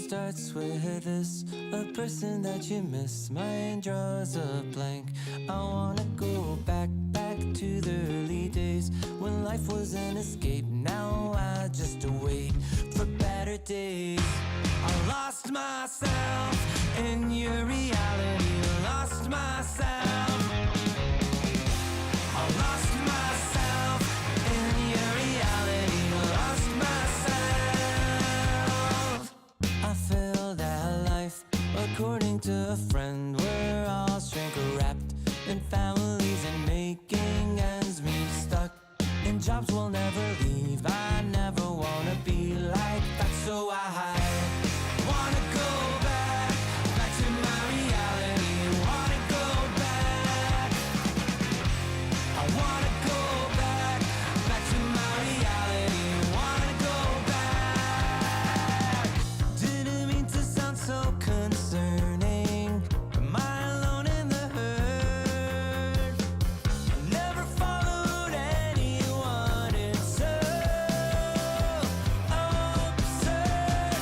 starts with this, a person that you miss. Mine draws a blank. I wanna go back to the early days when life was an escape. Now I just wait for better days. I lost myself in your reality. Lost myself. I lost myself in your reality. Lost myself. I feel that life, according to a friend, we're all shrink wrapped in families and making ends meet, stuck in jobs we'll never leave. I never wanna be like that, so I wanna go back to my reality. Wanna go back. I wanna go back to my reality. Wanna go back. Didn't mean to sound so concerning. Am I alone in the hurt? I never followed anyone. It's so absurd.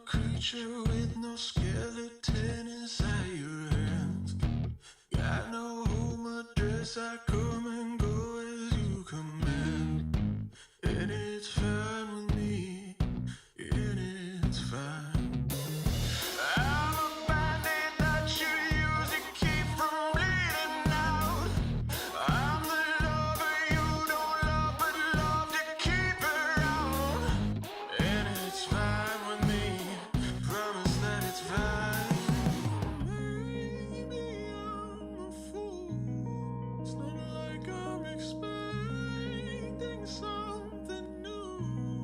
Creature with no skeleton inside your hands. Got no home address, I come and go as you command. And it's fine with me, and it's fine. I'm a bandit that you use to keep from bleeding out. I'm the lover you don't love, but love to keep around. And it's fine with me. Promise that it's fine. Maybe I'm a fool. It's not like I'm expecting something new.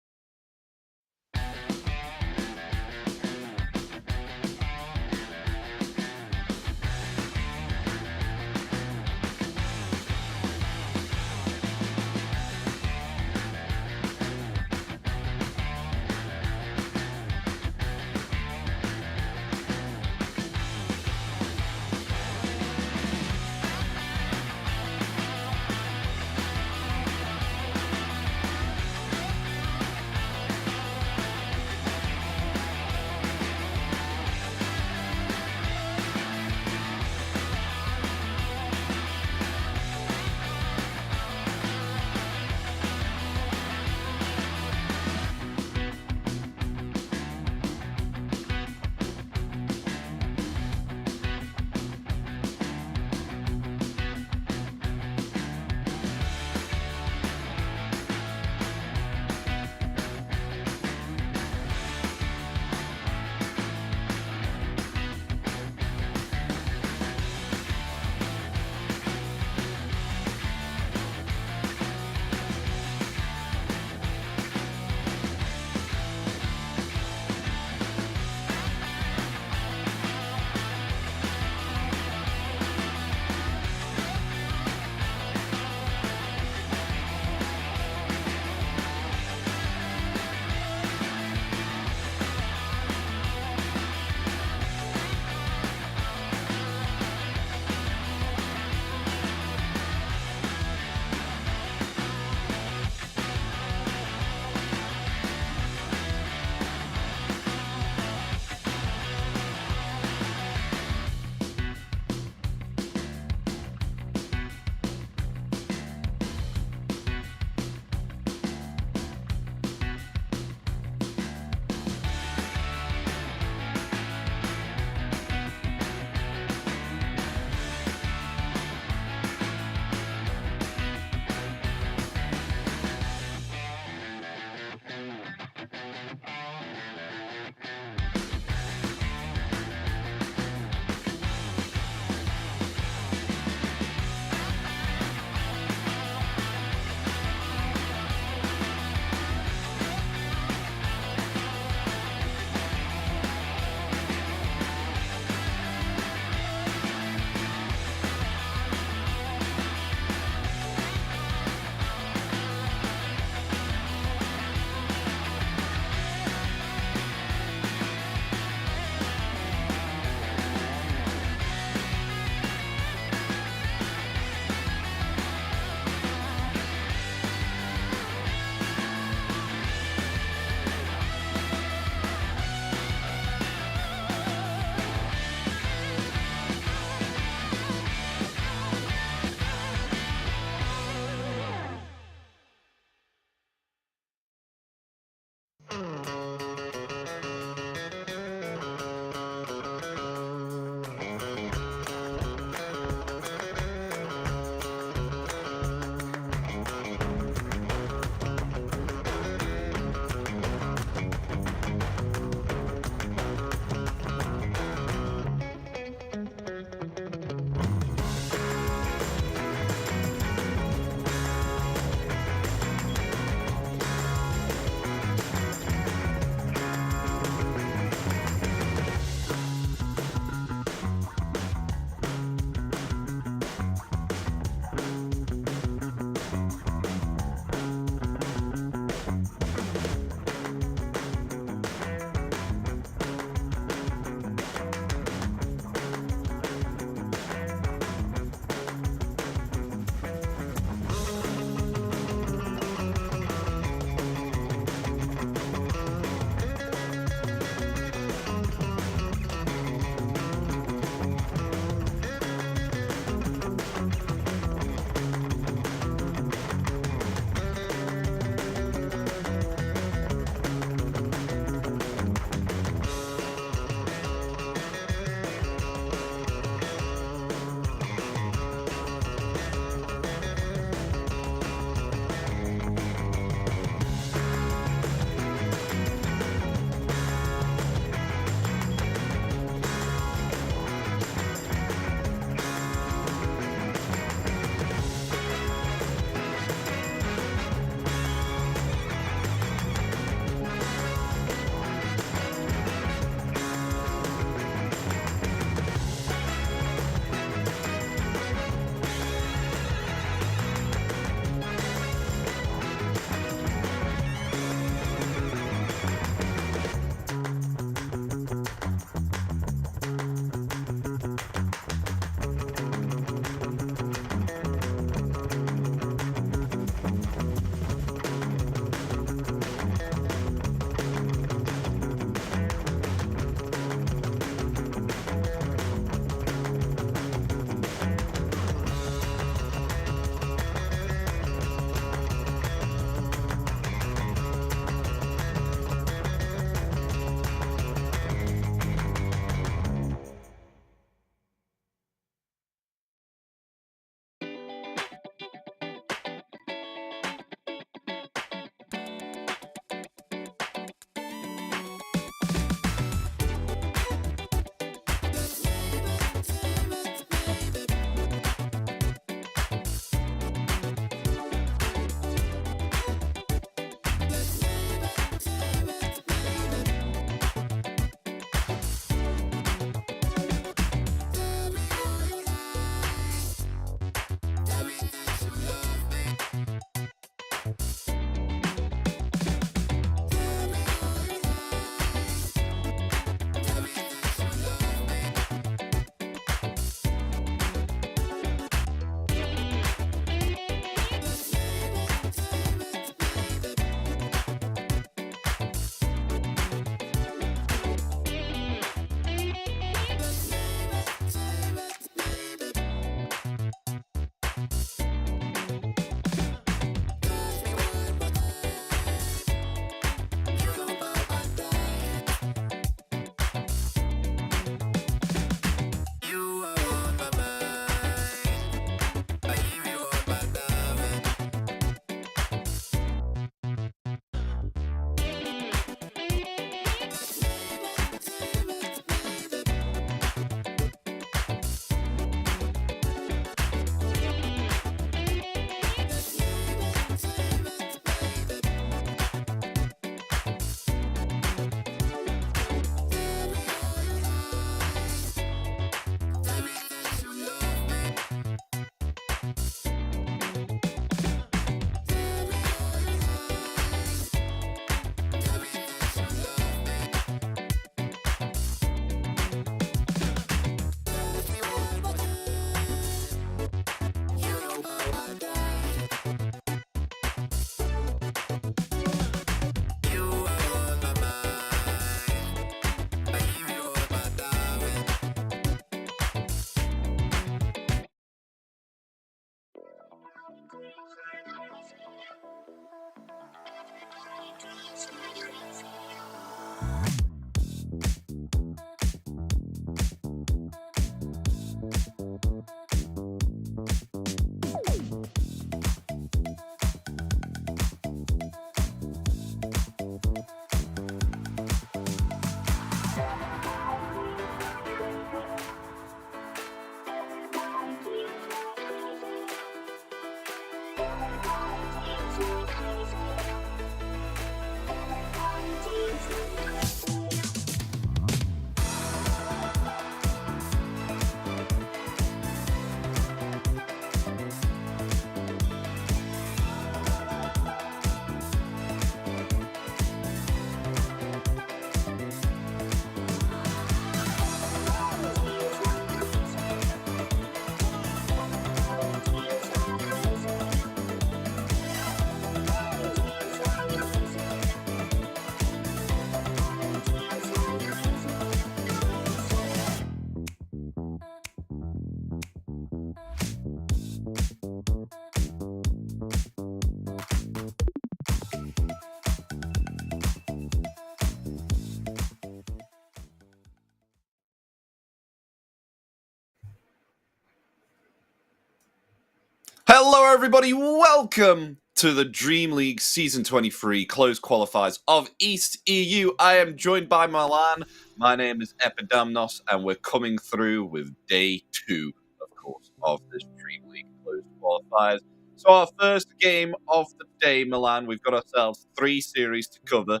Hello, everybody. Welcome to the DreamLeague Season 23 closed qualifiers of East EU. I am joined by Milan. My name is Epidamnos, and we're coming through with day 2, of course, of this DreamLeague closed qualifiers. So our first game of the day, Milan, we've got ourselves 3 series to cover.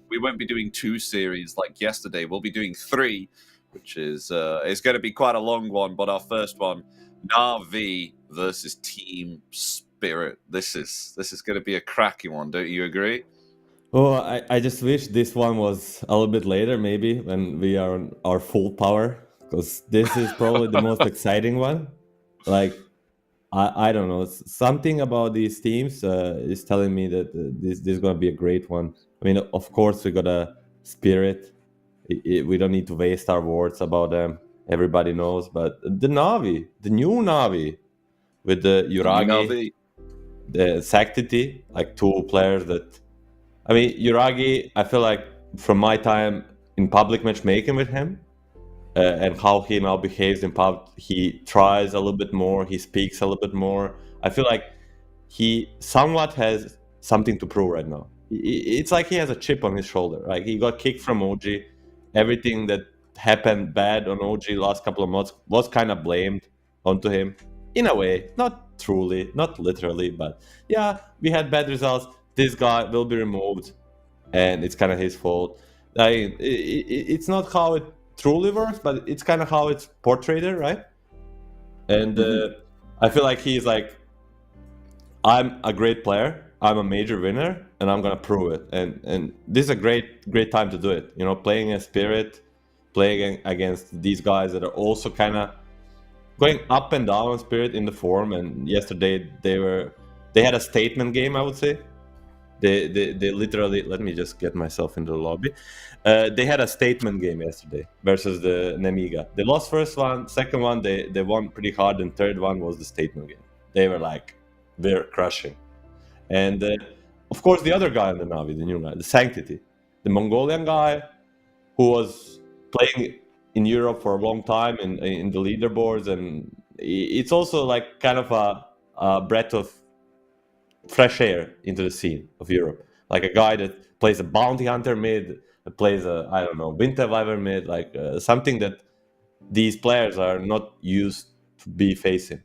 We won't be doing 2 series like yesterday. We'll be doing 3, which is going to be quite a long one, but our first one, Na'Vi versus Team Spirit. This is going to be a cracking one, don't you agree? Oh, I just wish this one was a little bit later, maybe when we are on our full power, because this is probably the most exciting one. Like, I don't know, something about these teams is telling me that this is going to be a great one. I mean, of course, we got a Spirit. We don't need to waste our words about them. Everybody knows, but the Navi, the new Navi, with the Uragi, Na'Vi. the Sanctity, like two players that. I mean, Uragi, I feel like from my time in public matchmaking with him and how he now behaves in pub, he tries a little bit more, he speaks a little bit more. I feel like he somewhat has something to prove right now. It's like he has a chip on his shoulder. Like he got kicked from OG. Everything that happened bad on OG last couple of months was kind of blamed onto him in a way, not truly, not literally, but yeah, we had bad results. This guy will be removed, and it's kind of his fault. It's not how it truly works, but it's kind of how it's portrayed, right? And I feel like he's like, I'm a great player, I'm a major winner, and I'm gonna prove it. And this is a great time to do it. You know, playing a Spirit, playing against these guys that are also kind of going up and down on Spirit in the form. And yesterday they had a statement game, I would say. They literally, let me just get myself into the lobby. They had a statement game yesterday versus the Nemiga. They lost first one, second one they won pretty hard, and third one was the statement game. They were like, they're crushing. And of course the other guy in the Navi, the new guy, the Sanctity, the Mongolian guy who was playing in Europe for a long time in the leaderboards, and it's also like kind of a breath of fresh air into the scene of Europe. Like a guy that plays a bounty hunter mid, that plays a, I don't know, winter viper mid, like something that these players are not used to be facing.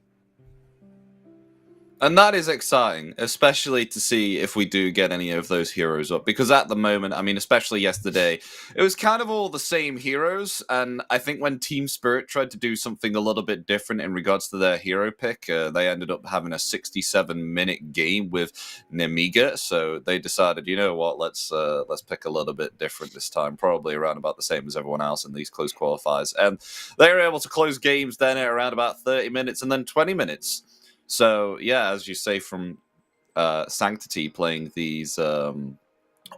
And that is exciting, especially to see if we do get any of those heroes up. Because at the moment, I mean, especially yesterday, it was kind of all the same heroes. And I think when Team Spirit tried to do something a little bit different in regards to their hero pick, they ended up having a 67-minute game with Nemiga. So they decided, you know what, let's pick a little bit different this time, probably around about the same as everyone else in these close qualifiers. And they were able to close games then at around about 30 minutes and then 20 minutes. So, yeah, as you say, from Sanctity playing these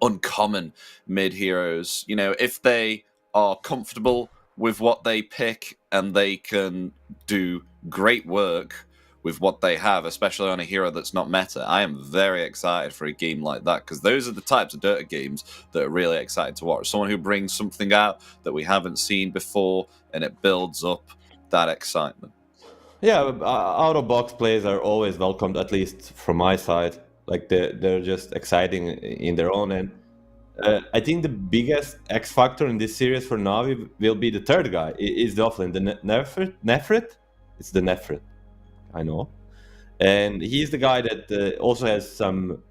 uncommon mid-heroes, you know, if they are comfortable with what they pick and they can do great work with what they have, especially on a hero that's not meta, I am very excited for a game like that, because those are the types of Dota games that are really exciting to watch. Someone who brings something out that we haven't seen before, and it builds up that excitement. Yeah, out of box plays are always welcomed, at least from my side. Like they're just exciting in their own end. I think the biggest X factor in this series for Navi will be the third guy. Is the offlane, the Nefrit? It's the Nefrit, I know. And he's the guy that also has some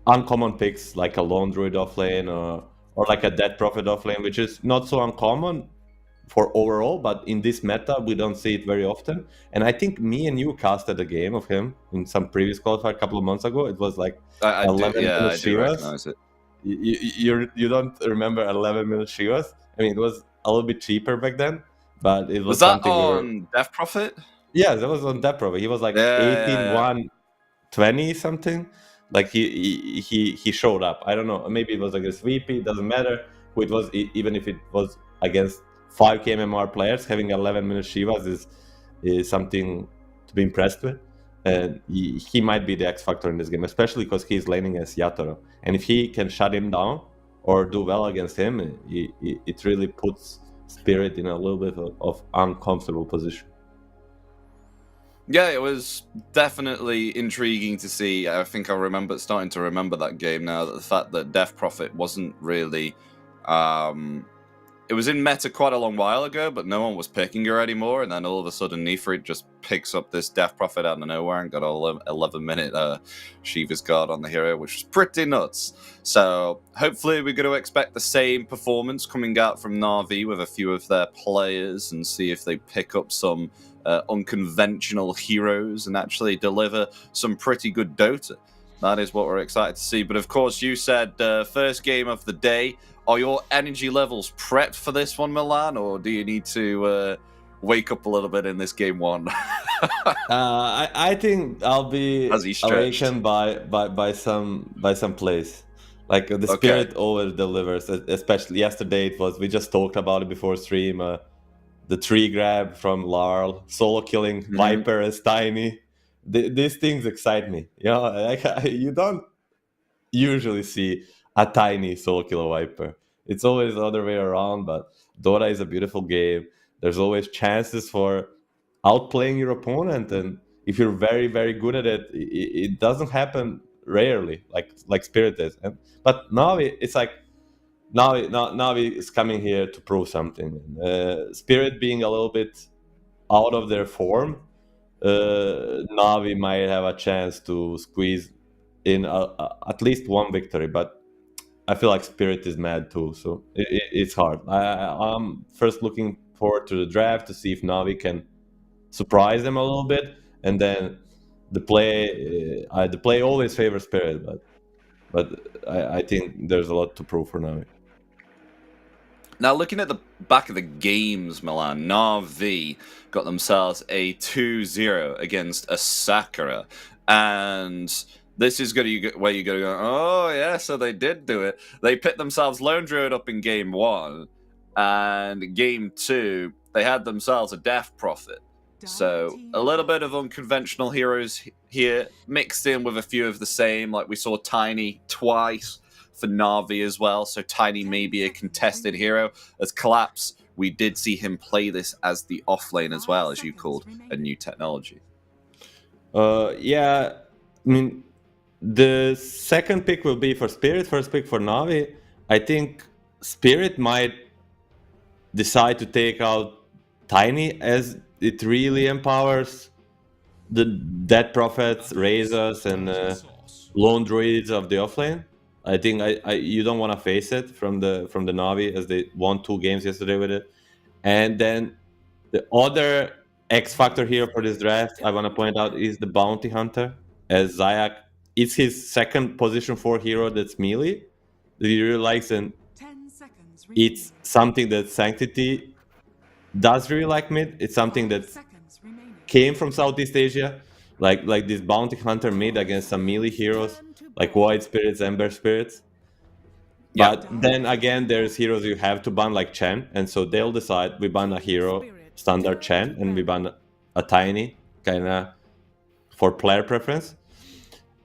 uncommon picks, like a Lone Druid offlane or like a Dead Prophet offlane, which is not so uncommon for overall, but in this meta we don't see it very often. And I think me and you casted a game of him in some previous qualifier a couple of months ago. It was like I 11 do, yeah, minute I do Shivas. recognize it. You don't remember 11-minute Shivas? I mean, it was a little bit cheaper back then, but it Was was that something where, on Death Prophet? yeah, that was on that probably. He was like Yeah. 18, 1, 20 something. Like he showed up. I don't know. Maybe it was against VP. Doesn't matter who it was. Even if it was against 5k MMR players, having 11-minute Shivas is something to be impressed with. And he might be the X factor in this game, especially because he's laning as Yatoro. And if he can shut him down or do well against him, it really puts Spirit in a little bit of uncomfortable position. Yeah, it was definitely intriguing to see. I think starting to remember that game now. That the fact that Death Prophet wasn't really, it was in meta quite a long while ago, but no one was picking her anymore. And then all of a sudden, Nefrit just picks up this Death Prophet out of nowhere and got a 11-minute Shiva's Guard on the hero, which was pretty nuts. So hopefully, we're going to expect the same performance coming out from Na'Vi with a few of their players and see if they pick up some unconventional heroes and actually deliver some pretty good Dota. That is what we're excited to see. But of course, you said first game of the day. Are your energy levels prepped for this one, Milan, or do you need to wake up a little bit in this game one? I think I'll be awakened by some plays. Like the spirit always delivers. Especially yesterday, we just talked about it before stream. The tree grab from Larl, solo killing Viper as Tiny. These things excite me. You know, like, you don't usually see a Tiny solo kill a Viper. It's always the other way around, but Dota is a beautiful game. There's always chances for outplaying your opponent, and if you're very, very good at it, it doesn't happen rarely, like Spirit is. But Navi, it's like Navi is coming here to prove something. Spirit being a little bit out of their form, Navi might have a chance to squeeze in at least one victory. But I feel like Spirit is mad too, so it's hard. I'm first looking forward to the draft to see if Navi can surprise them a little bit, and then the play always favors Spirit, but I think there's a lot to prove for Navi. Now, looking at the back of the games, Milan, Na'Vi got themselves a 2-0 against a Sakura. And this is where you're going to go, oh, yeah, so they did do it. They picked themselves Lone Druid up in game 1. And game 2, they had themselves a Death Prophet. So a little bit of unconventional heroes here, mixed in with a few of the same. Like we saw Tiny twice for Na'Vi as well, so Tiny may be a contested hero. As Collapse, we did see him play this as the offlane as well, as you called a new technology. Yeah, I mean, the second pick will be for Spirit, first pick for Na'Vi. I think Spirit might decide to take out Tiny, as it really empowers the Dead Prophets, Razors, and Lone Druids of the offlane. I think you don't want to face it from the Na'Vi, as they won 2 games yesterday with it. And then the other X factor here for this draft, I want to point out, is the Bounty Hunter, as Zayak. It's his second position 4 hero that's melee that he really likes, and it's something that Sanctity does really like mid. It's something that came from Southeast Asia, like this Bounty Hunter mid against some melee heroes like White Spirits, Ember Spirits. But then again, there's heroes you have to ban, like Chen, and so they'll decide we ban a hero standard Chen and we ban a Tiny, kind of for player preference.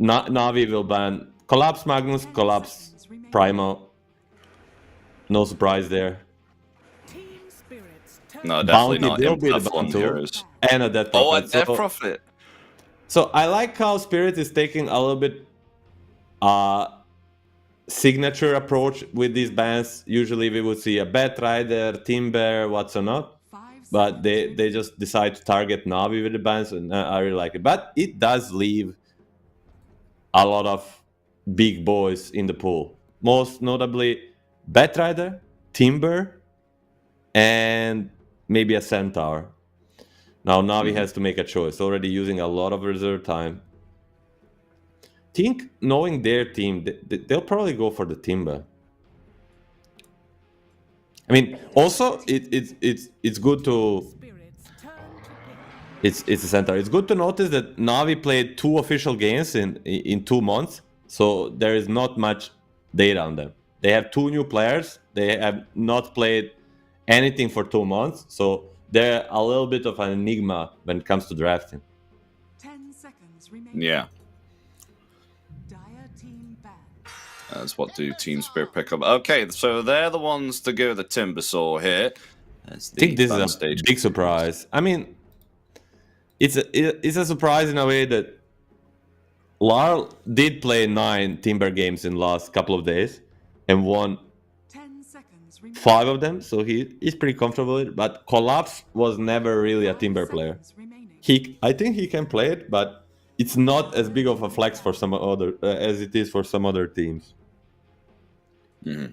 Navi will ban Collapse Magnus, Collapse Primo. No surprise there. No, definitely Bounty not. Will be the Bounty heroes. And a Death Prophet. Oh, a Death Prophet. So I like how Spirit is taking a little bit signature approach with these bans. Usually we would see a Bat Rider, Timber, what's or not. But they just decide to target Navi with the bans, and I really like it. But it does leave a lot of big boys in the pool. Most notably Bat Rider, Timber, and maybe a Centaur. Now Navi has to make a choice, already using a lot of reserve time. Think, knowing their team, they'll probably go for the Timber. I mean, also it's good to it's a Centaur. It's good to notice that Navi played 2 official games in 2 months, so there is not much data on them. They have 2 new players. They have not played anything for 2 months, so they're a little bit of an enigma when it comes to drafting. 10 seconds remaining. Yeah. That's what do Team Spirit pick up. Okay, so they're the ones to go the Timbersaw here. I think this is a big surprise. I mean, it's a surprise in a way that Larl did play 9 Timber games in the last couple of days and won 10 seconds remaining. 5 of them, so he's pretty comfortable with it. But Collapse was never really a 5 Timber player. seconds remaining. I think he can play it, but it's not as big of a flex for some other as it is for some other teams. Mhm.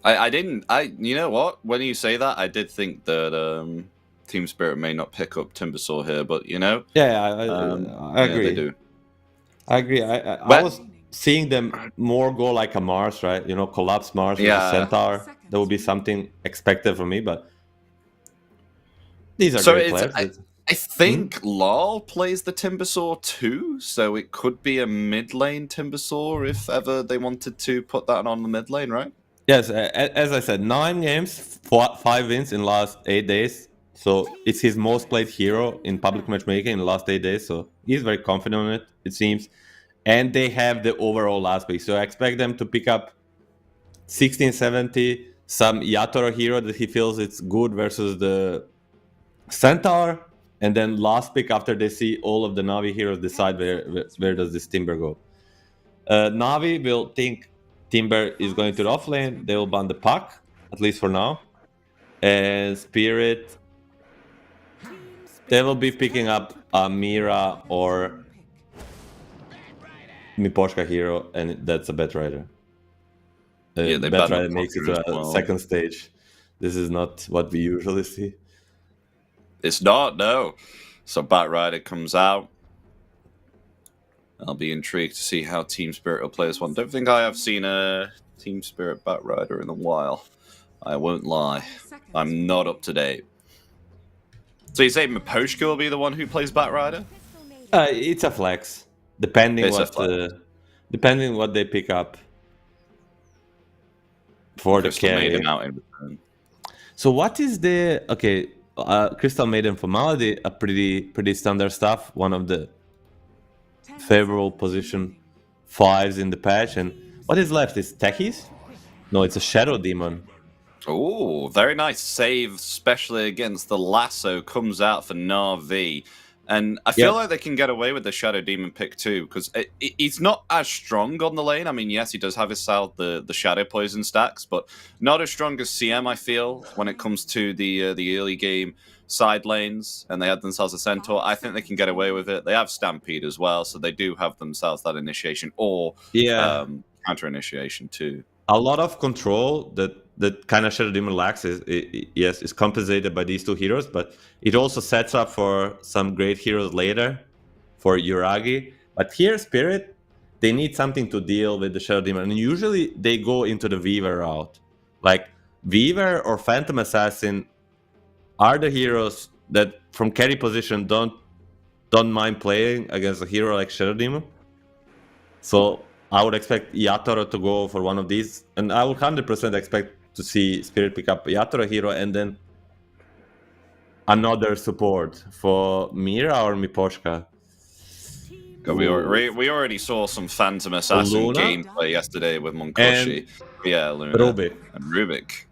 I didn't. You know what? When you say that, I did think that Team Spirit may not pick up Timbersaw here, but you know, Yeah, I agree. Yeah, they do. I agree. I But- was seeing them more go like a Mars, right? You know, collapse Mars with a Yeah. Centaur. That would be something expected from me, but these are So great it's- players. I think Lal plays the Timbersaw too, so it could be a mid lane Timbersaw if ever they wanted to put that on the mid lane, right? Yes, as I said, 9 games, 5 wins in last 8 days. So it's his most played hero in public matchmaking in the last 8 days. So he's very confident on it, it seems. And they have the overall last pick. So I expect them to pick up 1670, some Yatoro hero that he feels it's good versus the Centaur. And then last pick after they see all of the Navi heroes decide where does this Timber go. Navi will think Timber is going to the offlane. They will ban the puck, at least for now. And Spirit, they will be picking up a Mira or Miposhka hero, and that's a Batrider. Yeah, they ban Batrider the makes it Pucker to as a well. second stage. This is not what we usually see. It's not, no. So Batrider comes out. I'll be intrigued to see how Team Spirit will play this one. Don't think I have seen a Team Spirit Batrider in a while. I won't lie. I'm not up to date. So you say Miposhka will be the one who plays Batrider? It's a flex, depending It's a what flex. depending what they pick up for the Crystal carry. Maiden out in return. So what is the Crystal Maiden formality? A pretty standard stuff. One of the 10 favorable seconds position remaining. 5s in the patch. And what is left? Is Techies? No, it's a Shadow Demon. Oh, very nice save, especially against the lasso, comes out for Na'Vi. And I feel Yeah. like they can get away with the Shadow Demon pick too, because he's not as strong on the lane. I mean, yes, he does have his the Shadow Poison stacks, but not as strong as CM, I feel, when it comes to the early game side lanes, and they had themselves a Centaur. I think they can get away with it. They have Stampede as well, so they do have themselves that initiation or Yeah. counter initiation too. A lot of control that kind of Shadow Demon lacks is compensated by these 2 heroes, but it also sets up for some great heroes later for Yuragi. But here, Spirit, they need something to deal with the Shadow Demon, and usually they go into the Weaver route. Like Weaver or Phantom Assassin are the heroes that from carry position don't mind playing against a hero like Shadow Demon. So I would expect Yatoro to go for one of these, and I would 100% expect to see Spirit pick up Yatoro hero and then another support for Mira or Miposhka. We already saw some Phantom Assassin Luna? gameplay yesterday with Monkoshi. Yeah, Luna. Rubik. And Rubik.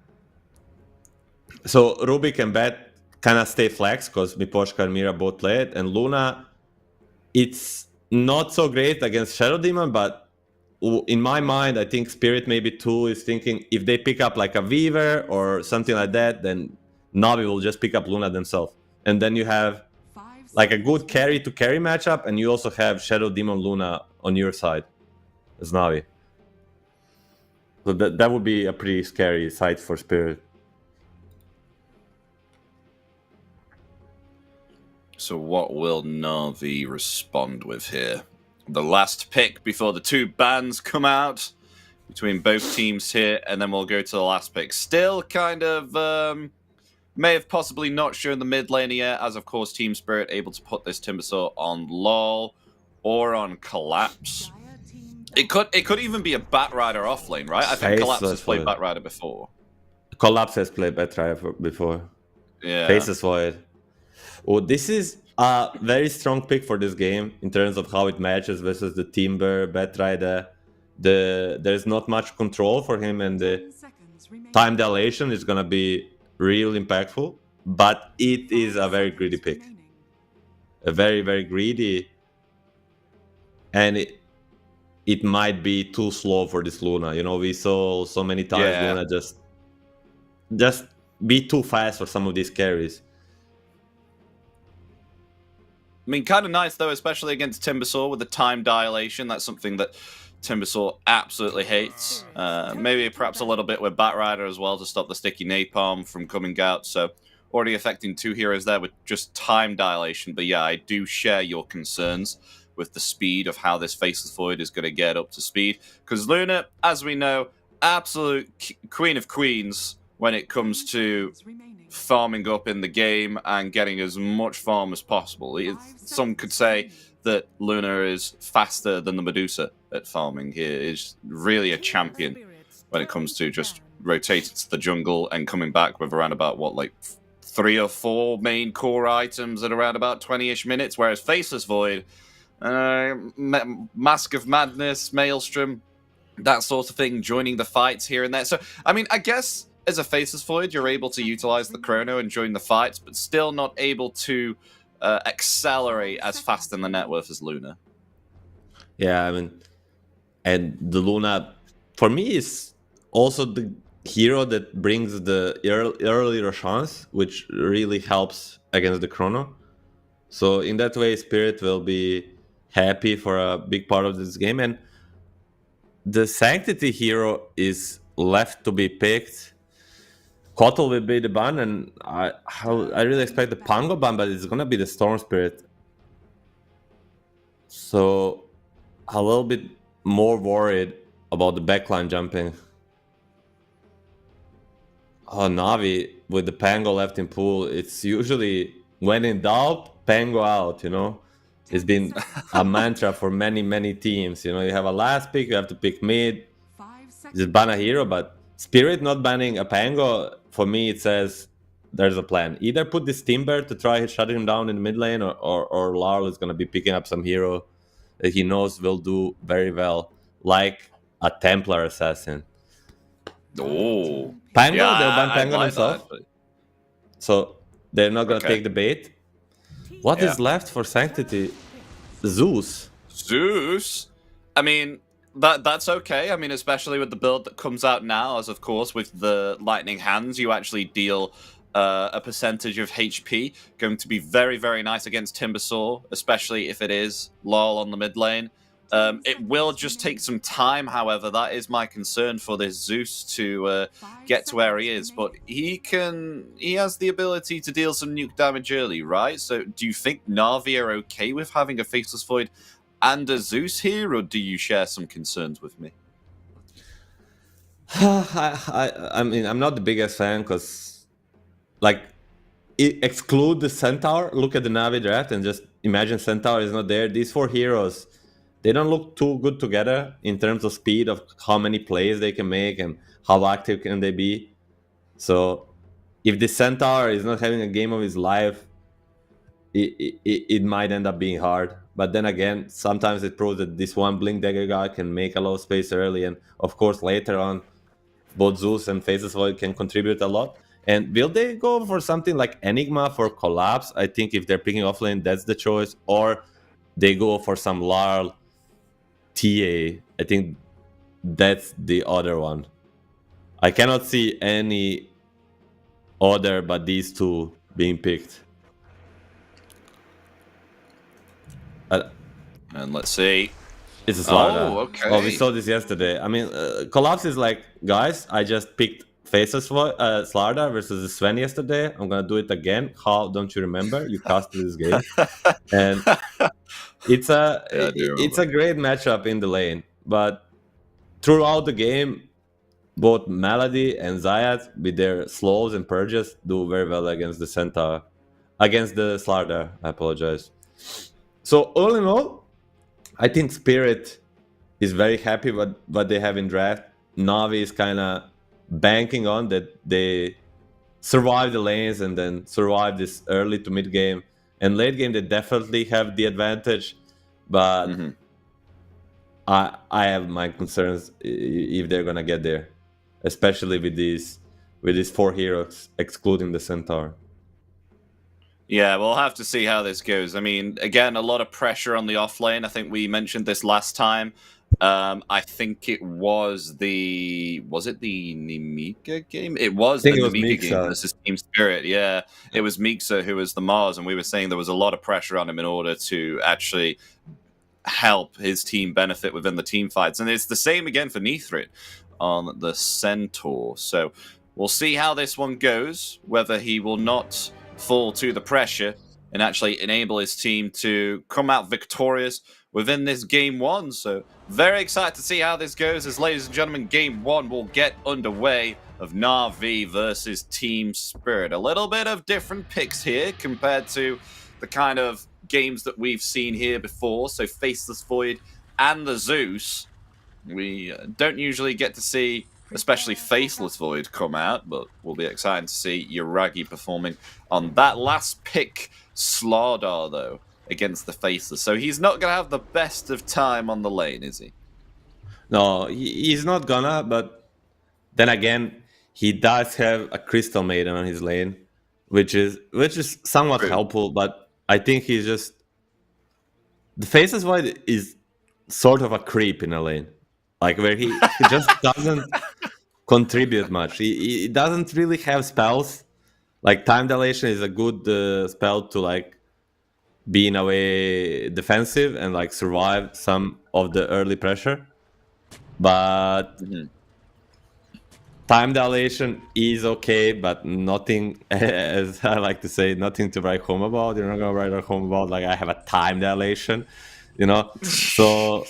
So Rubik and Bat kind of stay flex because Miposhka and Mira both play it, and Luna, it's not so great against Shadow Demon, but in my mind, I think Spirit maybe too is thinking if they pick up like a Weaver or something like that, then Navi will just pick up Luna themselves. And then you have 5 like a seconds good carry to carry matchup, and you also have Shadow Demon Luna on your side as Navi. So that would be a pretty scary sight for Spirit. So what will Na'Vi respond with here? The last pick before the 2 bans come out between both teams here, and then we'll go to the last pick. Still kind of may have possibly not shown the mid lane yet, as of course Team Spirit able to put this Timbersaw on LOL or on Collapse. Dire team It could even be a Batrider off lane, right? I think Collapse has played Faceless Batrider before. Collapse has played Batrider before. Yeah. Faces Void. Oh, this is a very strong pick for this game in terms of how it matches versus the Timber, Batrider. There's not much control for him, and the 10 seconds remaining. time dilation is gonna be real impactful. but it is a very greedy pick. Remaining. A very, very greedy. And it might be too slow for this Luna. You know, we saw so many times Yeah. Luna just be too fast for some of these carries. I mean, kind of nice, though, especially against Timbersaw with the time dilation. That's something that Timbersaw absolutely hates. Maybe perhaps a little bit with Batrider as well to stop the sticky napalm from coming out. So already affecting 2 heroes there with just time dilation. But yeah, I do share your concerns with the speed of how this Faceless Void is going to get up to speed. Because Luna, as we know, absolute queen of queens when it comes to Remaining. farming up in the game and getting as much farm as possible. Some could say that Luna is faster than the Medusa at farming. He is really a champion when it comes to just rotating to the jungle and coming back with around about, what, like 3 or 4 main core items at around about 20-ish minutes, whereas Faceless Void, Mask of Madness, Maelstrom, that sort of thing, joining the fights here and there. So, I mean, I guess as a Faceless Void, you're able to utilize the Chrono and join the fights, but still not able to accelerate as fast in the net worth as Luna. Yeah, I mean, and the Luna, for me, is also the hero that brings the earlier chance, which really helps against the Chrono. So in that way, Spirit will be happy for a big part of this game. And the Sanctity hero is left to be picked. Kotal will be the ban, and I really expect the Pango ban, but it's gonna be the Storm Spirit. So a little bit more worried about the backline jumping. Oh, Navi with the Pango left in pool, it's usually when in doubt, Pango out, you know? It's been a mantra for many, many teams. You know, you have a last pick, you have to pick mid, 5 seconds. just ban a hero, but Spirit not banning a Pango, for me, it says there's a plan. Either put this Timber to try shutting him down in the mid lane, or Larl is going to be picking up some hero that he knows will do very well, like a Templar Assassin. Oh. Pango, Yeah, they'll ban I Pango like themselves, that, so they're not going to Okay. take the bait. What is Yeah. left for Sanctity? Zeus. Zeus? I mean, that's okay. I mean, especially with the build that comes out now, as of course with the Lightning Hands, you actually deal a percentage of HP. Going to be very, very nice against Timbersaw, especially if it is LOL on the mid lane. It will just take some time, however. That is my concern for this Zeus to get to where he is. But he has the ability to deal some nuke damage early, right? So do you think Na'Vi are okay with having a Faceless Void and a Zeus here, or do you share some concerns with me? I mean, I'm not the biggest fan because, like, exclude the Centaur, look at the Navi draft, and just imagine Centaur is not there. These 4 heroes, they don't look too good together in terms of speed, of how many plays they can make and how active can they be. So if the Centaur is not having a game of his life, it might end up being hard. But then again, sometimes it proves that this one Blink Dagger guy can make a lot of space early, and of course later on, both Zeus and Faceless Void can contribute a lot. And will they go for something like Enigma for Collapse? I think if they're picking offlane, that's the choice. Or they go for some Larl TA. I think that's the other one. I cannot see any other but these 2 being picked. And let's see. It's a Slarda. Oh, okay. Oh, we saw this yesterday. I mean, Collapse is like, guys, I just picked Faceless Slarda versus the Sven yesterday. I'm gonna do it again. How don't you remember? You casted this game, and it's a great matchup in the lane. But throughout the game, both Melody and Zayat, with their slows and purges, do very well against the Centaur, against the Slarda. I apologize. So all in all, I think Spirit is very happy with what they have in draft. Navi is kind of banking on that they survive the lanes and then survive this early to mid game. And late game, they definitely have the advantage. But I have my concerns if they're going to get there, especially with these 4 heroes, excluding the Centaur. Yeah, we'll have to see how this goes. I mean, again, a lot of pressure on the off lane. I think we mentioned this last time. I think it was it the Nemika game? It was I the think it was Nemika game Mixa. versus Team Spirit. Yeah, it was Mixa who was the Mars, and we were saying there was a lot of pressure on him in order to actually help his team benefit within the team fights. And it's the same again for Neithrit on the Centaur. So we'll see how this one goes, whether he will not fall to the pressure and actually enable his team to come out victorious within this game one. So very excited to see how this goes as, ladies and gentlemen, game one will get underway of Na'Vi versus Team Spirit. A little bit of different picks here compared to the kind of games that we've seen here before. So Faceless Void and the Zeus. We don't usually get to see, especially Faceless Void, come out, but we'll be excited to see Yuragi performing on that last pick, Slardar, though, against the Faceless. So he's not going to have the best of time on the lane, is he? No, he's not gonna, but then again, he does have a Crystal Maiden on his lane, which is somewhat True. helpful, but I think he's just... The Faceless Void is sort of a creep in a lane. Like, where he just doesn't contribute much. He doesn't really have spells. Like, Time Dilation is a good spell to, like, be in a way defensive and, like, survive some of the early pressure. But Time Dilation is okay, but nothing, as I like to say, nothing to write home about. You're not going to write home about, like, I have a Time Dilation, you know? So...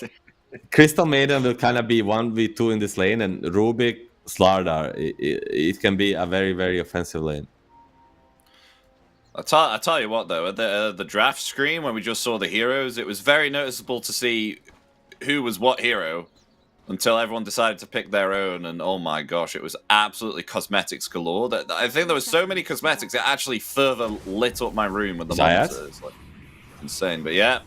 Crystal Maiden will kind of be 1v2 in this lane, and Rubik, Slardar, it can be a very, very offensive lane. I tell you what, though, at the draft screen, when we just saw the heroes, it was very noticeable to see who was what hero until everyone decided to pick their own, and oh my gosh, it was absolutely cosmetics galore. I think there were so many cosmetics, it actually further lit up my room with the Zayas? monitors. Like, insane, but yeah.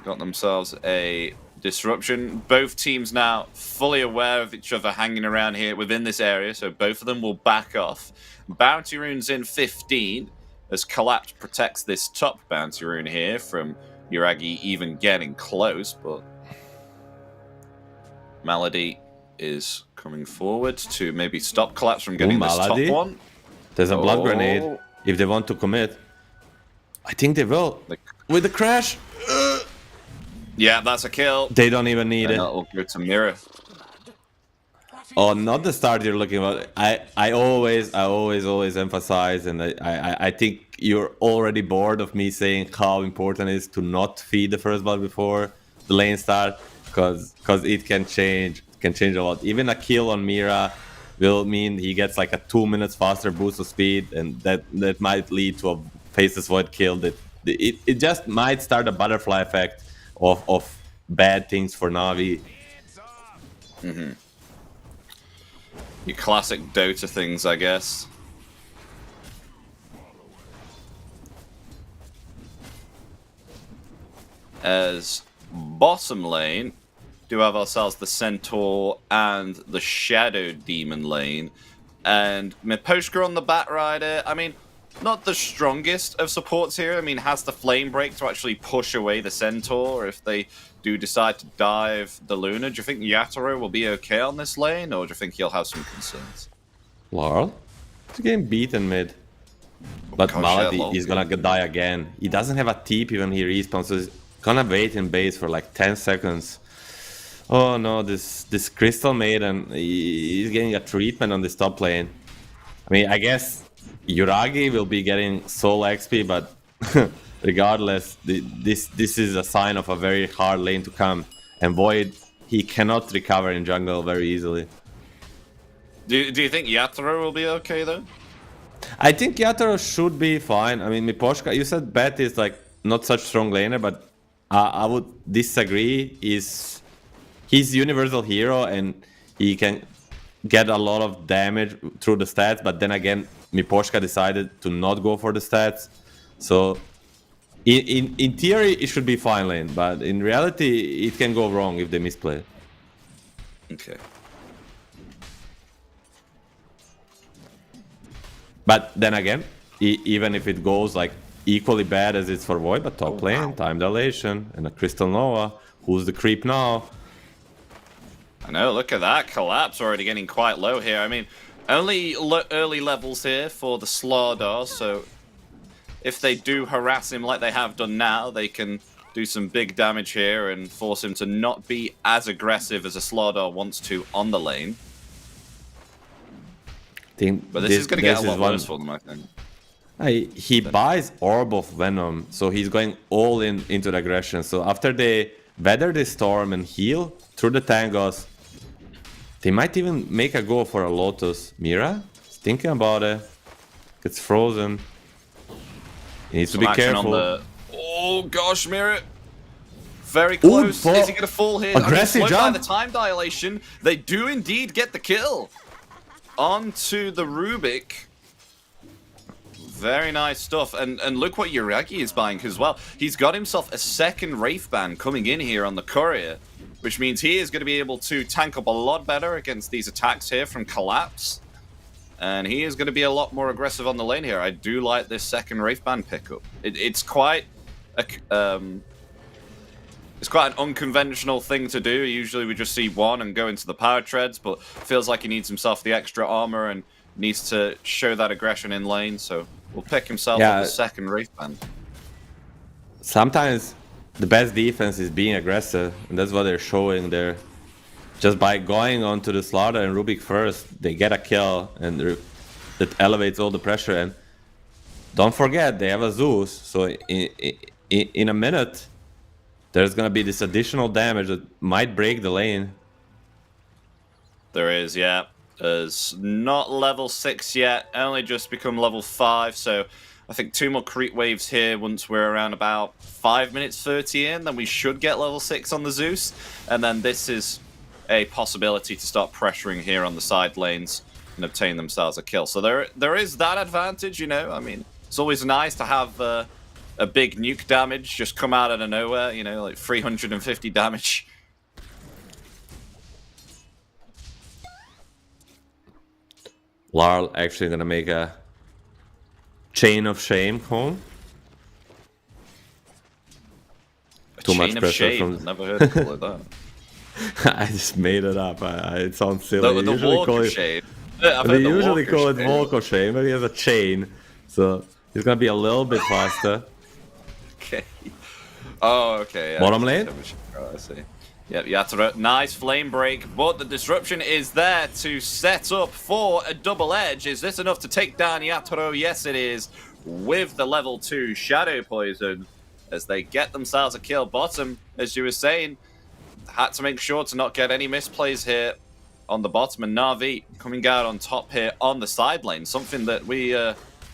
Got themselves a disruption. Both teams now fully aware of each other hanging around here within this area, so both of them will back off. Bounty runes in 15 as Collapse protects this top bounty rune here from Yuragi even getting close, but Malady is coming forward to maybe stop Collapse from getting this top Malady? one. There's a blood Oh. grenade if they want to commit. I think they will. With the crash, Yeah, that's a kill. they don't even need And it. that will go to Mira. Oh, not the start you're looking at. I always emphasize, and I think you're already bored of me saying how important it is to not feed the first blood before the lane start, because it can change a lot. Even a kill on Mira will mean he gets like a 2 minutes faster boost of speed, and that might lead to a Faceless Void kill. That it just might start a butterfly effect of bad things for Na'Vi. Your classic Dota things, I guess. As bottom lane, do have ourselves the Centaur and the Shadow Demon lane. And Miposhka on the Batrider, I mean, not the strongest of supports here. I mean, has the Flame Break to actually push away the Centaur if they do decide to dive the Luna. Do you think Yatoro will be okay on this lane, or do you think he'll have some concerns? Laurel? He's getting beaten mid. But gosh, Malady yeah, is gonna die again. He doesn't have a TP when he respawns, so he's gonna wait in base for like 10 seconds. Oh no, this Crystal Maiden, he's getting a treatment on this top lane. I mean, I guess Yuragi will be getting solo XP, but regardless, this is a sign of a very hard lane to come. And Void, he cannot recover in jungle very easily. Do you think Yatoro will be okay, though? I think Yatoro should be fine. I mean, Miposhka, you said Bet is like not such strong laner, but I would disagree. He's universal hero and he can get a lot of damage through the stats, but then again, Miposhka decided to not go for the stats. So in theory, it should be fine lane, but in reality, it can go wrong if they misplay. Okay. But then again, even if it goes like equally bad as it's for Void, but top lane, time dilation, and a Crystal Nova. Who's the creep now? I know, look at that. Collapse already getting quite low here. I mean, only early levels here for the Slardar, so if they do harass him like they have done now, they can do some big damage here and force him to not be as aggressive as a Slardar wants to on the lane. But this is going to get a lot worse for them, I think. He buys Orb of Venom, so he's going all in into the aggression. So after they weather the storm and heal through the tangos, they might even make a go for a Lotus. Mira is thinking about it. Gets frozen. He needs to be careful. Oh gosh, Mira. Very close. Is he going to fall here? Aggressive jump. By the time dilation, they do indeed get the kill. Onto the Rubik. Very nice stuff. And look what Yuragi is buying as well. He's got himself a second Wraith Band coming in here on the Courier, which means he is going to be able to tank up a lot better against these attacks here from Collapse. And he is going to be a lot more aggressive on the lane here. I do like this second Wraith Band pickup. It's quite an unconventional thing to do. Usually we just see one and go into the power treads, but feels like he needs himself the extra armor and needs to show that aggression in lane. So we'll pick himself up the second Wraith Band. Sometimes the best defense is being aggressive, and that's what they're showing there. Just by going onto the Slardar and Rubik first, they get a kill, and it elevates all the pressure. And don't forget, they have a Zeus, so in a minute, there's gonna be this additional damage that might break the lane. There is, yeah. There's not level 6 yet, only just become level 5, so I think 2 more creep waves here once we're around about 5 minutes 30 in, then we should get level 6 on the Zeus, and then this is a possibility to start pressuring here on the side lanes and obtain themselves a kill. So there is that advantage, you know. I mean, it's always nice to have a big nuke damage just come out of nowhere, you know, like 350 damage. Larl actually gonna make a chain of shame home. Too much pressure from. I've never heard it like that. I just made it up. It sounds silly. The walk of shame. They usually call it walk of shame, but he has a chain, so he's gonna be a little bit faster. Okay. Oh, okay. Yeah. Bottom lane. I see. Yep, Yatoro, nice flame break, but the disruption is there to set up for a double edge. Is this enough to take down Yatoro? Yes, it is, with the level 2 Shadow Poison, as they get themselves a kill. Bottom, as you were saying, had to make sure to not get any misplays here on the bottom, and Na'Vi coming out on top here on the side lane, something that we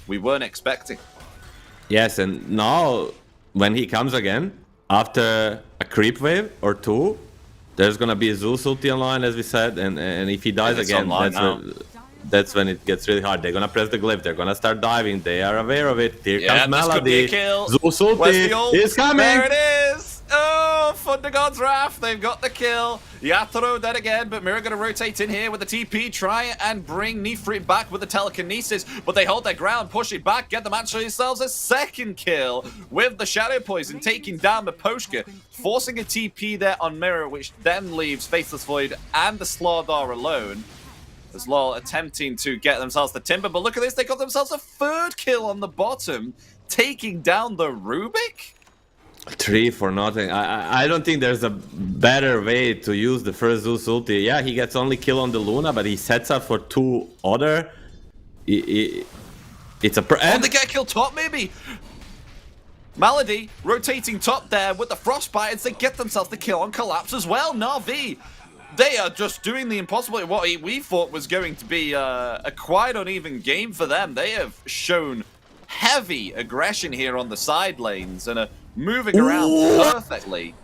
weren't expecting. Yes, and now when he comes again, after a creep wave or 2, there's gonna be a Zeus ulti online, as we said, and if he dies again, that's when it gets really hard. They're gonna press the glyph, they're gonna start diving, they are aware of it. Here comes Melody. Zeus ulti is coming! There it is! Oh, Thunder God's Wrath, they've got the kill. Yatoro dead again, but Mira gonna rotate in here with the TP, try and bring Nifrit back with the telekinesis, but they hold their ground, push it back, get them actually themselves a second kill with the Shadow Poison, taking down the Poshka, forcing a TP there on Mira, which then leaves Faithless Void and the Slardar alone. As LoL attempting to get themselves the Timber, but look at this, they got themselves a third kill on the bottom, taking down the Rubik? 3 for nothing. I don't think there's a better way to use the first Zeus ulti. Yeah, he gets only kill on the Luna, but he sets up for 2 other. It's a... Oh, they get killed top, maybe? Melody rotating top there with the Frostbite as they get themselves the kill on Collapse as well. Na'Vi, they are just doing the impossible. What we thought was going to be a quite uneven game for them. They have shown heavy aggression here on the side lanes and are moving around perfectly.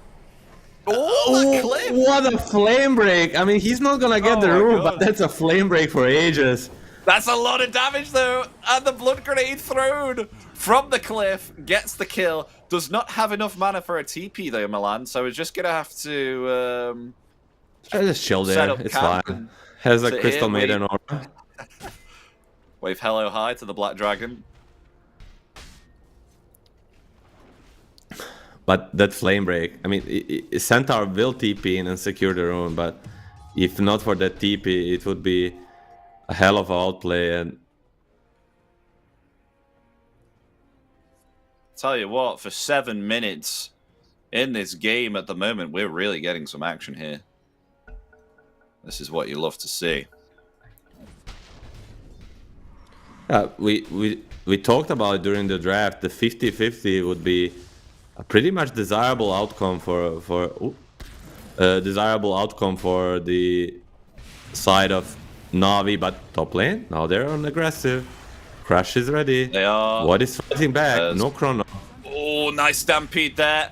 Oh, the clip! What a flame break! I mean, he's not gonna get the roof, but that's a flame break for ages. That's a lot of damage though, and the blood grenade thrown from the cliff gets the kill. Does not have enough mana for a TP though, Milan, so we're just gonna have to just chill there, it's fine. Has a Crystal Maiden aura. Wave hello hi to the Black Dragon. but that flame break. I mean, Centaur will TP in and secure the rune, but if not for that TP, it would be a hell of an outplay. And tell you what, for 7 minutes in this game at the moment, we're really getting some action here. This is what you love to see. We talked about during the draft, the 50-50 would be a pretty much desirable outcome for the side of Na'Vi, but top lane, now they're on aggressive. Crush is ready. They are. What is fighting back? No chrono. Oh, nice stampede there.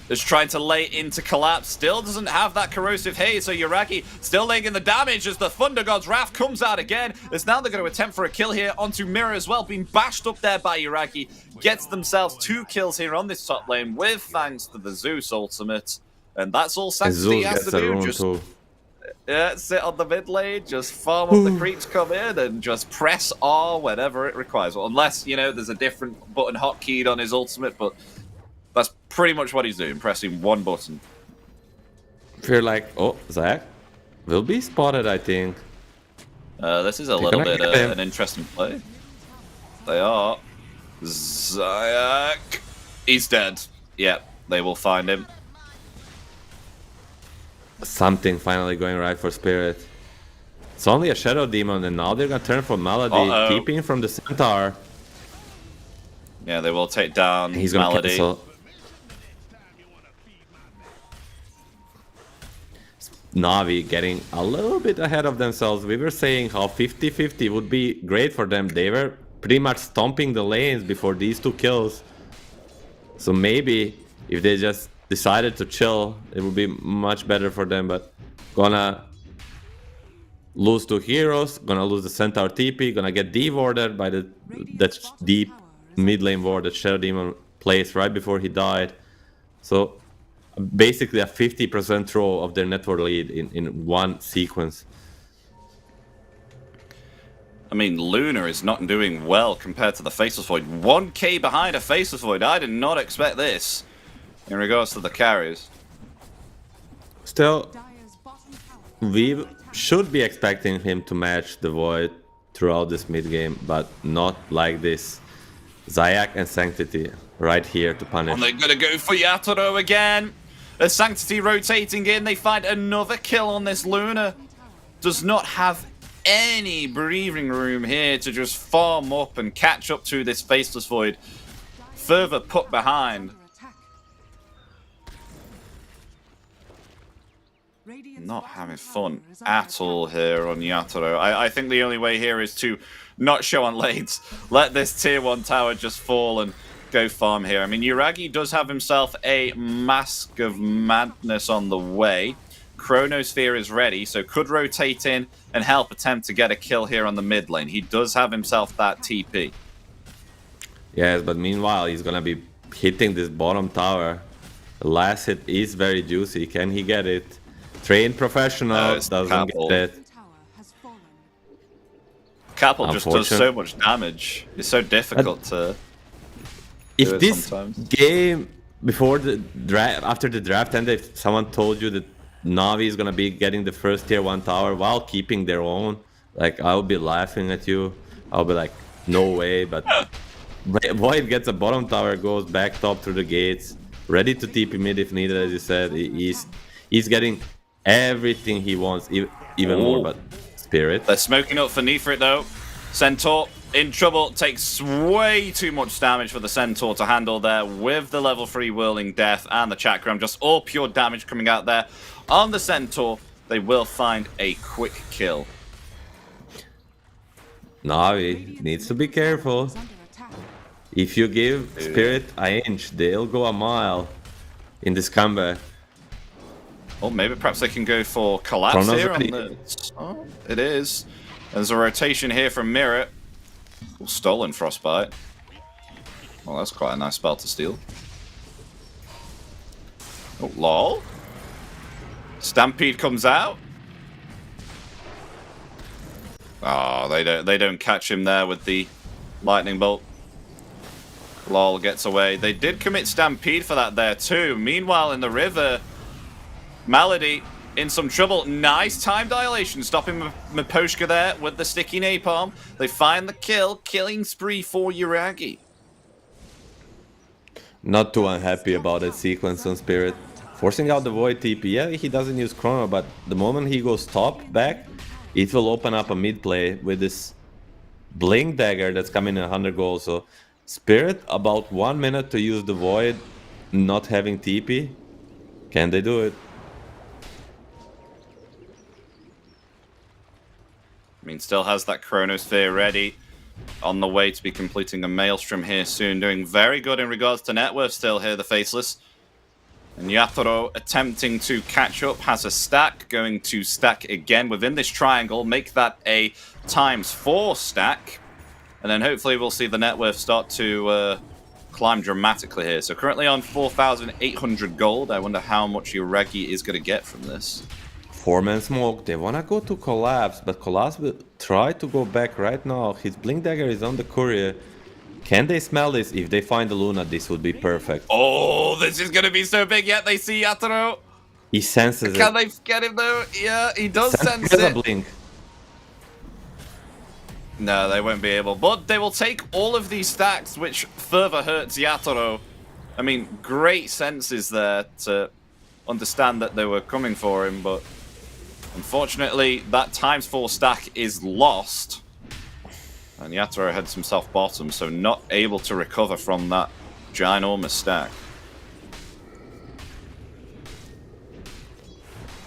Is trying to lay into collapse. Still doesn't have that corrosive haze, so Yuragi still laying in the damage as the Thunder God's Wrath comes out again. As now they're going to attempt for a kill here onto Mirror as well, being bashed up there by Yuragi. Gets themselves 2 kills here on this top lane with thanks to the Zeus ultimate. And that's all Sanctity has to do. Just sit on the mid lane, just farm up the creeps come in and just press R whenever it requires. Well, unless, you know, there's a different button hotkeyed on his ultimate, but that's pretty much what he's doing, pressing one button. Feel like, oh, Zach will be spotted, I think. This is a little bit an interesting play. They are. Zayak. He's dead. Yep, they will find him. Something finally going right for Spirit. It's only a Shadow Demon, and now they're gonna turn for Malady, keeping from the Centaur. Yeah, they will take down He's gonna Malady. Cancel. Na'Vi getting a little bit ahead of themselves. We were saying how 50-50 would be great for them. They were pretty much stomping the lanes before these 2 kills. So maybe if they just decided to chill, it would be much better for them. But gonna lose 2 heroes, gonna lose the Centaur TP, gonna get devoured by that deep mid lane ward that Shadow Demon placed right before he died. So basically a 50% throw of their network lead in one sequence. I mean, Luna is not doing well compared to the Faceless Void. 1k behind a Faceless Void. I did not expect this in regards to the carries. Still, we should be expecting him to match the Void throughout this mid game, but not like this. Zayak and Sanctity right here to punish. And they're going to go for Yatoro again. As Sanctity rotating in, they find another kill on this Luna. Does not have any breathing room here to just farm up and catch up to this Faceless Void. Further put behind. Not having fun at all here on Yatoro. I think the only way here is to not show on lanes. Let this tier 1 tower just fall and go farm here. I mean, Yuragi does have himself a Mask of Madness on the way. Chronosphere is ready, so could rotate in and help attempt to get a kill here on the mid lane. He does have himself that TP. Yes, but meanwhile, he's gonna be hitting this bottom tower. The last hit is very juicy. Can he get it? Trained professional doesn't get it. Capel just does so much damage. It's so difficult to if this sometimes. Game before the draft, after the draft ended, if someone told you that Na'Vi is gonna be getting the first tier 1 tower while keeping their own, like, I would be laughing at you. I'll be like, no way. But Void gets a bottom tower, goes back top through the gates, ready to TP mid if needed, as you said. He's getting everything he wants, even more. But Spirit, they're smoking up for Nephrit though. Centaur in trouble, takes way too much damage for the Centaur to handle there with the level 3 Whirling Death and the Chakram. Just all pure damage coming out there on the Centaur. They will find a quick kill. Na'Vi needs to be careful. If you give Spirit an inch, they'll go a mile in this comeback. Or maybe perhaps they can go for Collapse Chrono's here. ready. Oh, it is. There's a rotation here from Mirror. Oh, stolen Frostbite. Well, that's quite a nice spell to steal. Oh, lol. Stampede comes out. Oh, they don't catch him there with the lightning bolt. Lol gets away. They did commit Stampede for that there too. Meanwhile, in the river, Malady in some trouble. Nice time dilation, stopping Miposhka there with the sticky napalm. They find the kill, killing spree for Yuragi. Not too unhappy about that sequence on Spirit. Forcing out the Void TP. Yeah, he doesn't use Chrono, but the moment he goes top back, it will open up a mid play with this Blink Dagger that's coming in 100 gold. So Spirit, about 1 minute to use the Void, not having TP. Can they do it? I mean, still has that Chronosphere ready. On the way to be completing a Maelstrom here soon. Doing very good in regards to net worth still here, the Faceless. And Yatoro attempting to catch up, has a stack, going to stack again within this triangle, make that a ×4 stack. And then hopefully we'll see the net worth start to climb dramatically here. So currently on 4,800 gold. I wonder how much Yuragi is going to get from this. 4-man smoke. They wanna go to Collapse, but Collapse will try to go back right now. His Blink Dagger is on the courier. Can they smell this? If they find the Luna, this would be perfect. Oh, this is going to be so big. Yet they see Yatoro. He senses Can it. they get him though? Yeah, he does sense There's it. a Blink. No, they won't be able. But they will take all of these stacks, which further hurts Yatoro. I mean, great senses there to understand that they were coming for him, but unfortunately, that ×4 stack is lost. And Yatoro heads himself bottom, so not able to recover from that ginormous stack.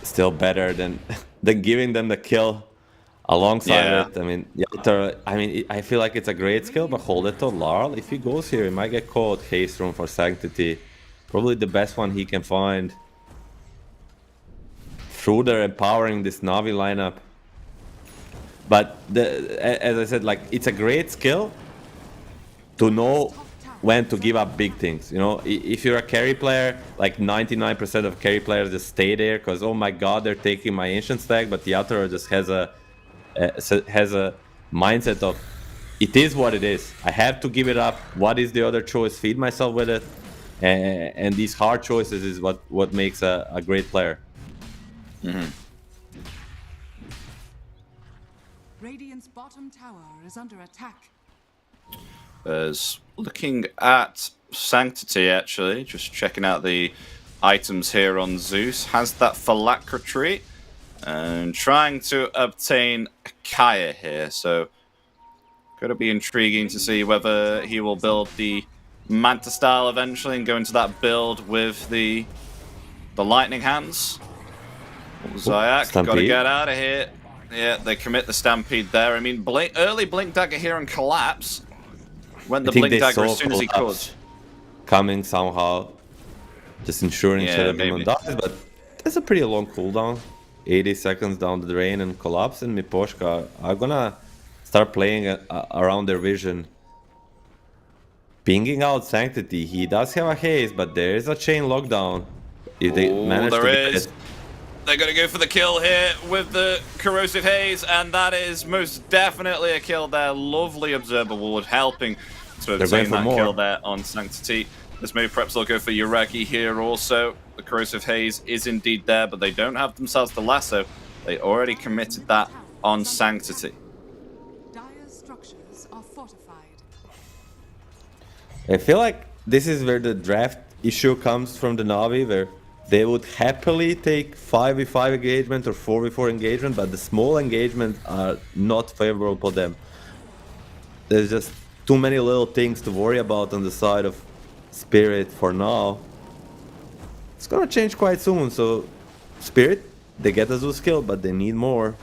Still better than giving them the kill alongside Yeah. it. I mean, Yatoro, I feel like it's a great skill, but hold it to Larl. If he goes here, he might get caught. Haste Room for Sanctity. Probably the best one he can find. Through they're empowering this Navi lineup. But as I said, like, it's a great skill to know when to give up big things. You know, if you're a carry player, like 99% of carry players just stay there because, oh my god, they're taking my ancient stack. But the Yatoro just has a mindset of, it is what it is. I have to give it up. What is the other choice? Feed myself with it. And these hard choices is what makes a great player. Mm-hmm. Radiant's bottom tower is under attack. As looking at Sanctity, actually, just checking out the items here on Zeus, has that Phylactery and trying to obtain a Kaya here. So, going to be intriguing to see whether he will build the Manta style eventually and go into that build with the Lightning Hands. Zayak, got to get out of here. Yeah, they commit the Stampede there. I mean, early Blink Dagger here and Collapse. Went the Blink Dagger as soon as he could. Coming somehow. Just ensuring Yeah, that everyone dies, but that's a pretty long cooldown. 80 seconds down the drain, and Collapse and Miposhka are gonna start playing around their vision. Pinging out Sanctity. He does have a haze, but there is a chain lockdown. If they manage to get it. They're going to go for the kill here with the Corrosive Haze, and that is most definitely a kill there. Lovely Observer Ward helping to obtain that kill there on Sanctity. This move perhaps will go for Yuragi here also. The Corrosive Haze is indeed there, but they don't have themselves the lasso. They already committed that on Sanctity. Dire's structures are fortified. I feel like this is where the draft issue comes from the Navi, where they would happily take 5v5 engagement or 4v4 engagement, but the small engagements are not favorable for them. There's just too many little things to worry about on the side of Spirit for now. It's gonna change quite soon, so Spirit, they get a Zeus skill, but they need more.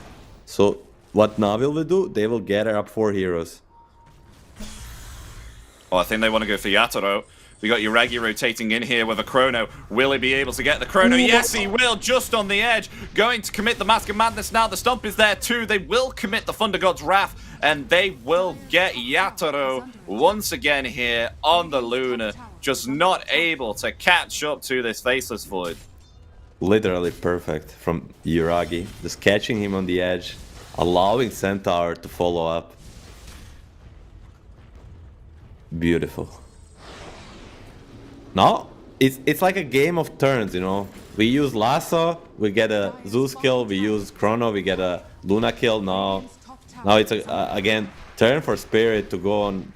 So what Navi will do, they will gather up 4 heroes. Well, I think they want to go for Yatoro. We got Yuragi rotating in here with a Chrono. Will he be able to get the Chrono? Yes, he will, just on the edge. Going to commit the Mask of Madness now. The Stomp is there too. They will commit the Thunder God's Wrath, and they will get Yatoro once again here on the Luna. Just not able to catch up to this Faceless Void. Literally perfect from Yuragi. Just catching him on the edge, allowing Centaur to follow up. Beautiful. now it's like a game of turns, you know. We use Lasso, we get a Zeus kill. We use Chrono, we get a Luna kill. Now it's again turn for Spirit to go on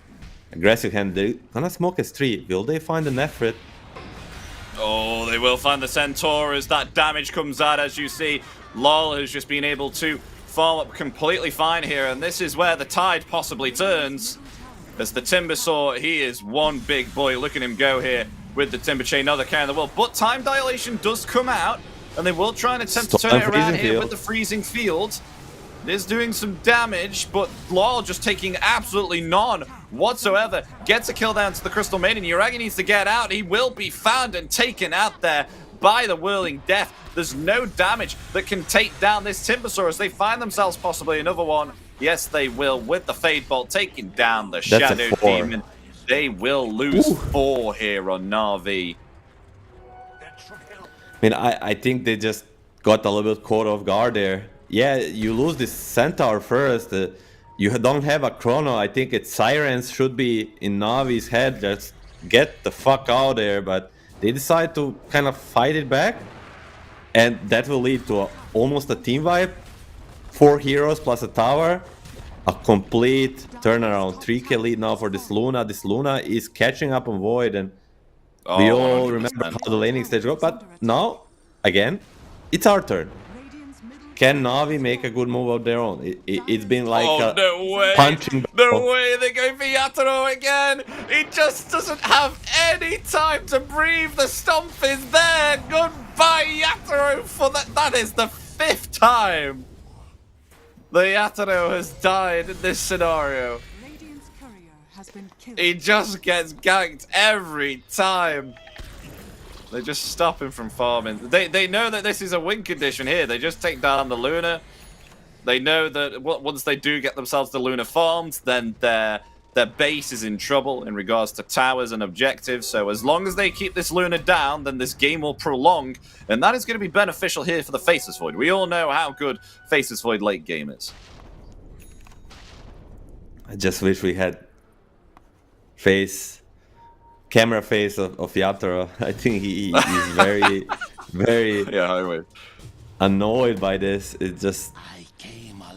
aggressive hand. They're gonna smoke S3. Will they find the Nefrit? Oh, they will find the Centaur as that damage comes out. As you see, LOL has just been able to farm up completely fine here, and this is where the tide possibly turns. As the Timbersaw, he is one big boy. Look at him go here with the Timber Chain, another carry in the world. But Time Dilation does come out, and they will try and attempt to turn it around here with the Freezing Field. It is doing some damage, but LOL just taking absolutely none whatsoever. Gets a kill down to the Crystal Maiden. Yuragi needs to get out. He will be found and taken out there by the Whirling Death. There's no damage that can take down this Timbersaw as they find themselves possibly another one. Yes, they will, with the Fade Bolt taking down the Shadow Demon. They will lose 4 here on Na'Vi. I mean, I think they just got a little bit caught off guard there. Yeah, you lose this Centaur first. You don't have a Chrono. I think it's Sirens should be in Navi's head. Just get the fuck out there. But they decide to kind of fight it back. And that will lead to almost a team wipe. 4 heroes plus a tower. A complete turnaround. 3k lead now for this Luna. This Luna is catching up on Void. And we all 100%. Remember how the laning stage goes. But now, again, it's our turn. Can Na'Vi make a good move of their own? It's been like punching. No way, they go for Yatoro again. He just doesn't have any time to breathe. The stomp is there. Goodbye, Yatoro, for that. That is the 5th time the Yatoro has died in this scenario. He just gets ganked every time. They just stop him from farming. They know that this is a win condition here. They just take down the Luna. They know that once they do get themselves the Luna farmed, then their base is in trouble in regards to towers and objectives. So as long as they keep this Luna down, then this game will prolong. And that is going to be beneficial here for the Faceless Void. We all know how good Faceless Void late game is. I just wish we had camera face of Yatoro. I think he is very, very annoyed by this. It's just,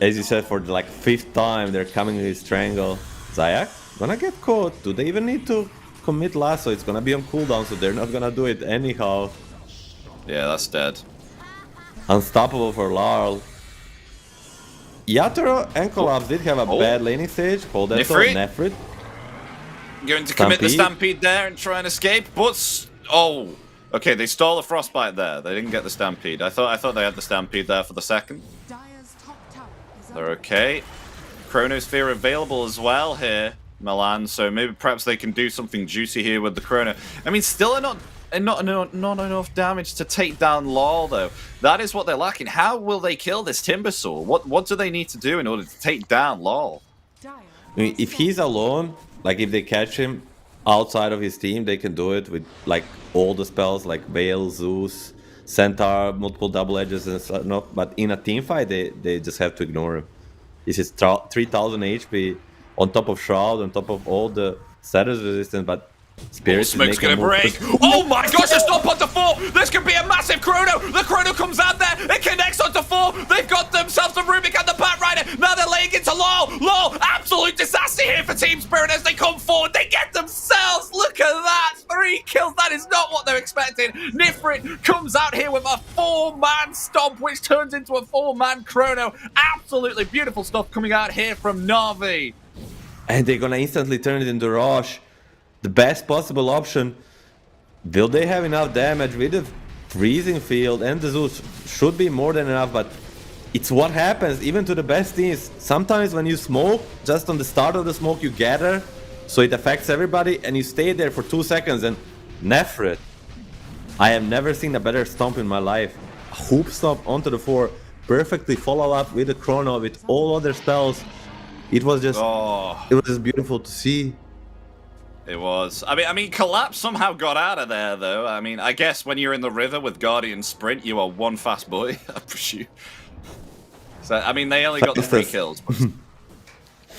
as you said, for the 5th time, they're coming with Strangle. Zayak gonna get caught. Do they even need to commit Lasso? It's gonna be on cooldown, so they're not gonna do it anyhow. Yeah, that's dead. Unstoppable for Larl. Yatoro and Collapse did have a bad laning stage. Hold that thought, Nefrit. Going to commit the Stampede there and try and escape, but okay, they stole the Frostbite there. They didn't get the Stampede. I thought they had the Stampede there for the second. They're okay. Chronosphere available as well here, Milan. So maybe perhaps they can do something juicy here with the Chrono. I mean, still not enough damage to take down LOL though. That is what they're lacking. How will they kill this Timbersaw? What do they need to do in order to take down LOL? I mean, if he's alone, like if they catch him outside of his team, they can do it with all the spells like Veil, Zeus, Centaur, multiple double edges and stuff. No, but in a team fight, they just have to ignore him. This is 3000 HP on top of Shroud, on top of all the status resistance, but Spirit Smoke's gonna break. Oh my gosh, it's not onto 4! This could be a massive Chrono! The Chrono comes out there, it connects onto 4! They've got themselves the Rubik and the Batrider! Now they're laying into LOL! LOL! Absolute disaster here for Team Spirit as they come forward! They get themselves! Look at that! 3 kills! That is not what they're expecting! Nifrit comes out here with a 4-man stomp, which turns into a 4-man Chrono. Absolutely beautiful stuff coming out here from Na'Vi. And they're gonna instantly turn it into Rosh. The best possible option. Will they have enough damage with the Freezing Field and the Zeus? Should be more than enough, but it's what happens even to the best teams. Sometimes when you smoke, just on the start of the smoke you gather, so it affects everybody, and you stay there for 2 seconds. And Nefrit, I have never seen a better stomp in my life. A hoop stomp onto the 4, perfectly follow up with the Chrono, with all other spells. It was just, it was just beautiful to see. It was. I mean, Collapse somehow got out of there, though. I mean, I guess when you're in the river with Guardian Sprint, you are one fast boy, I presume. So, I mean, they only got the 3 kills. But...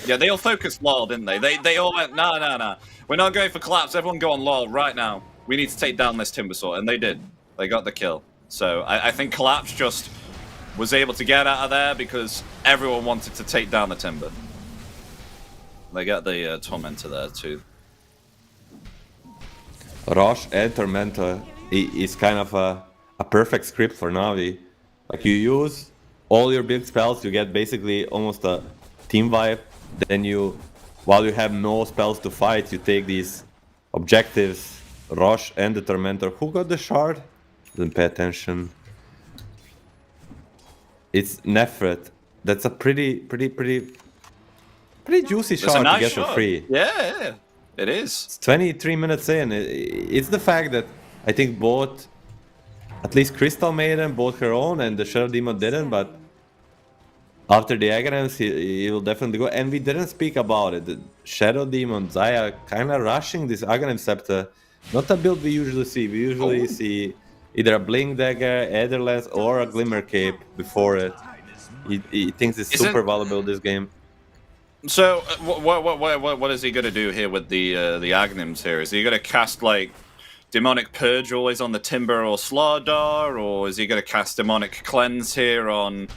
yeah, they all focused LOL, didn't they? They all went, no. We're not going for Collapse. Everyone go on LOL right now. we need to take down this Timber Sword, and they did. They got the kill. So I think Collapse just was able to get out of there because everyone wanted to take down the Timber. They got the Tormentor there too. Rosh and Tormentor is kind of a perfect script for Navi. Like you use all your big spells, you get basically almost a team vibe. Then you, while you have no spells to fight, you take these objectives, Rosh and the Tormentor. Who got the shard? Didn't pay attention. It's Nefret. That's a pretty juicy shard nice to get shot. for free. Yeah, it is. It's 23 minutes in. It's the fact that I think both, at least Crystal made them, both her own, and the Shadow Demon didn't, but after the Aghanim's, he will definitely go. And we didn't speak about it. The Shadow Demon, Zaya, kind of rushing this Aghanim Scepter. Not a build we usually see. We usually see either a Blink Dagger, Aetherlance, or a Glimmer Cape before it. He thinks it's super valuable this game. So, what is he going to do here with the Aghanims here? Is he going to cast, like, Demonic Purge always on the Timber or Slardar? Or is he going to cast Demonic Cleanse here on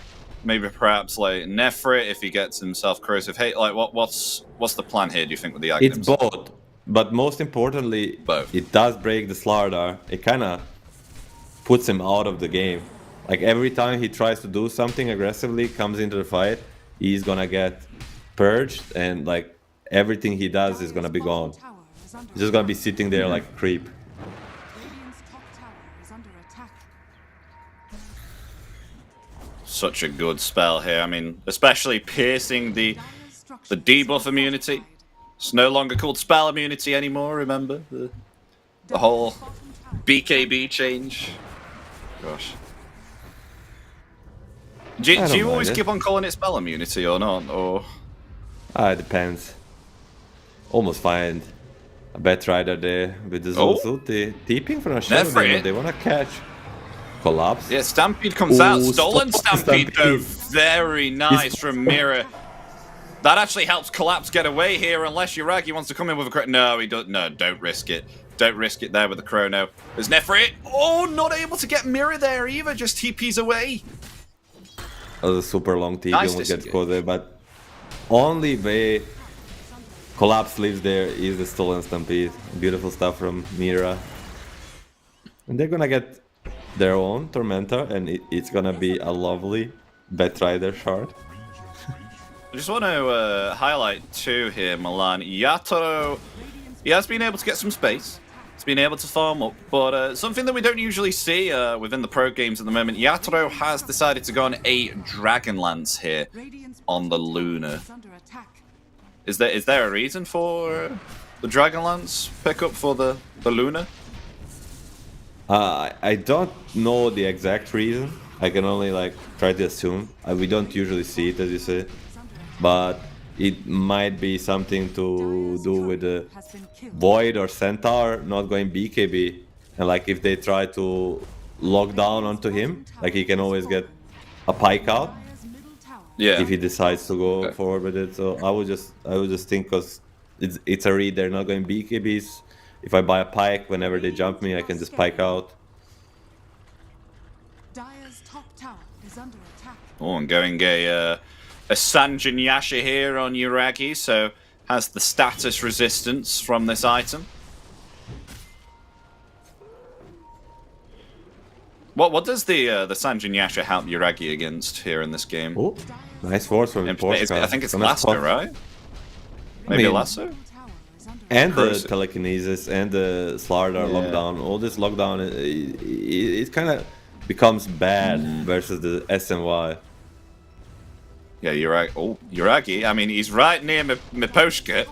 maybe perhaps, like, Nefrit if he gets himself Corrosive Hate? Like, what's the plan here, do you think, with the Aghanims? It's both. But most importantly, it does break the Slardar. It kind of puts him out of the game. Like, every time he tries to do something aggressively, comes into the fight, he's going to get purged, and like everything he does is gonna be gone. He's just gonna be sitting there like a creep. Such a good spell here. I mean, especially piercing the debuff immunity. It's no longer called spell immunity anymore. Remember the whole BKB change. Gosh. Do you always keep on calling it spell immunity or not? Or it depends. Almost find a Bet Rider there with the Zulti. Deeping from a Shadow Demon, they want to catch. Collapse. Yeah, Stampede comes out. Stolen Stampede, though. Very nice from Mira. That actually helps Collapse get away here, unless Yuragi wants to come in with a chrono. No, he doesn't. No, don't risk it. Don't risk it there with the chrono. There's Nefrit. Oh, not able to get Mira there either. Just TP's away. That was a super long TP. Almost gets caught there, but only way Collapse lives there is the Stolen Stampede. Beautiful stuff from Mira. And they're gonna get their own Tormentor, and it's gonna be a lovely Bet Rider shard. I just want to highlight too here, Milan. Yatoro, he has been able to get some space. He's been able to farm up, but something that we don't usually see within the pro games at the moment, Yatoro has decided to go on a Dragonlance here on the Luna. Is there a reason for the Dragonlance pickup for the Luna? I don't know the exact reason. I can only like try to assume. We don't usually see it, as you say, but it might be something to do with the Void or Centaur not going BKB, and like if they try to lock down onto him, like he can always get a pike out. Yeah. If he decides to go forward with it, so I would just think, because it's a read, they're not going BKBs. If I buy a pike, whenever they jump me, I can just pike out. Oh, I'm going a Sanjin Yasha here on Yuragi, so has the status resistance from this item. What does the Sanjin Yasha help Yuragi against here in this game? Oh, nice force from Porsche. I think it's Lasso, right? Maybe Lasso? And the telekinesis and the Slardar lockdown, all this lockdown, it kind of becomes bad versus the SNY. Yeah, Yuragi. Oh, Yuragi. I mean, he's right near Miposhka.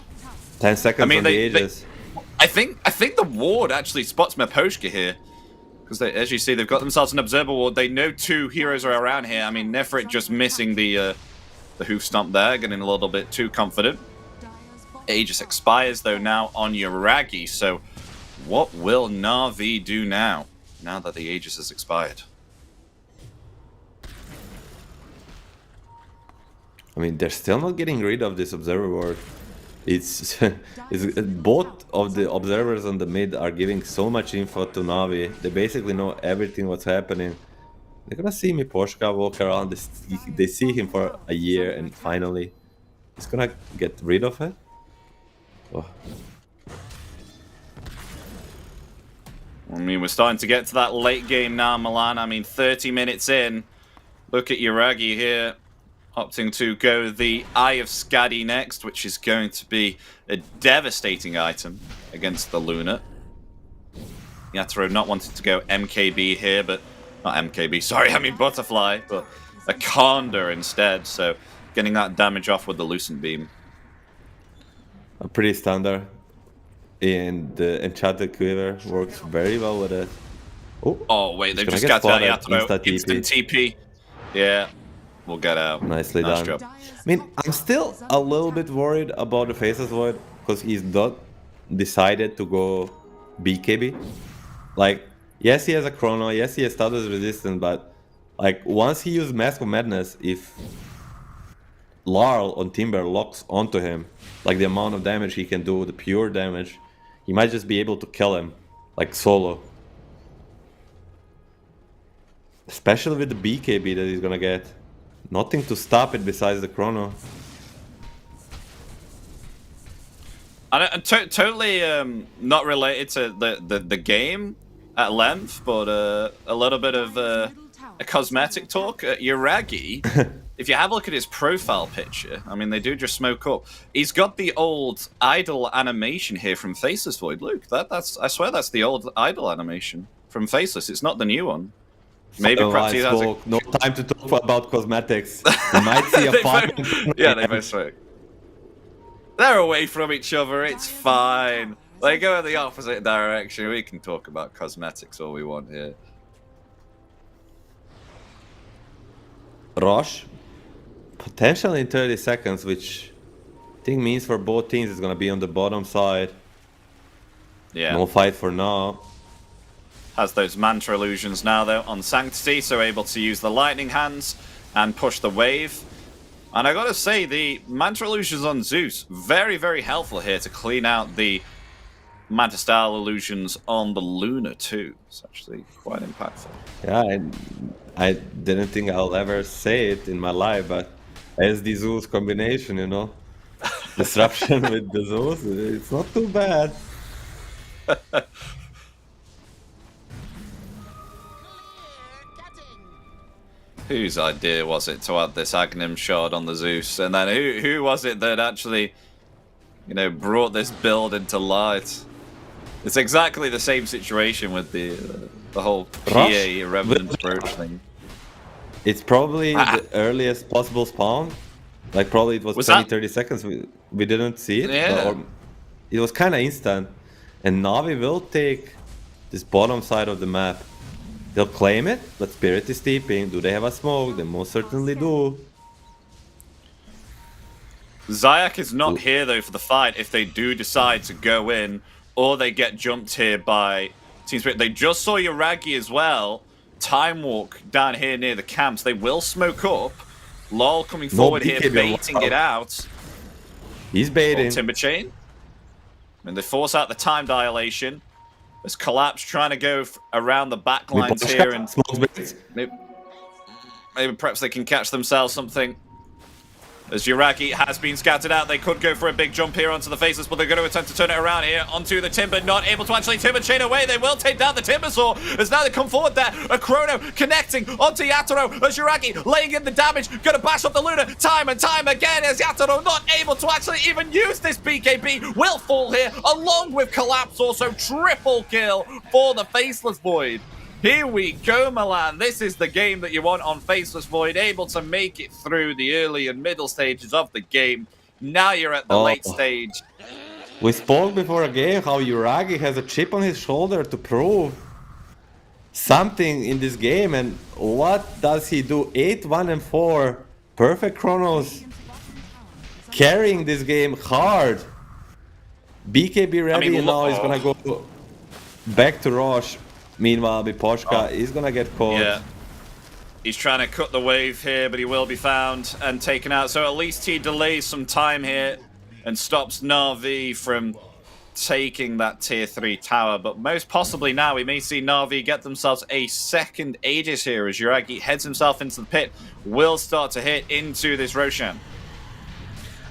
10 seconds on the Aegis. I think the ward actually spots Miposhka here, because as you see, they've got themselves an observer ward. They know two heroes are around here. I mean, Nefrit just missing the hoof stomp there, getting a little bit too confident. Aegis expires though now on Yuragi, so what will Na'Vi do now that the Aegis has expired? I mean, they're still not getting rid of this observer ward. it's, it's both of the observers on the mid are giving so much info to Navi. They basically know everything what's happening. They're gonna see me Poshka walk around. They see him for a year, and finally, he's gonna get rid of it. Oh. I mean, we're starting to get to that late game now, Milan. I mean, 30 minutes in. Look at Yuragi here, opting to go the Eye of Skadi next, which is going to be a devastating item against the Luna. Yatoro not wanting to go MKB here, but... Not MKB, sorry, I mean Butterfly, but a Conda instead, so getting that damage off with the Lucent Beam. A pretty standard. And the Enchanted Quiver works very well with it. Oh wait, they've just got that Yatoro. Instant TP. Yeah, we'll get out. Nicely nice done. Job. I mean, I'm still a little bit worried about the Faceless Void because he's not decided to go BKB. Like, yes, he has a Chrono, yes, he has status resistance, but like once he uses Mask of Madness, if Larl on Timber locks onto him, like the amount of damage he can do, the pure damage, he might just be able to kill him, like solo. Especially with the BKB that he's gonna get. Nothing to stop it besides the Chrono. And totally not related to the game at length, but a little bit of a cosmetic talk. Yuragi, if you have a look at his profile picture, I mean, they do just smoke up. He's got the old idle animation here from Faceless Void. Look, that's I swear that's the old idle animation from Faceless. It's not the new one. Maybe perhaps he has no time to talk about cosmetics. You might see a fun. Yeah, they both smoke. They're away from each other. It's fine. They go in the opposite direction. We can talk about cosmetics all we want here. Rosh, potentially in 30 seconds, which I think means for both teams is going to be on the bottom side. Yeah. No fight for now. Has those Mantra Illusions now, though, on Sanctity, so able to use the Lightning Hands and push the wave. And I gotta say, the Mantra Illusions on Zeus, very, very helpful here to clean out the Manta-style illusions on the Luna, too. It's actually quite impactful. Yeah, I didn't think I'll ever say it in my life, but as the Zeus combination, you know, disruption with the Zeus, it's not too bad. Whose idea was it to add this Aghanim Shard on the Zeus? And then who was it that actually, you know, brought this build into light? It's exactly the same situation with the whole PA Revenant approach thing. It's probably the earliest possible spawn. Like probably it was 20-30 seconds. We didn't see it. Yeah. Or it was kind of instant. And Navi will take this bottom side of the map. They'll claim it, but Spirit is steeping. Do they have a smoke? They most certainly do. Zayak is not here, though, for the fight if they do decide to go in, or they get jumped here by Team Spirit. They just saw Yuragi as well. Time Walk down here near the camps. They will smoke up. Lol coming forward here, baiting it out. He's baiting. Timber Chain. And they force out the time dilation. There's Collapse trying to go around the back lines here, and maybe perhaps they can catch themselves something. As Yuragi has been scouted out, they could go for a big jump here onto the Faceless, but they're going to attempt to turn it around here onto the Timber. Not able to actually Timber Chain away. They will take down the Timber Saw as now they come forward there. A Chrono connecting onto Yatoro as Yuragi laying in the damage. Going to bash up the Luna time and time again as Yatoro not able to actually even use this BKB. Will fall here along with Collapse. Also triple kill for the Faceless Void. Here we go, Milan. This is the game that you want on Faceless Void, able to make it through the early and middle stages of the game. Now you're at the late stage. We spoke before a game how Yuragi has a chip on his shoulder to prove something in this game, and what does he do? 8-1-4, perfect chronos, carrying this game hard. BKB ready, and now he's gonna go back to Rosh. Meanwhile, Biposhka is gonna get caught. Yeah. He's trying to cut the wave here, but he will be found and taken out. So at least he delays some time here. and stops Na'Vi from taking that tier 3 tower, but most possibly now we may see Na'Vi get themselves a second Aegis here as Yuragi heads himself into the pit, will start to hit into this Roshan.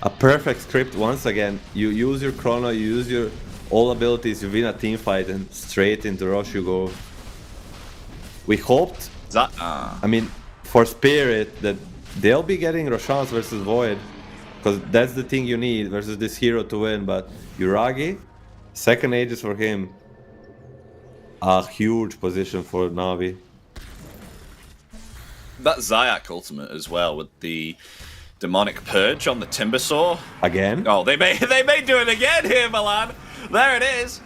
A perfect script once again. You use your chrono, you use your all abilities, you win a team fight, and straight into Rosh you go. We hoped, I mean, for Spirit, that they'll be getting Roshans versus Void, because that's the thing you need versus this hero to win, but Yuragi, second Aegis for him, a huge position for Na'Vi. That Zayak ultimate as well with the Demonic Purge on the Timbersaw. Again? Oh, they may do it again here, Milan. There it is.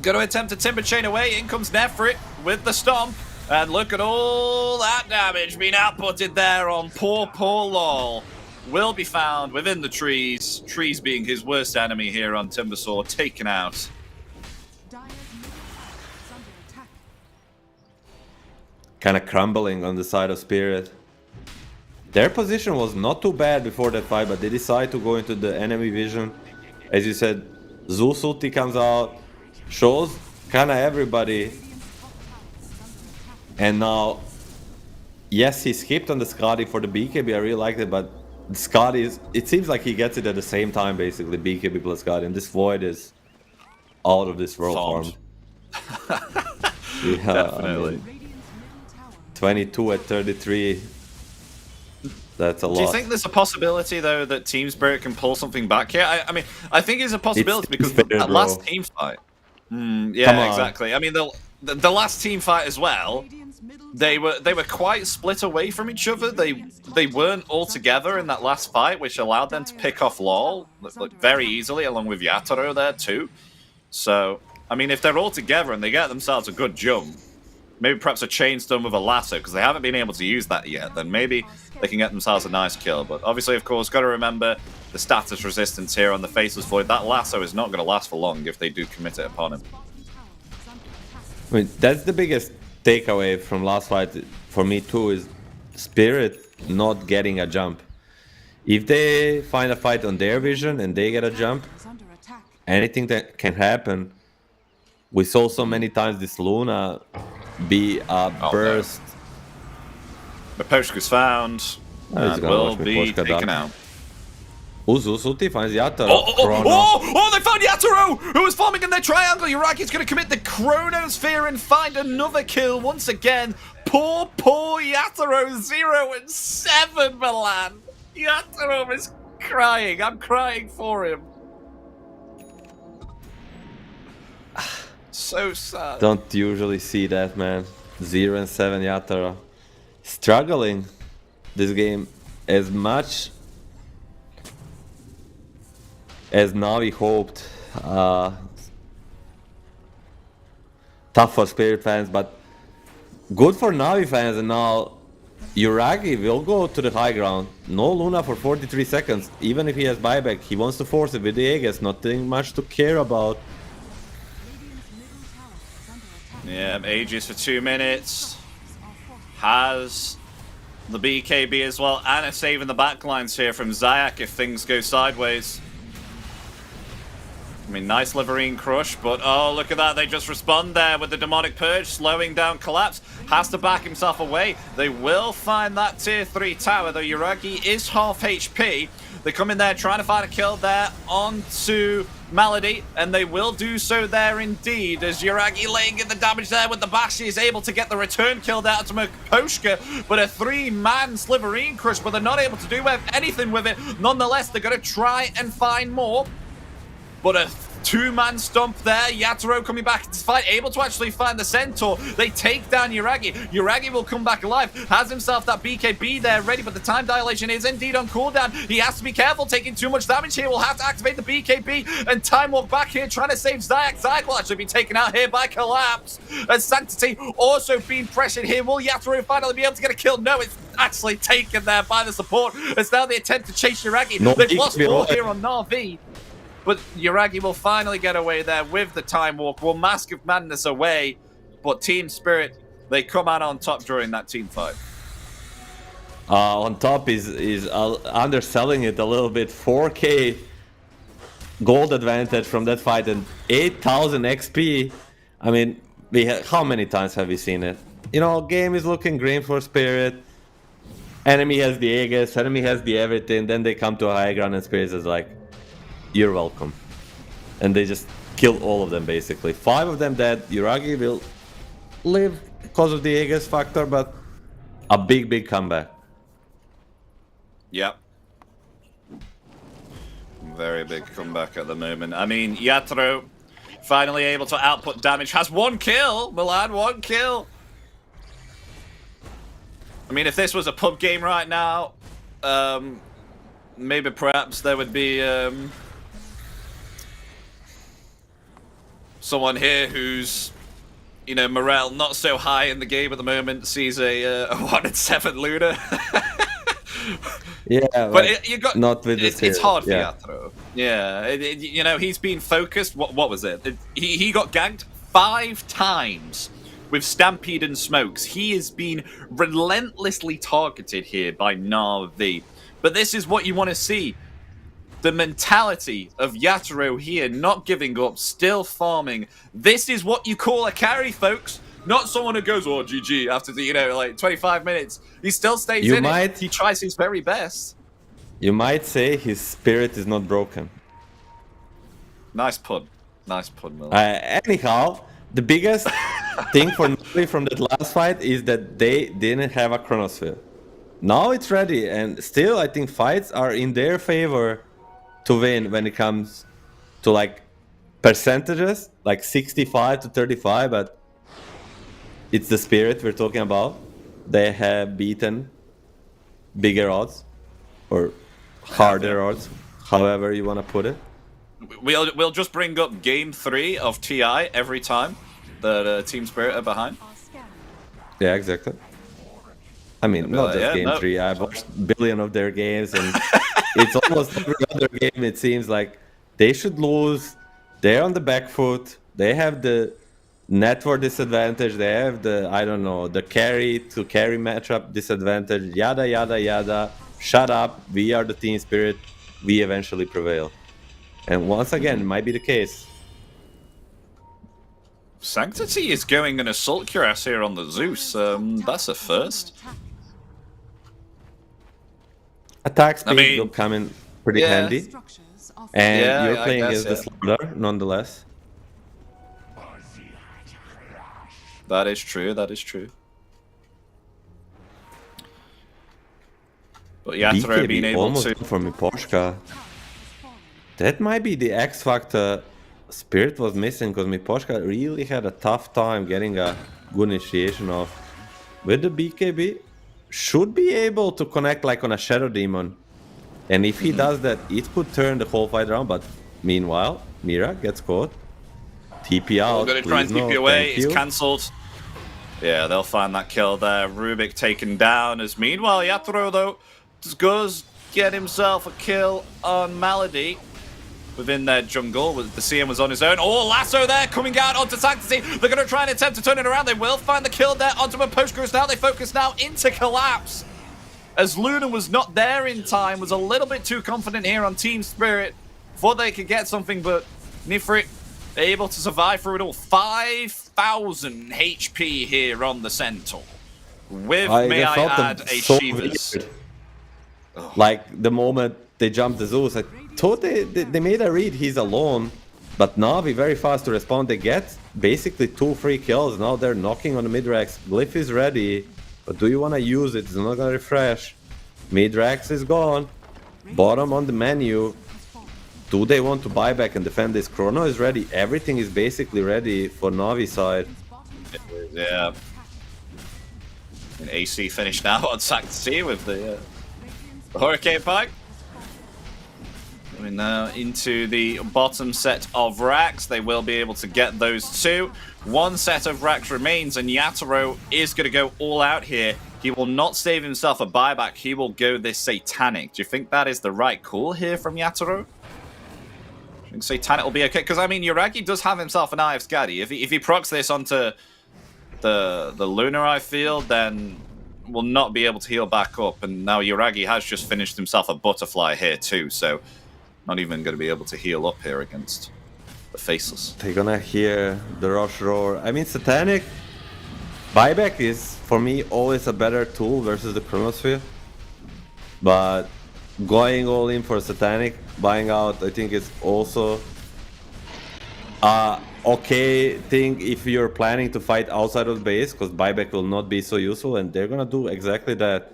Going to attempt a Timber Chain away. In comes Nefrit with the Stomp. And look at all that damage being outputted there on poor LOL. Will be found within the trees. Trees being his worst enemy here on Timbersaw. Taken out. Kind of crumbling on the side of Spirit. Their position was not too bad before that fight, but they decide to go into the enemy vision. As you said, Zeus ulti comes out, shows kind of everybody. And now, yes, he skipped on the Skadi for the BKB, I really liked it, but the Skadi is, it seems like he gets it at the same time, basically, BKB plus Skadi, and this Void is out of this world form. Yeah, Definitely. I mean, 22 at 33. That's a lot. Do you think there's a possibility, though, that Team Spirit can pull something back here? I mean, I think it's a possibility because that last team fight. Yeah, exactly. I mean, the last team fight as well, they were quite split away from each other. They weren't all together in that last fight, which allowed them to pick off LoL very easily, along with Yatoro there too. So, I mean, if they're all together and they get themselves a good jump, maybe perhaps a chain stun with a lasso, because they haven't been able to use that yet, then maybe they can get themselves a nice kill. But obviously, of course, got to remember the status resistance here on the Faceless Void. That lasso is not going to last for long if they do commit it upon him. I mean, that's the biggest takeaway from last fight for me too, is Spirit not getting a jump. If they find a fight on their vision and they get a jump, anything that can happen. We saw so many times this Luna be a burst. The Poshka's found and will be taken out. Zeus ulti finds Yatoro. They found Yatoro, who was forming in their triangle. Yuragi's going to commit the Chronosphere and find another kill once again. Poor Yatoro, 0-7, Milan. Yatoro is crying. I'm crying for him. So sad. Don't usually see that, man. 0-7 Yatoro. Struggling this game as much as Na'Vi hoped. Tough for Spirit fans, but good for Na'Vi fans. And now Yuragi will go to the high ground. No Luna for 43 seconds. Even if he has buyback, he wants to force it with the Aegis. Nothing much to care about. Yeah, Aegis for 2 minutes. Has the BKB as well. And a save in the backlines here from Zayak if things go sideways. I mean, nice Liverine Crush, but oh, look at that. They just respond there with the Demonic Purge, slowing down Collapse. Has to back himself away. They will find that tier 3 tower, though Yuragi is half HP. They come in there trying to find a kill there onto Malady, and they will do so there indeed, as Yuragi laying in the damage there with the bash. He is able to get the return kill there to Poshka, but a 3-man Sliverine Crush, but they're not able to do anything with it. Nonetheless, they're going to try and find more. But a 2-man stomp there. Yatoro coming back into the fight, able to actually find the Centaur. They take down Yuragi. Yuragi will come back alive. Has himself that BKB there ready, but the time dilation is indeed on cooldown. He has to be careful, taking too much damage here. Will have to activate the BKB and time walk back here, trying to save Zayak. Zayak will actually be taken out here by Collapse. And Sanctity also being pressured here. Will Yatoro finally be able to get a kill? No, it's actually taken there by the support. It's now the attempt to chase Yuragi. They've lost 4 here on Na'Vi. But Yuragi will finally get away there with the time walk. Will Mask of Madness away. But Team Spirit, they come out on top during that team fight. On top is underselling it a little bit. 4K gold advantage from that fight and 8,000 XP. I mean, how many times have we seen it? You know, game is looking green for Spirit. Enemy has the Aegis, enemy has the everything. Then they come to a high ground and Spirit is like, you're welcome. And they just kill all of them basically. 5 of them dead. Yuragi will live because of the Aegis factor, but a big comeback. Yep. Very big comeback at the moment. I mean, Yatoro finally able to output damage. Has 1 kill. Milan, 1 kill. I mean, if this was a pub game right now, maybe perhaps there would be someone here who's, you know, morale not so high in the game at the moment, sees a 1-7 Luna. Yeah, but you got not with it's hard for Yatoro. Yeah, you know, he's been focused. What was it? He got ganked 5 times with Stampede and Smokes. He has been relentlessly targeted here by Na'Vi. But this is what you want to see. The mentality of Yatoro here, not giving up, still farming. This is what you call a carry, folks. Not someone who goes, oh, GG, after, you know, like 25 minutes. He still stays in it. He tries his very best. You might say his spirit is not broken. Nice pun. Nice pun, Will. Anyhow, the biggest thing for Na'Vi from that last fight is that they didn't have a chronosphere. Now it's ready, and still I think fights are in their favor to win when it comes to like percentages, like 65 to 35, but it's the spirit we're talking about. They have beaten bigger odds or harder odds, however you want to put it. We'll just bring up Game 3 of TI every time that Team Spirit are behind. Yeah, exactly. I mean, not just Game 3. I've watched a billion of their games, and it's almost every other game. It seems like they should lose. They're on the back foot. They have the network disadvantage. They have the, I don't know, the carry to carry matchup disadvantage. Yada, yada, yada. Shut up. We are the Team Spirit. We eventually prevail. And once again, it might be the case. Sanctity is going an assault cuirass here on the Zeus. That's a first. Attack speed will come in pretty handy. And you're playing as the Slaughter, nonetheless. That is true, that is true. But Yatoro being able almost to... for Miposhka. That might be the X factor Spirit was missing, because Miposhka really had a tough time getting a good initiation off. With the BKB, should be able to connect like on a Shadow Demon. And if he does that, it could turn the whole fight around, but meanwhile, Mira gets caught. TP out. We're going to try and TP away, it's cancelled. Yeah, they'll find that kill there. Rubik taken down, as meanwhile Yatoro though just goes get himself a kill on Malady. Within their jungle, the CM was on his own. Oh, Lasso there coming out onto Sanctity. They're going to try and attempt to turn it around. They will find the kill there onto a post-cruise now. They focus now into Collapse. As Luna was not there in time, was a little bit too confident here on Team Spirit. Thought they could get something, but Nifrit able to survive through it all. 5,000 HP here on the Centaur. With, may I add, a Shivas. Like, the moment they jumped the Zeus, I thought they made a read, he's alone, but Na'Vi very fast to respond. They get basically 2 free kills. Now they're knocking on the mid-Rex. Glyph is ready, but do you want to use it? It's not going to refresh. Mid-Rex is gone. Bottom on the menu. Do they want to buy back and defend this? Chrono is ready. Everything is basically ready for Na'Vi side. Yeah. And AC finished now on Sanctity with the Hurricane Pike. Coming now into the bottom set of racks. They will be able to get those 2. 1 set of racks remains, and Yatoro is going to go all out here. He will not save himself a buyback. He will go this Satanic. Do you think that is the right call here from Yatoro? I think Satanic will be okay. Because, I mean, Yuragi does have himself an Eye of Skadi. If he procs this onto the Lunar Eye field, then will not be able to heal back up. And now Yuragi has just finished himself a Butterfly here too. So Not even going to be able to heal up here against the Faceless. They're gonna hear the Rush Roar. I mean, Satanic buyback is, for me, always a better tool versus the Chronosphere. But going all in for Satanic, buying out, I think it's also okay thing if you're planning to fight outside of the base, because buyback will not be so useful, and they're gonna do exactly that.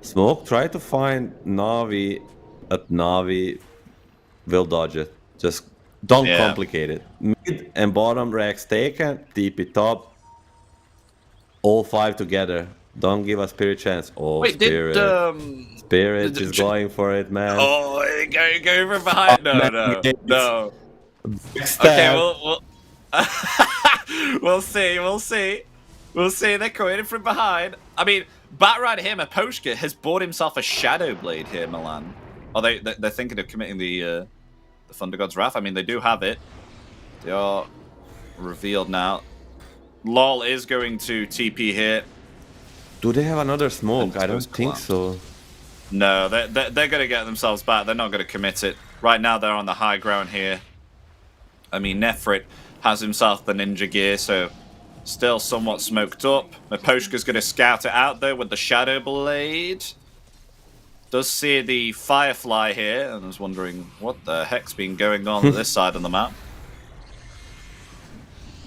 Smoke, try to find Navi at Navi, will dodge it. Just don't complicate it. Mid and bottom racks taken, TP top, all 5 together. Don't give a Spirit chance. Oh, Wait, Spirit. Spirit is going for it, man. Oh, go from behind. No. Okay, we'll see. We'll see. They're coming in from behind. I mean, Batrider here, Maposhka, has bought himself a Shadow Blade here, Milan. Are they're thinking of committing the Thunder God's Wrath? I mean, they do have it. They are revealed now. LOL is going to TP here. Do they have another smoke? I don't think so. No, they're going to get themselves back. They're not going to commit it. Right now, they're on the high ground here. I mean, Nefrit has himself the ninja gear, so still somewhat smoked up. Maposhka's going to scout it out, though, with the Shadow Blade. Does see the Firefly here, and I was wondering what the heck's been going on this side of the map.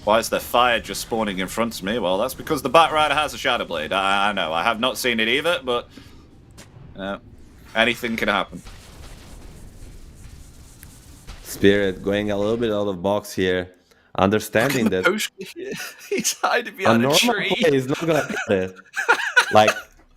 Why is there fire just spawning in front of me? Well, that's because the Batrider has a Shadow Blade. I know, I have not seen it either, but anything can happen. Spirit going a little bit out of box here, understanding that he's hiding behind a tree. Play is not gonna get it. Like,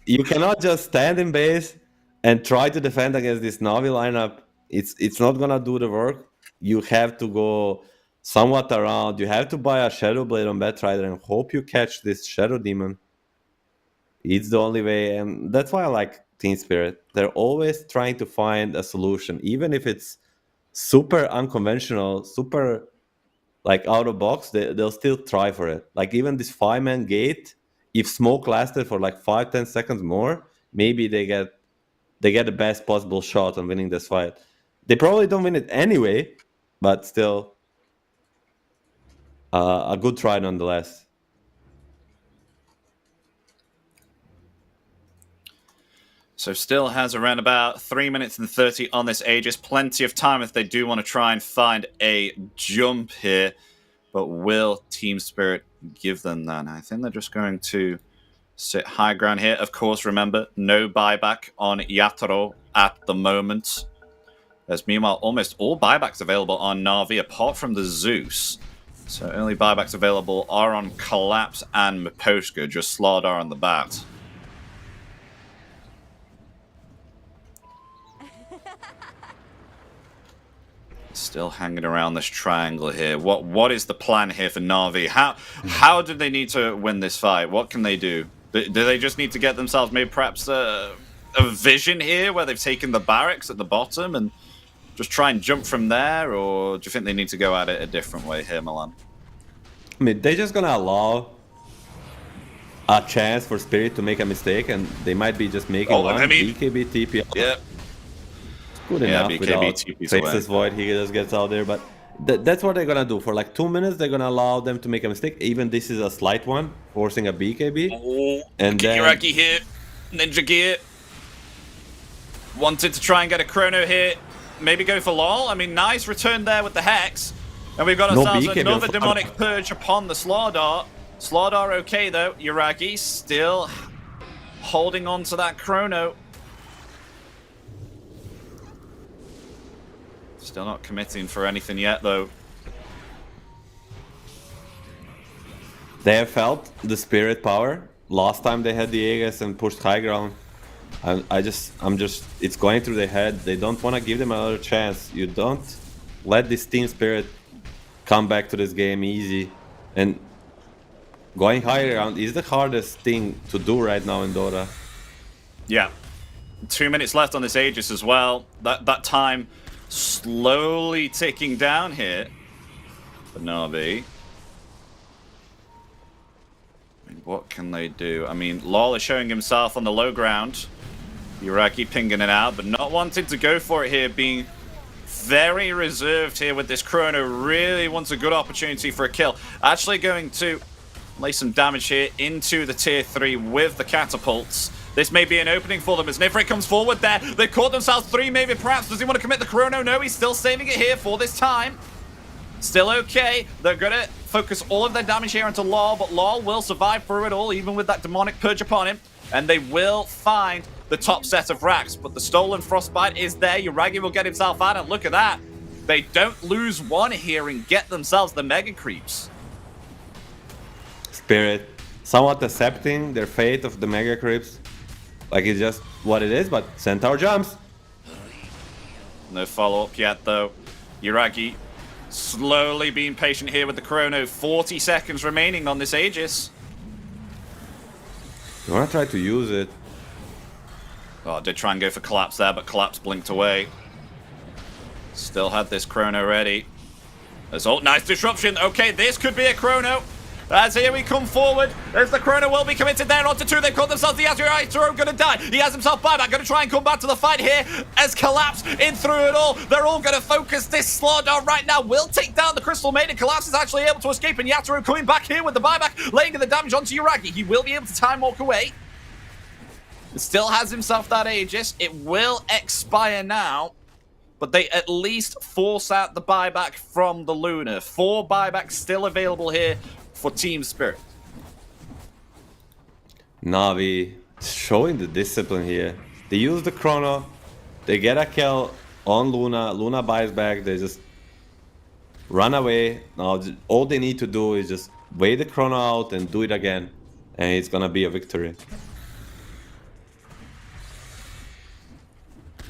you cannot just stand in base and try to defend against this Navi lineup. It's not gonna do the work. You have to go somewhat around. You have to buy a Shadow Blade on Batrider and hope you catch this Shadow Demon. It's the only way, and that's why I like Team Spirit. They're always trying to find a solution, even if it's super unconventional, super like out of box. They'll still try for it. Like even this 5-man gate, if smoke lasted for like 5-10 seconds more, maybe they get the best possible shot on winning this fight. They probably don't win it anyway, but still a good try nonetheless. So still has around about 3 minutes and 30 on this Aegis. Plenty of time if they do want to try and find a jump here. But will Team Spirit give them that? I think they're just going to sit high ground here. Of course, remember, no buyback on Yatoro at the moment. There's meanwhile almost all buybacks available on Na'Vi apart from the Zeus. So only buybacks available are on Collapse and Maposhka, just Slardar on the bat. Still hanging around this triangle here. What is the plan here for Na'Vi? How do they need to win this fight? What can they do? Do they just need to get themselves maybe perhaps a vision here where they've taken the barracks at the bottom and just try and jump from there? Or do you think they need to go at it a different way here, Milan? I mean, they're just gonna allow a chance for Spirit to make a mistake, and they might be just making one BKB TP. Yeah. Good enough without Faceless Void. He just gets out there, but that's what they're gonna do. For like 2 minutes, they're gonna allow them to make a mistake. Even this is a slight one, forcing a BKB. Oh, and then Kiraki here, Ninja Gear. Wanted to try and get a Chrono here. Maybe go for LOL. I mean, nice return there with the Hex. And we've got ourselves another Demonic Purge upon the Slardar. Slardar okay though. Yuragi still holding on to that Chrono. Still not committing for anything yet, though. They have felt the Spirit power. Last time they had the Aegis and pushed high ground. I'm just, it's going through their head. They don't want to give them another chance. You don't let this Team Spirit come back to this game easy. And going high ground is the hardest thing to do right now in Dota. Yeah. 2 minutes left on this Aegis as well. That time slowly ticking down here for Na'Vi. I mean, what can they do? I mean, LOL is showing himself on the low ground. Yuraki pinging it out, but not wanting to go for it here, being very reserved here with this Chrono. Really wants a good opportunity for a kill. Actually going to lay some damage here into the tier 3 with the catapults. This may be an opening for them as Nifrit comes forward there. They've caught themselves 3 maybe perhaps. Does he want to commit the Chrono? No, he's still saving it here for this time. Still okay. They're going to focus all of their damage here into Lol, but Lol will survive through it all, even with that demonic purge upon him. And they will find the top set of racks. But the stolen Frostbite is there. Yuragi will get himself out, and look at that. They don't lose one here and get themselves the Mega Creeps. Spirit somewhat accepting their fate of the Mega Creeps. Like it's just what it is, but Centaur jumps. No follow-up yet, though. Yuragi slowly being patient here with the Chrono. 40 seconds remaining on this Aegis. You wanna try to use it. Oh, I did try and go for Collapse there, but Collapse blinked away. Still had this Chrono ready. There's all nice disruption. Okay, this could be a Chrono. As here we come forward, as the Chrono will be committed there onto 2. They've caught themselves. The Azure gonna die. He has himself buyback. Gonna try and come back to the fight here as Collapse in through it all. They're all gonna focus this Slaughter right now. Will take down the Crystal Maiden. Collapse is actually able to escape, and Yatoro coming back here with the buyback, laying the damage onto Yuragi. He will be able to time walk away. Still has himself that Aegis. It will expire now, but they at least force out the buyback from the Luna. 4 buybacks still available here for Team Spirit. Navi showing the discipline here. They use the Chrono, they get a kill on Luna, Luna buys back, they just run away. Now all they need to do is just wait the Chrono out and do it again, and it's gonna be a victory.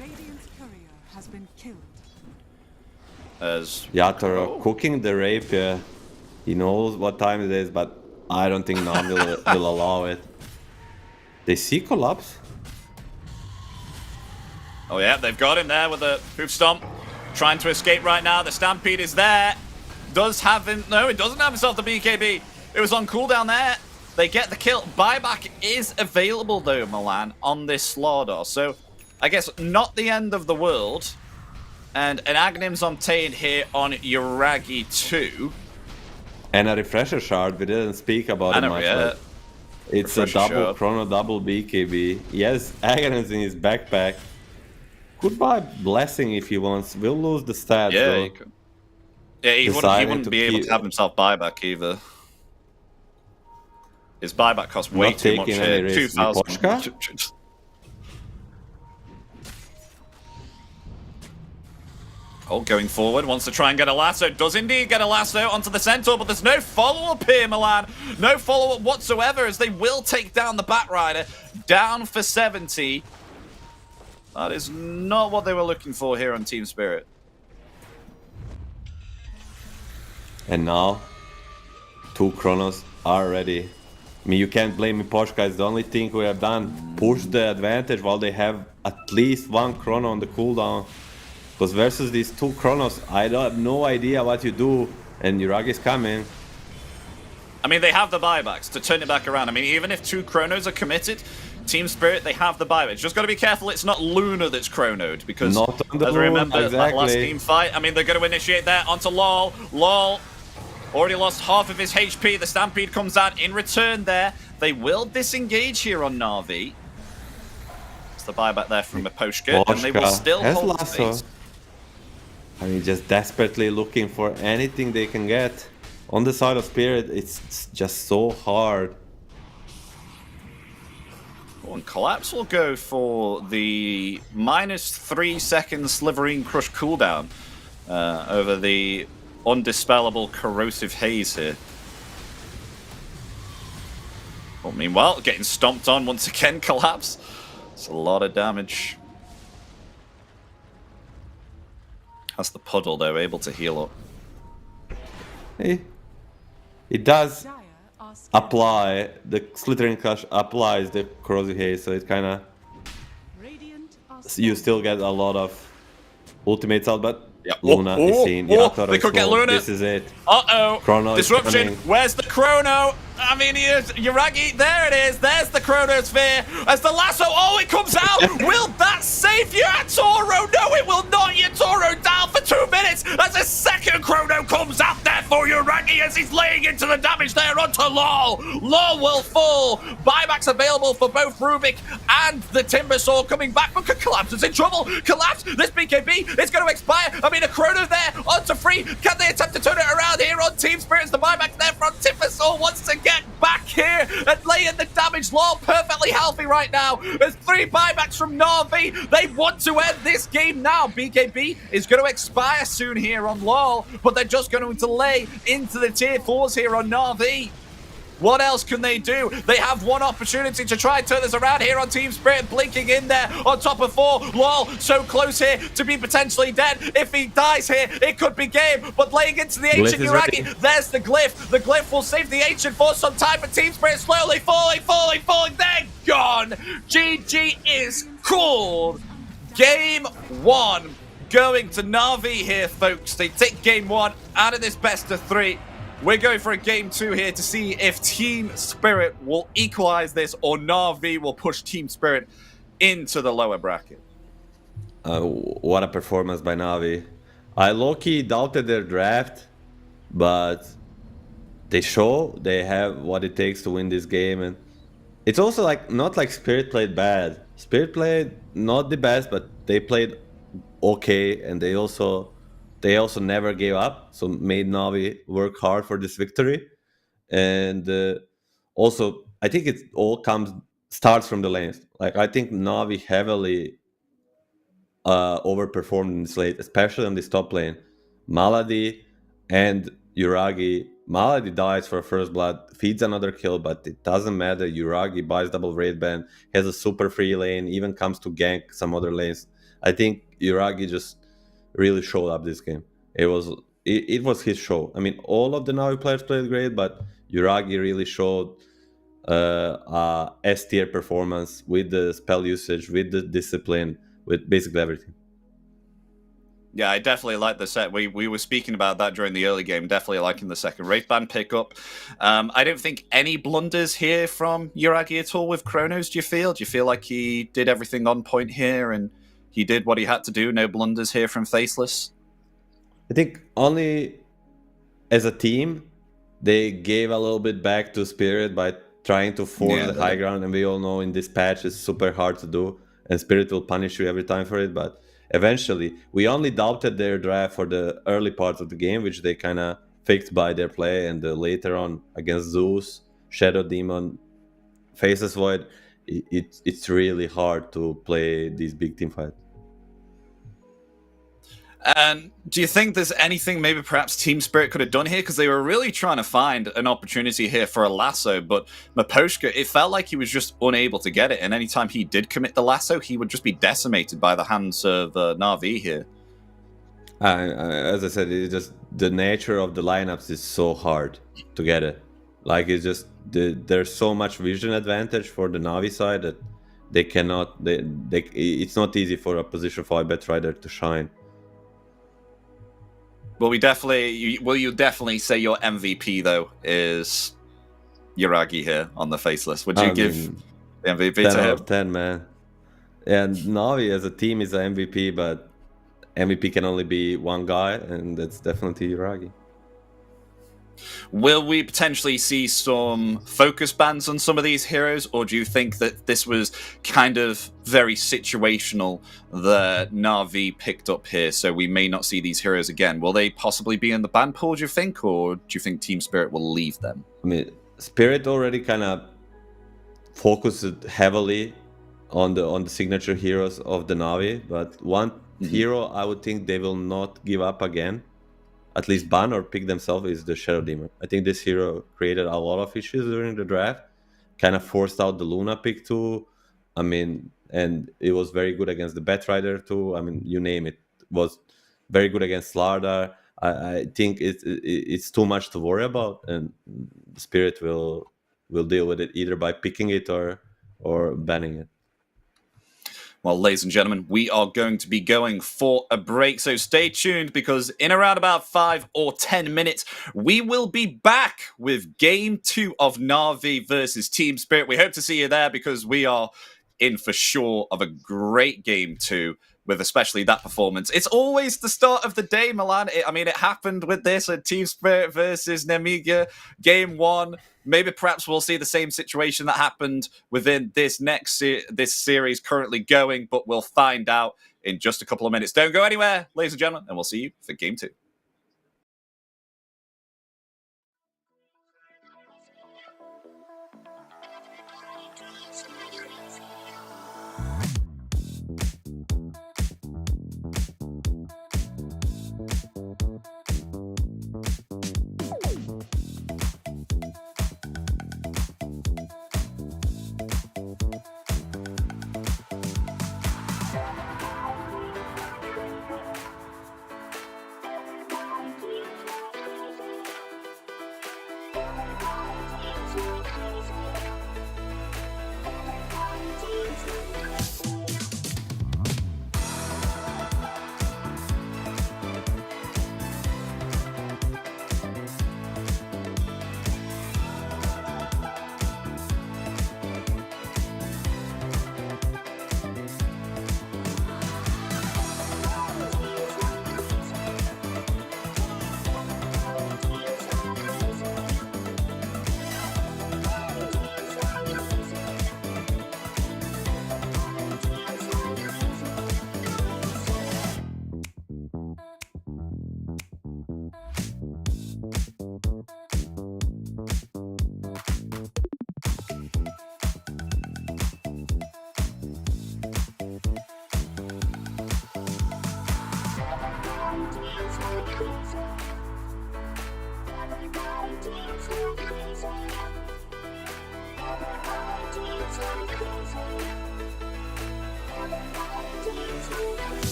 Radiant's courier has been killed. As Yatoro cooking the rapier. He knows what time it is, but I don't think Navi will allow it. They see Collapse. oh yeah, they've got him there with a hoof stomp. Trying to escape right now. The Stampede is there. Does have him. No, it doesn't have himself the BKB. It was on cooldown there. They get the kill. Buyback is available though, Milan, on this Slardar. So I guess not the end of the world. And an Agnim's obtained here on Yuragi 2. And a refresher shard, we didn't speak about it much. Yeah. It's Refresher a double shard. Chrono, double BKB. He has Aghanim's in his backpack. Could buy Blessing if he wants. We'll lose the stats Yeah, though. you could. Yeah, he Deciding wouldn't to be able keep- to have himself buyback either. His buyback costs way Not too much taking any here. risks. 2,000. Miposhka? Oh, going forward, wants to try and get a lasso. Does indeed get a lasso onto the Centaur, but there's no follow-up here, Milan. No follow-up whatsoever, as they will take down the Batrider. Down for 70. That is not what they were looking for here on Team Spirit. And now, 2 Chronos are ready. I mean, you can't blame Miposhka. It's the only thing we have done. Push the advantage while they have at least 1 Chrono on the cooldown. Because versus these 2 Chronos, I don't have no idea what you do. And Yuragi's coming. I mean, they have the buybacks to turn it back around. I mean, even if 2 Chronos are committed, Team Spirit, they have the buybacks. Just got to be careful it's not Luna that's chronoed, because Not on the as I Luna, remember that last exactly. team fight, I mean, they're going to initiate that onto Lol. Lol already lost half of his HP. The Stampede comes out in return there. They will disengage here on Na'Vi. It's the buyback there from Miposhka, and they will Miposhka still has hold lasso. space. I mean, just desperately looking for anything they can get. On the side of Spirit, it's just so hard. Oh, and Collapse will go for the -3 second Sliverine Crush cooldown over the undispellable corrosive haze here. Well, meanwhile, getting stomped on once again, Collapse. It's a lot of damage. That's the puddle, though, able to heal up. It does Dire are scared. apply, the Slithering Crush applies the corrosive haze, so it kind of, Radiant are you still get a lot of ultimates out, but Yeah. Luna is seen. Yatoro They is could get low. Luna. This is it. Uh-oh. Chrono is Disruption. coming. Where's the Chrono? I mean, Yuragi, there it is. There's the Chronosphere. As the lasso, oh, it comes out. Will that save Yatoro? No, it will not. Yatoro down for 2 minutes as a second Chrono comes out there for Yuragi as he's laying into the damage there onto LOL. LOL will fall. Buybacks available for both Rubik and the Timbersaw coming back, but Collapse is in trouble. Collapse, this BKB is going to expire. I mean, a Chrono there onto free. Can they attempt to turn it around here on Team Spirits? The buyback there from Timbersaw wants to get back here and lay in the damage. LOL perfectly healthy right now. There's 3 buybacks from Na'Vi. They want to end this game now. BKB is going to expire soon here on LOL, but they're just going to lay into the tier 4s here on Na'Vi. What else can they do? They have one opportunity to try and turn this around here on Team Spirit, blinking in there on top of 4. LOL, so close here to be potentially dead. If he dies here, it could be game. But laying into the Ancient Yuragi, there's the Glyph. The Glyph will save the Ancient for some time, but Team Spirit slowly falling. They're gone. GG is called. Game 1 going to Na'Vi here, folks. They take game 1 out of this best of 3. We're going for a game 2 here to see if Team Spirit will equalize this or Na'Vi will push Team Spirit into the lower bracket. What a performance by Na'Vi. I low-key doubted their draft, but they show they have what it takes to win this game. And it's also like not like Spirit played bad. Spirit played not the best, but they played okay, and they also never gave up, so made Na'Vi work hard for this victory. And also, I think it all starts from the lanes. Like, I think Na'Vi heavily overperformed in this lane, especially on this top lane. Malady and Yuragi. Malady dies for first blood, feeds another kill, but it doesn't matter. Yuragi buys double raid ban, has a super free lane, even comes to gank some other lanes. I think Yuragi just really showed up this game. It was his show. I mean, all of the Na'Vi players played great, but Yuragi really showed S tier performance with the spell usage, with the discipline, with basically everything. Yeah, I definitely like the set. We were speaking about that during the early game. Definitely liking the second raid ban pickup. I don't think any blunders here from Yuragi at all with Chronos. Do you feel like he did everything on point here and he did what he had to do? No blunders here from Faceless? I think only as a team, they gave a little bit back to Spirit by trying to force the high ground. And we all know in this patch, it's super hard to do. And Spirit will punish you every time for it. But eventually, we only doubted their draft for the early parts of the game, which they kind of fixed by their play. And later on, against Zeus, Shadow Demon, Faceless Void, it's really hard to play these big team fights. And do you think there's anything maybe perhaps Team Spirit could have done here? Because they were really trying to find an opportunity here for a lasso, but Miposhka, it felt like he was just unable to get it. And anytime he did commit the lasso, he would just be decimated by the hands of Na'Vi here. As I said, it's just the nature of the lineups is so hard to get it. Like, it's just there's so much vision advantage for the Na'Vi side that they cannot. It's not easy for a position 5 bet rider to shine. Well, you definitely say your MVP though is Yuragi here on the Faceless? Would you give the MVP 10 to out him? of 10, man. And Na'Vi as a team is an MVP, but MVP can only be one guy, and that's definitely Yuragi. Will we potentially see some focus bans on some of these heroes, or do you think that this was kind of very situational that Na'Vi picked up here, so we may not see these heroes again? Will they possibly be in the ban pool, do you think, or do you think Team Spirit will leave them? I mean, Spirit already kind of focused heavily on the signature heroes of the Na'Vi, but one hero I would think they will not give up again, at least ban or pick themselves, is the Shadow Demon. I think this hero created a lot of issues during the draft, kind of forced out the Luna pick too. I mean, and it was very good against the Bet Rider too. I mean, you name it. Was very good against Slardar. I think it's too much to worry about, and Spirit will deal with it either by picking it or banning it. Well, ladies and gentlemen, we are going to be going for a break, so stay tuned because in around about 5 or 10 minutes, we will be back with Game 2 of Na'Vi versus Team Spirit. We hope to see you there because we are in for sure of a great Game 2 with especially that performance. It's always the start of the day, Milan. It happened with this at Team Spirit versus Nemiga, Game 1. Maybe perhaps we'll see the same situation that happened within this this series currently going, but we'll find out in just a couple of minutes. Don't go anywhere, ladies and gentlemen, and we'll see you for Game 2.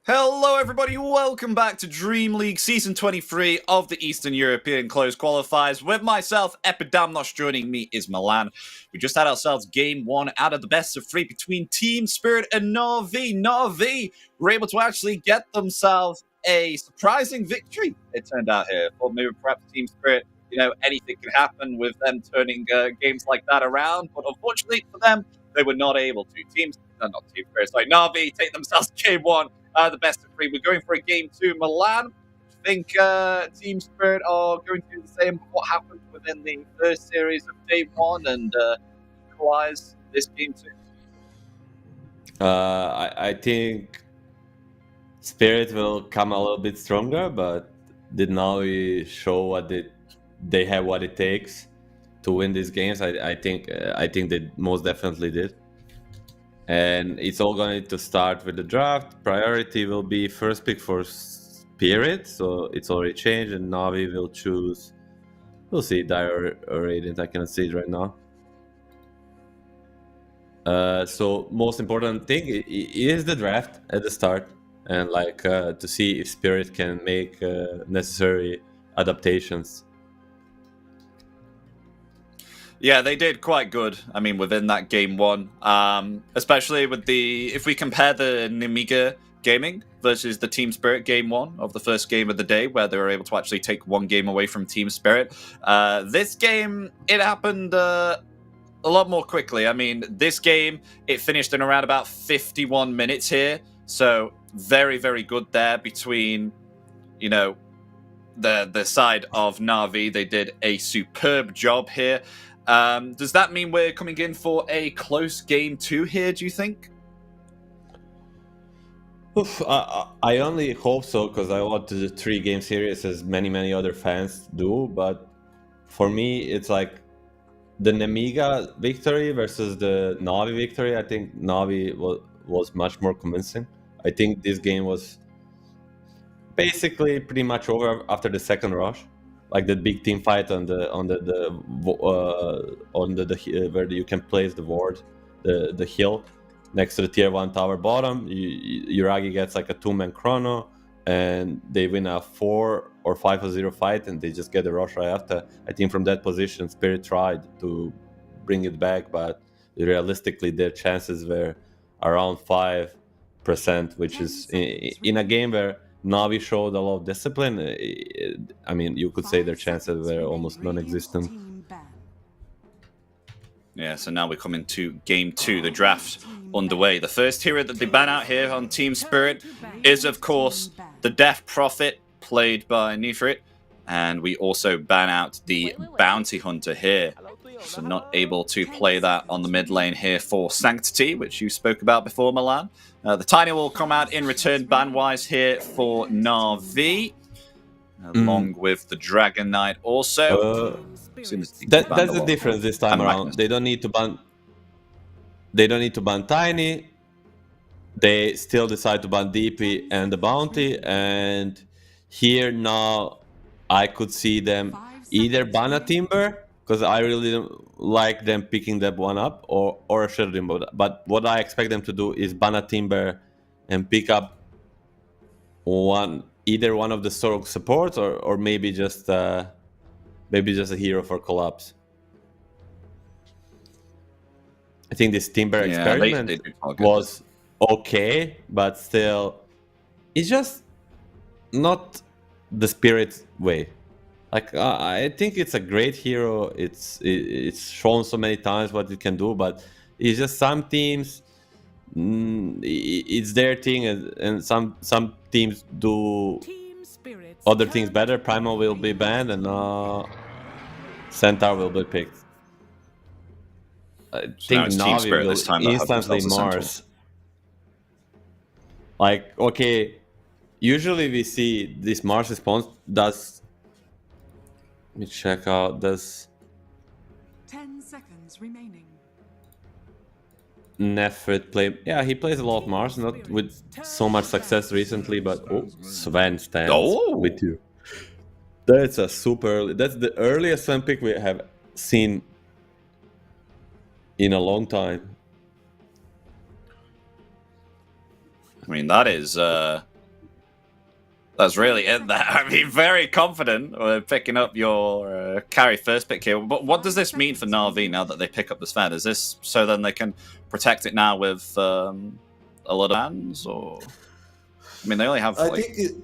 Hello, everybody. Welcome back to DreamLeague Season 23 of the Eastern European Closed Qualifiers. With myself, Epidamnos, joining me is Milan. We just had ourselves Game 1 out of the best of 3 between Team Spirit and Na'Vi. Na'Vi were able to actually get themselves a surprising victory, it turned out here. Thought maybe perhaps Team Spirit, anything could happen with them turning games like that around. But unfortunately for them, they were not able to. Na'Vi take themselves Game 1. The best of 3. We're going for a Game 2. Milan, I think Team Spirit are going to do the same. What happened within the first series of Day 1 and equalize this Game 2? I think Spirit will come a little bit stronger, but did Navi show what they have what it takes to win these games? I think they most definitely did. And it's all going to start with the draft. Priority will be first pick for Spirit, so it's already changed, and Navi will choose. We'll see Dire or Radiant. I cannot see it right now. So most important thing is the draft at the start, and to see if Spirit can make necessary adaptations. Yeah, they did quite good. I mean, within that Game 1, especially with if we compare the Nemiga gaming versus the Team Spirit Game 1 of the first game of the day, where they were able to actually take one game away from Team Spirit. This game, it happened a lot more quickly. I mean, this game, it finished in around about 51 minutes here. So very, very good there between, the side of Na'Vi. They did a superb job here. Does that mean we're coming in for a close Game 2 here, do you think? I only hope so, because I want the 3-game series as many other fans do. But for me, it's like the Nemiga victory versus the Na'Vi victory. I think Na'Vi was much more convincing. I think this game was basically pretty much over after the second rush. Like the big team fight on the where you can place the ward, the hill next to the tier 1 tower bottom. Yuragi gets like a 2-man chrono, and they win a 4 or 5-0 fight, and they just get the rush right after. I think from that position, Spirit tried to bring it back, but realistically, their chances were around 5%, which is in a game where Navi showed a lot of discipline. I mean, you could say their chances were almost non-existent. Yeah, so now we come into Game 2, the draft underway. The first hero that they ban out here on Team Spirit is, of course, the Death Prophet, played by Nefrit. And we also ban out the Bounty Hunter here. So not able to play that on the mid lane here for Sanctity, which you spoke about before, Milan. The Tiny will come out in return ban-wise here for Na'Vi, along with the Dragon Knight also. That's the difference this time around. They don't need to ban. They don't need to ban Tiny. They still decide to ban DP and the Bounty. And here now, I could see them either ban a Timber, because I really don't like them picking that one up, or a Shielding. But what I expect them to do is ban a Timber and pick up either one of the Sorok supports, or maybe just a hero for collapse. I think this Timber experiment was okay, but still, it's just not the Spirit way. Like, I think it's a great hero. It's shown so many times what it can do, but it's just some teams, it's their thing, and some teams do other things better. Primal will be banned, and Centaur will be picked. I think Navi will instantly Mars. Like, okay, usually we see this Mars response does. Let me check out this. 10 seconds remaining. Nefrit play. Yeah, he plays a lot of Mars, not with so much success recently, but Sven stands with you. That's a super early. That's the earliest Sven pick we have seen in a long time. I mean, that is That's really it there. I mean, very confident picking up your carry first pick here. But what does this mean for Na'Vi now that they pick up the Sven? Is this so then they can protect it now with a lot of hands? Or I mean, they only have. I Like, think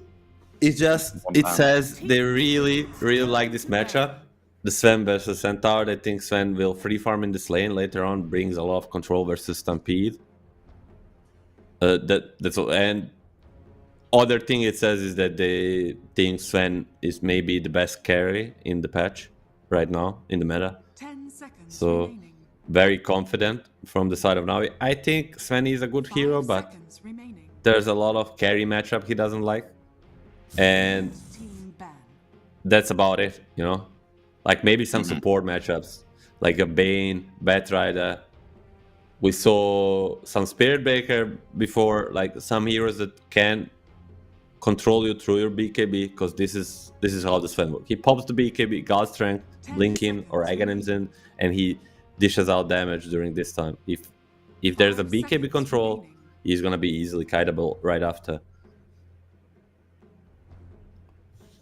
it says they really like this matchup. The Sven versus Centaur. They think Sven will free farm in this lane later on, brings a lot of control versus Stampede. That's all. And other thing it says is that they think Sven is maybe the best carry in the patch right now in the meta. 10 seconds So remaining. very confident from the side of Navi. I think Sven is a good 5 hero, but seconds remaining. there's a lot of carry matchup he doesn't like. And Team ban. that's about it, you know? Like maybe some support matchups, like a Bane, Batrider. We saw some Spirit Breaker before, like some heroes that can control you through your BKB, because this is how the Sven works. He pops the BKB, God Strength, Blink in or Aghanims in, and he dishes out damage during this time. If there's a 5 BKB seconds control, remaining. he's gonna be easily kiteable right after.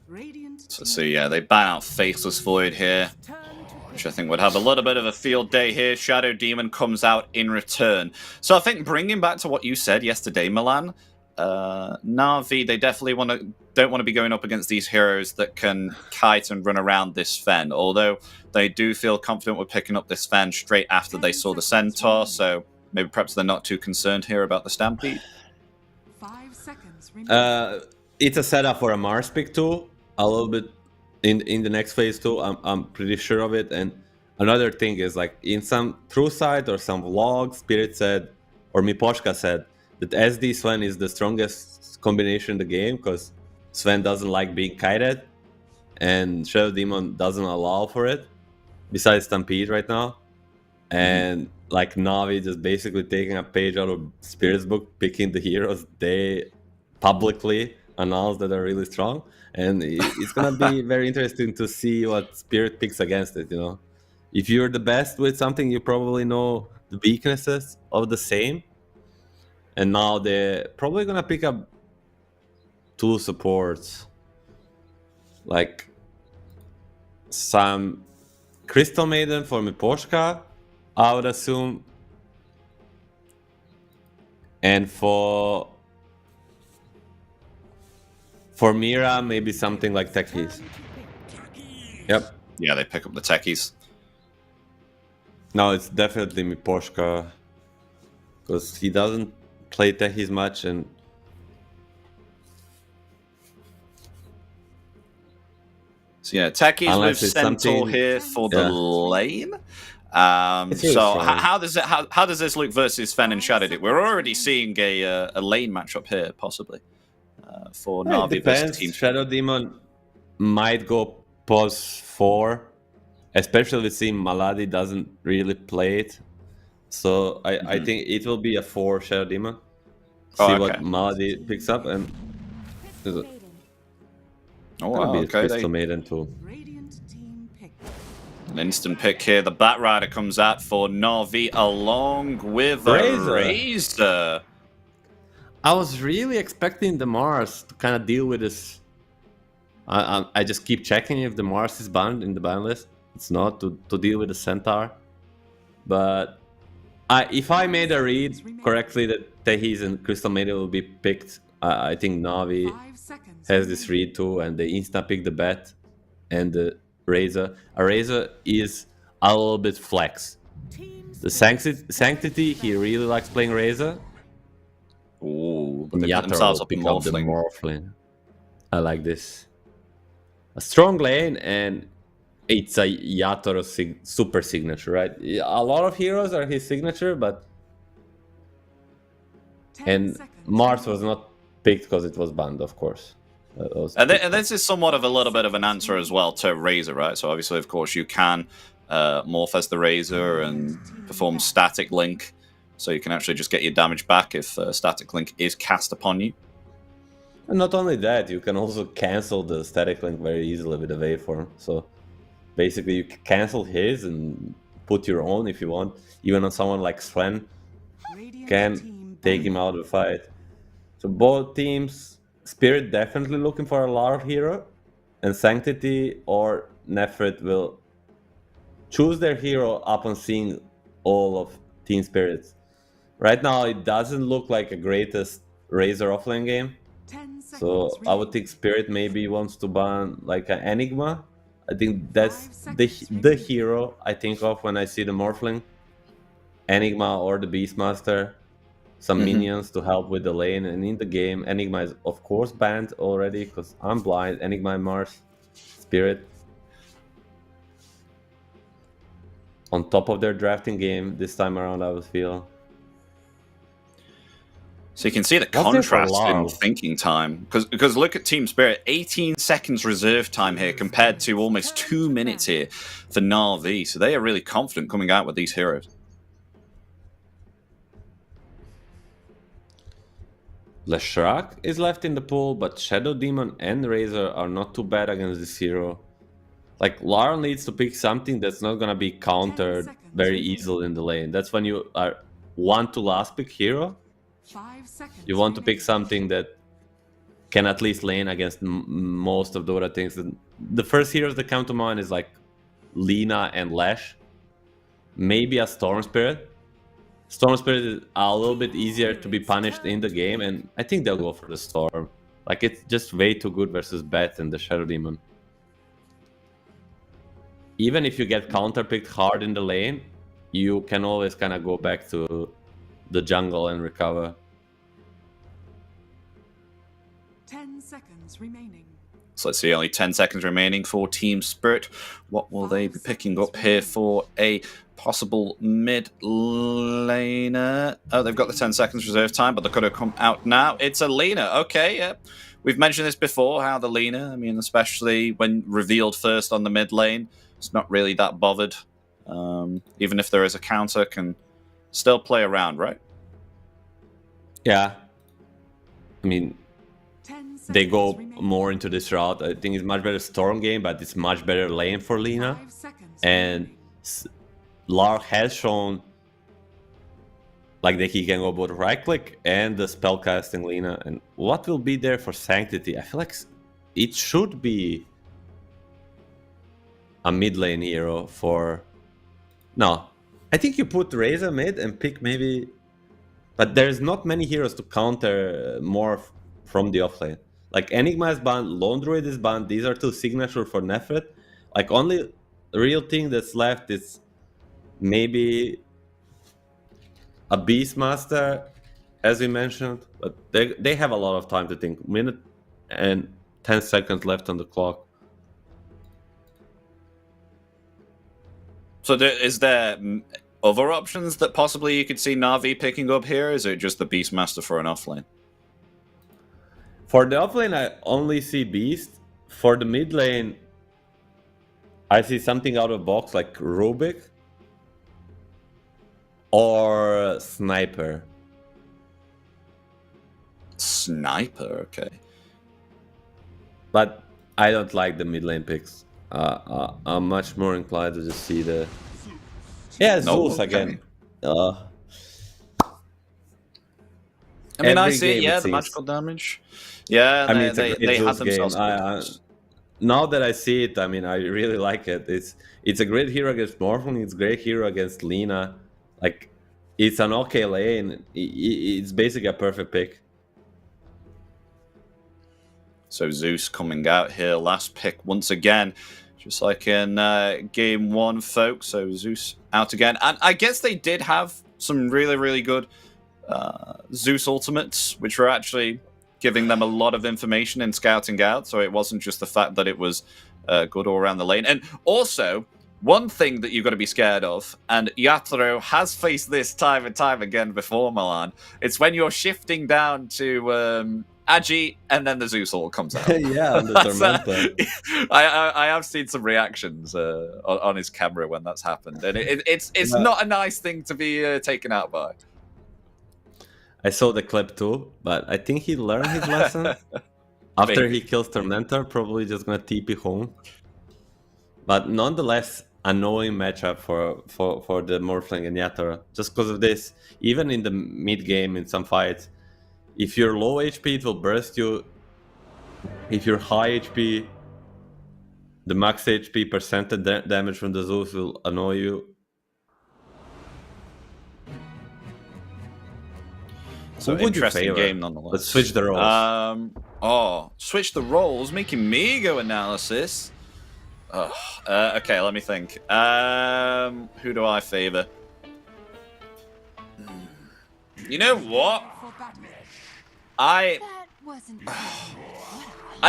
Radiant so team yeah, they ban out Faceless Void here, turn to which I think would have a little bit of a field day here. Shadow Demon comes out in return. So I think bringing back to what you said yesterday, Milan, Na'Vi, they definitely don't want to be going up against these heroes that can kite and run around this Sven, although they do feel confident with picking up this Sven straight after they saw the Centaur, so maybe perhaps they're not too concerned here about the Stampede. 5 seconds remaining. It's a setup for a Mars pick too, a little bit in the next phase too. I'm pretty sure of it. And another thing is, like, in some true site or some vlog, Spirit said, or Miposhka said, that SD Sven is the strongest combination in the game, because Sven doesn't like being kited, and Shadow Demon doesn't allow for it, besides Stampede right now. And like Navi just basically taking a page out of Spirit's book, picking the heroes they publicly announce that are really strong. And it's gonna be very interesting to see what Spirit picks against it, you know. If you're the best with something, you probably know the weaknesses of the same. And now they're probably gonna pick up 2 supports, like some Crystal Maiden for Miposhka, I would assume, and for Mira, maybe something like Techies. Yep. Yeah, they pick up the techies. No, it's definitely Miposhka, because he doesn't play Techies much, and So yeah, techies with unless it's Centaur something- here for the Yeah. lane. It's really So strong. how does this look versus Sven and Shadow? We're already seeing a lane matchup here, possibly for it Na'Vi versus depends. Team. Shadow Demon might go pos 4, especially seeing Maladi doesn't really play it. So I think it will be a 4 Shadow Demon. See Oh, what okay. Maladi picks up, and it's Oh, gonna wow, be a okay. Crystal Maiden too. Radiant team pick. An instant pick here. The Batrider comes out for Na'Vi along with a Razor. Razor. I was really expecting the Mars to kind of deal with this. I just keep checking if the Mars is banned in the ban list. It's not to deal with the Centaur. But if I made a read correctly that Techies and Crystal Maiden will be picked, I think Na'Vi 5 seconds has this read too, and they insta pick the Bat and the Razor. A Razor is a little bit flex. Team The Sanctity, he really likes playing Razor. Ooh, but they put Yator themselves will up in pick up the Morphling. Morphling. I like this. A strong lane, and it's a Yator super signature, right? A lot of heroes are his signature, but 10 and seconds Mars was not picked because it was banned, of course. That was And this is somewhat of a little bit of an answer as well to Razor, right? So obviously, of course, you can morph as the Razor and perform Static Link, so you can actually just get your damage back if Static Link is cast upon you. And not only that, you can also cancel the static link very easily with the waveform. So basically, you can cancel his and put your own if you want. Even on someone like Sven, Radiant can team take him out of the fight. So both teams Spirit definitely looking for a large hero, and Sanctity or Nefrit will choose their hero upon seeing all of Team Spirits. Right now, it doesn't look like a greatest Razor offlane game. 10 seconds So I would remaining. think Spirit maybe wants to ban like an Enigma. I think that's 5 the seconds the remaining. hero I think of when I see the Morphling. Enigma or the Beastmaster. Some minions to help with the lane, and in the game, Enigma is of course banned already because I'm blind. Enigma and Mars, Spirit. On top of their drafting game this time around, I would feel. So you can see the What's there for contrast in Larl? thinking time. Because look at Team Spirit, 18 seconds reserve time here compared to almost 2 minutes here for Na'Vi. So they are really confident coming out with these heroes. Leshrac is left in the pool, but Shadow Demon and Razor are not too bad against this hero. Like, Larl needs to pick something that's not gonna be countered very easily in the lane. That's when you want to last pick hero. 5 seconds. You want to pick remaining. something that can at least lane against most of Dota things. The first heroes that come to mind is like Lina and Lash. Maybe a Storm Spirit. Storm Spirit is a little bit easier to be punished in the game, and I think they'll go for the Storm. Like, it's just way too good versus Bat and the Shadow Demon. Even if you get counterpicked hard in the lane, you can always kind of go back to the jungle and recover. 10 seconds remaining. So let's see, only 10 seconds remaining for Team Spirit. What will they be picking up here for a possible mid laner? Oh, they've got the 10 seconds reserve time, but they could have come out now. It's a Lina. Okay, yeah. We've mentioned this before, how the Lina, I mean, especially when revealed first on the mid lane, it's not really that bothered. Even if there is a counter, can still play around, right? Yeah. I mean, 10 seconds they go remaining. more into this route. I think it's much better Storm game, but it's much better lane for Lina. 5 seconds And remaining. Lark has shown like that he can go both right click and the spellcasting Lina. And what will be there for Sanctity? I feel like it should be a mid lane hero for... No, I think you put Razor mid and pick maybe... But there's not many heroes to counter more from the offlane. Like Enigma is banned, Lone Druid is banned. These are two signature for Nefret. Like only real thing that's left is maybe a Beastmaster, as we mentioned. But they have a lot of time to think. Minute and 10 seconds left on the clock. So is there other options that possibly you could see Na'Vi picking up here? Is it just the Beastmaster for an offlane? For the offlane, I only see Beast. For the mid lane, I see something out of box like Rubik or Sniper. Sniper, okay. But I don't like the mid lane picks. I'm much more inclined to just see the... Yeah, Zeus okay. again. I mean, I Every see it, game, yeah, it the seems. magical damage. Yeah, I mean, it's a great they had Zeus game. themselves. Now that I see it, I mean, I really like it. It's a great hero against Morphling. It's a great hero against Lina. Like, it's an okay lane. It's basically a perfect pick. So Zeus coming out here, last pick once again, just like in game one, folks. So Zeus out again. And I guess they did have some really, really good Zeus ultimates, which were actually giving them a lot of information in scouting out. So it wasn't just the fact that it was good all around the lane. And also, one thing that you've got to be scared of, and Yatro has faced this time and time again before, Milan, it's when you're shifting down to Agi, and then the Zeus ult comes out. Yeah, on the Tormentor. I have seen some reactions on his camera when that's happened, and it's Yeah. not a nice thing to be taken out by. I saw the clip too, but I think he learned his lesson. After Maybe. he kills Tormentor, probably just gonna TP home. But nonetheless, annoying matchup for the Morphling and Yatora. Just because of this, even in the mid game in some fights, if you're low HP, it will burst you if you're high HP, the max HP percentage damage from the Zeus will annoy you. So Who would you interesting favor? game nonetheless. Let's switch the roles. Switch the roles, making me go analysis. Okay, let me think. Who do I favor? You know what? For battle. I That wasn't.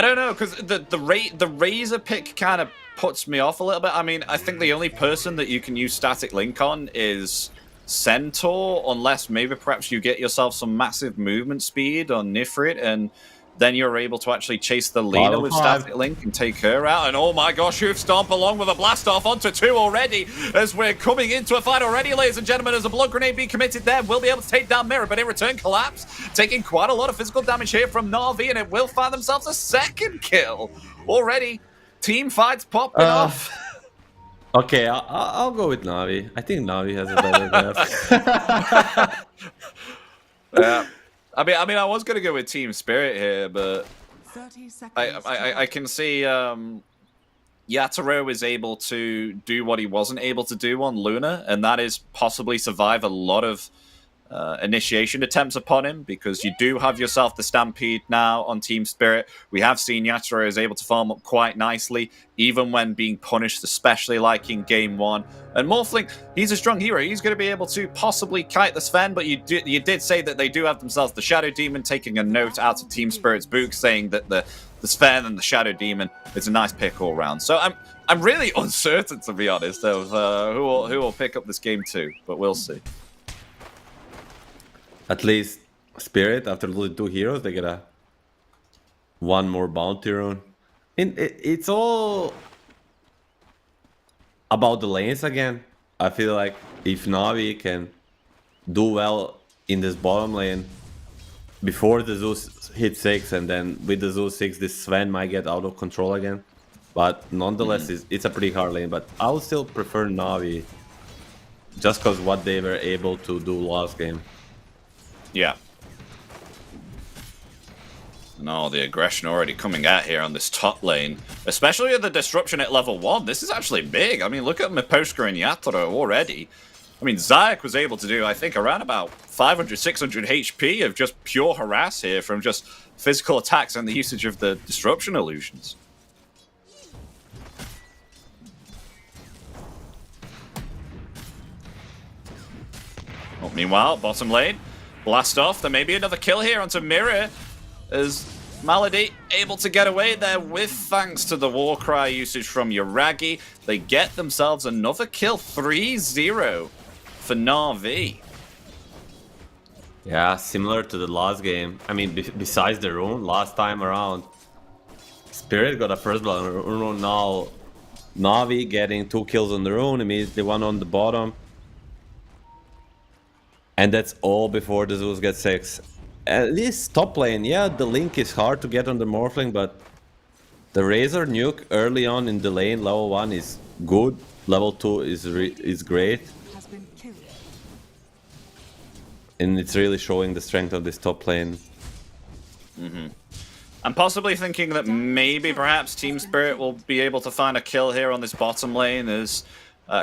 don't know, because the Razor pick kind of puts me off a little bit. I mean, I think the only person that you can use static link on is Centaur, unless maybe perhaps you get yourself some massive movement speed on Nifrit, and then you're able to actually chase the Lina with static link and take her out. And oh my gosh, Hoof Stomp along with a blast off onto 2 already, as we're coming into a fight already, ladies and gentlemen, as a blood grenade being committed there. Will be able to take down Mirror, but in return Collapse, taking quite a lot of physical damage here from Na'Vi, and it will find themselves a second kill already. Team fights popping off. Okay, I'll go with Na'Vi. I think Na'Vi has a better draft. Yeah. I mean, I was going to go with Team Spirit here, but 30 seconds. I can see Yatoro is able to do what he wasn't able to do on Luna, and that is possibly survive a lot of initiation attempts upon him, because you do have yourself the Stampede now on Team Spirit. We have seen Yatoro is able to farm up quite nicely, even when being punished, especially like in Game 1. And Morphling, he's a strong hero. He's going to be able to possibly kite the Sven, but you did say that they do have themselves the Shadow Demon, taking a note out of Team Spirit's book, saying that the Sven and the Shadow Demon is a nice pick all round. So I'm really uncertain, to be honest, of who will pick up this game too, but we'll see. At least Spirit, after losing 2 heroes, they get one more bounty rune. And it's all about the lanes again. I feel like if Na'Vi can do well in this bottom lane before the Zeus hit 6, and then with the Zeus 6, this Sven might get out of control again. But nonetheless, it's a pretty hard lane. But I would still prefer Na'Vi just because what they were able to do last game. Yeah. No, the aggression already coming out here on this top lane. Especially with the disruption at level 1. This is actually big. I mean, look at Miposhka and Yatoro already. I mean, Zayak was able to do, I think, around about 500, 600 HP of just pure harass here from just physical attacks and the usage of the disruption illusions. Oh, meanwhile, bottom lane. Blast off. There may be another kill here onto Mirror, as Malady able to get away there with thanks to the Warcry usage from Yuragi. They get themselves another kill, 3-0 for Na'Vi. Yeah, similar to the last game. I mean, besides the rune, last time around, Spirit got a first blood on the rune. Now Na'Vi getting 2 kills on the rune, immediately 1 on the bottom. And that's all before the Zeus gets 6. At least top lane, yeah, the link is hard to get on the Morphling, but the Razor nuke early on in the lane, level 1 is good, level 2 is great. Has been killed. And it's really showing the strength of this top lane. I'm possibly thinking that maybe perhaps Team Spirit will be able to find a kill here on this bottom lane as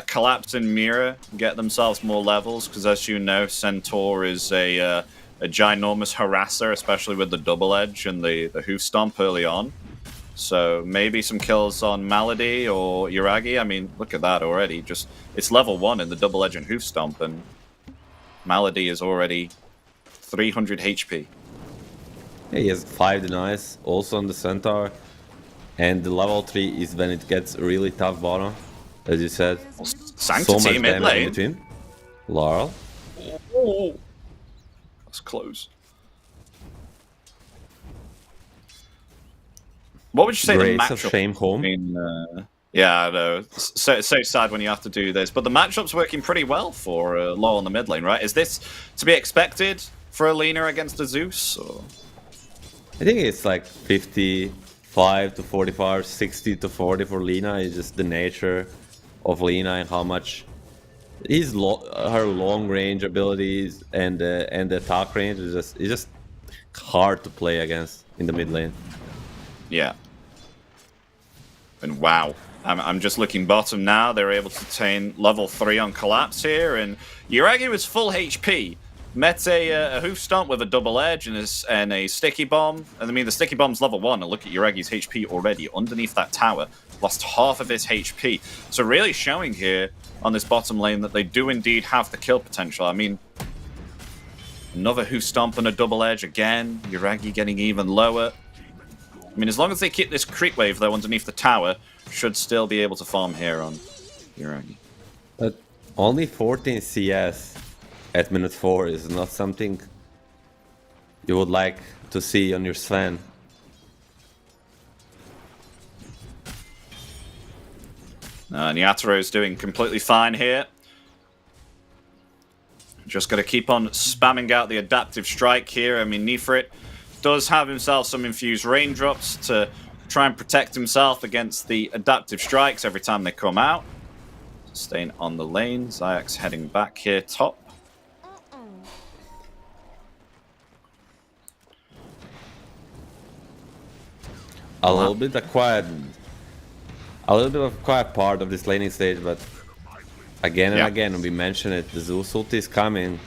Collapse and Mira get themselves more levels, because as you know, Centaur is a ginormous harasser, especially with the double edge and the hoof stomp early on. So maybe some kills on Malady or Yuragi. I mean, look at that already. Just it's level 1 in the double edge and hoof stomp, and Malady is already 300 HP. Yeah, he has 5 denies also on the Centaur. And the level 3 is when it gets really tough bottom, as you said. Sanctity mid lane. In between. Laurel. Oh, that's close. What would you say Grace the of matchup? Shame home. Yeah, I know. So sad when you have to do this, but the matchup's working pretty well for Law on the mid lane, right? Is this to be expected for a Lina against a Zeus? Or? I think it's like 55 to 45, 60 to 40 for Lina. It's just the nature of Lina and how much her long range abilities and the attack range is just hard to play against in the mid lane. Yeah. And wow. I'm just looking bottom now. They're able to attain level 3 on Collapse here, and Yuragi was full HP. Met a hoof stomp with a double edge and a sticky bomb. And I mean, the sticky bomb's level 1. And look at Yuragi's HP already underneath that tower. Lost half of his HP. So really showing here on this bottom lane that they do indeed have the kill potential. I mean, another hoof stomp and a double edge again. Yuragi getting even lower. I mean, as long as they keep this creep wave, though, underneath the tower, should still be able to farm here on Yuragi. But only 14 CS at minute 4 is not something you would like to see on your Sven. And Yataro's doing completely fine here. Just got to keep on spamming out the adaptive strike here. I mean, Nefrit does have himself some infused raindrops to try and protect himself against the adaptive strikes every time they come out. Staying on the lane. Zayak's heading back here top. A little bit of quiet part of this laning stage, but again and again we mention it, the Zeus ult is coming,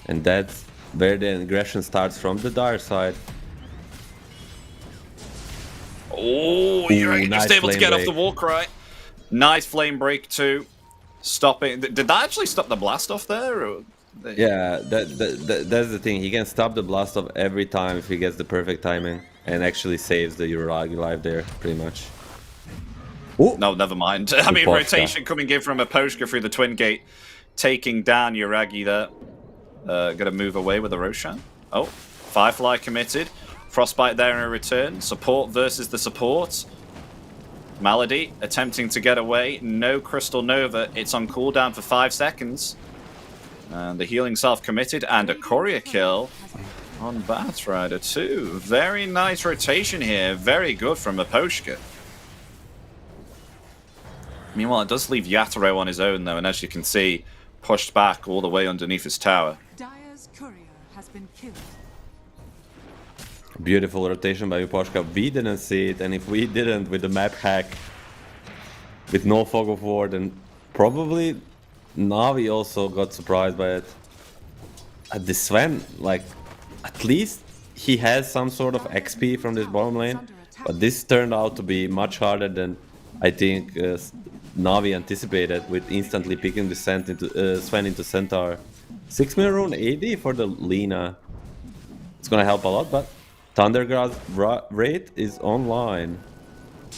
and that's where the aggression starts from the dire side. Oh, you're nice just able to flame get off break. the Warcry. Nice flame break too. Stopping. Did that actually stop the blast off there? Or... Yeah, that's the thing. He can stop the blast off every time if he gets the perfect timing, and actually saves the Yuragi life there, pretty much. Ooh. No, never mind. I mean, Poshka. rotation coming in from a Poshka through the Twin Gate, taking down Yuragi there. Gonna move away with the Roshan. Oh, Firefly committed. Frostbite there in a return. Support versus the support. Malady attempting to get away. No Crystal Nova. It's on cooldown for 5 seconds. And the healing self committed. And a courier kill on Batrider too. Very nice rotation here. Very good from Aposhka. Meanwhile, it does leave Yatoro on his own though. And as you can see, pushed back all the way underneath his tower. Dire's courier has been killed. Beautiful rotation by Uposhka. We didn't see it, and if we didn't with the map hack, with no fog of war, then probably Navi also got surprised by it. The Sven, like, at least he has some sort of XP from this bottom lane, but this turned out to be much harder than I think Navi anticipated, with instantly picking the Sven into Centaur. 6-minute rune 80 for the Lina. It's gonna help a lot, but Thundergrass rate is online.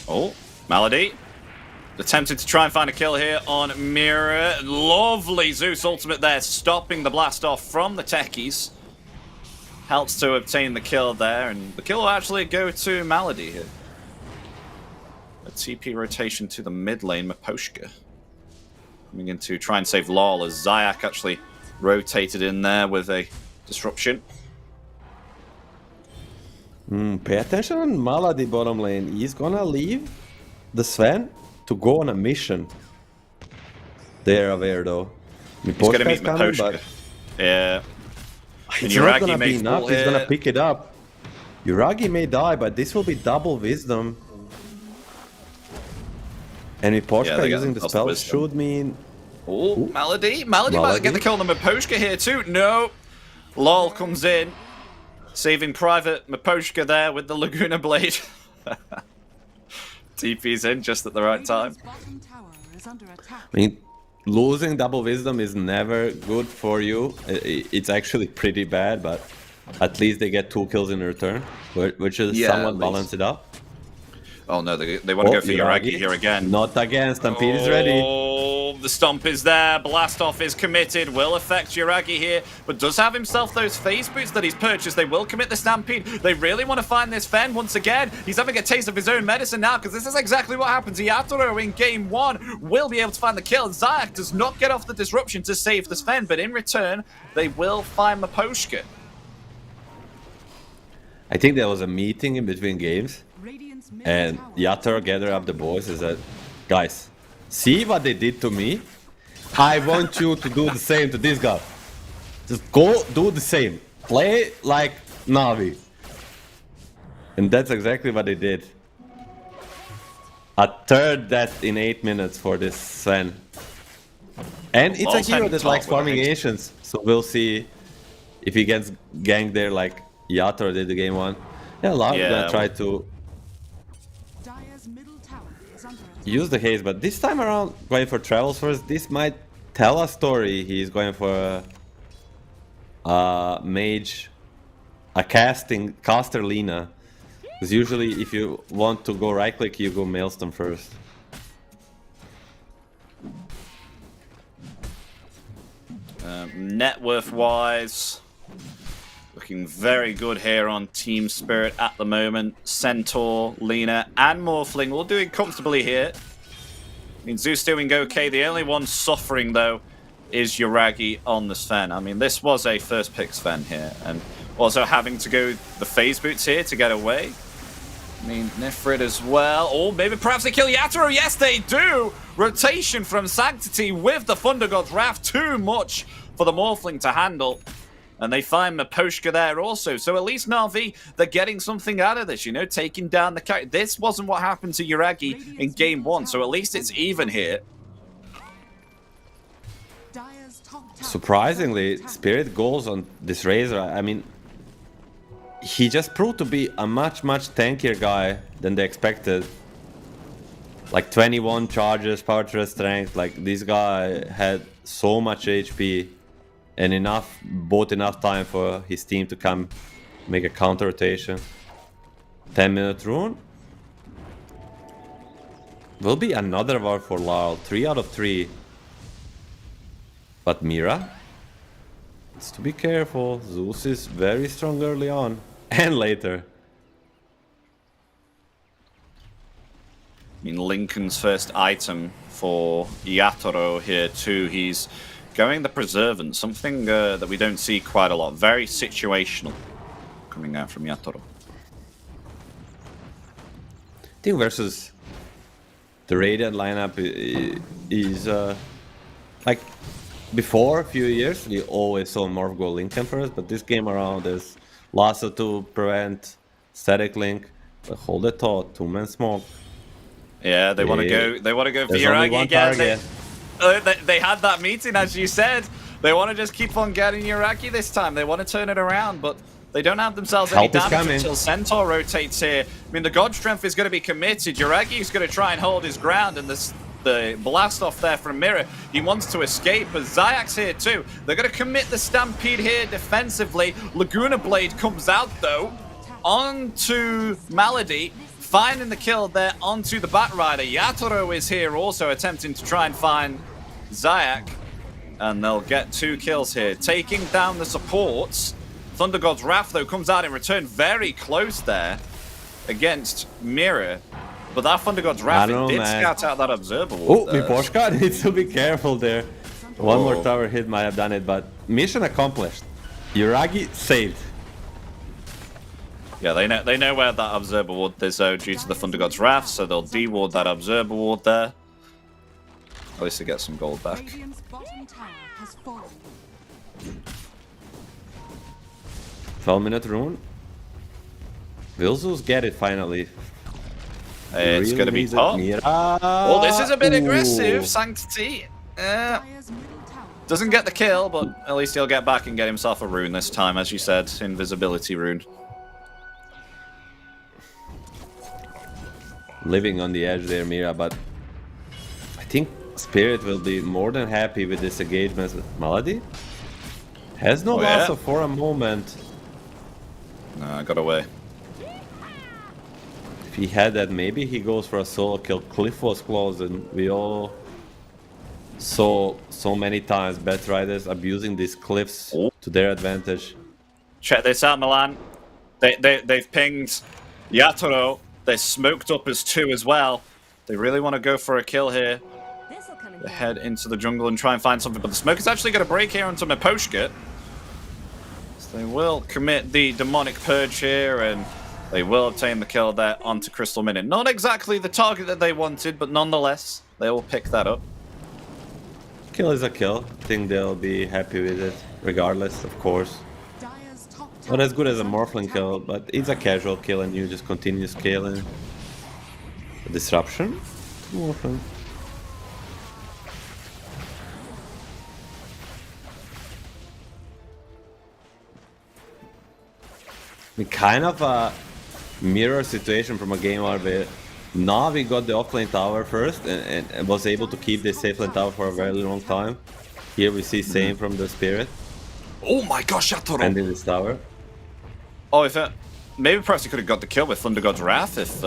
Oh, Malady. Attempted to try and find a kill here on Mirror. Lovely Zeus ultimate there, stopping the blast off from the techies. Helps to obtain the kill there, and the kill will actually go to Malady here. A TP rotation to the mid lane, Maposhka. Coming in to try and save Lol as Zayak actually rotated in there with a disruption. Pay attention on Malady bottom lane. He's gonna leave the Sven to go on a mission. They're aware though. He's gonna meet Maposhka. Yeah. And It's not Yuragi gonna may be enough. fall He's gonna here. pick it up. Yuragi may die, but this will be double wisdom. And with Poshka they got using the double spell wisdom. should mean... Oh, Malady. Malady might get the kill on the Maposhka here too. No. Lol comes in. Saving Private Maposhka there with the Laguna Blade. TP's in just at the right time. Radiant's bottom tower is under attack. I mean, losing double wisdom is never good for you. It's actually pretty bad, but at least they get 2 kills in return, which is Yeah, somewhat at least. balance it up. Oh no, they want to go for Yuragi here again. Not again, Stampede is ready. Oh, the stomp is there. Blast off is committed. Will affect Yuragi here, but does have himself those phase boots that he's purchased. They will commit the Stampede. They really want to find this Fen once again. He's having a taste of his own medicine now, because this is exactly what happened to Yatoro in game 1. Will be able to find the kill. Zayak does not get off the disruption to save the Sven, but in return, they will find Maposhka. I think there was a meeting in between games, Radiant's middle and tower Yator gathered up the boys and said, guys, see what they did to me? I want you to do the same to this guy. Just go do the same. Play like Navi. And that's exactly what they did. A third death in 8 minutes for this Sven. And it's a hero that likes farming Asians, so we'll see if he gets ganked there like Yatoro did the game 1. Yeah, Lar's gonna try to Dire's middle tower is under attack. use the haze, but this time around going for travels first. This might tell a story. He's going for a mage, a caster Lina. Because usually if you want to go right click, you go Maelstrom first. Net worth wise, looking very good here on Team Spirit at the moment. Centaur, Lina, and Morphling all doing comfortably here. I mean, Zeus doing okay. The only one suffering, though, is Yuragi on the Sven. I mean, this was a first pick Sven here, and also having to go the phase boots here to get away. I mean, Nifrid as well. Or maybe perhaps they kill Yatoro. Yes, they do! Rotation from Sanctity with the Thunder God's Wrath. Too much for the Morphling to handle. And they find Miposhka there also. So at least Na'Vi, they're getting something out of this, you know, taking down the character. This wasn't what happened to Yuragi in game 1, so at least it's even here. Dire's top tower Surprisingly, is under attack. Spirit goes on this Razor. I mean, he just proved to be a much tankier guy than they expected. Like 21 charges, power to strength. Like this guy had so much HP and enough time for his team to come make a counter rotation. 10-minute rune. Will be another war for Larl. 3 out of 3. But Mira, it's to be careful. Zeus is very strong early on and later. I mean, Lincoln's first item for Yatoro here too. He's going the Preservant, something that we don't see quite a lot. Very situational coming out from Yatoro. I think versus the Radiant lineup is like before a few years we always saw Morph go Lincoln first, but this game around there's Lasso to prevent static link. But hold the thought, 2-man smoke. Yeah, they want to go. They want to go for There's only Yuragi one again. target. They had that meeting, as you said. They want to just keep on getting Yuragi this time. They want to turn it around, but they don't have themselves any Help is damage coming. until Centaur rotates here. I mean, the God Strength is going to be committed. Yuragi is going to try and hold his ground, and the blast off there from Mirror, he wants to escape, but Zayak's here too. They're going to commit the Stampede here defensively. Laguna Blade comes out, though, onto Malady. Finding the kill there onto the Batrider. Yatoro is here also attempting to try and find Zayak. And they'll get 2 kills here. Taking down the supports. Thunder God's Wrath, though, comes out in return very close there against Mirror. But that Thunder God's Wrath, it did scout out that Observer Ward. Oh, Miposhka needs to be careful there. One more tower hit might have done it, but mission accomplished. Yuragi saved. Yeah, they know where that Observer Ward is, though, due to the Thunder God's Wrath, so they'll de-ward that Observer Ward there. At least they get some gold back. Radiant's bottom tower has fallen. 12-minute rune. Will Zeus get it finally? It's going to be top. Oh, this is a bit aggressive. Sanctity. Dire's middle tower Doesn't get the kill, but at least he'll get back and get himself a rune this time, as you said. Invisibility rune. Living on the edge there, Mira, but I think Spirit will be more than happy with this engagement. Malady has no Lasso for a moment. No, I got away. If he had that, maybe he goes for a solo kill. Cliff was close, and we all saw so many times Batriders abusing these cliffs to their advantage. Check this out, Milan. They've pinged Yatoro. They're smoked up as 2 as well. They really want to go for a kill here. They head into the jungle and try and find something, but the smoke is actually going to break here onto Miposhka. So they will commit the demonic purge here, and they will obtain the kill there onto Crystal Minute. Not exactly the target that they wanted, but nonetheless, they will pick that up. Kill is a kill. I think they'll be happy with it, regardless, of course. Dire's top Not as good as a Morphling kill, but it's a casual kill and you just continue scaling. A disruption? Morphling. I mean, kind of a mirror situation from a game where Navi got the offlane tower first and was able to keep the safe lane tower for a very long time. Here we see same from the Spirit. Oh my gosh, Yatoro! And in this tower. Oh, if that... Maybe perhaps he could have got the kill with Thunder God's Wrath if...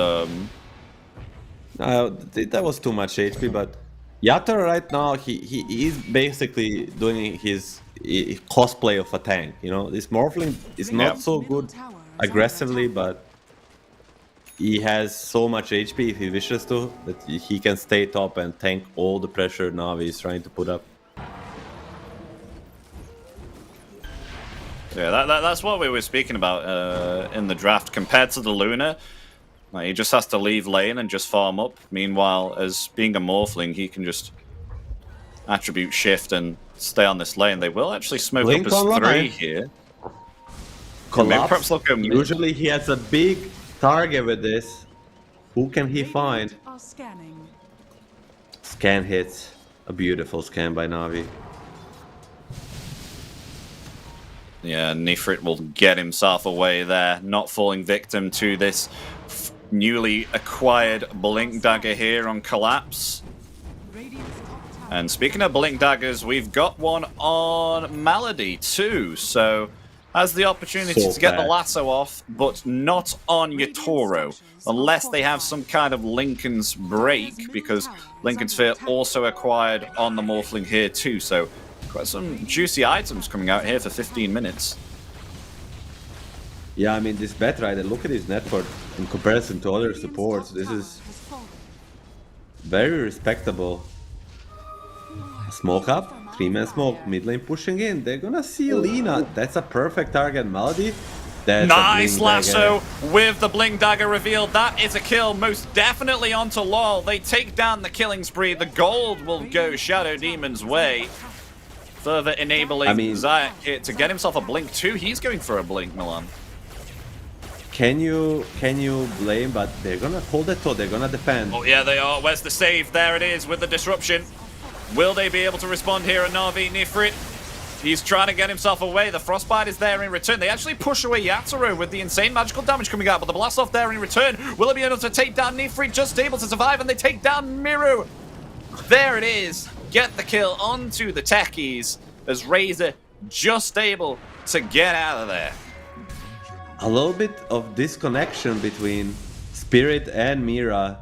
That was too much HP, but Yatoro right now, he is basically doing his cosplay of a tank, you know? This Morphling is not so good aggressively, but he has so much HP if he wishes to, that he can stay top and tank all the pressure Navi is trying to put up. Yeah, that's what we were speaking about in the draft. Compared to the Luna, like, he just has to leave lane and just farm up. Meanwhile, as being a Morphling, he can just attribute shift and stay on this lane. They will actually smoke Blink up as online. 3 here. Collapse. Perhaps look at Usually he has a big target with this. Who can he find? Are scanning. Scan hits. A beautiful scan by Navi. Yeah, Nifrit will get himself away there, not falling victim to this newly acquired Blink Dagger here on Collapse. And speaking of Blink Daggers, we've got one on Malady too, so has the opportunity to get the lasso off, but not on Yatoro, unless they have some kind of Lincoln's break, because Lincoln's Sphere also acquired on the Morphling here too, so quite some juicy items coming out here for 15 minutes. Yeah, I mean, this Batrider, look at his net worth in comparison to other supports. This is very respectable. Smoke up, 3-man smoke, mid lane pushing in. They're gonna see Lina. That's a perfect target, Malady. That's nice lasso with the Blink Dagger revealed. That is a kill, most definitely onto LoL. They take down the killing spree. The gold will go Shadow Demon's way. Further enabling Zayak here to get himself a blink too. He's going for a blink, Milan. Can you blame? But they're gonna hold it, so they're gonna defend. Oh yeah, they are. Where's the save? There it is with the disruption. Will they be able to respond here at Navi? Nifrit, he's trying to get himself away. The Frostbite is there in return. They actually push away Yatoro with the insane magical damage coming out, but the blast off there in return. Will he be able to take down Nifrit? Just able to survive, and they take down Miru. There it is. Get the kill onto the techies as Razor just able to get out of there. A little bit of disconnection between Spirit and Mira.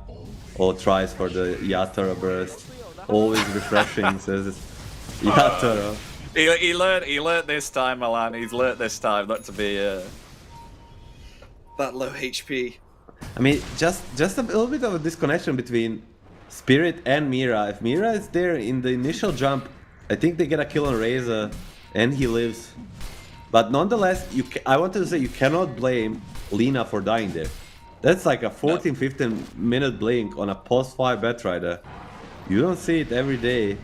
Oh, tries for the Yatoro burst. Always refreshing, says Yatoro. He learned this time, Milan. He's learned this time not to be that low HP. I mean, just a little bit of a disconnection between Spirit and Mira. If Mira is there in the initial jump, I think they get a kill on Reza and he lives. But nonetheless, I wanted to say you cannot blame Lina for dying there. That's like a 14-15 minute blink on a post-5 Batrider. You don't see it every day.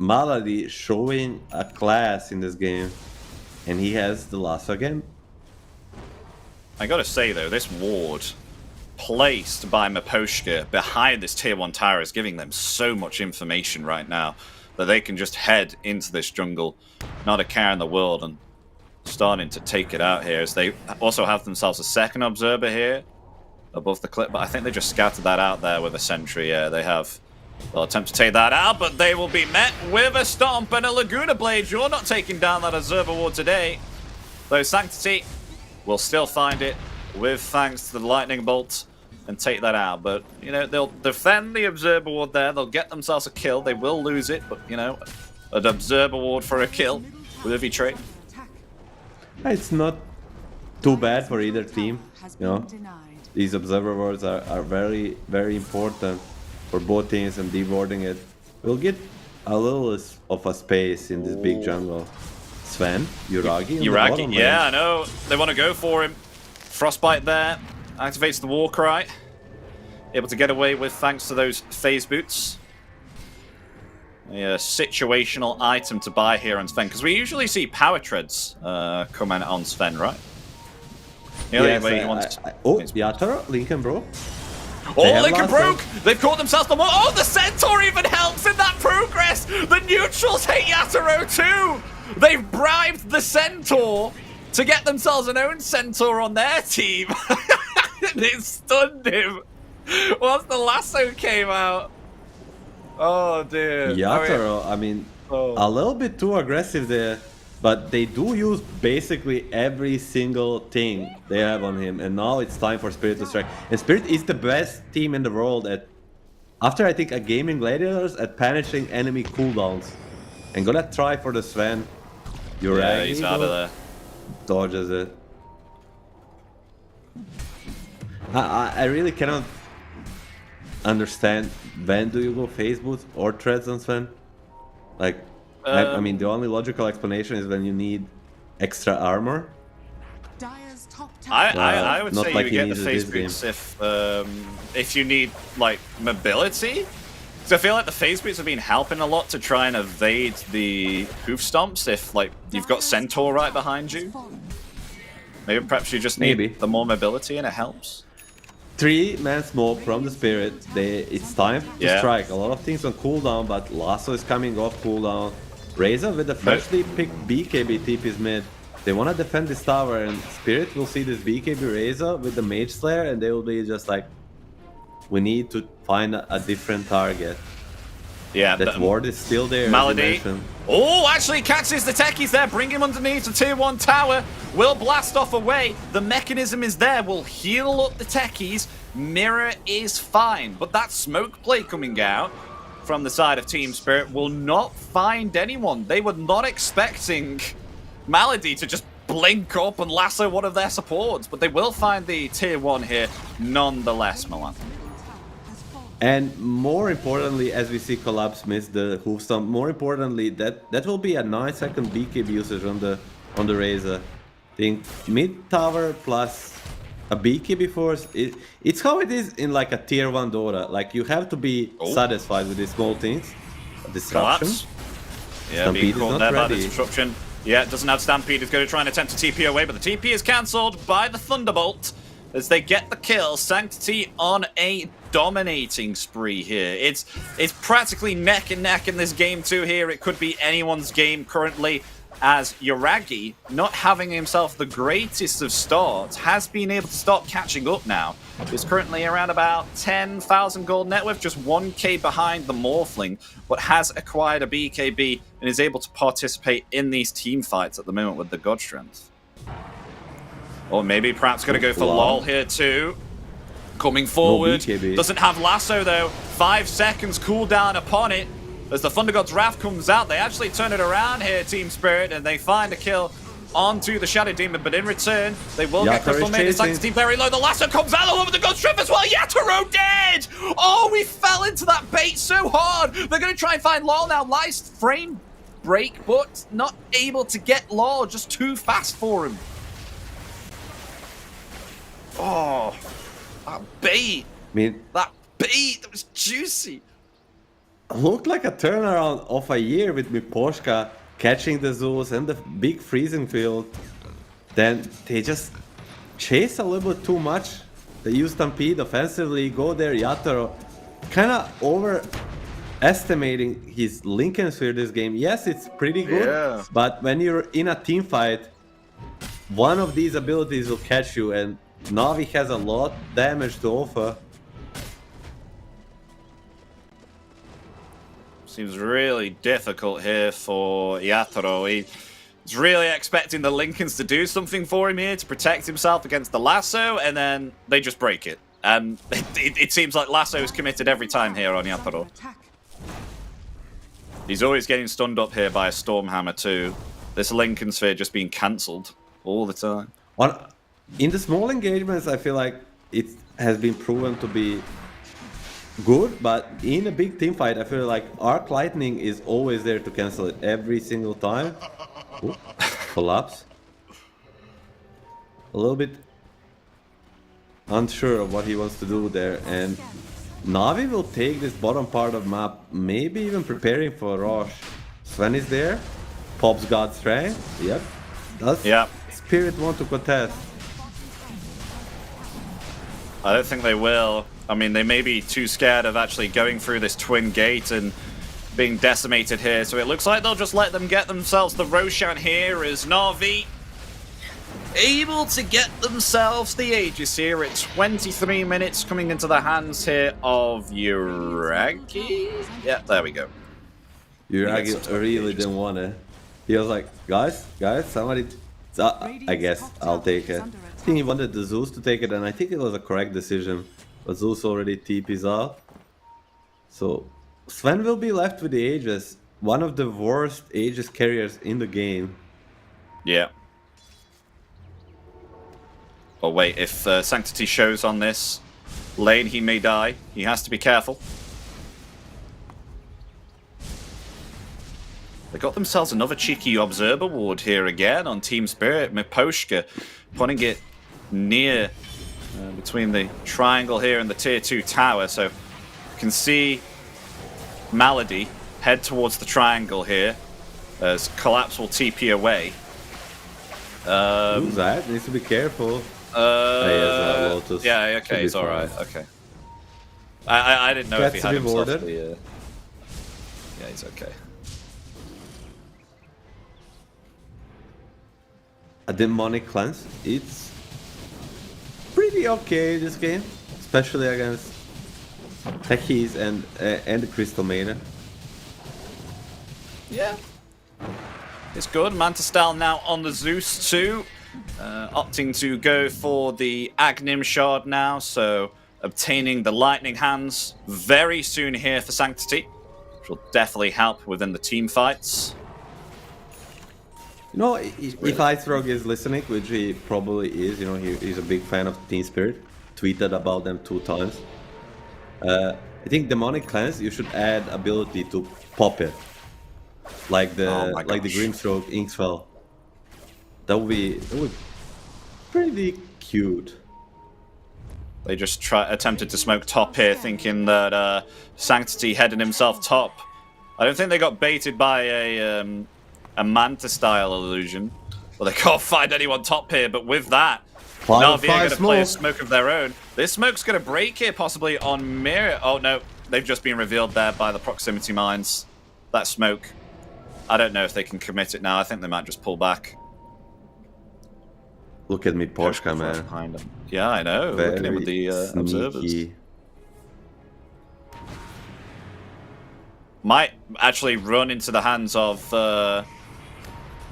Malady showing a class in this game. And he has the lasso again. I gotta say though, this ward placed by Maposhka behind this tier 1 tower is giving them so much information right now that they can just head into this jungle, not a care in the world, and starting to take it out here as they also have themselves a second observer here above the clip, but I think they just scattered that out there with a sentry. Yeah, they have. They'll attempt to take that out, but they will be met with a stomp and a Laguna Blade. You're not taking down that observer ward today. Though Sanctity will still find it with thanks to the lightning bolt and take that out. But, you know, they'll defend the observer ward there. They'll get themselves a kill. They will lose it, but, you know, an observer ward for a kill with a V-trait. It's not too bad for either team, you know. These observer wards are very, very important for both teams, and dewarding it will get a little of a space in this big jungle. Sven, Yuragi, yeah, I know. They want to go for him. Frostbite there. Activates the war cry. Able to get away with thanks to those phase boots. a situational item to buy here on Sven, because we usually see power treads come in on Sven, right? Yes, oh, It's- Yatoro, Lincoln broke. Oh, Lincoln broke! They've caught themselves the more. Oh, the Centaur even helps in that progress! The neutrals hate Yatoro too! They've bribed the Centaur to get themselves an own Centaur on their team. And it stunned him once the lasso came out. Oh dear. Yatoro, I mean, a little bit too aggressive there, but they do use basically every single thing they have on him, and now it's time for Spirit to strike. And Spirit is the best team in the world at, after I think a Gaming Gladiators, at punishing enemy cooldowns. And gonna try for the Sven. You're Yeah, right. he's out of there. Dodges it. I really cannot understand, when do you go phase boost or treads on Sven? Like, I mean, the only logical explanation is when you need extra armor. Dire's top tower. I would not say like you he get the needs it phase this boots if you need like mobility. So I feel like the phase boots have been helping a lot to try and evade the hoof stomps if like you've got Centaur right behind you. Maybe perhaps you just need the more mobility and it helps. 3-man smoke from the Spirit. It's time to strike. A lot of things on cooldown, but Lasso is coming off cooldown. Razor with the freshly picked BKB TP's mid. They want to defend this tower, and Spirit will see this BKB Razor with the Mage Slayer, and they will be just like, we need to find a different target. Yeah, that ward is still there. Malady. Oh, actually catches the techies there, bring him underneath the tier 1 tower. Will blast off away. The mechanism is there. Will heal up the techies. Mirror is fine, but that smoke play coming out from the side of Team Spirit will not find anyone. They were not expecting Malady to just blink up and lasso one of their supports, but they will find the tier 1 here nonetheless, Milan. And more importantly, as we see Collapse miss the hoof stomp, more importantly, that will be a 9-second BKB usage on the Razor. I think mid tower plus a BKB force, it's how it is in like a tier 1 Dota. Like you have to be satisfied with these small things. Disruption. Collapse. Yeah, Stampede being is caught not there by the ready. disruption. Yeah, it doesn't have Stampede. He's going to try and attempt to TP away, but the TP is cancelled by the Thunderbolt as they get the kill. Sanctity on a dominating spree here. It's practically neck and neck in this game too here. It could be anyone's game currently, as Yuragi, not having himself the greatest of starts, has been able to start catching up now. He's currently around about 10,000 gold net worth, just 1k behind the Morphling, but has acquired a BKB and is able to participate in these team fights at the moment with the God Strength. Or maybe perhaps going to go for LOL here too. Coming forward. Doesn't have lasso though. 5 seconds cooldown upon it. As the Thunder God's Wrath comes out, they actually turn it around here, Team Spirit, and they find a kill onto the Shadow Demon, but in return, they will get Crystal Maiden. Sanctity very low. The lasso comes out all over the God's Strength as well. Yatoro dead! Oh, we fell into that bait so hard. They're going to try and find LOL now. Lice frame break, but not able to get LOL. Just too fast for him. Oh, that bait. That bait, that was juicy. Looked like a turnaround of a year with Miposhka catching the Zeus and the big freezing field. Then they just chase a little bit too much. They use Stampede offensively, go there, Yatoro. Kind of overestimating his Lincoln Sphere this game. Yes, it's pretty good, but when you're in a team fight, one of these abilities will catch you, and Navi has a lot of damage to offer. Seems really difficult here for Yatoro. He's really expecting the Lincolns to do something for him here to protect himself against the lasso, and then they just break it. And it seems like lasso is committed every time here on Yatoro. He's always getting stunned up here by a Stormhammer too. This Lincoln Sphere just being cancelled all the time. In the small engagements, I feel like it has been proven to be good, but in a big team fight, I feel like Arc Lightning is always there to cancel it every single time. Ooh, collapse. A little bit unsure of what he wants to do there, and Navi will take this bottom part of map, maybe even preparing for Rosh. Sven is there. Pop's got strength. Yep. Does Spirit want to contest? I don't think they will. I mean, they may be too scared of actually going through this twin gate and being decimated here. So it looks like they'll just let them get themselves the Roshan here as Na'Vi able to get themselves the Aegis here at 23 minutes coming into the hands here of Yuragi. Yeah, there we go. Yuragi really didn't want it. He was like, guys, somebody... I guess I'll take it. I think he wanted the Zeus to take it, and I think it was a correct decision. But Zeus already TP's out. So Sven will be left with the Aegis. One of the worst Aegis carriers in the game. Yeah. Oh wait, if Sanctity shows on this lane, he may die. He has to be careful. They got themselves another cheeky Observer Ward here again on Team Spirit. Miposhka putting it near between the triangle here and the tier 2 tower. So you can see Malady head towards the triangle here as Collapse will TP away. Who's that? Needs to be careful. Lotus. Yeah, okay, he's alright. Okay. I didn't know if he had himself the... Yeah, he's okay. A demonic cleanse. It's pretty okay this game, especially against Techies and the Crystal Maiden. Yeah, it's good. Mantistal now on the Zeus too, opting to go for the Agnim Shard now, so obtaining the Lightning Hands very soon here for Sanctity, which will definitely help within the team fights. You know, if IceRog is listening, which he probably is, you know, he's a big fan of Team Spirit, tweeted about them 2 times. I think Demonic Cleanse, you should add ability to pop it. Like the Grimstroke Inksfell. That would be pretty cute. They just attempted to smoke top here, thinking that Sanctity headed himself top. I don't think they got baited by a Manta-style illusion. Well, they can't find anyone top here, but with that, Na'Vi are going to play a smoke of their own. This smoke's going to break here, possibly on Mirror. Oh, no. They've just been revealed there by the proximity mines. That smoke. I don't know if they can commit it now. I think they might just pull back. Look at me, Poshka, man. Behind them. Yeah, I know. Look at him with the observers. Might actually run into the hands of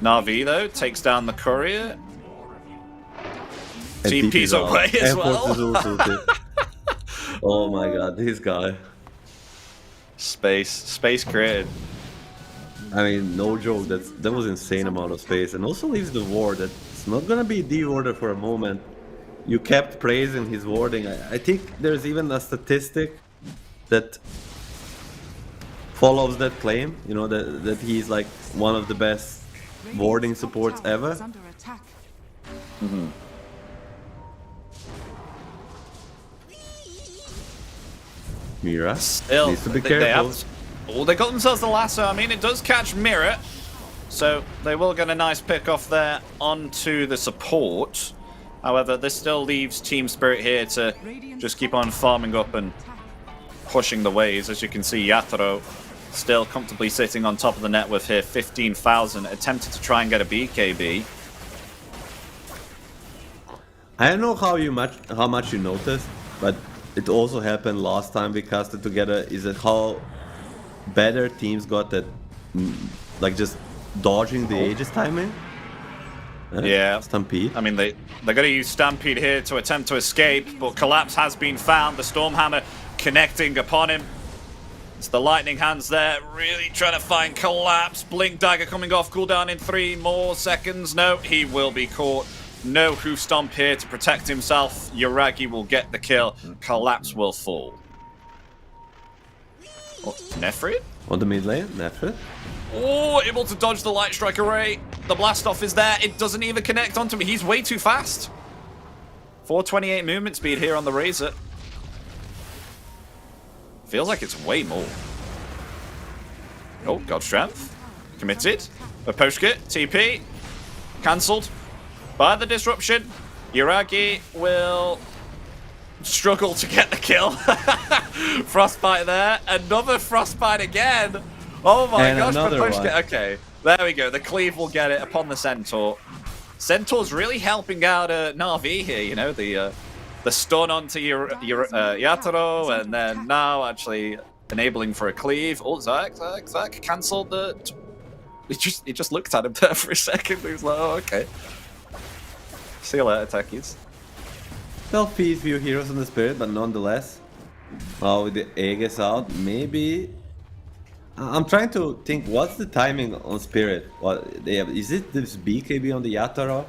Na'Vi, though. Takes down the courier. TP's away as well. Oh my god, this guy. Space created. I mean, no joke, that was insane amount of space. And also leaves the ward. That's not gonna be de-warded for a moment. You kept praising his warding. I think there's even a statistic that follows that claim, you know, that he's like one of the best warding supports ever. Mm-hmm. Mira still needs to be careful. They got themselves the lasso. I mean, it does catch Mirror, so they will get a nice pick off there onto the support. However, this still leaves Team Spirit here to just keep on farming up and pushing the waves. As you can see, Yathro still comfortably sitting on top of the net with here 15,000, attempted to try and get a BKB. I don't know how much you noticed, but it also happened last time we casted together. Is it how better teams got at like just dodging the Aegis timing? Yeah. Stampede. I mean, they're going to use Stampede here to attempt to escape, but Collapse has been found. The Stormhammer connecting upon him. It's the Lightning Hands there, really trying to find Collapse. Blink Dagger coming off, cooldown in 3 more seconds. No, he will be caught. No Hoof Stomp here to protect himself. Yuragi will get the kill. Collapse will fall. Oh, Nephrid? On the mid lane, Nephrid. Oh, able to dodge the Light Strike Array. The Blast Off is there. It doesn't even connect onto him. He's way too fast. 428 movement speed here on the Razor. Feels like it's way more. Oh, God Strength. Committed. Aposhka, TP. Cancelled by the disruption. Yuragi will struggle to get the kill. Frostbite there. Another Frostbite again. Oh my gosh, Aposhka. Okay, there we go. The cleave will get it upon the Centaur. Centaur's really helping out Na'Vi here, you know, the stun onto Yatoro, and then now actually enabling for a cleave. Oh, Zac cancelled the... He just looked at him there for a second. He was like, oh, okay. See you later, techies. Still few heroes on the Spirit, but nonetheless. Well, with the Aegis out, maybe... I'm trying to think, what's the timing on Spirit? What they have? Is it this BKB on the Yatoro?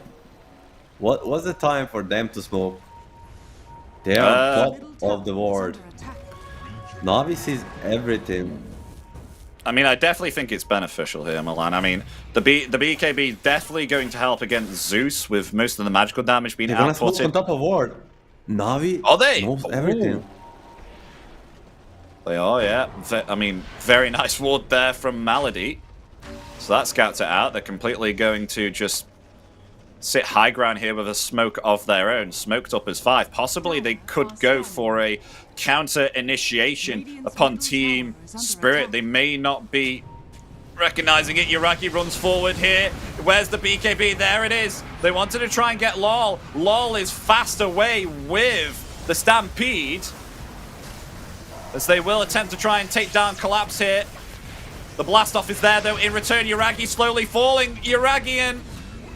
What's the time for them to smoke? They are on top of the ward. Navi sees everything. I mean, I definitely think it's beneficial here, Milan. I mean, the BKB definitely going to help against Zeus with most of the magical damage being outputted. They're gonna smoke on top of ward. Navi knows everything. Ooh. They are, yeah. I mean, very nice ward there from Malady. So that scouts it out. They're completely going to just sit high ground here with a smoke of their own. Smoked up as 5. Possibly they could go for a counter initiation upon Team Spirit. They may not be recognizing it. Yuragi runs forward here. Where's the BKB? There it is. They wanted to try and get LOL. LOL is fast away with the Stampede, as they will attempt to try and take down Collapse here. The blast off is there though. In return, Yuragi slowly falling. Yuragi and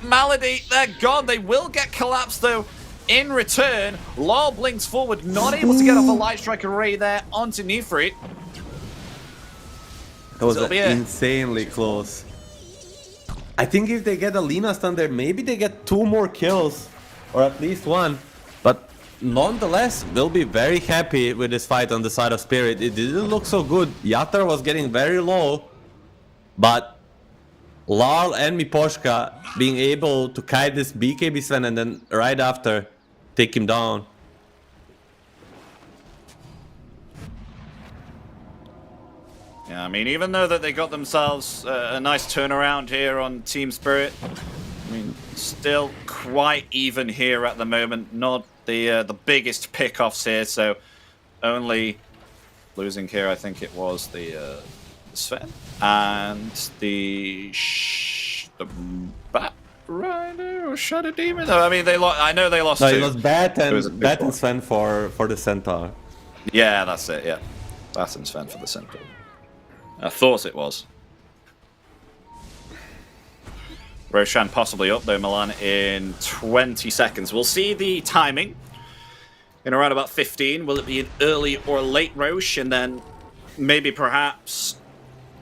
Malady, they're gone. They will get Collapse though. In return, LOL blinks forward, not able to get off a Light Strike array there onto Nefrit. That was insanely close. I think if they get a Lina stun there, maybe they get 2 more kills, or at least 1. But nonetheless, we'll be very happy with this fight on the side of Spirit. It didn't look so good. Yatar was getting very low, but Larl and Miposhka being able to kite this BKB Sven and then right after take him down. Yeah, I mean, even though that they got themselves a nice turnaround here on Team Spirit, I mean, still quite even here at the moment. Not the biggest pickoffs here, so only losing here, I think it was the Sven and the Bat Rhino or Shadow Demon. I mean, they lost. I know they lost. No, two. it was Bat and Sven for the Centaur. Yeah, that's it. Yeah, Bat and Sven for the Centaur. I thought it was. Roshan possibly up though, Milan, in 20 seconds. We'll see the timing in around about 15. Will it be an early or late Roche? And then maybe perhaps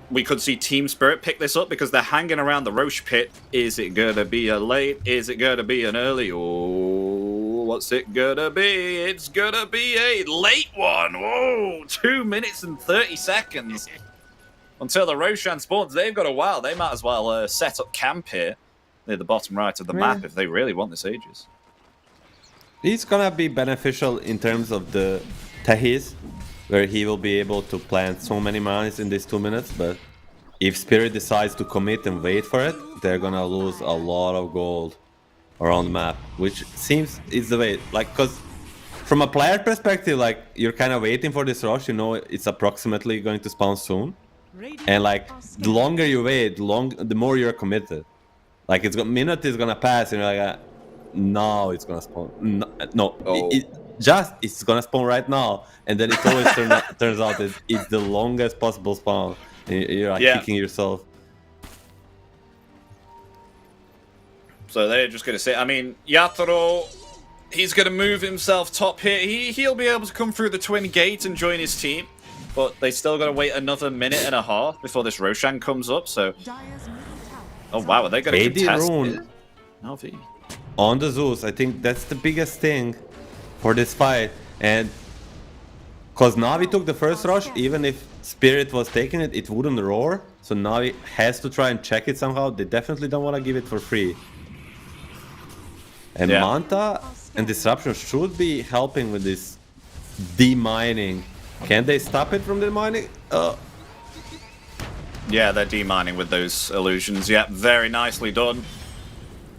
we could see Team Spirit pick this up because they're hanging around the Roche pit. Is it going to be a late? Is it going to be an early? Oh, what's it going to be? It's going to be a late one. Whoa, 2 minutes and 30 seconds. Until the Roshan spawns, they've got a while. They might as well set up camp here near the bottom right of the map if they really want this Aegis. It's gonna be beneficial in terms of the Tehis, where he will be able to plant so many mines in these 2 minutes, but if Spirit decides to commit and wait for it, they're gonna lose a lot of gold around the map, which seems is the way, like, because from a player perspective, like, you're kind of waiting for this rush, you know it's approximately going to spawn soon. And like, the longer you wait, the more you're committed. Like, minute is gonna pass, and you're like, no, it's gonna spawn. No, it's gonna spawn right now, and then it always turns out that it's the longest possible spawn. And you're like kicking yourself. So they're just gonna say, I mean, Yatoro, he's gonna move himself top here. He'll be able to come through the twin gate and join his team. But they still got to wait another minute and a half before this Roshan comes up, so... Oh wow, are they going to contest it? On the Zeus, I think that's the biggest thing for this fight. And... because Navi took the first rush, even if Spirit was taking it, it wouldn't roar. So Navi has to try and check it somehow. They definitely don't want to give it for free. And Manta and Disruption should be helping with this demining Can they stop it from the mining? Yeah, they're demining with those illusions. Yep, very nicely done.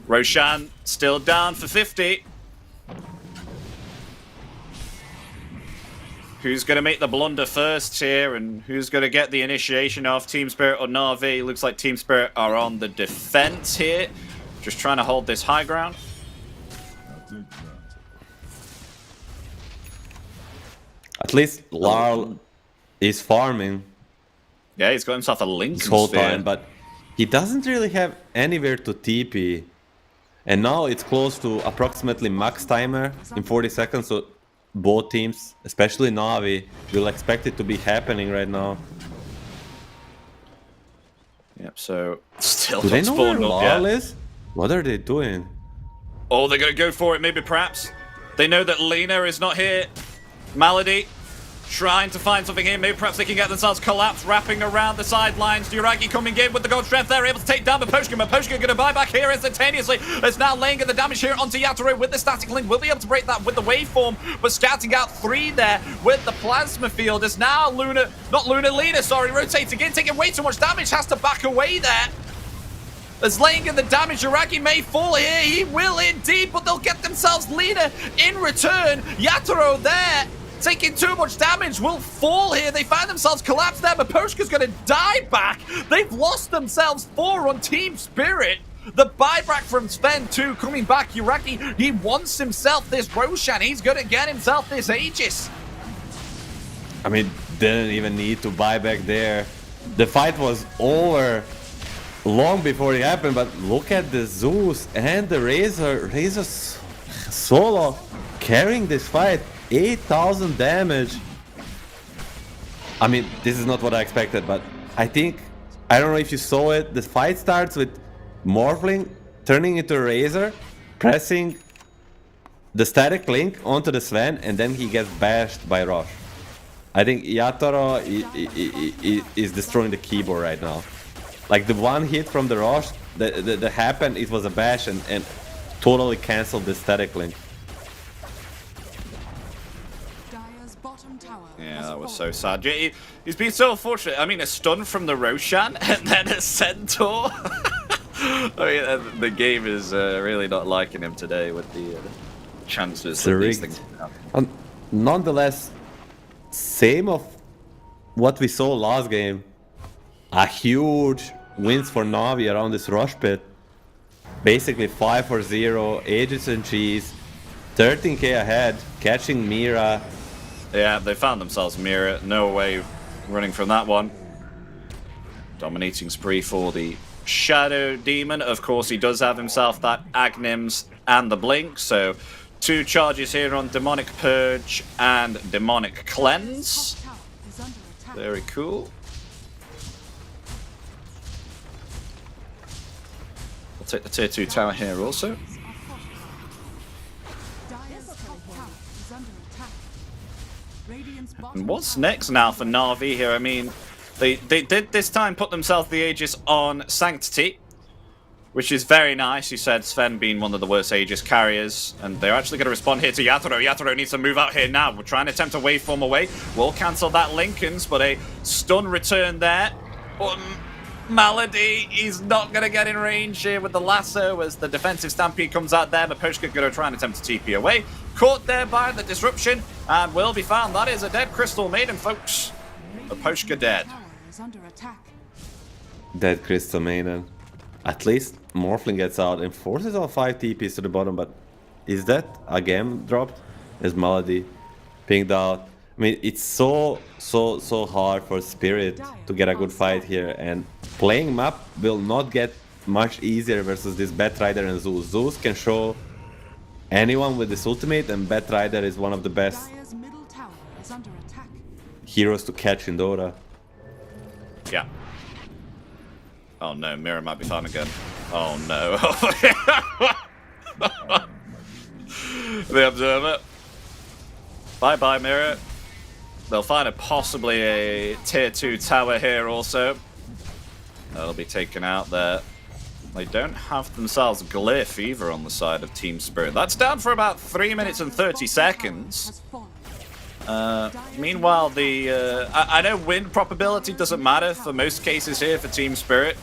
Roshan still down for 50. Who's going to make the blunder first here, and who's going to get the initiation off? Team Spirit or Na'Vi? Looks like Team Spirit are on the defense here. Just trying to hold this high ground. At least Larl is farming Yeah, he's got himself a Lincoln this whole Sphere. time, but he doesn't really have anywhere to TP. And now it's close to approximately max timer in 40 seconds, so both teams, especially Na'Vi, will expect it to be happening right now. Yep, so still Do they not know where spawned up Larl yet. is? What are they doing? Oh, they're going to go for it, maybe perhaps. They know that Lena is not here. Malady trying to find something here. Maybe perhaps they can get themselves collapsed, wrapping around the sidelines. Duragi coming in with the gold strength. They're able to take down Maposhka. Maposhka going to buy back here instantaneously. It's now laying in the damage here onto Yatoro with the static link. Will be able to break that with the waveform, but scouting out 3 there with the plasma field. Is now Lena, sorry, rotating in, taking way too much damage. Has to back away there. As laying in the damage, Uragi may fall here. He will indeed, but they'll get themselves Lena in return. Yatoro there, taking too much damage, will fall here. They find themselves collapsed there. Maposhka's going to die back. They've lost themselves 4 on Team Spirit. The buyback from Sven too coming back. Uragi, he wants himself this Roshan. He's going to get himself this Aegis. I mean, didn't even need to buy back there. The fight was over long before it happened, but look at the Zeus and the Razor. Razor solo carrying this fight. 8,000 damage. I mean, this is not what I expected, but I think, I don't know if you saw it, the fight starts with Morphling turning into a Razor, pressing the static link onto the Sven, and then he gets bashed by Rosh. I think Yatoro is destroying the keyboard right now. Like the one hit from the Rosh that happened, it was a bash and totally canceled the static link. Yeah, that was so sad. He's been so unfortunate. I mean, a stun from the Roshan and then a Centaur. I mean, the game is really not liking him today with the chances that these things happen. Nonetheless, same of what we saw last game. A huge wins for Na'Vi around this rush pit. Basically 5-0, Aegis and Cheese, 13k ahead, catching Mira. Yeah, they found themselves Mira. No way running from that one. Dominating spree for the Shadow Demon. Of course, he does have himself that Agnims and the Blink. So 2 charges here on Demonic Purge and Demonic Cleanse. Very cool. I'll take the tier 2 tower here also. And what's next now for Na'Vi here? I mean, they did this time put themselves the Aegis on Sanctity, which is very nice. You said Sven being one of the worst Aegis carriers, and they're actually going to respond here to Yatoro. Yatoro needs to move out here now. We're trying to attempt a waveform away. We'll cancel that Lincoln's, but a stun return there. Malady, he's not going to get in range here with the lasso as the defensive stampede comes out there. Maposhka going to try and attempt to TP away. Caught there by the disruption and will be found. That is a dead Crystal Maiden, folks. Maposhka dead. Dead Crystal Maiden. At least Morphling gets out and forces all 5 TPs to the bottom, but is that a game dropped? Is Malady pinged out? I mean, it's so hard for Spirit to get a good fight here, and playing map will not get much easier versus this Batrider and Zeus. Zeus can show anyone with this ultimate, and Batrider is one of the best heroes to catch in Dota. Yeah. Oh no, Mira might be found again. Oh no. The Observer. Bye-bye, Mira. They'll find possibly a tier 2 tower here also. That'll be taken out there. They don't have themselves Glyph either on the side of Team Spirit. That's down for about 3 minutes and 30 seconds. Meanwhile, I know win probability doesn't matter for most cases here for Team Spirit.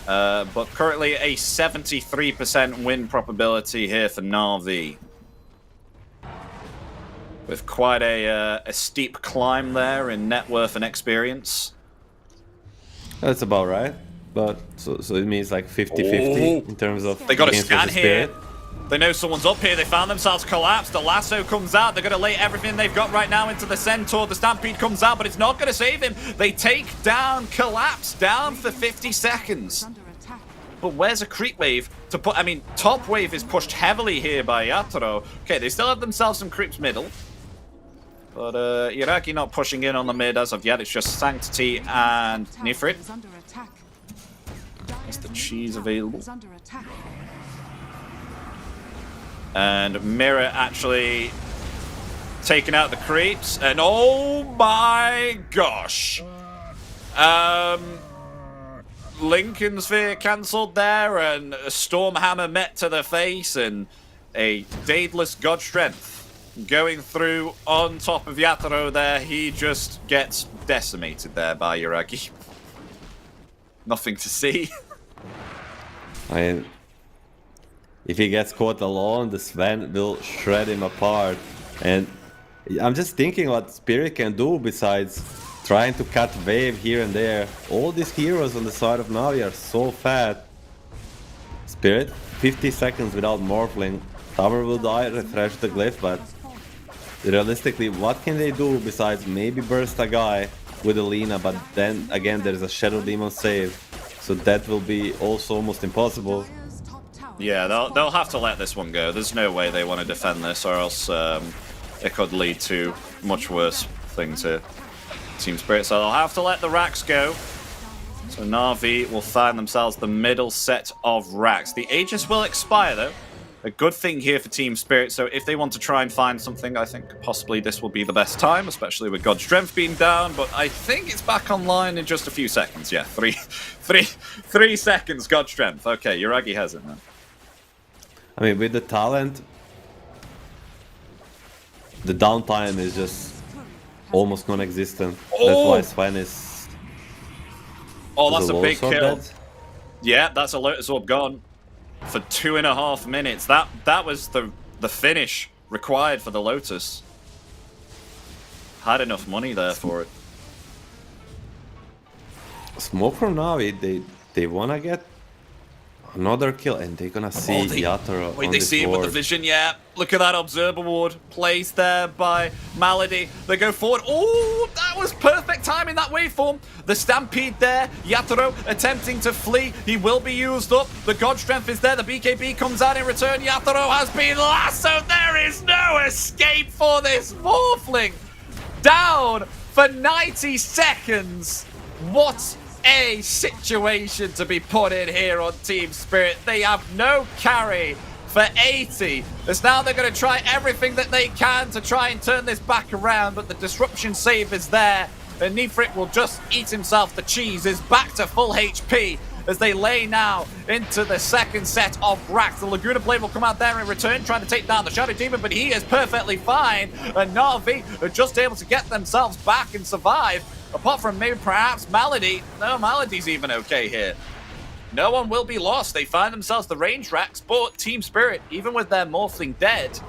But currently a 73% win probability here for Na'Vi. With quite a steep climb there in net worth and experience. That's about right. But so it means like 50-50 in terms of they got a games scan versus here. Spirit. They know someone's up here. They found themselves collapsed. The lasso comes out. They're going to lay everything they've got right now into the Centaur. The Stampede comes out, but it's not going to save him. They take down Collapse, down for 50 seconds. But where's a creep wave to put? I mean, top wave is pushed heavily here by Yatoro. Okay, they still have themselves some creeps middle. But Iraqi not pushing in on the mid as of yet. It's just Sanctity and Nifrit. Is the cheese available? And Mirror actually taking out the creeps. And oh my gosh. Lincoln Sphere cancelled there, and a Stormhammer met to the face, and a Daedalus God Strength going through on top of Yatoro there. He just gets decimated there by Yuragi. Nothing to see. I mean, if he gets caught alone, the Sven will shred him apart. And I'm just thinking what Spirit can do besides trying to cut wave here and there. All these heroes on the side of Navi are so fat. Spirit, 50 seconds without Morphling. Tower will die, refresh the glyph, but realistically, what can they do besides maybe burst a guy with Alina? But then again, there's a Shadow Demon save, so that will be also almost impossible. Yeah, they'll have to let this one go. There's no way they want to defend this, or else it could lead to much worse things here. Team Spirit, so they'll have to let the racks go. So Na'Vi will find themselves the middle set of racks. The Aegis will expire, though. A good thing here for Team Spirit, so if they want to try and find something, I think possibly this will be the best time, especially with God's Strength being down, but I think it's back online in just a few seconds. Yeah, three seconds, God's Strength. Okay, Yuragi has it now. I mean, with the talent, the downtime is just almost non-existent. Oh! That's why Sven is... Oh, that's a big kill. Dead. Yeah, that's a Lotus Orb gone for 2.5 minutes. That was the finish required for the Lotus. Had enough money there for it. Smoke from Navi, they wanna get another kill, and they're gonna see Yatoro Wait, on they this see him with ward. the vision, yeah. Look at that Observer Ward placed there by Malady. They go forward. Oh, that was perfect timing, that waveform. The Stampede there. Yatoro attempting to flee. He will be used up. The God Strength is there. The BKB comes out in return. Yatoro has been lassoed. There is no escape for this Morphling. Down for 90 seconds. What a situation to be put in here on Team Spirit. They have no carry for 80. As now they're going to try everything that they can to try and turn this back around, but the disruption save is there, and Nifrit will just eat himself the cheese. Is back to full HP as they lay now into the second set of racks. The Laguna Blade will come out there in return, trying to take down the Shadow Demon, but he is perfectly fine, and Na'Vi are just able to get themselves back and survive. Apart from maybe perhaps Malady. No, Malady's even okay here. No one will be lost. They find themselves the range racks, but Team Spirit, even with their Morphling dead,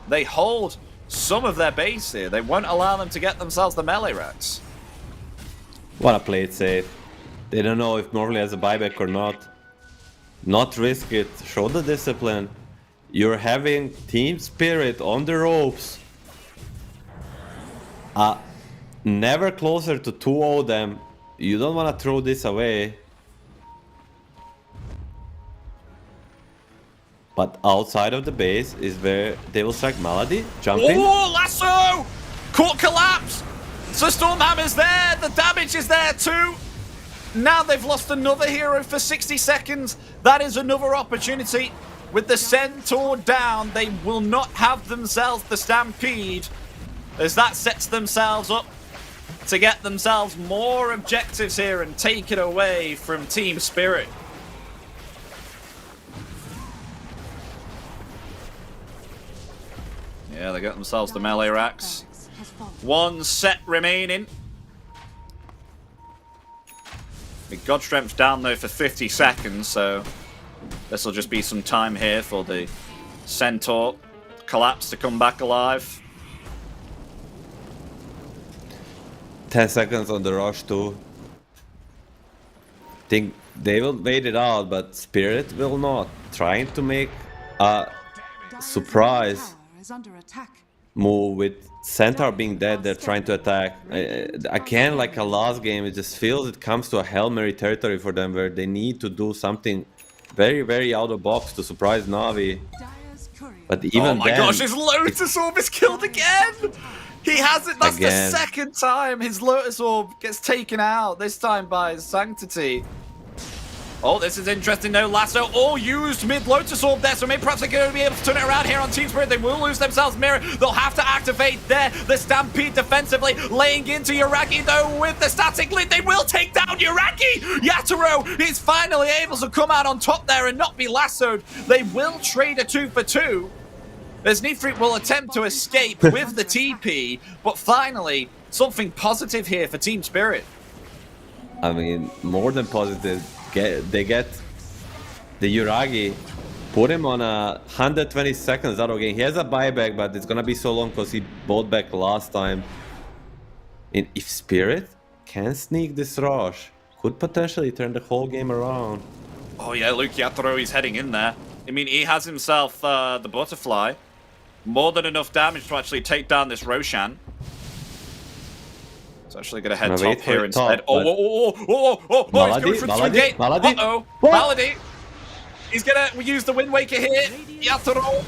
they hold some of their base here. They won't allow them to get themselves the melee racks. Wanna play it safe. They don't know if Morley has a buyback or not. Not risk it. Show the discipline. You're having Team Spirit on the ropes. Never closer to 2-0 them. You don't want to throw this away. But outside of the base is where they will strike Malady. Jumping. Oh, lasso! Caught collapse! So Stormhammer's there. The damage is there too. Now they've lost another hero for 60 seconds. That is another opportunity. With the Centaur down, they will not have themselves the Stampede, as that sets themselves up to get themselves more objectives here and take it away from Team Spirit. Yeah, they got themselves the melee racks. has fallen. 1 set remaining. The God Strength's down though for 50 seconds, so this will just be some time here for the Centaur collapse to come back alive. 10 seconds on the rush too. Think they will wait it out, but Spirit will not. Trying to make a Dire's surprise tower is under attack. move with Centaur being dead. They're trying to attack. Again, like a last game, it just feels it comes to a Hail Mary territory for them where they need to do something very, very out of box to surprise Na'Vi. Dire's courier But even Oh my then, gosh, his Lotus Orb is killed again! He has it, that's Again. the second time his Lotus Orb gets taken out, this time by Sanctity. Oh, this is interesting though. Lasso all used mid Lotus Orb there, so maybe perhaps they're going to be able to turn it around here on Team Spirit. They will lose themselves Mirror. They'll have to activate there. The Stampede defensively, laying into Yuragi though with the static lid. They will take down Yuragi! Yatoro is finally able to come out on top there and not be lassoed. They will trade a 2 for 2. As Nifrit will attempt to escape with the TP, but finally, something positive here for Team Spirit. I mean, more than positive. They get the Yuragi, put him on a 120 seconds auto game. He has a buyback, but it's gonna be so long because he bought back last time. And if Spirit can sneak this rush, could potentially turn the whole game around. Oh yeah, Luke Yatoro, he's heading in there. I mean, he has himself the Butterfly. More than enough damage to actually take down this Roshan. It's actually going to head Gonna top wait for here it instead. top, Oh, he's going for the swing gate. Malady? Uh-oh, What? Malady. He's going to use the Wind Waker here. Yatoro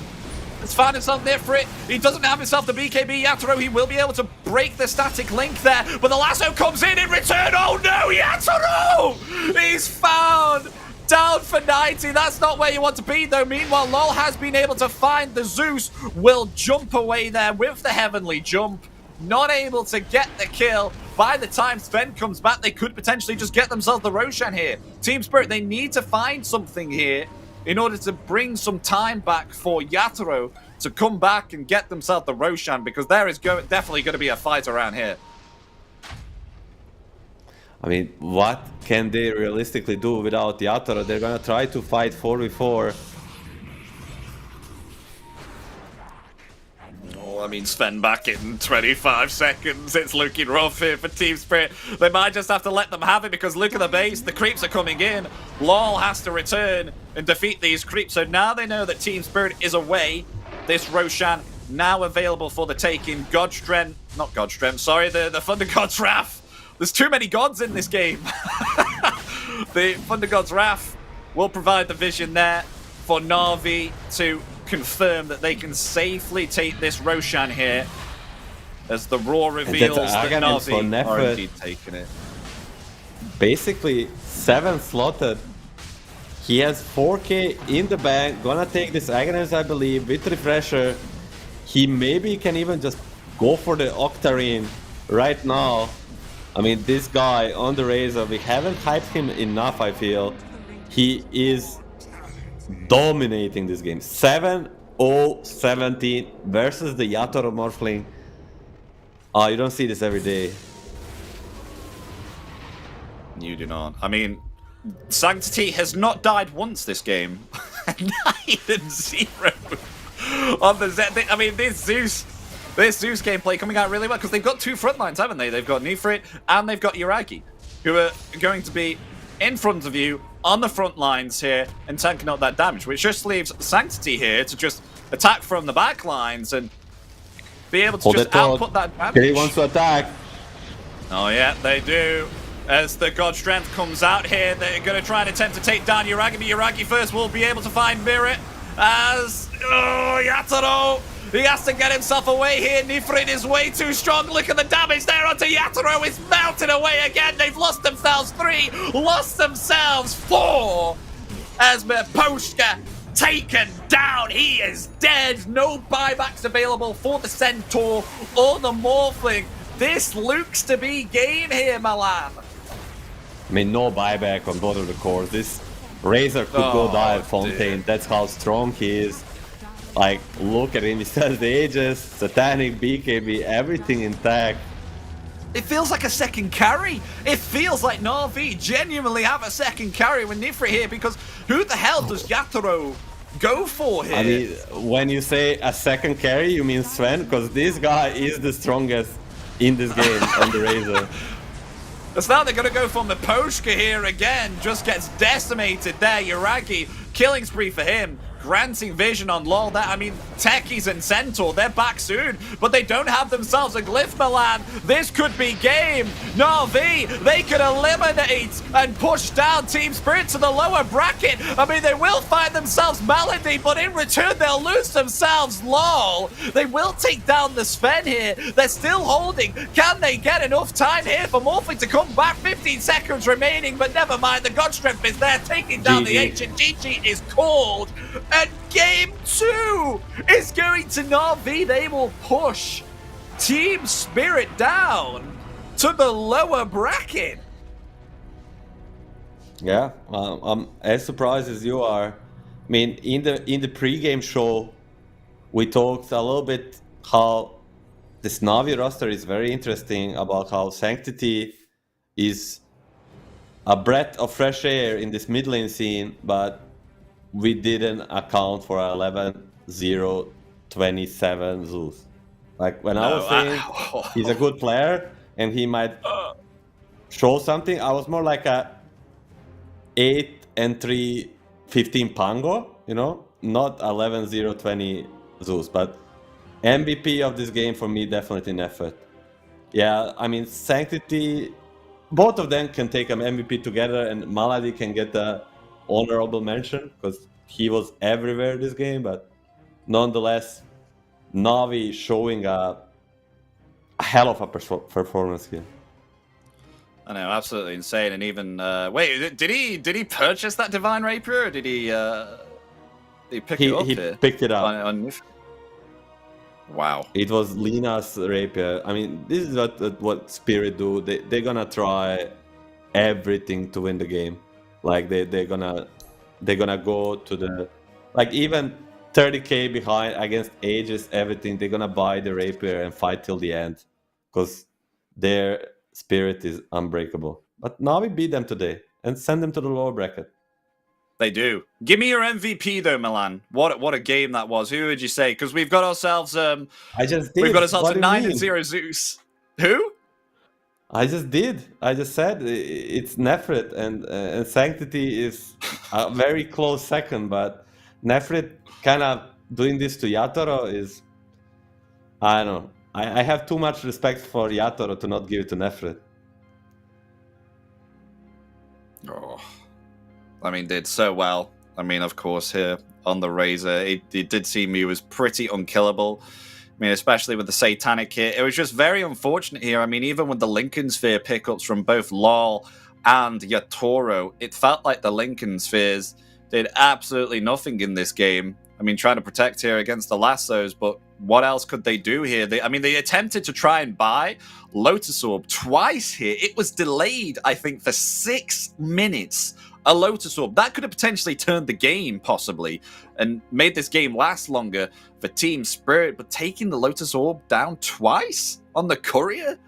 has found himself near for it. He doesn't have himself the BKB Yatoro. He will be able to break the static link there, but the lasso comes in return. Oh no, Yatoro! He's found. Down for 90. That's not where you want to be, though. Meanwhile, Lol has been able to find the Zeus. Will jump away there with the Heavenly Jump. Not able to get the kill. By the time Sven comes back, they could potentially just get themselves the Roshan here. Team Spirit, they need to find something here in order to bring some time back for Yatoro to come back and get themselves the Roshan, because there is definitely going to be a fight around here. I mean, what can they realistically do without Yatoro? They're gonna try to fight 4v4. Oh, I mean, Sven back in 25 seconds. It's looking rough here for Team Spirit. They might just have to let them have it because look at the base. The creeps are coming in. Lol has to return and defeat these creeps. So now they know that Team Spirit is away. This Roshan now available for the taking. Godstrength, not Godstrength, sorry, the Thunder God's Wrath. There's too many gods in this game. The Thunder God's Wrath will provide the vision there for Na'Vi to confirm that they can safely take this Roshan here. As the Raw reveals that Na'Vi are indeed taking it. Basically, 7 slotted. He has 4k in the bank. Gonna take this Aghanim, I believe, with Refresher. He maybe can even just go for the Octarine right now. I mean, this guy on the Razor, we haven't hyped him enough, I feel. He is dominating this game. 7-0-17 versus the Yatoro Morphling. Oh, you don't see this every day. You do not. I mean, Sanctity has not died once this game. 9-0 on the Z. I mean, this Zeus gameplay coming out really well because they've got 2 front lines, haven't they? They've got Nifrit and they've got Yuragi, who are going to be in front of you on the front lines here and tanking out that damage, which just leaves Sanctity here to just attack from the back lines and be able to just output that damage. He wants to attack. Oh yeah, they do. As the God Strength comes out here, they're going to try and attempt to take down Yuragi, but Yuragi first will be able to find Mirror as... Oh, Yatoro! He has to get himself away here. Nifrit is way too strong. Look at the damage there onto Yatoro. It's melted away again. They've lost themselves 3, lost themselves 4. As Meposhka taken down. He is dead. No buybacks available for the Centaur or the Morphling. This looks to be game here, Milan. I mean, no buyback on both of the cores. This Razor could go dive Fontaine. That's how strong he is. Like, look at him, he still has the Aegis, Satanic, BKB, everything intact. It feels like a second carry. It feels like Na'Vi genuinely have a second carry with Nifri here, because who the hell does Yatoro go for here? I mean, when you say a second carry, you mean Sven? Because this guy is the strongest in this game on the Razor. So now they're going to go for Miposhka here again. Just gets decimated there. Yuragi, killing spree for him. Granting vision on LoL. That, I mean, Techies and Centaur, they're back soon, but they don't have themselves a Glyph Milan. This could be game. Na'Vi, they could eliminate and push down Team Spirit to the lower bracket. I mean, they will find themselves Melody, but in return, they'll lose themselves LoL. They will take down the Sven here. They're still holding. Can they get enough time here for Morphing to come back? 15 seconds remaining, but never mind. The God Strength is there, taking down the Ancient. GG is called. And game 2 is going to Na'Vi. They will push Team Spirit down to the lower bracket. Yeah, I'm as surprised as you are. I mean, in the pre-game show, we talked a little bit how this Na'Vi roster is very interesting, about how Sanctity is a breath of fresh air in this mid lane scene, but we didn't account for 11-0-27 Zeus. Like, when I was saying he's a good player and he might show something, I was more like a 8-3-15 Pango, you know, not 11-0-20 Zeus. But MVP of this game for me, definitely Nefert. Yeah, I mean, Sanctity, both of them can take an MVP together, and Malady can get the honorable mention because he was everywhere this game. But nonetheless, Na'Vi showing a hell of a performance here. I know, absolutely insane. And even wait, did he purchase that Divine Rapier, or did he pick it up? He here? picked it up. Wow. It was Lina's rapier. I mean, this is what Spirit do. They're gonna try everything to win the game. Like they're gonna go to the, like, even 30k behind against Aegis, everything. They're gonna buy the rapier and fight till the end, because their Spirit is unbreakable. But Na'Vi beat them today and send them to the lower bracket. They do. Give me your MVP though, Milan. What a game that was. Who would you say? Because we've got ourselves I just did. We've got ourselves What a do you 9-0 Zeus. Who? I just did. I just said it's Nefrit, and Sanctity is a very close second, but Nefrit kind of doing this to Yatoro is, I don't know. I have too much respect for Yatoro to not give it to Nefrit. Oh, I mean, did so well. I mean, of course, here on the Razor, it did seem he was pretty unkillable. I mean, especially with the Satanic hit. It was just very unfortunate here. I mean, even with the Lincoln Sphere pickups from both LoL and Yatoro, it felt like the Lincoln Spheres did absolutely nothing in this game. I mean, trying to protect here against the lassos, but what else could they do here? They attempted to try and buy Lotus Orb twice here. It was delayed, I think, for 6 minutes. A Lotus Orb. That could have potentially turned the game, possibly, and made this game last longer for Team Spirit, but taking the Lotus Orb down twice on the Courier?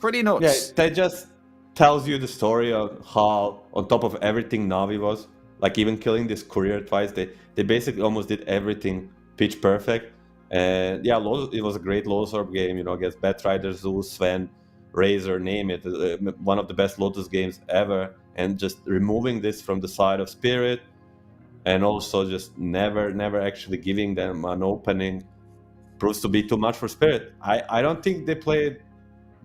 Pretty nuts. Yeah, that just tells you the story of how, on top of everything Na'Vi was, like even killing this Courier twice, they basically almost did everything pitch perfect. And yeah, it was a great Lotus Orb game, you know, against Batrider, Zeus, Sven, Razor, name it. One of the best Lotus games ever. And just removing this from the side of Spirit, and also just never actually giving them an opening, proves to be too much for Spirit. I don't think they played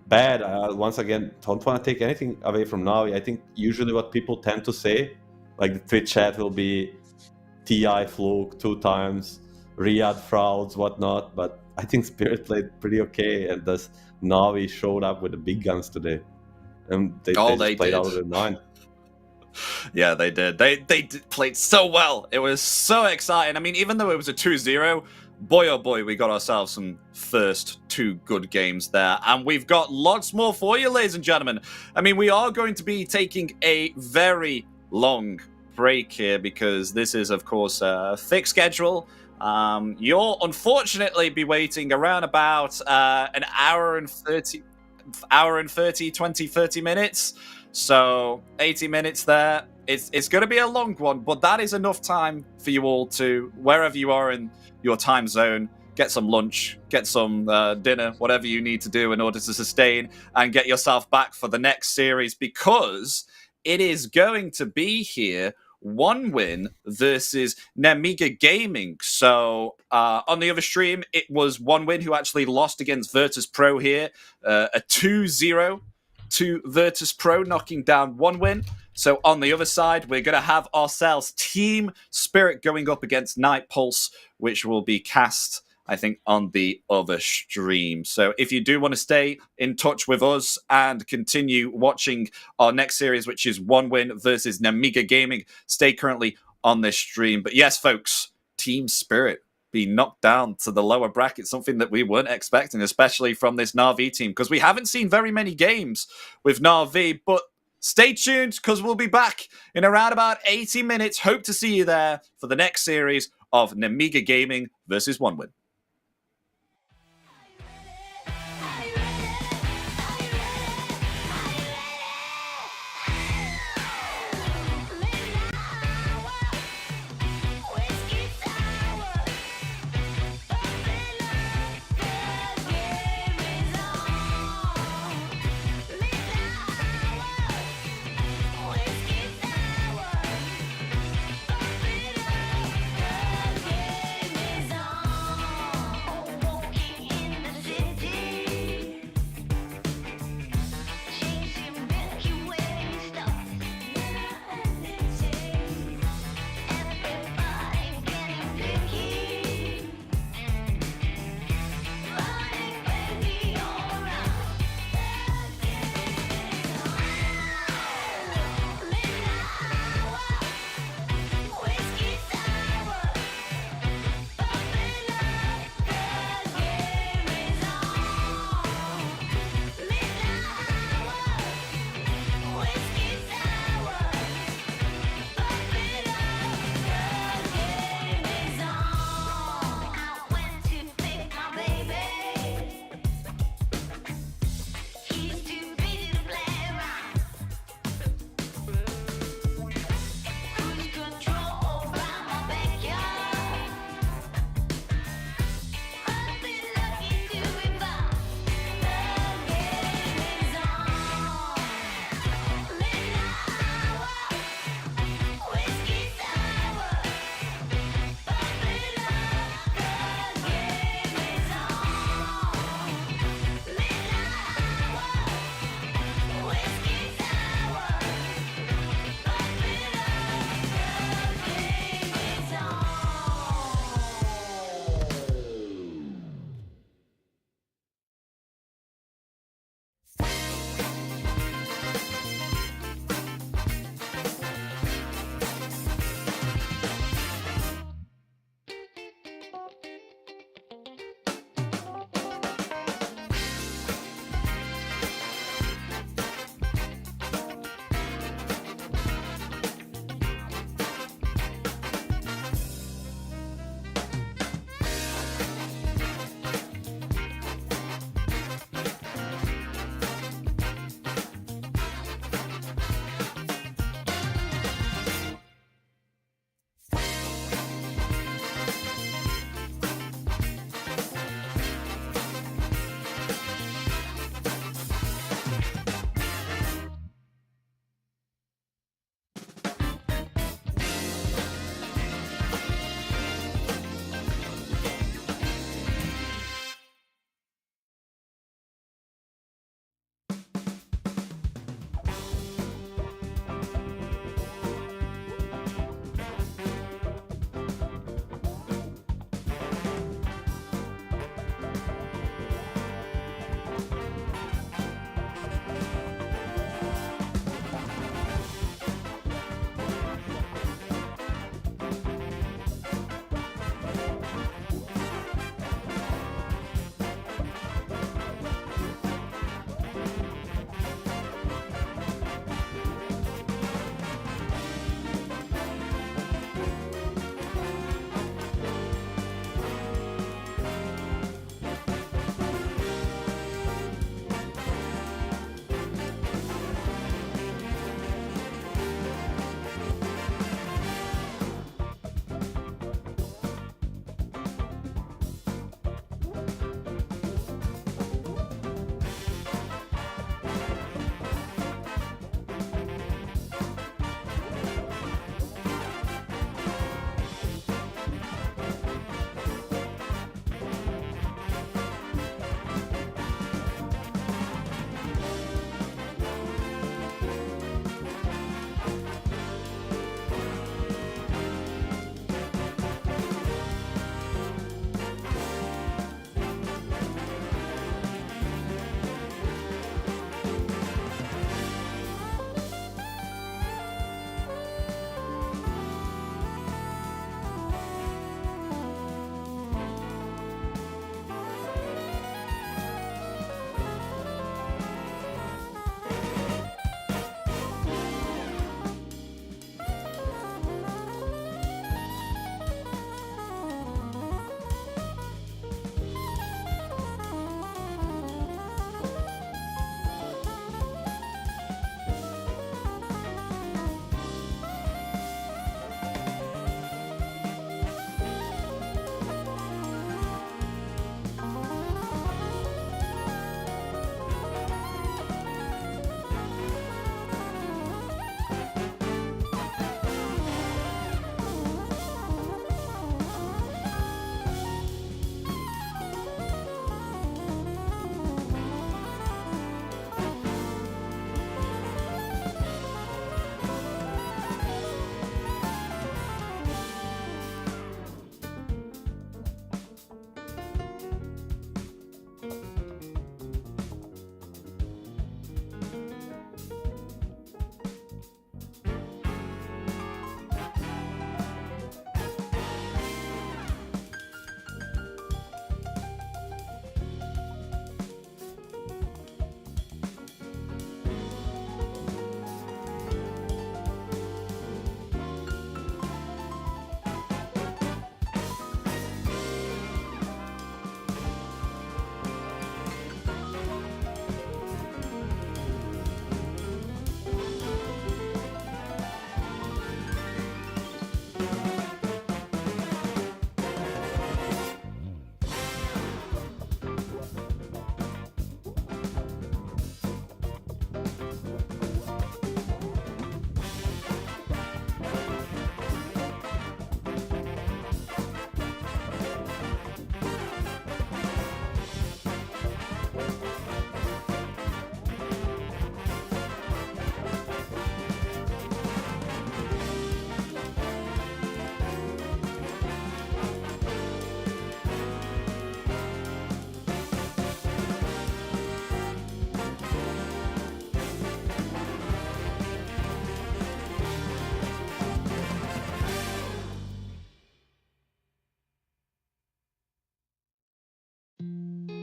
bad. Once again, don't want to take anything away from Na'Vi. I think usually what people tend to say, like the Twitch chat will be TI fluke 2 times, Riyadh frauds, whatnot. But I think Spirit played pretty okay, and thus Na'Vi showed up with the big guns today. And they just played out of their mind. Yeah, they did. They played so well. It was so exciting. I mean, even though it was a 2-0, boy oh boy, we got ourselves some first 2 good games there. And we've got lots more for you, ladies and gentlemen. I mean, we are going to be taking a very long break here because this is, of course, a thick schedule. You'll unfortunately be waiting around about an hour and 30, 30 minutes. So 80 minutes there. It's going to be a long one, but that is enough time for you all to, wherever you are in your time zone, get some lunch, get some dinner, whatever you need to do in order to sustain and get yourself back for the next series, because it is going to be here one win versus Nemiga Gaming. So on the other stream, it was one win who actually lost against Virtus Pro here, a 2-0 to Virtus Pro, knocking down one win. So on the other side, we're going to have ourselves Team Spirit going up against Night Pulse, which will be cast, I think, on the other stream. So if you do want to stay in touch with us and continue watching our next series, which is one win versus Nemiga Gaming, stay currently on this stream. But yes, folks, Team Spirit be knocked down to the lower bracket, something that we weren't expecting, especially from this Na'Vi team, because we haven't seen very many games with Na'Vi. But stay tuned, because we'll be back in around about 80 minutes. Hope to see you there for the next series of Nemiga Gaming versus One Win.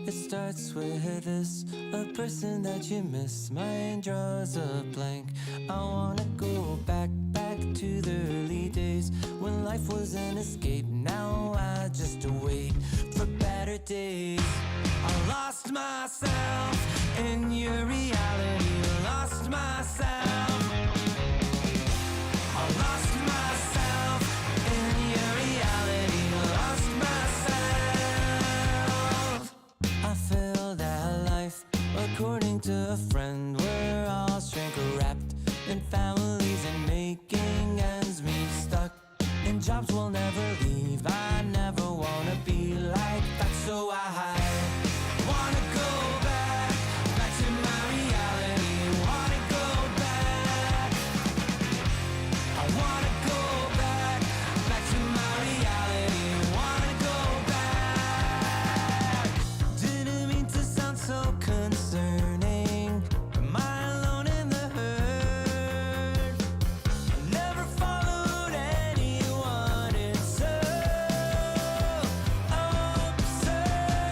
It starts with this, a person that you miss. Mine draws a blank. I wanna go back to the early days when life was an escape. Now I just wait for better days. I lost myself in your reality. Lost myself. I lost myself in your reality. Lost myself. I filled our life according to a friend. We're all shrink wrapped in families and making ends meet. Stuck in jobs we'll never leave. I never wanna be like that, so I wanna go back to my reality. Wanna go back. I wanna go back to my reality. Wanna go back. Didn't mean to sound so concerning. Am I alone in the hurt? I never followed anyone. It's so absurd.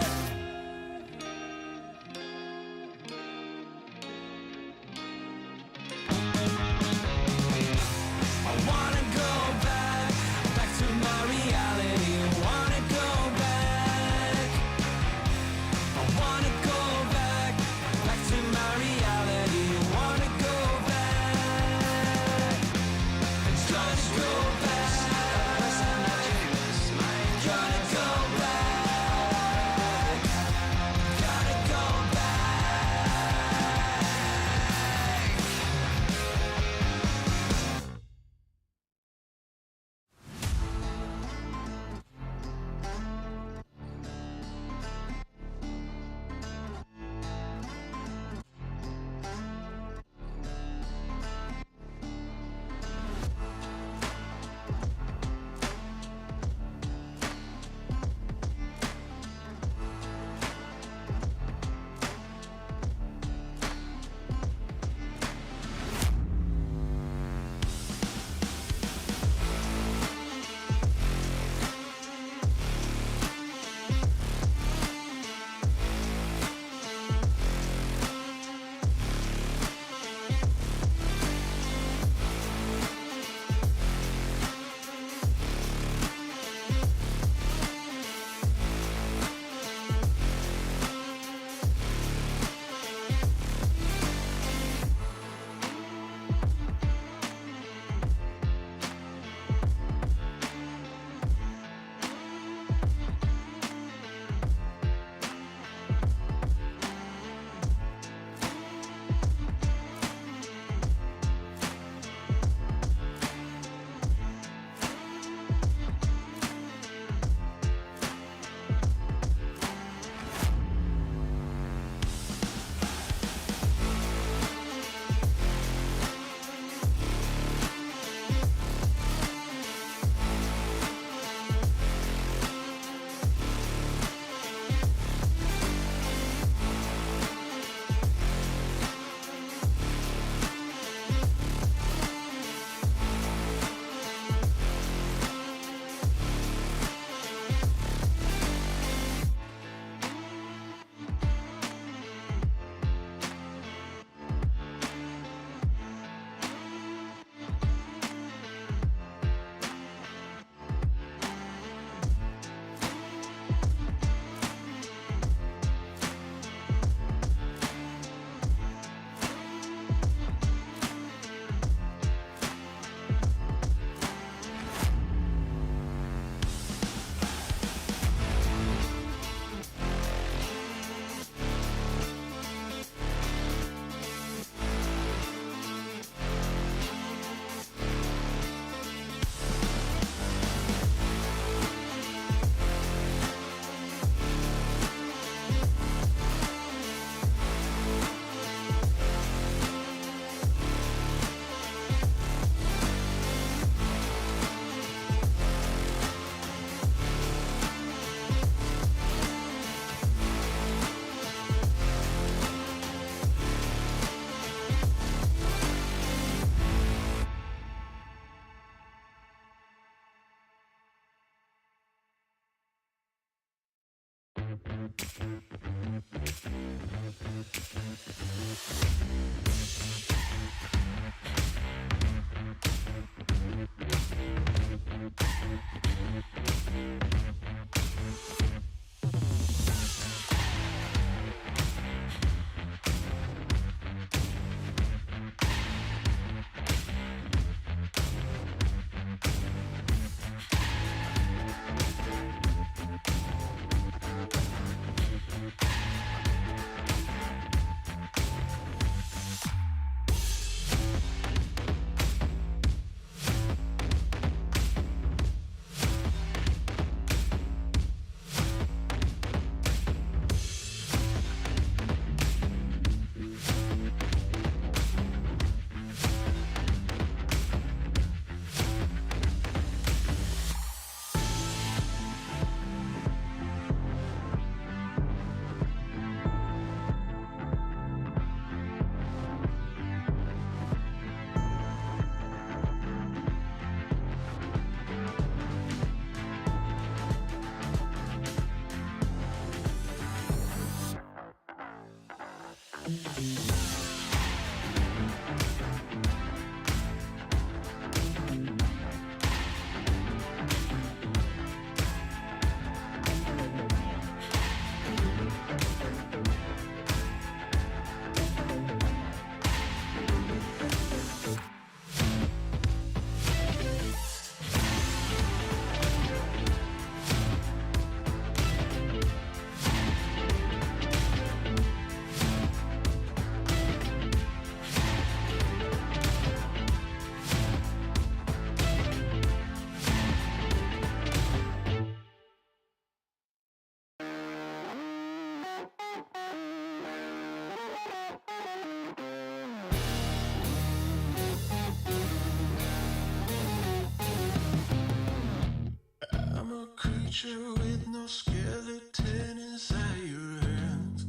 I'm a creature with no skeleton inside your hands.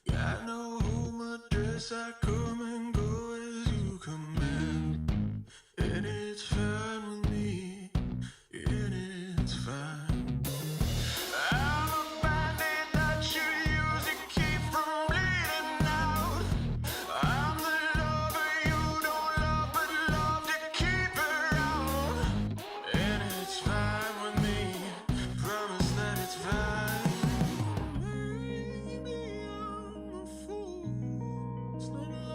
Got no home address, I come and go as you command. And it's fine with me, and it's fine. I'm a bandit that you use to keep from bleeding out. I'm the lover you don't love, but love to keep around. And it's fine with me, promise that it's fine. Maybe I'm a fool. It's not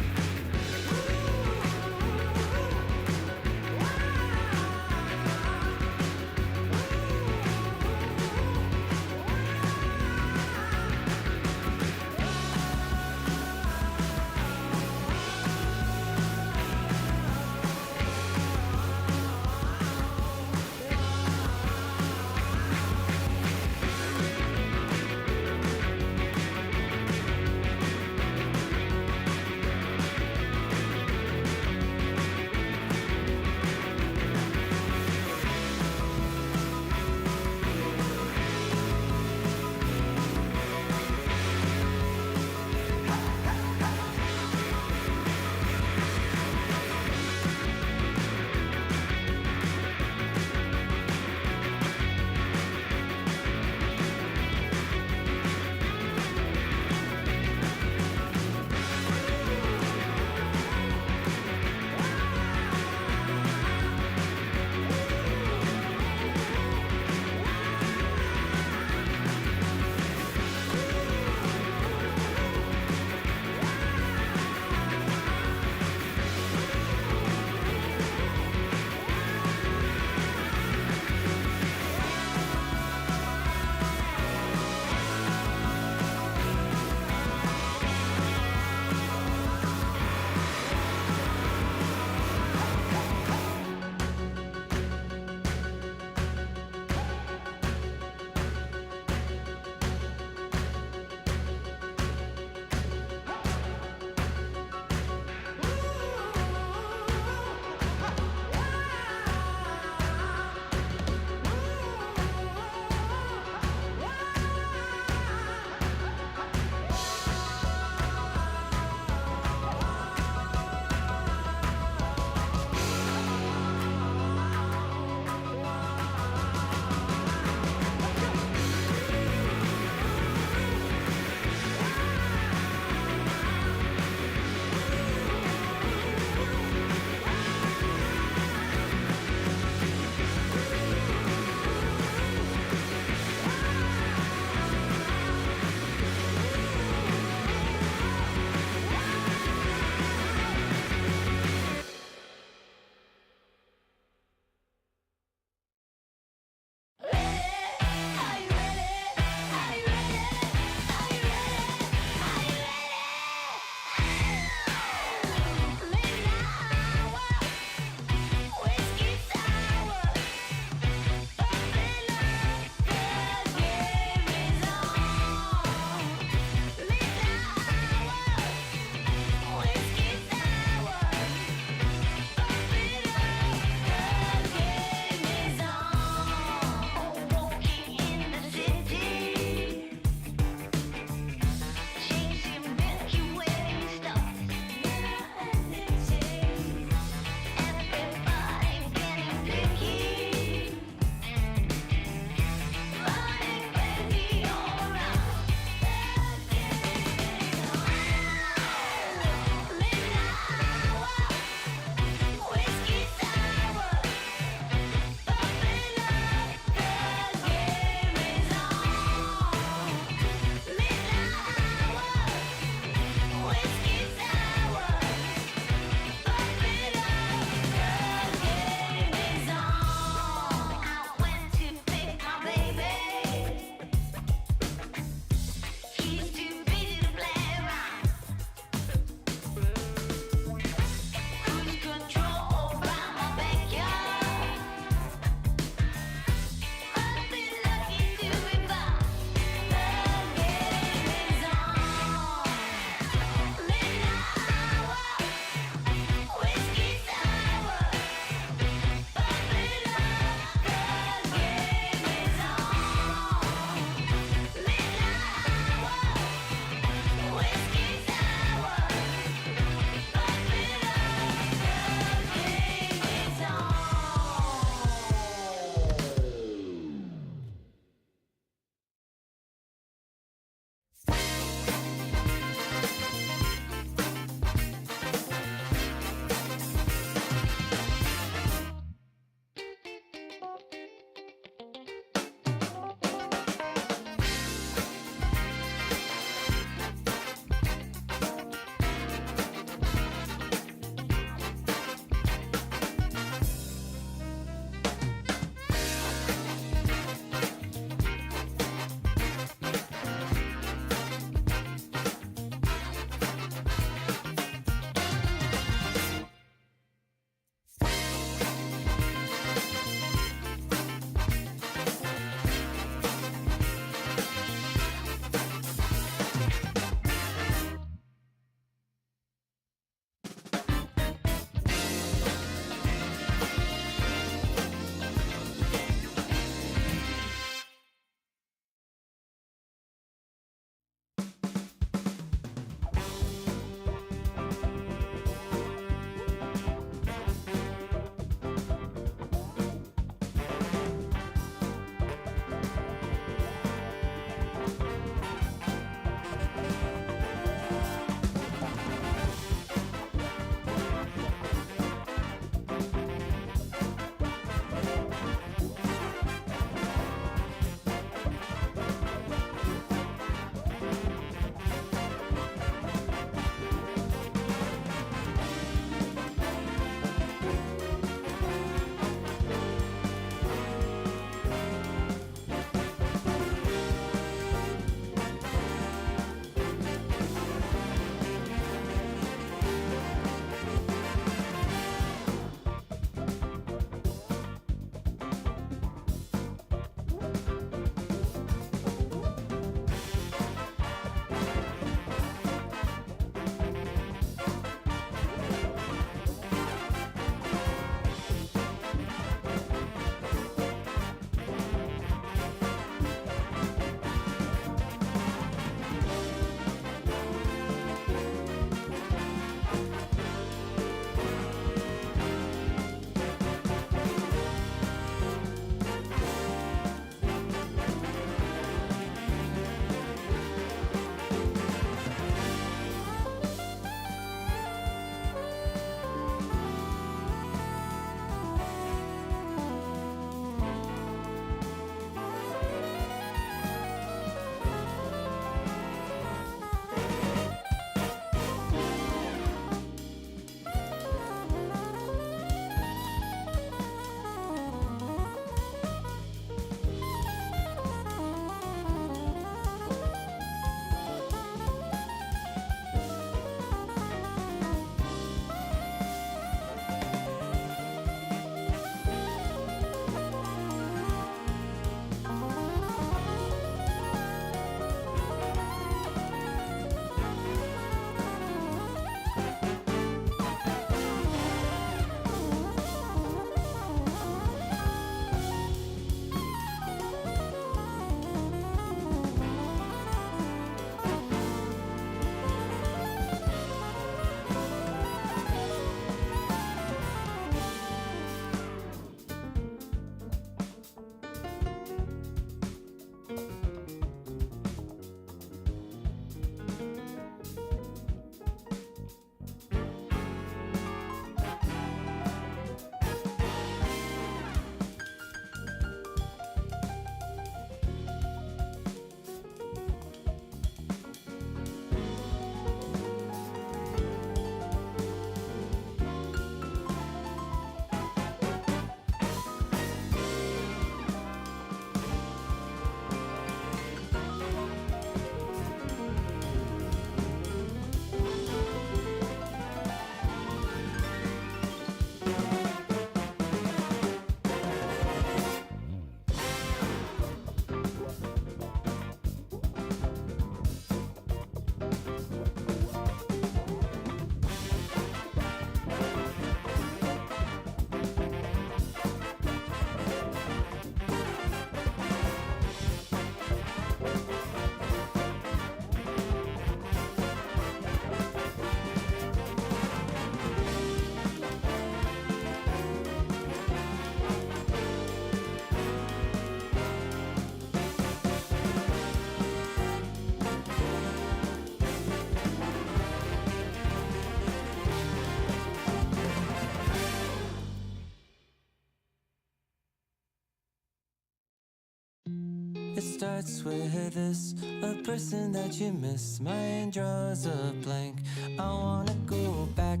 It starts with this, a person that you miss. Mine draws a blank. I wanna go back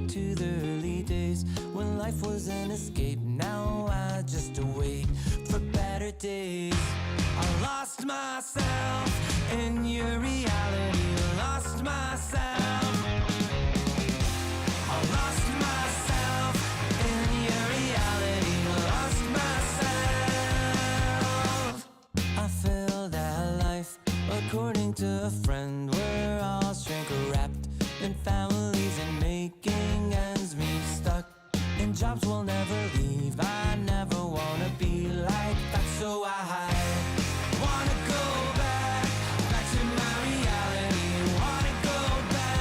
to the early days when life was an escape. Now I just wait for better days. I lost myself in your reality. Lost myself. I lost myself in your reality. Lost myself. I feel that life, according to a friend, we're all shrink wrapped in families and making ends meet, stuck in jobs we'll never leave. I never wanna be like that, so I wanna go back to my reality. Wanna go back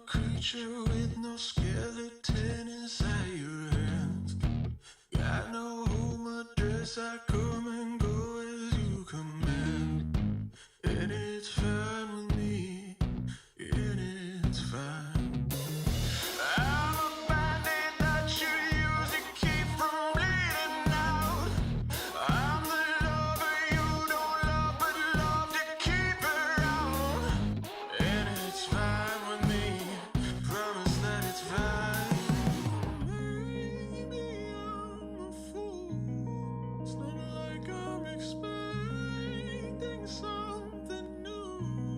creature with no skeleton inside your hands. Got no home address, I come and go as you command. And it's fine with me, and it's fine. I'm a bandit that you use to keep from bleeding out. I'm the lover you don't love, but love to keep around. And it's fine with me, promise that it's fine. Maybe I'm a fool. It's not like I'm expecting something new.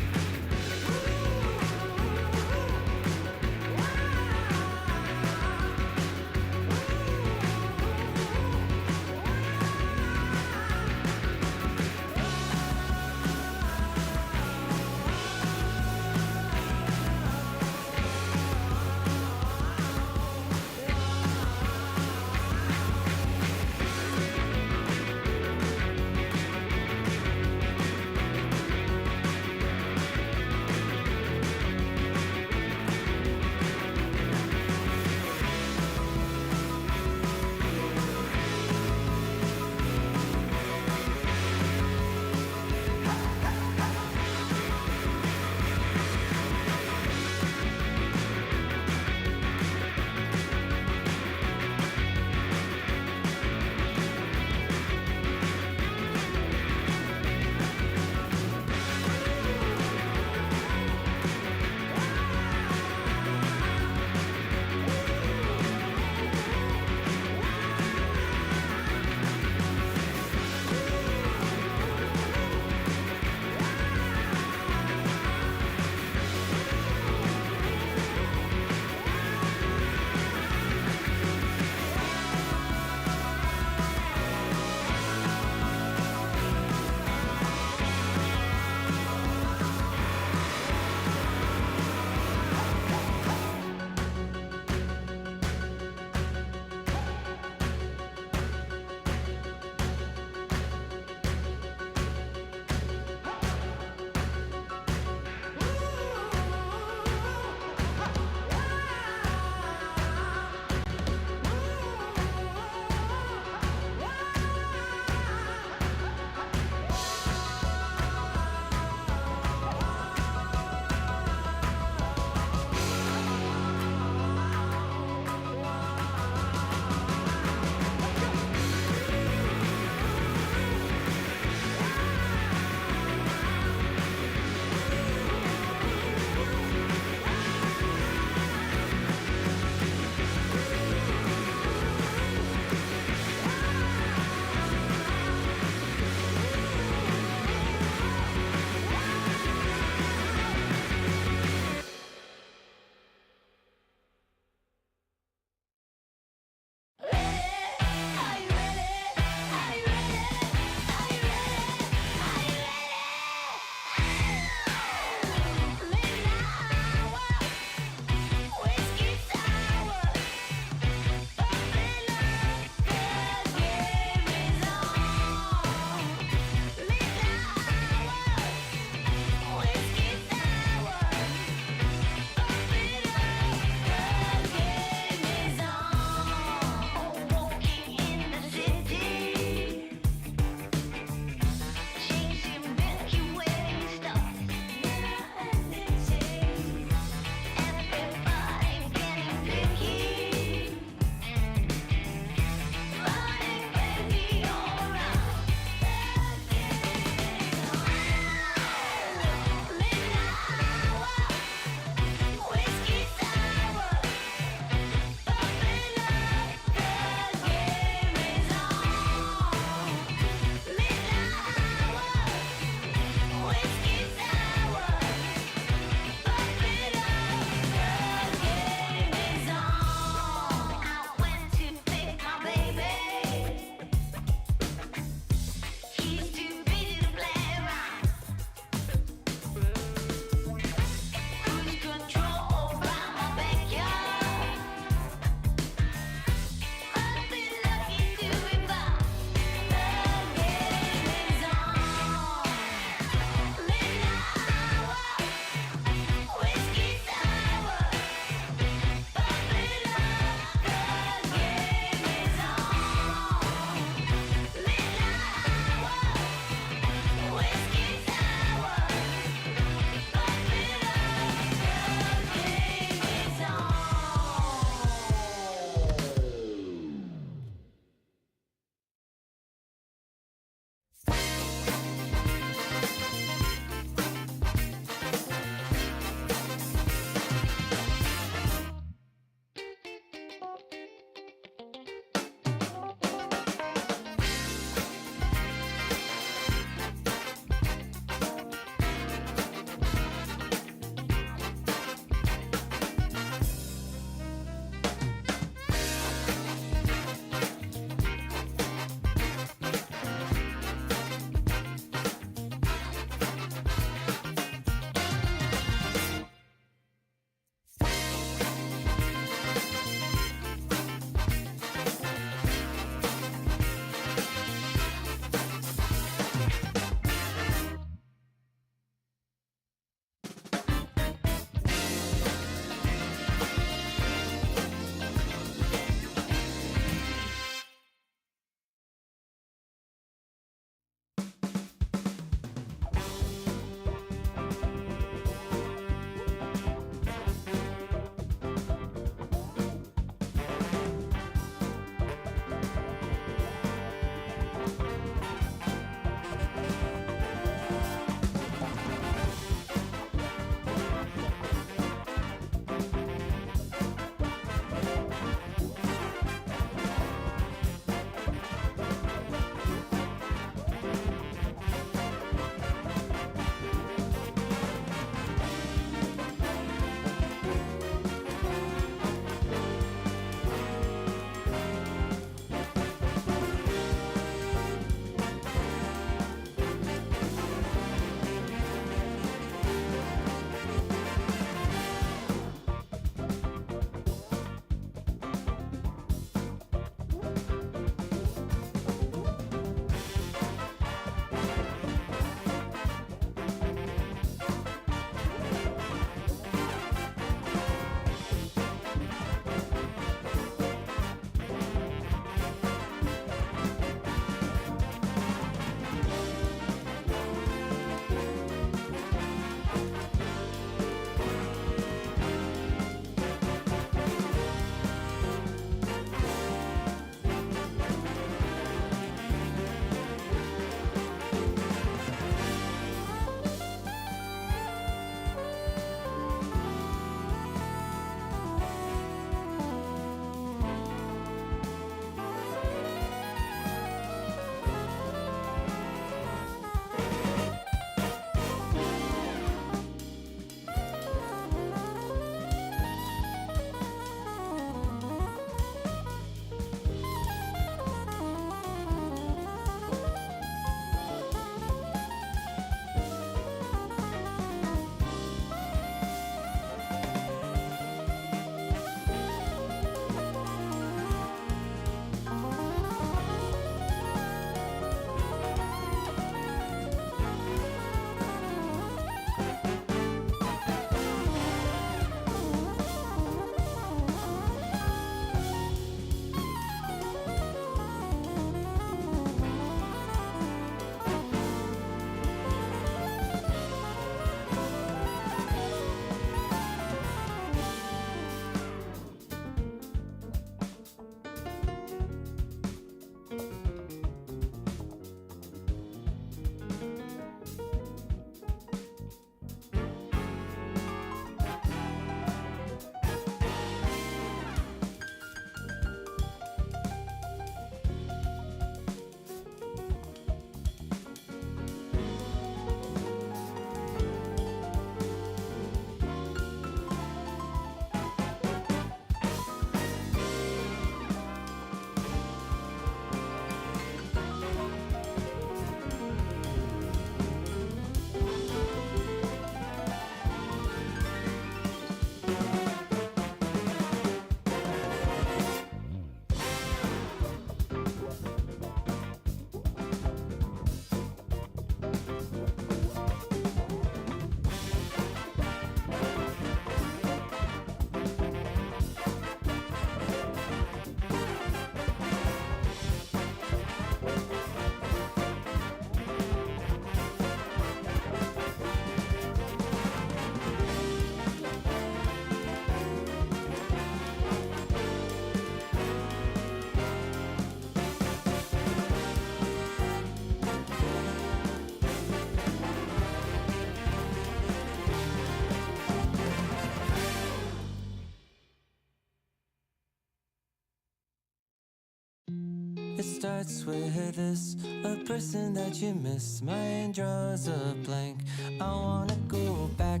It starts with this, a person that you miss. Mind draws a blank. I wanna go back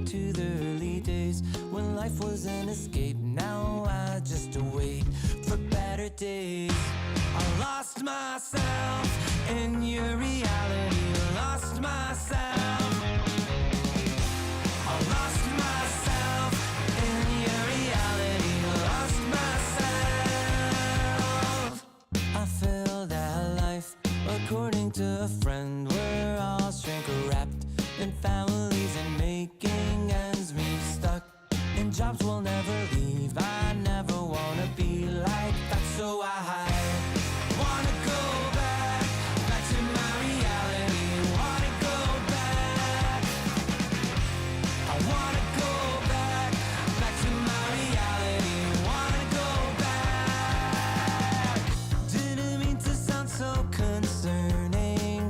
to the early days when life was an escape. Now I just wait for better days. I lost myself in your reality. Lost myself. I lost myself in your reality. Lost myself. I feel that life, according to a friend, we're all shrink wrapped in families and making ends meet, stuck in jobs we'll never leave. I never wanna be like that, so I wanna go back to my reality. Wanna go back. I wanna go back to my reality. Wanna go back. Didn't mean to sound so concerning.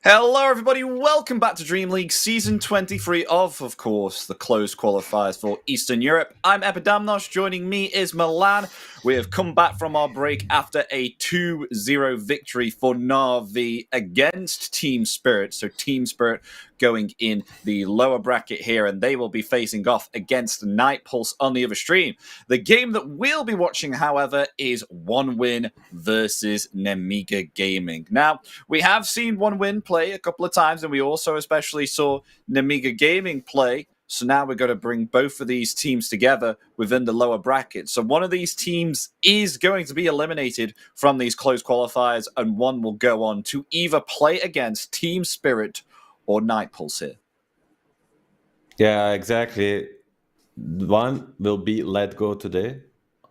Hello, everybody. Welcome back to DreamLeague Season 23 of course, the closed qualifiers for Eastern Europe. I'm Epidamnos. Joining me is Milan. We have come back from our break after a 2-0 victory for Na'Vi against Team Spirit. So Team Spirit going in the lower bracket here, and they will be facing off against Night Pulse on the other stream. The game that we'll be watching, however, is One Win versus Nemiga Gaming. Now, we have seen One Win play a couple of times, and we also especially saw Nemiga Gaming play. So now we're going to bring both of these teams together within the lower bracket. So one of these teams is going to be eliminated from these closed qualifiers, and one will go on to either play against Team Spirit or Night Pulse here. Yeah, exactly. One will be let go today.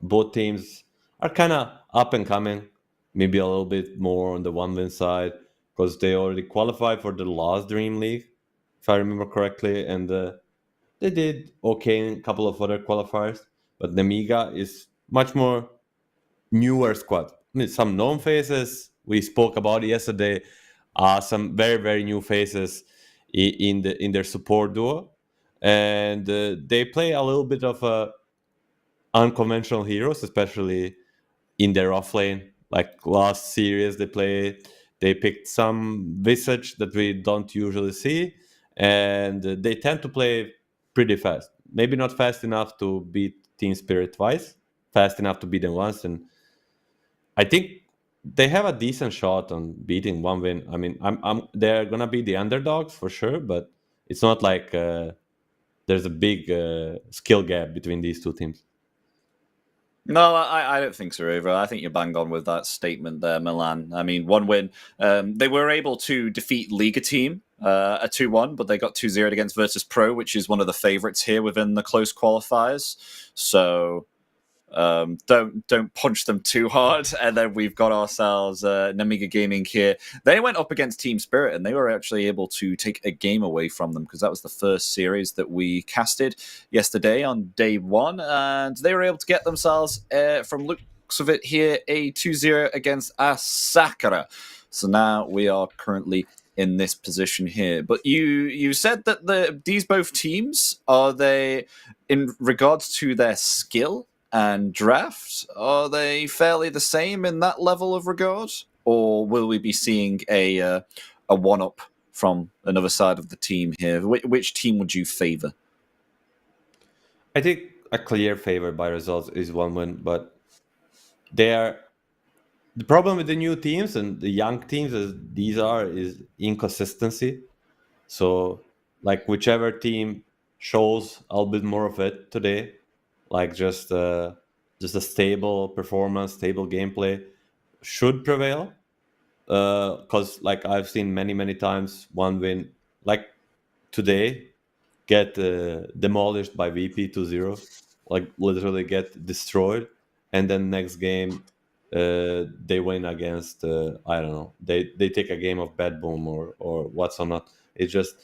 Both teams are kind of up and coming, maybe a little bit more on the one win side because they already qualified for the last Dream League, if I remember correctly, and they did okay in a couple of other qualifiers. But Nemiga is much more newer squad. I mean, some known faces we spoke about yesterday. Some very very new faces in their support duo, and they play a little bit of unconventional heroes, especially in their offlane. Like last series they picked some visage that we don't usually see, and they tend to play pretty fast. Maybe not fast enough to beat Team Spirit twice, fast enough to beat them once, and I think they have a decent shot on beating One Win. I mean, they're gonna be the underdogs for sure, but it's not like there's a big skill gap between these two teams. No, I don't think so, either. I think you're bang on with that statement there, Milan. I mean, One Win, they were able to defeat Liga team a 2-1, but they got 2-0 against Virtus Pro, which is one of the favorites here within the close qualifiers. So don't punch them too hard. And then we've got ourselves Nemiga Gaming here. They went up against Team Spirit, and they were actually able to take a game away from them because that was the first series that we casted yesterday on day one, and they were able to get themselves, from looks of it here, a 2-0 against Asakura. So now we are currently in this position here. But you said that these both teams, are they, in regards to their skill and draft, are they fairly the same in that level of regard, or will we be seeing a one-up from another side of the team here? Which team would you favor? I think a clear favor by results is One Win, but they are the problem with the new teams and the young teams as these is inconsistency. So like whichever team shows a little bit more of it today, like just a stable performance, stable gameplay should prevail. Because like I've seen many times one win like today get demolished by VP 2-0, like literally get destroyed, and then next game they win against I don't know, they take a game of Bad Boom or what's or not. It's just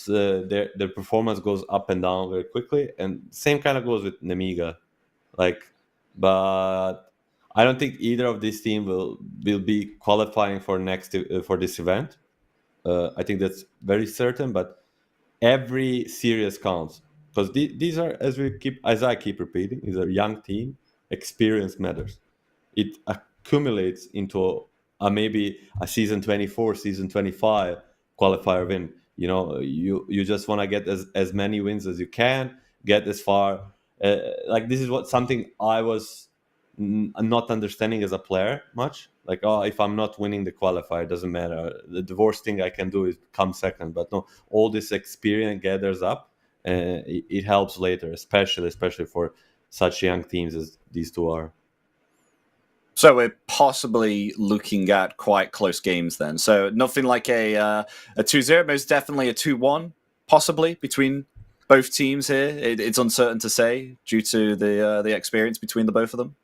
their performance goes up and down very quickly, and same kind of goes with Nemiga, like, but I don't think either of these teams will be qualifying for next for this event. I think that's very certain, but every series counts because these are, as I keep repeating, is a young team. Experience matters. It accumulates into maybe a season 24, season 25 qualifier win. You know, you just want to get as many wins as you can, get as far. Like this is what something I was not understanding as a player much. Like, oh, if I'm not winning the qualifier, it doesn't matter. The worst thing I can do is come second. But no, all this experience gathers up, and it helps later, especially for such young teams as these two are. So we're possibly looking at quite close games then. So nothing like a 2-0, most definitely a 2-1, possibly between both teams here. It's uncertain to say due to the experience between the both of them.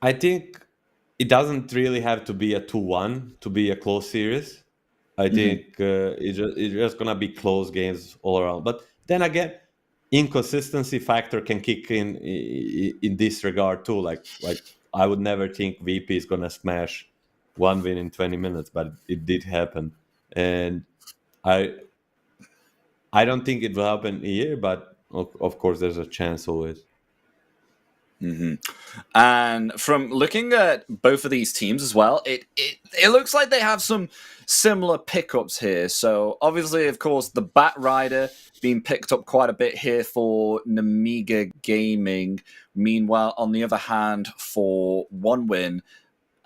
I think it doesn't really have to be a 2-1 to be a close series. I think it's just gonna be close games all around. But then again, inconsistency factor can kick in this regard too. Like I would never think VP is gonna smash one win in 20 minutes, but it did happen, and I don't think it will happen here. But of course, there's a chance always. And from looking at both of these teams as well, it looks like they have some similar pickups here. So obviously, of course, the Bat Rider being picked up quite a bit here for Nemiga Gaming. Meanwhile, on the other hand, for One Win,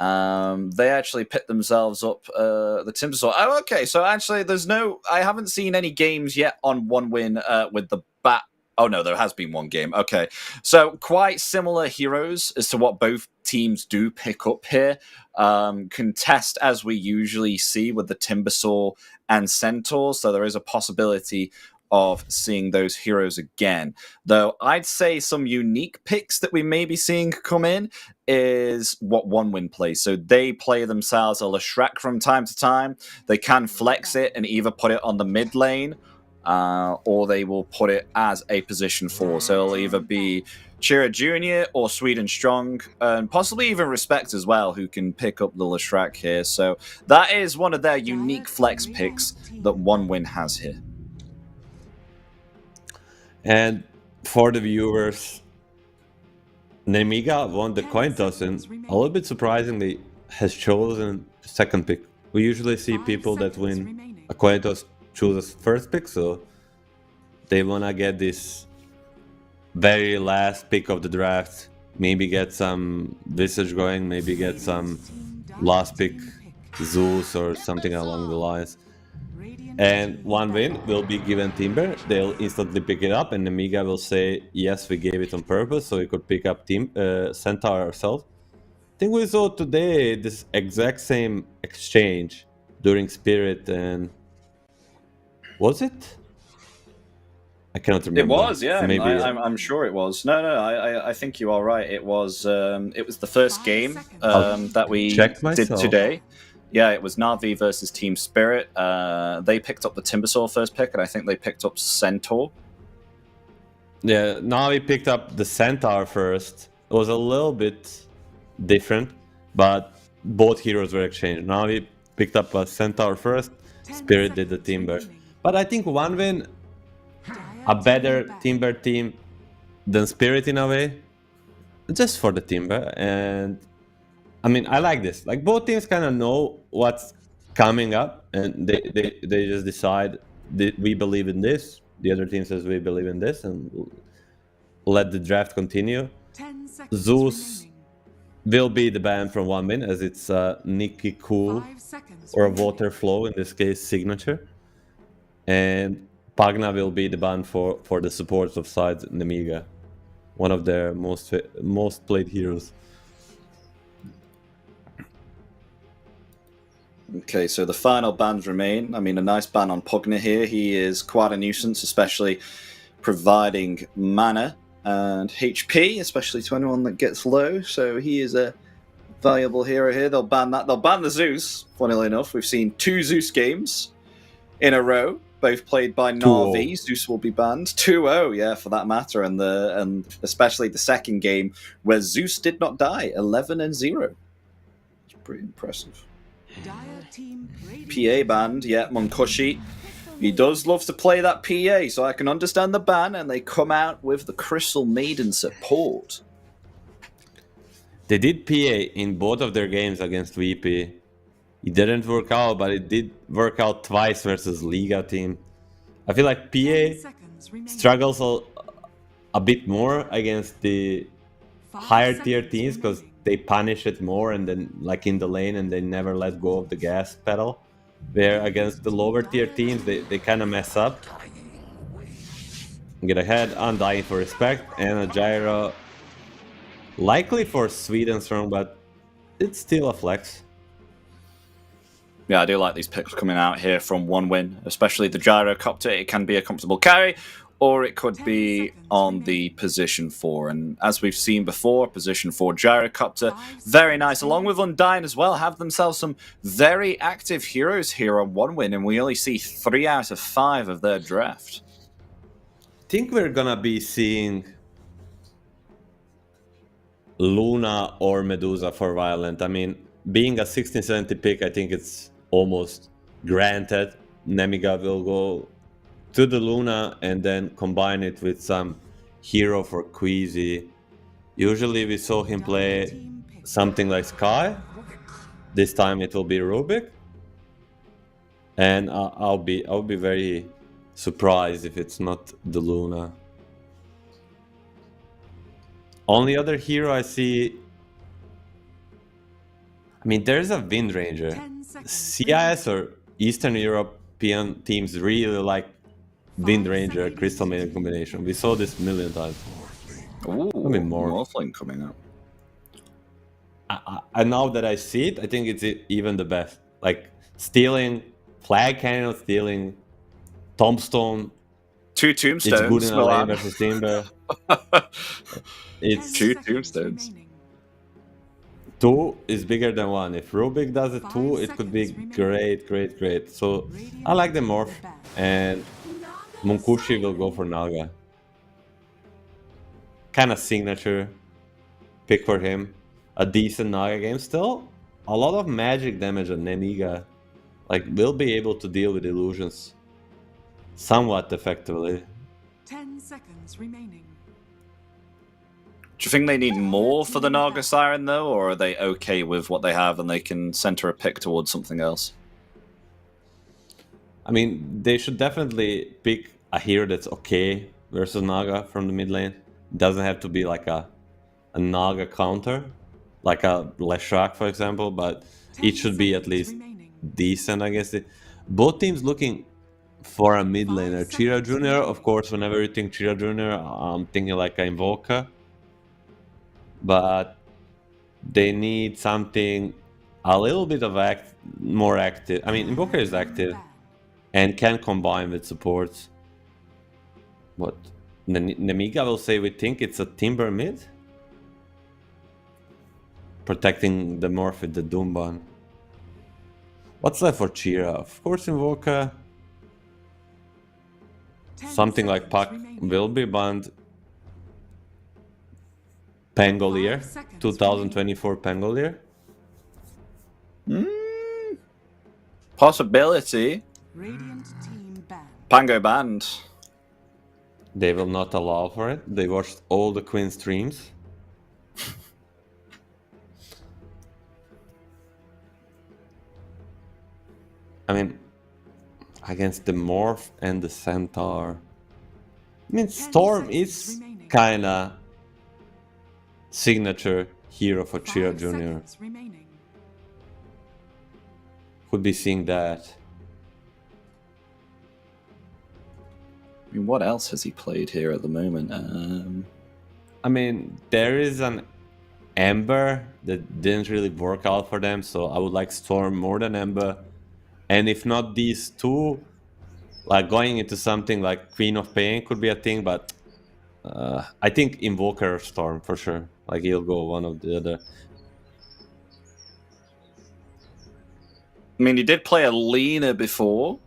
they actually picked themselves up the Timbersaw. Oh, okay. So actually, I haven't seen any games yet on One Win with the Bat. Oh, no, there has been one game. Okay. So quite similar heroes as to what both teams do pick up here. Contest as we usually see with the Timbersaw and Centaur. So there is a possibility of seeing those heroes again. Though I'd say some unique picks that we may be seeing come in is what One Win plays. So they play themselves a Leshrac from time to time. They can flex it and either put it on the mid lane, or they will put it as a position 4. So it'll either be Chira Jr. or Sweden Strong, and possibly even Respect as well, who can pick up the Leshrac here. So that is one of their unique flex picks that One Win has here. And for the viewers, Nemiga won the coin toss and a little bit surprisingly has chosen second pick. We usually see people that win a coin toss choose as first pick, so they wanna get this very last pick of the draft, maybe get some Visage going, maybe get some last pick Zeus or something along the lines. And One Win will be given Timber. They'll instantly pick it up, and Nemiga will say, yes, we gave it on purpose, so we could pick up Centaur ourselves. I think we saw today this exact same exchange during Spirit, and was it? I cannot remember. It was, yeah. Maybe I'm sure it was. No, I think you are right. It was the first game that we did today. Yeah, it was Na'Vi versus Team Spirit. They picked up the Timbersaw first pick, and I think they picked up Centaur. Yeah, Na'Vi picked up the Centaur first. It was a little bit different, but both heroes were exchanged. Na'Vi picked up a Centaur first, Spirit did the Timber. But I think One Win, a better Timber team than Spirit in a way, just for the Timber. And I mean, I like this. Like, both teams kind of know what's coming up, and they just decide that we believe in this. The other team says we believe in this, and let the draft continue. Zeus will be the ban from 1 min, as it's Nikki Cool 5 seconds or a remaining. Water Flow, in this case Signature. And Pagna will be the ban for the supports of sides Nemiga, one of their most played heroes. Okay, so the final bans remain. I mean, a nice ban on Pugna here. He is quite a nuisance, especially providing mana and HP, especially to anyone that gets low. So he is a valuable hero here. They'll ban that. They'll ban the Zeus, funnily enough. We've seen 2 Zeus games in a row, both played by 2-0. Na'Vi. Zeus will be banned. 2-0, yeah, for that matter. And especially the second game where Zeus did not die, 11-0. It's pretty impressive. Dire team PA banned, yeah, Monkushi. He does love to play that PA, so I can understand the ban, and they come out with the Crystal Maiden support. They did PA in both of their games against VP. It didn't work out, but it did work out twice versus Liga team. I feel like 10 PA seconds remaining. struggles a bit more against the 5 higher tier seconds teams because remaining. they punish it more and then like in the lane and they never let go of the gas pedal. Where against the lower tier teams they kind of mess up. Get ahead, Undying for respect, and a gyro likely for Sweden strong, but it's still a flex. Yeah, I do like these picks coming out here from 1 win, especially the Gyrocopter. It can be a comfortable carry, or it could 10 be seconds on remaining. the position 4. And as we've seen before, position 4 Gyrocopter, 5 very seconds nice. Along with Undying as well, have themselves some very active heroes here on 1 win, and we only see 3 out of 5 of their draft. I think we're gonna be seeing Luna or Medusa for Violent. I mean, being a 1670 pick, I think it's almost granted. Nemiga will go to the Luna and then combine it with some hero for Queasy. Usually we saw him play something like Sky. This time it will be Rubik. And I'll be very surprised if it's not the Luna. Only other hero I see... I mean, there's a Wind Ranger. 10 seconds CIS or Eastern European teams really like Wind Ranger Crystal Maiden combination. We saw this a million times. Ooh, I mean, more. Morphling coming up. And now that I see it, I think it's even the best. Like stealing Flag Cannon, stealing Tombstone. 2 It's tombstones. good in LA Milan. versus Timber. 10 It's 2 seconds tombstones. remaining. 2 is bigger than 1. If Rubik does it 2, 5 it could be seconds remaining. great. So I like the morph, and Monkushi will go for Naga. Kind of signature pick for him. A decent Naga game. Still a lot of magic damage on Nemiga. Like, will be able to deal with illusions somewhat effectively. 10 seconds remaining. Do you think they need more for the Naga Siren, though, or are they okay with what they have and they can center a pick towards something else? I mean, they should definitely pick a hero that's okay versus Naga from the mid lane. Doesn't have to be like a Naga counter, like a Leshrac, for example, but 10 it should be at seconds least remaining. decent, I guess. Both teams looking for a mid laner. 5 Chira seconds Jr., remaining. of course, whenever you think Chira Jr., I'm thinking like a Invoker. But they need something a little bit of more active. I mean, Invoker is active and can combine with supports. What? Nemiga will say we think it's a Timber mid? Protecting the morph with the Doomban. What's left for Chira? Of course, Invoker. 10 Something like seconds Puck remaining. will be banned. Pangolier. 5 seconds 2024 Pangolier. Possibility. Radiant team ban. Pango banned. They will not allow for it. They watched all the Queen streams. I mean, against the Morph and the Centaur. I mean, 10 Storm seconds is remaining. kinda signature hero for Chira 5 Jr. seconds remaining. Could be seeing that. I mean, what else has he played here at the moment? I mean, there is an Ember that didn't really work out for them, so I would like Storm more than Ember. And if not these two, like going into something like Queen of Pain could be a thing, but I think Invoker or Storm for sure. Like he'll go one of the other. I mean, he did play a Lina before.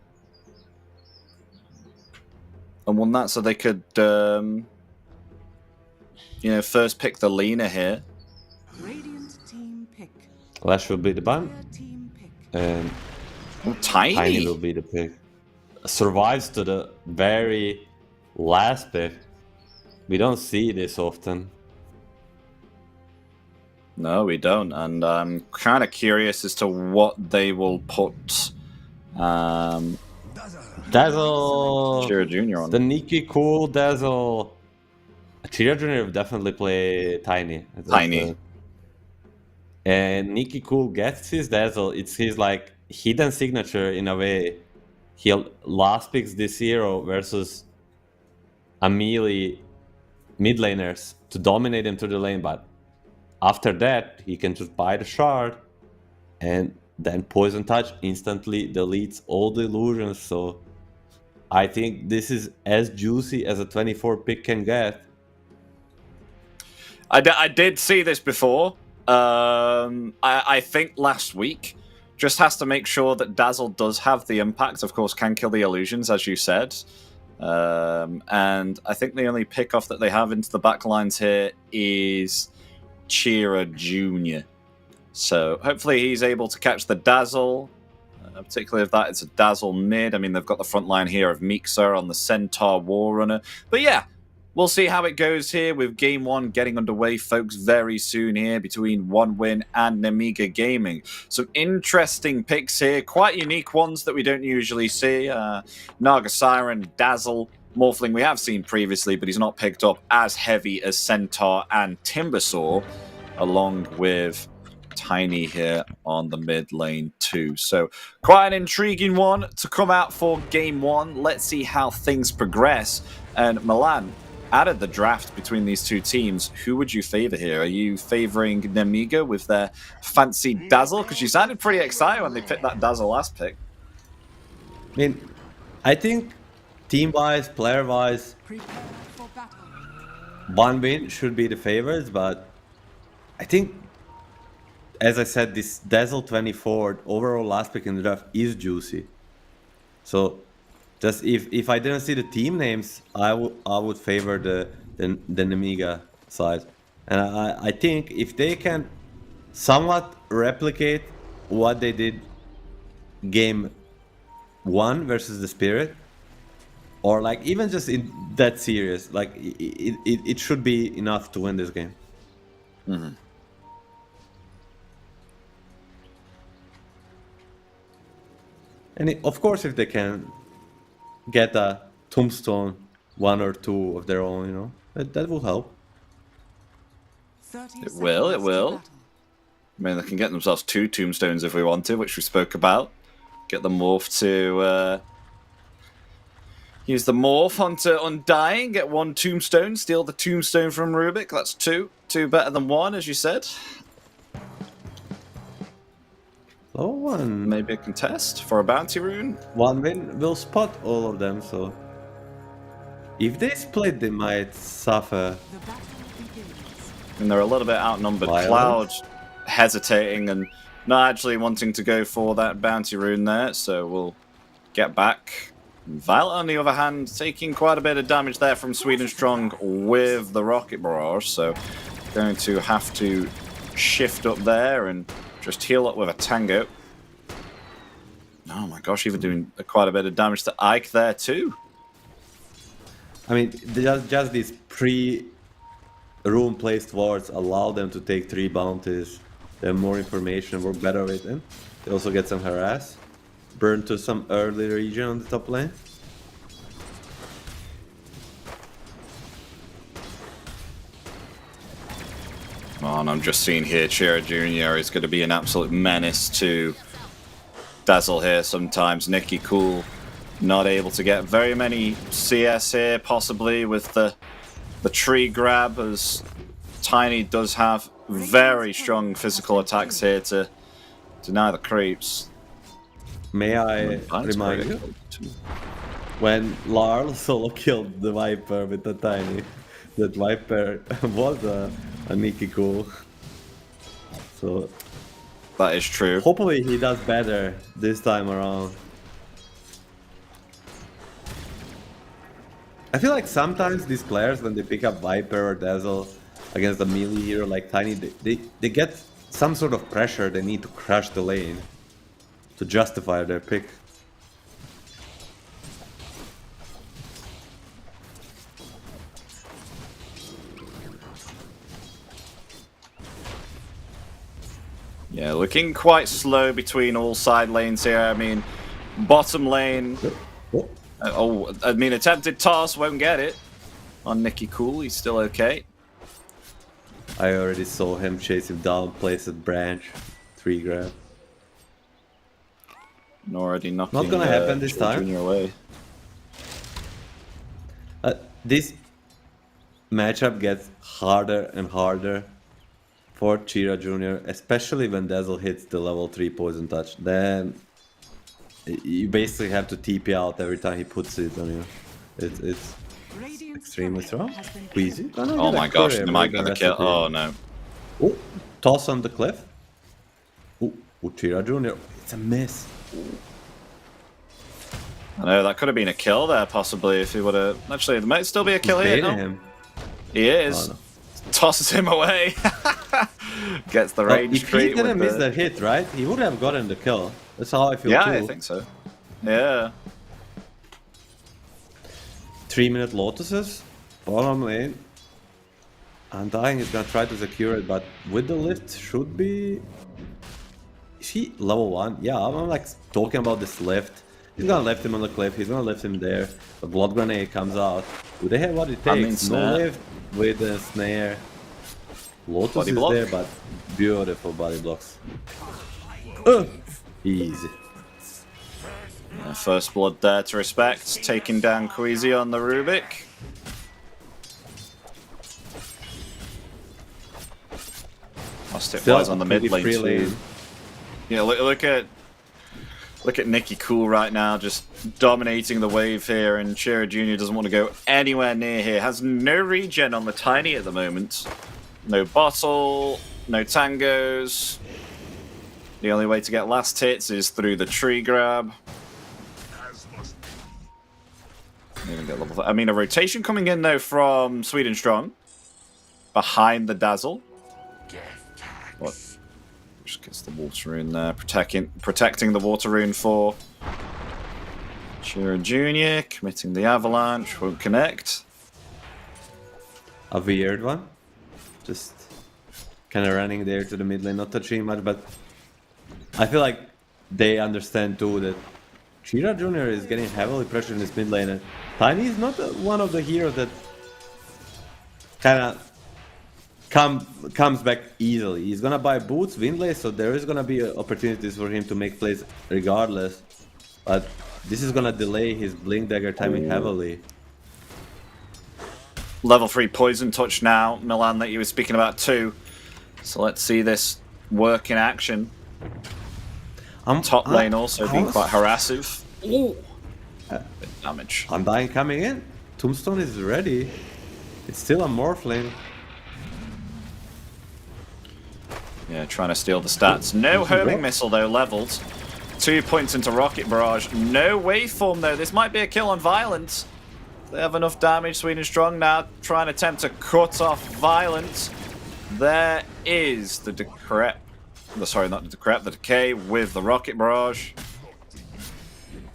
And won that, so they could, first pick the Lina here. Radiant team pick. Lash will be the ban, Player team pick. and Oh, Tiny. Tiny will be the pick. Survives to the very last pick. We don't see this often. No, we don't. And I'm kind of curious as to what they will put Dazzle! Chira Jr. on. The Nikki cool Dazzle. Chira Jr. will definitely play Tiny. Tiny. And Nikki cool gets his Dazzle. It's his like hidden signature in a way. He last picks this hero versus a melee mid laners to dominate him to the lane, but after that he can just buy the shard and then Poison Touch instantly deletes all the illusions. So I think this is as juicy as a 24 pick can get. I did see this before. I think last week. Just has to make sure that Dazzle does have the impact. Of course, can kill the illusions, as you said. And I think the only pickoff that they have into the backlines here is Chira Jr. So hopefully he's able to catch the Dazzle, particularly if that is a Dazzle mid. I mean, they've got the front line here of Mixa on the Centaur Warrunner. But yeah, we'll see how it goes here with Game 1 getting underway, folks, very soon here between One Win and Nemiga Gaming. Some interesting picks here, quite unique ones that we don't usually see. Naga Siren, Dazzle, Morphling we have seen previously, but he's not picked up as heavy as Centaur and Timbersaw, along with Tiny here on the mid lane too. So quite an intriguing one to come out for Game 1. Let's see how things progress. And Milan, out of the draft between these two teams, who would you favor here? Are you favoring Nemiga with their fancy Dazzle? Because you sounded pretty excited when they picked that Dazzle last pick. I mean, I think team-wise, player-wise, Prepare for battle. One Win should be the favorites, but I think, as I said, this Dazzle 24 overall last pick in the draft is juicy. So just if I didn't see the team names, I would favor the Nemiga side. And I think if they can somewhat replicate what they did game 1 versus the Spirit, or like even just in that series, like it should be enough to win this game. Mm-hmm. And of course, if they can get a Tombstone 1 or 2 of their own, you know, that will help. 30 It will, it seconds to will. battle. I mean, they can get themselves 2 Tombstones if we want to, which we spoke about. Get the Morph to use the Morph onto Undying, get 1 Tombstone, steal the Tombstone from Rubik. That's 2. 2 better than 1, as you said. Oh, one. Maybe a contest for a Bounty Rune. One Win will spot all of them, so if they split, they might suffer. The battle begins. And they're a little bit outnumbered. Violence. Cloud hesitating and not actually wanting to go for that Bounty Rune there, so we'll get back. Violet, on the other hand, taking quite a bit of damage there from Sweden Strong with the Rocket Barrage, so going to have to shift up there and just heal up with a Tango. Oh my gosh, even doing quite a bit of damage to Ike there too. I mean, just these pre-room placed wards allow them to take 3 bounties. They have more information, work better with them. They also get some harass. Burn to some early region on the top lane. Well, Oh, and I'm just seeing here, Chira Jr. is going to be an absolute menace to Dazzle here sometimes. Nicky Cool not able to get very many CS here, possibly with the tree grab, as Tiny does have very strong physical attacks here to deny the creeps. May I remind you? When Larl solo killed the Viper with the Tiny, that Viper was a Nicky Cool. So That is true. hopefully he does better this time around. I feel like sometimes these players, when they pick up Viper or Dazzle against a melee hero like Tiny, they get some sort of pressure. They need to crush the lane to justify their pick. Yeah, looking quite slow between all side lanes here. I mean, bottom lane. Attempted toss, won't get it. On Nicky Cool, he's still okay. I already saw him chase him down, place at branch, 3 grab. And already knocking. Not gonna happen this Chira time. Jr. away. This matchup gets harder and harder for Chira Jr., especially when Dazzle hits the level 3 poison touch. Then you basically have to TP out every time he puts it on you. It's extremely strong. Queasy. Oh my gosh, they might get the kill. Oh no. Oh, toss on the cliff. Oh, Chira Jr. It's a miss. I know, that could have been a kill there, possibly, if he would have... Actually, there might still be a kill here. No? Him. He is. Oh, no. Tosses him away. Gets the range If treat he didn't with miss that hit, right? He would have gotten the kill. That's how I feel Yeah, too. I think so. Yeah. 3-minute Lotuses, bottom lane. Undying is gonna try to secure it, but with the lift should be... Is he level 1? Yeah, I'm like talking about this lift. He's gonna lift him on the cliff, he's gonna lift him there. The blood grenade comes out. Do they have what it takes? No lift with the snare. Lotus Body is block. there, but beautiful body blocks. Easy. First blood there to respect. Taking down Queasy on the Rubik. Lost it Still was on the mid pretty lane free too. lane. Yeah, look at Nicky Cool right now, just dominating the wave here, and Chira Jr. doesn't want to go anywhere near here. Has no regen on the Tiny at the moment. No bottle, no tangos. The only way to get last hits is through the tree grab. Even get level. I mean, a rotation coming in though from Sweden Strong behind the Dazzle. What? Just gets the water rune there, protecting the water rune for Chira Jr. Committing the avalanche, won't connect. A weird one. Just kind of running there to the mid lane, not touching much, but I feel like they understand too that Chira Jr. is getting heavily pressured in this mid lane, and Tiny is not one of the heroes that kind of comes back easily. He's gonna buy boots, Windlay, so there is gonna be opportunities for him to make plays regardless. But this is gonna delay his Blink Dagger timing heavily. Level 3 poison touch now, Milan, that you were speaking about too. So let's see this work in action. Top lane also being quite harassive. Ooh. Bit damage. Undying coming in. Tombstone is ready. It's still a Morphling. Yeah, trying to steal the stats. No homing missile though, leveled. 2 points into Rocket Barrage. No waveform though. This might be a kill on Violent. They have enough damage. Sweden Strong now trying to attempt to cut off Violent. There is the Decrep. Sorry, not the Decrep, the Decay with the Rocket Barrage.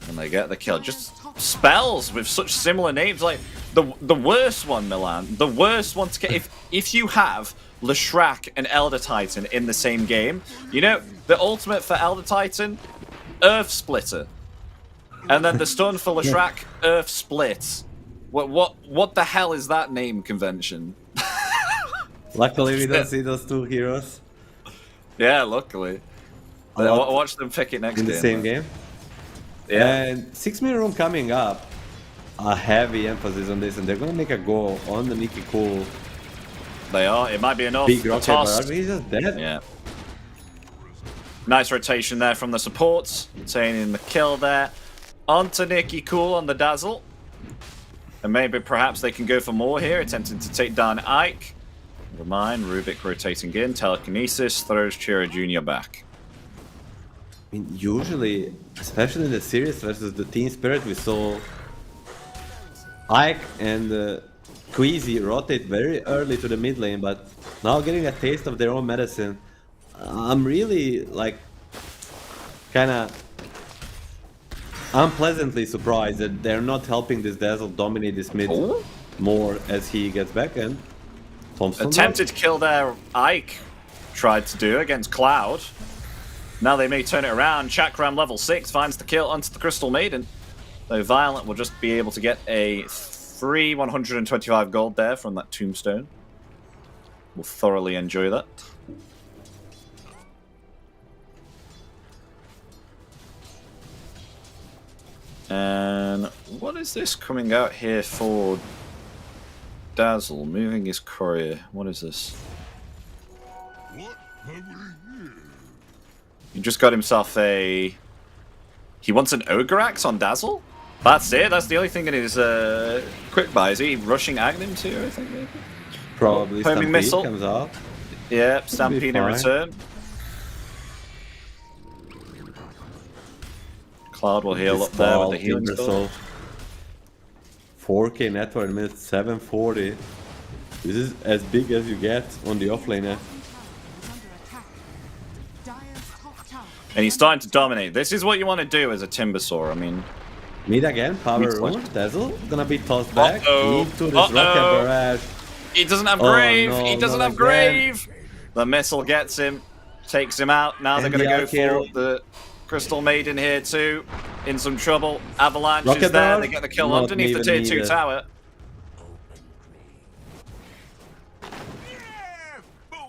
And they get the kill. Just spells with such similar names. Like the worst one, Milan. The worst one to get. If you have Leshrac and Elder Titan in the same game, you know the ultimate for Elder Titan, Earth Splitter, and then the stun for Leshrac, Earth Split. What the hell is that name convention? Luckily, we don't see those two heroes Yeah, luckily. A lot Watch them pick it next in the game. same game. Yeah. And 6-minute rune coming up. A heavy emphasis on this, and they're gonna make a go on the Nikki Cool. They are. It might be enough. Big The rocket toss. barrage. He's just dead. Yeah. Nice rotation there from the supports. Obtaining the kill there. Onto Nikki Cool on the Dazzle. And maybe perhaps they can go for more here, attempting to take down Ike. Never mind. Rubik rotating in. Telekinesis throws Chira Jr. back. I mean, usually, especially in the series versus the Team Spirit, we saw Ike and Queasy rotate very early to the mid lane, but now getting a taste of their own medicine, I'm really like kind of unpleasantly surprised that they're not helping this Dazzle dominate this mid more as he gets back. And Thompson Attempted to kill there. Ike tried to do against Cloud. Now they may turn it around. Chakram level 6 finds the kill onto the Crystal Maiden. Though Violent will just be able to get a free 125 gold there from that tombstone. We'll thoroughly enjoy that. And what is this coming out here for Dazzle? Moving his courier. What is this? He just got himself a... He wants an Ogre Axe on Dazzle? That's it, that's the only thing in his quick buy. Is he rushing Aghanim too, I think, maybe? probably Homing Stampede missile. comes out. Yeah, Stampede in fine. return. Cloud will heal up there with the healing spell. 4k net worth minute 740. This is as big as you get on the offlaner. And he's starting to dominate. This is what you want to do as a Timbersaw, I mean... Mid again, power Mid rune. flash. Dazzle gonna be tossed back Uh-oh. into this rocket barrage. He doesn't have Oh, Grave! no, He doesn't not have again. Grave! The missile gets him, takes him out. Now they're And going to the go Arcane- for the Crystal Maiden here too. In some trouble. Avalanche Rocket is there. barrage? They get the kill Not underneath the even tier 2 needed. tower.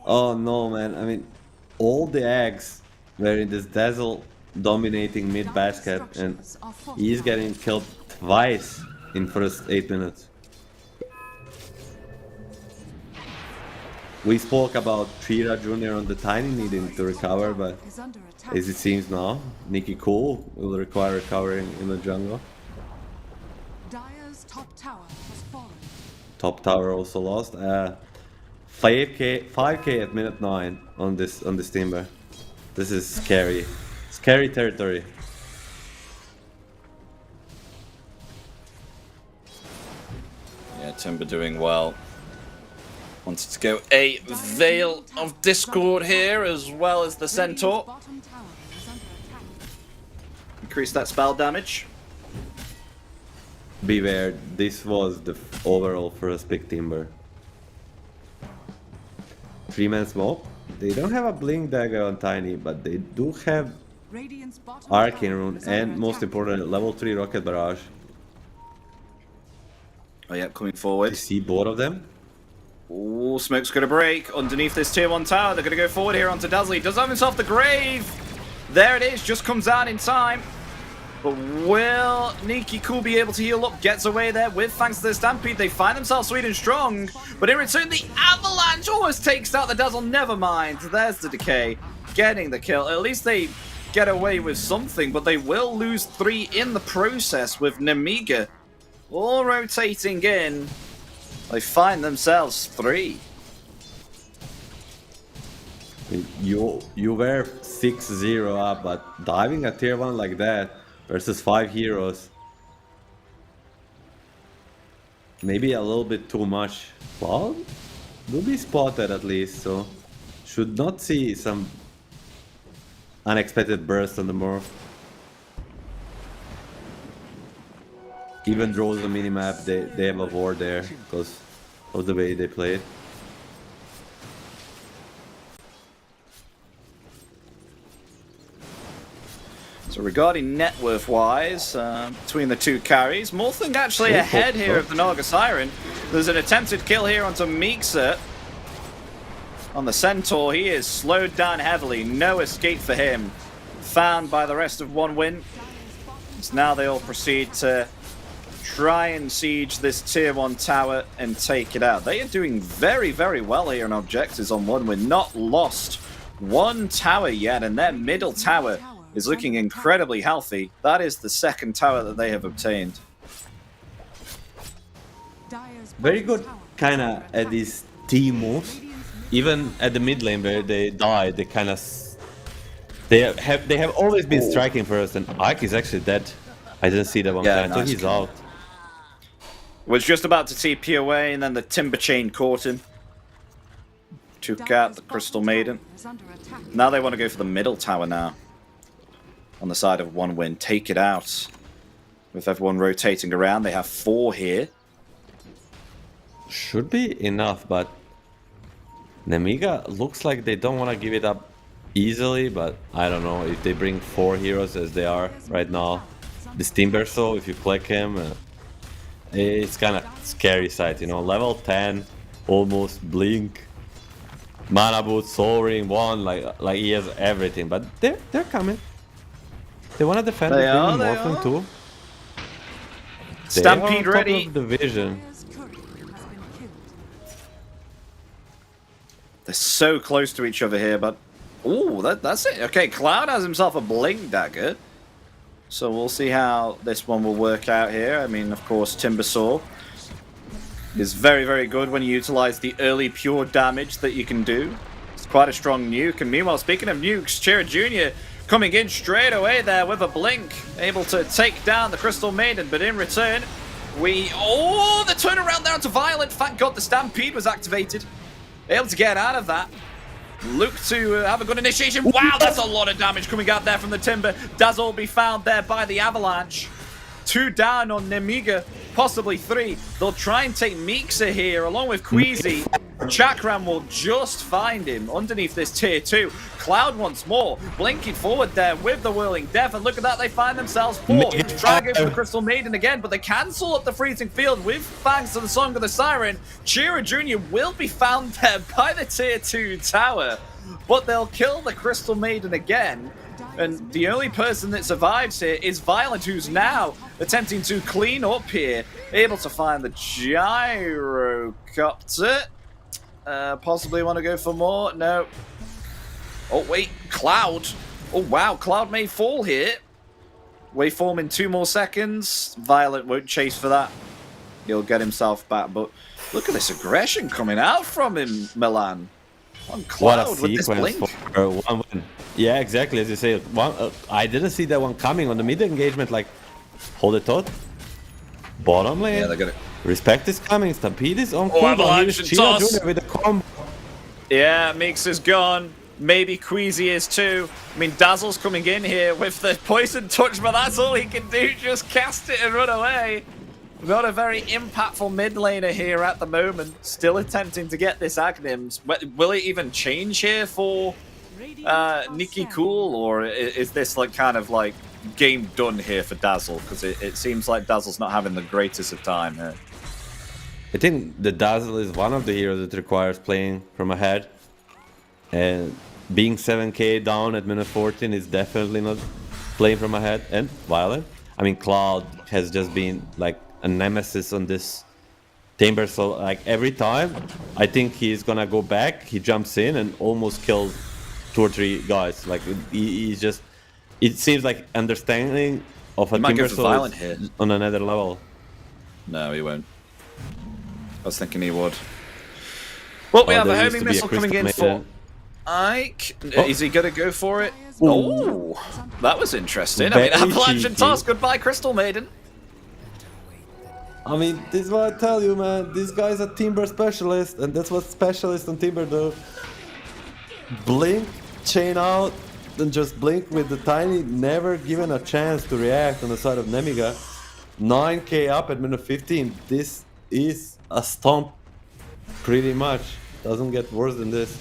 Oh no, man. I mean, all the eggs were in this Dazzle dominating mid basket, and he's getting killed twice in first 8 minutes. We spoke about Chira Jr. on the Tiny needing to recover, but as it seems now, Nikki Cool will require recovering in the jungle. Dire's top tower has fallen. Top tower also lost. 5k at minute 9 on this Timber. This is scary. Scary territory. Yeah, Timber doing well. Wanted to go a Veil of Discord here as well as the Centaur. Bottom tower is under attack. Increase that spell damage. Beware, this was the overall first big Timber. 3-man smoke. They don't have a Blink Dagger on Tiny, but they do have Radiant's bottom Arcane tower Rune is under and most attack. important, level 3 Rocket Barrage. Oh yeah, coming You forward. see both of them? Ooh, smoke's gonna break underneath this tier 1 tower. They're gonna go forward here onto Dazzle. He does have himself the Grave. There it is, just comes out in time. But will Nikki Cool be able to heal up? Gets away there with thanks to the Stampede. They find themselves sweet and strong. But in return, the Avalanche almost takes out the Dazzle. Never mind. There's the Decay. Getting the kill. At least they get away with something. But they will lose 3 in the process with Nemiga all rotating in. They find themselves 3. You were 6-0 up, but diving a tier 1 like that versus 5 heroes, maybe a little bit too much. Well, will be spotted at least, so should not see some unexpected burst on the morph. Even draws the minimap, they have a ward there because of the way they played. So regarding net worth wise, between the 2 carries, Morthling actually ahead here of the Naga Siren. There's an attempted kill here onto Meeksa. on the Centaur. He is slowed down heavily. No escape for him. Found by the rest of One Win. So now they all proceed to try and siege this tier 1 tower and take it out. They are doing very, very well here on objectives on One Win. Not lost one tower yet, and their middle tower is looking incredibly healthy. That is the second tower that they have obtained. Very good kind of at these team moves. Even at the mid lane where they die, they kind of... They have always been striking first, and Ike is actually dead. I didn't see that one guy, so he's out. Was just about to TP away, and then the Timber Chain caught him. Took out the Crystal Maiden. Now they want to go for the middle tower now. On the side of One Win, take it out. With everyone rotating around, they have 4 here. Should be enough, but Nemiga looks like they don't want to give it up easily, but I don't know if they bring 4 heroes as they are right now. This Timbersaw, if you click him, it's kind of scary sight, you know. Level 10, almost Blink, Mana Boot, Soul Ring, 1, like he has everything, but they're coming. They want to defend the Morphin too. Stampede ready. Division. They're so close to each other here, but... Ooh, that's it. Okay, Cloud has himself a Blink Dagger. So we'll see how this one will work out here. I mean, of course, Timbersaw is very, very good when you utilize the early pure damage that you can do. It's quite a strong nuke. And meanwhile, speaking of nukes, Chira Jr. coming in straight away there with a Blink. Able to take down the Crystal Maiden, but in return, Oh, the turnaround there onto Violent. Thank God the Stampede was activated. Able to get out of that. Look to have a good initiation. Wow, that's a lot of damage coming out there from the Timber. Dazzle will be found there by the Avalanche. 2 down on Nemiga, possibly 3. They'll try and take Mixa here along with Queasy. Chakram will just find him underneath this tier 2. Cloud once more, blinking forward there with the Whirling Death, and look at that, they find themselves 4. Try and go for the Crystal Maiden again, but they cancel up the Freezing Field with thanks to the Song of the Siren. Chira Jr. will be found there by the tier 2 tower, but they'll kill the Crystal Maiden again. And the only person that survives here is Violent, who's now attempting to clean up here. Able to find the Gyrocopter. Possibly want to go for more. No. Oh, wait. Cloud. Oh, wow. Cloud may fall here. Waveform in 2 more seconds. Violent won't chase for that. He'll get himself back. But look at this aggression coming out from him, Milan. On Cloud what a with this blink. For one win. Yeah, exactly as you say. I didn't see that one coming on the mid engagement. Like, hold it thought. Bottom lane. Yeah, they got it. Respect is coming. Stampede is on. Avalanche and toss. With a combo. Yeah, Mix is gone. Maybe Queasy is too. I mean, Dazzle's coming in here with the Poison Touch, but that's all he can do. Just cast it and run away. Not a very impactful mid laner here at the moment. Still attempting to get this Agnims. Will it even change here for Nikki Cool, or is this like kind of like game done here for Dazzle? Because it seems like Dazzle's not having the greatest of time here. I think the Dazzle is one of the heroes that requires playing from ahead. And being 7k down at minute 14 is definitely not playing from ahead. And Violent. I mean, Cloud has just been like a nemesis on this Timber, so like every time I think he's gonna go back, he jumps in and almost kills 2 or 3 guys. Like he's just, it seems like understanding of a Timber Violent here on another level. No, he won't. I was thinking he would. Well, we have a homing missile coming in for Ike. Is he gonna go for it? Oh, that was interesting. I mean, Avalanche and toss. Goodbye, Crystal Maiden. I mean, this is what I tell you, man. This guy's a Timber specialist, and that's what specialists on Timber do. Blink, chain out, then just blink with the tiny, never given a chance to react on the side of Nemiga. 9k up at minute 15. This is a stomp, pretty much. Doesn't get worse than this.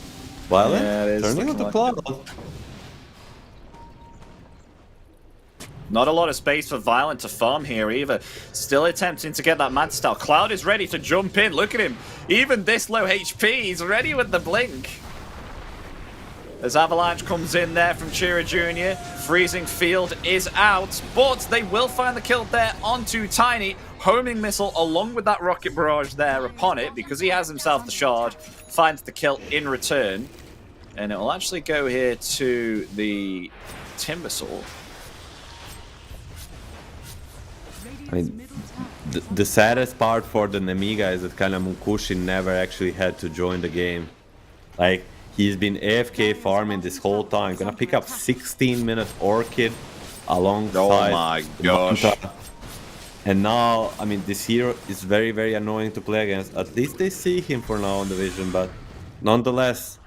Violent, turning into Cloud. Not a lot of space for Violent to farm here either. Still attempting to get that Mad Style. Cloud is ready to jump in. Look at him. Even this low HP, he's ready with the blink. As Avalanche comes in there from Chira Jr. Freezing Field is out, but they will find the kill there onto Tiny. Homing Missile along with that Rocket Barrage there upon it, because he has himself the shard, finds the kill in return. And it will actually go here to the Timbersaw. I mean, the saddest part for the Nemiga is that kind of Munkushi never actually had to join the game. Like, he's been AFK farming this whole time. Gonna pick up 16-minute Orchid alongside. Oh my gosh. Manta. And now, I mean, this hero is very, very annoying to play against. At least they see him for now on the vision, but nonetheless,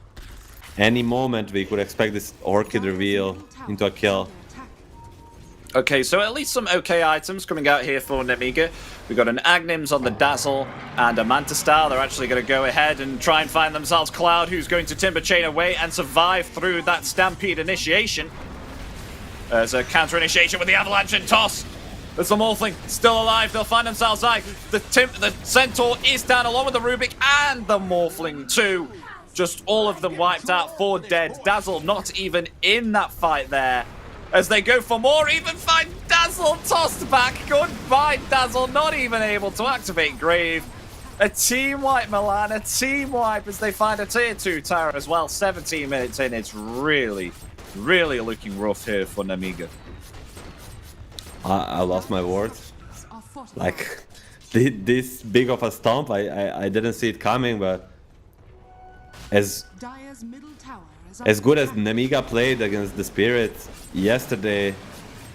any moment we could expect this Orchid reveal into a kill. Okay, so at least some okay items coming out here for Nemiga. We've got an Agnims on the Dazzle and a Manta Star. They're actually going to go ahead and try and find themselves Cloud, who's going to Timber Chain away and survive through that Stampede initiation. There's a counter initiation with the Avalanche and Toss. There's the Morphling still alive. They'll find themselves Eye. The Centaur is down along with the Rubik and the Morphling too. Just all of them wiped out, 4 dead. Dazzle not even in that fight there. As they go for more, even find Dazzle tossed back. Goodbye, Dazzle, not even able to activate Grave. A team wipe, Milan, a team wipe as they find a tier 2 tower as well. 17 minutes in, it's really, really looking rough here for Nemiga. I lost my words. Like, this big of a stomp, I didn't see it coming, but as good as Nemiga played against the Spirits yesterday,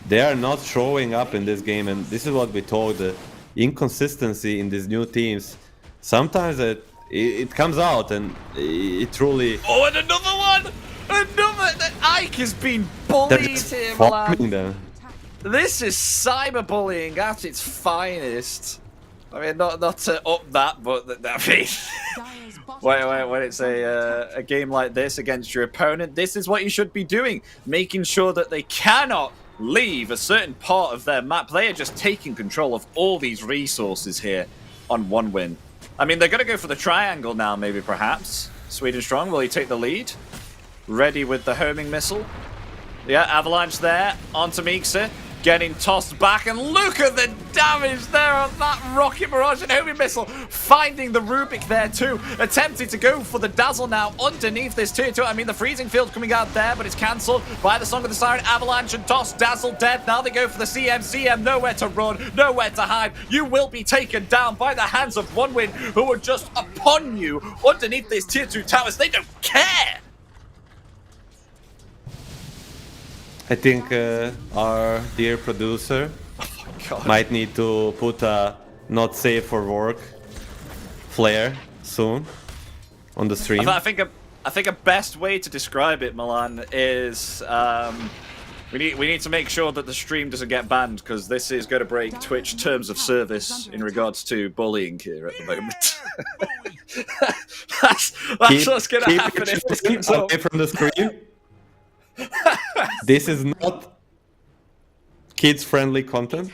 they are not showing up in this game, and this is what we told, the inconsistency in these new teams. Sometimes it comes out, and it truly... Oh, and another one! Another! Ike has been bullied here, Milan. Them. This is cyberbullying at its finest. I mean, not to up that, but I mean... when it's a game like this against your opponent, this is what you should be doing. Making sure that they cannot leave a certain part of their map. They are just taking control of all these resources here on one win. I mean, they're going to go for the triangle now, maybe, perhaps. Sweden Strong, will he take the lead? Ready with the homing missile. Yeah, Avalanche there, onto Mixa. Getting tossed back, and look at the damage there on that Rocket Barrage and homing missile. Finding the Rubik there too. Attempting to go for the Dazzle now underneath this tier 2. I mean, the freezing field coming out there, but it's cancelled by the Song of the Siren. Avalanche and Toss. Dazzle dead. Now they go for the CM. CM nowhere to run, nowhere to hide. You will be taken down by the hands of OneWin, who are just upon you underneath these tier 2 towers. They don't care. I think our dear producer might need to put a not safe for work flare soon on the stream. I think a best way to describe it, Milan, is we need to make sure that the stream doesn't get banned, because this is going to break Twitch terms of service in regards to bullying here at the moment. that's what's going to happen if this keeps up. Away from the screen. This is not kids-friendly content.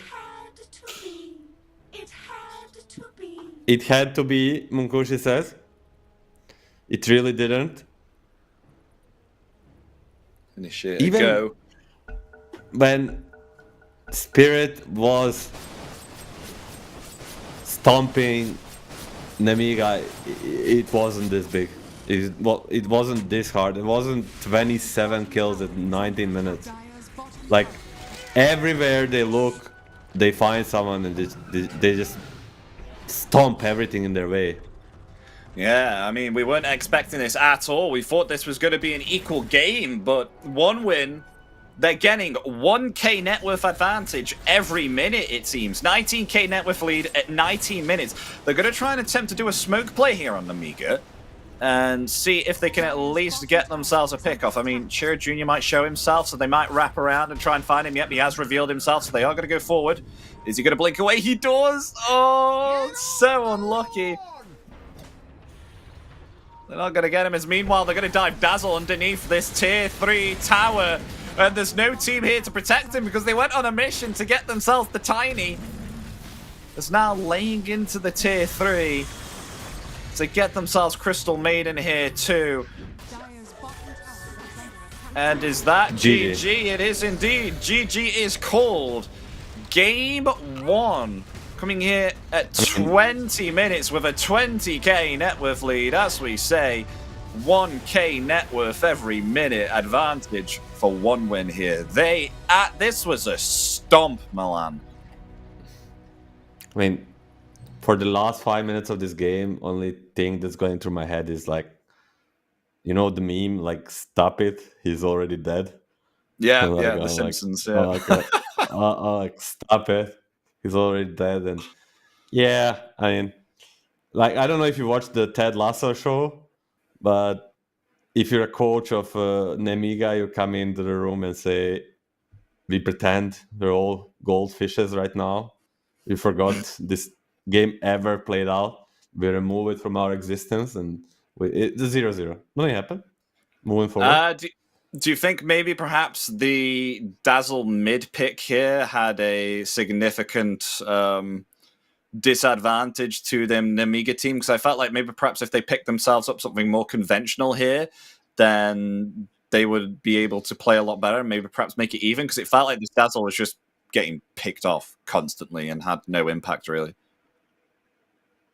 It had to be, Munkushi says. It really didn't. Initiate, even go. When Spirit was stomping Nemiga, it wasn't this big. It wasn't this hard. It wasn't 27 kills at 19 minutes. Like, everywhere they look, they find someone and they just stomp everything in their way. Yeah, I mean, we weren't expecting this at all. We thought this was going to be an equal game, but one win, they're getting 1k net worth advantage every minute, it seems. 19k net worth lead at 19 minutes. They're going to try and attempt to do a smoke play here on Nemiga and see if they can at least get themselves a pick-off. I mean, Chira Jr. might show himself, so they might wrap around and try and find him. Yep, he has revealed himself, so they are going to go forward. Is he going to blink away? He does! Oh, so unlucky. They're not going to get him, as meanwhile they're going to dive Dazzle underneath this tier 3 tower. And there's no team here to protect him because they went on a mission to get themselves the Tiny. It's now laying into the tier 3 to get themselves Crystal Maiden here too. And is that GG. GG? It is indeed. GG is called. Game 1. Coming here at 20 minutes with a 20k net worth lead. As we say, 1k net worth every minute advantage for one win here. This was a stomp, Milan. I mean, for the last 5 minutes of this game, only thing that's going through my head is like, you know, the meme, like, stop it, he's already dead. Yeah, Like, yeah, I'm The like, Simpsons. oh, Yeah. like, stop it, he's already dead. And yeah, I mean, like, I don't know if you watched the Ted Lasso show, but if you're a coach of Nemiga, you come into the room and say, we pretend we're all goldfishes right now. We forgot this game ever played out. We remove it from our existence, and it's a 0-0. Nothing happened. Moving forward. Do you think maybe perhaps the Dazzle mid pick here had a significant disadvantage to them Nemiga team? Because I felt like maybe perhaps if they picked themselves up something more conventional here, then they would be able to play a lot better, maybe perhaps make it even, because it felt like this Dazzle was just getting picked off constantly and had no impact really.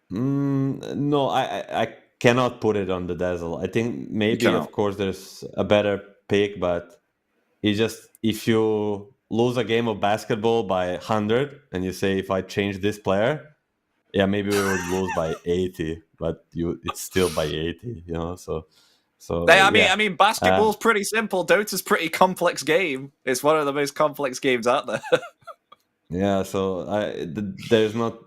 No, I cannot put it on the Dazzle. I think maybe, of course, there's a better pick, but it's just, if you lose a game of basketball by 100 and you say, if I change this player, yeah, maybe we would lose by 80, but it's still by 80, you know. So I mean, basketball's pretty simple. Dota's pretty complex game. It's one of the most complex games out there. Yeah, so there's not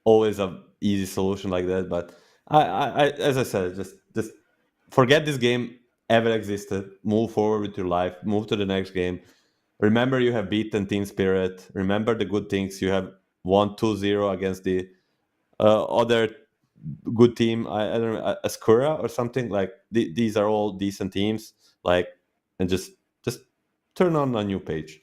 always a easy solution like that. But I as I said, just forget this game ever existed. Move forward with your life. Move to the next game. Remember, you have beaten Team Spirit. Remember the good things. You have won 2-0 against the other good team. I don't know, Ascura or something. Like these are all decent teams. Like, and just turn on a new page.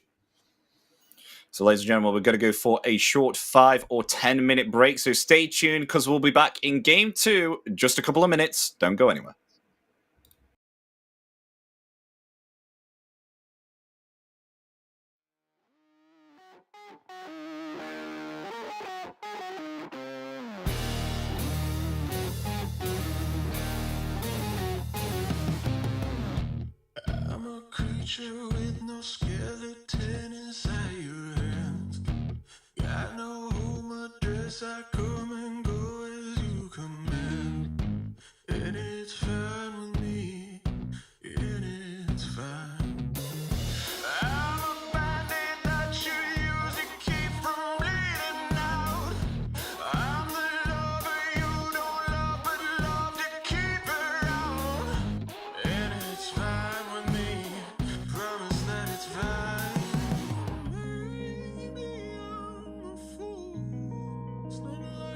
So, ladies and gentlemen, we're going to go for a short 5 or 10 minute break. So stay tuned, because we'll be back in Game 2 in just a couple of minutes. Don't go anywhere. I'm a creature with no skeleton inside your hands. Got no home address, I come and go as you command. And it's fine with me, and it's fine. I'm a bandit that you use to keep from bleeding out. I'm the lover you don't love, but love to keep around. And it's fine with me, promise that it's fine. Maybe I'm a fool, it's not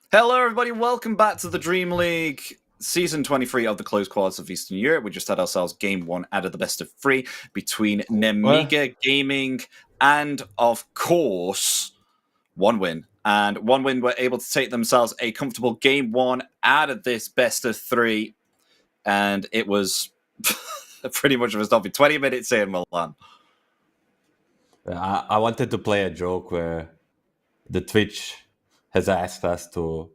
Hello, everybody. Welcome back to the Dream League Season 23 of the Closed Quarters of Eastern Europe. We just had ourselves Game 1 out of the best of 3 between Nemiga Gaming and, of course, One Win. And One Win were able to take themselves a comfortable Game 1 out of this best of 3. And it was pretty much of a stopping 20 minutes in, Milan. I wanted to play a joke where the Twitch has asked us to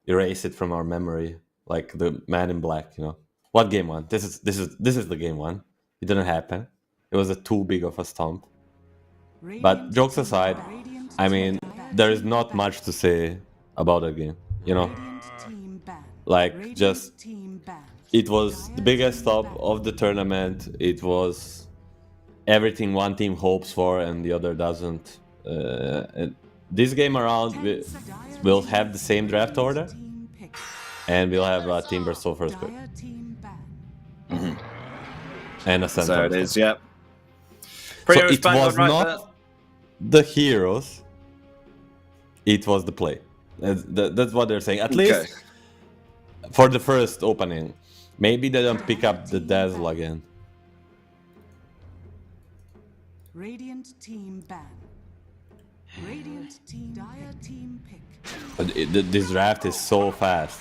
erase it from our memory, like the Man in Black. What Game 1? This is the Game 1. It didn't happen. It was too big of a stomp. But jokes aside, I mean, there is not much to say about the game. Like, just it was the biggest stop of the tournament. It was everything one team hopes for and the other doesn't. And this game around, we'll have the same draft order, and we'll have a Timber so first pick. And a center. So it is, yeah. So it was not the heroes, it was the play. That's what they're saying. At least for the first opening. Maybe they don't pick up the Dazzle again. Radiant team ban. Radiant team Dire team pick. But this draft is so fast.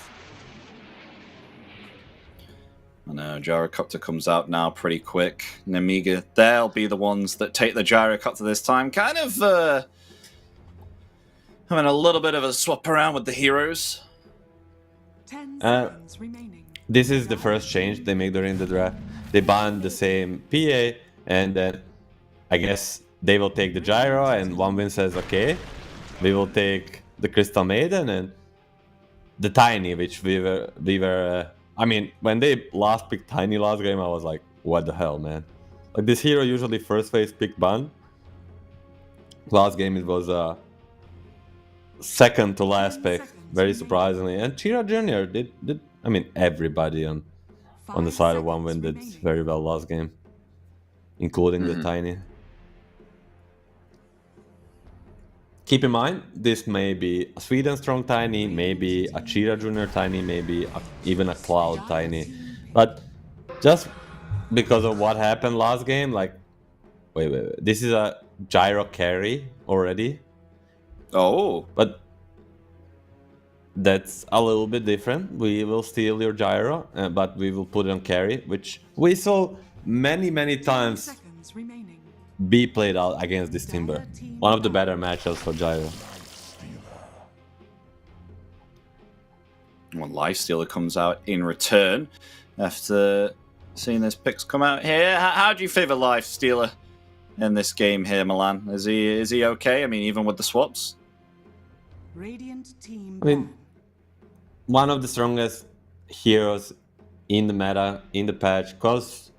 I know, Gyrocopter comes out now pretty quick. Nemiga, they'll be the ones that take the Gyrocopter this time. Kind of having a little bit of a swap around with the heroes. 10 seconds remaining. This is the first change they make during the draft. They banned the same PA, and then I guess they will take the Gyro, and One Win says, okay, we will take the Crystal Maiden and the Tiny, which we were I mean, when they last picked Tiny last game, I was like, what the hell, man? Like, this hero usually first phase pick ban. Last game it was second to last pick, very surprisingly. And Chira Jr. did I mean, everybody on the side of One Win did very well last game, including the Tiny. Keep in mind, this may be a Sweden Strong Tiny, maybe a Chira Junior Tiny, maybe even a Cloud Tiny. But just because of what happened last game, like, wait. This is a Gyro carry already. Oh. But that's a little bit different. We will steal your Gyro, but we will put it on carry, which we saw many times be played out against this Timber. One of the better matchups for Gyro. Well, Lifestealer comes out in return after seeing this picks come out here. How do you favour Lifestealer in this game here, Milan? Is he okay? I mean, even with the swaps? Radiant team I mean, one of the strongest heroes in the meta, in the patch, because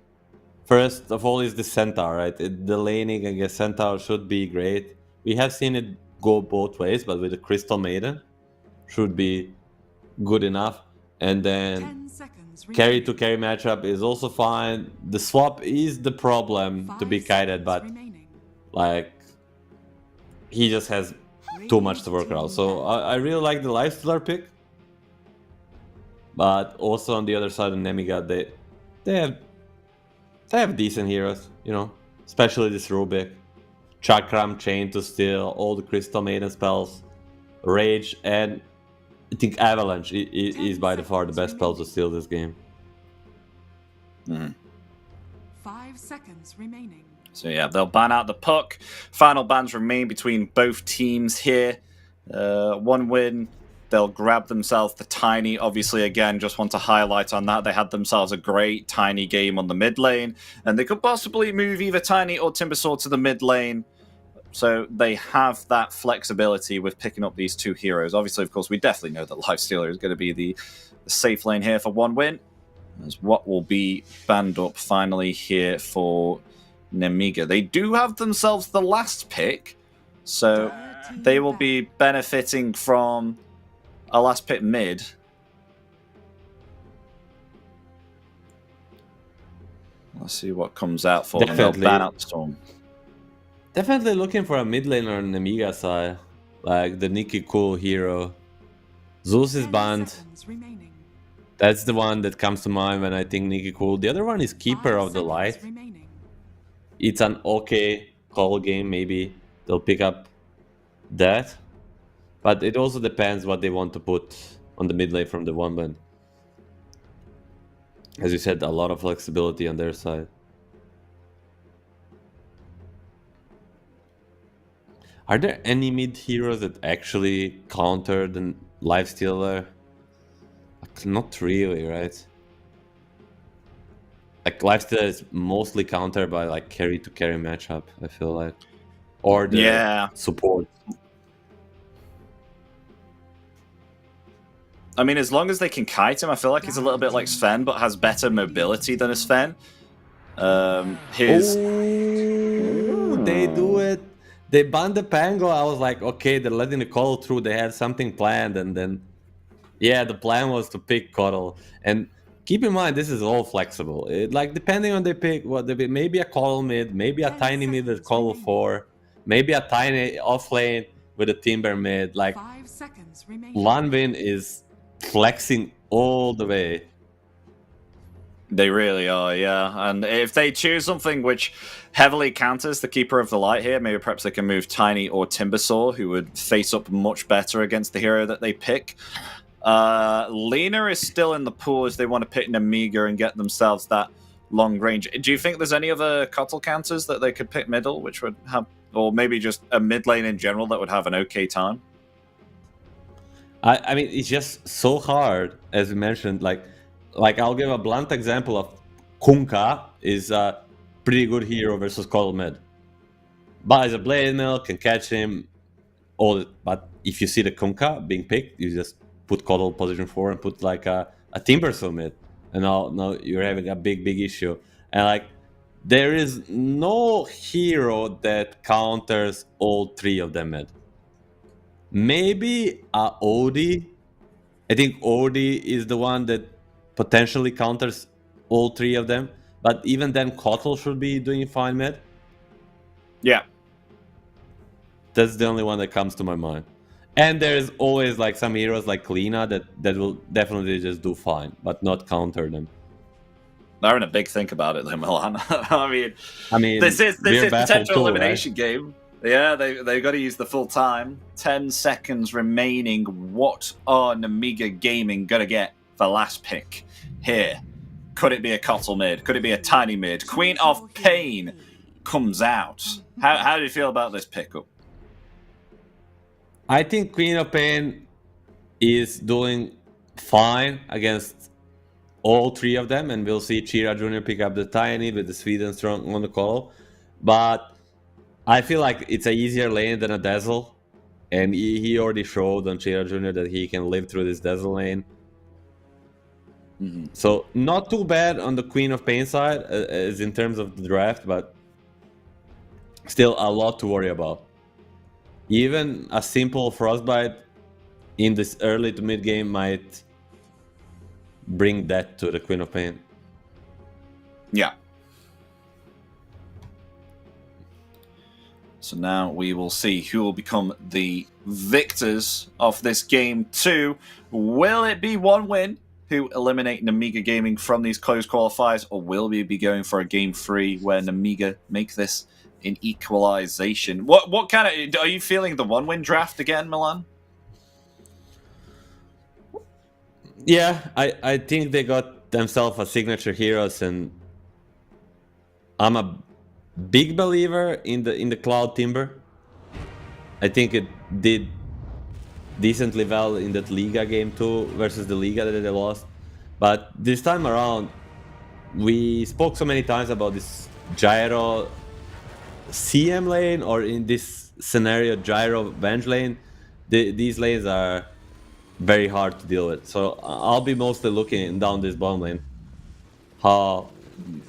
first of all is the Centaur, right? The laning against Centaur should be great. We have seen it go both ways, but with the Crystal Maiden, should be good enough. And then carry to carry matchup is also fine. The swap is the problem to be kited, but like, he just has too much to work around. So I really like the Lifestealer pick. But also on the other side of Nemiga, they have decent heroes, especially this Rubik. Chakram, Chain to Steal, all the Crystal Maiden spells, Rage, and I think Avalanche is by far the best spell to steal this game. 5 seconds remaining. So yeah, they'll ban out the puck. Final bans remain between both teams here. One Win. They'll grab themselves the Tiny. Obviously, again, just want to highlight on that. They had themselves a great Tiny game on the mid lane. And they could possibly move either Tiny or Timbersaw to the mid lane. So they have that flexibility with picking up these two heroes. Obviously, of course, we definitely know that Lifestealer is going to be the safe lane here for One Win. As what will be banned up finally here for Nemiga. They do have themselves the last pick. So they will be benefiting from a last pick mid. Let's see what comes out for them. They'll ban out the Storm. Definitely looking for a mid laner on Nemiga side. Like the Nikki Cool hero. Zeus is 10 banned. seconds remaining. That's the one that comes to mind when I think Nikki Cool. The other one is Keeper 5 of the seconds Light. remaining. It's an okay call game. Maybe they'll pick up that. But it also depends what they want to put on the mid lane from the one lane. As you said, a lot of flexibility on their side. Are there any mid heroes that actually counter the lifestealer? Like, not really, right? Like lifestealer is mostly countered by like carry to carry matchup, I feel like. Or the Yeah. support. I mean, as long as they can kite him, I feel like he's a little bit like Sven, but has better mobility than a Sven. His Ooh, they do it. They banned the Pango. I was like, okay, they're letting the Coddle through. They had something planned, and then, yeah, the plan was to pick Coddle. And keep in mind, this is all flexible. Like depending on they pick, what they pick, maybe a Coddle mid, maybe a 10 tiny mid with seconds Coddle remaining. 4, maybe a tiny off lane with a Timber mid. Like 5 seconds remaining. Lanvin is flexing all the way. They really are, yeah. And if they choose something which heavily counters the Keeper of the Light here, maybe perhaps they can move Tiny or Timbersaw, who would face up much better against the hero that they pick. Lena is still in the pool as they want to pick Namiga and get themselves that long range. Do you think there's any other Cottle counters that they could pick middle, which would have, or maybe just a mid lane in general that would have an okay time? I mean, it's just so hard, as you mentioned. Like I'll give a blunt example of Kunkka is a pretty good hero versus Coddle mid. Buys a Blade Mill, can catch him. But if you see the Kunkka being picked, you just put Coddle position 4 and put like a Timbersaw mid, and now you're having a big issue. And like there is no hero that counters all 3 of them mid. Maybe a Odie. I think Odie is the one that potentially counters all 3 of them. But even then, Kotl should be doing fine mid. Yeah. That's the only one that comes to my mind. And there's always like some heroes like Lina that will definitely just do fine, but not counter them. They're having a big think about it, though, Milan. I mean, this is we're baffled potential too, elimination game. Yeah, they've got to use the full time. 10 seconds remaining. What are Namiga Gaming going to get for last pick here? Could it be a Cottle mid? Could it be a Tiny mid? Queen of Pain comes out. How do you feel about this pickup? I think Queen of Pain is doing fine against all 3 of them, and we'll see Chira Jr. pick up the Tiny with the Sweden Strong on the call. But I feel like it's an easier lane than a Dazzle, and he already showed on Chira Jr. that he can live through this Dazzle lane. Mm-hmm. So not too bad on the Queen of Pain side as in terms of the draft, but still a lot to worry about. Even a simple Frostbite in this early to mid game might bring that to the Queen of Pain. Yeah. So now we will see who will become the victors of this game 2. Will it be one win who eliminate Namiga Gaming from these closed qualifiers, or will we be going for a game 3 where Namiga make this in equalization? What kind of, are you feeling the 1-win draft again, Milan? Yeah, I think they got themselves a signature heroes, and I'm a big believer in the Cloud Timber. I think it did decently well in that Liga game too versus the Liga that they lost. But this time around, we spoke so many times about this Gyro CM lane, or in this scenario Gyro Venge lane. These lanes are very hard to deal with. So I'll be mostly looking down this bottom lane. How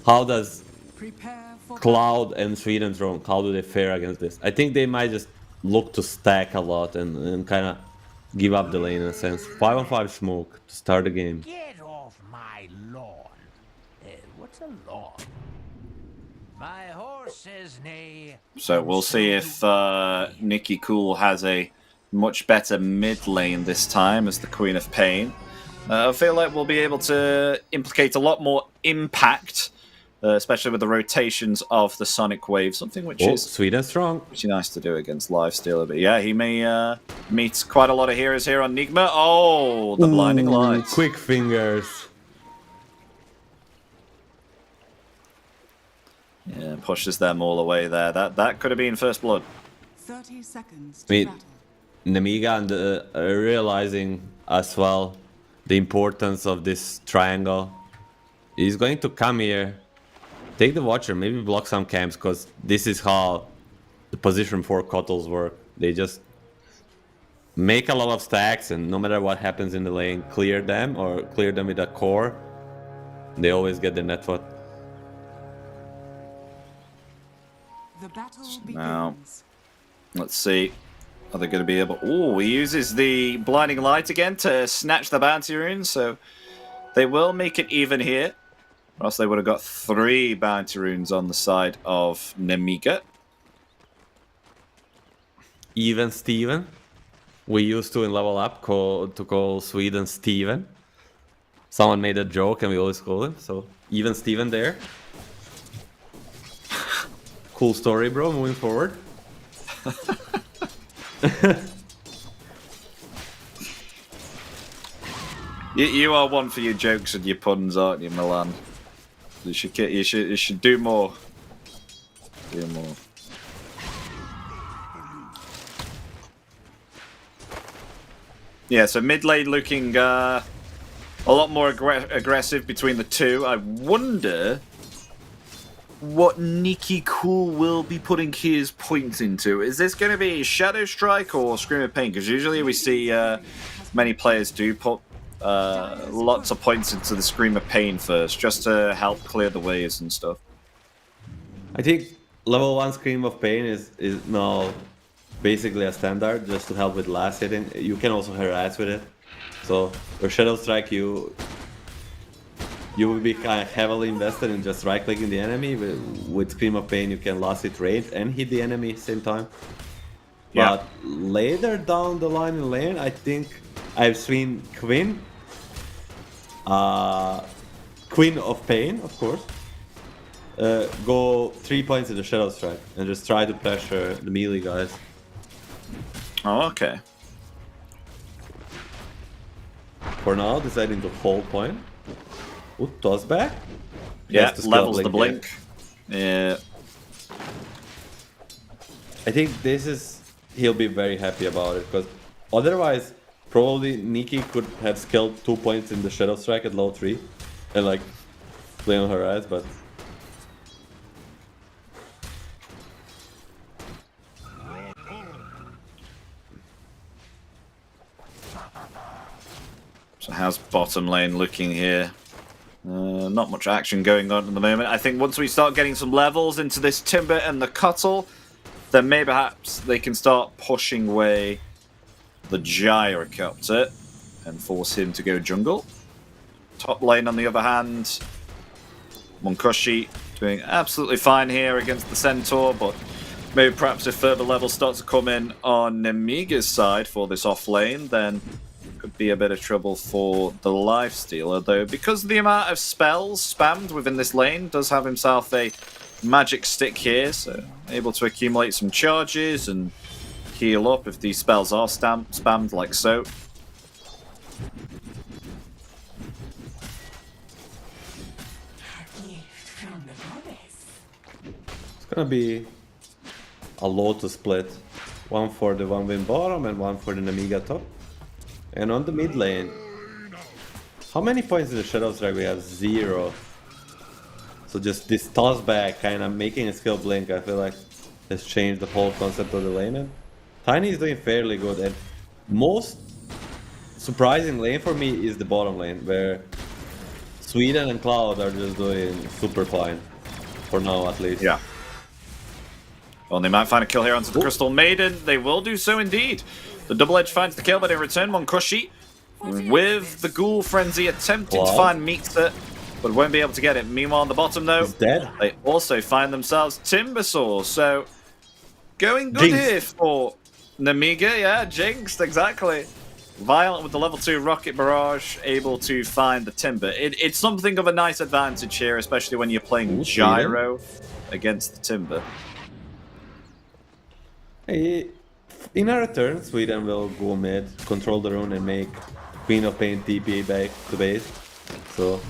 does Prepare for Cloud and Sweden Strong, how do they fare against this? I think they might just look to stack a lot and kind of give up the lane in a sense. 5-on-5 smoke to start the game. Get off my lawn. What's a lawn? My horse says nay. So we'll see if Nikki Cool has a much better mid lane this time as the Queen of Pain. I feel like we'll be able to implicate a lot more impact, especially with the rotations of the Sonic Wave, something which is Sweden strong. pretty nice to do against Lifestealer. But yeah, he may meet quite a lot of heroes here on Nigma. Oh, the blinding lights. Quick fingers. Yeah, pushes them all away there. That could have been first blood. 30 seconds I to mean, battle. Nemiga and realizing as well the importance of this triangle. He's going to come here, take the Watcher, maybe block some camps, because this is how the position 4 Kottles work. They just make a lot of stacks, and no matter what happens in the lane, clear them or clear them with a core. They always get the network. The battle Now, begins. let's see. Are they going to be able... Oh, he uses the blinding light again to snatch the bounty runes, so they will make it even here. Or else they would have got 3 bounty runes on the side of Nemiga. Even Steven. We used to in Level Up call Sweden Steven. Someone made a joke and we always call him, so even Steven there. Cool story, bro, moving forward. You are one for your jokes and your puns, aren't you, Milan? You should do more. Do more. Yeah, so mid lane looking a lot more aggressive between the two. I wonder what Nikki Cool will be putting his points into. Is this going to be Shadow Strike or Scream of Pain? Because usually we see many players do put lots of points into the Scream of Pain first, just to help clear the waves and stuff. I think level 1 Scream of Pain is now basically a standard, just to help with last hitting. You can also harass with it. So for Shadow Strike, you will be kind of heavily invested in just right-clicking the enemy. With Scream of Pain, you can last hit range and hit the enemy at the same time. Yeah. But later down the line in lane, I think I've seen Queen of Pain, of course, go 3 points in the Shadow Strike and just try to pressure the melee guys. Oh, okay. For now, deciding to hold point. Ooh, toss back? Yeah, Has to skill levels the blink blink. Yeah. I think this is... He'll be very happy about it, because otherwise, probably Nikki could have skilled 2 points in the Shadow Strike at low 3 and like play on her ass, but... So how's bottom lane looking here? Not much action going on at the moment. I think once we start getting some levels into this Timber and the Cuttle, then maybe perhaps they can start pushing away the Gyrocopter and force him to go jungle. Top lane, on the other hand, Monkushi doing absolutely fine here against the Centaur, but maybe perhaps if further levels start to come in on Nemiga's side for this off lane, then could be a bit of trouble for the Lifestealer, though, because the amount of spells spammed within this lane does have himself a magic stick here, so able to accumulate some charges and heal up if these spells are spammed like so. It's gonna be a Lotus split. One for the 1-win bottom and one for the Nemiga top. And on the mid lane, how many points in the Shadow Strike? We have 0. So just this toss back, kind of making a skill blink, I feel like has changed the whole concept of the lane. And Tiny is doing fairly good, and most surprising lane for me is the bottom lane, where Sweden and Cloud are just doing super fine, for now at least. Yeah. Well, they might find a kill here onto the Crystal Maiden. They will do so indeed. The Double Edge finds the kill, but in return, Monkushi with the Ghoul Frenzy attempting to find Meekster, but won't be able to get it. Meanwhile, on the bottom, though, He's dead. they also find themselves Timbersaw. So, going good Jinx. here for Namiga, yeah, jinxed, exactly. Violent with the level 2 Rocket Barrage, able to find the Timber. It's something of a nice advantage here, especially when you're playing Gyro against the Timber. Hey, in a return, Sweden will go mid, control the rune, and make Queen of Pain TP back to base. So,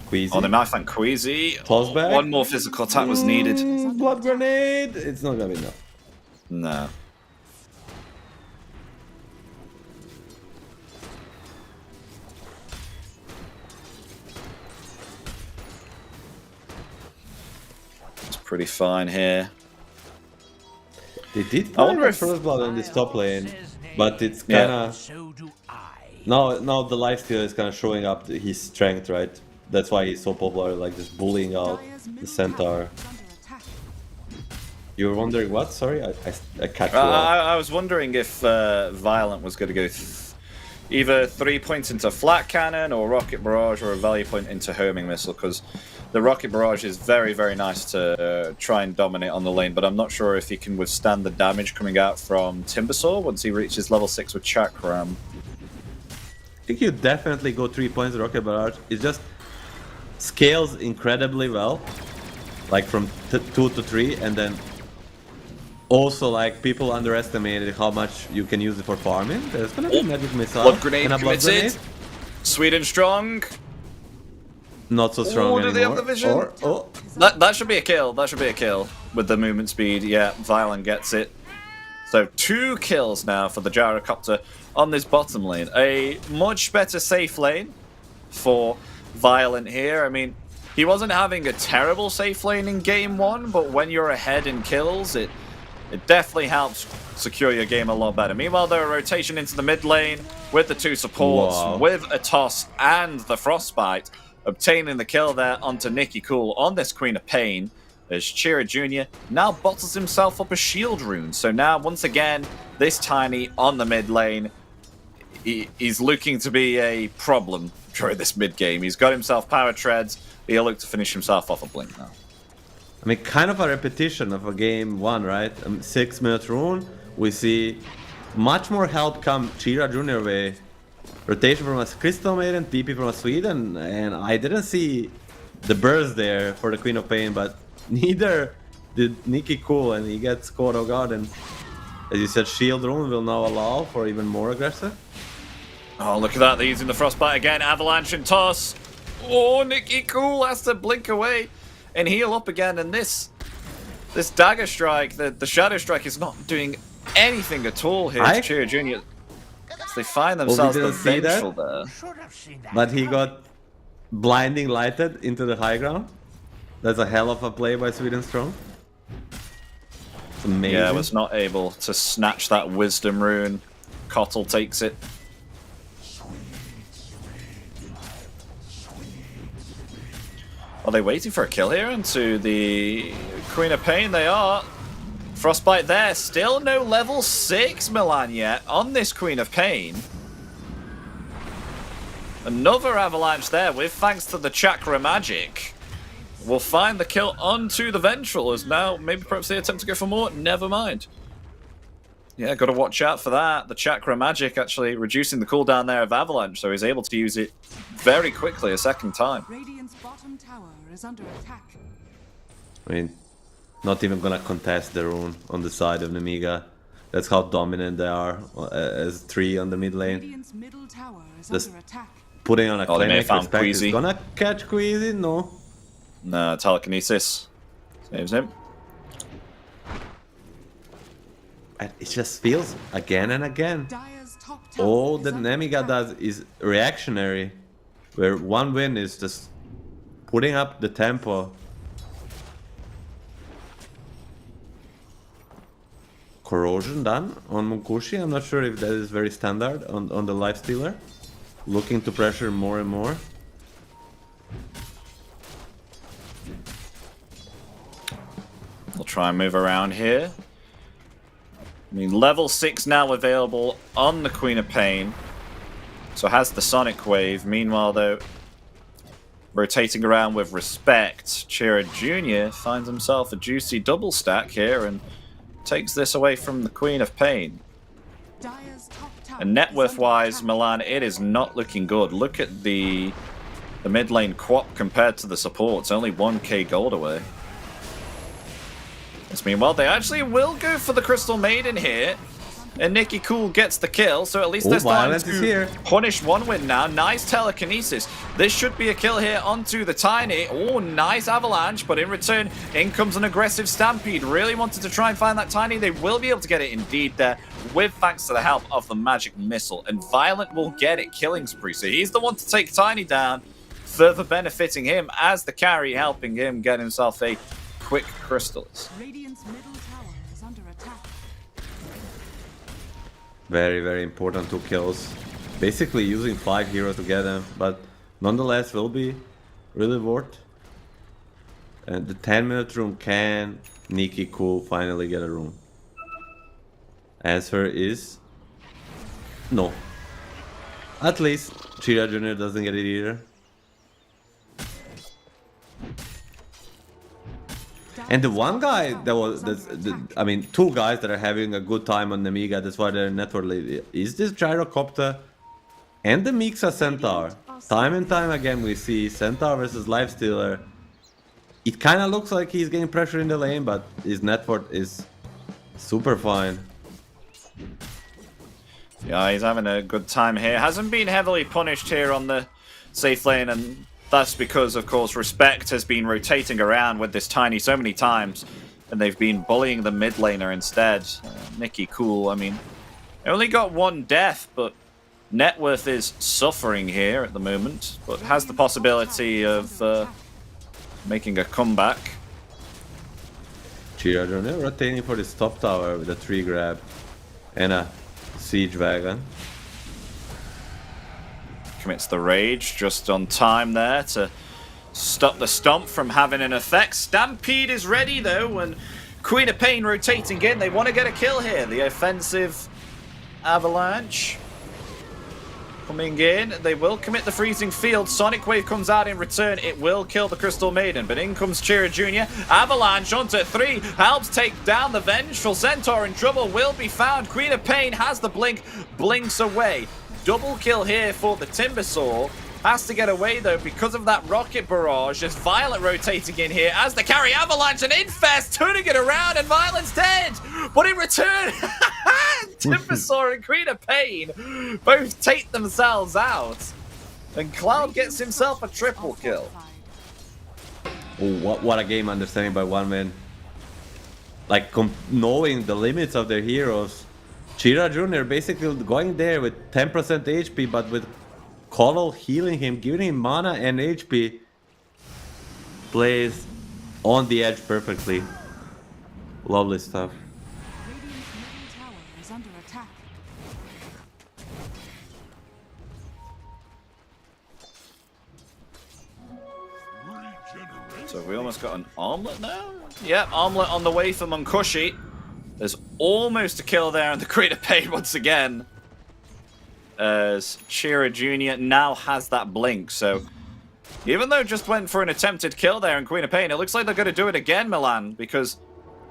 Queasy. Oh, they might find Queasy. Toss back. One more physical attack was needed. Blood grenade! It's not gonna be enough. No. It's pretty fine here. They did I find wonder the if- first blood on this top lane, but it's kinda... So do I. Now the lifesteal is kinda showing up his strength, right? That's why he's so popular, like just bullying out Dire's the middle centaur. tower is under attack. You were wondering what? Sorry, I cut you off. I was wondering if Violent was going to go either 3 points into Flat Cannon or Rocket Barrage or a value point into Homing Missile, because the Rocket Barrage is very, very nice to try and dominate on the lane, but I'm not sure if he can withstand the damage coming out from Timbersaw once he reaches level 6 with Chakram. I think you definitely go 3 points Rocket Barrage. It just scales incredibly well, like from 2 to 3, and then also like people underestimated how much you can use it for farming. There's gonna be magic missile. Blood Grenade and a blood committed. grenade. Sweden strong. Not so strong do anymore. they have the vision? That should be a kill. That should be a kill with the movement speed. Yeah, Violent gets it. So 2 kills now for the Gyrocopter on this bottom lane. A much better safe lane for Violent here. I mean, he wasn't having a terrible safe lane in game 1, but when you're ahead in kills, it definitely helps secure your game a lot better. Meanwhile, there are rotation into the mid lane with the 2 supports, Wow. with a toss and the Frostbite, obtaining the kill there onto Nicky Cool on this Queen of Pain, as Chira Jr. now bottles himself up a shield rune. So now, once again, this Tiny on the mid lane, he's looking to be a problem during this mid game. He's got himself power treads, but he'll look to finish himself off a blink now. I mean, kind of a repetition of a game 1, right? 6-minute rune. We see much more help come Chira Jr. way. Rotation from a Crystal Maiden, TP from a Sweden, and I didn't see the burst there for the Queen of Pain, but neither did Nicky Cool, and he gets caught off guard. And as you said, Shield Rune will now allow for even more aggressive. Oh, look at that. They're using the Frostbite again. Avalanche and toss. Oh, Nicky Cool has to blink away and heal up again. And this Dagger Strike, the Shadow Strike, is not doing anything at all here to Chira Jr. So they find themselves didn't see that. vengeful there. Should have seen that. But he got blinding lighted into the high ground. That's a hell of a play by Sweden Strong. It's amazing. Yeah, was not able to snatch that Wisdom Rune. Kotl takes it. Are they waiting for a kill here into the Queen of Pain? They are. Frostbite there. Still no level 6 Milan yet on this Queen of Pain. Another avalanche there with thanks to the Chakra magic. We'll find the kill onto the Ventral as now maybe perhaps they attempt to go for more. Never mind. Yeah, got to watch out for that. The Chakra magic actually reducing the cooldown there of Avalanche, so he's able to use it very quickly a second time. Radiant's bottom tower is under attack. I mean, not even gonna contest the rune on the side of Nemiga. That's how dominant they are as 3 on the mid lane. Radiant's middle tower is Just- under attack. Putting on a Oh, they may clinic have found respect is Queasy. gonna catch Queasy? No. No, telekinesis saves him. It just feels again and again. Dire's top tower All is that under Nemiga attack. does is reactionary, where one win is just putting up the tempo. Corrosion done on Munkushi. I'm not sure if that is very standard on the lifestealer. Looking to pressure more and more. We'll try and move around here. I mean, level 6 now available on the Queen of Pain. So has the Sonic Wave. Meanwhile, though, rotating around with respect, Chira Jr. finds himself a juicy double stack here and takes this away from the Queen of Pain. Dire's top tower And net is worth under wise, attack. Milan, it is not looking good. Look at the mid lane quap compared to the supports, only 1k gold away. This meanwhile, they actually will go for the Crystal Maiden here. And Nicky Cool gets the kill, so at least Oh, they're starting Violence is here. to punish one win now. Nice telekinesis. This should be a kill here onto the Tiny. Oh, nice avalanche, but in return, in comes an aggressive Stampede. Really wanted to try and find that Tiny. They will be able to get it indeed there, with thanks to the help of the magic missile. And Violent will get it, killing spree. So he's the one to take Tiny down, further benefiting him as the carry, helping him get himself a quick crystals. Radiant's middle tower is under attack. Very, very important 2 kills. Basically using 5 heroes to get them, but nonetheless will be really worth. And the 10-minute room, can Nicky Cool finally get a room? Answer is no. At least Chira Jr. doesn't get it either. And the one guy that was, I mean, 2 guys that are having a good time on the Amiga, that's why they're network lead, is this Gyrocopter and the Mixa Centaur. Time and time again we see Centaur versus Lifestealer. It kind of looks like he's getting pressure in the lane, but his network is super fine. Yeah, he's having a good time here. Hasn't been heavily punished here on the safe lane, and that's because, of course, Respect has been rotating around with this Tiny so many times, and they've been bullying the mid laner instead. Nicky Cool, I mean, only got 1 death, but net worth is suffering here at the moment, but has the possibility of making a comeback. Chira Jr. rotating for this top tower with a 3 grab and a siege wagon. Commits the rage just on time there to stop the stomp from having an effect. Stampede is ready though, and Queen of Pain rotating in. They want to get a kill here. The offensive avalanche coming in. They will commit the freezing field. Sonic Wave comes out in return. It will kill the Crystal Maiden, but in comes Chira Jr. Avalanche onto 3. Helps take down the Vengeful Centaur, and trouble will be found. Queen of Pain has the blink, blinks away. Double kill here for the Timbersaw. Has to get away though because of that rocket barrage. There's Violet rotating in here as the carry Avalanche and Infest turning it around, and Violet's dead. But in return, Timbersaw and Queen of Pain both take themselves out. And Cloud gets himself a triple kill. Oh, what a game understanding by one man. Like knowing the limits of their heroes. Chira Jr. basically going there with 10% HP, but with Colol healing him, giving him mana and HP, plays on the edge perfectly. Lovely stuff. Radiant's middle tower is under attack. So we almost got an armlet now? Yep, armlet on the way for Munkushi. There's almost a kill there, and the Queen of Pain once again. As Chira Jr. now has that blink, so even though just went for an attempted kill there in Queen of Pain, it looks like they're going to do it again, Milan, because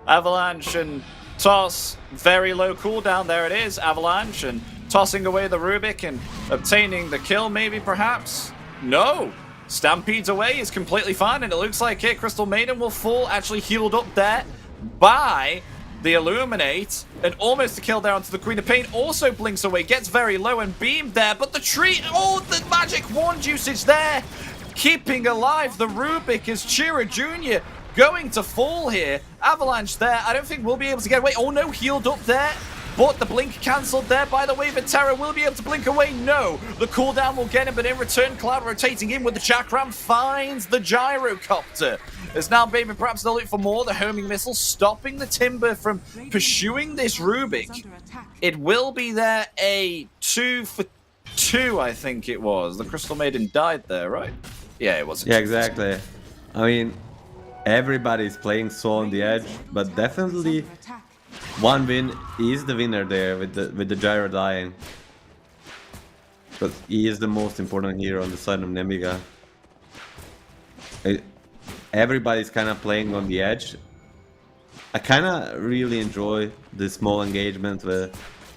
Avalanche and Toss, very low cooldown. There it is, Avalanche, and tossing away the Rubik and obtaining the kill, maybe, perhaps? No! Stampedes away is completely fine, and it looks like here Crystal Maiden will fall, actually healed up there by the Illuminate, and almost a kill there onto the Queen of Pain. Also blinks away, gets very low and beamed there, but the tree, oh, the magic wand usage there, keeping alive the Rubik as Chira Jr. going to fall here. Avalanche there, I don't think we'll be able to get away. Oh no, healed up there, but the blink cancelled there by the Wave of Terror. Will be able to blink away? No. The cooldown will get him, but in return, Cloud rotating in with the Chakram finds the Gyrocopter. As now Baby perhaps they'll look for more. The homing missile stopping the Timber from pursuing this Rubik. It will be there a 2 for 2, I think it was. The Crystal Maiden died there, right? Yeah, it was. Yeah, exactly. I mean, everybody's playing so on the edge, but definitely one win is the winner there with the Gyro dying. But he is the most important hero on the side of Nemiga. Everybody's kind of playing on the edge. I kind of really enjoy this small engagement where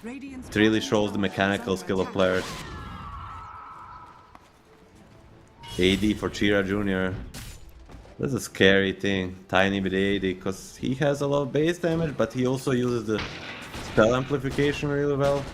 Radiant's it really bottom shows the tower is mechanical under skill of attack. players. AD for Chira Jr. That's a scary thing. Tiny with AD, because he has a lot of base damage, but he also uses the spell amplification really well.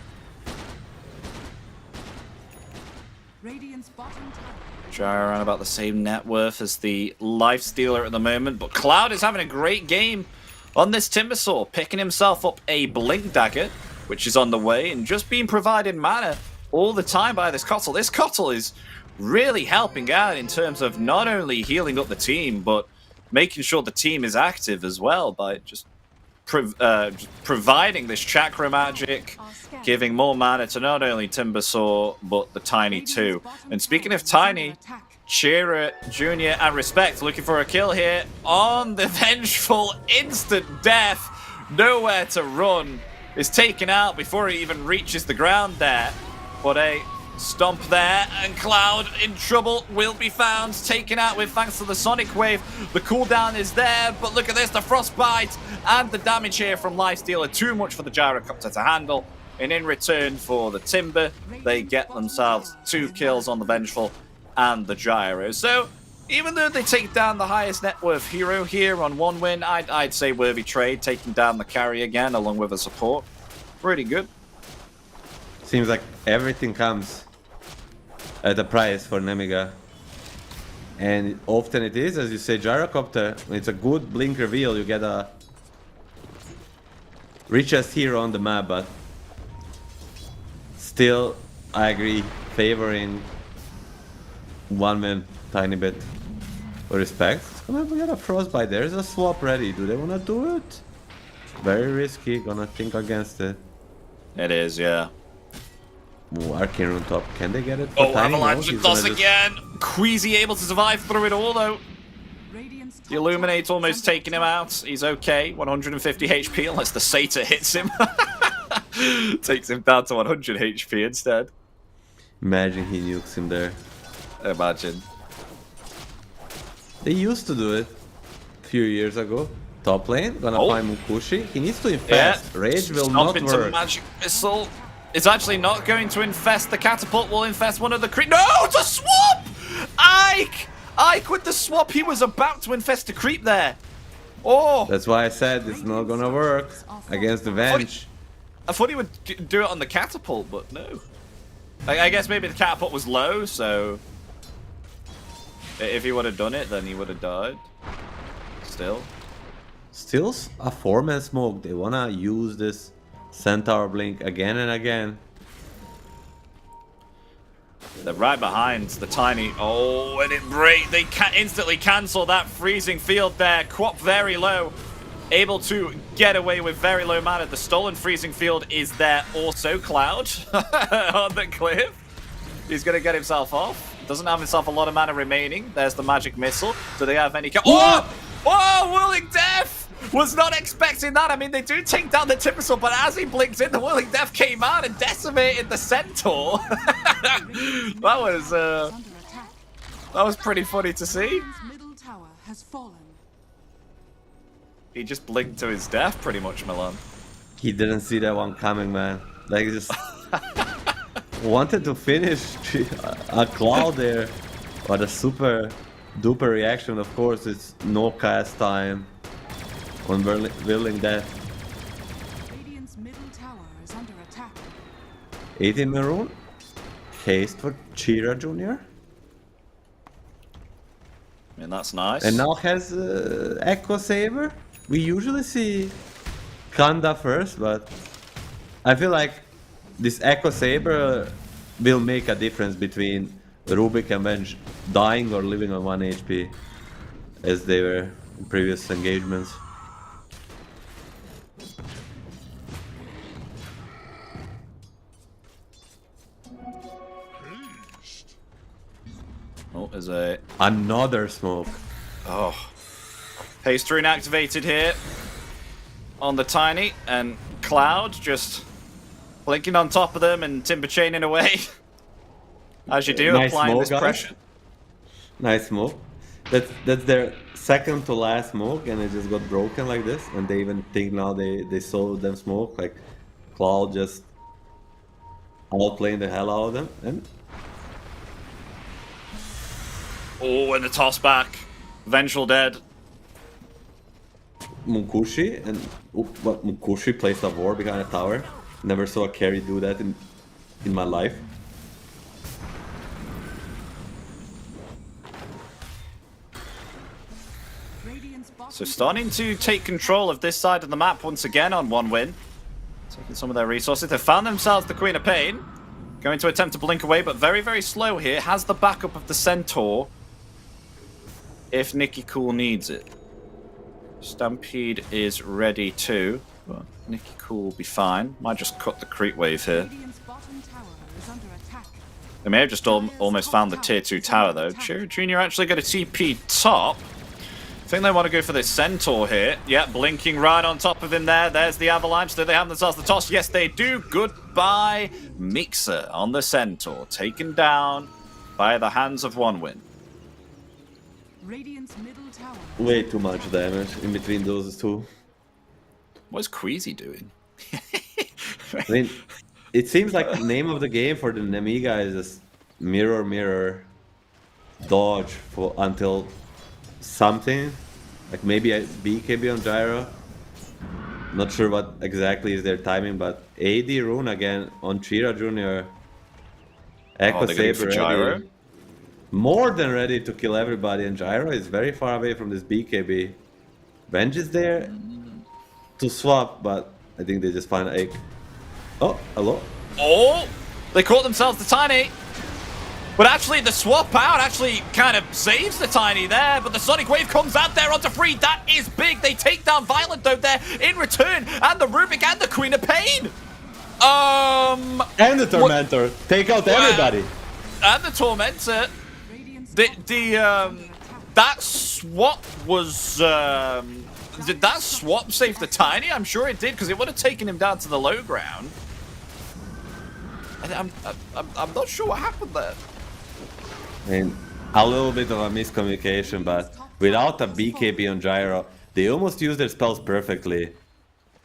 Radiant's bottom tower. Gyro around about the same net worth as the Lifestealer at the moment, but Cloud is having a great game on this Timbersaw, picking himself up a Blink Dagger, which is on the way, and just being provided mana all the time by this Kotl. This Kotl is really helping out in terms of not only healing up the team, but making sure the team is active as well by just providing this chakra magic, giving more mana to not only Timbersaw, but the Tiny too. And speaking of Tiny, Chira Jr. and Respect looking for a kill here on the Vengeful. Instant death, nowhere to run, is taken out before he even reaches the ground there. But a stomp there, and Cloud in trouble, will be found, taken out with thanks to the Sonic Wave. The cooldown is there, but look at this, the Frostbite and the damage here from Lifestealer, too much for the Gyrocopter to handle. And in return for the Timber, they get themselves 2 kills on the Vengeful and the Gyro. So even though they take down the highest net worth hero here on 1 win, I'd say worthy trade, taking down the carry again along with a support. Pretty good. Seems like everything comes at a price for Nemiga. And often it is, as you say, Gyrocopter. When it's a good blink reveal, you get a richest hero on the map, but still, I agree, favoring 1 man tiny bit. With respect. We got a Frostbite. There's a swap ready. Do they want to do it? Very risky. Gonna think against it. It is, yeah. Ooh, Arcane Rune top. Can they get it? For Oh, Tiny? No, Avalanche he's toss gonna just- again. Queasy able to survive through it all, though. Radiant's top The Illuminate tower is almost under taking him attack. out. He's okay. 150 HP unless the Satyr hits him. Takes him down to 100 HP instead. Imagine he nukes him there. Imagine. They used to do it a few years ago. Top lane, gonna Oh. find Mukushi. He needs to Yeah. infest. Rage will Stomp not into work. Magic Missile. It's actually not going to infest. The Catapult will infest one of the creep. No, it's a swap! Ike! Ike with the swap. He was about to infest the creep there. Oh! That's why I said it's not gonna work against the Venge. I thought he would do it on the Catapult, but no. I guess maybe the Catapult was low, so if he would have done it, then he would have died. Still. Still a 4-man smoke. They wanna use this Centaur Blink again and again. They're right behind the Tiny. Oh, and it break. They instantly cancel that freezing field there. Quap very low. Able to get away with very low mana. The stolen freezing field is there also. Cloud on the cliff. He's going to get himself off. Doesn't have himself a lot of mana remaining. There's the magic missile. Do they have any... Oh! Oh, Whirling Death! Was not expecting that. I mean, they do take down the Timbersaw, but as he blinked in, the Whirling Death came out and decimated the Centaur. That was pretty funny to see. Radiant's middle tower has fallen. He just blinked to his death, pretty much, Milan. He didn't see that one coming, man. Like, just wanted to finish a Cloud there. But a super duper reaction, of course, it's no cast time on Whirling Death. Radiant's middle tower is under attack. 18 Maroon. Haste for Chira Jr. I mean, that's nice. And now has Echo Saber. We usually see Kanda first, but I feel like this Echo Saber will make a difference between Rubik and Venge dying or living on 1 HP as they were in previous engagements. Oh, there's a... Another smoke. Oh. Haste Rune activated here on the Tiny, and Cloud just blinking on top of them and Timber chaining away. As you do, Nice applying smoke, this guys. pressure. Nice smoke. That's their second to last smoke, and it just got broken like this. And they even think now they saw them smoke. Like Cloud just outplaying the hell out of them. And Oh, and the toss back. Vengeful dead. Munkushi and what Munkushi placed a ward behind a tower. Never saw a carry do that in my life. Radiant's bottom So starting to take control of this side of the map once again on 1 win. Taking some of their resources. They found themselves the Queen of Pain. Going to attempt to blink away, but very, very slow here. Has the backup of the Centaur if Nicky Cool needs it. Stampede is ready too. But Nicky Cool will be fine. Might just cut the creep wave here. Radiant's bottom tower is under attack. They may have just almost found the tier 2 tower though. Junior actually got a TP top. I think they want to go for this Centaur here. Yeah, blinking right on top of him there. There's the Avalanche. Do they have themselves the toss? Yes, they do. Goodbye, Mixer on the Centaur. Taken down by the hands of 1 win. Radiant's middle tower. Way too much damage in between those two. What's Queasy doing? I mean, it seems like the name of the game for the Nemiga is just mirror, mirror, dodge for until something. Like maybe a BKB on Gyro. Not sure what exactly is their timing, but AD Rune again on Chira Jr. Echo they're going Saber for Gyro? ready. More than ready to kill everybody, and Gyro is very far away from this BKB. Venge is there to swap, but I think they just find a... Oh, hello? Oh! They caught themselves the Tiny. But actually, the swap out actually kind of saves the Tiny there. But the Sonic Wave comes out there onto free. That is big. They take down Violent though there in return. And the Rubik and the Queen of Pain. And the Tormentor. Take out everybody. And the Tormentor. Radiant's That swap was... did that swap save the Tiny? I'm sure it did, because it would have taken him down to the low ground. I'm not sure what happened there. I mean, a little bit of a miscommunication, but without a BKB on Gyro, they almost use their spells perfectly.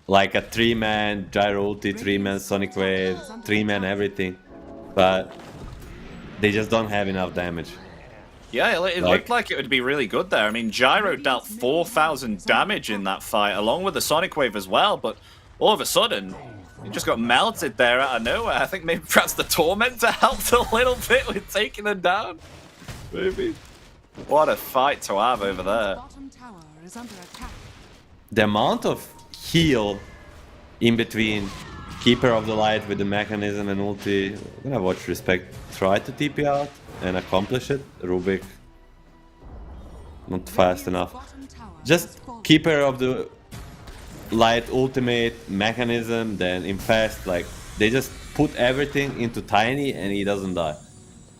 Like a 3-man Gyro ulti, 3-man Sonic Wave, 3-man everything. But they just don't have enough damage. Yeah, it looked like it would be really good there. I mean, Gyro dealt 4,000 damage in that fight, along with the Sonic Wave as well, but all of a sudden, he just got melted there out of nowhere. I think maybe perhaps the Tormentor helped a little bit with taking them down. Maybe. What a fight to have over there. bottom tower is under attack. The amount of heal in between Keeper of the Light with the mechanism and ulti. I'm gonna watch Respect try to TP out and accomplish it. Rubik not fast enough. Bottom tower Just has fallen. Keeper of the Light ultimate mechanism, then infest, like they just put everything into Tiny and he doesn't die.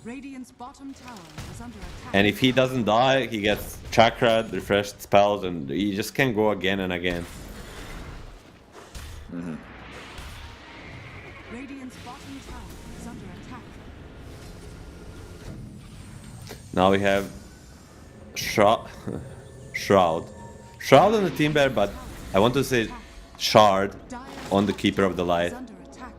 Radiant's bottom tower is under attack. And if he doesn't die, he gets chakra, refreshed spells, and he just can go again and again. Radiant's bottom tower is under attack. Now we have Shroud. Shroud on the team bear, but I want to say Shard on the Keeper of the Light. Is under attack.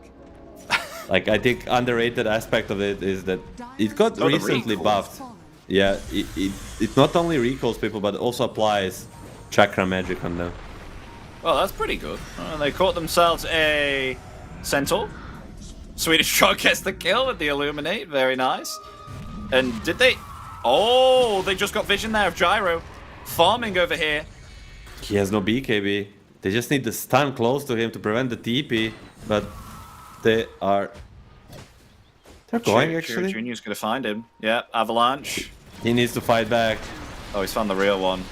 Like, I think underrated aspect of it is that it got the recently recall. buffed. Fallen. Yeah, it not only recalls people, but also applies chakra magic on them. Well, that's pretty good. They caught themselves a Centaur. Swedish Frog gets the kill with the Illuminate. Very nice. And did they... Oh, they just got vision there of Gyro. Farming over here. He has no BKB. They just need the stun close to him to prevent the TP, but they're going actually. Junior's gonna find him. Yeah, Avalanche. He needs to fight back. Oh, he's found the real one.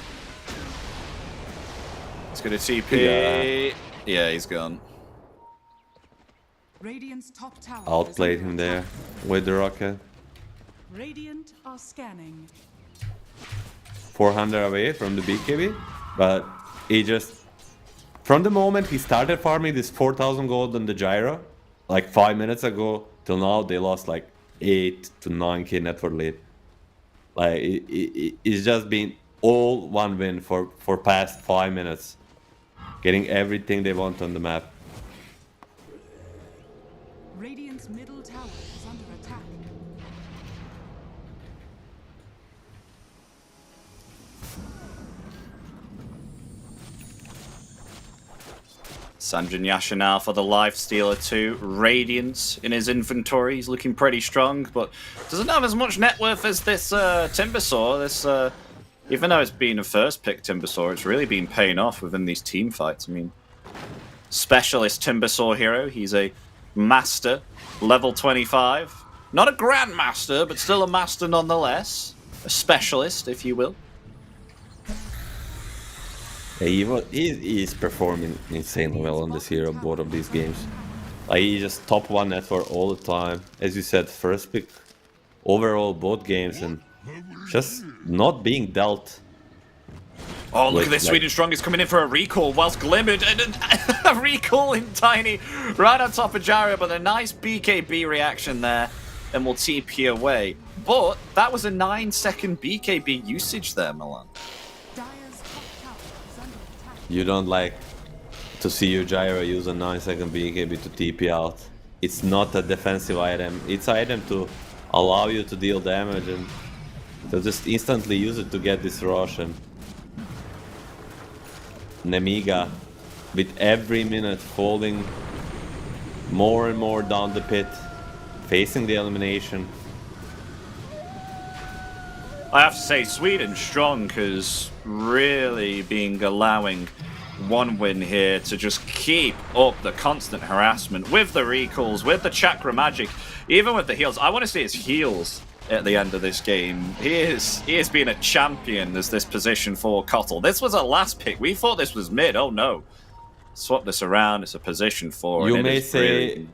He's gonna TP. Yeah, he's gone. Radiant's top tower. Outplayed is him under there with the rocket. Radiant are scanning. 400 away from the BKB, but he just... From the moment he started farming this 4,000 gold on the Gyro, like 5 minutes ago, till now they lost like 8 to 9k net worth lead. Like it's just been all one win for past 5 minutes, getting everything they want on the map. Radiant's middle tower is under attack. Sanjin Yasha now for the Lifestealer 2. Radiance in his inventory. He's looking pretty strong, but doesn't have as much net worth as this Timbersaw. This, even though it's been a first pick Timbersaw, it's really been paying off within these team fights. I mean, specialist Timbersaw hero. He's a master, level 25. Not a grandmaster, but still a master nonetheless. A specialist, if you will. Yeah, he's performing insanely well on this hero, both of these games. Like, he's just top 1 net worth all the time. As you said, first pick overall both games, and just not being dealt. Oh, look at this. Sweden Strong is coming in for a recall whilst Glimmered, and a recall in Tiny right on top of Gyro, but a nice BKB reaction there, and will TP away. But that was a 9-second BKB usage there, Milan. Dire's top tower is under attack. You don't like to see your Gyro use a 9-second BKB to TP out. It's not a defensive item. It's an item to allow you to deal damage, and they'll just instantly use it to get this rush. And Nemiga, with every minute falling more and more down the pit, facing the elimination. I have to say, Sweden Strong has really been allowing one win here to just keep up the constant harassment with the recalls, with the chakra magic, even with the heals. I want to see his heals at the end of this game. He has been a champion as this position for Kotl. This was a last pick. We thought this was mid. Oh no. Swap this around. It's a position 4. You may say really,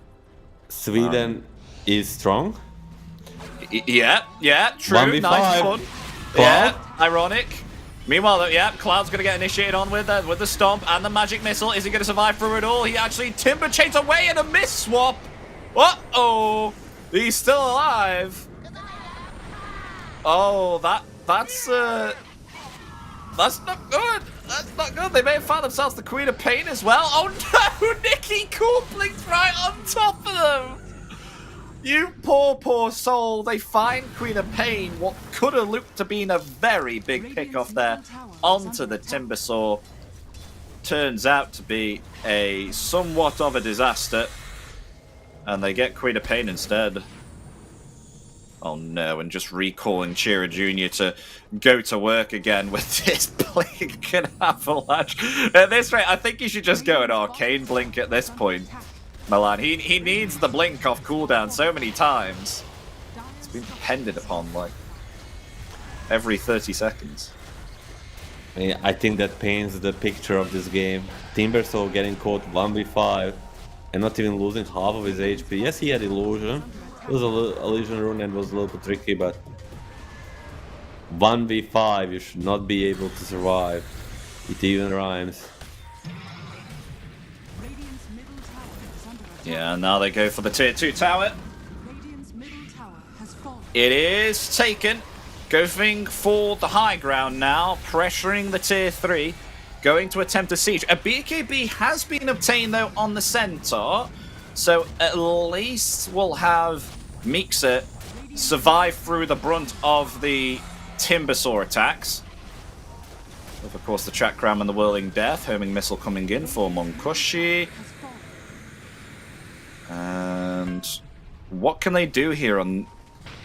Sweden is strong. Yeah, true. 1v5. Nice one. Cloud. Yeah, ironic. Meanwhile, yeah, Cloud's going to get initiated on with the Stomp and the Magic Missile. Is he going to survive through it all? He actually Timber chains away and a miss swap. Uh-oh. He's still alive. Oh, that's not good. That's not good. They may have found themselves the Queen of Pain as well. Oh no, Nikki Cool blinked right on top of them. You poor soul. They find Queen of Pain, what could have looked to been a very big pick off there, onto the Timbersaw. Turns out to be a somewhat of a disaster. And they get Queen of Pain instead. Oh no, and just recalling Chira Jr. to go to work again with this Blink and Avalanche. At this rate, I think you should just go an Arcane Blink at this point, Milan. He needs the Blink off cooldown so many times. It's been depended upon, like, every 30 seconds. I think that paints the picture of this game. Timbersaw getting caught 1v5 and not even losing half of his HP. Yes, he had Illusion. It was a illusion rune and was a little bit tricky, but 1v5 you should not be able to survive. It even rhymes. Yeah, now they go for the tier 2 tower. It is taken. Going for the high ground now, pressuring the tier 3. Going to attempt a siege. A BKB has been obtained though on the Centaur. So at least we'll have Mixa survive through the brunt of the Timbersaw attacks. With, of course, the Chakram and the Whirling Death. Homing Missile coming in for Monkushi. And what can they do here on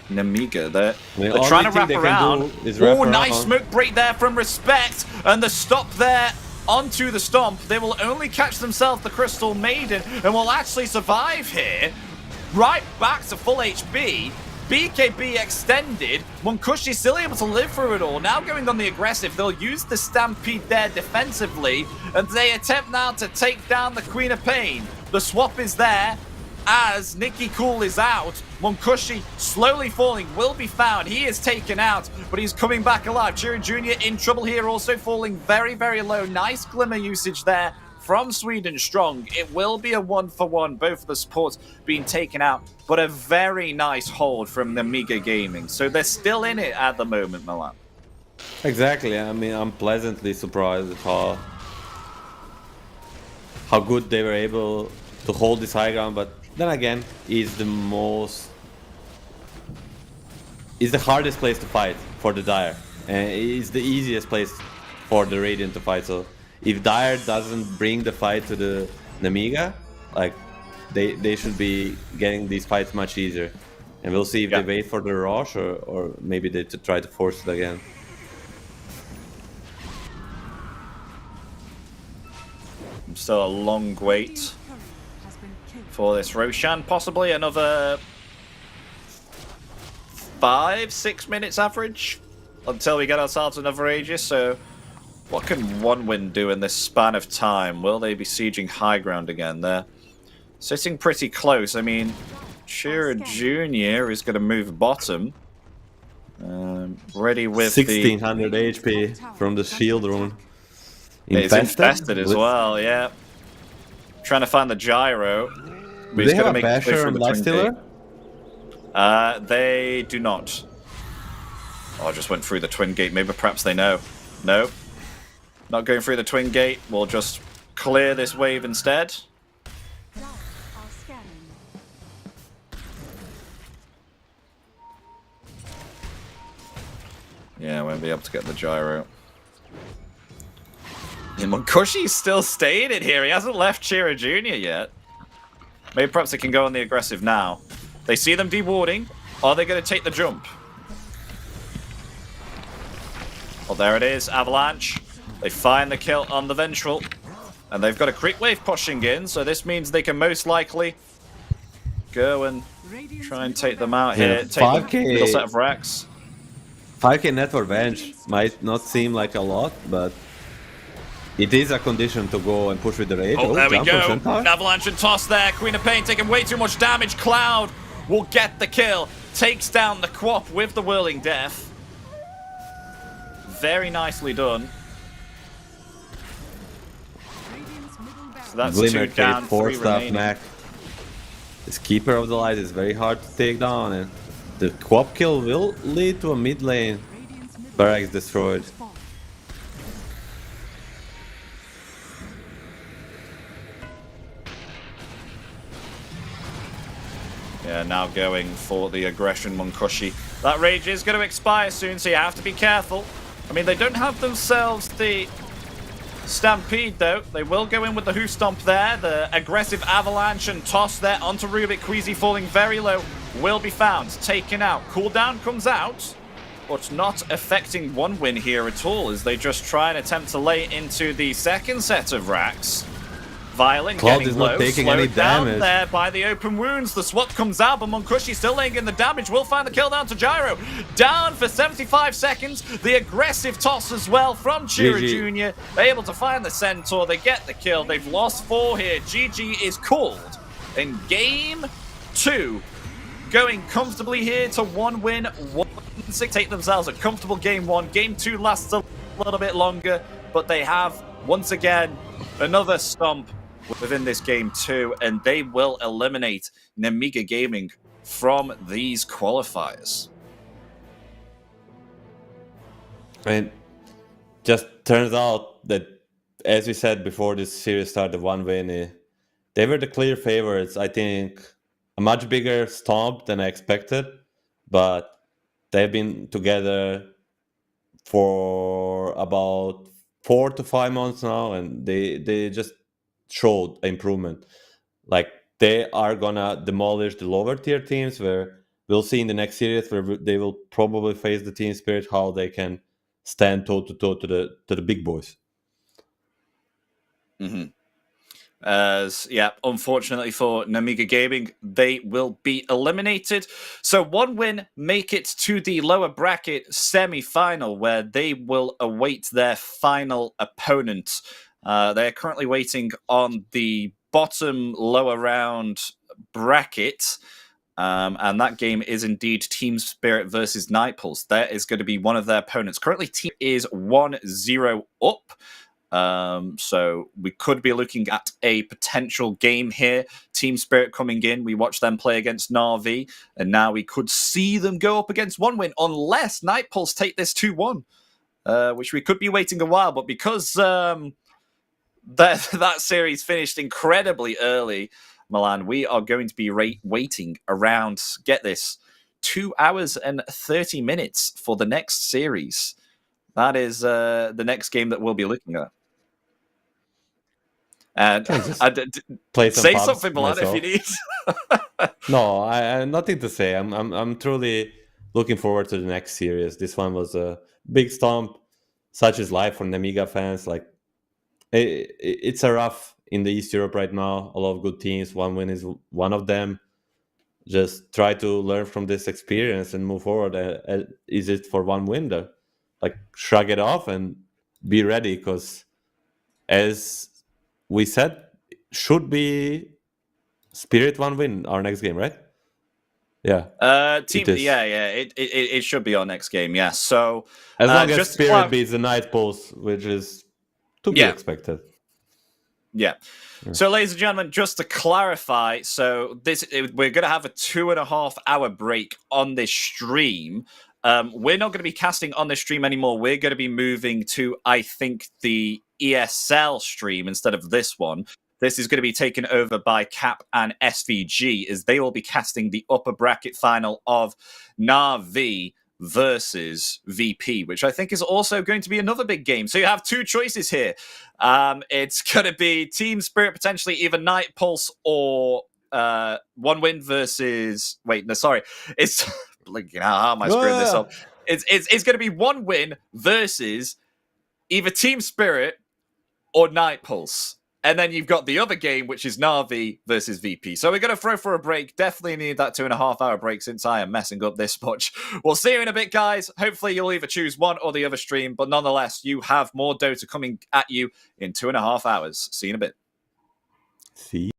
Nemiga? They're trying to wrap around. Oh, nice smoke break there from Respect. And the stop there onto the Stomp. They will only catch themselves the Crystal Maiden and will actually survive here. Right back to full HP. BKB extended. Monkushi still able to live through it all. Now going on the aggressive. They'll use the Stampede there defensively. And they attempt now to take down the Queen of Pain. The swap is there. As Nikki Cool is out, Monkushi slowly falling, will be found. He is taken out, but he's coming back alive. Chira Jr. in trouble here, also falling very, very low. Nice Glimmer usage there from Sweden Strong. It will be a 1-for-1, both of the supports being taken out, but a very nice hold from Namiga Gaming. So they're still in it at the moment, Milan. Exactly. I mean, I'm pleasantly surprised at how good they were able to hold this high ground. But then again, it's the hardest place to fight for the Dire, and it's the easiest place for the Radiant to fight. So if Dire doesn't bring the fight to the Namiga, like they should be getting these fights much easier. And we'll see if they wait for the rush or maybe they try to force it again. Still a long wait for this Roshan. Possibly another 5-6 minutes average until we get ourselves another Aegis. So what can OneWin do in this span of time? Will they be sieging high ground again? They're sitting pretty close. I mean, Shira Jr. is going to move bottom. Ready with 1600 HP from the shield rune. It's infested as well, yeah. Trying to find the gyro. Do they have a basher and lifestealer? They do not. Oh, I just went through the twin gate. Maybe perhaps they know. No. Not going through the twin gate. We'll just clear this wave instead. Yeah, won't be able to get the gyro. And Munkushi's still staying in here. He hasn't left Shira Jr. yet. Maybe perhaps they can go on the aggressive now. They see them dewarding. Are they going to take the jump? Well, there it is. Avalanche. They find the kill on the Vengeful. And they've got a creep wave pushing in. So this means they can most likely go and try and take them out here. Take 5K. the middle set of racks. 5k net for Venge might not seem like a lot, but it is a condition to go and push with the rage. Oh, there we go. Centaur. Avalanche and toss there. Queen of Pain taking way too much damage. Cloud will get the kill. Takes down the Quap with the Whirling Death. Very nicely done. So that's Glimmer 2 down, Kate, 3 4-staff remaining. Mac. This Keeper of the Light is very hard to take down, and the Quap kill will lead to a mid lane. Barracks destroyed. Yeah, now going for the aggression Munkushi. That rage is going to expire soon, so you have to be careful. I mean, they don't have themselves the Stampede, though. They will go in with the Hoof Stomp there. The aggressive Avalanche and toss there onto Rubik. Queasy falling very low. Will be found. Taken out. Cooldown comes out, but not affecting OneWin here at all, as they just try and attempt to lay into the second set of racks. Violent Cloud getting is not low, taking slowed any down damage. there by the open wounds. The swap comes out, but Munkushi still laying in the damage. Will find the kill down to Gyro. Down for 75 seconds. The aggressive toss as well from Chira Jr. They're able to find the Centaur. They get the kill. They've lost 4 here. GG is called in game 2. Going comfortably here to 1 win, 1-6. Take themselves a comfortable game 1. Game 2 lasts a little bit longer, but they have, once again, another stomp within this game 2, and they will eliminate Namiga Gaming from these qualifiers. And just turns out that, as we said before this series started, OneWin, they were the clear favorites. I think a much bigger stomp than I expected, but they've been together for about 4 to 5 months now, and they just showed improvement. Like, they are gonna demolish the lower tier teams, where we'll see in the next series where they will probably face the Team Spirit, how they can stand toe to toe to the big boys. Mm-hmm. Unfortunately for Namiga Gaming, they will be eliminated. So OneWin make it to the lower bracket semi-final, where they will await their final opponent. They're currently waiting on the bottom lower round bracket. And that game is indeed Team Spirit versus Night Pulse. That is going to be one of their opponents. Currently, team is 1-0 up. So we could be looking at a potential game here. Team Spirit coming in. We watched them play against Na'Vi, and now we could see them go up against one win, unless Night Pulse take this 2-1, which we could be waiting a while. But because that series finished incredibly early, Milan, we are going to be waiting around, get this, 2 hours and 30 minutes for the next series. That is the next game that we'll be looking at. And play some say pubs something, Milan, if you myself. need. No, I nothing to say. I'm truly looking forward to the next series. This one was a big stomp. Such is life for Nemiga fans. Like it's a rough in the East Europe right now. A lot of good teams. One win is one of them. Just try to learn from this experience and move forward. Is it for one win though? Like shrug it off and be ready, because as we said, should be Spirit one win our next game, right? Yeah. It should be our next game. Yeah. So as long as Spirit beats the Night Pulse, which is to be expected. Yeah. So, ladies and gentlemen, just to clarify, so we're going to have a 2.5 hour break on this stream. We're not going to be casting on this stream anymore. We're going to be moving to, I think, the ESL stream instead of this one. This is going to be taken over by Cap and SVG, as they will be casting the upper bracket final of Na'Vi versus VP, which I think is also going to be another big game. So you have two choices here. It's going to be Team Spirit, potentially either Night Pulse or one win versus... Wait, no, sorry. It's... How am I screwing this up? It's going to be one win versus either Team Spirit or Night Pulse. And then you've got the other game, which is Na'Vi versus VP. So we're going to throw for a break. Definitely need that 2.5 hour break since I am messing up this much. We'll see you in a bit, guys. Hopefully you'll either choose one or the other stream. But nonetheless, you have more Dota coming at you in 2.5 hours. See you in a bit. See.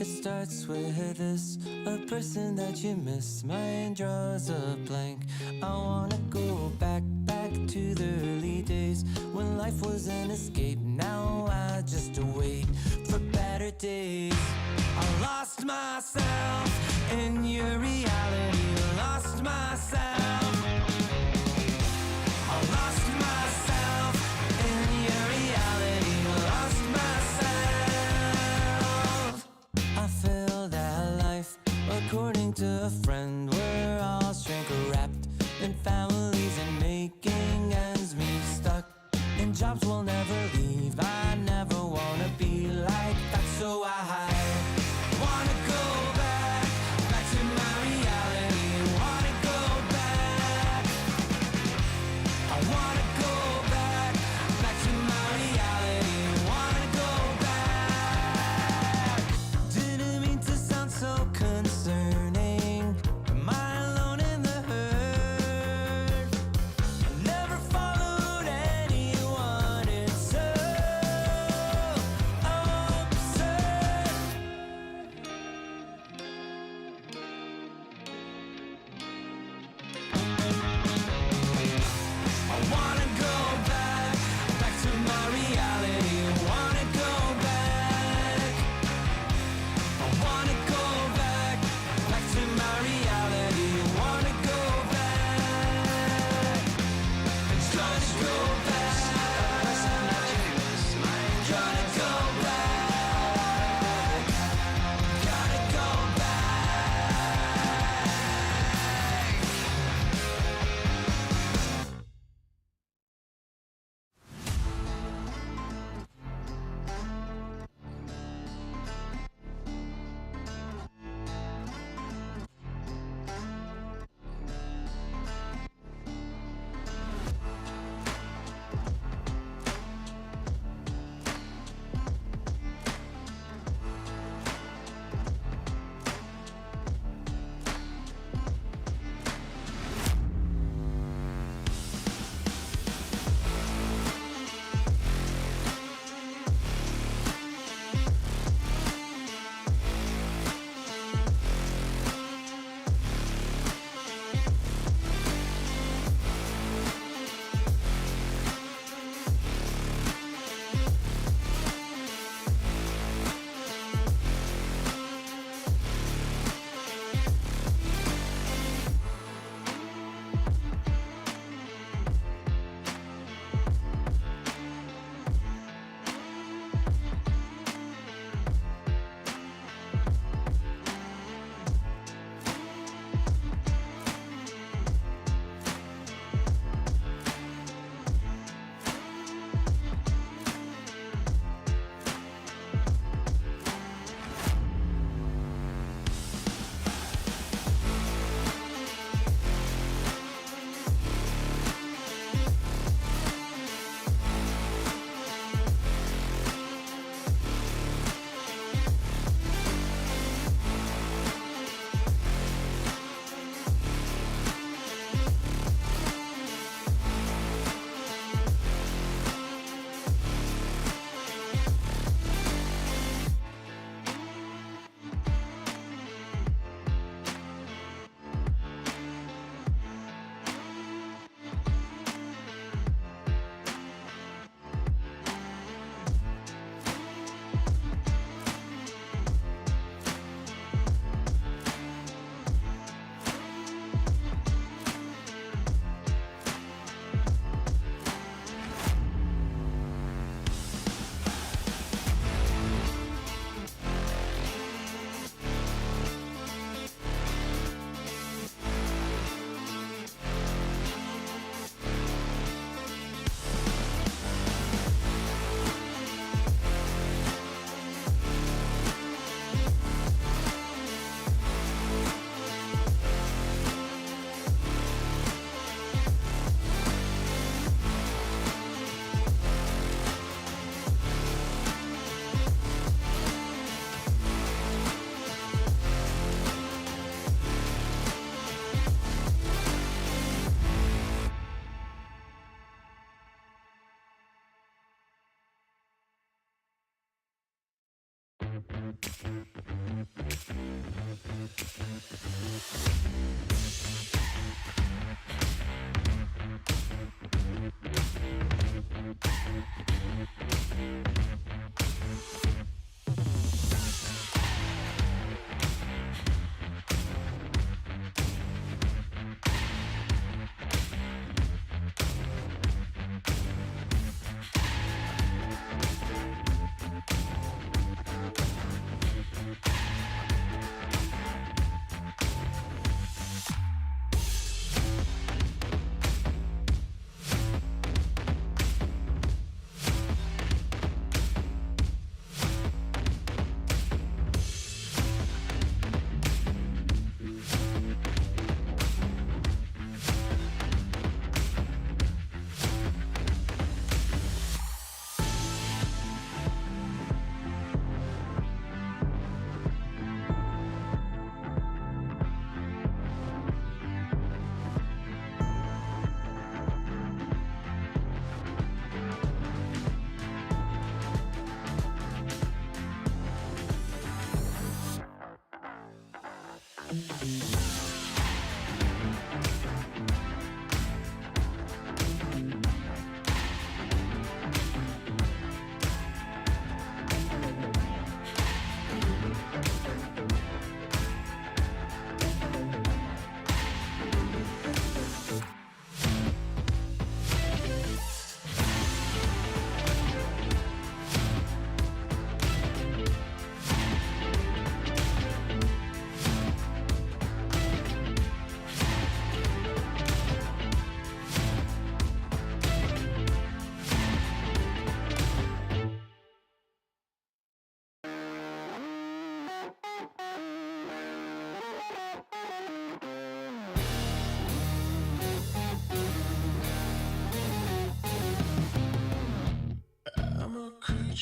It starts with this, a person that you miss. Mine draws a blank. I wanna go back to the early days when life was an escape. Now I just wait for better days. I lost myself in your reality. Lost myself. I lost myself in your reality. Lost myself. I feel that life, according to a friend, we're all shrink wrapped in families and making ends meet, stuck in jobs we'll never leave. I never wanna be like that, so I wanna go back to my reality.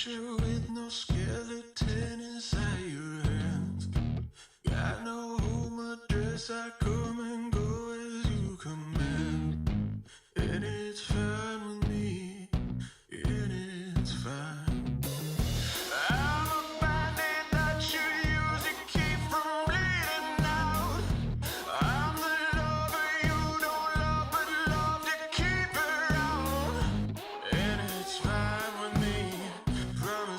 picture with no skeleton inside your hands. Got no home address, I come and go as you command. And it's fine with me, and it's fine. I'm a bandit that you use to keep from bleeding out. I'm the lover you don't love but love to keep around. And it's fine with me, promise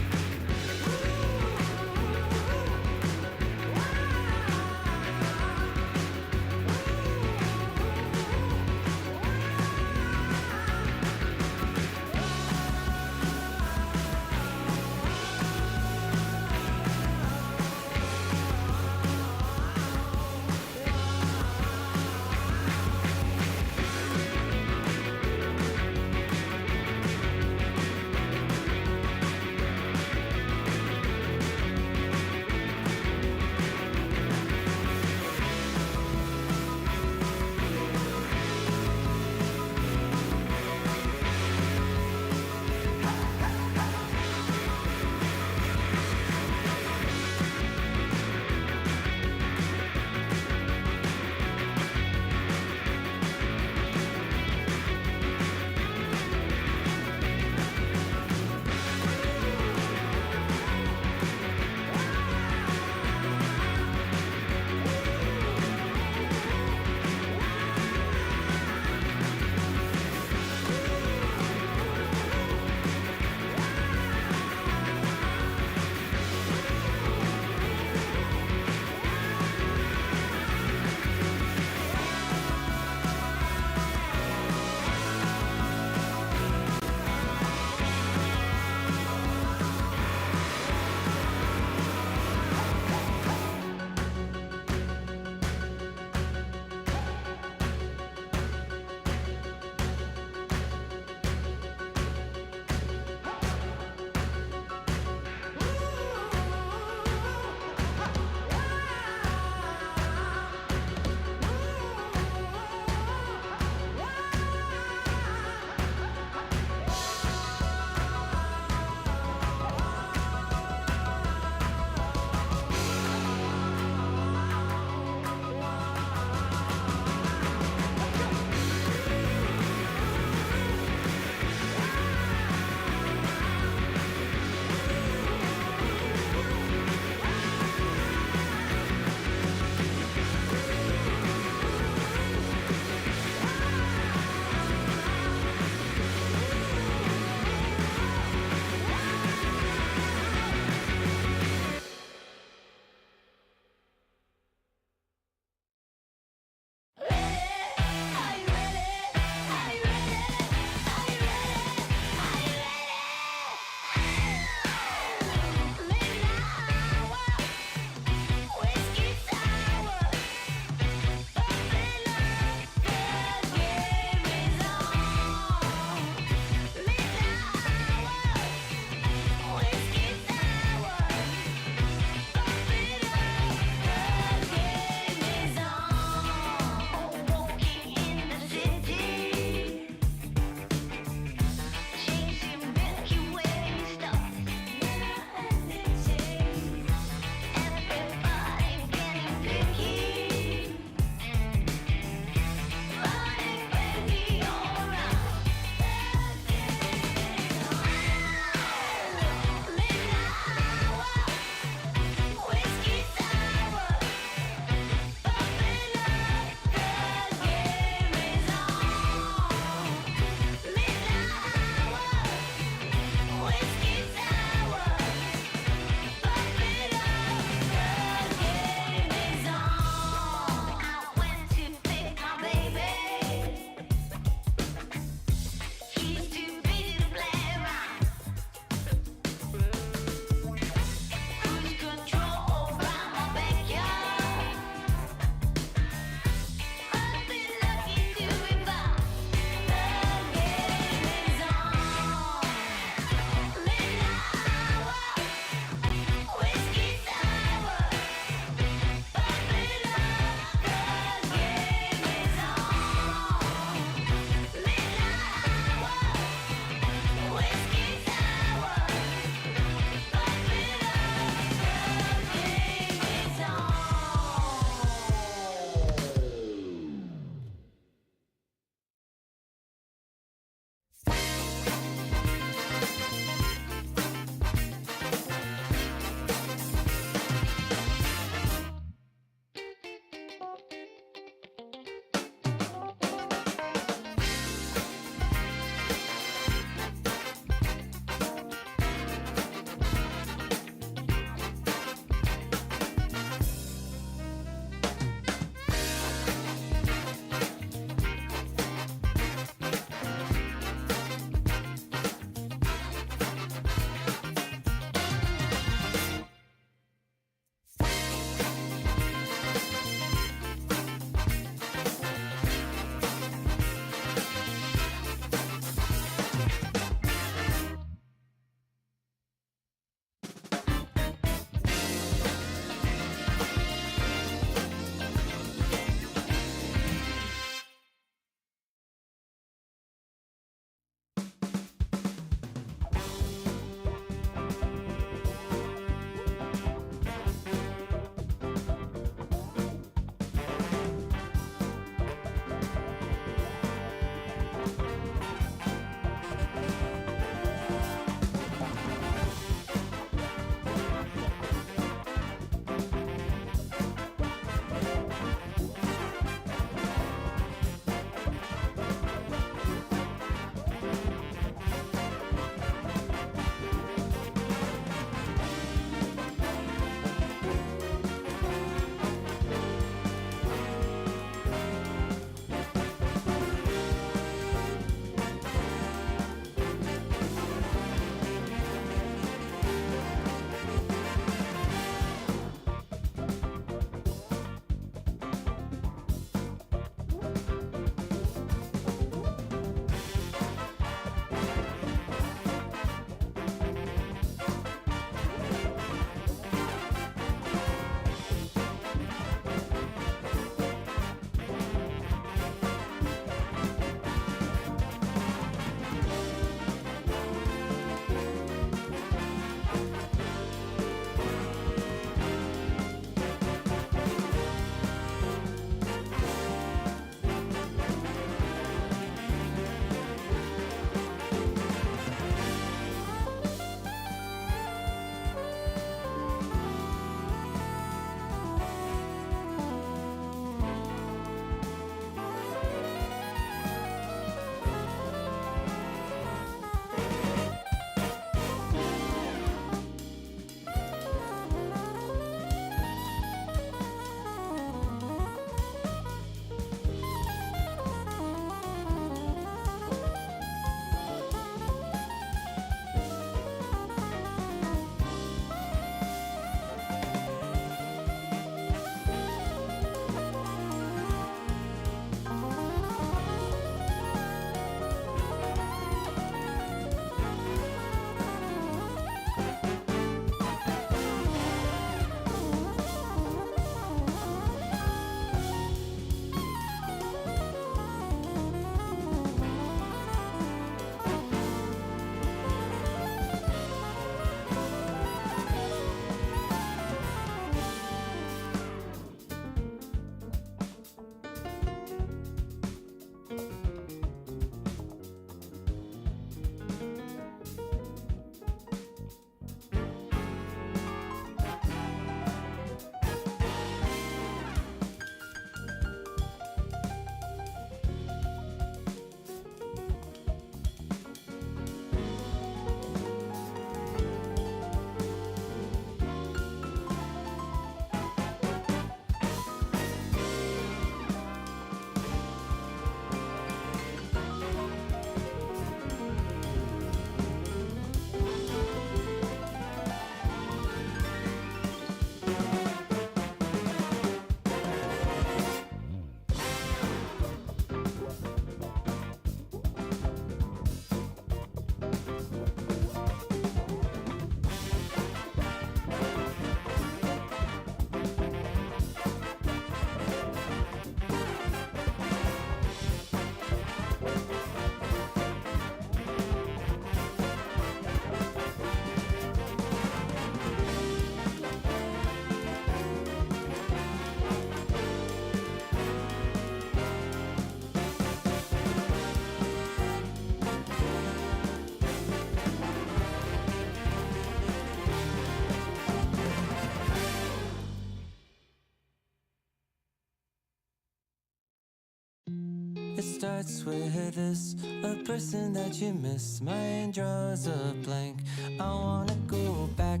It starts with this, a person that you miss. Mine draws a blank. I wanna go back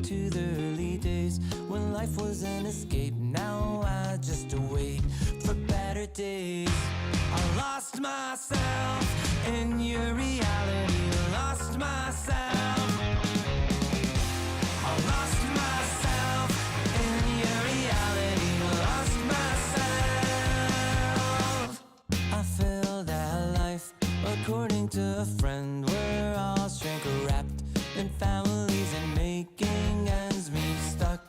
to the early days when life was an escape. Now I just wait for better days. I lost myself in your reality. Lost myself. I lost myself in your reality. Lost myself. I feel that life, according to a friend, we're all shrink wrapped in families and making ends meet, stuck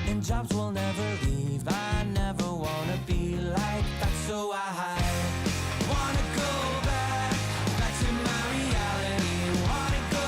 in jobs we'll never leave. I never wanna be like that, so I wanna go back to my reality. Wanna go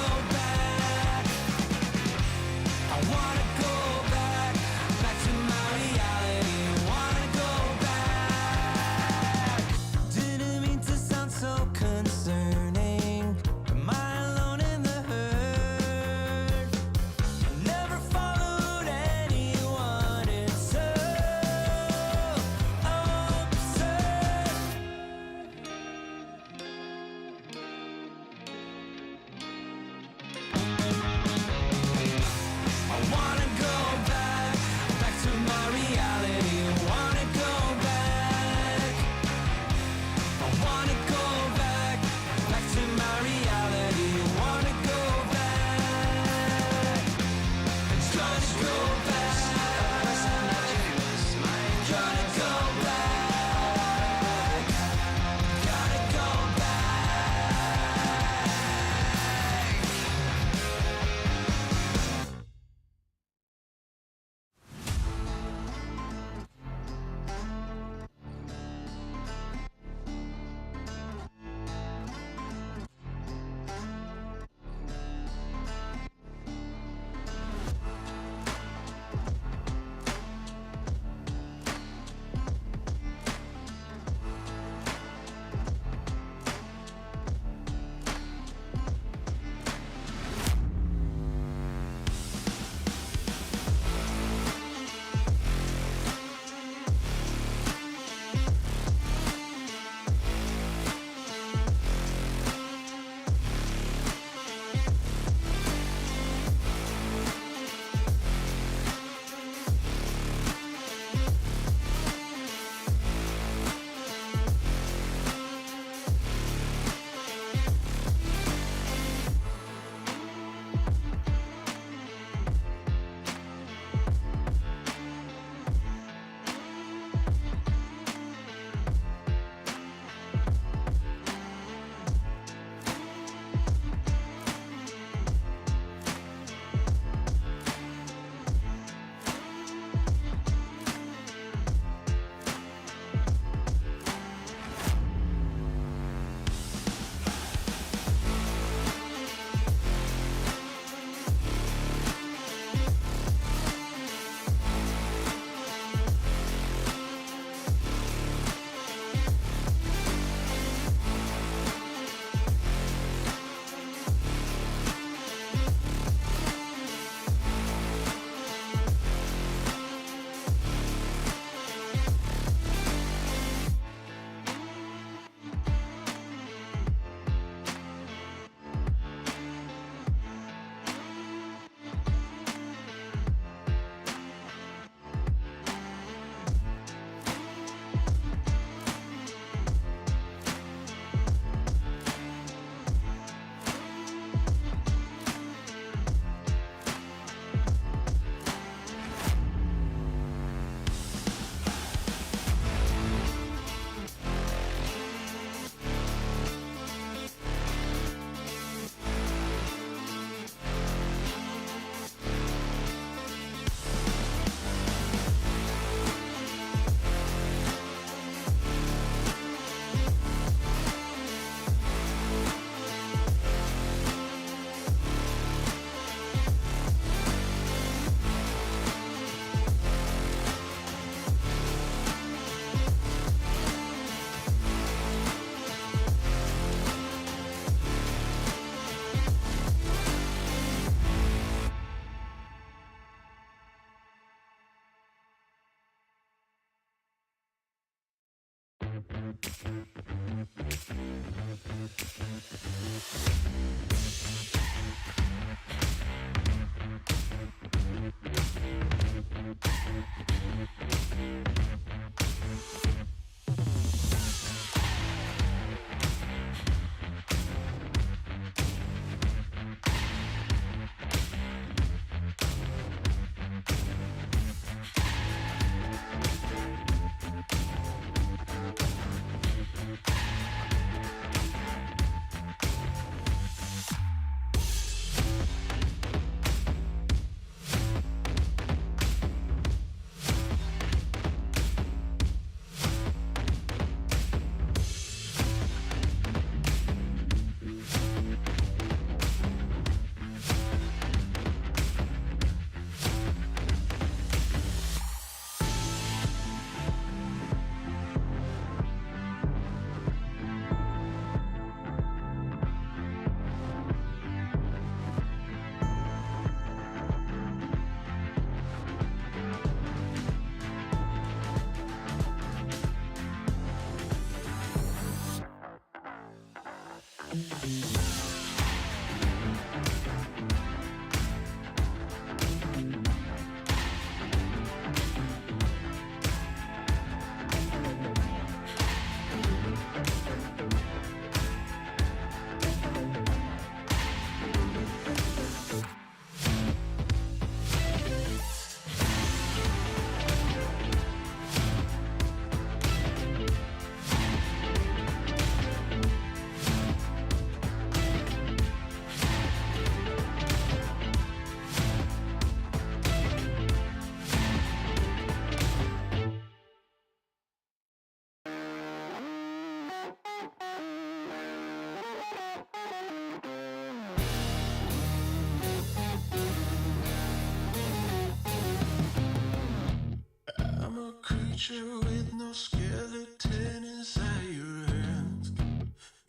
creature with no skeleton inside your hands.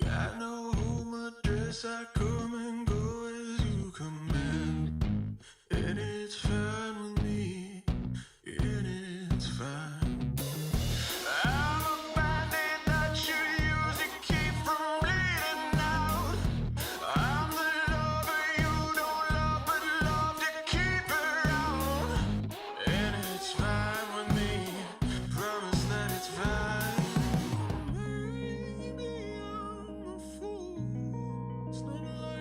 Got no home address, I come and go as you command. And it's fine with me, and it's fine. I'm a bandit that you use to keep from bleeding out. I'm the lover you don't love but love to keep around. And it's fine with me, promise that it's fine. Maybe I'm a fool, it's not like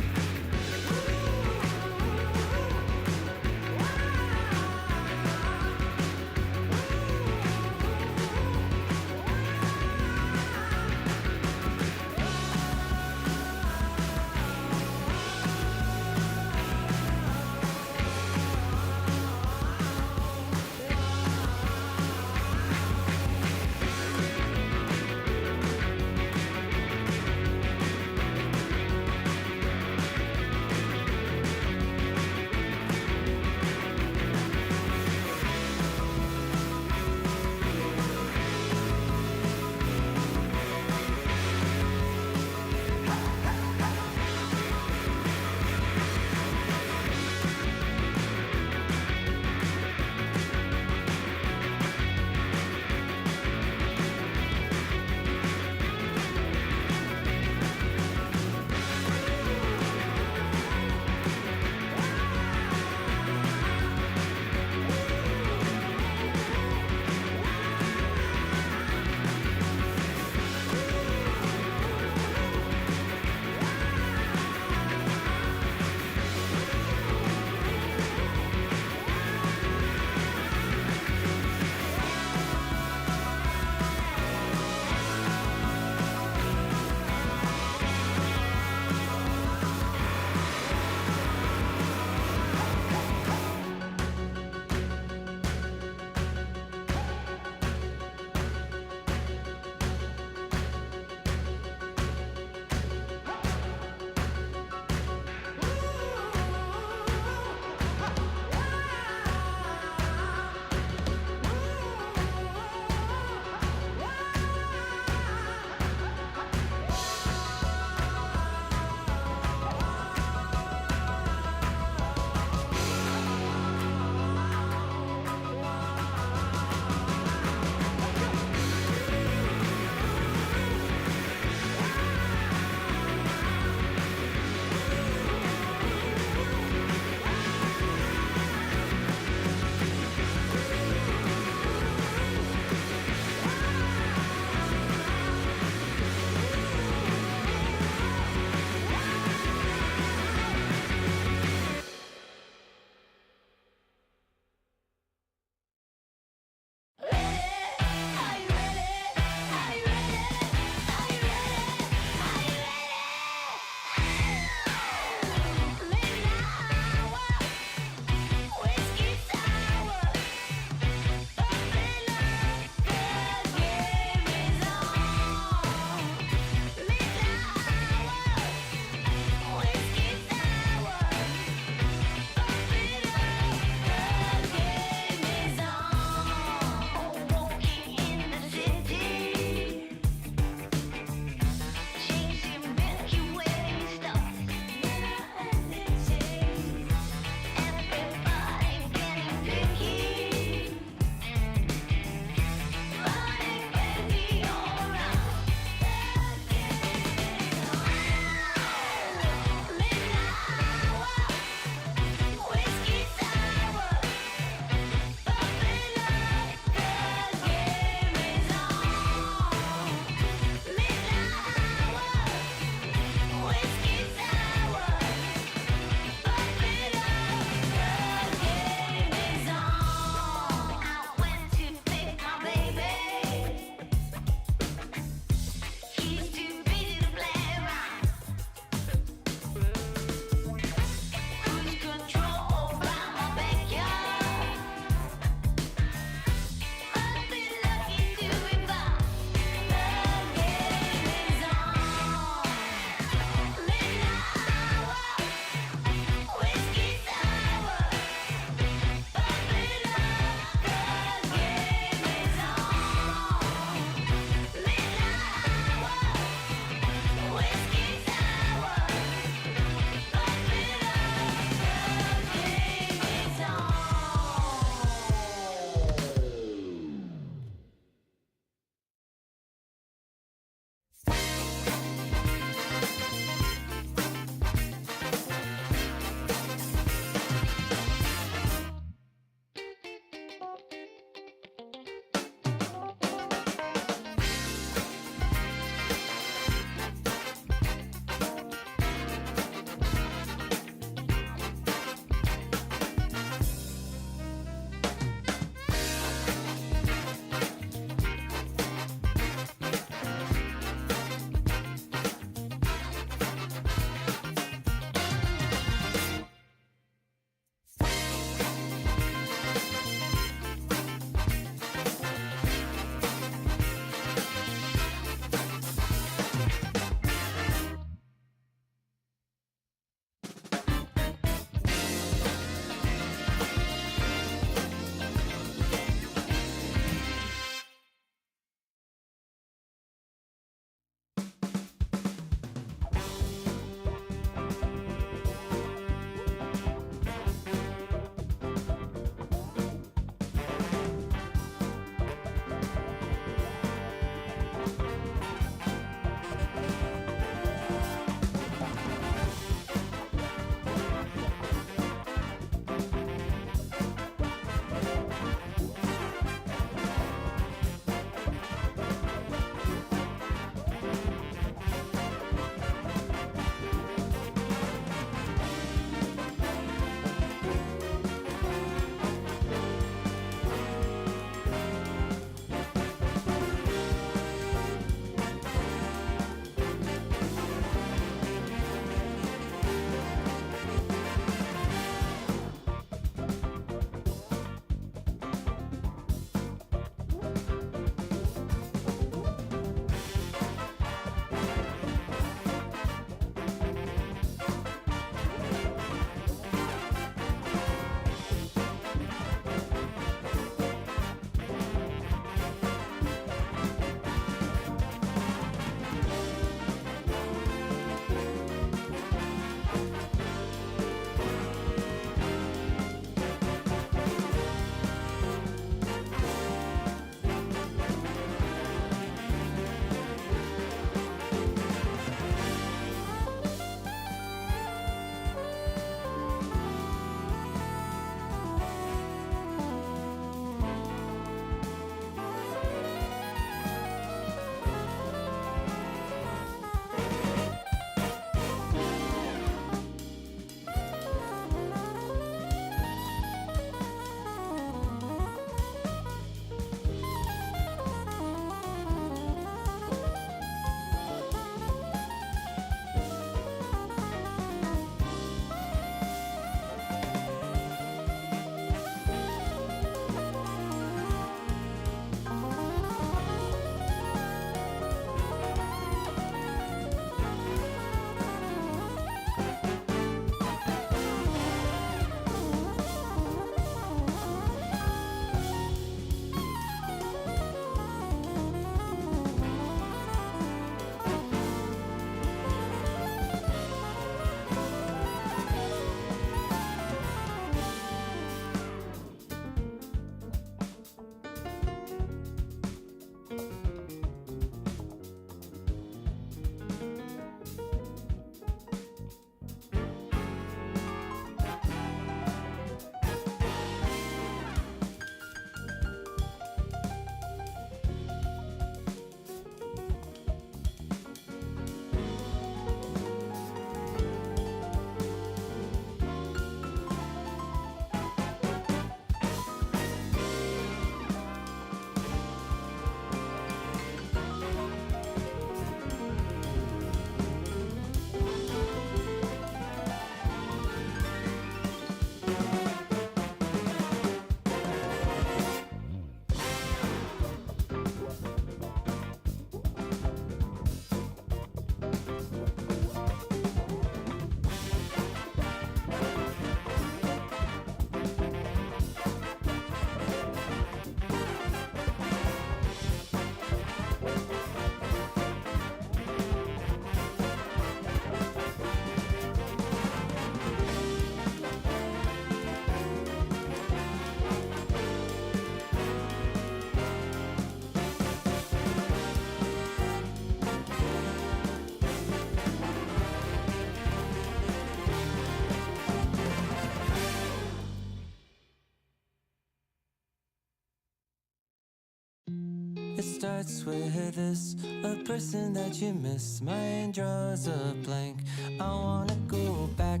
It starts with this, a person that you miss. Mine draws a blank. I wanna go back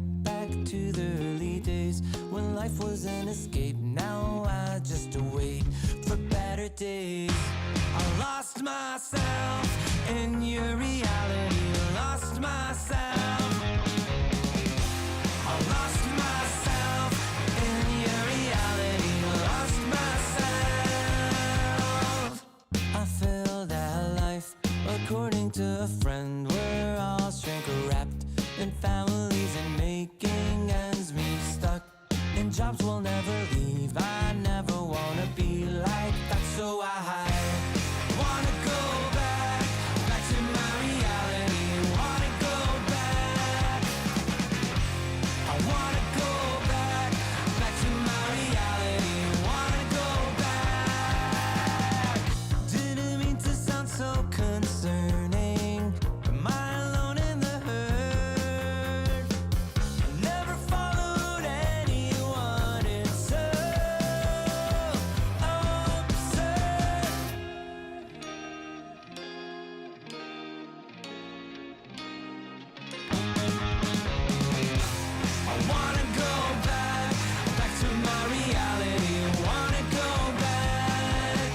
to the early days when life was an escape. Now I just wait for better days. I lost myself in your reality. Lost myself. I lost myself in your reality. Lost myself. I feel that life, according to a friend, we're all shrink wrapped in families and making ends meet, stuck in jobs we'll never leave. I never wanna be like that, so I wanna go back to my reality. Wanna go back. I wanna go back to my reality. Wanna go back. Didn't mean to sound so concerning. Am I alone in the hurt? I never followed anyone. It's so absurd. I wanna go back to my reality. Wanna go back.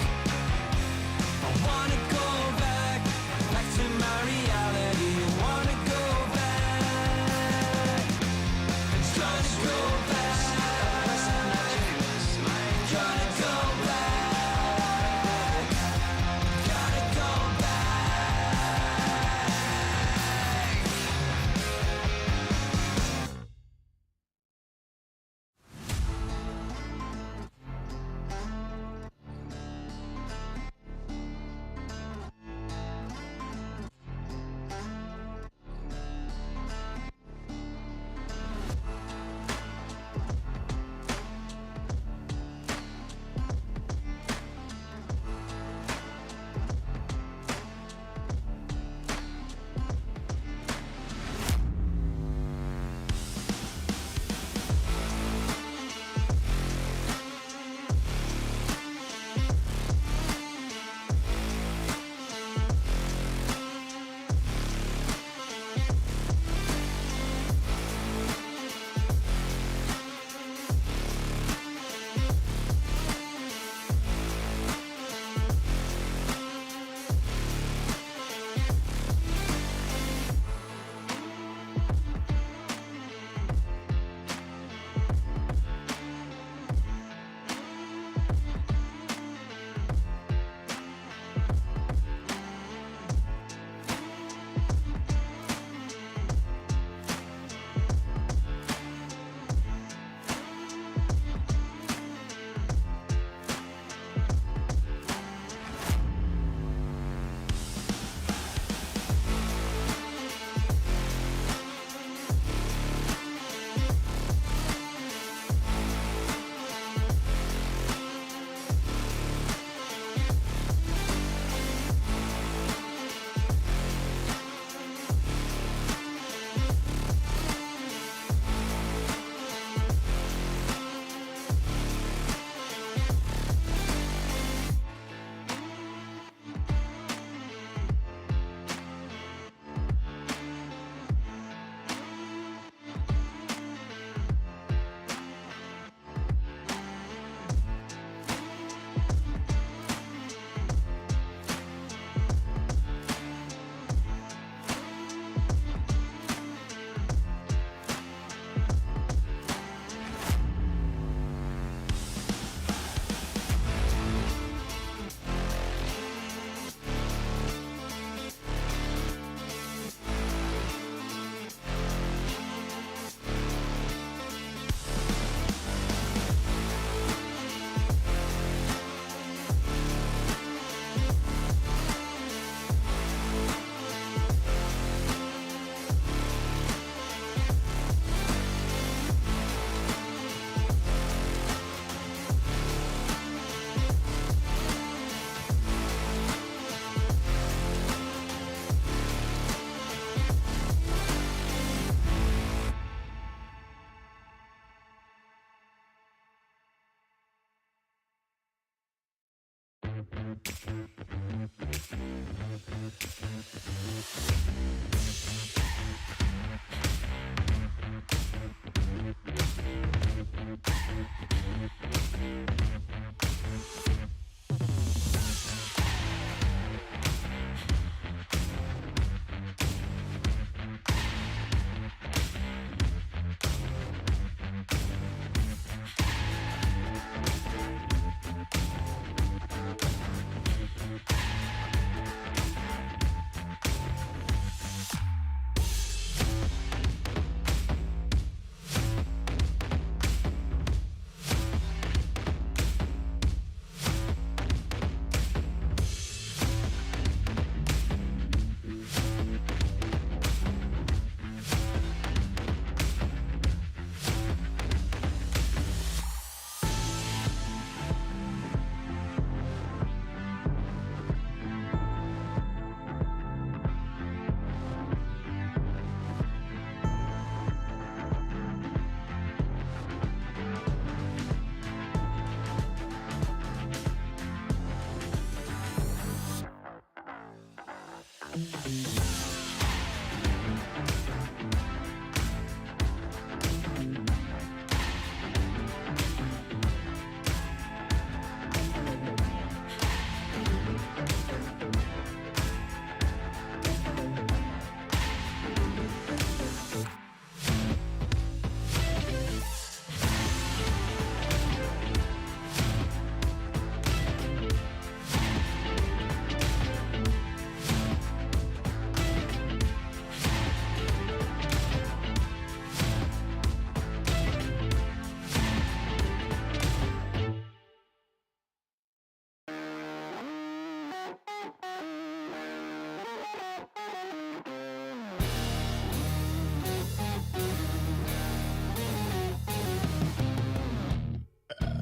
I wanna go back to my reality. Wanna go back. Trying to go back. Gotta go back. Gotta go back.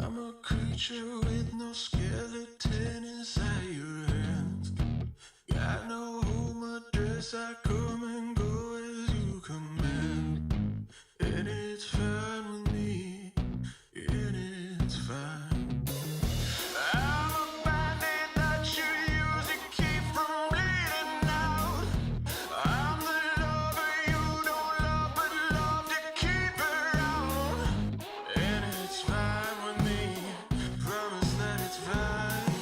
I'm a creature with no skeleton inside your hands. Got no home address, I come and go as you command. And it's fine with me, and it's fine. I'm a bandit that you use to keep from bleeding out. I'm the lover you don't love, but love to keep around. And it's fine with me, promise that it's fine.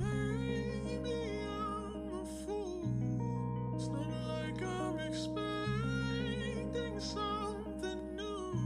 Maybe I'm a fool. It's not like I'm expecting something new.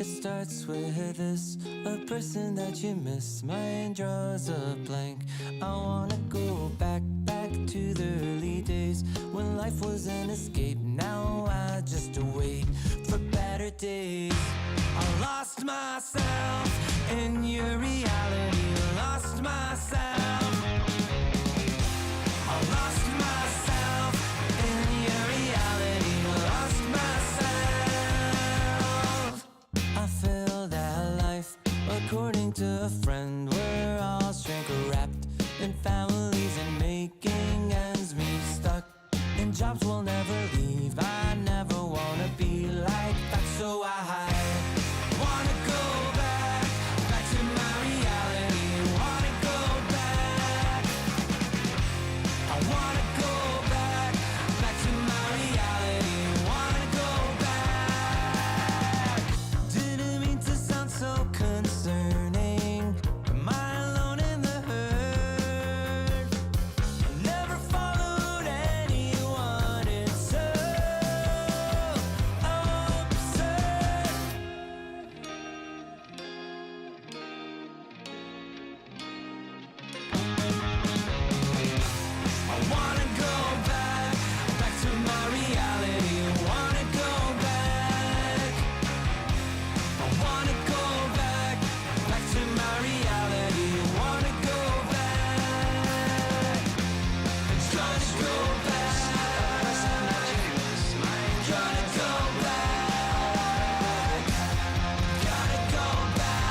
It starts with this, a person that you miss. My mind draws a blank. I wanna go back to the early days when life was an escape. Now I just wait for better days. I lost myself in your reality. Lost myself. I lost myself in your reality. Lost myself. I feel that life, according to a friend, we're all shrink wrapped in families and making ends meet, stuck in jobs we'll never leave. I never wanna be like that, so I wanna go back to my reality. Wanna go back. I wanna go back to my reality. Wanna go back. Didn't mean to sound so concerning. Am I alone in the hurt? Never followed anyone. It's so absurd. I wanna go back to my reality. Wanna go back. I wanna go back to my reality. Wanna go back. Trying to go back. Gotta go back. Gotta go back.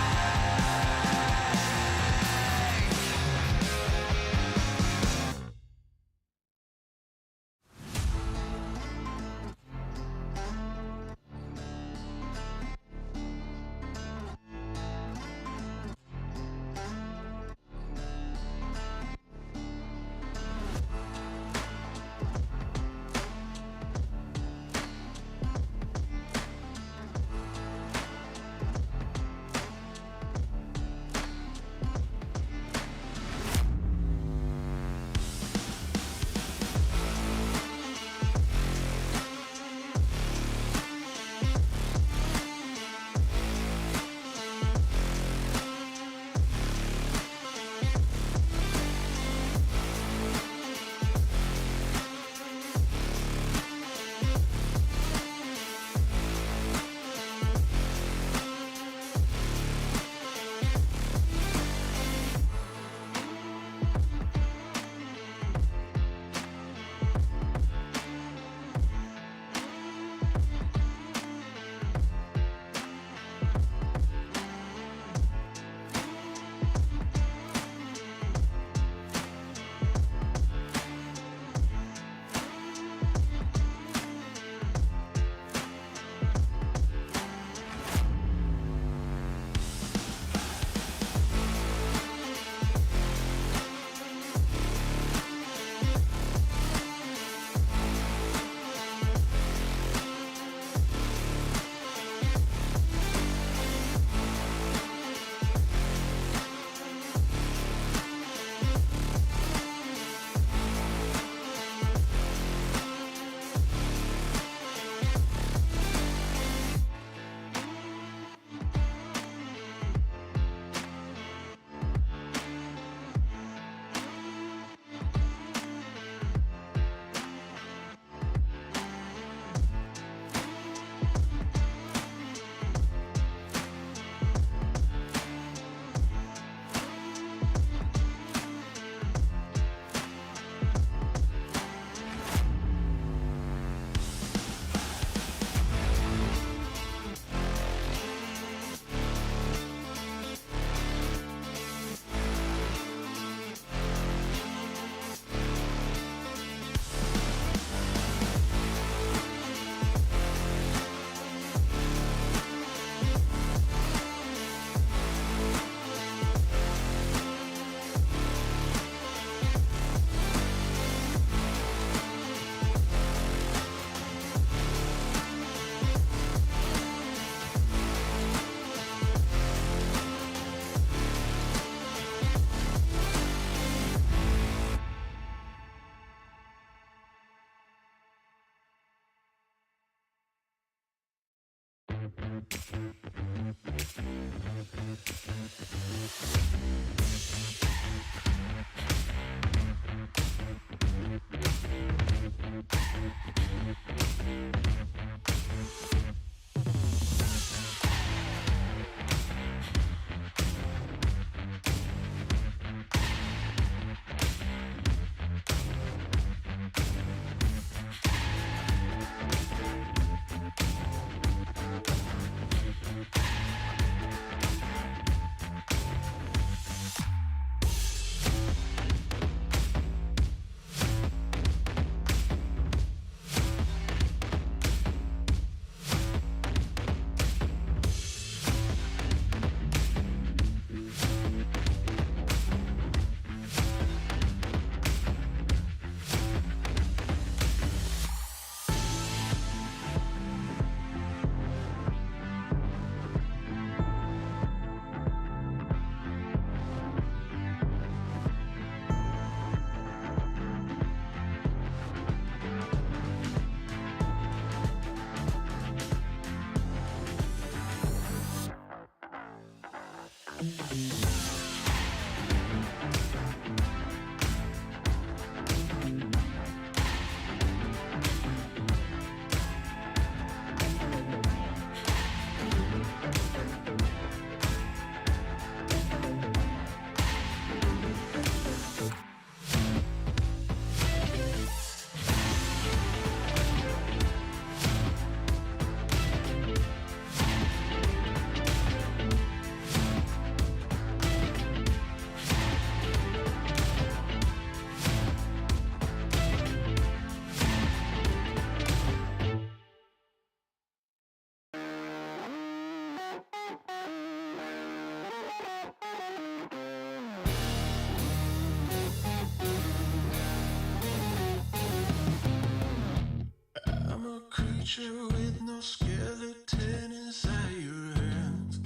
I'm a creature with no skeleton inside your hands.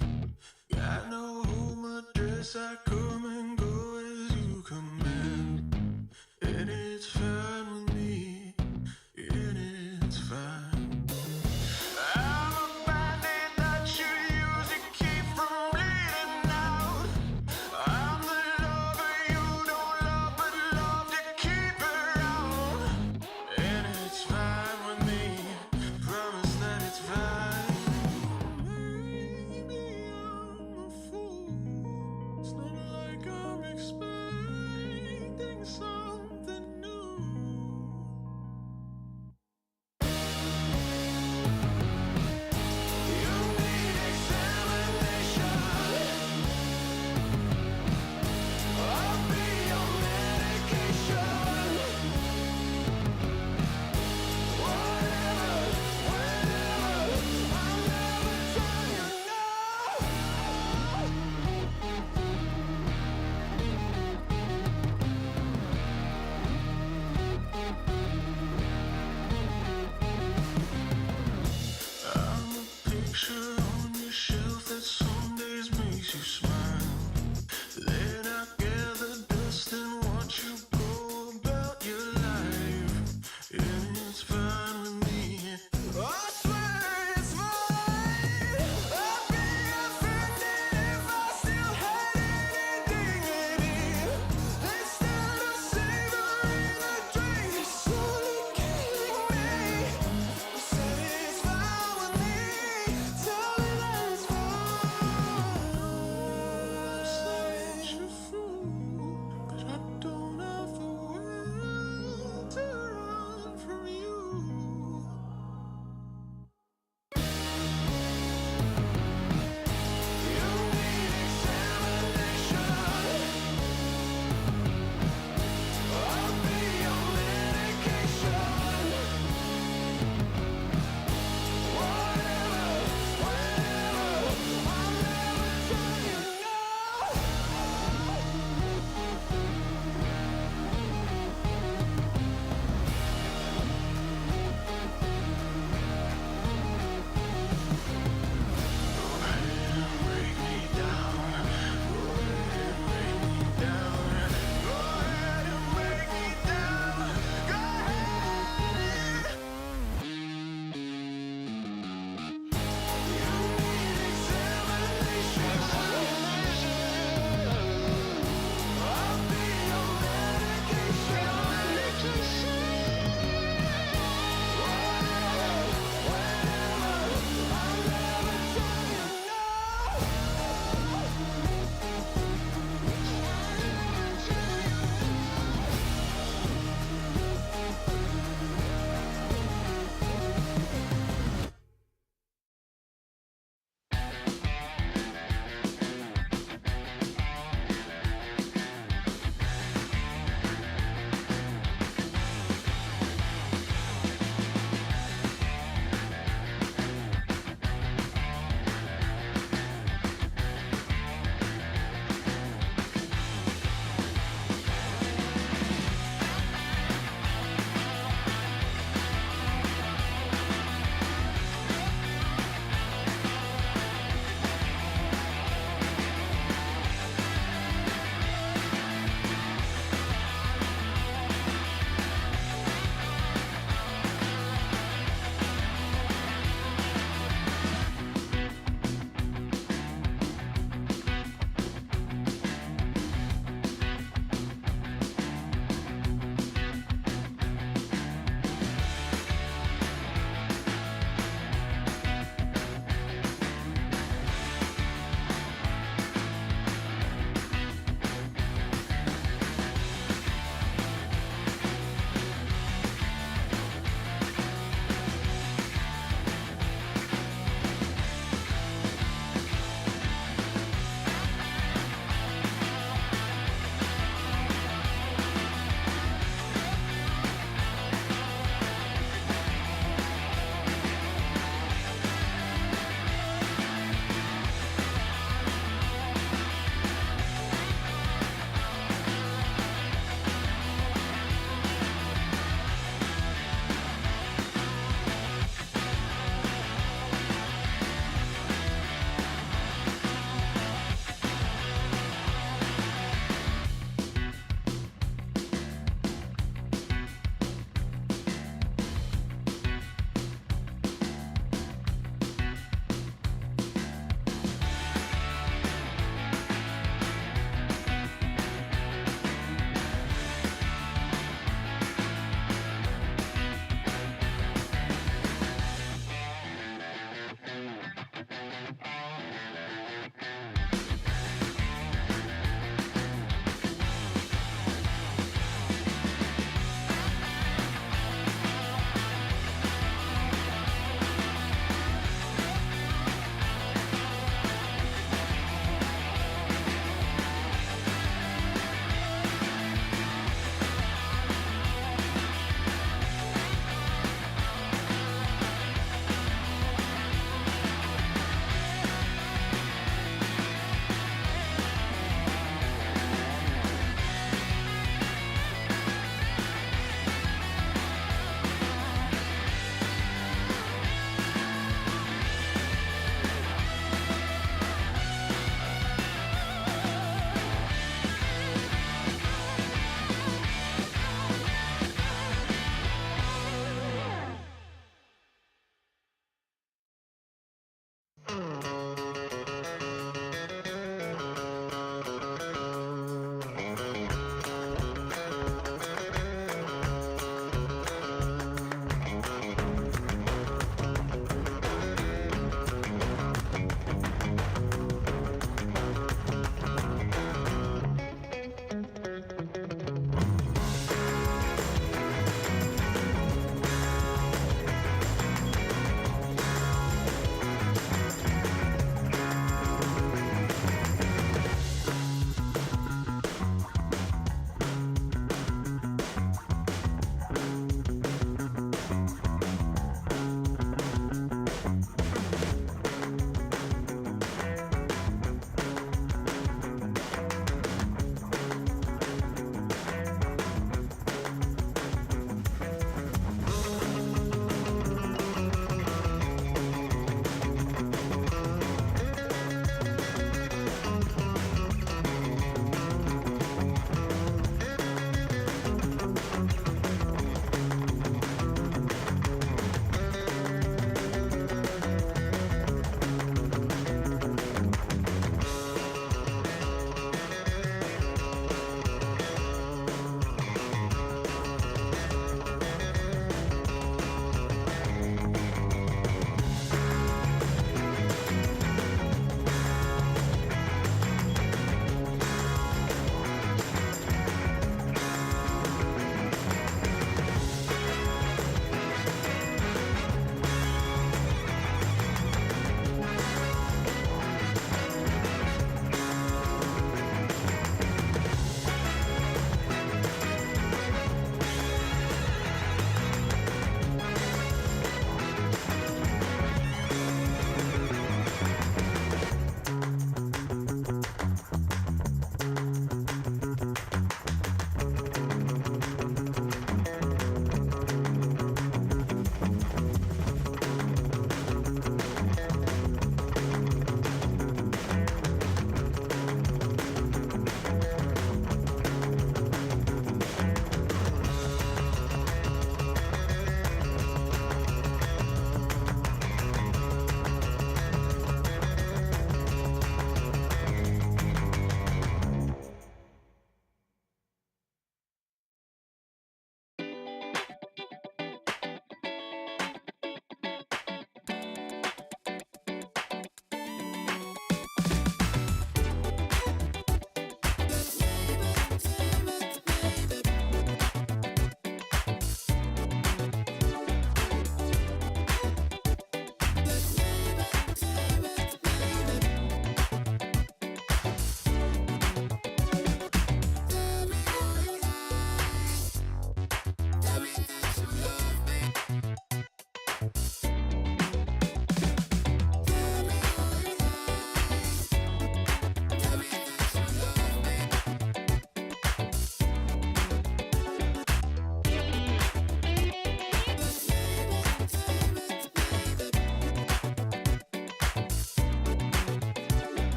Got no home address, I come and go as you command. And it's fine with me, and it's fine. I'm a bandit that you use to keep from bleeding out. I'm the lover you don't love, but love to keep around. And it's fine with me, promise that it's fine. Maybe I'm a fool, it's not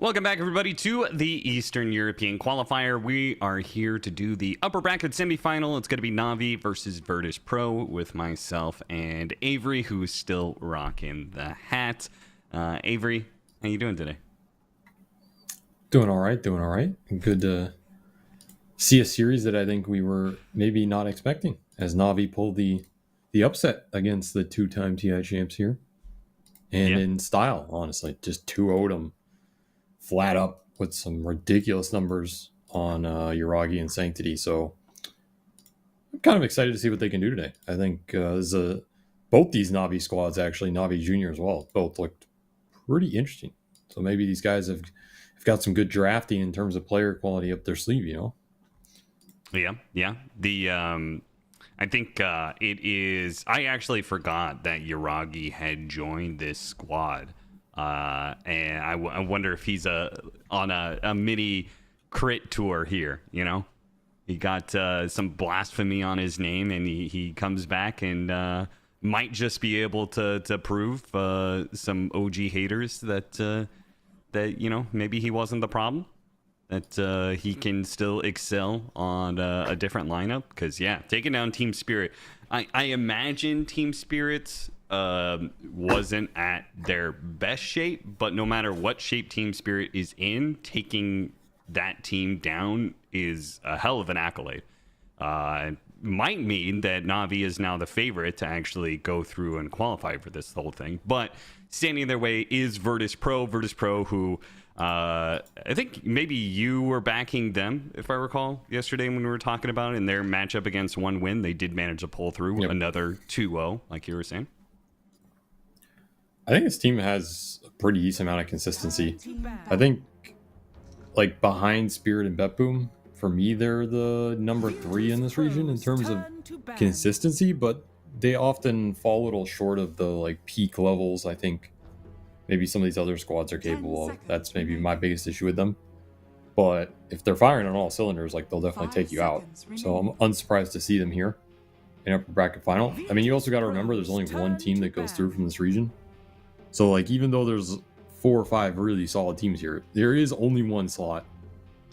Welcome back, everybody, to the Eastern European Qualifier. We are here to do the upper bracket semifinal. It's going to be Navi versus Virtus Pro with myself and Avery, who's still rocking the hat. Avery, how you doing today? Doing all right. Good to see a series that I think we were maybe not expecting, as Navi pulled the upset against the two-time TI champs here. And in style, honestly, just 2-0'd them flat up with some ridiculous numbers on Uragi and Sanctity. So I'm kind of excited to see what they can do today. I think both these Navi squads, actually, Navi Junior as well, both looked pretty interesting. So maybe these guys have got some good drafting in terms of player quality up their sleeve, you know? Yeah. I think it is. I actually forgot that Uragi had joined this squad, and I wonder if he's on a mini crit tour here. You know, he got some blasphemy on his name, and he comes back and might just be able to prove some OG haters that you know, maybe he wasn't the problem. That he can still excel on a different lineup. Because, yeah, taking down Team Spirit. I imagine Team Spirit wasn't at their best shape. But no matter what shape Team Spirit is in, taking that team down is a hell of an accolade. Might mean that Navi is now the favorite to actually go through and qualify for this whole thing. But standing in their way is Virtus Pro. Virtus Pro, who... I think maybe you were backing them, if I recall, yesterday when we were talking about it. In their matchup against One Win, they did manage to pull through another 2-0, like you were saying. I think this team has a pretty decent amount of consistency. I think, like, behind Spirit and Betboom, for me, they're the number 3 in this region in terms of consistency, but they often fall a little short of the, like, peak levels, I think, maybe some of these other squads are capable of. That's maybe my biggest issue with them. But if they're firing on all cylinders, like, they'll definitely take you out. So I'm unsurprised to see them here in upper bracket final. I mean, you also got to remember there's only one team that goes through from this region. So, like, even though there's 4 or 5 really solid teams here, there is only one slot.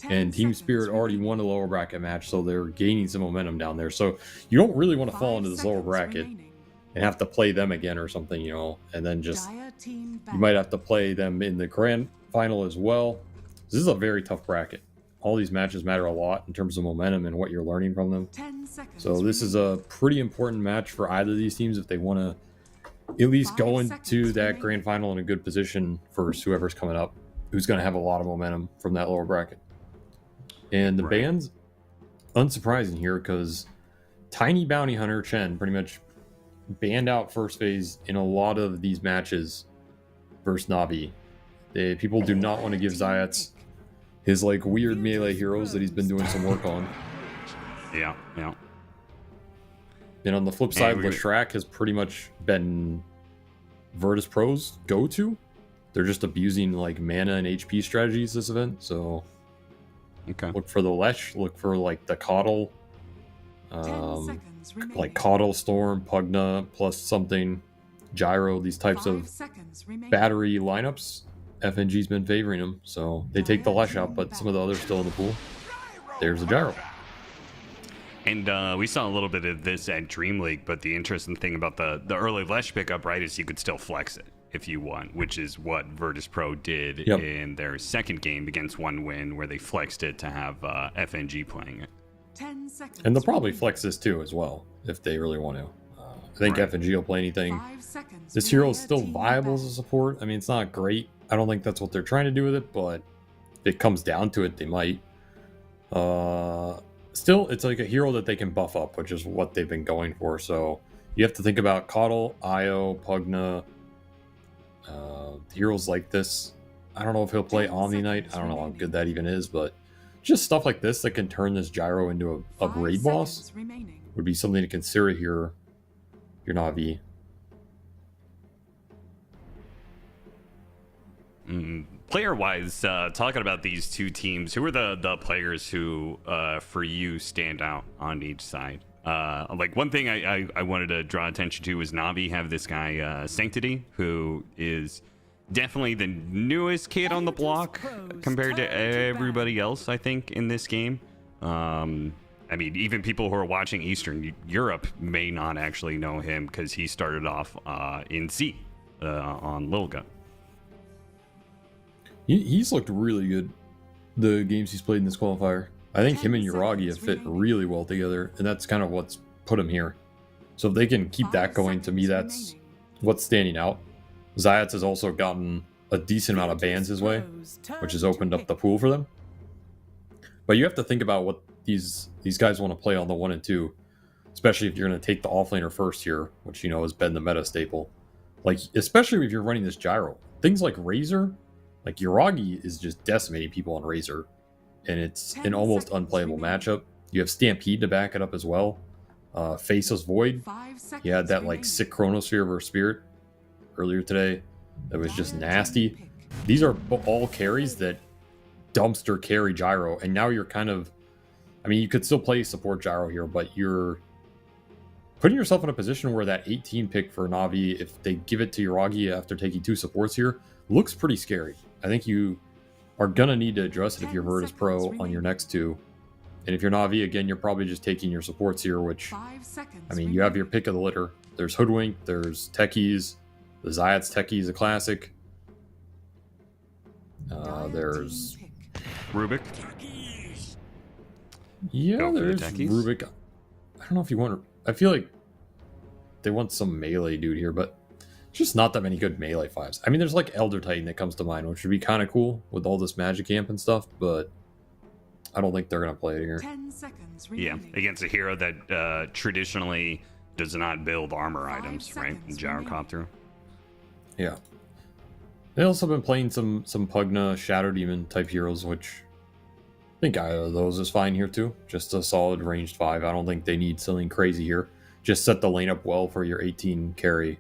And Team Spirit already won a lower bracket match, so they're gaining some momentum down there. So you don't really want to fall into this lower bracket and have to play them again or something, you know, and then just... You might have to play them in the grand final as well. This is a very tough bracket. All these matches matter a lot in terms of momentum and what you're learning from them. So this is a pretty important match for either of these teams if they want to at least go into that grand final in a good position for whoever's coming up, who's going to have a lot of momentum from that lower bracket. And the bans, unsurprising here, because Tiny Bounty Hunter Chen pretty much banned out first phase in a lot of these matches versus Navi. People do not want to give Zayats his, like, weird melee heroes that he's been doing some work on. Yeah. And on the flip side, Leshrac has pretty much been Virtus Pro's go-to. They're just abusing, like, mana and HP strategies this event, so look for the Lesh, look for, like, the Coddle, like Coddle, Storm, Pugna, plus something, Gyro, these types of battery lineups. FNG's been favoring them, so they take the Lesh out, but some of the others still in the pool. There's the Gyro. And we saw a little bit of this at DreamLeague, but the interesting thing about the early Lesh pickup, right, is you could still flex it if you want, which is what Virtus Pro did in their second game against One Win, where they flexed it to have FNG playing it. 10 seconds. And they'll probably flex this too as well, if they really want to. I think FNG will play anything. This hero is still viable as a support. I mean, it's not great. I don't think that's what they're trying to do with it, but if it comes down to it, they might. Still, it's like a hero that they can buff up, which is what they've been going for. So you have to think about Coddle, Io, Pugna, heroes like this. I don't know if he'll play Omni Knight. I don't know how good that even is, but just stuff like this that can turn this Gyro into a raid boss would be something to consider here. You're Navi. Player-wise, talking about these two teams, who are the players who, for you, stand out on each side? Like, one thing I wanted to draw attention to is Navi have this guy, Sanctity, who is definitely the newest kid on the block compared to everybody else, I think, in this game. I mean, even people who are watching Eastern Europe may not actually know him because he started off in C on Lilga. He's looked really good the games he's played in this qualifier. I think him and Uragi have fit really well together, and that's kind of what's put him here. So if they can keep that going, to me, that's what's standing out. Zayats has also gotten a decent amount of bans his way, which has opened up the pool for them. But you have to think about what these guys want to play on the 1 and 2, especially if you're going to take the offlaner first here, which, you know, has been the meta staple. Like, especially if you're running this gyro. Things like Razor, like Uragi is just decimating people on Razor, and it's an almost unplayable matchup. You have Stampede to back it up as well. Faceless Void, he had that like sick Chronosphere versus Spirit earlier today that was just nasty. These are all carries that dumpster carry gyro, and now you're kind of, I mean, you could still play support gyro here, but you're putting yourself in a position where that 18 pick for Na'Vi, if they give it to Uragi after taking 2 supports here, looks pretty scary. I think you are gonna need to address it if you're Virtus Pro on your next 2. And if you're Na'Vi, again, you're probably just taking your supports here, which, I mean, you have your pick of the litter. There's Hoodwink, there's Techies, the Zayats Techie is a classic. There's Rubik. Yeah, Go for the there's techies. Rubik. I don't know if you want. I feel like they want some melee dude here, but just not that many good melee 5s. I mean, there's like Elder Titan that comes to mind, which would be kind of cool with all this magic amp and stuff, but I don't think they're gonna play it here. 10 seconds Yeah, remaining. against a hero that traditionally does not build armor items, right? seconds Gyrocopter. Yeah. They also been playing some Pugna Shadow Demon type heroes, which I think either of those is fine here too. Just a solid ranged 5. I don't think they need something crazy here. Just set the lane up well for your 18 carry.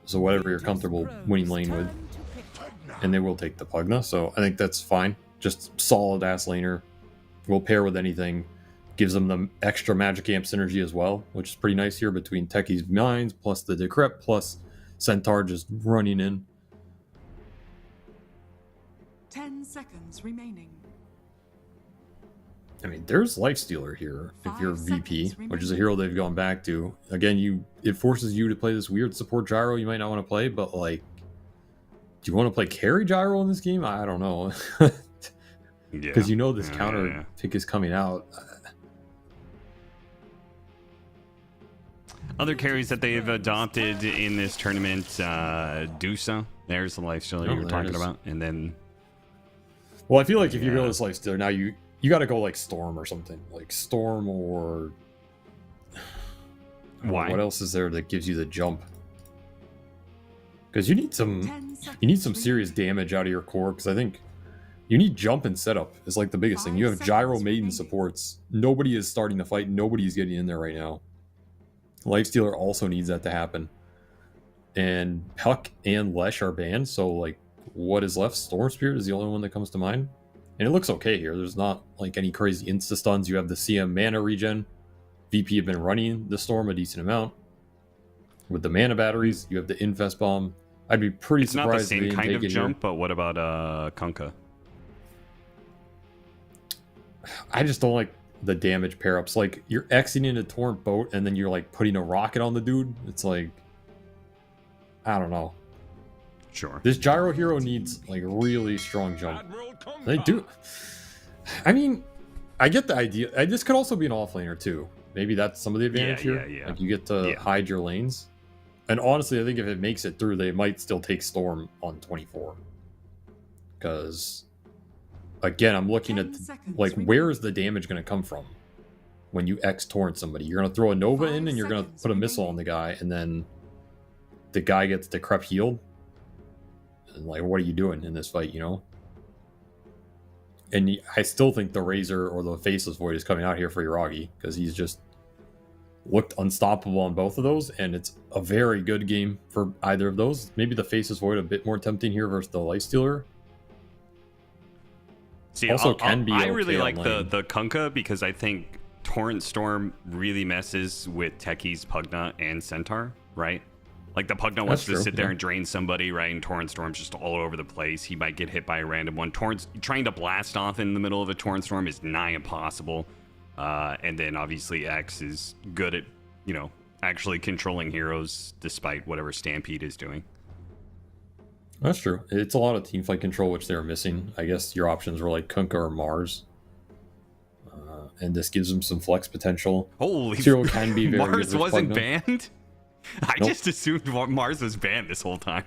So whatever you're comfortable winning lane with. And they will take the Pugna, so I think that's fine. Just solid ass laner. Will pair with anything. Gives them the extra magic amp synergy as well, which is pretty nice here between Techie's Mines plus the Decrep plus Centaur just running in. 10 seconds remaining. I mean, there's Lifestealer here if you're 5 VP, seconds which is a hero they've gone back to. Again, it forces you to play this weird support gyro you might not want to play, but like, do you want to play carry gyro in this game? I don't know. Because you know this counter pick is coming out. Other carries that they have adopted in this tournament, Dusa. There's the lifestealer you were talking about. And then... Well, I feel like if you go this Lifestealer, now you got to go like Storm or something. Like Storm or... Why? What else is there that gives you the jump? Because you need some serious damage out of your core, because I think you need jump and setup is like the biggest thing. You have Gyro Maiden supports. Nobody is starting the fight. Nobody is getting in there right now. Lifestealer also needs that to happen. And Puck and Lesh are banned, so like what is left? Storm Spirit is the only one that comes to mind. And it looks okay here. There's not like any crazy insta-stuns. You have the CM mana regen. VP have been running the Storm a decent amount. With the mana batteries, you have the Infest Bomb. I'd be pretty surprised. It's not the same kind of jump, but what about Kunkka? I just don't like the damage pair-ups. Like, you're Xing into Torrent Boat, and then you're like putting a rocket on the dude. It's like, I don't know. Sure. This Gyro hero needs like really strong jump. They do. I mean, I get the idea. This could also be an offlaner too. Maybe that's some of the advantage here. Yeah. Like you get to hide your lanes. And honestly, I think if it makes it through, they might still take Storm on 24. Because, again, I'm looking at, like, where is the damage going to come from when you X-torrent somebody? You're going to throw a Nova in, and you're going to put a missile on the guy, and then the guy gets the Decrep healed? And, like, what are you doing in this fight, you know? And I still think the Razor or the Faceless Void is coming out here for Uragi, because he's just looked unstoppable on both of those, and it's a very good game for either of those. Maybe the Faceless Void a bit more tempting here versus the Lifestealer. See, also I really like the Kunkka because I think Torrent Storm really messes with Techie's Pugna and Centaur, right? Like the Pugna That's wants to true, sit there yeah. and drain somebody, right? And Torrent Storm's just all over the place. He might get hit by a random one. Torrent's trying to blast off in the middle of a Torrent Storm is nigh impossible. And then obviously X is good at, actually controlling heroes despite whatever Stampede is doing. That's true. It's a lot of team fight control, which they were missing. I guess your options were like Kunkka or Mars. And this gives them some flex potential. Holy Zero can be very Mars good wasn't Pugna. banned? I Nope. just assumed Mars was banned this whole time.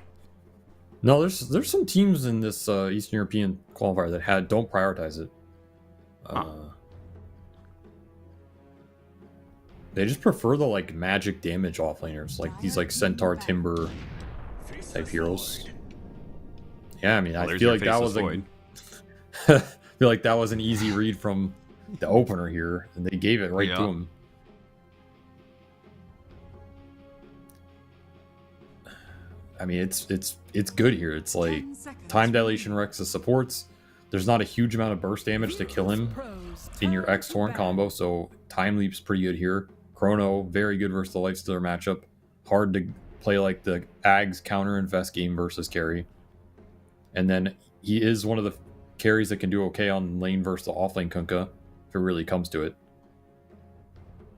No, there's some teams in this Eastern European qualifier that don't prioritize it. They just prefer the like magic damage offlaners, like these like Centaur Timber type heroes. Yeah, I mean, Well, I there's feel your like that Faceless was Void. I feel like that was an easy read from the opener here, and they gave it right Yeah. to him. I mean, it's good here. It's like 10 seconds time dilation Rex the supports. There's not a huge amount of burst damage to kill him in your X Torrent combo, so time leap's pretty good here. Chrono, very good versus the Lifestealer matchup. Hard to play like the Ags counter invest game versus carry. And then he is one of the carries that can do okay on lane versus the offlane Kunkka, if it really comes to it.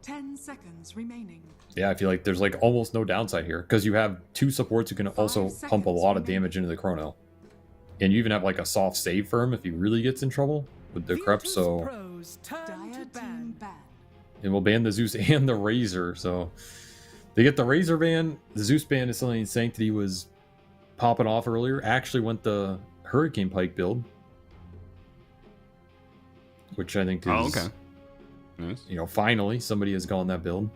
10 seconds remaining. Yeah, I feel like there's like almost no downside here, because you have two supports who can also pump a lot of damage into the Chrono. And you even have like a soft save for him if he really gets in trouble with the Crept, so... Dire team ban. And we'll ban the Zeus and the Razor, so... They get the Razor ban. The Zeus ban is something Sanctity was popping off earlier. Actually went the Hurricane Pike build. Which I think is... Oh, okay. Nice. Finally somebody has gone that build.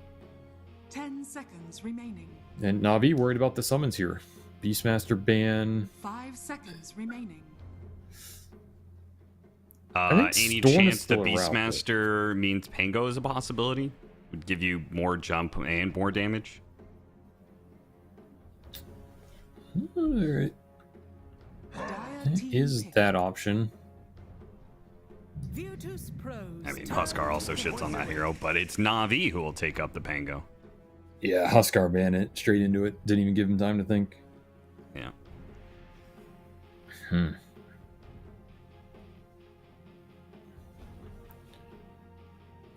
10 seconds remaining. And Na'Vi worried about the summons here. Beastmaster ban. 5 seconds remaining. think Any Storm is chance the still a route, but- Beastmaster means Pango is a possibility? Would give you more jump and more damage? Alright. Dire team Is pick. that option? I mean, Huskar also shits on that hero, but it's Na'Vi who will take up the Pango. Yeah, Huskar ban it. Straight into it. Didn't even give him time to think. Yeah.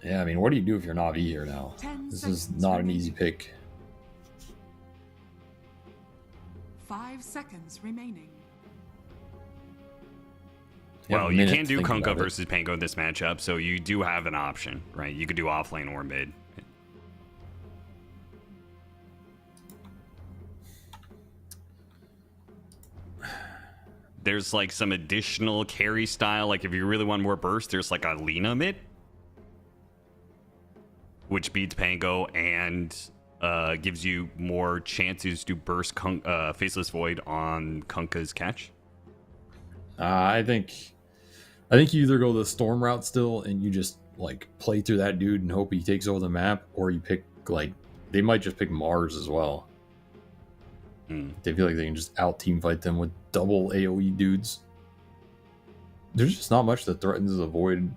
Yeah, I mean, what do you do if you're Na'Vi here now? 10 This is seconds not an remaining. easy pick. 5 seconds remaining. You have Well, a you minute can to do think Kunkka about it. versus Pango in this matchup, so you do have an option, right? You could do offlane or mid. There's like some additional carry style, like if you really want more burst, there's like a Lina mid, which beats Pango and gives you more chances to burst Faceless Void on Kunkka's catch. I think you either go the Storm route still, and you just like play through that dude and hope he takes over the map, or you pick like they might just pick Mars as well. They feel like they can just out team fight them with double AoE dudes. There's just not much that threatens the Void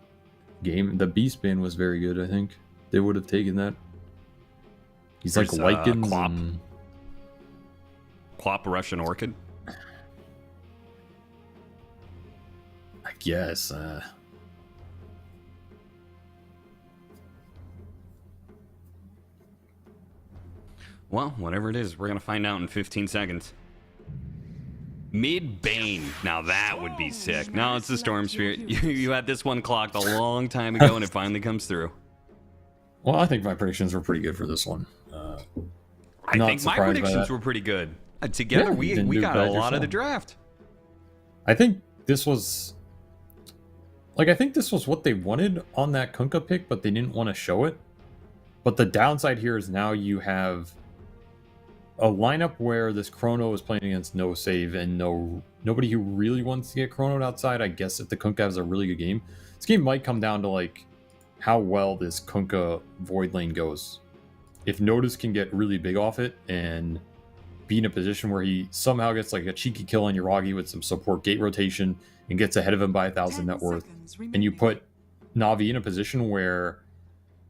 game. The Beast ban was very good. I think they would have taken that. He's There's, like Lycans. Quap. And... Quap Russian Orchid. I guess. Well, whatever it is, we're going to find out in 15 seconds. Mid Bane. Now that would be sick. No, it's the Storm Spirit. You had this one clocked a long time ago and it finally comes through. Well, I think my predictions were pretty good for this one. I Not think my surprised by predictions that. were pretty good. Together, Yeah, you we didn't do got a bad lot of the yourself. draft. I think this was what they wanted on that Kunkka pick, but they didn't want to show it. But the downside here is now you have a lineup where this Chrono is playing against no save and nobody who really wants to get Chronoed outside. I guess if the Kunkka has a really good game, this game might come down to like how well this Kunkka Void lane goes. If Nodus can get really big off it and be in a position where he somehow gets like a cheeky kill on Yuragi with some support gate rotation and gets ahead of him by 1,000 net worth, and you put Na'Vi in a position where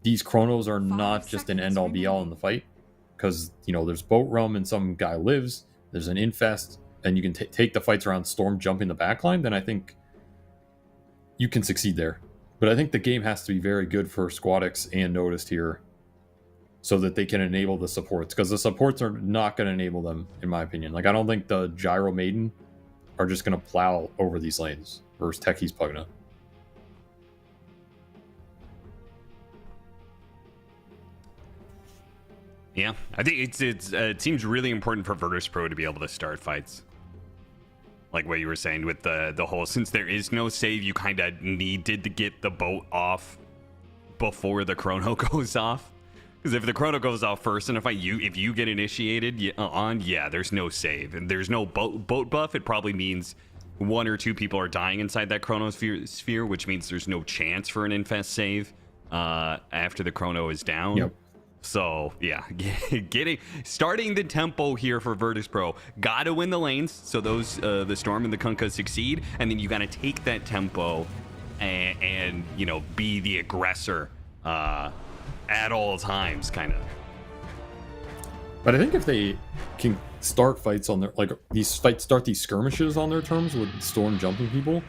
these Chronos are not just an end-all be-all in the fight, because you know there's boat realm and some guy lives. There's an infest, and you can take the fights around Storm jumping the backline. Then I think you can succeed there. But I think the game has to be very good for Squadix and Noticed here, so that they can enable the supports, because the supports are not going to enable them, in my opinion. Like I don't think the Gyro Maiden are just going to plow over these lanes versus Techie's Pugna. Yeah, I think it seems really important for Virtus Pro to be able to start fights. Like what you were saying with the whole, since there is no save, you kind of needed to get the boat off before the chrono goes off. Because if the chrono goes off first in a fight, if you get initiated there's no save. And there's no boat buff, it probably means 1 or 2 people are dying inside that chronosphere, which means there's no chance for an infest save after the chrono is down. Yep. So yeah, starting the tempo here for Virtus Pro. Gotta win the lanes, so those the Storm and the Kunkka succeed, and then you gotta take that tempo and you know, be the aggressor at all times, kind of. But I think if they can start fights on their, like these fights, start these skirmishes on their terms with Storm jumping people,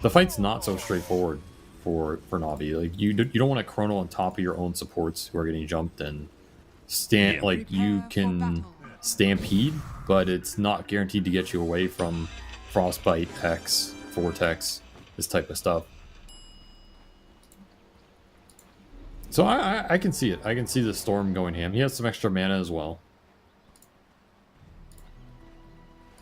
the fight's not so straightforward for Navi. Like you don't want to chrono on top of your own supports who are getting jumped and like you can stampede, but it's not guaranteed to get you away from Frostbite, Hex, Vortex, this type of stuff. So I can see it. I can see the Storm going ham. He has some extra mana as well.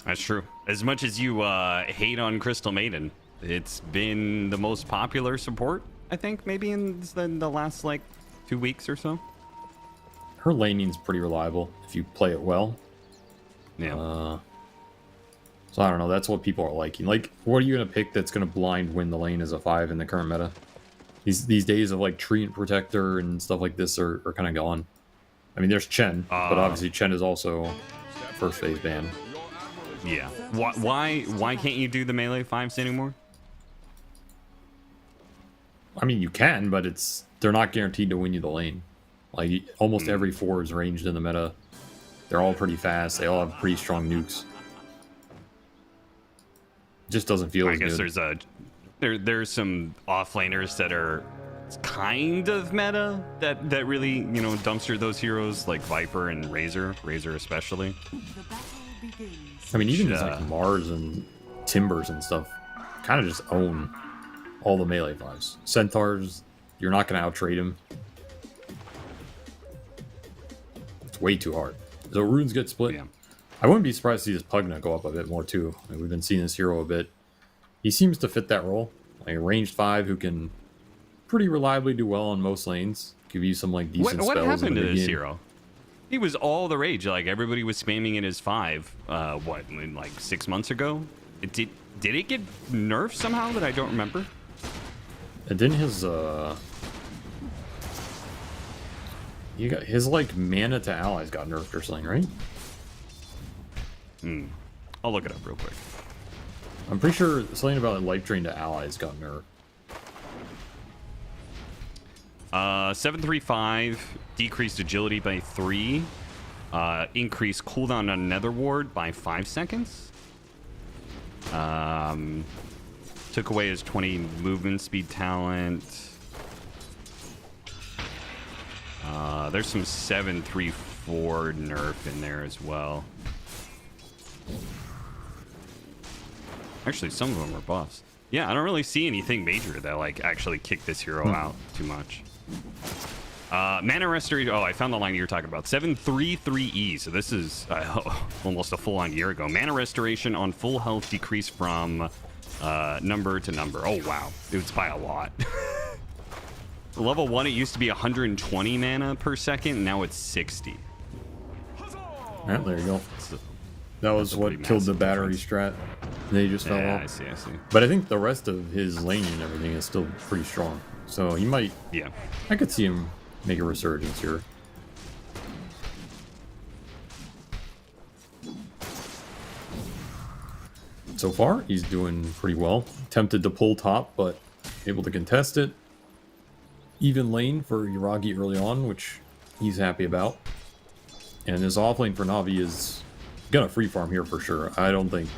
That's true. As much as you hate on Crystal Maiden, it's been the most popular support, I think, maybe in the last, like, 2 weeks or so. Her laning's pretty reliable if you play it well. Yeah. So I don't know. That's what people are liking. Like, what are you going to pick that's going to blind win the lane as a 5 in the current meta? These days of, like, Treant Protector and stuff like this are kind of gone. I mean, there's Chen, but obviously Chen is also first phase ban. Yeah. Why can't you do the melee 5s anymore? I mean, you can, but they're not guaranteed to win you the lane. Like, almost every 4 is ranged in the meta. They're all pretty fast. They all have pretty strong nukes. It just doesn't feel as good. I guess there's some offlaners that are kind of meta that really, you know, dumpster those heroes, like Viper and Razor especially. I mean, even just like Mars and Timbers and stuff kind of just own all the melee 5s. Centaurs, you're not going to outtrade him. It's way too hard. So runes get split. Yeah. I wouldn't be surprised to see this Pugna go up a bit more too. Like, we've been seeing this hero a bit. He seems to fit that role. Like a ranged 5 who can pretty reliably do well on most lanes. Give you some like decent spells. What happened to this game. hero? He was all the rage. Like everybody was spamming in his 5. Like 6 months ago? Did it get nerfed somehow that I don't remember? And then his his like mana to allies got nerfed or something, right? I'll look it up real quick. I'm pretty sure something about life drain to allies got nerfed. 735 decreased agility by 3, increased cooldown on Nether Ward by 5 seconds. Took away his 20 movement speed talent. There's some 734 nerf in there as well. Actually, some of them are buffs. Yeah, I don't really see anything major that like actually kicked this hero out too much. Mana Restoration. Oh, I found the line you were talking about. 733E. So this is almost a full-on year ago. Mana Restoration on full health decreased from number to number. Oh, wow. It's by a lot. Level 1, it used to be 120 mana per second. Now it's 60. Yeah, there you go. That was what killed the battery strat. They just fell off. I see. But I think the rest of his laning and everything is still pretty strong. So he might... Yeah. I could see him make a resurgence here. So far, he's doing pretty well. Tempted to pull top, but able to contest it. Even lane for Yuragi early on, which he's happy about. And this offlane for Na'Vi is gonna free farm here for sure. I don't think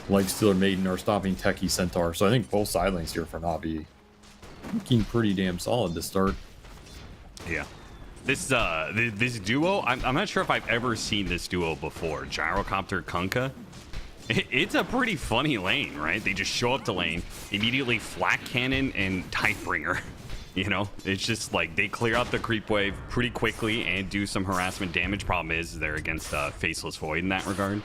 Lightstealer Maiden are stopping Techie Centaur, so I think both side lanes here for Na'Vi looking pretty damn solid to start. Yeah. This duo, I'm not sure if I've ever seen this duo before. Gyrocopter Kunkka. It's a pretty funny lane, right? They just show up to lane, immediately Flak Cannon and Tidebringer. You know, it's just like they clear out the creep wave pretty quickly and do some harassment damage. Problem is they're against Faceless Void in that regard.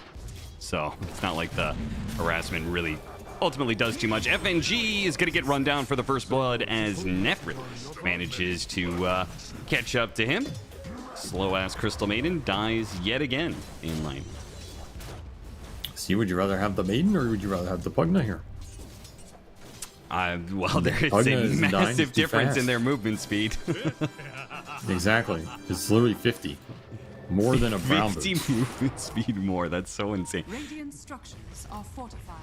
So it's not like the harassment really ultimately does too much. FNG is going to get run down for the first blood as Nephrit manages to catch up to him. Slow-ass Crystal Maiden dies yet again in lane. See, would you rather have the Maiden or would you rather have the Pugna here? Well, there is Pugna a is dying massive too difference in fast. their movement speed. Exactly. It's literally 50. More than a brown 50 boots. movement speed more. That's so insane. Radiant structures are fortified.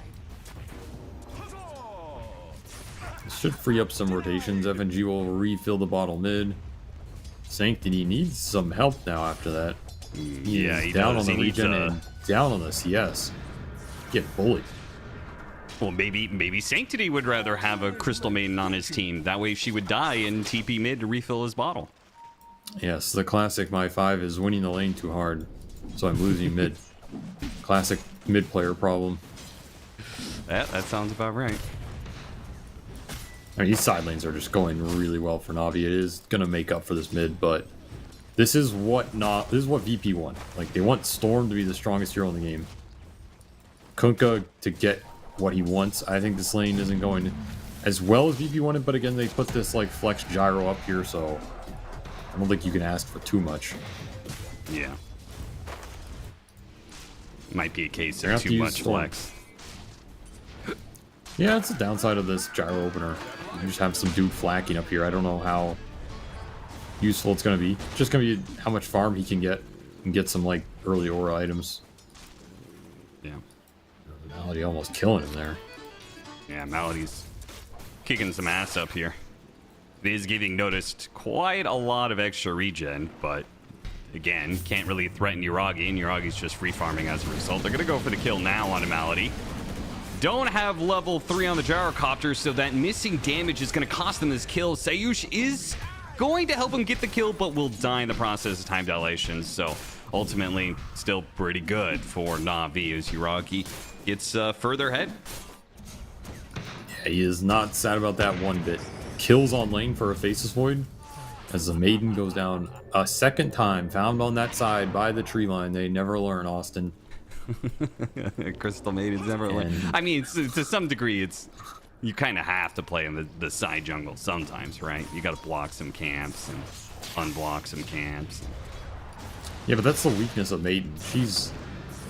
This should free up some rotations. FNG will refill the bottle mid. Sanctity needs some help now after that. Yeah, is he down does. on the He needs regen a- and down on the CS. Get bullied. Well, maybe Sanctity would rather have a Crystal Maiden on his team. That way she would die and TP mid to refill his bottle. Yes, the classic my 5 is winning the lane too hard, so I'm losing mid. Classic mid player problem. That sounds about right. I mean, these side lanes are just going really well for Na'Vi. It is gonna make up for this mid, but this is what VP want. Like, they want Storm to be the strongest hero in the game. Kunkka to get what he wants. I think this lane isn't going as well as VP wanted, but again, they put this like flex gyro up here, so I don't think you can ask for too much. Yeah. Might be a case They're of gonna too have to use much Storm. flex. Yeah, it's the downside of this gyro opener. You just have some dude flacking up here. I don't know how useful it's going to be. It's just going to be how much farm he can get and get some like early aura items. Yeah. Malady almost killing him there. Yeah, Melody's kicking some ass up here. It is giving noticed quite a lot of extra regen, but again, can't really threaten Uragi, and Uragi's just free farming as a result. They're going to go for the kill now on Malady. Don't have level 3 on the gyrocopter, so that missing damage is going to cost them this kill. Sayush is going to help him get the kill, but will die in the process of time dilation. So ultimately, still pretty good for Na'Vi as Uragi gets further ahead. Yeah, he is not sad about that one bit. Kills on lane for a Faceless Void as the Maiden goes down a second time, found on that side by the tree line. They never learn, Austin. Crystal Maiden's never like. And- I mean, to some degree, you kind of have to play in the side jungle sometimes, right? You got to block some camps and unblock some camps. Yeah, but that's the weakness of Maiden. She's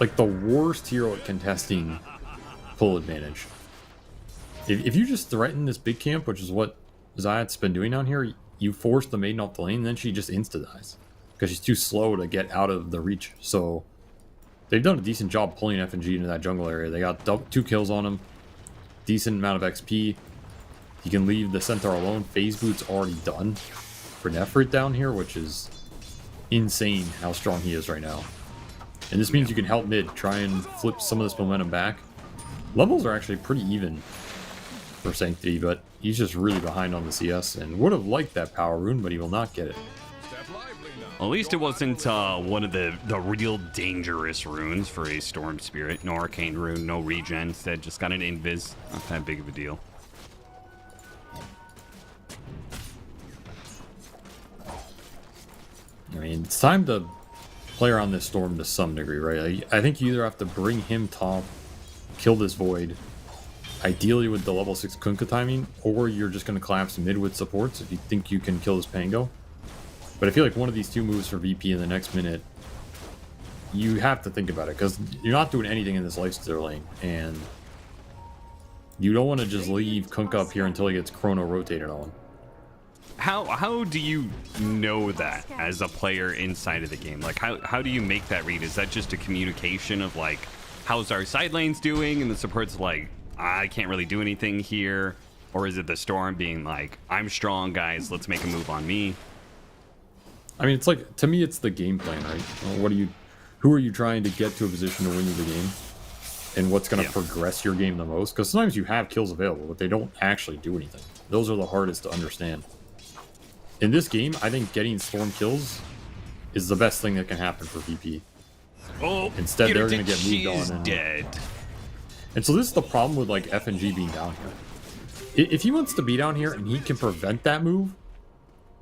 like the worst hero at contesting pull advantage. If you just threaten this big camp, which is what Zayat's been doing down here, you force the Maiden off the lane, then she just insta-dies. Because she's too slow to get out of the reach. So they've done a decent job pulling FNG into that jungle area. They got 2 kills on him. Decent amount of XP. He can leave the Centaur alone. Phase Boot's already done for Nephrit down here, which is insane how strong he is right now. And this means you can help mid, try and flip some of this momentum back. Levels are actually pretty even for Sanctity, but he's just really behind on the CS and would have liked that power rune, but he will not get it. At least it wasn't one of the real dangerous runes for a Storm Spirit. No Arcane Rune, no regen. Instead, just got an Invis. Not that big of a deal. I mean, it's time to play around this Storm to some degree, right? I think you either have to bring him top, kill this Void, ideally with the level 6 Kunkka timing, or you're just going to collapse mid with supports if you think you can kill this Pango. But I feel like one of these 2 moves for VP in the next minute, you have to think about it, because you're not doing anything in this Lifestealer lane, and you don't want to just leave Kunkka up here until he gets chrono rotated on. How do you know that as a player inside of the game? Like, how do you make that read? Is that just a communication of, like, how's our side lanes doing? And the support's like, I can't really do anything here. Or is it the Storm being like, I'm strong, guys, let's make a move on me? I mean, it's like, to me, it's the game plan, right? Who are you trying to get to a position to win you the game? And what's going to progress your game the most? Because sometimes you have kills available, but they don't actually do anything. Those are the hardest to understand. In this game, I think getting storm kills is the best thing that can happen for VP. Oh, instead they're going to get moved on. And, dead. And so this is the problem with like FNG being down here. If he wants to be down here and he can prevent that move,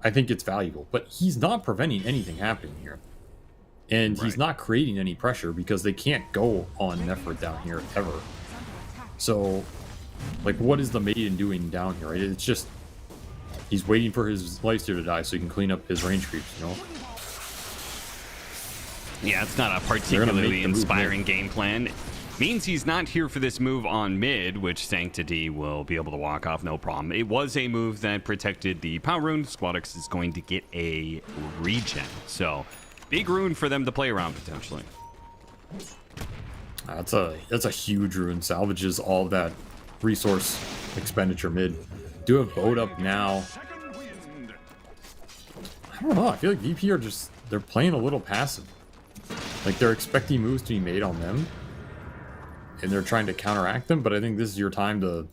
I think it's valuable. But he's not preventing anything happening here. And he's not creating any pressure because they can't go on Nephrit down here ever. So, like, what is the Maiden doing down here, right? It's just, he's waiting for his lifesteal to die so he can clean up his range creeps, you know? Yeah, it's not a particularly inspiring game plan. Means he's not here for this move on mid, which Sanctity will be able to walk off no problem. It was a move that protected the power rune. Squadix is going to get a regen. So, big rune for them to play around potentially. That's a huge rune. Salvages all that resource expenditure mid. Do have boat up now. I don't know. I feel like VP are just, they're playing a little passive. Like they're expecting moves to be made on them. And they're trying to counteract them, but I think this is your time to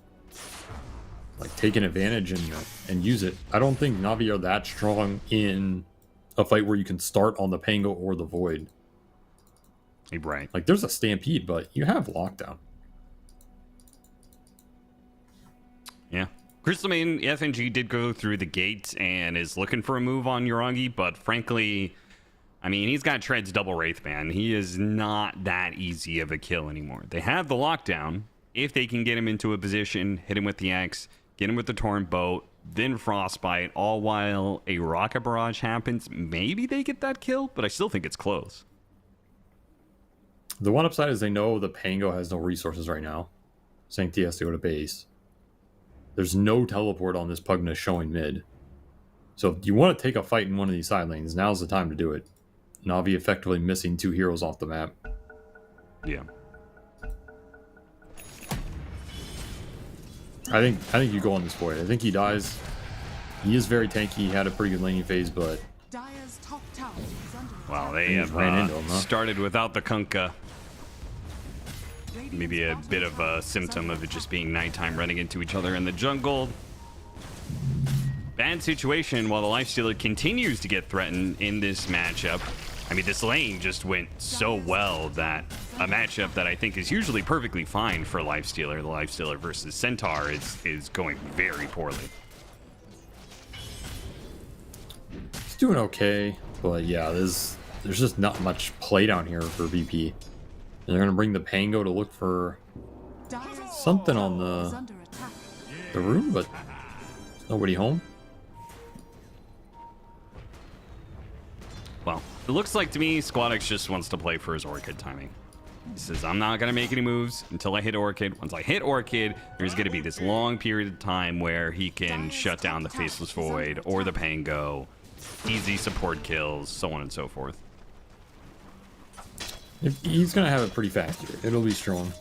like take an advantage and use it. I don't think Na'Vi are that strong in a fight where you can start on the Pango or the Void. Right. Like there's a Stampede, but you have Lockdown. Yeah. Crystalmane FNG did go through the gate and is looking for a move on Yuragi, but frankly, I mean, he's got Tread's double Wraithman. He is not that easy of a kill anymore. They have the lockdown. If they can get him into a position, hit him with the X, get him with the Torn Boat, then Frostbite, all while a Rocket Barrage happens, maybe they get that kill, but I still think it's close. The one upside is they know the Pango has no resources right now. Sancti has to go to base. There's no teleport on this Pugna showing mid. So if you want to take a fight in one of these side lanes, now's the time to do it. Na'Vi effectively missing 2 heroes off the map. Yeah. I think you go on this Void. I think he dies. He is very tanky. He had a pretty good laning phase, but Dire's top tower is under Wow, they have ran into him, huh? started without the Kunkka. Maybe a bit of a symptom of it just being nighttime running into each other in the jungle. Bad situation while the Lifestealer continues to get threatened in this matchup. I mean, this lane just went so well that a matchup that I think is usually perfectly fine for Lifestealer, the Lifestealer versus Centaur, is going very poorly. he's doing okay. But yeah, there's just not much play down here for VP. And they're going to bring the Pango to look for something on the room, but there's nobody home. Well, it looks like to me Squadix just wants to play for his Orchid timing. He says, I'm not going to make any moves until I hit Orchid. Once I hit Orchid, there's going to be this long period of time where he can shut down the Faceless Void or the Pango, easy support kills, so on and so forth. He's going to have it pretty fast here. It'll be strong.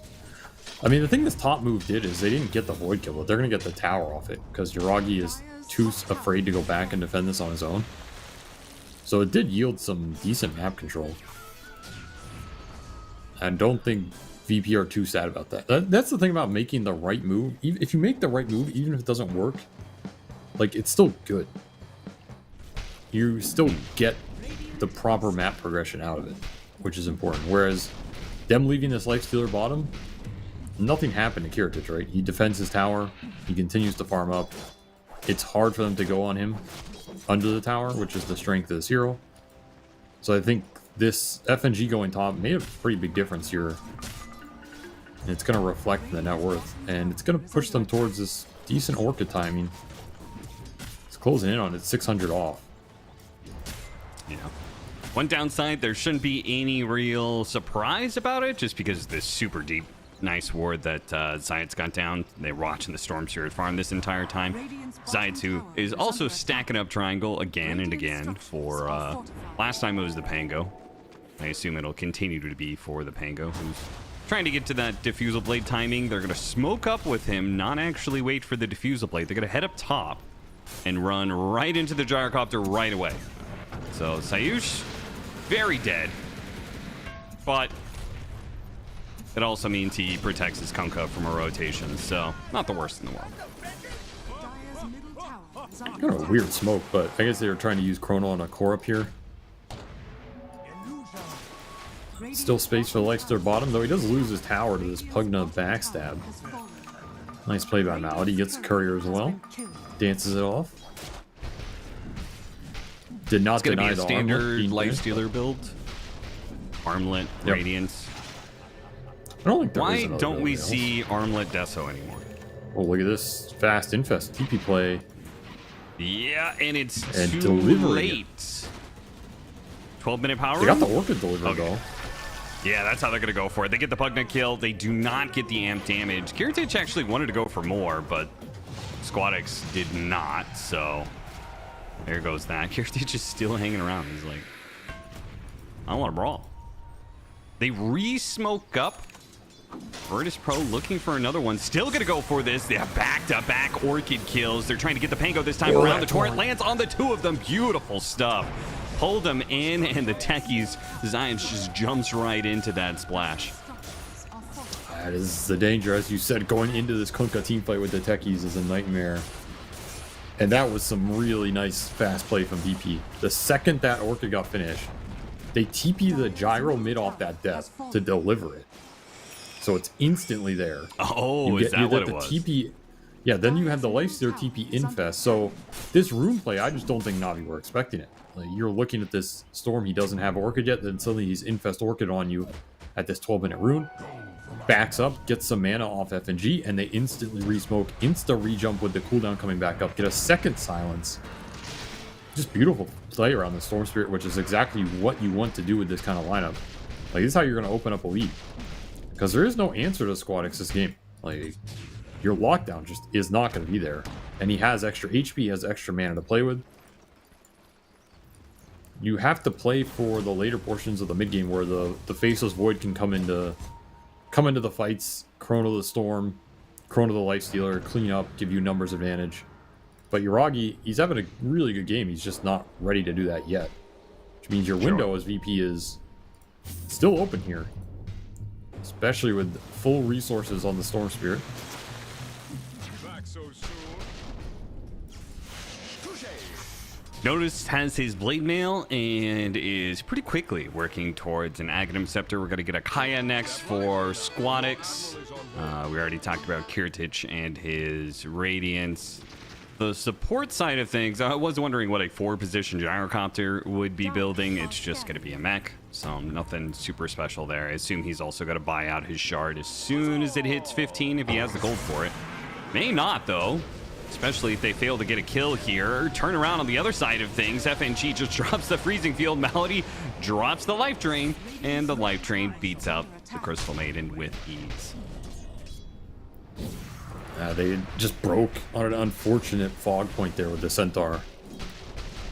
I mean, the thing this top move did is they didn't get the Void kill, but they're going to get the tower off it because Yuragi is too afraid to go back and defend this on his own. So it did yield some decent map control. I don't think VP are too sad about that. That's the thing about making the right move. If you make the right move, even if it doesn't work, like, it's still good. You still get the proper map progression out of it, which is important. Whereas them leaving this Lifestealer bottom, nothing happened to Kiritich, right? He defends his tower. He continues to farm up. It's hard for them to go on him under the tower, which is the strength of this hero. So I think this FNG going top made a pretty big difference here. And it's going to reflect the net worth. And it's going to push them towards this decent Orchid timing. It's closing in on it, 600 off. Yeah. One downside, there shouldn't be any real surprise about it, just because this super deep, nice ward that Zayat's got down. They're watching the Storm Spirit farm this entire time. Zayat, who is also stacking up Triangle again and again for, last time it was the Pango. I assume it'll continue to be for the Pango, who's trying to get to that Diffusal Blade timing. They're going to smoke up with him, not actually wait for the Diffusal Blade. They're going to head up top and run right into the Gyrocopter right away. So Sayush, very dead. But it also means he protects his Kunkka from a rotation, so not the worst in the world. Dire's middle tower is under Kind of a weird smoke, but I guess they were trying to use Chrono on a core up here. Still space for the Lifesteal bottom, though he does lose his tower to this Pugna backstab. Nice play by Malady. Gets the courier as well. Dances it off. Did not It's going to be deny a the standard armlet being there. Lifestealer build. Armlet, Yep. Radiance. I don't think there is Why another don't we build else. see Armlet Deso anymore? Oh, look at this fast infest TP play. Yeah, and it's And too delivering it. late. 12-minute power They got the room? Orchid delivered Okay. though. Yeah, that's how they're going to go for it. They get the Pugna kill. They do not get the amp damage. Kiritich actually wanted to go for more, but Squadix did not, so there goes that. Kiritich is still hanging around. He's like, I don't want to brawl. They re-smoke up. Virtus Pro looking for another one. Still going to go for this. They have back-to-back Orchid kills. They're trying to get the Pango this time around. The torrent lands on the two of them. Beautiful stuff. Pulled them in, and the techies, Zion just jumps right into that splash. That is the danger, as you said, going into this Kunkka team fight with the techies is a nightmare. And that was some really nice fast play from VP. The second that Orchid got finished, they TP the gyro mid off that depth to deliver it. So it's instantly there. Oh, is that what it was? TP, yeah, then you have the Lifesteal TP infest. So this rune play, I just don't think Navi were expecting it. Like, you're looking at this Storm, he doesn't have Orchid yet, then suddenly he's infest Orchid on you at this 12-minute rune. Backs up, gets some mana off FNG, and they instantly re-smoke, insta-re-jump with the cooldown coming back up, get a second silence. Just beautiful play around the Storm Spirit, which is exactly what you want to do with this kind of lineup. Like, this is how you're going to open up a lead. Because there is no answer to Squadix this game. Like, your lockdown just is not going to be there. And he has extra HP, has extra mana to play with. You have to play for the later portions of the mid game where the Faceless Void can come into the fights, Chrono the Storm, Chrono the Lifestealer, clean up, give you numbers advantage. But Yuragi, he's having a really good game. He's just not ready to do that yet. Which means your window as VP is still open here. Especially with full resources on the Storm Spirit. Notice has his Blade Mail and is pretty quickly working towards an Aghanim Scepter. We're going to get a Kaya next for Squadix. We already talked about Kiritich and his Radiance. The support side of things, I was wondering what a 4-position gyrocopter would be building. It's just going to be a mech, so nothing super special there. I assume he's also going to buy out his shard as soon as it hits 15 if he has the gold for it. May not, though. Especially if they fail to get a kill here. Turn around on the other side of things. FNG just drops the Freezing Field. Malady drops the Life Drain. And the Life Drain beats out the Crystal Maiden with ease. They just broke on an unfortunate fog point there with the Centaur.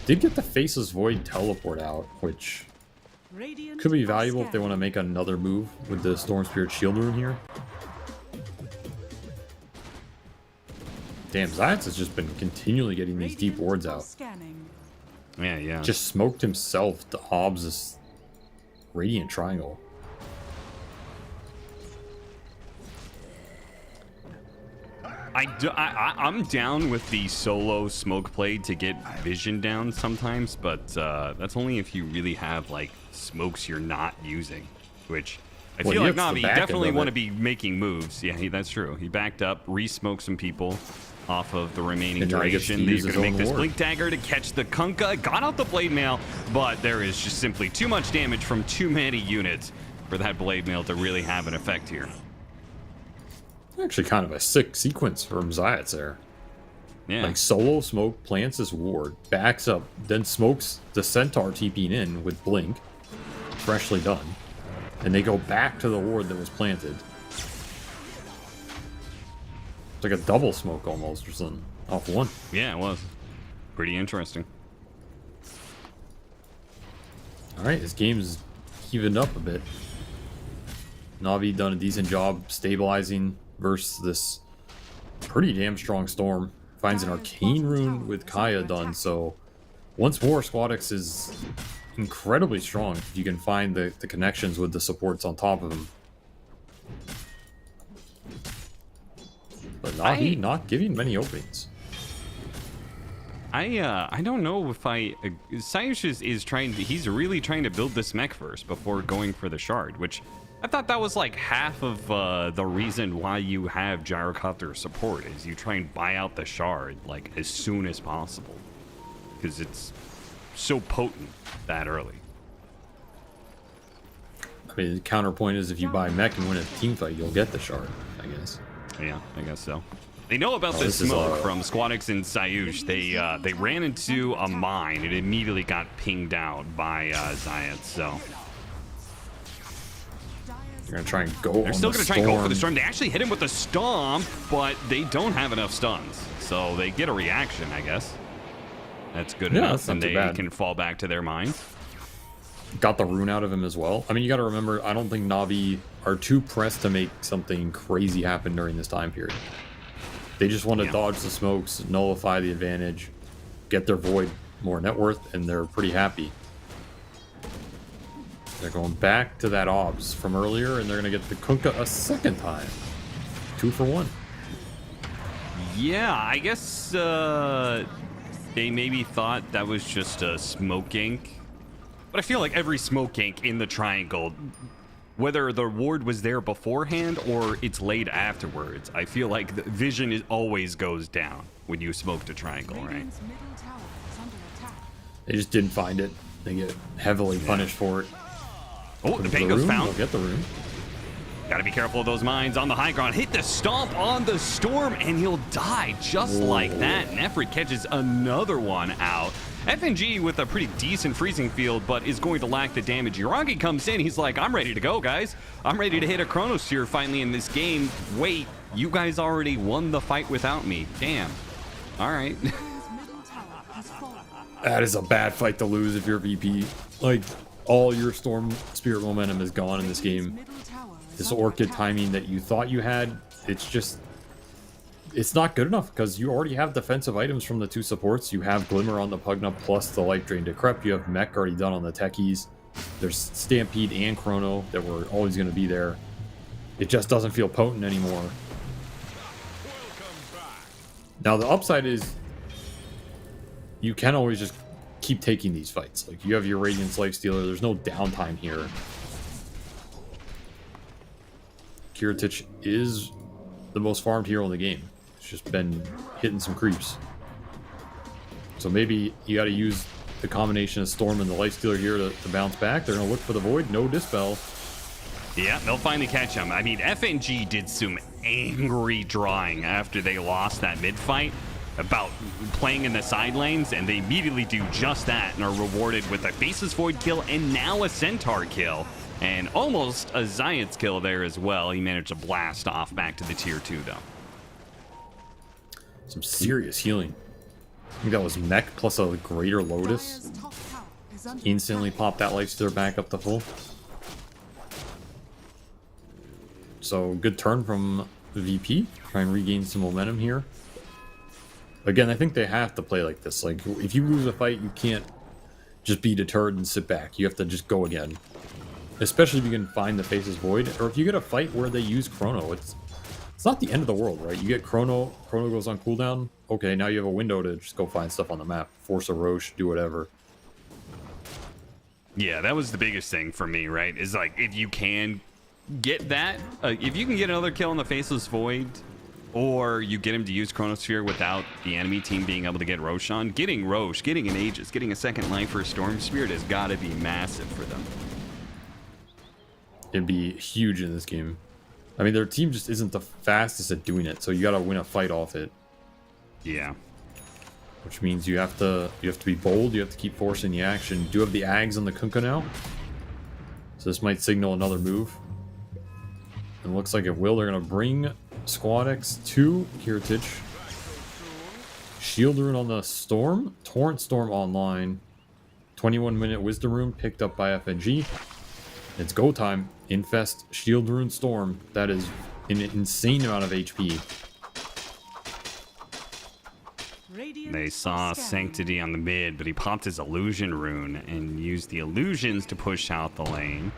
Did get the Faceless Void teleport out, which could be valuable if they want to make another move with the Storm Spirit Shield Rune here. Damn, Zayats has just been continually getting these deep wards out. Yeah. Just smoked himself to Hobbs' this Radiant Triangle. I'm down with the solo smoke play to get vision down sometimes, but that's only if you really have like smokes you're not using, which I feel like Navi definitely want to be making moves. Yeah, that's true. He backed up, re-smoked some people off of the remaining duration. He's going to make this Blink Dagger to catch the Kunkka. Got out the Blade Mail, but there is just simply too much damage from too many units for that Blade Mail to really have an effect here. Actually kind of a sick sequence from Zayats there. Yeah. Like solo smoke, plants his ward, backs up, then smokes the Centaur TPing in with Blink. Freshly done. And they go back to the ward that was planted. It's like a double smoke almost or something. Off one. Yeah, it was. Pretty interesting. Alright, this game's evened up a bit. Navi done a decent job stabilizing versus this pretty damn strong Storm. Finds an Arcane Rune with Kaya done, so once more, Squadix is incredibly strong if you can find the connections with the supports on top of him. But not giving many openings. I don't know if Sayush is trying to, he's really trying to build this mech first before going for the shard, which I thought that was like half of the reason why you have Gyrocopter support, is you try and buy out the shard like as soon as possible, because it's so potent that early. I mean, the counterpoint is if you buy mech and win a team fight, you'll get the shard, I guess. Yeah, I guess so. They know about this smoke from Squadix and Sayush. They ran into a mine. It immediately got pinged out by Zayat, so they're gonna try and go. They're still gonna try and go for the storm. They actually hit him with a stomp, but they don't have enough stuns, so they get a reaction, I guess. That's good enough, and they can fall back to their mines. Got the rune out of him as well. I mean, you got to remember, I don't think Na'Vi are too pressed to make something crazy happen during this time period. They just want to dodge the smokes, nullify the advantage, get their Void more net worth, and they're pretty happy. They're going back to that obs from earlier, and they're going to get the Kunkka a second time. 2 for 1. Yeah, I guess they maybe thought that was just a smoke ink. But I feel like every smoke ink in the triangle, whether the ward was there beforehand or it's laid afterwards, I feel like the vision always goes down when you smoke the triangle, right? They just didn't find it. They get heavily punished for it. Oh, the Pango's found. They'll get the rune. Gotta be careful of those mines on the high ground. Hit the stomp on the storm, and he'll die just like that. Nefrit catches another one out. FNG with a pretty decent freezing field, but is going to lack the damage. Yuragi comes in. He's like, I'm ready to go, guys. I'm ready to hit a Chronosphere finally in this game. Wait, you guys already won the fight without me. Damn. All right. That is a bad fight to lose if you're VP. Like, all your Storm Spirit momentum is gone in this game. This Orchid timing that you thought you had, it's not good enough because you already have defensive items from the 2 supports. You have Glimmer on the Pugna plus the Life Drain Decrep. You have Mech already done on the Techies. There's Stampede and Chrono that were always going to be there. It just doesn't feel potent anymore. Now the upside is you can always just keep taking these fights. Like, you have your Radiance Lifestealer. There's no downtime here. Kiritich is the most farmed hero in the game. It's just been hitting some creeps. So maybe you got to use the combination of Storm and the Lifestealer here to bounce back. They're going to look for the Void. No Dispel. Yeah, they'll finally catch him. I mean, FNG did some angry drawing after they lost that mid-fight about playing in the side lanes, and they immediately do just that and are rewarded with a Faceless Void kill and now a Centaur kill. And almost a Zayat's kill there as well. He managed to blast off back to the tier 2, though. Some serious healing. I think that was Mech plus a Greater Lotus. Instantly popped that Lifestealer back up to full. So, good turn from the VP. Try and regain some momentum here. Again, I think they have to play like this. Like, if you lose a fight, you can't just be deterred and sit back. You have to just go again. Especially if you can find the Faceless Void, or if you get a fight where they use Chrono. It's not the end of the world, right? You get Chrono goes on cooldown. Okay, now you have a window to just go find stuff on the map. Force a Roche, do whatever. Yeah, that was the biggest thing for me, right? Is like, if you can get that, if you can get another kill on the Faceless Void, or you get him to use Chronosphere without the enemy team being able to get Roche on, getting Roche, getting an Aegis, getting a second life for Storm Spirit has got to be massive for them. It'd be huge in this game. I mean, their team just isn't the fastest at doing it, so you gotta win a fight off it. Yeah. Which means you have to be bold, you have to keep forcing the action. You do have the Ags on the Kunkka now. So this might signal another move. And it looks like it will. They're gonna bring Squadix to Kiritich. Shield Rune on the Storm. Torrent Storm online. 21-minute Wisdom Rune picked up by FNG. It's go time. Infest, Shield Rune, Storm. That is an insane amount of HP. They saw Sanctity on the mid, but he popped his illusion rune and used the illusions to push out the lane.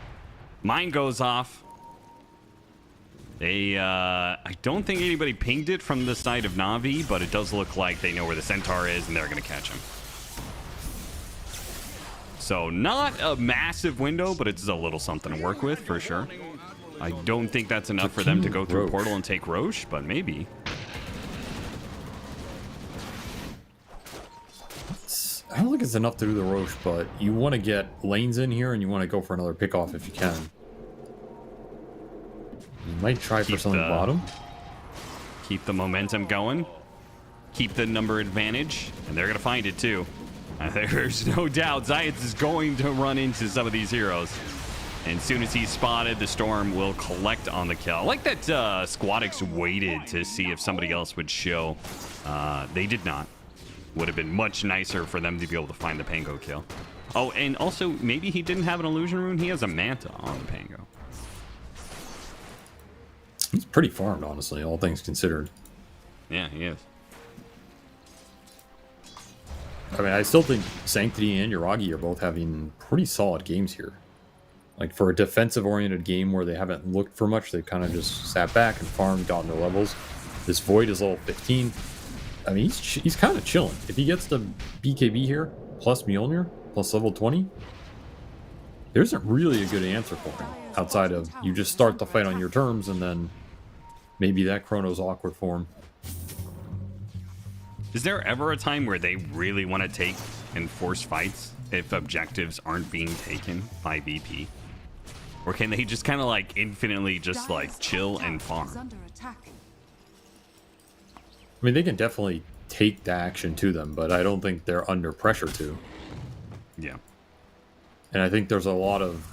Mine goes off. I don't think anybody pinged it from the side of Na'Vi, but it does look like they know where the Centaur is and they're going to catch him. So not a massive window, but it's a little something to work with for sure. I don't think that's enough for them to go through a portal and take Roche, but maybe. I don't think it's enough to do the Roche, but you want to get lanes in here and you want to go for another pickoff if you can. You might try for something bottom. Keep the momentum going. Keep the number advantage. And they're going to find it too. There's no doubt Zayas is going to run into some of these heroes. And as soon as he's spotted, the Storm will collect on the kill. I like that Squadix waited to see if somebody else would show. They did not. Would have been much nicer for them to be able to find the Pango kill. Oh, and also, maybe he didn't have an illusion rune. He has a Manta on the Pango. He's pretty farmed, honestly, all things considered. Yeah, he is. I mean, I still think Sanctity and Yuragi are both having pretty solid games here. Like, for a defensive-oriented game where they haven't looked for much, they've kind of just sat back and farmed, gotten their levels. This Void is level 15. I mean, he's kind of chilling. If he gets the BKB here, plus Mjolnir, plus level 20, there isn't really a good answer for him. Outside of, you just start the fight on your terms, and then maybe that Chrono's awkward for him. Is there ever a time where they really want to take and force fights if objectives aren't being taken by VP? Or can they just kind of like infinitely just like chill and farm? I mean, they can definitely take the action to them, but I don't think they're under pressure to. Yeah. And I think there's a lot of...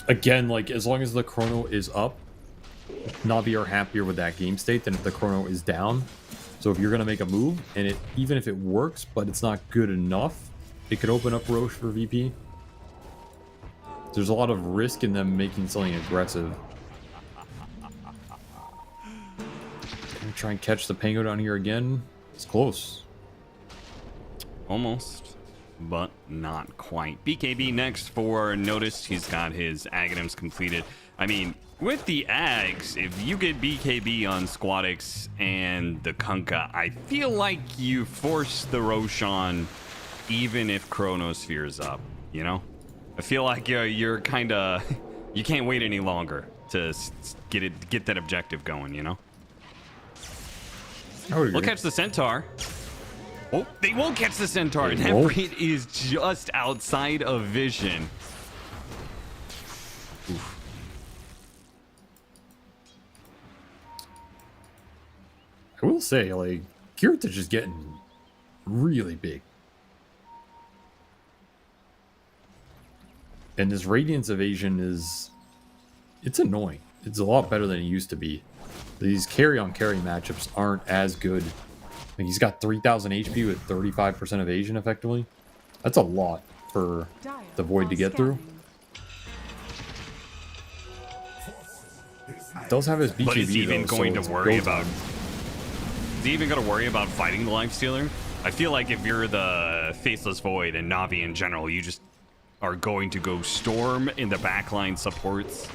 Again, like, as long as the Chrono is up, Na'Vi are happier with that game state than if the Chrono is down. So if you're going to make a move, and it even if it works, but it's not good enough, it could open up Roche for VP. There's a lot of risk in them making something aggressive. Gonna try and catch the Pango down here again. It's close. Almost, but not quite. BKB next for Notice. He's got his Aghanims completed. I mean, with the Ags, if you get BKB on Squadix and the Kunkka, I feel like you force the Roshan even if Chronosphere's up, you know? I feel like you're kind of... You can't wait any longer to get that objective going, you know? We'll catch the Centaur. Oh, they won't catch the Centaur. That raid is just outside of vision. Oof. I will say, like, Kiritich is getting really big. And this Radiance evasion is... It's annoying. It's a lot better than it used to be. These carry-on-carry matchups aren't as good. Like, he's got 3,000 HP with 35% evasion, effectively. That's a lot for the Void to get through. Does have his BKB, but is he even though, going so to worry go about... time. Is he even going to worry about fighting the Lifestealer? I feel like if you're the Faceless Void and Na'Vi in general, you just are going to go Storm in the backline supports,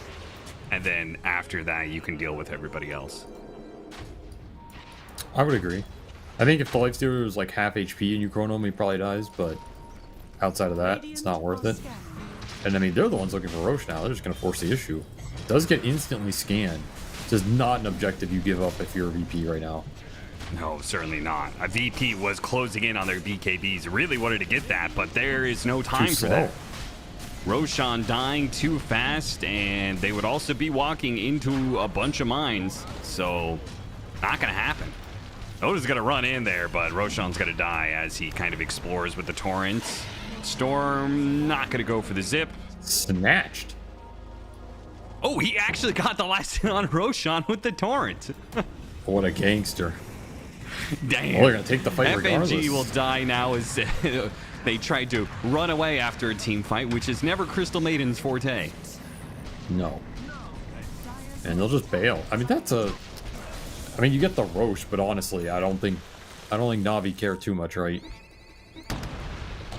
and then after that, you can deal with everybody else. I would agree. I think if the Lifestealer was like half HP and you chrono him, he probably dies, but outside of that, it's not worth it. And I mean, they're the ones looking for Roche now. They're just going to force the issue. It does get instantly scanned. It's just not an objective you give up if you're a VP right now. No, certainly not. A VP was closing in on their BKBs. Really wanted to get that, but there is no time for that. Roshan dying too fast, and they would also be walking into a bunch of mines, so not going to happen. Oda's going to run in there, but Roshan's going to die as he kind of explores with the torrents. Storm not going to go for the zip. Snatched. Oh, he actually got the last hit on Roshan with the torrent. What a gangster. Damn. Well, they're going to take the fight regardless. FNG will die now as they tried to run away after a team fight, which is never Crystal Maiden's forte. No. And they'll just bail. I mean, that's a... I mean, you get the Roche, but honestly, I don't think I don't think Navi care too much, right?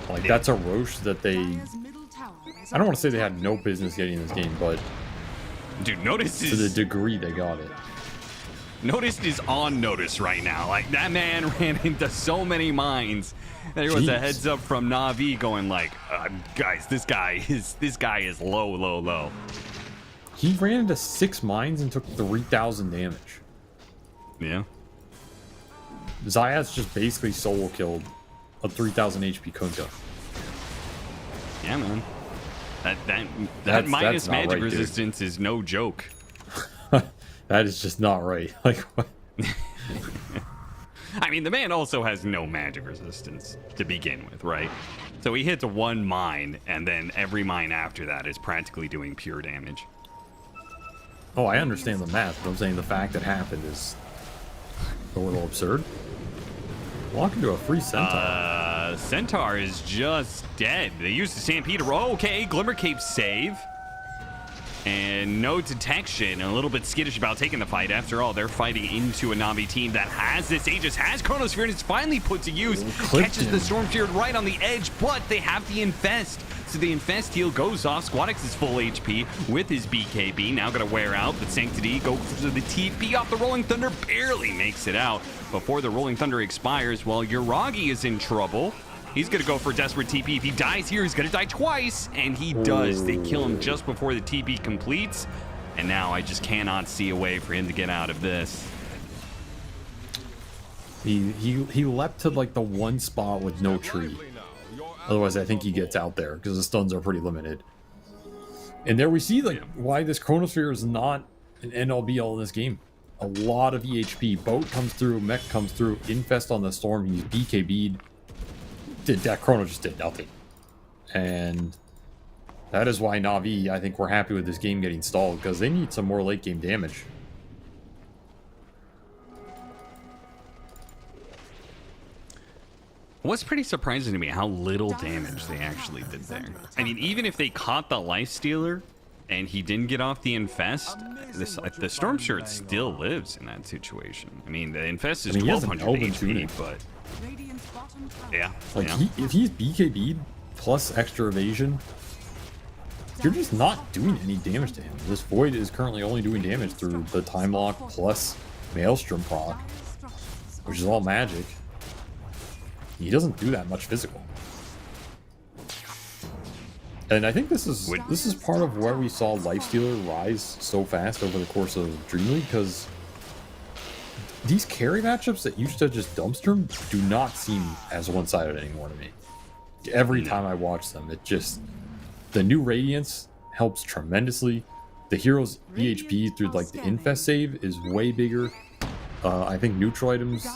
Like, that's a Roche that they... Dire's middle tower is I don't want to say under they had no business getting in this game, but Dude, Notice to the is degree they got it. Notice is on notice right now. Like, that man ran into so many mines. There was a Jeez. heads up from Navi going like, guys, this guy is low. He ran into 6 mines and took 3,000 damage. Yeah. Zayas just basically solo killed a 3,000 HP Kunta. Yeah, man. That That's minus not magic right, dude. resistance is no joke. That is just not right. Like, what? I mean, the man also has no magic resistance to begin with, right? So he hits one mine, and then every mine after that is practically doing pure damage. Oh, I understand the math, but I'm saying the fact that happened is a little absurd. Walk into a free Centaur. Centaur is just dead. They used the Stampede to roll. Okay, Glimmer Cape save. And no detection. A little bit skittish about taking the fight. After all, they're fighting into a Navi team that has this Aegis, has Chronosphere, and it's finally put to use. Catches the Stormfield right on the edge, but they have the Infest. So the Infest heal goes off. Squadix is full HP with his BKB. Now going to wear out, but Sanctity goes to the TP off the Rolling Thunder. Barely makes it out before the Rolling Thunder expires. While Yuragi is in trouble. He's going to go for Desperate TP. If he dies here, he's going to die twice. And he does. They kill him just before the TP completes. And now I just cannot see a way for him to get out of this. He leapt to like the one spot with no tree. Otherwise, I think he gets out there because the stuns are pretty limited. And there we see like why this Chronosphere is not an end-all be-all in this game. A lot of EHP. Boat comes through, Mech comes through, Infest on the Storm, he's BKB'd. That Chrono just did nothing. And that is why Navi, I think we're happy with this game getting stalled, because they need some more late game damage. What's pretty surprising to me how little damage they actually did there. I mean, even if they caught the Lifestealer and he didn't get off the Infest, the Storm Shirt still lives in that situation. I mean, the Infest is I mean, he has an 1200 Elven HP, tuning. but Radiant's bottom tower. yeah. Like, yeah. if he's BKB'd plus extra evasion, you're just not doing any damage to him. This Void is currently only doing damage through the Time Lock plus Maelstrom proc, which is all magic. He doesn't do that much physical. And I think this is part of where we saw Lifestealer rise so fast over the course of DreamLeague, because these carry matchups that used to just dumpster him do not seem as one-sided anymore to me. Every time I watch them, it just... The new Radiance helps tremendously. The hero's EHP through like the Infest save is way bigger. I think neutral items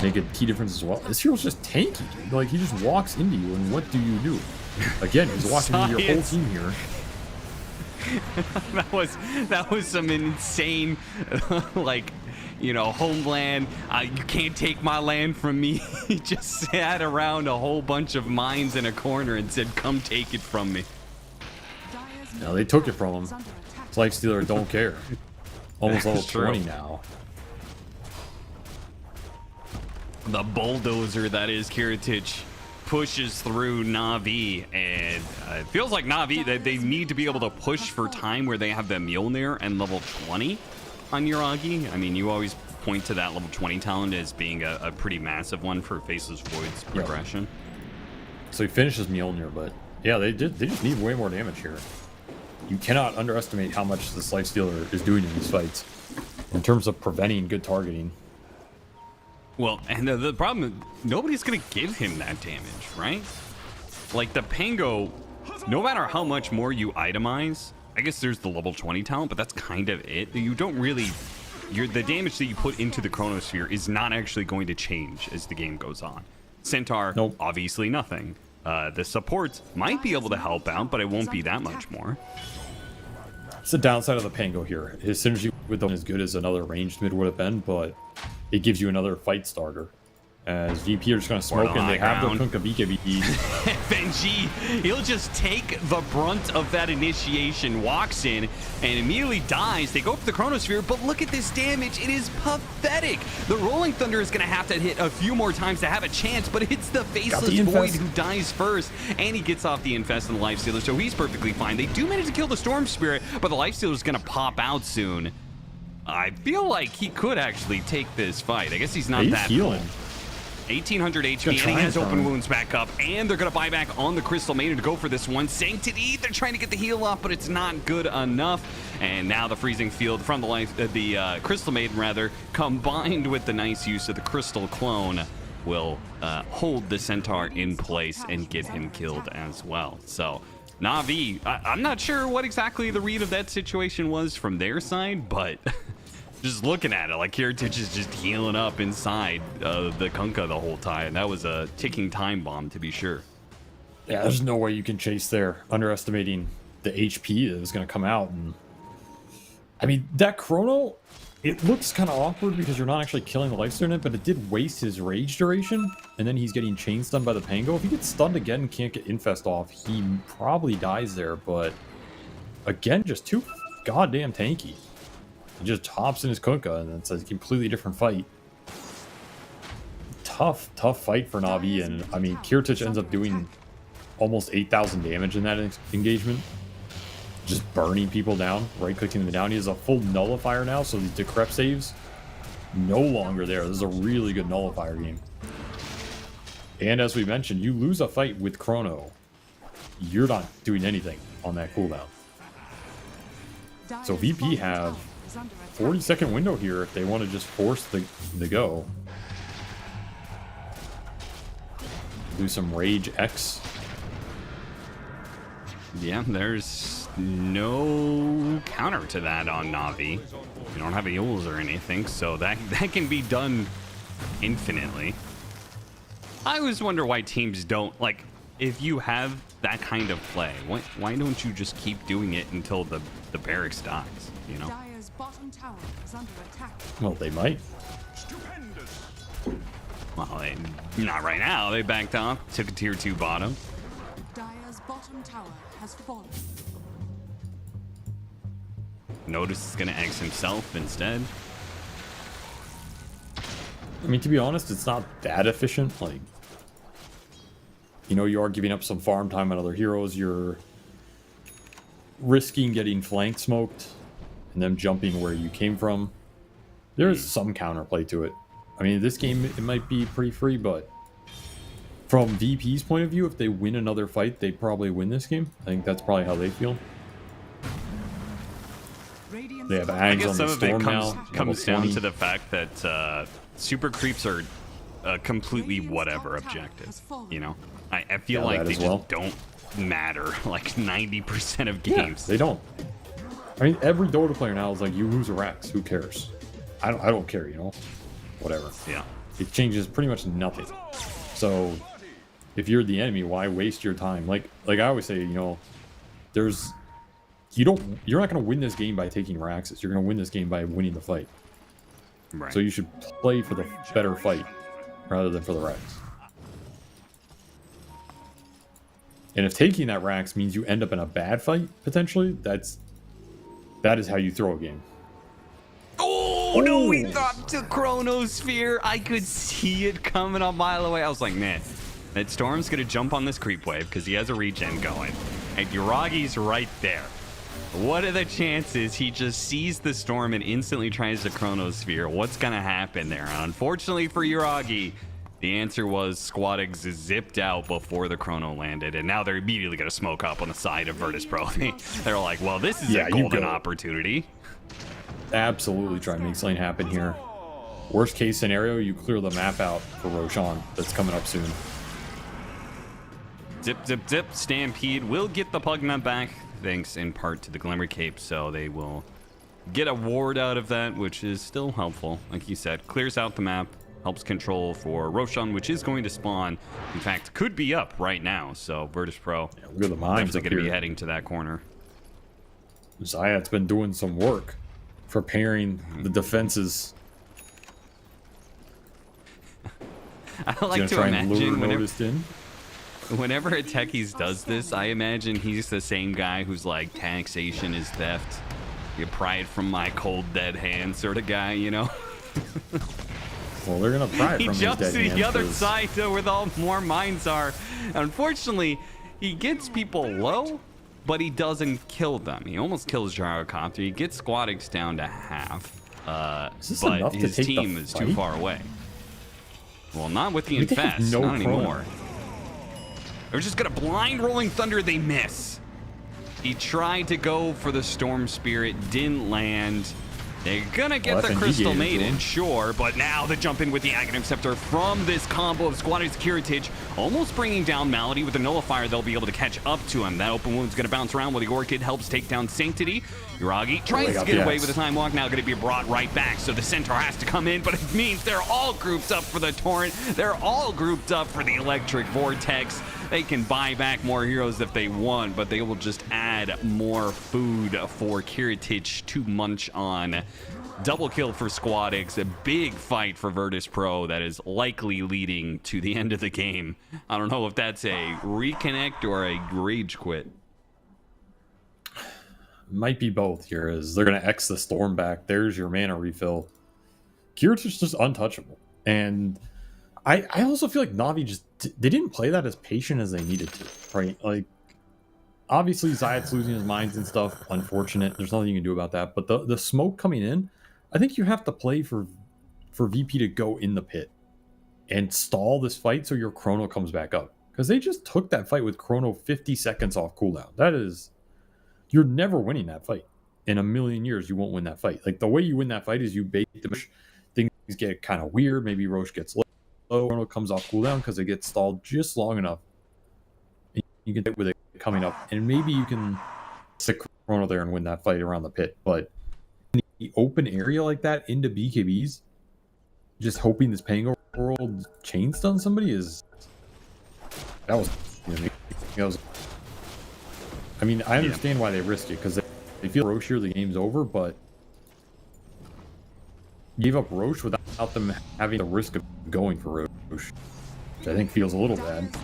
make a key difference as well. This hero's just tanky, dude. Like, he just walks into you, and what do you do? Again, he's walking into your whole team here. that was some insane, like, you know, homeland. You can't take my land from me. He just sat around a whole bunch of mines in a corner and said, "Come take it from me." Now they took it from him. Lifestealer don't care. Almost level That's true. 20 now. The bulldozer that is Kiritich pushes through Na'Vi, and it feels like Na'Vi, they need to be able to push for time where they have the Mjolnir and level 20 on Yuragi. I mean, you always point to that level 20 talent as being a pretty massive one for Faceless Void's progression. So he finishes Mjolnir, but yeah, they just need way more damage here. You cannot underestimate how much this Lifestealer is doing in these fights in terms of preventing good targeting. Well, and the problem is nobody's going to give him that damage, right? Like the Pango, no matter how much more you itemize, I guess there's the level 20 talent, but that's kind of it. You don't really, the damage that you put into the Chronosphere is not actually going to change as the game goes on. Centaur, Nope. obviously nothing. The supports might be able to help out, but it won't be that much more. It's the downside of the Pango here. His synergy with them is as good as another ranged mid would have been, but it gives you another fight starter. As VP are just going to Ward smoke, on and the they have ground. their Kunkka BKB. FNG, he'll just take the brunt of that initiation, walks in, and immediately dies. They go for the Chronosphere, but look at this damage. It is pathetic. The Rolling Thunder is going to have to hit a few more times to have a chance, but it's the Faceless Void who dies first, and he gets off the Infest and the Lifestealer, so he's perfectly fine. They do manage to kill the Storm Spirit, but the Lifestealer is going to pop out soon. I feel like he could actually take this fight. I guess he's not that healing. 1800 HP, and he has open wounds back up, and they're going to buy back on the Crystal Maiden to go for this one. Sanctity, they're trying to get the heal off, but it's not good enough. And now the Freezing Field from the Crystal Maiden, rather, combined with the nice use of the Crystal Clone, will hold the Centaur in place and get him killed as well. So Na'Vi, I'm not sure what exactly the read of that situation was from their side, but just looking at it, like Heritage is just healing up inside the Kunkka the whole time. That was a ticking time bomb, to be sure. Yeah, there's no way you can chase there, underestimating the HP that is going to come out. And I mean, that Chrono, it looks kind of awkward because you're not actually killing the Lifestealer in it, but it did waste his rage duration, and then he's getting chain stunned by the Pango. If he gets stunned again and can't get Infest off, he probably dies there, but again, just too goddamn tanky. He just hops in his Kunkka, and it's a completely different fight. Tough fight for Na'Vi, and I mean, Kirtich ends up doing almost 8,000 damage in that engagement. Just burning people down, right-clicking them down. He has a full nullifier now, so these decrep saves no longer there. This is a really good nullifier game. And as we mentioned, you lose a fight with Chrono, you're not doing anything on that cooldown. So VP have 40-second window here if they want to just force the go. Do some Rage X. Yeah, there's no counter to that on Na'Vi. You don't have heals or anything, so that can be done infinitely. I always wonder why teams don't, like, if you have that kind of play, why don't you just keep doing it until the barracks dies, you know? Dire's bottom tower is under attack. Well, they might. Well, not right now. They backed off, took a tier 2 bottom. Dire's bottom tower has fallen. Notice is going to X himself instead. I mean, to be honest, it's not that efficient. Like, you know, you are giving up some farm time on other heroes. You're risking getting flank smoked and them jumping where you came from. There's some counterplay to it. I mean, this game, it might be pretty free, but from VP's point of view, if they win another fight, they probably win this game. I think that's probably how they feel. They have I Ags guess on some the of it storm now. comes level down 20. to the fact that super creeps are a completely whatever objective. You know, I feel Yeah, like that they as just well. don't matter like 90% of Yeah, games. they don't. I mean, every Dota player now is like, you lose a Rax, who cares? I don't care, you know? Whatever. Yeah. It changes pretty much nothing. So, if you're the enemy, why waste your time? Like I always say, you know, you're not going to win this game by taking Raxes. You're going to win this game by winning the fight. Right. So you should play for the better fight rather than for the Rax. And if taking that Rax means you end up in a bad fight, potentially, that is how you throw a game. Oh, no, he thought to Chronosphere. I could see it coming a mile away. I was like, man, that Storm's going to jump on this creep wave because he has a regen going. And Yuragi's right there. What are the chances he just sees the Storm and instantly tries to Chronosphere? What's going to happen there? And unfortunately for Yuragi, the answer was Squadix zipped out before the Chrono landed, and now they're immediately going to smoke up on the side of Virtus Pro. They're like, well, this is a golden opportunity. Absolutely try and make something happen here. Worst case scenario, you clear the map out for Roshan. That's coming up soon. Zip, zip, zip. Stampede will get the Pugnut back, thanks in part to the Glimmer Cape, so they will get a ward out of that, which is still helpful. Like you said, clears out the map, helps control for Roshan, which is going to spawn. In fact, could be up right now, so Virtus Pro Look at the mines definitely up going to be here. heading to that corner. Zayat's been doing some work, preparing the defenses. I like to try and lure imagine Noticed in. whenever a techies does this, I imagine he's the same guy who's like, taxation is theft. You pry it from my cold dead hand sort of guy, you know? Well, they're gonna pry it He from his jumps dead to the hand other 'cause- side to where all more mines are. Unfortunately, he gets people low, but he doesn't kill them. He almost kills Gyrocopter. He gets Squadix down to half. Is this But enough to his take the team is too fight? far away. Well, not with the I think they have Infest. no Not chrono. anymore. They're just gonna blind Rolling Thunder. They miss. He tried to go for the Storm Spirit, didn't land. They're gonna get Well, the FNG Crystal gave it to Maiden, him. sure, but now the jump in with the Aghanim Scepter from this combo of Squadix Kiritich, almost bringing down Malady with the Nullifier. They'll be able to catch up to him. That open wound's gonna bounce around while the Orchid helps take down Sanctity. Uragi tries to get away with the time walk, now gonna be brought right back, so the Centaur has to come in, but it means they're all grouped up for the Torrent. They're all grouped up for the Electric Vortex. They can buy back more heroes if they want, but they will just add more food for Kiritich to munch on. Double kill for Squadix, a big fight for Virtus Pro that is likely leading to the end of the game. I don't know if that's a reconnect or a rage quit. Might be both here, as they're gonna X the Storm back. There's your mana refill. Kiritich is just untouchable. And I also feel like Na'Vi just they didn't play that as patient as they needed to, right? Like, obviously Zayat's losing his minds and stuff. Unfortunate. There's nothing you can do about that. But the smoke coming in, I think you have to play for VP to go in the pit and stall this fight so your chrono comes back up. Because they just took that fight with chrono 50 seconds off cooldown. That is, you're never winning that fight. In a million years, you won't win that fight. Like, the way you win that fight is you bait the Roche. Things get kind of weird. Maybe Roche gets low. Chrono comes off cooldown because it gets stalled just long enough. You can hit with it coming up, and maybe you can stick Chrono there and win that fight around the pit. But in the open area like that into BKBs, just hoping this Pango World chain stun somebody is that was. I mean, I understand why they risk it because they feel Roche here, the game's over, but gave up Roche without them having the risk of going for Roche, which I think feels a little bad.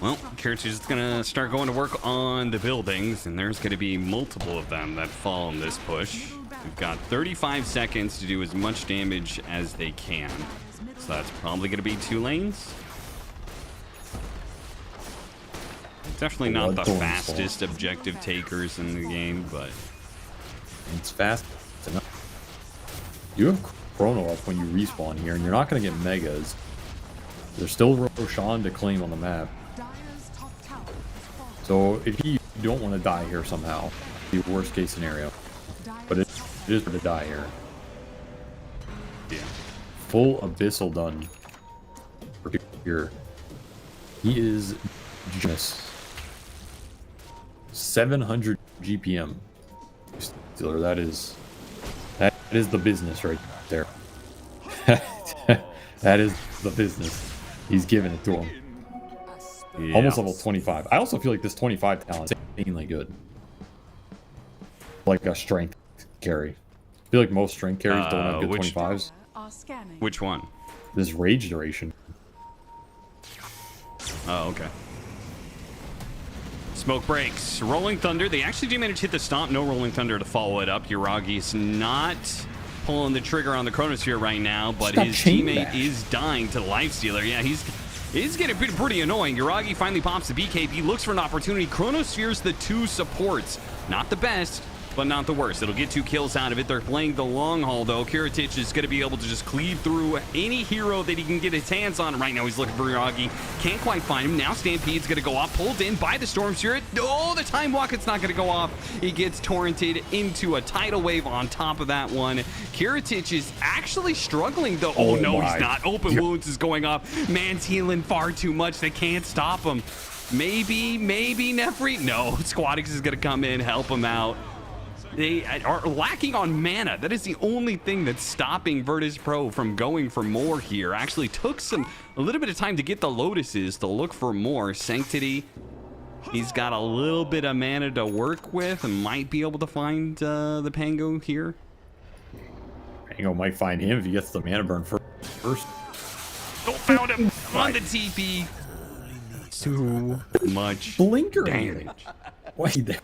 Well, Kiritich is going to start going to work on the buildings, and there's going to be multiple of them that fall in this push. We've got 35 seconds to do as much damage as they can. So that's probably going to be 2 lanes. Definitely not the fastest objective takers in the game, but it's fast enough. You have Chrono up when you respawn here, and you're not going to get Megas. There's still Roshan to claim on the map. So if you don't want to die here somehow, the worst case scenario. But it is for to die here. yeah. Full Abyssal done. Here. He is just 700 GPM. Stealer, that is the business right there. That is the business. He's giving it to him. Yeah. Almost level 25. I also feel like this 25 talent is insanely good. Like a strength carry. I feel like most strength carries don't have good 25s. Which one? This rage duration. Oh, okay. Smoke breaks. Rolling Thunder. They actually do manage to hit the stomp. No Rolling Thunder to follow it up. Uragi's not pulling the trigger on the Chronosphere right now, but his teammate is dying to the Lifestealer. Yeah, he's getting pretty annoying. Uragi finally pops the BKB, looks for an opportunity. Chronosphere's the 2 supports. Not the best, but not the worst. It'll get 2 kills out of it. They're playing the long haul, though. Kiritich is going to be able to just cleave through any hero that he can get his hands on. Right now, he's looking for Uragi. Can't quite find him. Now Stampede's going to go off, pulled in by the Storm Spirit. Oh, the Time Walk, it's not going to go off. He gets torrented into a tidal wave on top of that one. Kiritich is actually struggling, though. Oh, no, he's not. Open wounds is going up. Man's healing far too much. They can't stop him. Maybe Nefri. No, Squadix is going to come in, help him out. They are lacking on mana. That is the only thing that's stopping Virtus Pro from going for more here. Actually took a little bit of time to get the Lotuses to look for more. Sanctity, he's got a little bit of mana to work with and might be able to find the Pango here. Pango might find him if he gets the mana burn first. Oh, found him on the TP. Too much Blinker damage. Wait there.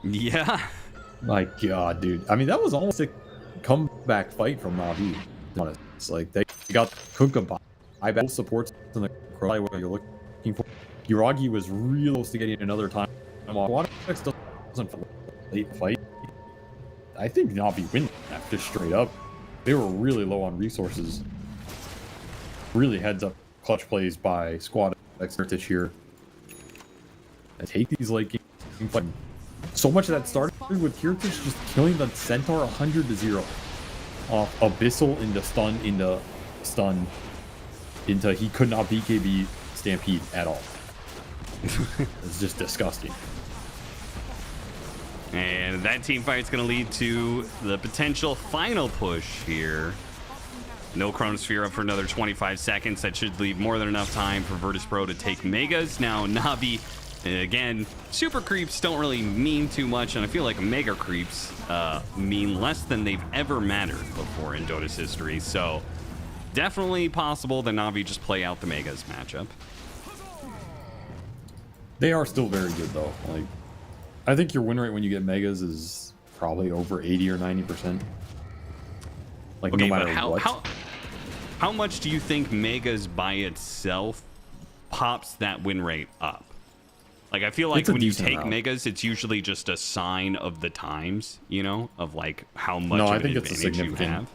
Yeah. My God, dude. I mean, that was almost a comeback fight from Navi. It's like they got Kunkka by both supports in the cry what you're looking for. Yuragi was real close to getting another time off. Qualifiers doesn't late fight. I think Navi win that just straight up. They were really low on resources. Really heads up clutch plays by squad experts here. I take these late game fight. So much of that started with Kirtich just killing the Centaur 100-0 off Abyssal into stun into he could not BKB Stampede at all. It's just disgusting. And that team fight's going to lead to the potential final push here. No Chronosphere up for another 25 seconds. That should leave more than enough time for Virtus.pro to take Megas. Now, Navi, again, super creeps don't really mean too much, and I feel like mega creeps mean less than they've ever mattered before in Dota's history. So, definitely possible that Navi just play out the Megas matchup. They are still very good, though. Like, I think your win rate when you get Megas is probably over 80 or 90%. Like, Okay, no matter but what. how much do you think Megas by itself pops that win rate up? Like, I feel like It's a when you decent take amount. Megas, it's usually just a sign of the times, you know, of like how much No, of I an think it's a advantage you significant- have.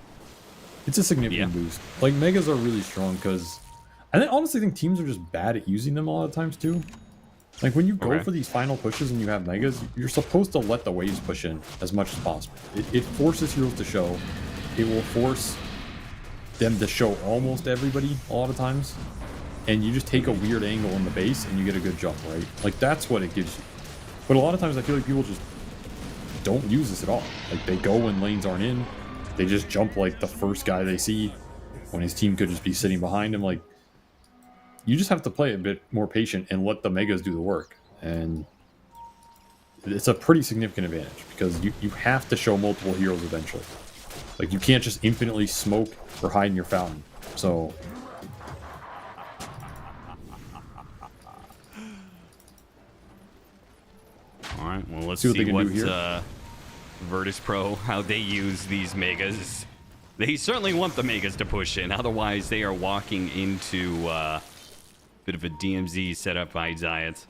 It's a significant Yeah. boost. Like, Megas are really strong because I honestly think teams are just bad at using them a lot of times, too. Like, when you go Okay. for these final pushes and you have Megas, you're supposed to let the waves push in as much as possible. It forces heroes to show. It will force them to show almost everybody a lot of times. And you just take a weird angle in the base and you get a good jump, right? Like, that's what it gives you. But a lot of times I feel like people just don't use this at all. Like, they go when lanes aren't in. They just jump like the first guy they see when his team could just be sitting behind him. Like, you just have to play a bit more patient and let the Megas do the work. And it's a pretty significant advantage because you have to show multiple heroes eventually. Like, you can't just infinitely smoke or hide in your fountain. So All right, well, let's See see what what, they can do here. Virtus.pro, how they use these Megas. They certainly want the Megas to push in, otherwise they are walking into a bit of a DMZ set up by Zayat.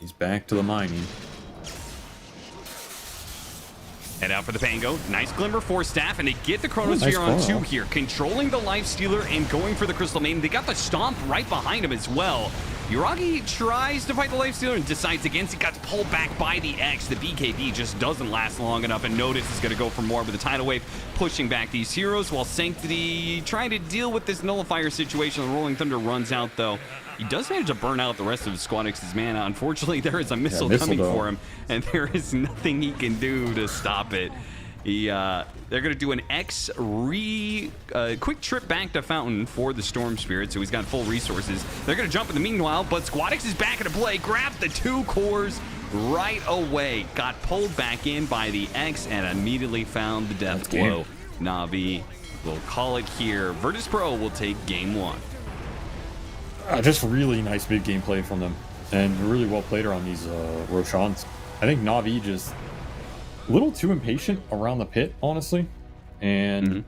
he's back to the mining. Head out for the Pango. Nice Glimmer for Staff, and they get the Chronosphere Nice on chrono. 2 here. Controlling the Life Stealer and going for the Crystal Maiden. They got the Stomp right behind him as well. Yuragi tries to fight the Life Stealer and decides against it. Got pulled back by the X. The BKB just doesn't last long enough, and Notice is going to go for more with the Tidal Wave, pushing back these heroes, while Sanctity trying to deal with this Nullifier situation. The Rolling Thunder runs out, though. He does manage to burn out the rest of Squad X's mana. Unfortunately, there is a missile coming though. for him, and there is nothing he can do to stop it. They're going to do an quick trip back to Fountain for the Storm Spirit, so he's got full resources. They're going to jump in the meanwhile, but Squadix is back into play. Grabbed the 2 cores right away. Got pulled back in by the X and immediately found the death blow. Navi will call it here. Virtus.pro will take game 1. Just really nice mid game play from them, and really well played around these Roshans. I think Navi just a little too impatient around the pit, honestly, and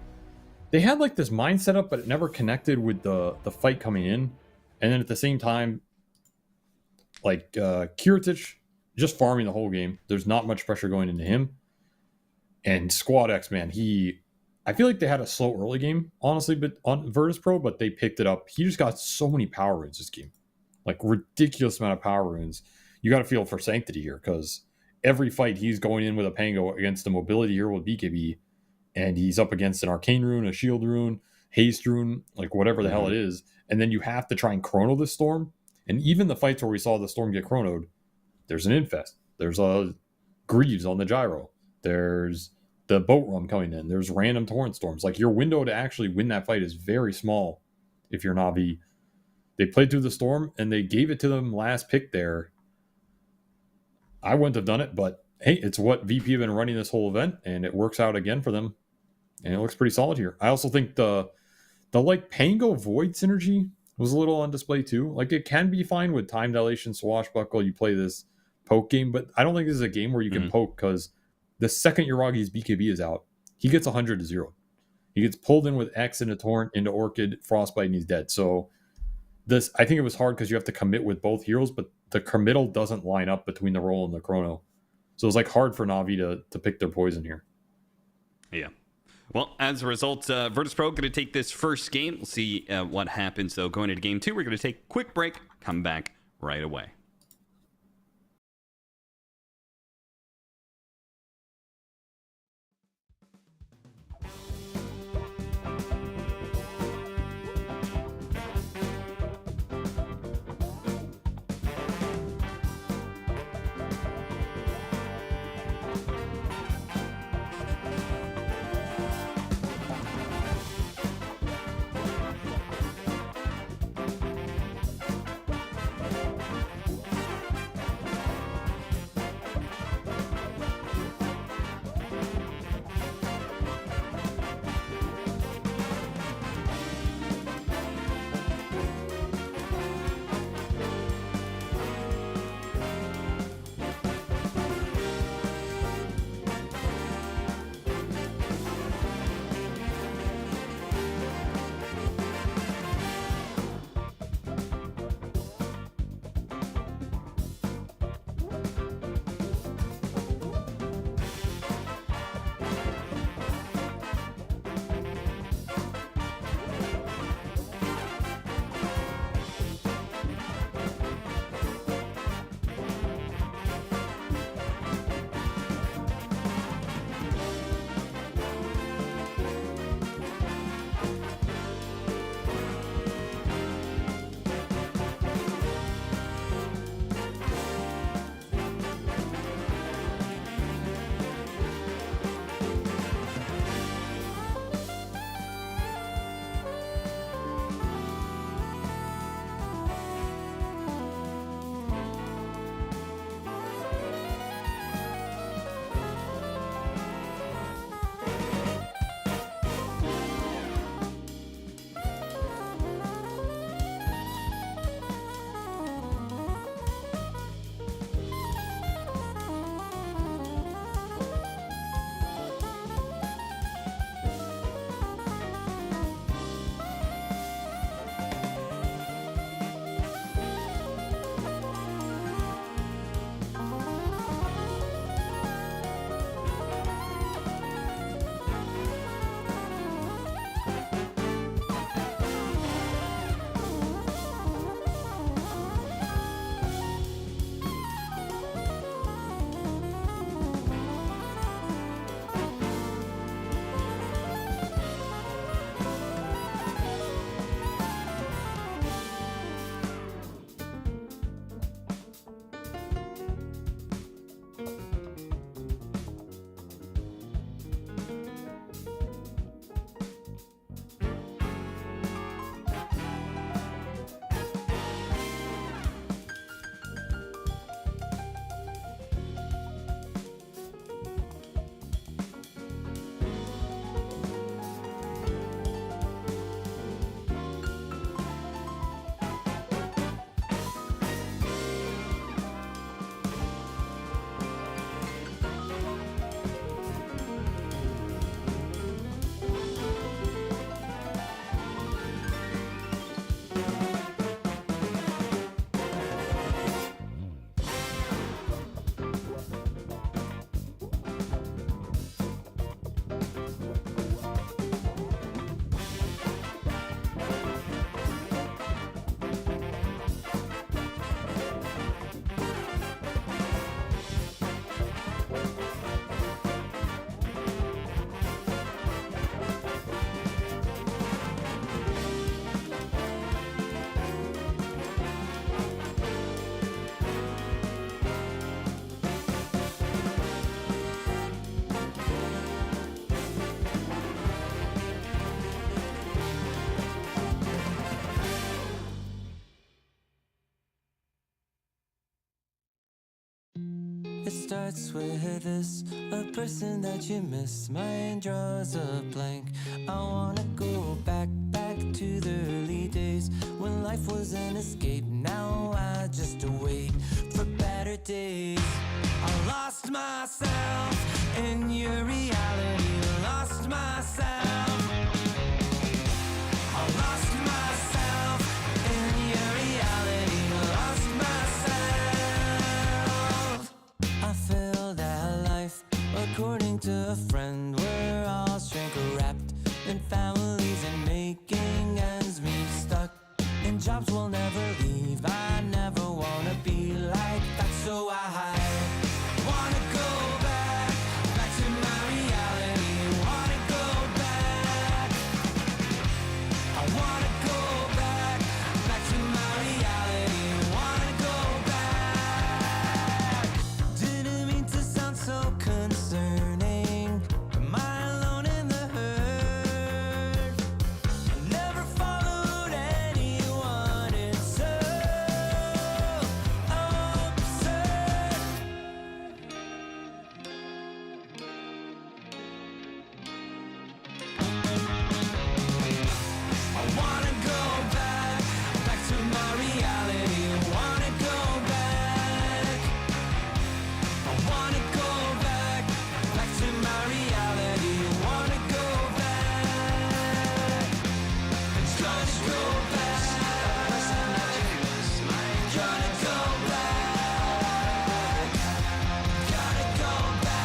they had like this mind set up, but it never connected with the fight coming in. And then at the same time, like Kiritich just farming the whole game. There's not much pressure going into him. And Squad X, man, I feel like they had a slow early game, honestly, but on Virtus.pro, but they picked it up. He just got so many power runes this game. Like, ridiculous amount of power runes. You got to feel for Sanctity here, because every fight he's going in with a Pango against a mobility hero with BKB, and he's up against an Arcane rune, a Shield rune, Haste rune, like whatever the hell it is. And then you have to try and chrono the Storm. And even the fights where we saw the Storm get chronoed, there's an Infest. There's a Greaves on the Gyro. There's the Boat Rum coming in. There's random Torrent Storms. Like, your window to actually win that fight is very small if you're Navi. They played through the Storm, and they gave it to them last pick there. I wouldn't have done it, but hey, it's what VP have been running this whole event, and it works out again for them, and it looks pretty solid here. I also think the like Pango Void synergy was a little on display too. Like it can be fine with time dilation, swashbuckle. You play this poke game, but I don't think this is a game where you can poke, because the second Yuragi's BKB is out, he gets 100 to 0. He gets pulled in with X into Torrent, into Orchid, Frostbite, and he's dead. So this, I think it was hard because you have to commit with both heroes, but the committal doesn't line up between the roll and the chrono. So it's like hard for Na'Vi to pick their poison here. Yeah. Well, as a result, Virtus.pro going to take this first game. We'll see what happens, though. Going into game 2, we're going to take a quick break, come back right away. It starts with this, a person that you miss. Mine draws a blank. I wanna go back to the early days when life was an escape. Now I just wait for better days. I lost myself in your reality. Lost myself. I lost myself in your reality. Lost myself. I feel that life, according to a friend, we're all shrink wrapped in families and making ends meet, stuck in jobs we'll never leave. I never wanna be like that, so I wanna go back to my reality. Wanna go back. I wanna go back to my reality. Wanna go back. Didn't mean to sound so concerning. Am I alone in the hurt? I never followed anyone. It's so absurd. I wanna go back to my reality. Wanna go back. I wanna go back to my reality. Wanna go back. Trying to go back. Gotta go back. Gotta go back.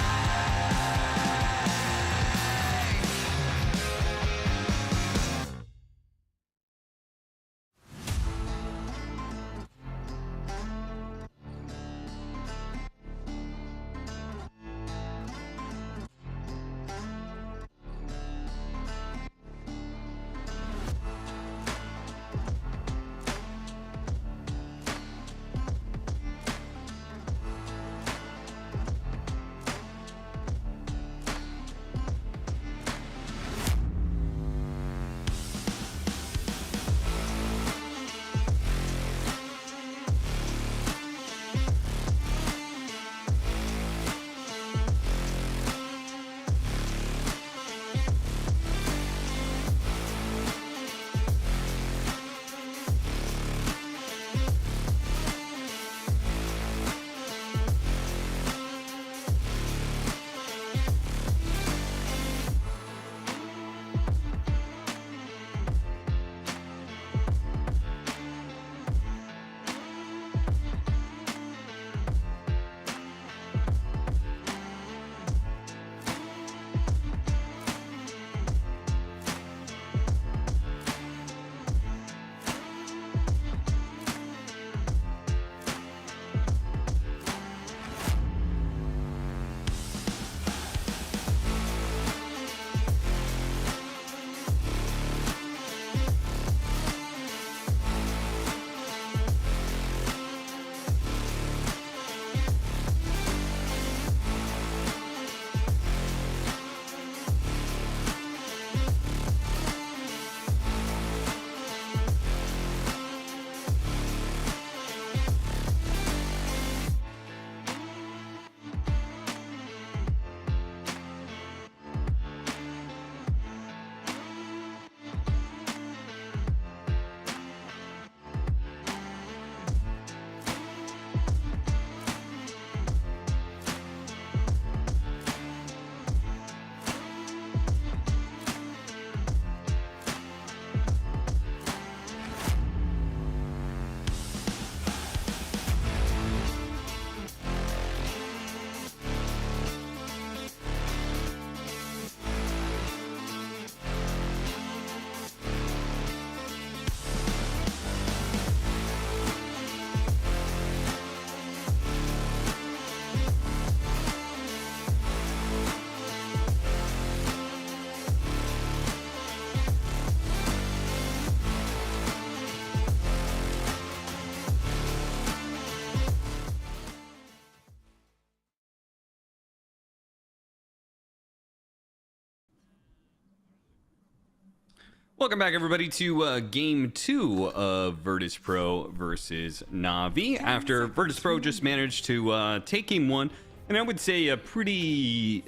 Welcome back, everybody, to Game 2 of Virtus Pro versus Na'Vi. After Virtus Pro just managed to take Game 1 And I would say a pretty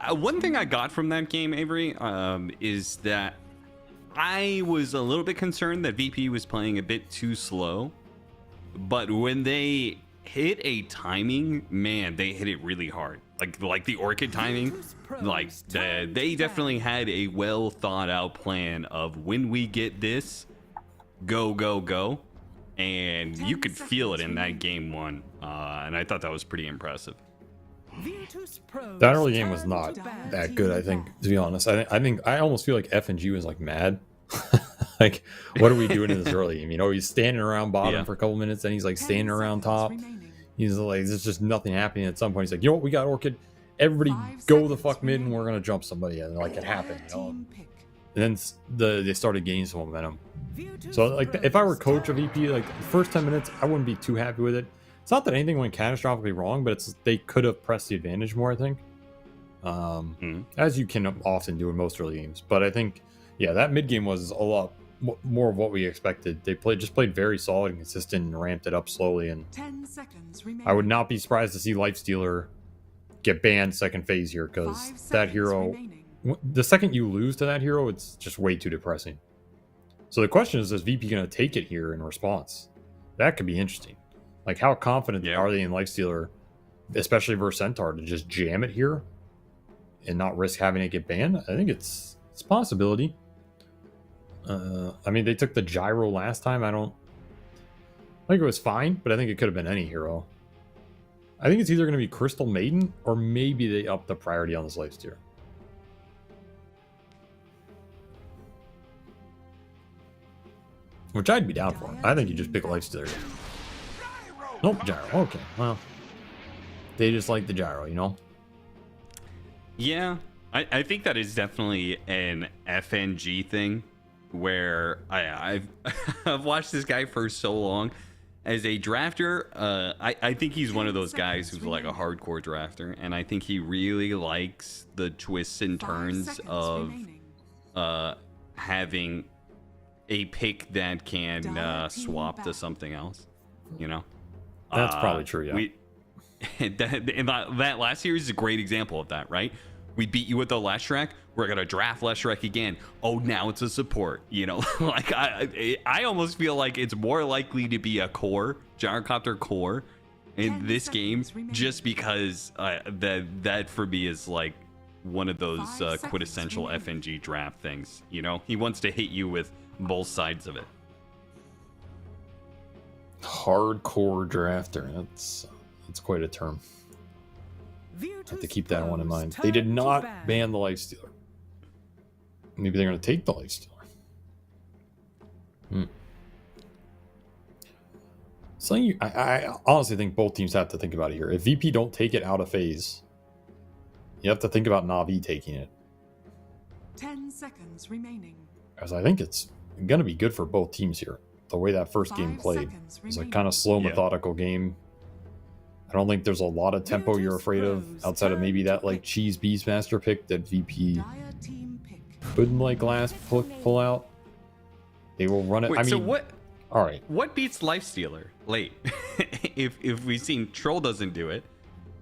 one thing I got from that game, Avery, is that I was a little bit concerned that VP was playing a bit too slow, but when they hit a timing, man, they hit it really hard. Like the Orchid timing, like they definitely had a well thought out plan of when we get this, go go go, and you could feel it in that game one, and I thought that was pretty impressive. That early game was not that good, I think, to be honest. I think I almost feel like FNG was like mad. Like, what are we doing in this early game? You know, he's standing around bottom for a couple minutes, then he's like standing around top. He's like, there's just nothing happening. At some point, he's like, you know what, we got Orchid. Everybody go the fuck mid, and we're gonna jump somebody. And like, it happened, you know. And then they started gaining some momentum. So like, if I were coach of EP, like the first 10 minutes, I wouldn't be too happy with it. It's not that anything went catastrophically wrong, but it's they could have pressed the advantage more, I think. As you can often do in most early games. But I think, yeah, that mid game was a lot more of what we expected. They played very solid and consistent and ramped it up slowly. And 10 seconds remaining. I would not be surprised to see Lifestealer get banned second phase here, because that hero, the second you lose to that hero, it's just way too depressing. So the question is VP going to take it here in response? That could be interesting. Like, how confident are they in Lifestealer, especially versus Centaur, to just jam it here and not risk having it get banned? I think it's a possibility. I mean, they took the gyro last time. I think it was fine, but I think it could have been any hero. I think it's either going to be Crystal Maiden, or maybe they up the priority on this Lifestealer. Which I'd be down for. I think you just pick a Lifestealer. Nope, gyro. Okay, well, they just like the gyro, you know? Yeah, I think that is definitely an FNG thing, where I've I've watched this guy for so long. As a drafter, I think he's one of those guys who's like a hardcore drafter, and I think he really likes the twists and turns of having a pick that can swap to something else, you know? That's probably true, yeah. That last series is a great example of that, right? We beat you with the Leshrac. We're gonna draft Leshrac again. Oh, now it's a support. You know, like I almost feel like it's more likely to be a core, gyrocopter core, in this game, just because that for me is like one of those quintessential FNG draft things. You know, he wants to hit you with both sides of it. Hardcore drafter. That's quite a term. Have to keep that one in mind. They did not ban the Lifestealer. Maybe they're going to take the Lifestealer. Something I honestly think both teams have to think about it here. If VP don't take it out of phase, you have to think about Na'Vi taking it. 10 seconds remaining. As I think it's going to be good for both teams here. The way that first game played. It's a kind of slow, methodical game. I don't think there's a lot of tempo you're afraid of, outside of maybe that like cheese Beastmaster pick that VP couldn't like last pull out. They will run it. Wait, I mean, so what? All right. What beats Lifestealer late? if we've seen Troll doesn't do it,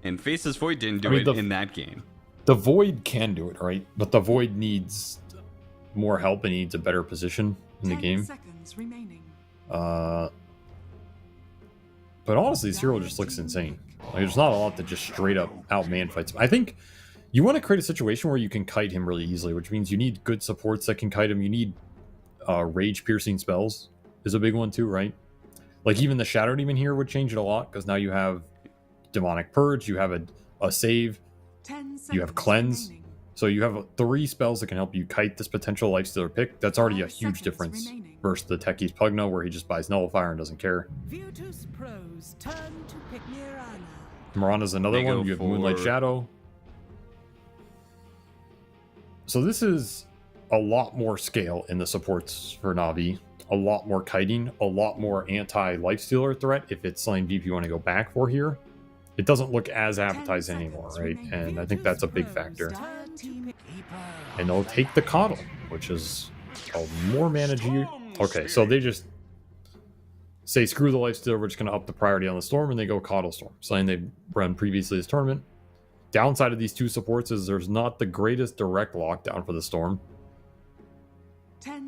and Faceless Void didn't do it in that game. The Void can do it, right? But the Void needs more help and needs a better position in the game. Seconds remaining. But honestly, this hero just looks insane. Like, there's not a lot that just straight up outman fights him. I think you want to create a situation where you can kite him really easily, which means you need good supports that can kite him. You need rage piercing spells is a big one too, right? Like even the Shadow Demon here would change it a lot, because now you have Demonic Purge, you have a save, you have Cleanse. Remaining. So you have 3 spells that can help you kite this potential Lifestealer pick. That's already a huge difference versus the Techie's Pugna, where he just buys Nullifier and doesn't care. Virtus Pros turn to pick Mirana. Mirana's another one. You have Moonlight Shadow. So this is a lot more scale in the supports for Na'Vi. A lot more kiting. A lot more anti-Lifestealer threat if it's something VP you want to go back for here. It doesn't look as appetizing anymore, right? And I think that's a big factor. And they'll take the Coddle, which is a more mana G. Okay, so they just... say screw the Lifestealer, we're just going to up the priority on the Storm, and they go Coddle Storm, something they run previously this tournament. Downside of these two supports is there's not the greatest direct lockdown for the Storm.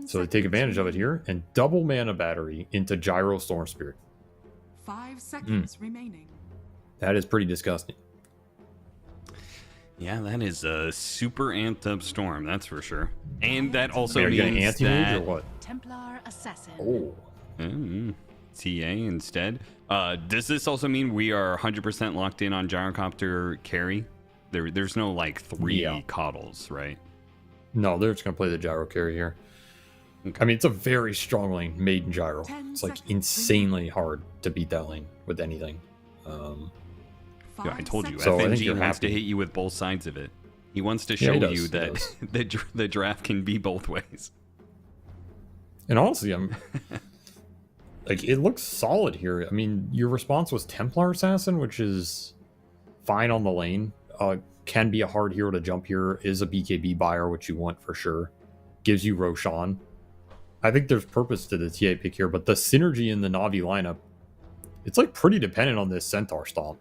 So they take advantage of it here and double mana battery into Gyro Storm Spirit. 5 seconds remaining. That is pretty disgusting. Yeah, that is a super amped up Storm, that's for sure. And that also Are you getting means anti-mage that... or what? Templar Assassin. Oh. TA instead. Does this also mean we are 100% locked in on Gyrocopter carry? There's no like 3 coddles, right? No, they're just going to play the Gyro carry here. Okay. I mean, it's a very strong lane, Maiden Gyro. It's like insanely hard to beat that lane with anything. Yeah, I told you, So I think FNG you're wants to happy. hit you with both sides of it. He wants to Yeah, show he does, you he that does. the draft can be both ways. And honestly, I'm like, it looks solid here. I mean, your response was Templar Assassin, which is fine on the lane. Can be a hard hero to jump here. Is a BKB buyer, which you want for sure. Gives you Roshan. I think there's purpose to the TA pick here, but the synergy in the Navi lineup, it's like pretty dependent on this Centaur Stomp.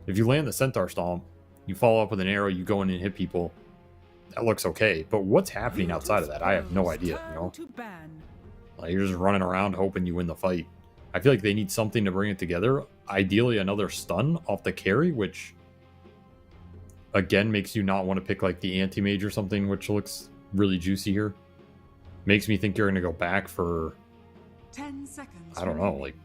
If you land the Centaur Stomp, you follow up with an arrow, you go in and hit people, that looks okay. But what's happening outside of that, I have no idea, you know? Like, you're just running around hoping you win the fight. I feel like they need something to bring it together. Ideally, another stun off the carry, which, again, makes you not want to pick, like, the anti-mage or something, which looks really juicy here. Makes me think you're going to go back for, 10 seconds. I don't know, like,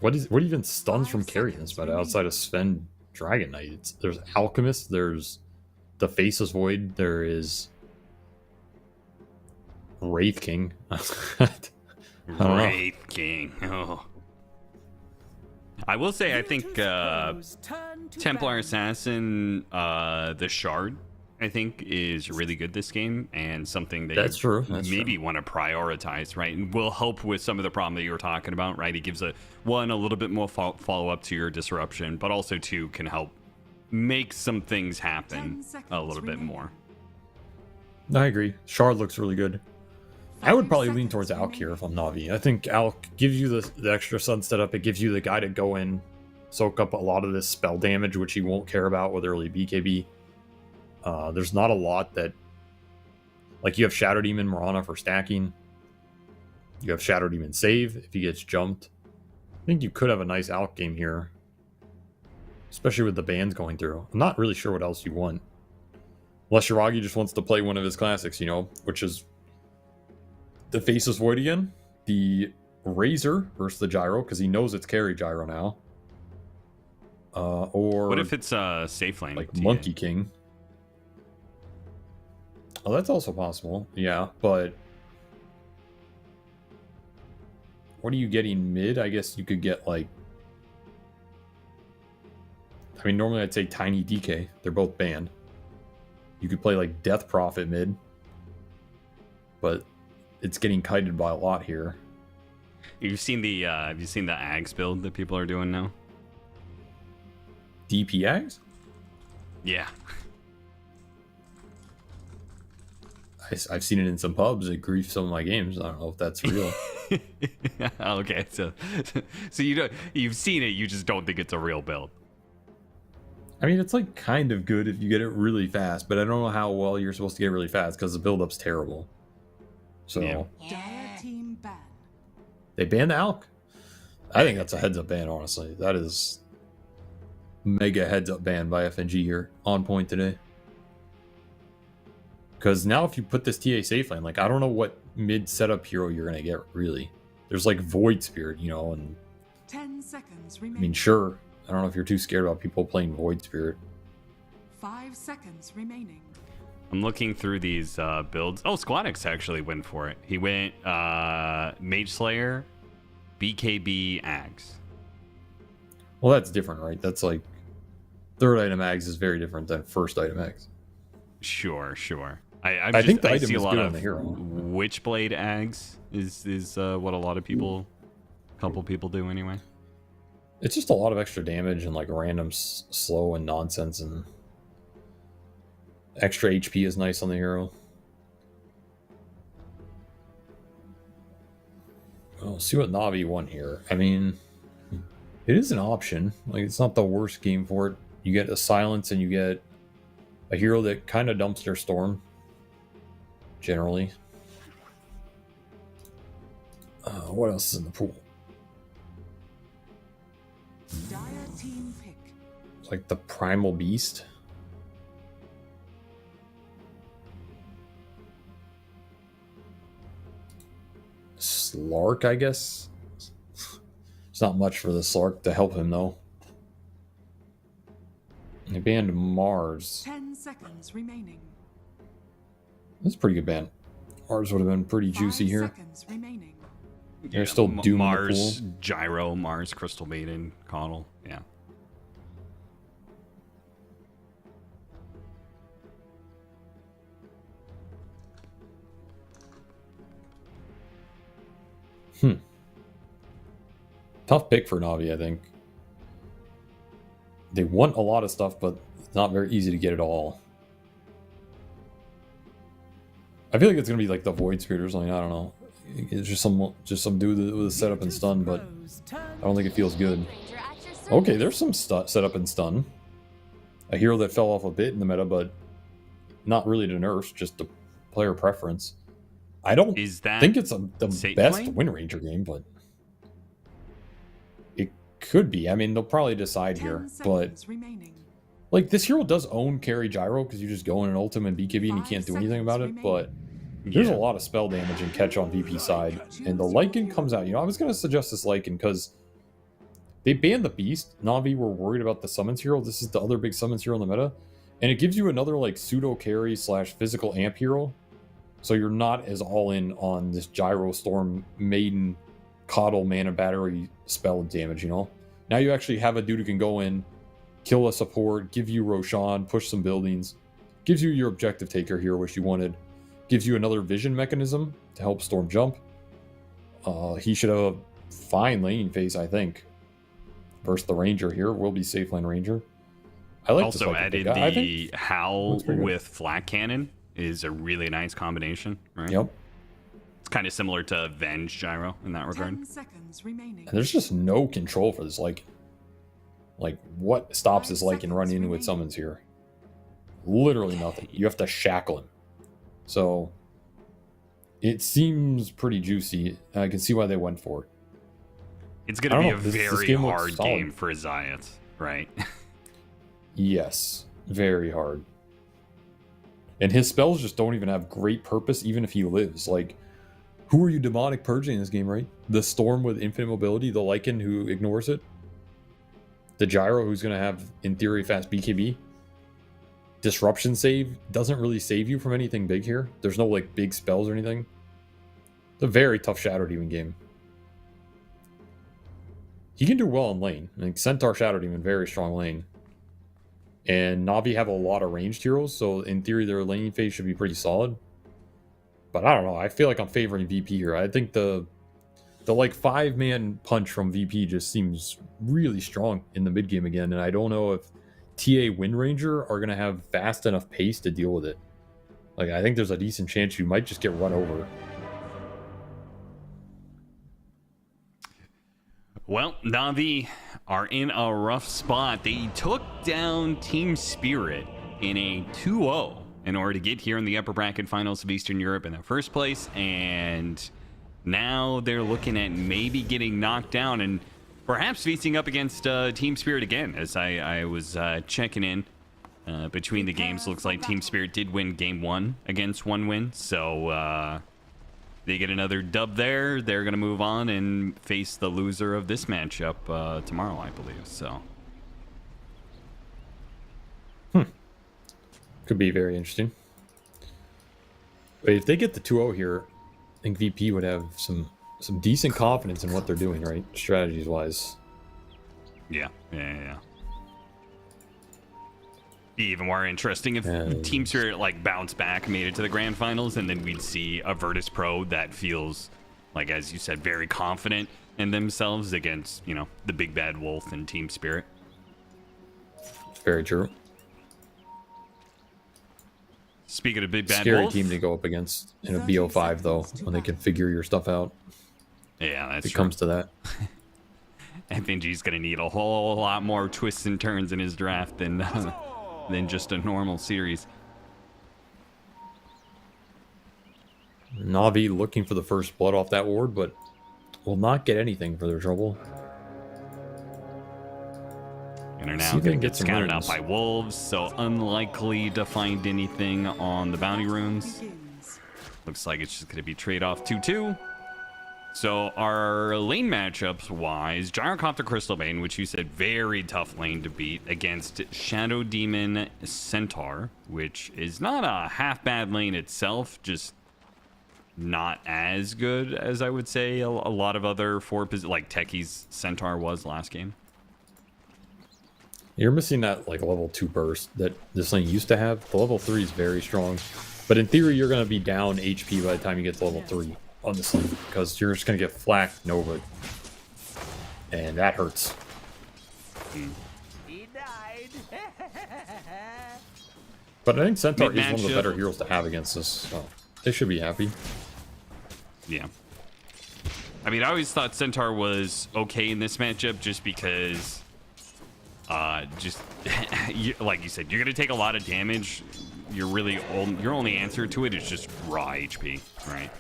what even stuns from carry in this meta outside of Sven Dragon Knight? There's Alchemist, there's the Faceless Void, there is Wraith King. I don't know. Wraith King. Oh. I will say, I think Templar Assassin, the Shard, I think, is really good this game, and something that That's true. maybe want to prioritize, right? And will help with some of the problem that you were talking about, right? It gives a little bit more follow-up to your disruption, but also, two, can help make some things happen a little bit more. I agree. Shard looks really good. I would probably lean towards Alk here if I'm Navi. I think Alk gives you the extra sun setup. It gives you the guy to go in, soak up a lot of this spell damage, which he won't care about with early BKB. There's not a lot that... Like, you have Shadow Demon Mirana for stacking. You have Shadow Demon save if he gets jumped. I think you could have a nice Alk game here. Especially with the bans going through. I'm not really sure what else you want. Unless Shiragi just wants to play one of his classics, you know, which is the Faceless Void again, the Razor versus the Gyro, because he knows it's carry Gyro now. Or what if it's a safe lane? like Monkey King? Oh, that's also possible. Yeah, but what are you getting mid? I guess you could get like... I mean, normally I'd say Tiny DK. They're both banned. You could play like Death Prophet mid, but it's getting kited by a lot here. Have you seen the Ags build that people are doing now? DP Ags? Yeah. I've seen it in some pubs. It griefs some of my games. I don't know if that's real. Okay, so you've seen it, you just don't think it's a real build. I mean, it's like kind of good if you get it really fast, but I don't know how well you're supposed to get it really fast because the build-up's terrible. So Dire team ban. they banned the Alk. I think that's a heads-up ban, honestly. That is mega heads-up ban by FNG here. On point today. Because now if you put this TA safe lane, like, I don't know what mid-setup hero you're going to get, really. There's, like, Void Spirit, you know, and... 10 seconds I remaining. mean, sure. I don't know if you're too scared about people playing Void Spirit. 5 seconds remaining. I'm looking through these builds. Oh, Squadix actually went for it. He went Mage Slayer, BKB, Ags. Well, that's different, right? That's like... Third item Ags is very different than first item Ags. Sure. I think the item see a is lot good on of the hero. Witchblade Ags is what a lot of people, couple people do anyway. It's just a lot of extra damage and like random slow and nonsense, and extra HP is nice on the hero. We'll see what Navi won here. I mean, it is an option. Like, it's not the worst game for it. You get a silence and you get a hero that kind of dumps their storm. Generally. What else is in the pool? Dire team pick. It's like the Primal Beast. Slark, I guess. It's not much for the Slark to help him, though. They banned Mars. 10 seconds remaining. That's a pretty good ban. Mars would have been pretty 5 juicy here. seconds remaining. They're still Doom Mars, in the pool. Gyro, Mars, Crystal Maiden, Coddle. Yeah. Tough pick for Navi, I think. They want a lot of stuff, but it's not very easy to get it all. I feel like it's gonna be like the Void Spirit or something. I don't know. It's just some dude with a setup and stun, but I don't think it feels good. Okay, there's some setup and stun. A hero that fell off a bit in the meta, but not really to nerf, just a player preference. I don't think it's the best Wind Ranger game, but it could be. I mean, they'll probably decide here, but like this hero does own carry gyro because you just go in an ultimate BKB and you can't do anything about it, but there's a lot of spell damage and catch on VP side, and the Lycan comes out. You know, I was gonna suggest this Lycan because they banned the Beast. Navi were worried about the summons hero. This is the other big summons hero in the meta, and it gives you another like pseudo carry / physical amp hero. So you're not as all in on this Gyro Storm Maiden Coddle Mana Battery spell damage, you know? Now you actually have a dude who can go in, kill a support, give you Roshan, push some buildings, gives you your objective taker here, which you wanted, gives you another vision mechanism to help Storm jump. He should have a fine lane phase, I think. Versus the Ranger here, will be safe lane Ranger. I like also this added the Howl with Flat Cannon is a really nice combination, right? Yep. It's kind of similar to Venge Gyro in that regard. 10 seconds remaining. And there's just no control for this Lycan. Like, what stops this Lycan running in with summons here? Literally nothing. You have to shackle him. So, it seems pretty juicy. I can see why they went for it. It's going to be a very hard game for Zayat, right? Yes. Very hard. And his spells just don't even have great purpose, even if he lives. Like, who are you demonic purging in this game, right? The Storm with infinite mobility, the Lycan who ignores it, the Gyro who's going to have, in theory, fast BKB. Disruption save doesn't really save you from anything big here. There's no, like, big spells or anything. It's a very tough Shadow Demon game. He can do well in lane. Like, Centaur Shadow Demon, very strong lane. And Navi have a lot of ranged heroes, so in theory their laning phase should be pretty solid. But I don't know, I feel like I'm favoring VP here. I think the like 5-man punch from VP just seems really strong in the mid game again, and I don't know if TA Wind Ranger are going to have fast enough pace to deal with it. Like, I think there's a decent chance you might just get run over. Well, Navi are in a rough spot. They took down Team Spirit in a 2-0 in order to get here in the upper bracket finals of Eastern Europe in the first place, and now they're looking at maybe getting knocked down and perhaps facing up against Team Spirit again. As I was checking in between the games, looks like Team Spirit did win game 1 against 1 win, so they get another dub there. They're going to move on and face the loser of this matchup tomorrow, I believe. So, could be very interesting. But if they get the 2-0 here, I think VP would have some decent confidence in what they're doing, right? Strategies wise. Yeah. Be even more interesting if Team Spirit like bounced back, made it to the grand finals, and then we'd see a Virtus Pro that feels like, as you said, very confident in themselves against, you know, the big bad wolf and Team Spirit. Very true. Speaking of big bad Scary wolf, team to go up against in a BO5 though, when they can figure your stuff out. Yeah, that's If it true. comes to that. FNG's going to need a whole lot more twists and turns in his draft than just a normal series. Na'Vi looking for the first blood off that ward, but will not get anything for their trouble. And are See now if they going can to get get some scouted out runes. by wolves, so unlikely to find anything on the bounty runes. Begins. Looks like it's just going to be trade-off 2-2. So our lane matchups wise, Gyrocopter Crystal Bane, which you said very tough lane to beat, against Shadow Demon Centaur, which is not a half bad lane itself, just not as good as I would say a lot of other like Techie's Centaur was last game. You're missing that like level 2 burst that this lane used to have. The level 3 is very strong, but in theory you're going to be down HP by the time you get to level 3 on this lane because you're just going to get flacked Nova, and that hurts. He died. But I think Centaur is one of Mid-matchup. the better heroes to have against this, so they should be happy. Yeah. I mean, I always thought Centaur was okay in this matchup just because, like you said, you're going to take a lot of damage. Your only answer to it is just raw HP, right?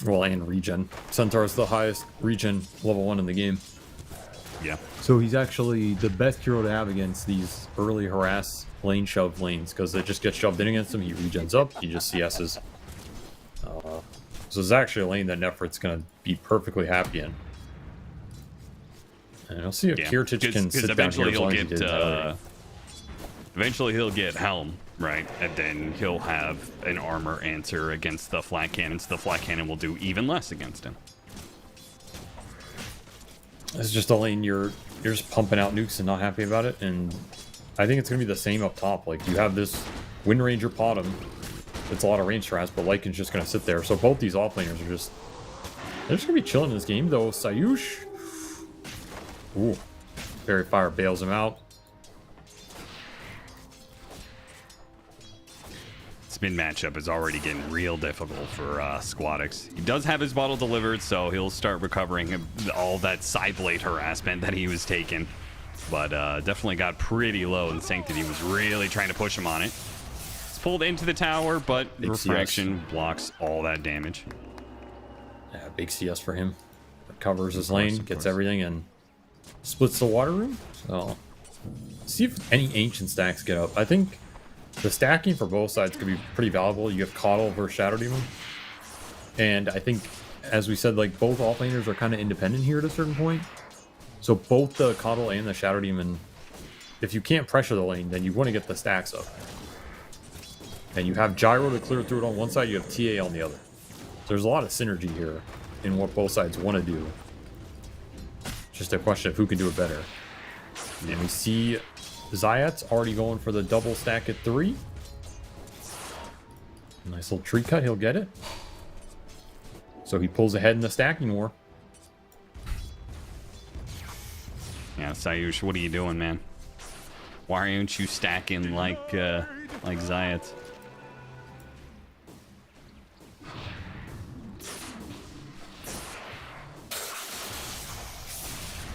Well, and regen. Centaur is the highest regen level 1 in the game. Yeah. So he's actually the best hero to have against these early harass lane shove lanes because it just gets shoved in against him. He regens up. He just CS's. So it's actually a lane that Nefrit's going to be perfectly happy in. And I'll see if Kirtich can sit down here as long as he did earlier. Eventually he'll get Helm, right? And then he'll have an armor answer against the flat cannons. The flat cannon will do even less against him. It's just a lane you're just pumping out nukes and not happy about it. And I think it's going to be the same up top. Like, you have this Wind Ranger bottom. It's a lot of range strats, but Lycan's just going to sit there. So both these offlaners are just... They're just going to be chilling in this game, though. Sayush... Ooh. Fairy Fire bails him out. This mid matchup is already getting real difficult for Squadix. He does have his bottle delivered, so he'll start recovering all that side blade harassment that he was taking. But definitely got pretty low, and Sanctity was really trying to push him on it. It's pulled into the tower, but Big Refraction blocks all that damage. Yeah, big CS for him. Recovers his lane, gets everything, and splits the water room. So, see if any ancient stacks get up. I think the stacking for both sides could be pretty valuable. You have Coddle versus Shadow Demon. And I think, as we said, like, both offlaners are kind of independent here at a certain point. So both the Coddle and the Shadow Demon, if you can't pressure the lane, then you want to get the stacks up. And you have Gyro to clear through it on one side, you have TA on the other. So there's a lot of synergy here in what both sides want to do. Just a question of who can do it better. And we see Zayat's already going for the double stack at 3. Nice little tree cut, he'll get it. So he pulls ahead in the stacking war. Yeah, Sayush, what are you doing, man? Why aren't you stacking like Zayat?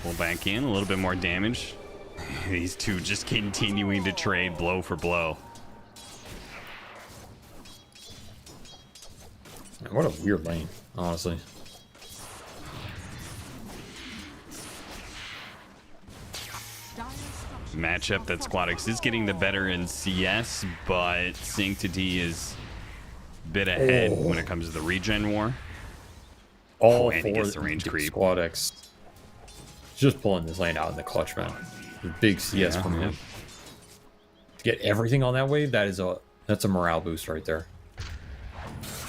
Pull back in, a little bit more damage. These two just continuing to trade blow for blow. What a weird lane, honestly. Matchup that Squadix is getting the better in CS, but Sanctity is a bit ahead when it comes to the regen war. All and he four gets the range creep. Squad X. Just pulling this lane out in the clutch, man. The big CS from him. To get everything on that wave, that's a morale boost right there.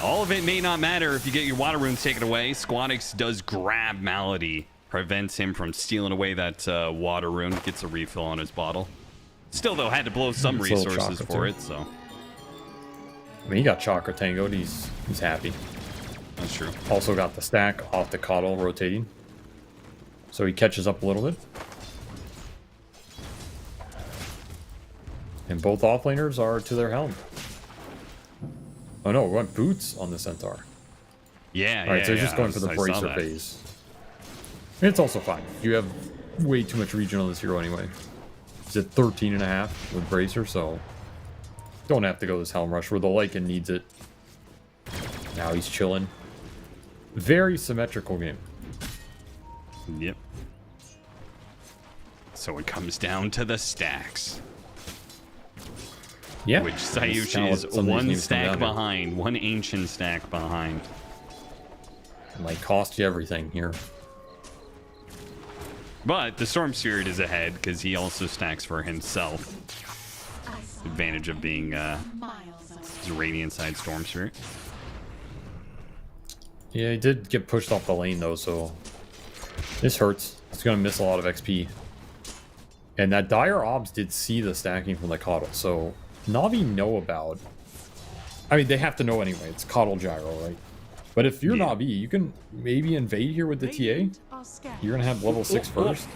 All of it may not matter if you get your water runes taken away. Squadix does grab Malady, prevents him from stealing away that water rune, gets a refill on his bottle. Still, though, had to blow some It's a little resources chocolate, for too. it, so I mean, he got Chakra Tangoed. He's happy. that's true. Also got the stack off the Coddle rotating. So he catches up a little bit. And both offlaners are to their helm. Oh no, we went boots on the Centaur. Yeah, All right, yeah, so he's yeah, just going for the I saw bracer that. phase. And it's also fine. You have way too much region on this hero anyway. He's at 13.5 with bracer, so don't have to go this Helm Rush where the Lycan needs it. Now he's chilling. Very symmetrical game. Yep. So it comes down to the stacks. Yeah. Which that's kinda Sayushi what is some of these one games come stack down to. behind, one ancient stack behind. It might cost you everything here. But the Storm Spirit is ahead because he also stacks for himself. Advantage of being his Radiant side Storm Spirit. Yeah, he did get pushed off the lane though, so this hurts. He's gonna miss a lot of XP. And that Dire Obs did see the stacking from the Coddle, so Na'Vi know about. I mean, they have to know anyway. It's Coddle Gyro, right? But if you're Na'Vi, you can maybe invade here with the TA. You're gonna have level 6 first.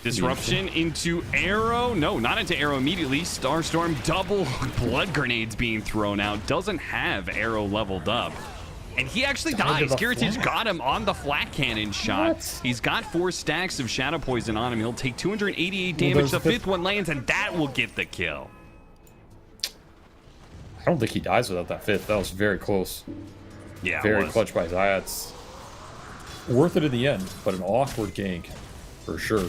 Disruption into Arrow. No, not into Arrow immediately. Starstorm double blood grenades being thrown out. Doesn't have Arrow leveled up. And he actually dies. Kiritage got him on the flat cannon shot. What? He's got 4 stacks of Shadow Poison on him. He'll take 288 damage. The 5th one lands, and that will get the kill. I don't think he dies without that 5th. That was very close. Yeah, it Very was. clutch by Zayats. Worth it in the end, but an awkward gank for sure.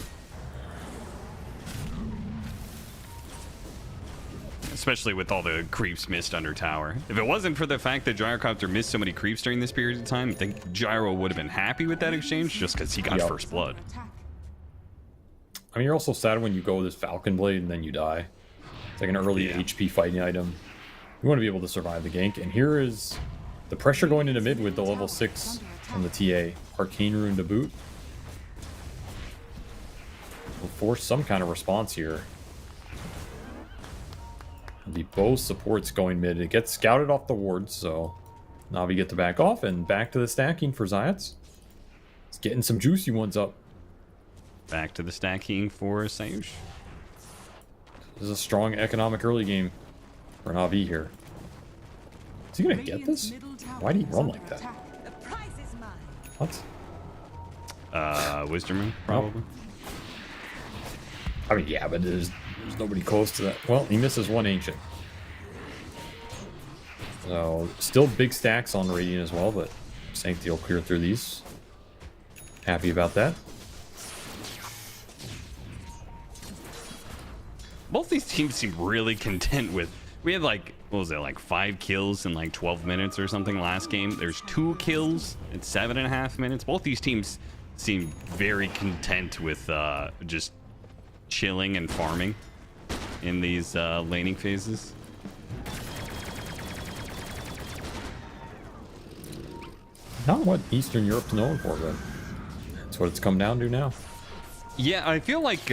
Especially with all the creeps missed under tower. If it wasn't for the fact that Gyrocopter missed so many creeps during this period of time, I think Gyro would have been happy with that exchange just because he got Yep. first blood. I mean, you're also sad when you go this Falcon Blade and then you die. It's like an early Yeah. HP fighting item. You want to be able to survive the gank. And here is the pressure going into mid with the level 6 on the TA. Arcane Rune to boot. Will force some kind of response here. It'll be both supports going mid. It gets scouted off the ward, so Na'Vi get to back off and back to the stacking for Zayats. It's getting some juicy ones up. Back to the stacking for Sayush. This is a strong economic early game for Na'Vi here. Is he gonna get this? Why did he run like that? What? Wisdom probably. I mean, yeah, but there's nobody close to that. Well, he misses one ancient. So, still big stacks on Radiant as well, but Sanctity will clear through these. Happy about that. Both these teams seem really content with. We had like, what was it, like 5 kills in like 12 minutes or something last game. There's 2 kills in 7.5 minutes. Both these teams seem very content with just chilling and farming in these laning phases. Not what Eastern Europe's known for, but that's what it's come down to now. Yeah, I feel like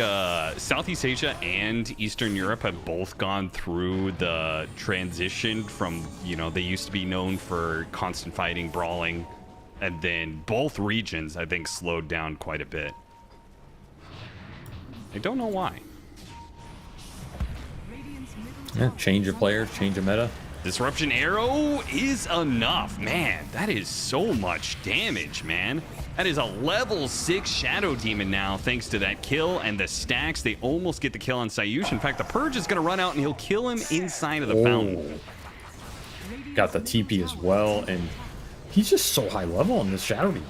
Southeast Asia and Eastern Europe have both gone through the transition from, you know, they used to be known for constant fighting, brawling, and then both regions, I think, slowed down quite a bit. I don't know why. Yeah, change of players, change of meta. Disruption Arrow is enough. Man, that is so much damage, man. That is a level 6 Shadow Demon now, thanks to that kill and the stacks. They almost get the kill on Sayush. In fact, the Purge is going to run out and he'll kill him inside of the fountain. Got the TP as well, and he's just so high level on this Shadow Demon.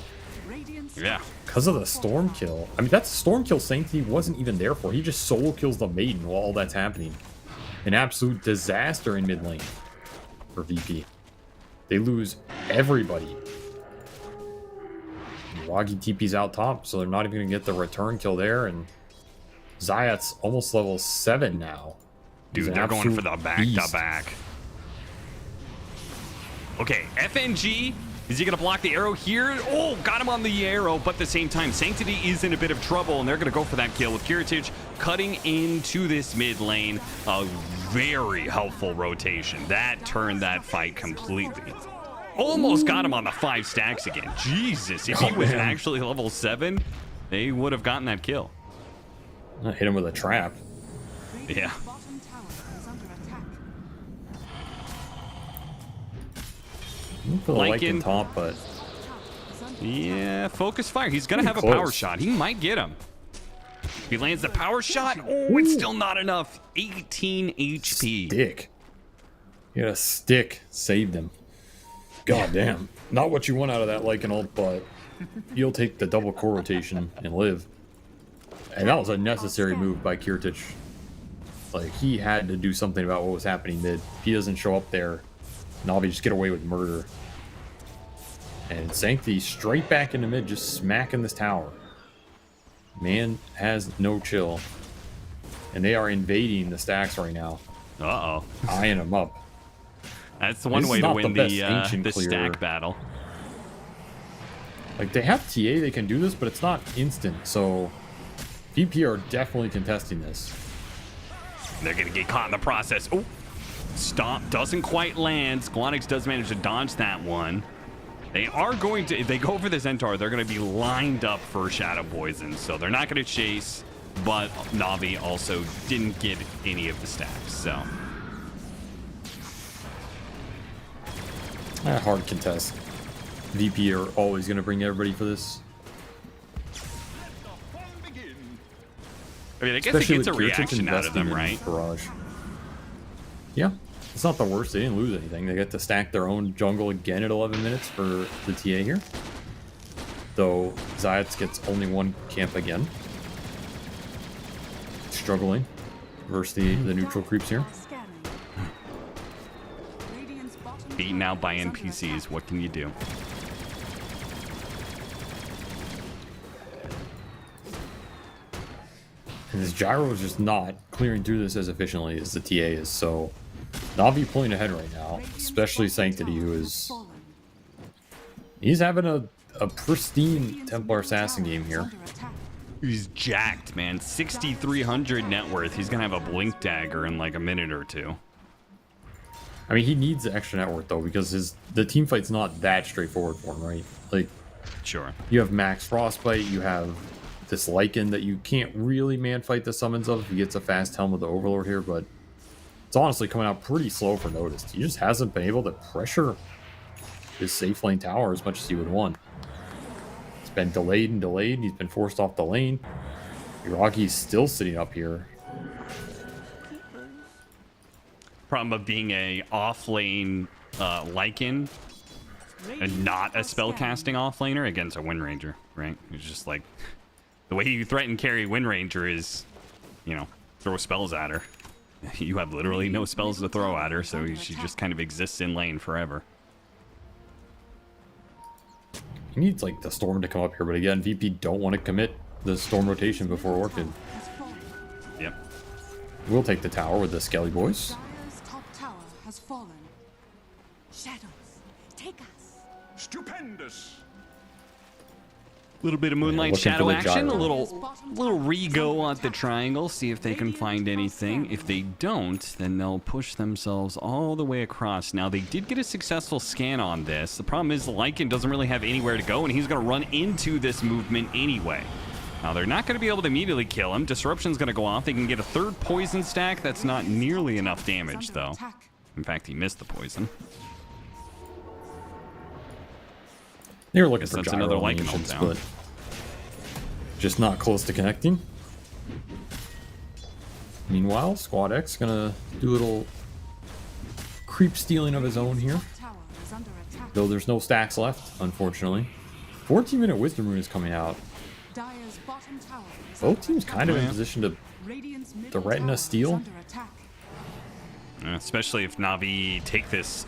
Yeah. Because of the Storm kill. I mean, that Storm kill Sanctity wasn't even there for. He just solo kills the Maiden while all that's happening. An absolute disaster in mid lane for VP. They lose everybody. Wagi TP's out top, so they're not even going to get the return kill there, and Zayat's almost level 7 now. He's Dude, an they're going for absolute the back beast. to back. Okay, FNG. Is he going to block the arrow here? Oh, got him on the arrow, but at the same time, Sanctity is in a bit of trouble, and they're going to go for that kill with Kiritage cutting into this mid lane. A very helpful rotation. That turned that fight completely. Almost got him on the 5 stacks again. Jesus, if he was actually level 7, they would have gotten that kill. I hit him with a trap. Yeah. For the Lycan Lycan. top, but Yeah, focus fire. He's going to have a Pretty power close. shot. He might get him. If he lands the power shot, oh, it's still not enough. 18 HP. stick. He had a stick. Saved him. God damn. Not what you want out of that Lycan ult, but you'll take the double core rotation and live. And that was a necessary move by Kirtich. Like, he had to do something about what was happening mid. If he doesn't show up there, Navi just get away with murder. And Sanctity straight back into mid, just smacking this tower. Man has no chill. And they are invading the stacks right now. Uh-oh. Eyeing them up. That's one This way is to not win the best the ancient clear. stack battle. Like, they have TA, they can do this, but it's not instant. So, VP are definitely contesting this. They're going to get caught in the process. Oh, stop. Doesn't quite land. Squadix does manage to dodge that one. They are going to, if they go for the Centaur, they're going to be lined up for Shadow Poison. So they're not going to chase, but Navi also didn't get any of the stacks. So Hard contest. VP are always going to bring everybody for this. I mean, I guess it gets a reaction out of them, right? Barrage. Yeah, it's not the worst. They didn't lose anything. They get to stack their own jungle again at 11 minutes for the TA here. Though Zayats gets only one camp again. Struggling versus the neutral creeps here. Beaten out by NPCs. What can you do? And this gyro is just not clearing through this as efficiently as the TA is, so Navi pulling ahead right now, especially Sanctity, who is... He's having a pristine Templar Assassin game here. He's jacked, man. 6,300 net worth. He's going to have a blink dagger in like a minute or two. I mean, he needs the extra net worth, though, because the team fight's not that straightforward for him, right? Like, Sure. you have max frostbite, you have this Lycan that you can't really man fight the summons of. He gets a fast helm with the Overlord here, but it's honestly coming out pretty slow for Noticed. He just hasn't been able to pressure his safe lane tower as much as he would want. It's been delayed and delayed. He's been forced off the lane. Iraqi's still sitting up here. Problem of being a off lane Lycan and not a spellcasting off laner against a Wind Ranger, right? It's just like the way you threaten carry Wind Ranger is, you know, throw spells at her. You have literally no spells to throw at her, so she just kind of exists in lane forever. He needs like the Storm to come up here, but again, VP don't want to commit the Storm rotation before Orchid. Yep. We'll take the tower with the Skelly boys. Dire's top tower has fallen. Shadows, take us. Stupendous. A little bit of Moonlight looking for Shadow the action, a gyro. little re-go on the triangle, see if they can find anything. If they don't, then they'll push themselves all the way across. Now, they did get a successful scan on this. The problem is Lycan doesn't really have anywhere to go, and he's going to run into this movement anyway. Now, they're not going to be able to immediately kill him. Disruption's going to go off. They can get a third poison stack. That's not nearly enough damage, though. In fact, he missed the poison. They were looking Guess for that's gyro another on the Lycan ult ancients, down. but just not close to connecting. Meanwhile, Squad X gonna do a little creep stealing of his own here. Tower is under attack. Though there's no stacks left, unfortunately. 14-minute Wisdom Rune is coming out. Dire's bottom tower is Both under teams attack. kind of in position to Radiant's middle Retina tower is steal. under attack. Especially if Navi take this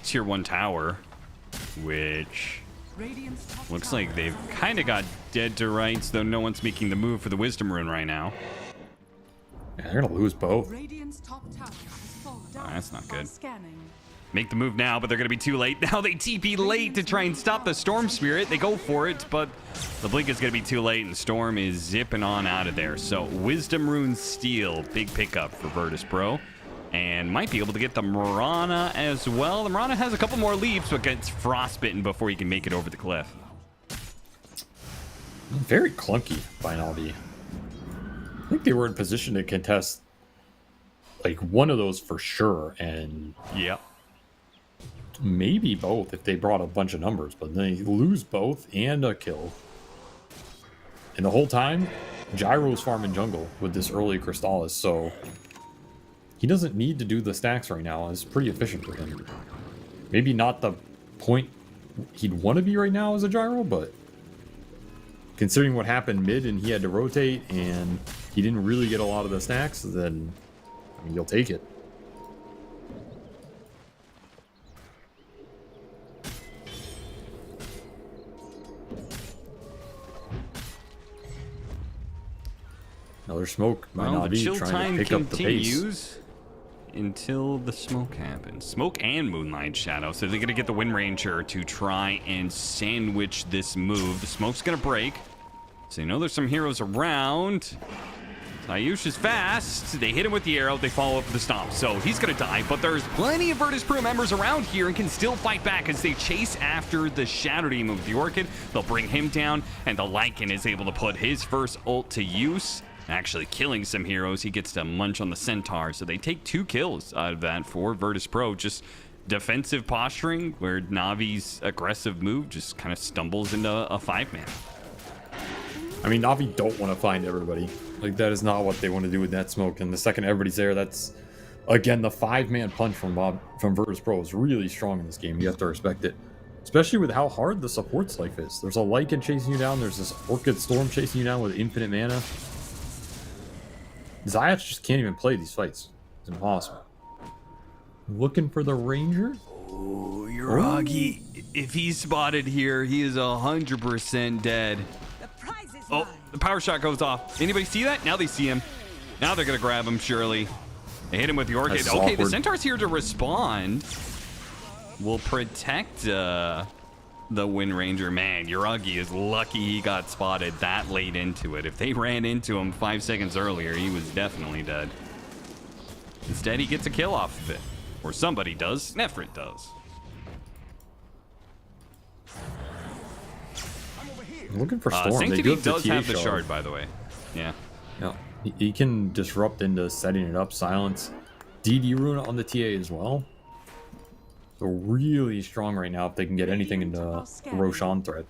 tier 1 tower, which Radiant's top looks tower like they've is under kind of attack. got dead to rights, though no one's making the move for the Wisdom Rune right now. Yeah, they're gonna lose both. Radiant's top tower has fallen. that's not good. Scanning. Make the move now, but they're going to be too late. Now they TP late to try and stop the Storm Spirit. They go for it, but the blink is going to be too late, and Storm is zipping on out of there. So Wisdom Rune Steel, big pickup for Virtus Pro. And might be able to get the Mirana as well. The Mirana has a couple more leaps, but gets frostbitten before he can make it over the cliff. Very clunky by Navi. I think they were in position to contest like one of those for sure, and Yep. Maybe both if they brought a bunch of numbers, but they lose both and a kill. And the whole time, Gyro's farming jungle with this early Crystallis, so he doesn't need to do the stacks right now. It's pretty efficient for him. Maybe not the point he'd want to be right now as a Gyro, but considering what happened mid and he had to rotate and he didn't really get a lot of the stacks, then I mean, you'll take it. Another smoke. Well, the Navi chill trying time to pick up the pace. continues until the smoke happens. Smoke and Moonlight Shadow. So they're going to get the Wind Ranger to try and sandwich this move. The smoke's going to break. So you know there's some heroes around. Ayush is fast. They hit him with the arrow. They follow up with the stomp. So he's going to die. But there's plenty of Virtus Pro members around here and can still fight back as they chase after the Shadow Team of the Orchid. They'll bring him down. And the Lycan is able to put his first ult to use, actually killing some heroes. He gets to munch on the Centaur. So they take 2 kills out of that for Virtus Pro. Just defensive posturing where Navi's aggressive move just kind of stumbles into a 5-man. I mean, Navi don't want to find everybody. Like, that is not what they want to do with that smoke. And the second everybody's there, that's, again, the 5-man punch from Virtus Pro is really strong in this game. You have to respect it. Especially with how hard the support's life is. There's a Lycan chasing you down. There's this Orchid Storm chasing you down with infinite mana. Zayats just can't even play these fights. It's impossible. Looking for the Ranger? Oh, Yuragi. If he's spotted here, he is 100% dead. Oh, the power shot goes off. Anybody see that? Now they see him. Now they're going to grab him, surely. They hit him with the Orchid. That's Okay, awkward. the Centaur's here to respond. Will protect the Wind Ranger. Man, Yuragi is lucky he got spotted that late into it. If they ran into him 5 seconds earlier, he was definitely dead. Instead, he gets a kill off of it. Or somebody does. Nefrit does. I'm looking for Storm. They Sanctity do does TA have the shard, by the way. Yeah. Yeah. He can disrupt into setting it up, silence. DD rune on the TA as well. So really strong right now if they can get anything into Roshan threat.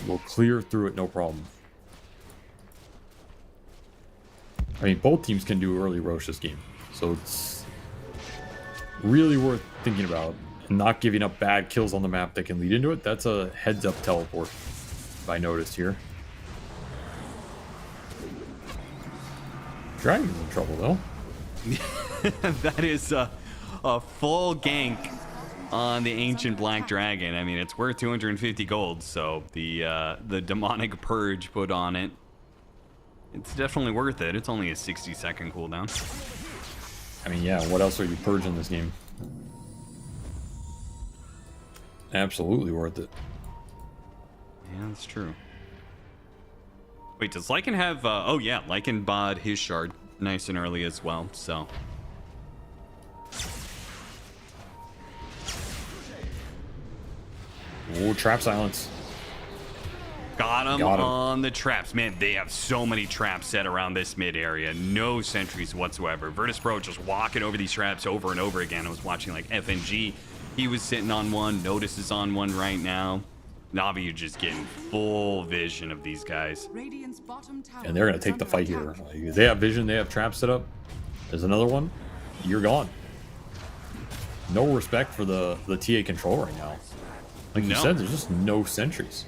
We'll clear through it, no problem. I mean, both teams can do early Rosh this game. So it's really worth thinking about. And not giving up bad kills on the map that can lead into it. That's a heads-up teleport, if I noticed here. Dragon's in trouble, though. That is a full gank on the Ancient Black Dragon. I mean, it's worth 250 gold, so the demonic purge put on it, it's definitely worth it. It's only a 60-second cooldown. I mean, yeah, what else are you purging this game? Absolutely worth it. Yeah, that's true. Wait, does Lycan have... oh, yeah, Lycan bought his shard nice and early as well, so... Oh, trap silence. Got him Got him. on the traps. Man, they have so many traps set around this mid area. No sentries whatsoever. Virtus Pro just walking over these traps over and over again. I was watching like FNG. He was sitting on one. Notice is on one right now. Navi, you're just getting full vision of these guys. Radiant's bottom tower And they're going is to take the under fight here. attack. Like, they have vision. They have traps set up. There's another one. You're gone. No respect for the TA control right now. Like you No. said, there's just no sentries.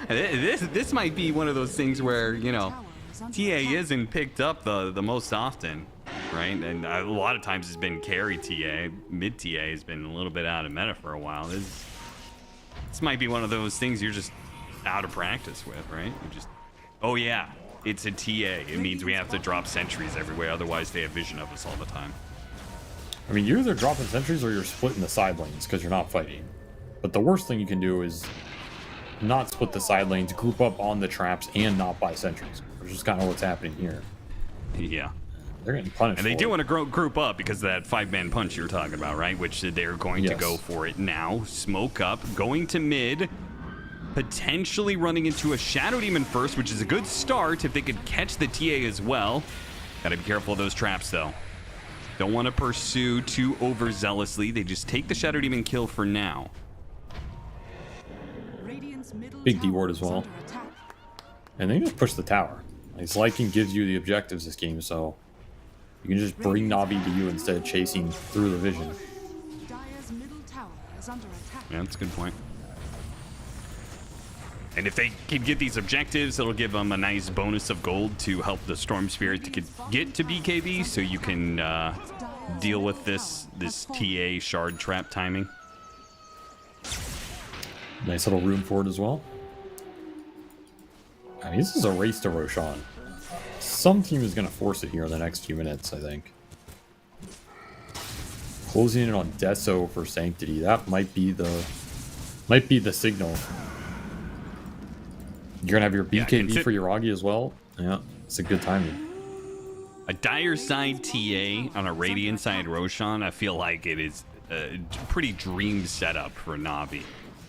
This might be one of those things where, you know, Tower is under TA attack. isn't picked up the most often, right? And a lot of times it's been carry TA. Mid TA has been a little bit out of meta for a while. This might be one of those things you're just out of practice with, right? You just, oh yeah, it's a TA. It means we have to drop sentries everywhere. Otherwise they have vision of us all the time. I mean, you're either dropping sentries or you're splitting the side lanes because you're not fighting. But the worst thing you can do is not split the side lanes, group up on the traps, and not buy sentries. Which is kind of what's happening here. Yeah. They're getting punished. And they for do it. want to group up because of that 5-man punch you were talking about, right? Which they're going to Yes. go for it now. Smoke up, going to mid, potentially running into a Shadow Demon first, which is a good start if they could catch the TA as well. Gotta be careful of those traps, though. Don't want to pursue too overzealously. They just take the Shadow Demon kill for now. Big D ward as well. And they just push the tower. Like, Sliking gives you the objectives this game, so you can just bring Navi to you instead of chasing through the vision. Yeah, that's a good point. And if they can get these objectives, it'll give them a nice bonus of gold to help the Storm Spirit to get to BKB, so you can deal with this TA shard trap timing. Nice little room for it as well. I mean, this is a race to Roshan. Some team is going to force it here in the next few minutes, I think. Closing in on Deso for Sanctity. That might be the signal. You're gonna have your BKB for your Augie as well. Yeah, it's a good timing. A Dire side TA on a Radiant side Roshan, I feel like it is a pretty dream setup for Navi.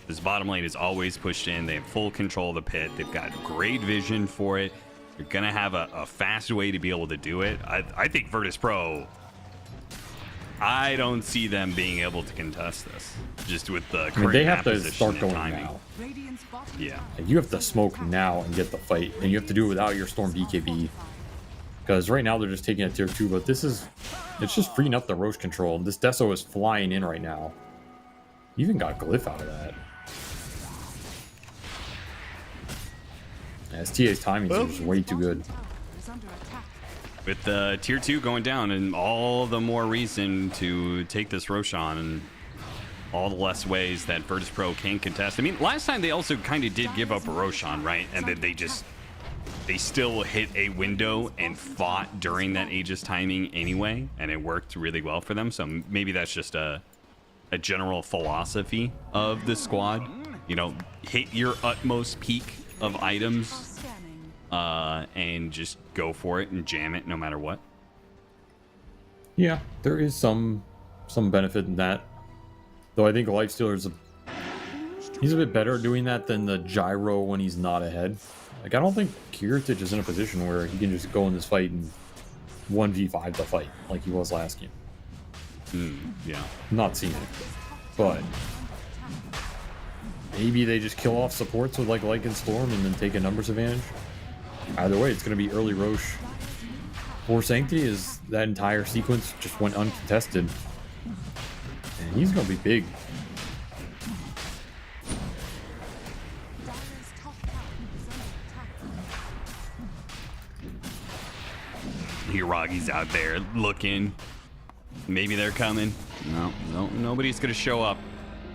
This bottom lane is always pushed in. They have full control of the pit. They've got great vision for it. You're gonna have a fast way to be able to do it. I think Virtus Pro, I don't see them being able to contest this. Just with the current they have to position start and going timing. now. Yeah. And you have to smoke now and get the fight, and you have to do it without your Storm BKB. Because right now they're just taking it tier 2, but it's just freeing up the Roche control. This Deso is flying in right now. You even got Glyph out of that. Yeah, STA's timing is just way too good. With the tier 2 going down, and all the more reason to take this Roshan, and all the less ways that Virtus Pro can contest. I mean, last time they also kind of did give up a Roshan, right? And then they still hit a window and fought during that Aegis timing anyway, and it worked really well for them. So maybe that's just a general philosophy of the squad. You know, hit your utmost peak of items and just go for it and jam it no matter what. Yeah, there is some benefit in that. Though I think Lifestealer's he's a bit better at doing that than the Gyro when he's not ahead. Like, I don't think Kiritich is in a position where he can just go in this fight and 1v5 the fight like he was last game. Yeah. Not seeing it. But maybe they just kill off supports with like Lycan Storm and then take a numbers advantage. Either way, it's going to be early Roche. For Sanctity, is that entire sequence just went uncontested. And he's going to be big. Hiragi's out there looking. Maybe they're coming. No, nobody's going to show up.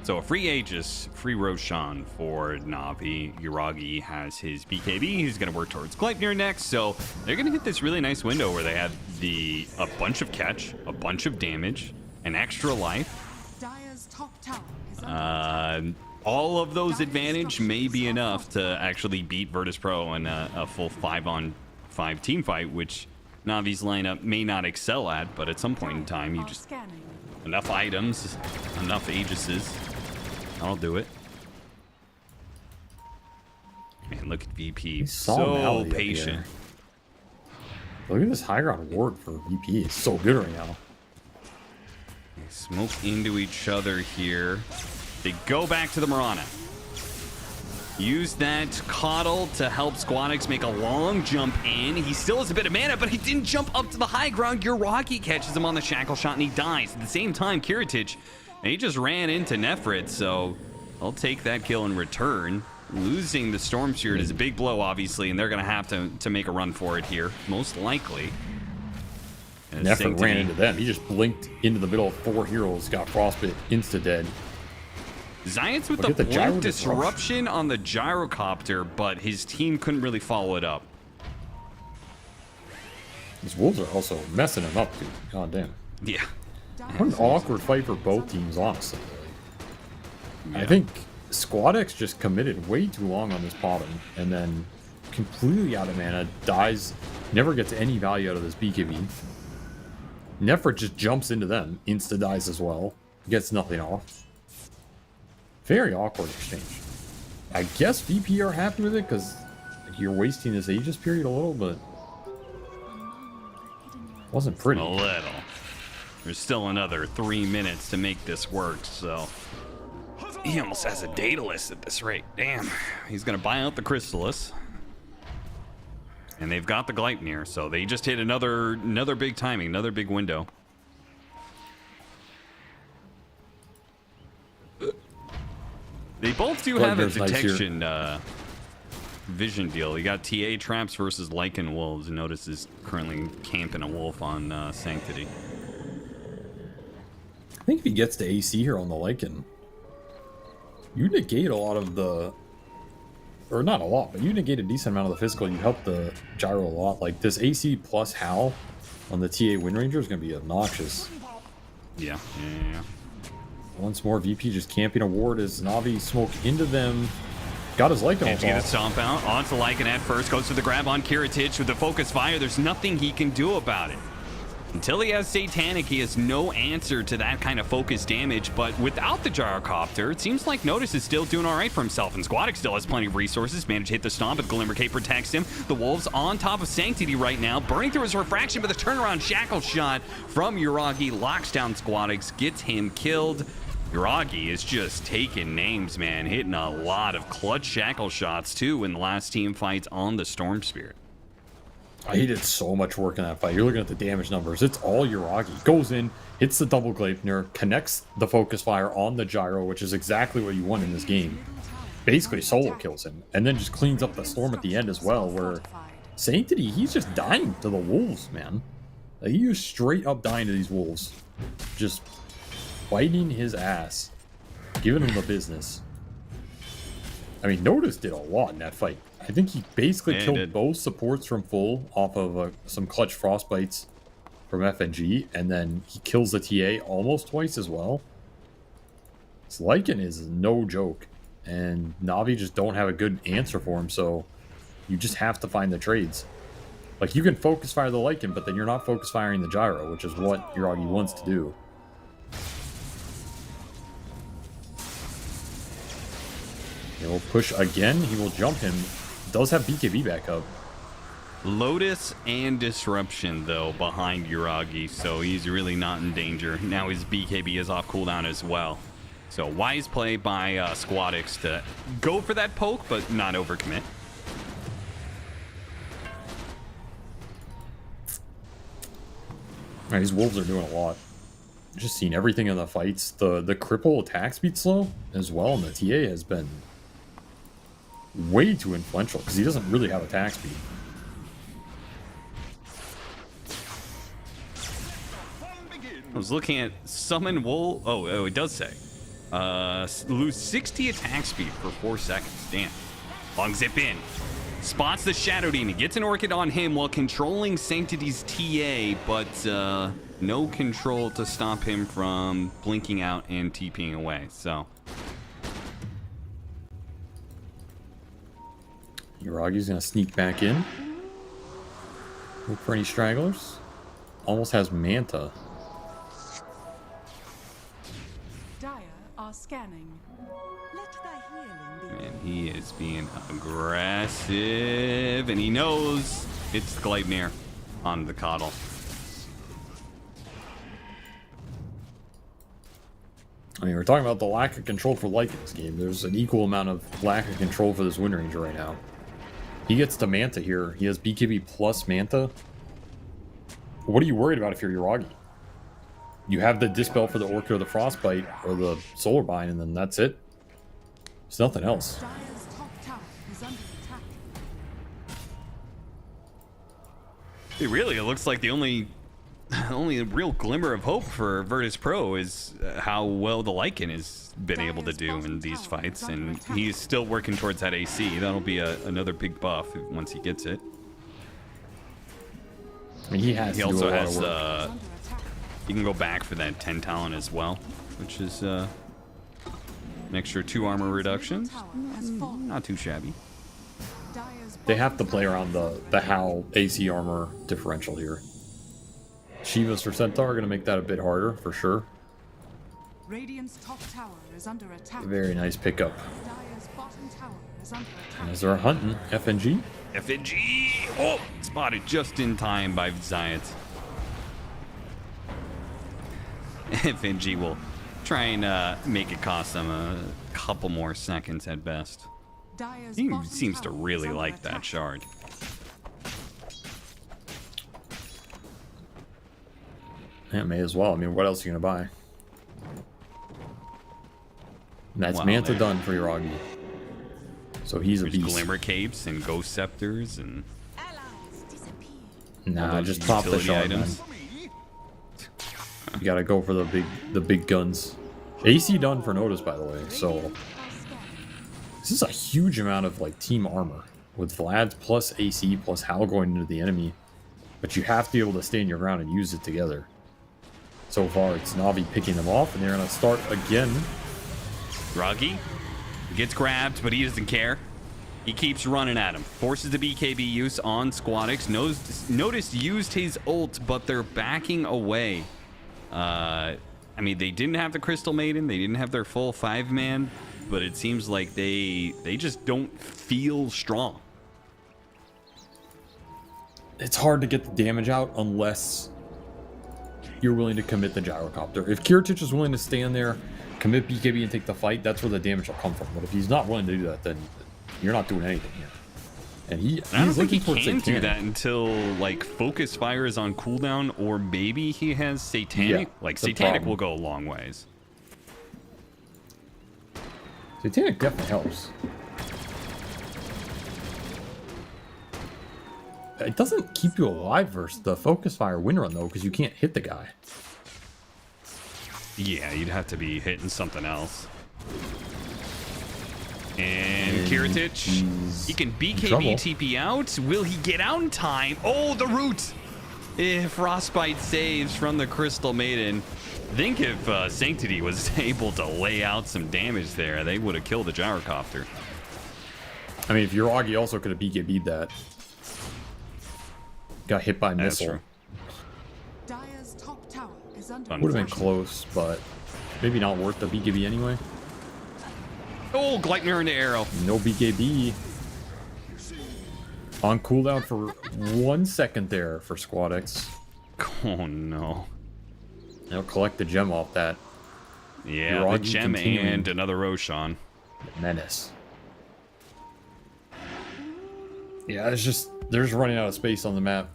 So a free Aegis, free Roshan for Navi. Yuragi has his BKB. He's going to work towards Gleipnir next. So they're going to get this really nice window where they have a bunch of catch, a bunch of damage, an extra life. All of those advantage may be enough to actually beat Virtus Pro in a full 5-on-5 team fight, which Navi's lineup may not excel at, but at some point in time, you just enough items, enough Aegises. I'll do it. Man, look at VP. So patient. Look at this high ground ward for VP. It's so good right now. They smoke into each other here. They go back to the Mirana. Use that Coddle to help Squadix make a long jump in. He still has a bit of mana, but he didn't jump up to the high ground. Yuragi catches him on the shackle shot and he dies. At the same time, Kiritich, he just ran into Nefrit, so I'll take that kill in return. Losing the Storm Spirit is a big blow, obviously, and they're going to have to make a run for it here, most likely. Nefrit ran into them. He just blinked into the middle of 4 heroes, got Frostbit insta-dead. Giants with the blink disruption on the gyrocopter, but his team couldn't really follow it up. These wolves are also messing him up, dude. God damn. Yeah. What an awkward fight for both teams, honestly. Yeah. I think Squadix just committed way too long on this bottom, and then completely out of mana, dies, never gets any value out of this BKB. Nefrit just jumps into them, insta-dies as well, gets nothing off. Very awkward exchange. I guess VP are happy with it because you're wasting this Aegis period a little, but Wasn't pretty. A little. There's still another 3 minutes to make this work, so... He almost has a Daedalus at this rate. Damn. He's going to buy out the Chrysalis. And they've got the Gleipnir, so they just hit another big timing, another big window. They both do have a detection vision deal. You got TA traps versus Lycan wolves. Notice is currently camping a wolf on Sanctity. I think if he gets to AC here on the Lycan, you negate a lot of the... Or not a lot, but you negate a decent amount of the physical. You help the gyro a lot. Like, this AC plus Howl on the TA Wind Ranger is going to be obnoxious. Yeah. Once more, VP just camping a ward as Na'Vi smoke into them. Got his Lycan Can't get a off. stomp out. Onto Lycan at first. Goes for the grab on Kiritich with the focus fire. There's nothing he can do about it. Until he has Satanic, he has no answer to that kind of focus damage, but without the Gyrocopter, it seems like Notice is still doing all right for himself, and Squadix still has plenty of resources, managed to hit the stomp, but Glimmer Cape protects him. The Wolves on top of Sanctity right now, burning through his refraction, but the turnaround shackle shot from Uragi locks down Squadix, gets him killed. Uragi is just taking names, man, hitting a lot of clutch shackle shots, too, in the last team fights on the Storm Spirit. He did so much work in that fight. You're looking at the damage numbers. It's all Uragi. Goes in, hits the double Gleipnir, connects the focus fire on the gyro, which is exactly what you want in this game. Basically solo kills him, and then just cleans up the storm at the end as well, where Sanctity, he's just dying to the wolves, man. Like, he is straight up dying to these wolves. Just biting his ass. Giving him the business. I mean, Notice did a lot in that fight. I think he basically killed both supports from full off of some clutch frostbites from FNG, and then he kills the TA almost twice as well. This Lycan is no joke, and Na'Vi just don't have a good answer for him, so you just have to find the trades. Like, you can focus fire the Lycan, but then you're not focus firing the gyro, which is what Uragi wants to do. He will push again. He will jump him. Does have BKB back up. Lotus and Disruption, though, behind Uragi, so he's really not in danger. Now his BKB is off cooldown as well. So wise play by Squadix to go for that poke, but not overcommit. Alright, these wolves are doing a lot. Just seen everything in the fights. The cripple attack speed slow as well, and the TA has been way too influential because he doesn't really have attack speed. I was looking at Summon Wool. Oh, it does say. Lose 60 attack speed for 4 seconds. Damn. Long zip in. Spots the Shadow Demon. Gets an Orchid on him while controlling Sanctity's TA, but no control to stop him from blinking out and TPing away. So Uragi's going to sneak back in. Look for any stragglers. Almost has Manta. Dire are scanning. Let thy healing be. man, he is being aggressive, and he knows it's the Gleipnir on the Coddle. I mean, we're talking about the lack of control for Lycan in this game. There's an equal amount of lack of control for this Wind Ranger right now. He gets to Manta here. He has BKB plus Manta. What are you worried about if you're Uragi? You have the Dispel for the Orchid or the Frostbite or the Solar Bind, and then that's it. There's nothing else. Dire's top tower is under attack. It looks like the only real glimmer of hope for Virtus Pro is how well the Lycan has been able to do in these fights, and he's still working towards that AC. That'll be another big buff once he gets it. I mean, he also has he can go back for that 10 talent as well, which is an extra 2 armor reduction. Not too shabby. They have to play around the Howl AC armor differential here. Shivas for Centaur are going to make that a bit harder, for sure. Radiant's top tower is under attack. Very nice pickup. Dire's bottom tower is under attack. And as they're hunting, FNG. FNG! Oh! Spotted just in time by Zayat. FNG will try and make it cost them a couple more seconds at best. Dire's He bottom seems to tower really is under like that attack. shard. Yeah, may as well. I mean, what else are you gonna buy? And that's Wow, Manta man. done for Yuragi. So he's a There's beast. Glimmer Capes and Ghost Scepters and Allies disappear. Nah, those just pop the utility shard, man. items. You gotta go for the big guns. AC done for Notice, by the way. So Are scanning. this is a huge amount of like team armor with Vlad plus AC plus Hal going into the enemy. But you have to be able to stand your ground and use it together. So far, it's Navi picking them off, and they're gonna start again. Ruggy gets grabbed, but he doesn't care. He keeps running at him. Forces the BKB use on Squadix. Notice used his ult, but they're backing away. I mean, they didn't have the Crystal Maiden. They didn't have their full 5-man, but it seems like they just don't feel strong. It's hard to get the damage out unless you're willing to commit the gyrocopter. If Kiritich is willing to stand there, commit BKB and take the fight, that's where the damage will come from. But if he's not willing to do that, then you're not doing anything here. And I don't he's think he looking for can do Satanic. that until like Focus Fire is on cooldown, or maybe he has Satanic. Yeah, Like that's the Satanic problem. will go a long ways. Satanic definitely helps. It doesn't keep you alive versus the Focus Fire win run, though, because you can't hit the guy. Yeah, you'd have to be hitting something else. And Kiritich, he can trouble. BKB TP out. Will he get out in time? Oh, the root! If Frostbite saves from the Crystal Maiden, I think if Sanctity was able to lay out some damage there, they would have killed the Gyrocopter. I mean, if Yuragi also could have BKB'd that. Got hit by That's missile. true. Dire's top tower is under Would have been attack. close, but maybe not worth the BKB anyway. Oh, Gleipnir into arrow. No BKB. On cooldown for 1 second there for Squadix. Oh, no. They'll collect the gem off that. Yeah, the Yuragi gem continuing. and another Roshan. Menace. Yeah, it's just, they're just running out of space on the map.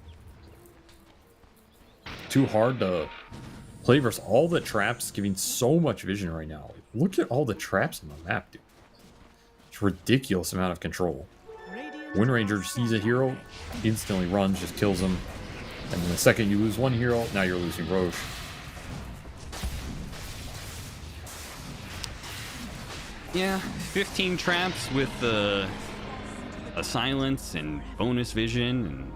Too hard to play versus all the traps, giving so much vision right now. Look at all the traps on the map, dude. It's a ridiculous amount of control. Radiant Wind Ranger sees a hero, instantly runs, just kills him. And then the second you lose one hero, now you're losing Roche. Yeah, 15 traps with a silence and bonus vision and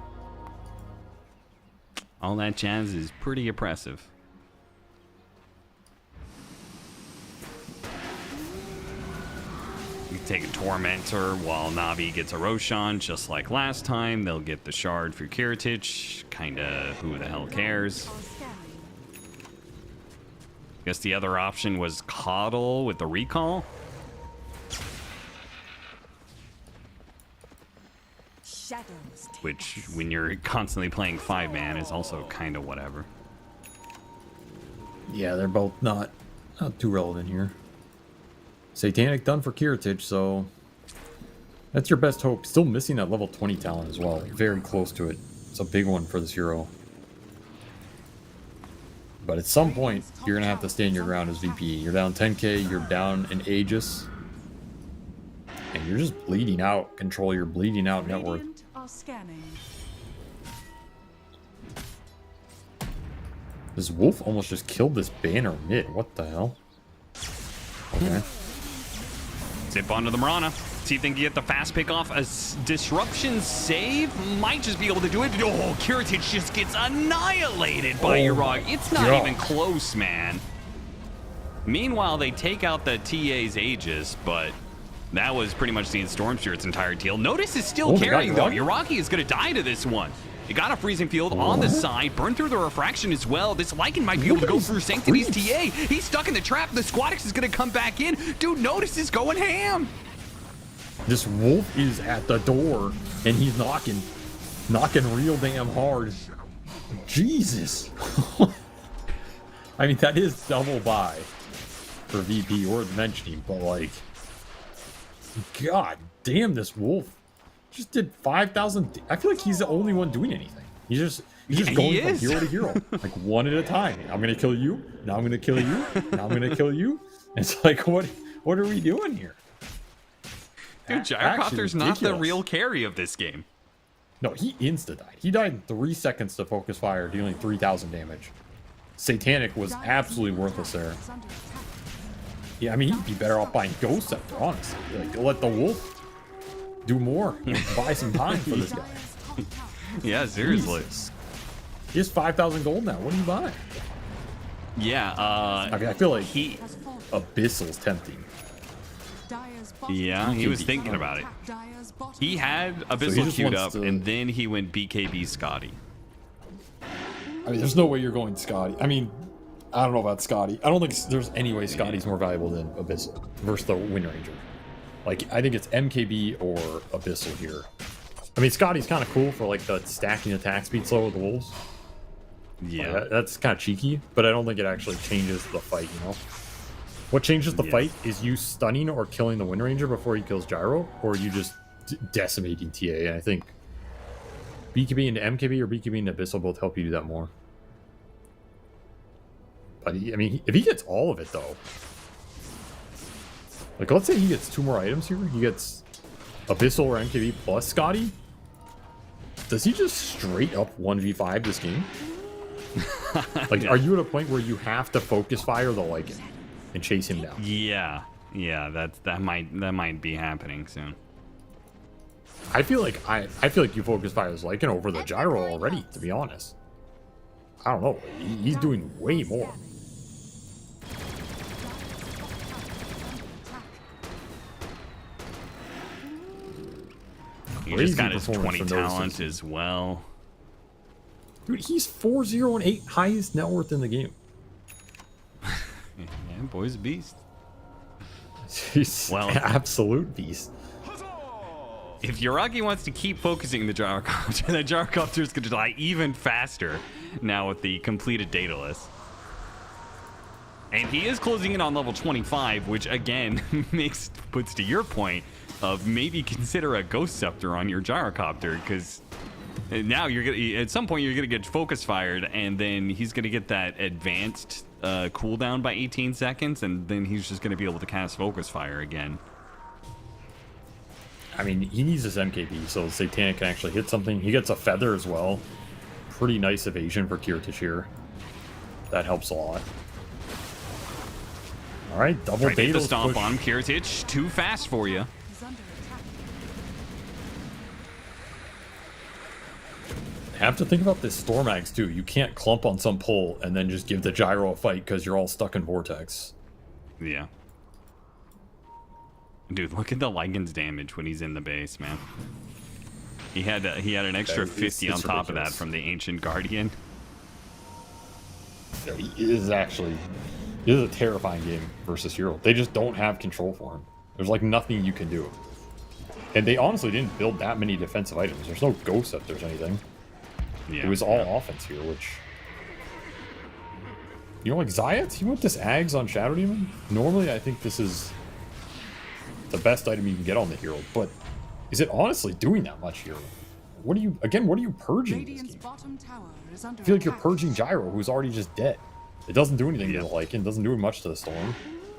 all that jazz is pretty oppressive. You take a Tormentor while Navi gets a Roshan, just like last time. They'll get the Shard for Kiritich. Kinda, who the hell cares? are scanning. Guess the other option was Coddle with the Recall. Shadows take Which, us. when you're constantly playing 5-man, is also kind of whatever. Yeah, they're both not too relevant here. Satanic done for Kiritich, so that's your best hope. Still missing that level 20 talent as well. Very close to it. It's a big one for this hero. But at some point, you're going to have to stand your ground as VP. You're down 10k, you're down an Aegis. And you're just bleeding out control. You're bleeding out network. Radiant are scanning. This wolf almost just killed this banner mid. What the hell? Okay. Zip onto the Marana. See if they can get the fast pick off. A disruption save might just be able to do it. Oh, Kiritich just gets annihilated by Yuragi. It's not God. even close, man. Meanwhile, they take out the TA's Aegis, but that was pretty much the Storm Spirit's entire deal. Notice is still Oh, they got carrying, though. Yuragi? Yuragi is going to die to this one. You got a freezing field on the side, burn through the refraction as well. This Lycan might be able to go through Sanctity's TA. He's stuck in the trap. The Squadix is going to come back in. Dude, Notice is going ham. This wolf is at the door, and he's knocking real damn hard. Jesus. I mean, that is double buy for VP worth mentioning, but like, god damn, this wolf just did 5,000. I feel like he's the only one doing anything. He's just going from hero to hero, like one at a time. I'm gonna kill you. Now I'm gonna kill you. Now I'm gonna kill you. It's like, what are we doing here? Dude, Gyrocopter's not the real carry of this game. No, he insta-died. He died in 3 seconds to focus fire, dealing 3,000 damage. Satanic was absolutely worthless there. Yeah, I mean, he'd be better off buying Ghost Scepter, honestly. Like, let the wolf do more. Buy some time for this guy. Yeah, seriously. Jesus. He has 5,000 gold now. What do you buy? Yeah, I mean, I feel like Abyssal's tempting. Yeah, he was thinking about it. He had Abyssal queued up, and then he went BKB Scotty. I mean, there's no way you're going Scotty. I mean, I don't know about Scotty. I don't think there's any way Scotty's more valuable than Abyssal versus the Wind Ranger. Like, I think it's MKB or Abyssal here. I mean, Scotty's kind of cool for, like, the stacking attack speed slow with the wolves. Yeah. Like, that's kind of cheeky, but I don't think it actually changes the fight, you know? What changes the fight is you stunning or killing the Wind Ranger before he kills Gyro, or you just decimating TA. And I think BKB into MKB or BKB into Abyssal both help you do that more. But I mean, if he gets all of it though, like let's say he gets 2 more items here, he gets Abyssal or MKB plus Scotty. Does he just straight up 1v5 this game? Like, are you at a point where you have to focus fire the Lycan and chase him down? Yeah, that might be happening soon. I feel like you focus fire as Lycan over the Gyro already, to be honest. I don't know. He's doing way more. He just got his 20 talent as well. Dude, he's 4-0 and 8, highest net worth in the game. Yeah, boy's a beast. He's an absolute beast. If Yuragi wants to keep focusing the Gyrocopter, the Gyrocopter is going to die even faster now with the completed data list. And he is closing in on level 25, which again puts to your point of maybe consider a Ghost Scepter on your Gyrocopter, because now you're gonna, at some point you're gonna get focus fired, and then he's gonna get that advanced cooldown by 18 seconds, and then he's just gonna be able to cast focus fire again. I mean, he needs this MKB so Satanic can actually hit something. He gets a feather as well. Pretty nice evasion for Kirtashir. That helps a lot. All right, double data. The stomp on him, Kiritich. Too fast for you. Have to think about this Stormags too. You can't clump on some pull and then just give the Gyro a fight because you're all stuck in Vortex. Yeah. Dude, look at the Lycan's damage when he's in the base, man. He had an extra 50 on top of that from the Ancient Guardian. It is a terrifying game versus Hero. They just don't have control for him. There's like nothing you can do. And they honestly didn't build that many defensive items. There's no Ghost Scepters or anything. Yeah, it was all offense here, which... You know, like Zayat, he went this Ags on Shadow Demon. Normally, I think this is the best item you can get on the hero, but is it honestly doing that much here? What are you purging in this game? I feel like you're purging Gyro, who's already just dead. It doesn't do anything to the Lycan, doesn't do much to the Storm.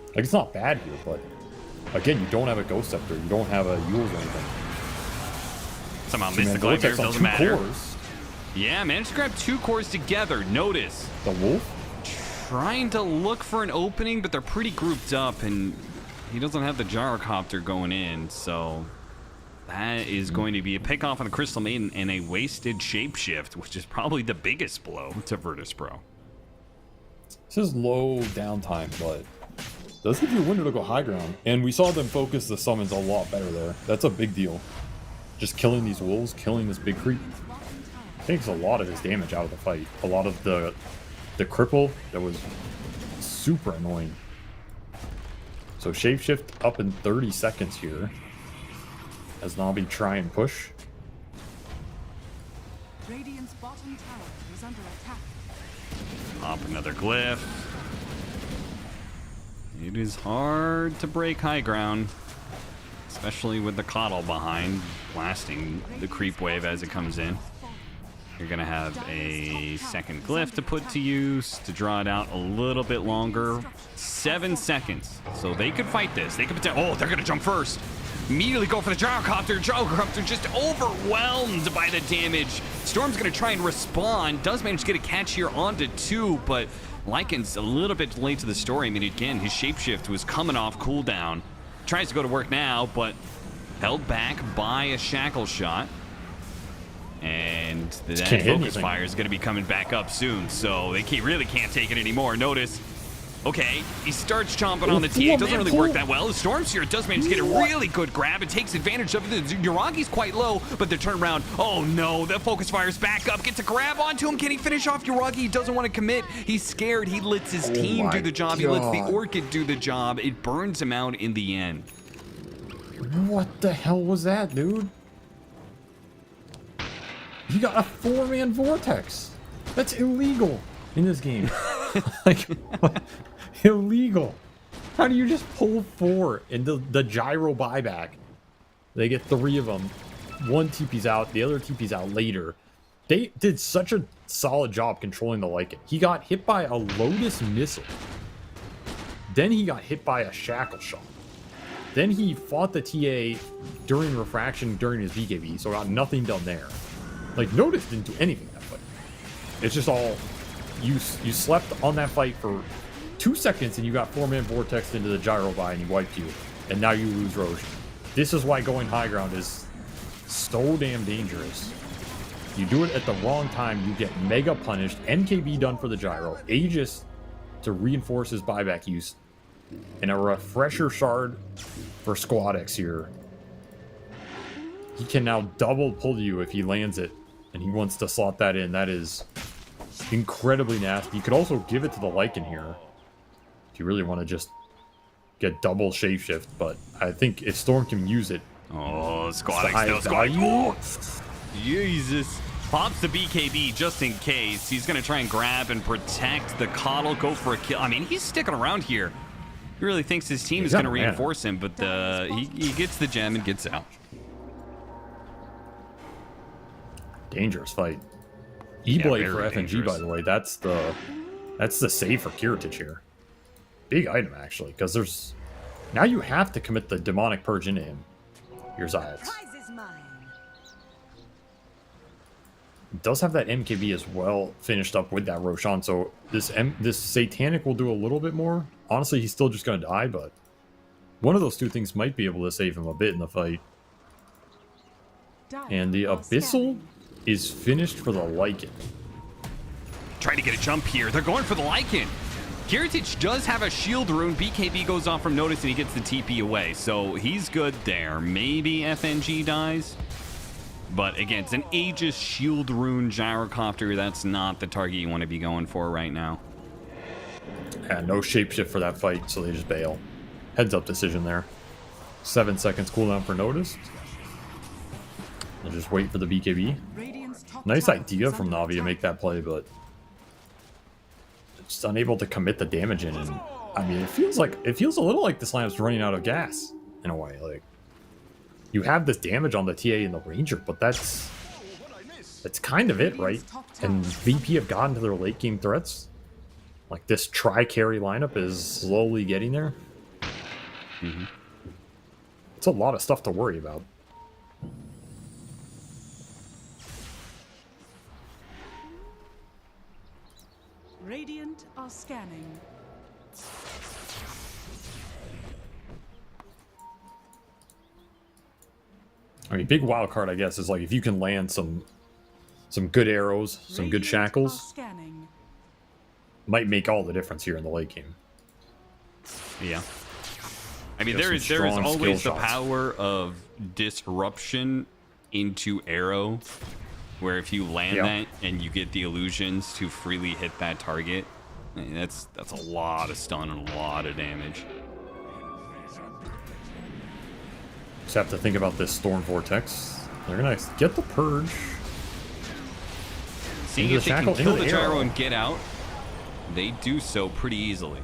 Like, it's not bad here, but again, you don't have a Ghost Scepter, you don't have a Yules or anything. Somehow missed the Glaive, doesn't matter. Cores. Yeah, managed to grab 2 cores together. Notice the wolf trying to look for an opening, but they're pretty grouped up, and he doesn't have the Gyrocopter going in, so that is going to be a pick off on the Crystal Maiden and a wasted Shapeshift, which is probably the biggest blow to Virtus Pro. This is low downtime, but does give you a window to go high ground. And we saw them focus the summons a lot better there. That's a big deal. Just killing these wolves, killing this big creep, takes a lot of his damage out of the fight. A lot of the cripple that was super annoying. So Shapeshift up in 30 seconds here. As Nabi try and push. Radiant's bottom tower is under attack. Pop another glyph. It is hard to break high ground, especially with the coddle behind, blasting the creep wave as it comes in. You're going to have a second glyph to put to use to draw it out a little bit longer. 7 seconds. So they could fight this. They could oh, they're going to jump first. Immediately go for the gyrocopter. Gyrocopter just overwhelmed by the damage. Storm's going to try and respond. Does manage to get a catch here onto 2, but Lycan's a little bit late to the story. I mean, again, his shapeshift was coming off cooldown. Tries to go to work now, but held back by a shackle shot. And that focus fire is going to be coming back up soon, so they really can't take it anymore. Notice, okay, he starts chomping on the TA. It doesn't really work that well. The Stormseer does manage to get a really good grab. It takes advantage of it. Uragi's quite low, but the turnaround, oh no, the focus fire's back up. Gets a grab onto him. Can he finish off Uragi? He doesn't want to commit. He's scared. He lets his team do the job. He lets the Orchid do the job. It burns him out in the end. What the hell was that, dude? He got a 4-man vortex. That's illegal in this game. Like, what? Illegal. How do you just pull 4 into the gyro buyback? They get 3 of them. One TP's out, the other TP's out later. They did such a solid job controlling the Lycan. He got hit by a Lotus missile. Then he got hit by a shackle shot. Then he fought the TA during refraction during his BKB, so got nothing done there. Like, Notice didn't do anything that fight. It's just all, you slept on that fight for 2 seconds and you got 4-man vortex into the gyro buy and he wiped you. And now you lose Roche. This is why going high ground is so damn dangerous. You do it at the wrong time, you get mega punished, NKB done for the gyro, Aegis to reinforce his buyback use, and a refresher shard for Squad X here. He can now double pull you if he lands it, and he wants to slot that in. That is incredibly nasty. You could also give it to the Lycan here if you really want to just get double shapeshift, but I think if Storm can use it... Oh, Squad X still Squad. Oh, Jesus. Pops the BKB just in case. He's going to try and grab and protect the coddle, go for a kill. I mean, he's sticking around here. He really thinks his team is going to reinforce him, but he gets the gem and gets out. Dangerous fight. E-Blade for FNG, by the way. That's the save for Kiritich here. Big item, actually, because there's... Now you have to commit the Demonic Purge into him. Here's Zayats. It does have that MKB as well finished up with that Roshan, so this Satanic will do a little bit more. Honestly, he's still just going to die, but one of those two things might be able to save him a bit in the fight. And the Abyssal is finished for the Lycan. Try to get a jump here. They're going for the Lycan. Kiritich does have a shield rune. BKB goes off from Notice and he gets the TP away. So he's good there. Maybe FNG dies. But again, it's an Aegis shield rune gyrocopter. That's not the target you want to be going for right now. Yeah, no shapeshift for that fight, so they just bail. Heads up decision there. 7 seconds cooldown for Notice. They'll just wait for the BKB. Nice idea from Na'Vi to make that play, but just unable to commit the damage in. And I mean, it feels a little like this lineup's running out of gas in a way. Like, you have this damage on the TA and the Ranger, but that's kind of it, right? And VP have gotten to their late game threats. Like, this tri-carry lineup is slowly getting there. Mm-hmm. It's a lot of stuff to worry about. Radiant are scanning. I mean, big wild card, I guess, is like if you can land some good arrows, some good shackles, might make all the difference here in the late game. Yeah. I mean, there is always the power of disruption into arrow, where if you land that and you get the illusions to freely hit that target, I mean, that's a lot of stun and a lot of damage. Just have to think about this Storm Vortex. They're gonna get the Purge. Seeing if they can kill the gyro and get out, they do so pretty easily.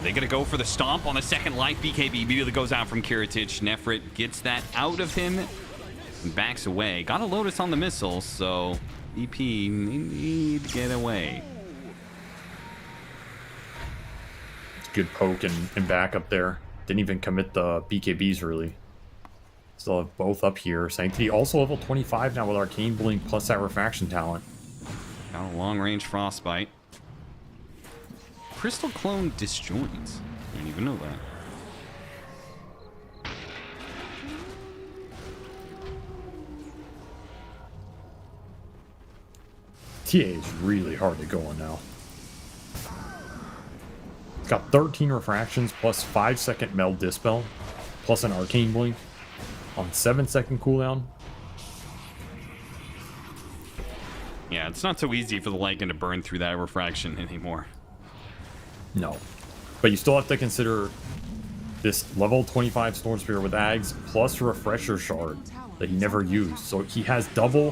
They gonna go for the stomp on the second life. BKB immediately goes out from Kiritich. Nefrit gets that out of him and backs away. Got a Lotus on the missile, so EP need to get away. Good poke and back up there. Didn't even commit the BKBs really. Still have both up here. Sanctity also level 25 now with Arcane Blink plus that refraction talent. Got a long range frostbite. Crystal Clone disjoints. I didn't even know that. TA is really hard to go on now. It's got 13 refractions plus 5-second meld dispel plus an arcane blink on 7-second cooldown. Yeah, it's not so easy for the Lycan to burn through that refraction anymore. No. But you still have to consider this level 25 Storm Spear with Ags plus Refresher Shard that he never used. So he has double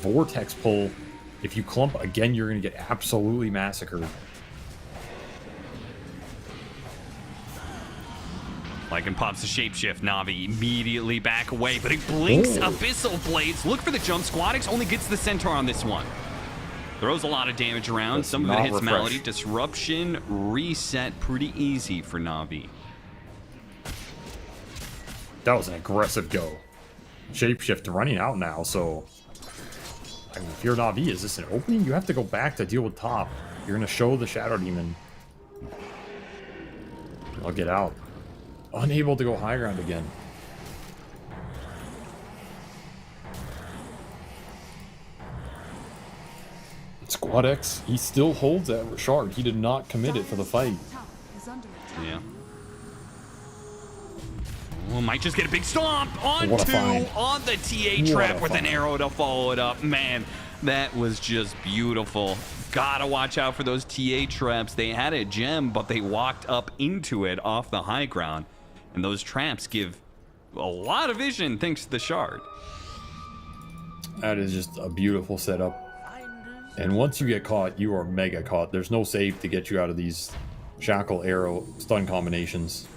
Vortex pull. If you clump again, you're going to get absolutely massacred. Lycan pops the shapeshift. Navi immediately back away, but he blinks Abyssal Blades. Look for the jump. Squadix only gets the Centaur on this one. Throws a lot of damage around. Some of it hits refresh. Malady. Disruption reset pretty easy for Navi. That was an aggressive go. Shapeshift running out now, so... I mean, if you're Navi, is this an opening? You have to go back to deal with top. You're going to show the Shadow Demon. I'll get out. Unable to go high ground again. Squad X, he still holds that shard. He did not commit it for the fight. Yeah. Well, might just get a big stomp on What a two find. on the TA What trap a with an find. arrow to follow it up. Man, that was just beautiful. Gotta watch out for those TA traps. They had a gem, but they walked up into it off the high ground. And those traps give a lot of vision thanks to the shard. That is just a beautiful setup. And once you get caught, you are mega caught. There's no save to get you out of these shackle, arrow, stun combinations.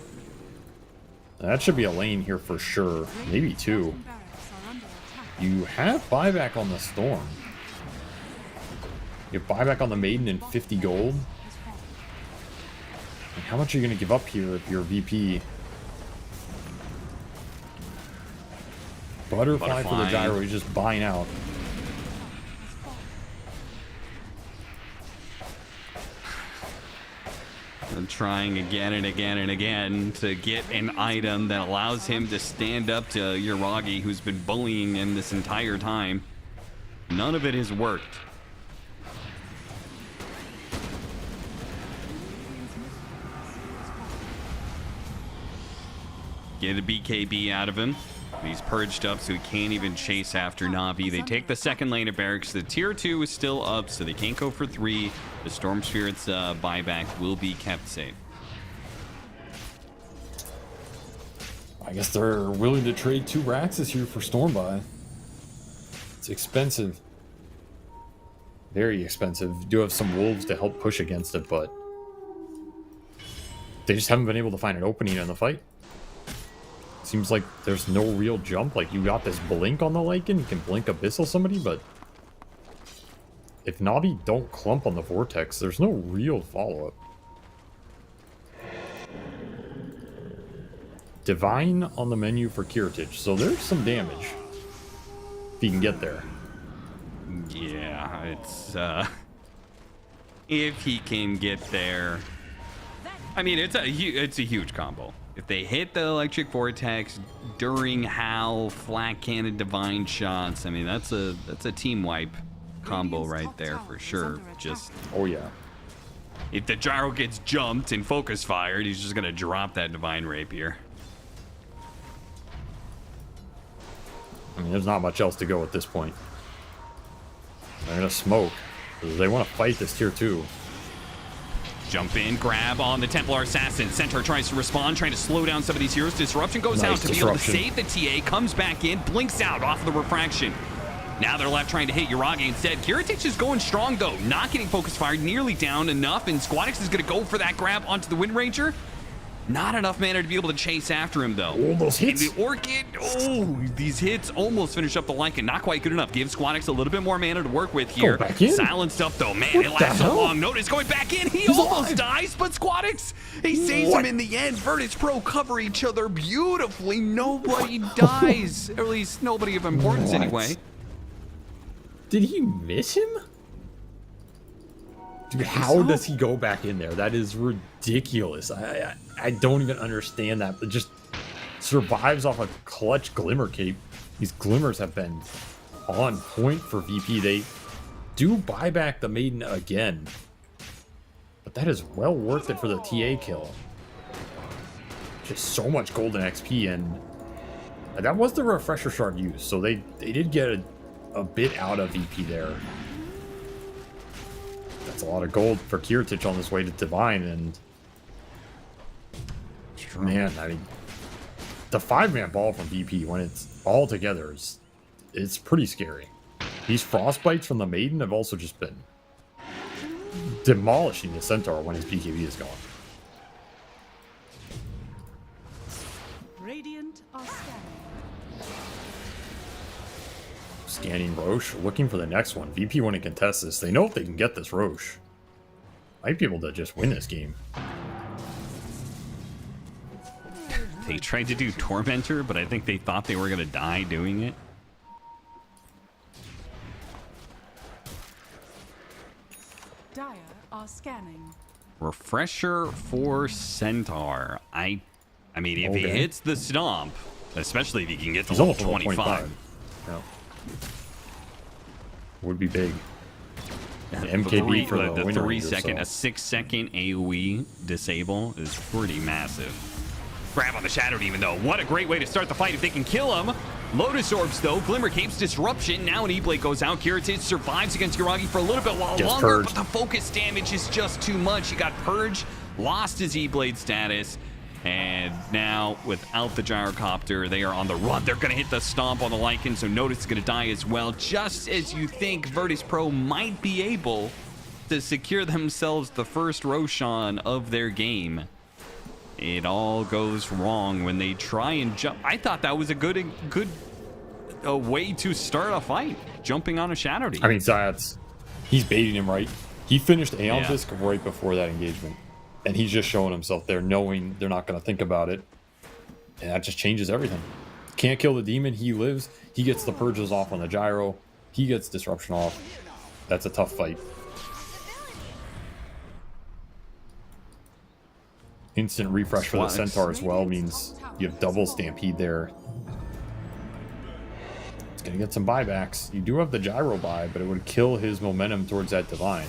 That should be a lane here for sure. Maybe two. You have buyback on the Storm. You have buyback on the Maiden and 50 gold. And how much are you going to give up here if you're VP? Butterfly for the gyro. He's just buying out. And trying again and again and again to get an item that allows him to stand up to Yuragi, who's been bullying him this entire time. None of it has worked. Get a BKB out of him. He's purged up, so he can't even chase after Navi. They take the second lane of barracks. The tier 2 is still up, so they can't go for 3. The Storm Spirit's buyback will be kept safe. I guess they're willing to trade 2 Raxes here for Storm Buy. It's expensive. Very expensive. You do have some Wolves to help push against it, but they just haven't been able to find an opening in the fight. Seems like there's no real jump. Like, you got this blink on the Lycan, you can blink Abyssal somebody, but if Navi don't clump on the Vortex, there's no real follow-up. Divine on the menu for Kiritich, so there's some damage. If you can get there. Yeah, it's, if he can get there. I mean, it's a huge combo. If they hit the Electric Vortex during Hal, Flat Cannon, Divine shots, I mean, that's a team wipe combo right there for sure. Just, oh yeah. If the gyro gets jumped and focus fired, he's just gonna drop that Divine Rapier. I mean, there's not much else to go at this point. They're gonna smoke. They want to fight this tier 2. Jump in, grab on the Templar Assassin. Centaur tries to respond, trying to slow down some of these heroes. Disruption goes out to be able to save the TA, comes back in, blinks out off the refraction. Now they're left trying to hit Uragi instead. Kiritich is going strong, though. Not getting focus fired, nearly down enough, and Squadix is going to go for that grab onto the Wind Ranger. Not enough mana to be able to chase after him, though. Oh, those hits. And the Orchid, these hits almost finish up the Lycan. Not quite good enough. Give Squadix a little bit more mana to work with here. Go back in. Silenced up, though. Man, it lasts so long. Notice going back in. He almost dies, but Squadix, he saves him in the end. Virtus Pro cover each other beautifully. Nobody dies. Or at least nobody of importance, anyway. Did he miss him? Dude, how does he go back in there? That is ridiculous. I don't even understand that. It just survives off a clutch Glimmer Cape. These Glimmers have been on point for VP. They do buy back the Maiden again. But that is well worth it for the TA kill. Just so much golden XP, and that was the Refresher Shard used. So they did get a bit out of VP there. That's a lot of gold for Kiritich on his way to Divine, and man, I mean, the 5-man ball from VP when it's all together it's pretty scary. These Frostbites from the Maiden have also just been demolishing the Centaur when his BKB is gone. Radiant are Scanning Roche, looking for the next one. VP want to contest this. They know if they can get this Roche, might be able to just win this game. They tried to do Tormentor, but I think they thought they were going to die doing it. Dire are scanning. Refresher for Centaur. I mean, if he hits the stomp, especially if he can get to level 25. Yeah. Would be big. An MKB for the Wind 3 Ranger, second, so. a 6-second AoE disable is pretty massive. Grab on the Shadow Demon, though. What a great way to start the fight if they can kill him. Lotus Orbs, though. Glimmer Cape's Disruption. Now an E-Blade goes out. Kiritich survives against Uragi for a little bit while longer, purged. but the focus damage is just too much. He got purged, lost his E-Blade status, and now without the Gyrocopter, they are on the run. They're going to hit the Stomp on the Lycan, so Notice is going to die as well, just as you think Virtus Pro might be able to secure themselves the first Roshan of their game. It all goes wrong when they try and jump. I thought that was a good way to start a fight, jumping on a Shadow Demon. I mean, Zayat's, he's baiting him, right? He finished Aeon Disc right before that engagement. And he's just showing himself there, knowing they're not going to think about it. And that just changes everything. Can't kill the demon, he lives. He gets the purges off on the gyro. He gets disruption off. That's a tough fight. Instant refresh for the Centaur as well means you have double Stampede there. It's going to get some buybacks. You do have the gyro buy, but it would kill his momentum towards that Divine.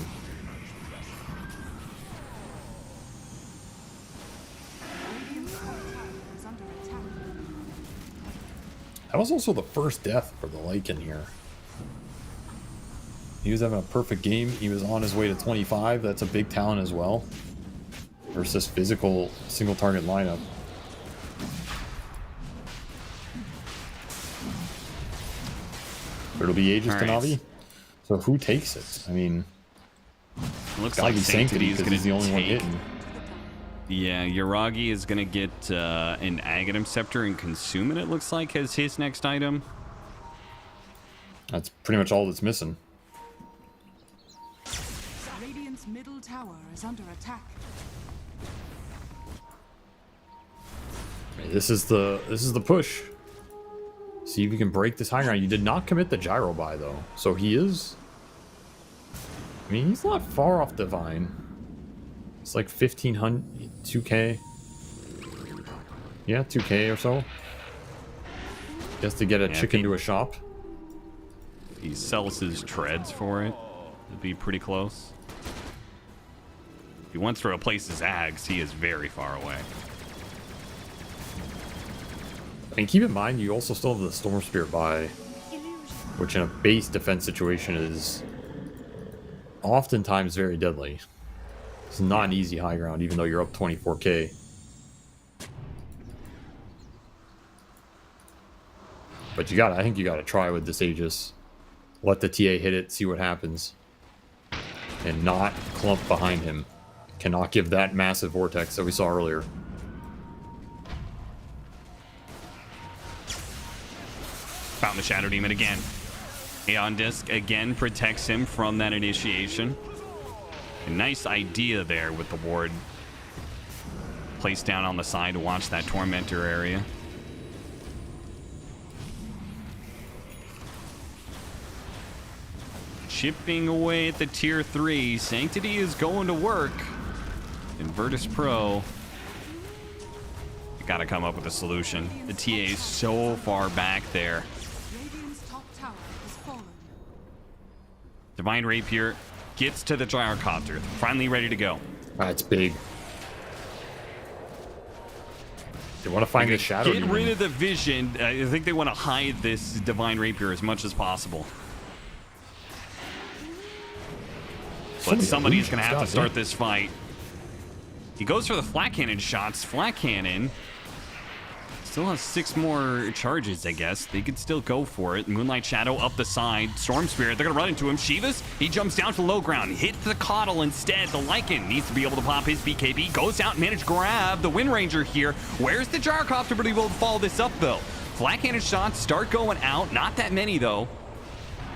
That was also the first death for the Lycan here. He was having a perfect game. He was on his way to 25. That's a big talent as well. Versus physical single target lineup. It'll be Aegis to Navi. So who takes it? I mean, looks gotta like be Sanctity because he's the only one take. hitting. Yeah, Uragi is going to get an Aghanim Scepter and consume it, it looks like, as his next item. That's pretty much all that's missing. Radiant's middle tower is under attack. This is the push. See if you can break this high ground. You did not commit the gyro buy though, so he is. I mean, he's not far off Divine. It's like 1500, 2k. Yeah, 2k or so. Just to get a chicken to a shop. He sells his treads for it. It'd be pretty close. If he wants to replace his Ags, he is very far away. And keep in mind, you also still have the Storm Spirit buy, which in a base defense situation is oftentimes very deadly. It's not an easy high ground, even though you're up 24k. But I think you gotta try with this Aegis. let the TA hit it, see what happens, and not clump behind him. Cannot give that massive vortex that we saw earlier. Found the Shadow Demon again. Aeon Disc again protects him from that initiation. A nice idea there with the ward placed down on the side to watch that Tormentor area. Chipping away at the tier 3. Sanctity is going to work. And Virtus Pro, you gotta come up with a solution. The TA is so far back there. Radiant's top tower has fallen. Divine Rapier gets to the Gyrocopter. Finally ready to go. It's big. They want to find the Shadow Get Demon. rid of the vision. I think they want to hide this Divine Rapier as much as possible. But somebody's going to have to start this fight. He goes for the Flat Cannon shots. Flat Cannon still has 6 more charges, I guess. They could still go for it. Moonlight Shadow up the side. Storm Spirit, they're going to run into him. Shivas, he jumps down to low ground. Hit the Coddle instead. The Lycan needs to be able to pop his BKB. Goes out and manage to grab the Wind Ranger here. Where's the Gyrocopter, but he will follow this up, though. Flat Cannon shots start going out. Not that many, though.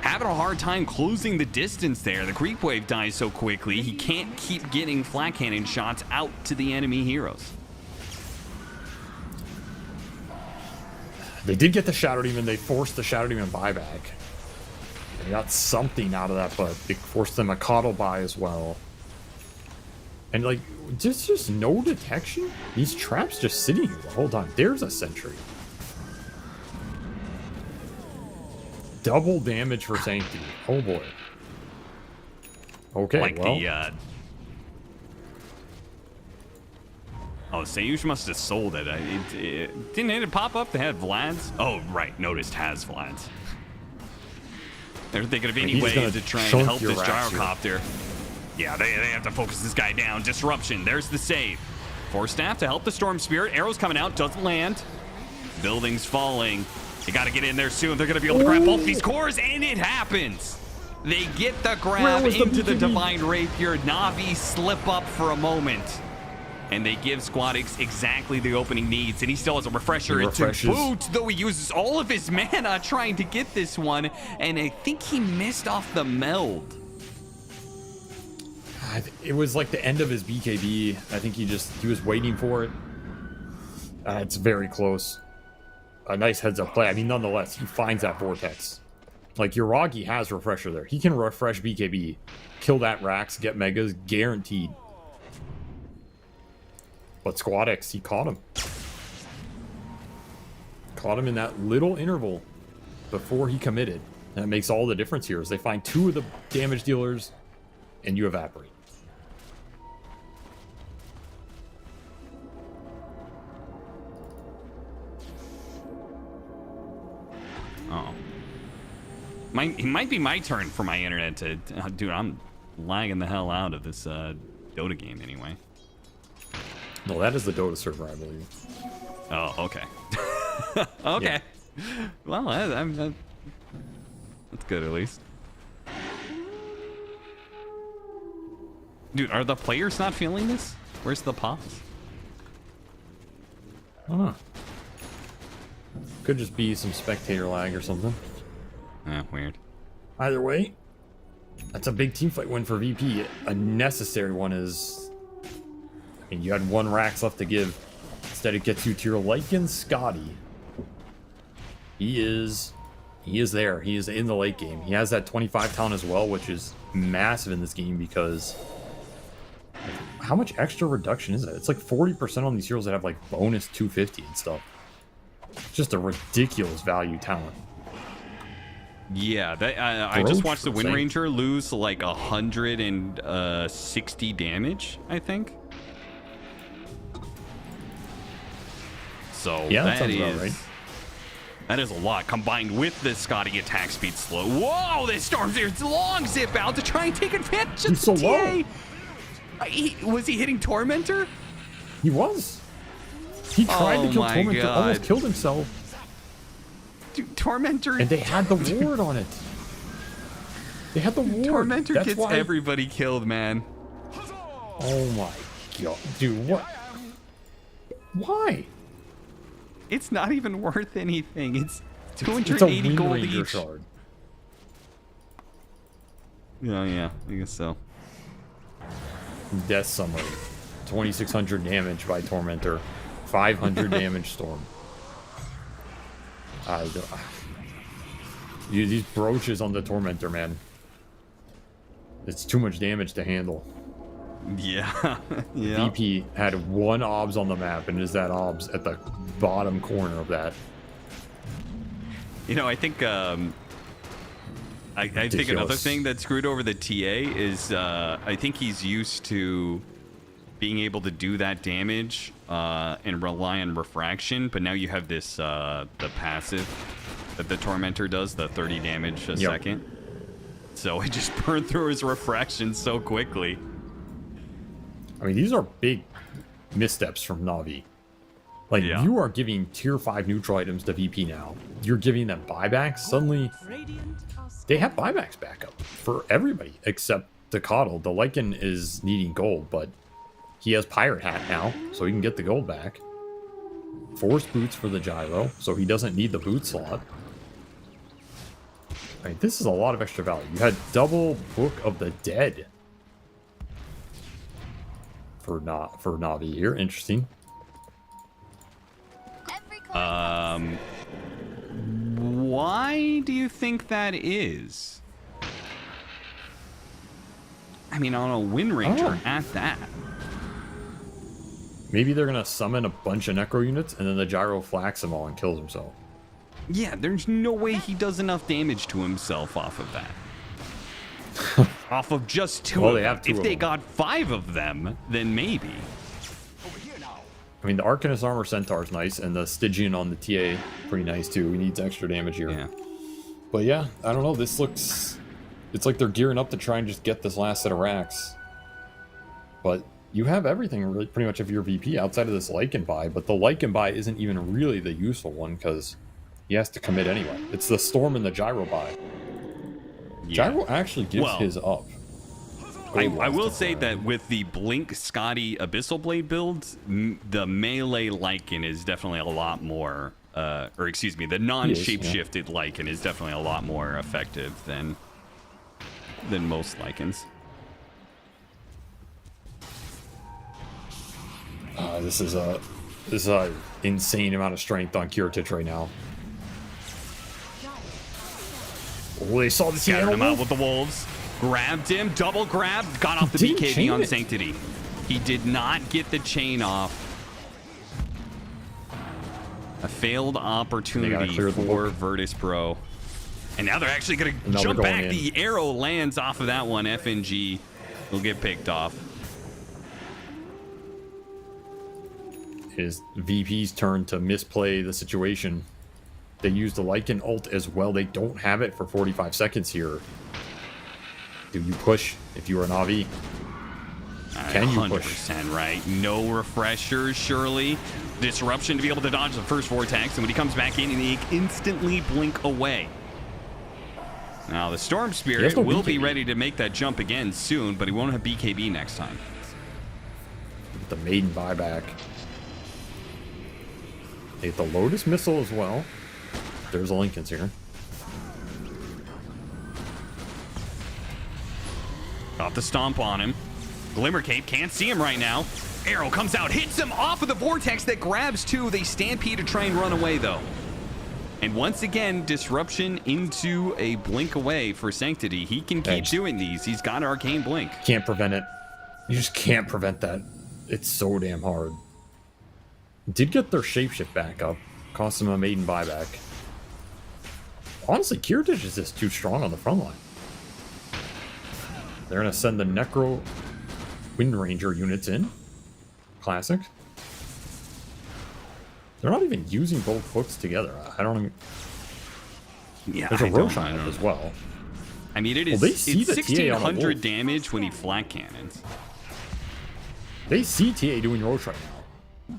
Having a hard time closing the distance there. The creep wave dies so quickly, he can't keep getting Flat Cannon shots out to the enemy heroes. They did get the Shadow Demon. They forced the Shadow Demon buyback. They got something out of that, but they forced them a Coddle buy as well. And like, just no detection? These traps just sitting here the whole time. There's a sentry. Double damage for Sanctity. Oh boy. Okay, Like well. the, oh, Sayush must have sold it. Didn't it pop up? They had Vlad's? Oh, right. Noticed has Vlad's. They're thinking of any He's way gonna to try and chunk help your this racks here. Gyrocopter. Yeah, they have to focus this guy down. Disruption. There's the save. Force Staff to help the Storm Spirit. Arrows coming out. Doesn't land. Buildings falling. You got to get in there soon. They're going to be able to grab both these cores, and it happens. They get the grab into the Divine Rapier. Na'Vi slip up for a moment. And they give Squad X exactly the opening needs. And he still has a refresher to boot, though he uses all of his mana trying to get this one. And I think he missed off the meld. It was like the end of his BKB. I think he was waiting for it. It's very close. A nice heads-up play. I mean, nonetheless, he finds that vortex. Like, Yuragi has refresher there. He can refresh BKB, kill that Rax, get megas, guaranteed. But Squad X, he caught him. Caught him in that little interval before he committed. And that makes all the difference here, as they find 2 of the damage dealers, and you evaporate. Oh. It might be my turn for my internet to... dude, I'm lagging the hell out of this Dota game anyway. No, that is the Dota server, I believe. Oh, okay. Okay. Yeah. Well, that's good at least. Dude, are the players not feeling this? Where's the pause? Huh. Could just be some spectator lag or something. Weird. Either way, that's a big teamfight win for VP. A necessary one is... I mean, you had 1 Rax left to give. Instead, it gets you to your Lycan Scotty. He is there. He is in the late game. He has that 25 talent as well, which is massive in this game because... How much extra reduction is that? It's like 40% on these heroes that have like bonus 250 and stuff. It's just a ridiculous value talent. Yeah, I just watched the Wind Ranger lose like 160 damage, I think. So yeah, that sounds about right. That is a lot, combined with the Scotty attack speed slow. Whoa, this Storm Spirit's long zip out to try and take advantage of He's so the low. Was he hitting Tormentor? He was. He tried to kill Tormentor, almost killed himself. Dude, Tormentor. And they had the ward on it. They had the ward. Tormentor That's gets why... everybody killed, man. Oh my god. Dude, what? Why? It's not even worth anything. It's It's a 280 Wind gold Ranger each. shard. Yeah, I guess so. Death Summary. 2600 damage by Tormentor. 500 damage Storm. These brooches on the Tormentor, man. It's too much damage to handle. Yeah, yeah. VP had one OBS on the map, and is that OBS at the bottom corner of that. You know, I think I think another Ridiculous. thing that screwed over the TA is I think he's used to being able to do that damage and rely on refraction, but now you have this the passive that the Tormentor does, the 30 damage a second. So it just burned through his refraction so quickly. I mean, these are big missteps from Na'Vi. Like, you are giving tier 5 neutral items to VP now. You're giving them buybacks. Suddenly, they have buybacks back up for everybody except the Coddle. The Lycan is needing gold, but he has Pirate Hat now, so he can get the gold back. Forced boots for the Gyro, so he doesn't need the boot slot. I mean, this is a lot of extra value. You had double Book of the Dead for Na'Vi here. Interesting. Why do you think that is? I mean, on a Wind Ranger at that. Maybe they're going to summon a bunch of Necro units, and then the Gyro flacks them all and kills himself. Yeah, there's no way he does enough damage to himself off of that. Off of just two Well, of they them. have two If of they them. got 5 of them, then maybe. I mean, the Arcanist Armor Centaur is nice, and the Stygian on the TA pretty nice too. He needs extra damage here. Yeah. But yeah, I don't know. This looks... It's like they're gearing up to try and just get this last set of racks. But you have everything really pretty much of your VP outside of this Lycan buy, but the Lycan buy isn't even really the useful one because he has to commit anyway. It's the Storm and the Gyro buy. Yeah. Gyro actually gives his up. I will say that with the Blink Scotty Abyssal Blade builds, the melee Lycan is definitely a lot more, or excuse me, the non-shapeshifted Lycan is definitely a lot more effective than most Lycans. This is a insane amount of strength on Kiritich right now. Oh, they saw the Scattered him animal. out with the wolves. Grabbed him, double grabbed, got off the Didn't BKB chain on it. Sanctity. He did not get the chain off. A failed opportunity clear the for look. Virtus Pro. And now they're actually going And to now jump they're going back. in. The arrow lands off of that one. FNG will get picked off. It is VP's turn to misplay the situation. They used the Lycan ult as well. They don't have it for 45 seconds here. Do you push if you are an Na'Vi? Can you push? 100% right. No refreshers, surely. Disruption to be able to dodge the first vortex. And when he comes back in, he instantly blink away. Now, the Storm Spirit no will be BKB. ready to make that jump again soon, but he won't have BKB next time. Get the Maiden buyback. They get the Lotus Missile as well. There's a Lincoln's here. Got the stomp on him. Glimmer Cape can't see him right now. Arrow comes out, hits him off of the vortex that grabs 2. They stampede to try and run away, though. And once again, disruption into a blink away for Sanctity. He can keep doing these. He's got Arcane Blink. Can't prevent it. You just can't prevent that. It's so damn hard. Did get their shapeshift back up. Cost them a Maiden buyback. Honestly, Kiritich is just too strong on the front line. They're going to send the Necro Wind Ranger units in. Classic. They're not even using both hooks together. I don't even... Yeah, There's a I don't Roshan know. as well. I mean, it is Well, they see it's the TA on the 1600 wolf. damage when he flat cannons. They see TA doing Roche right now.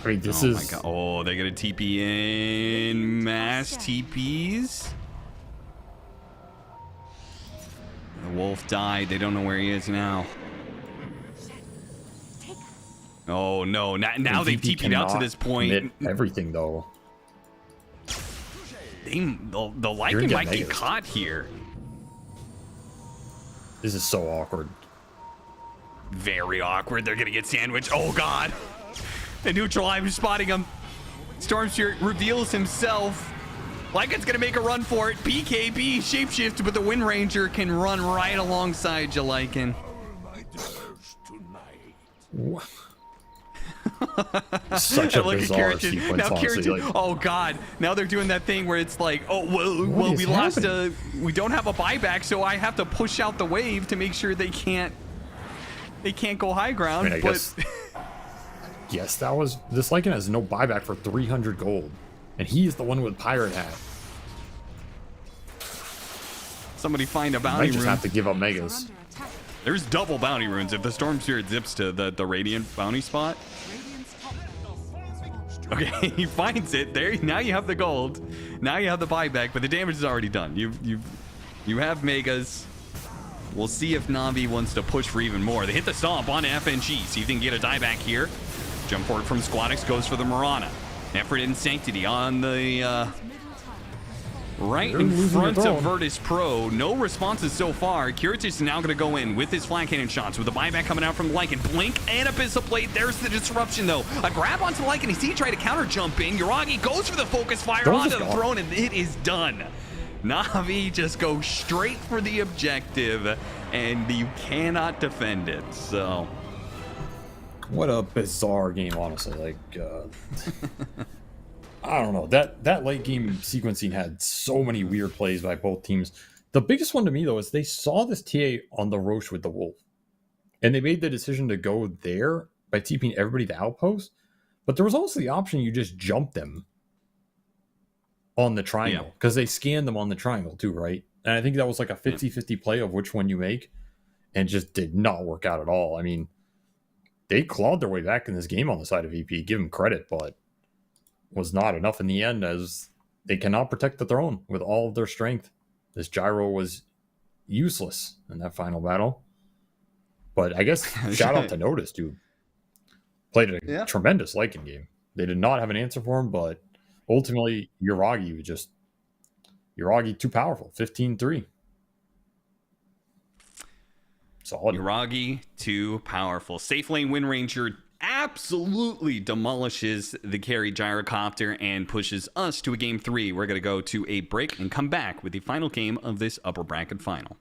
I mean, this Oh is... my god. Oh, they got a TP in. Mass TPs. Wolf died. They don't know where he is now. Oh no! Now they've TP'd out to this point. Commit everything though. The Lycan might get caught here. This is so awkward. Very awkward. They're gonna get sandwiched. Oh god! The neutral eye was spotting him. Stormspirit reveals himself. Lycan's gonna make a run for it. BKB shapeshift, but the Wind Ranger can run right alongside you, Lycan. Such a bizarre sequence, now honestly. oh god, now they're doing that thing where it's like, oh well we lost we don't have a buyback, so I have to push out the wave to make sure they can't go high ground. I mean, guess, yes, that was this Lycan has no buyback for 300 gold, and he's the one with pirate hat. Somebody find a bounty Might just rune. have to give up megas. There's double bounty runes if the Storm Spirit zips to the Radiant bounty spot. Okay, he finds it. There, now you have the gold. Now you have the buyback, but the damage is already done. You have megas. We'll see if Na'Vi wants to push for even more. They hit the stomp on FNG. See if they can get a dieback here. Jump forward from Squadix goes for the Mirana. Effort and Sanctity on the right in front of Virtus Pro. No responses so far. Curious is now going to go in with his flag cannon shots with the buyback coming out from Lycan. Blink and Abyssal Plate. There's the disruption though. A grab onto Lycan. You see he tried to counter jump in. Yuragi goes for the focus fire onto the throne and it is done. Na'Vi just go straight for the objective and you cannot defend it. So what a bizarre game, honestly. Like I don't know. That late game sequencing had so many weird plays by both teams. The biggest one to me though is they saw this TA on the Roche with the Wolf, and they made the decision to go there by TPing everybody to Outpost. But there was also the option you just jump them on the triangle because they scanned them on the triangle too, right? And I think that was like a 50-50 play of which one you make, and just did not work out at all. I mean, they clawed their way back in this game on the side of EP. Give them credit, but was not enough in the end as they cannot protect the throne with all of their strength. This gyro was useless in that final battle. But I guess shout out to Notice, dude. Played a tremendous Lycan game. They did not have an answer for him, but ultimately Yuragi too powerful. 15-3. Solid. Yuragi too powerful. Safe lane Wind Ranger absolutely demolishes the carry gyrocopter and pushes us to a game 3. We're going to go to a break and come back with the final game of this upper bracket final.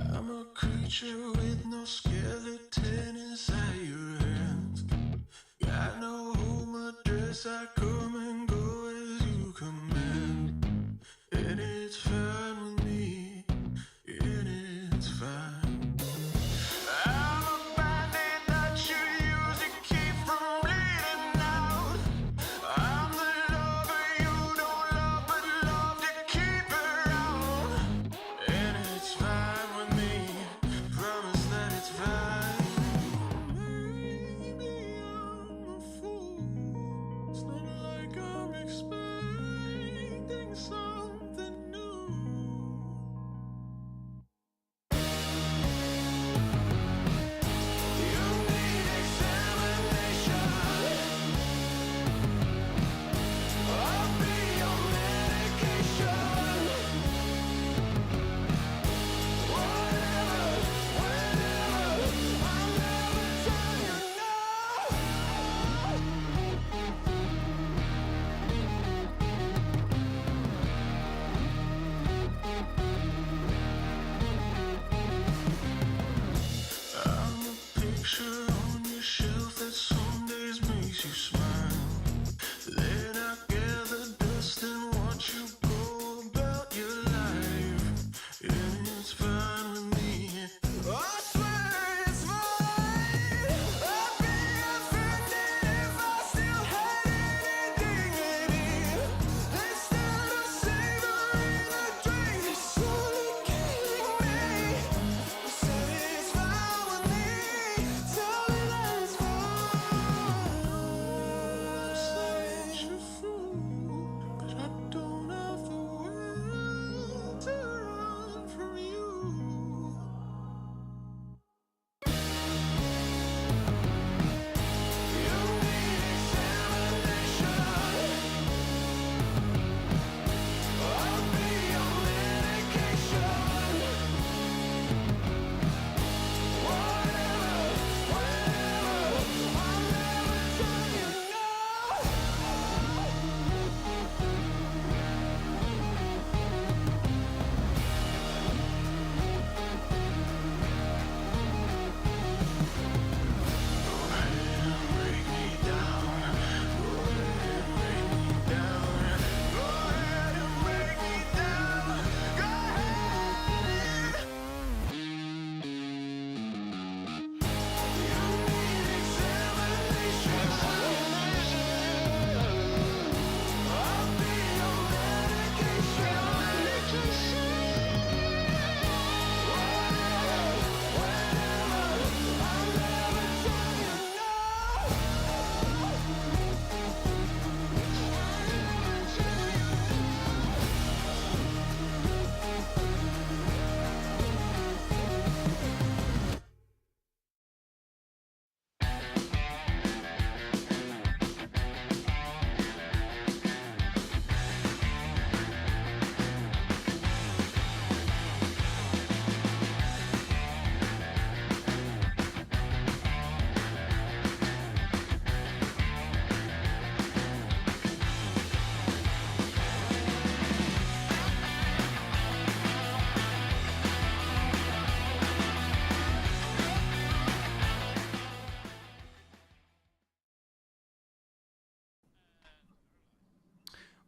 I'm a creature with no skeleton inside your hands. Got no home address, I come and go as you command. And it's fine with me, and it's fine. I'm a bandit that you use to keep from bleeding out. I'm the lover you don't love, but love to keep around. And it's fine with me, from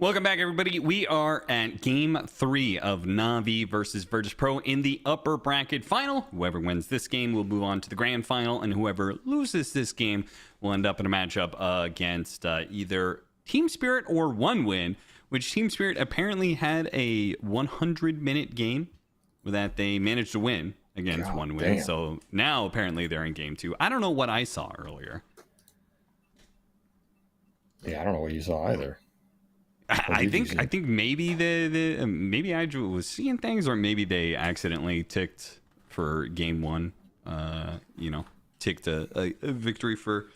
Welcome back, everybody. We are at Game 3 of Na'Vi versus Virtus Pro in the upper bracket final. Whoever wins this game will move on to the grand final, and whoever loses this game will end up in a matchup against either Team Spirit or One Win, which Team Spirit apparently had a 100-minute game that they managed to win against One Win. Damn. So now apparently they're in Game 2. I don't know what I saw earlier. Yeah, I don't know what you saw either. I think maybe maybe I was seeing things, or maybe they accidentally ticked for game 1. Ticked a victory for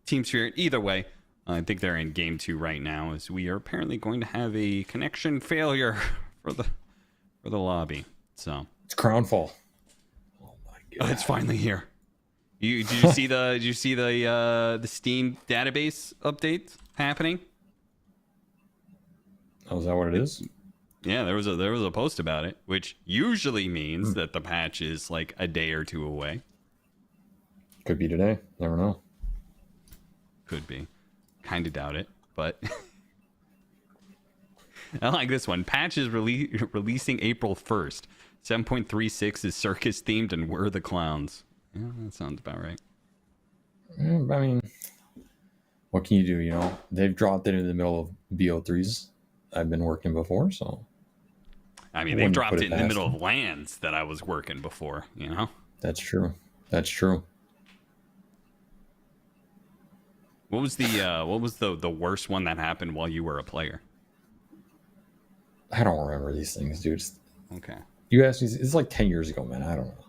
Team Spirit. Either way, I think they're in game 2 right now, as we are apparently going to have a connection failure for the lobby. So It's Crownfall. Oh my god! it's finally here. Did you see the Steam database update happening? Oh, is that what it is? Yeah, there was a post about it, which usually means that the patch is like a day or two away. Could be today. Never know. Could be. Kind of doubt it, but I like this one. Patch is releasing April 1st. 7.36 is circus themed, and we're the clowns. Yeah, that sounds about right. I mean, what can you do? You know, they've dropped it in the middle of BO3s. I've been working before, so I mean, they dropped it in the middle of lands that I was working before. You know, that's true. That's true. what was the worst one that happened while you were a player? I don't remember these things, dude. Okay. You asked me. It's like 10 years ago, man. I don't know.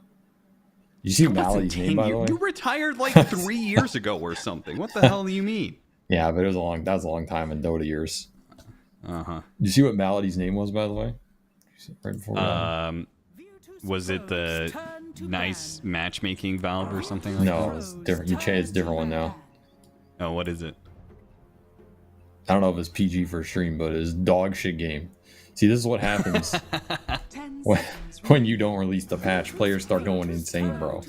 You see Mallory's name, by the way? You retired like 3 years ago or something. What the hell do you mean? Yeah, but that was a long time in Dota years. Uh-huh. You see what Melody's name was, by the way? Right before Was it the nice matchmaking valve or something like that? No, it's different. It's a different one now. Oh, what is it? I don't know if it's PG for stream, but it's dog shit game. See, this is what happens when you don't release the patch. Players start going insane, bro.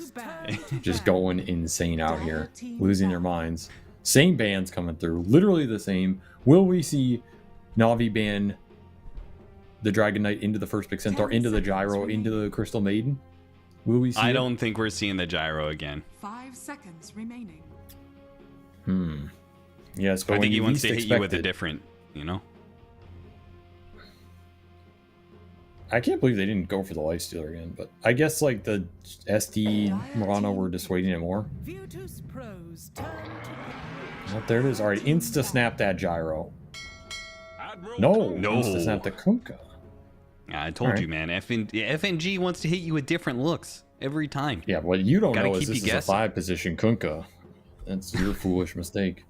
Just going insane out here, losing their minds. Same bans coming through, literally the same. Will we see Na'Vi ban the Dragon Knight into the first pick Centaur, into the Gyro, into the Crystal Maiden? Will we see I don't think we're seeing the Gyro again. 5 seconds remaining. Yes, but I when think he you wants least to hit you with a expect it- different, you know? I can't believe they didn't go for the Lifestealer again, but I guess like the ST Murano were dissuading it more. Virtus Pro's turn to Oh, there it is. All right, insta snap that Gyro. No, insta snap the Kunkka. I told Alright. you, man. FNG wants to hit you with different looks every time. Yeah, what you don't Gotta know is keep this you is a guessing. 5-position Kunkka. That's your foolish mistake.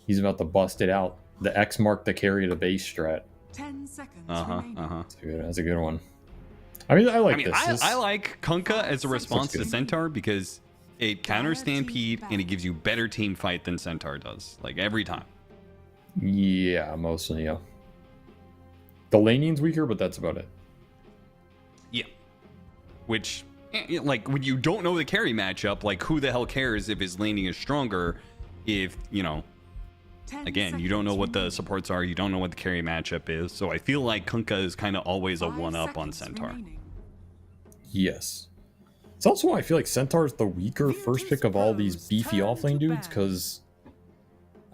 He's about to bust it out. The X mark the carry of the base strat. 10 seconds Uh-huh, remaining. uh-huh. That's a good one. I mean, I like I mean, this. I like Kunkka as a response to good. Centaur because it counters Stampede and it gives you better team fight than Centaur does. Like, every time. Yeah, mostly, yeah. The laning's weaker, but that's about it. Yeah. Which, like, when you don't know the carry matchup, like, who the hell cares if his laning is stronger if, you know, 10 again, you don't know seconds what the remaining. supports are, you don't know what the carry matchup is. So I feel like Kunkka is kind of always a 5 one-up on seconds Centaur. remaining. Yes. It's also why I feel like Centaur's the weaker first pick of all these beefy offlane dudes, because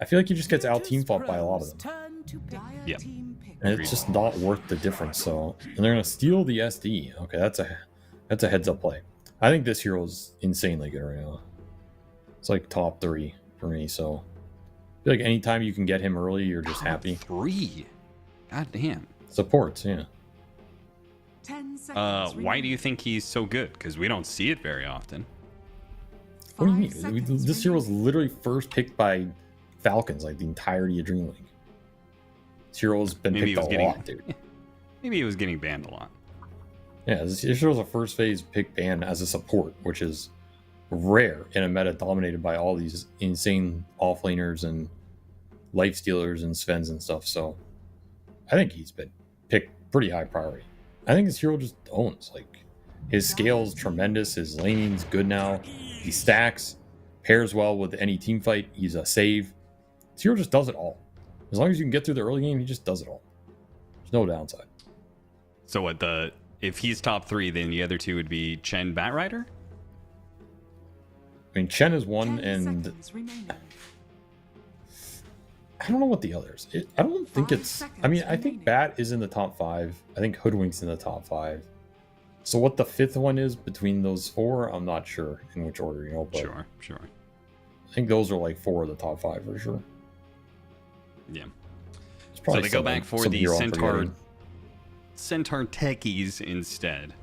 I feel like he just gets out team fought by a lot of them. Turn to pick. Yep. Team pick. And it's just not worth the difference. So, and they're gonna steal the SD. Okay, that's a heads up play. I think this hero is insanely good right now. It's like top 3 for me. So, I feel like anytime you can get him early, you're just happy. 3. God damn. Supports, yeah. 10 seconds Why do remaining. you think he's so good? Because we don't see it very often. What do you 5 mean? seconds This hero was remaining. literally first picked by Falcons, like the entirety of DreamLeague. This hero's been Maybe he picked was a getting lot, dude. Maybe he was getting banned a lot. Yeah, this hero's a first phase pick ban as a support, which is rare in a meta dominated by all these insane offlaners and life stealers and Svens and stuff. So I think he's been picked pretty high priority. I think this hero just owns. Like, his scale's tremendous, his laning's good now, he stacks, pairs well with any team fight, he's a save. This hero just does it all. As long as you can get through the early game, he just does it all. There's no downside. So what if he's top 3, then the other 2 would be Chen Batrider? I mean, Chen is 1, 10 and seconds remaining. I don't know what the others. I don't think 5 it's. I seconds mean, I think remaining. Bat is in the top 5. I think Hoodwink's in the top 5. So what the 5th one is between those 4, I'm not sure in which order, you know. But Sure. I think those are like 4 of the top 5 for sure. Yeah. It's So probably they go some- back for some the hero I'm forgetting. Centaur Techies instead,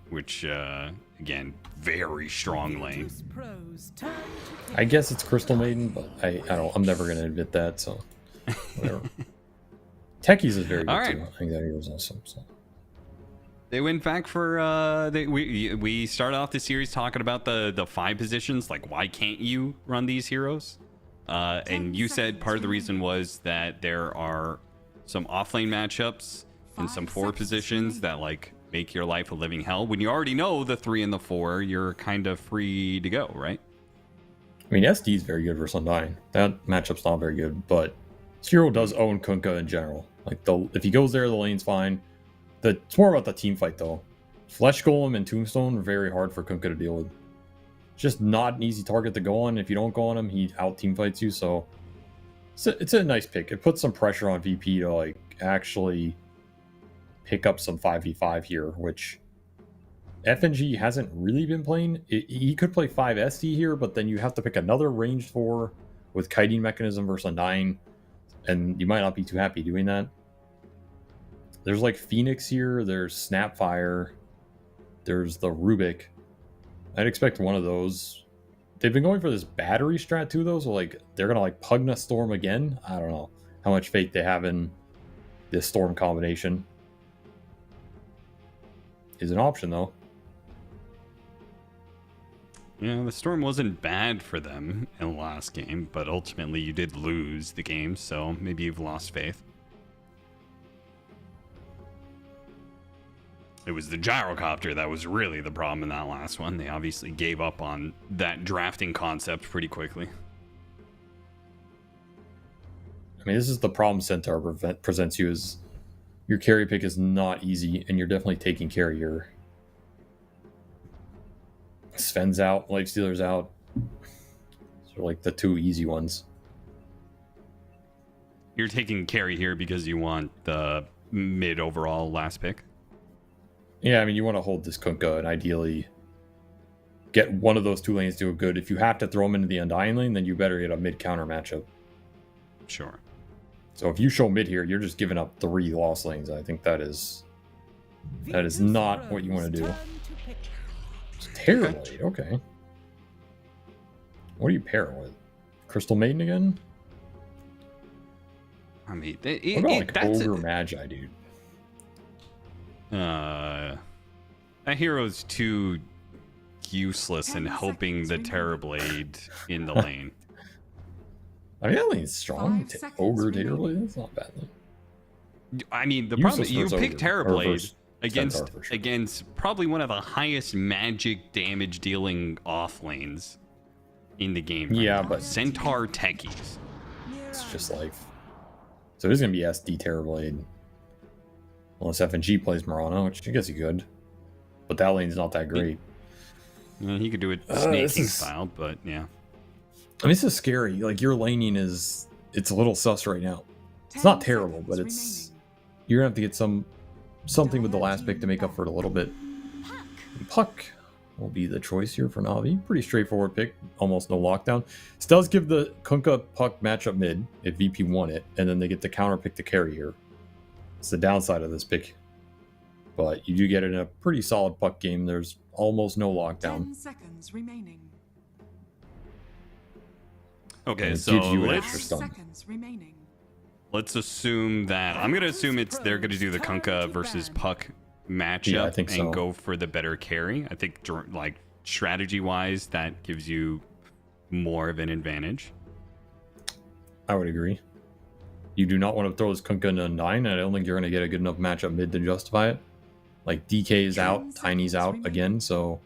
which again, very strong lane. Virtus Pros turn to I guess it's Crystal Maiden, but I don't. I'm never gonna admit that. So whatever. Techies is very good All right. too. I think that hero's awesome. So. They went back for we started off the series talking about the 5 positions, like why can't you run these heroes? And you said part of the reason was that there are some offlane matchups in some 4 positions that like make your life a living hell. When you already know the 3 and the 4, you're kind of free to go, right? I mean, SD is very good versus Undying. That matchup's not very good, but Hero does own Kunkka in general. Like, if he goes there, the lane's fine. It's more about the team fight, though. Flesh Golem and Tombstone are very hard for Kunkka to deal with. It's just not an easy target to go on. If you don't go on him, he out-team fights you, so... It's a nice pick. It puts some pressure on VP to, like, actually pick up some 5v5 here, which FNG hasn't really been playing. He could play 5 SD here, but then you have to pick another ranged 4 with kiting mechanism versus Undying, and you might not be too happy doing that. There's like Phoenix here, there's Snapfire, there's the Rubik. I'd expect one of those. They've been going for this battery strat too, though, so like they're gonna like Pugna Storm again. I don't know how much faith they have in this Storm combination. Is an option though. Yeah, the Storm wasn't bad for them in the last game, but ultimately you did lose the game, so maybe you've lost faith. It was the gyrocopter that was really the problem in that last one. They obviously gave up on that drafting concept pretty quickly. I mean, this is the problem Centaur presents you is your carry pick is not easy, and you're definitely taking care of your Sven's out, Lifestealer's out. Those are like the 2 easy ones. You're taking carry here because you want the mid overall last pick? Yeah, I mean, you want to hold this Kunkka and ideally get one of those 2 lanes to a good. If you have to throw him into the Undying lane, then you better get a mid counter matchup. Sure. So if you show mid here, you're just giving up 3 lost lanes. I think that is not what you want to do. It's Terrorblade, okay. What do you pair it with? Crystal Maiden again? I mean, What about like that's Ogre Magi, dude? that hero's too useless in 10 helping the seconds Terrorblade in the lane. I mean, that lane's strong. 5 seconds Ogre remaining. Terrorblade, that's not bad. I mean, the problem Useless is you versus pick Ogre, or Terrorblade versus against Centaur for sure. against probably one of the highest magic damage dealing off lanes in the game. right Yeah, now. but Centaur Techies. it's just life. So it is going to be SD Terrorblade. Unless FNG plays Mirana, which I guess he could. But that lane's not that great. Yeah, he could do it this snaking is- style, but yeah. I mean, this is scary. Like, your laning it's a little sus right now. It's not terrible, but it's... You're going to have to get something with the last pick to make up for it a little bit. Puck will be the choice here for Navi. Pretty straightforward pick. Almost no lockdown. This does give the Kunkka Puck matchup mid if VP won it, and then they get the counter pick to carry here. It's the downside of this pick. But you do get it in a pretty solid Puck game. There's almost no lockdown. 10 seconds remaining. Okay, And it so gives you an let's, extra 5 stun. seconds remaining. let's assume that I'm gonna assume they're gonna do the Kunkka versus Puck matchup Yeah, I think and so. go for the better carry. I think like strategy wise, that gives you more of an advantage. I would agree. You do not want to throw this Kunkka into 9, and I don't think you're going to get a good enough matchup mid to justify it. Like, DK is out, 10 Tiny's seconds out remaining. again, so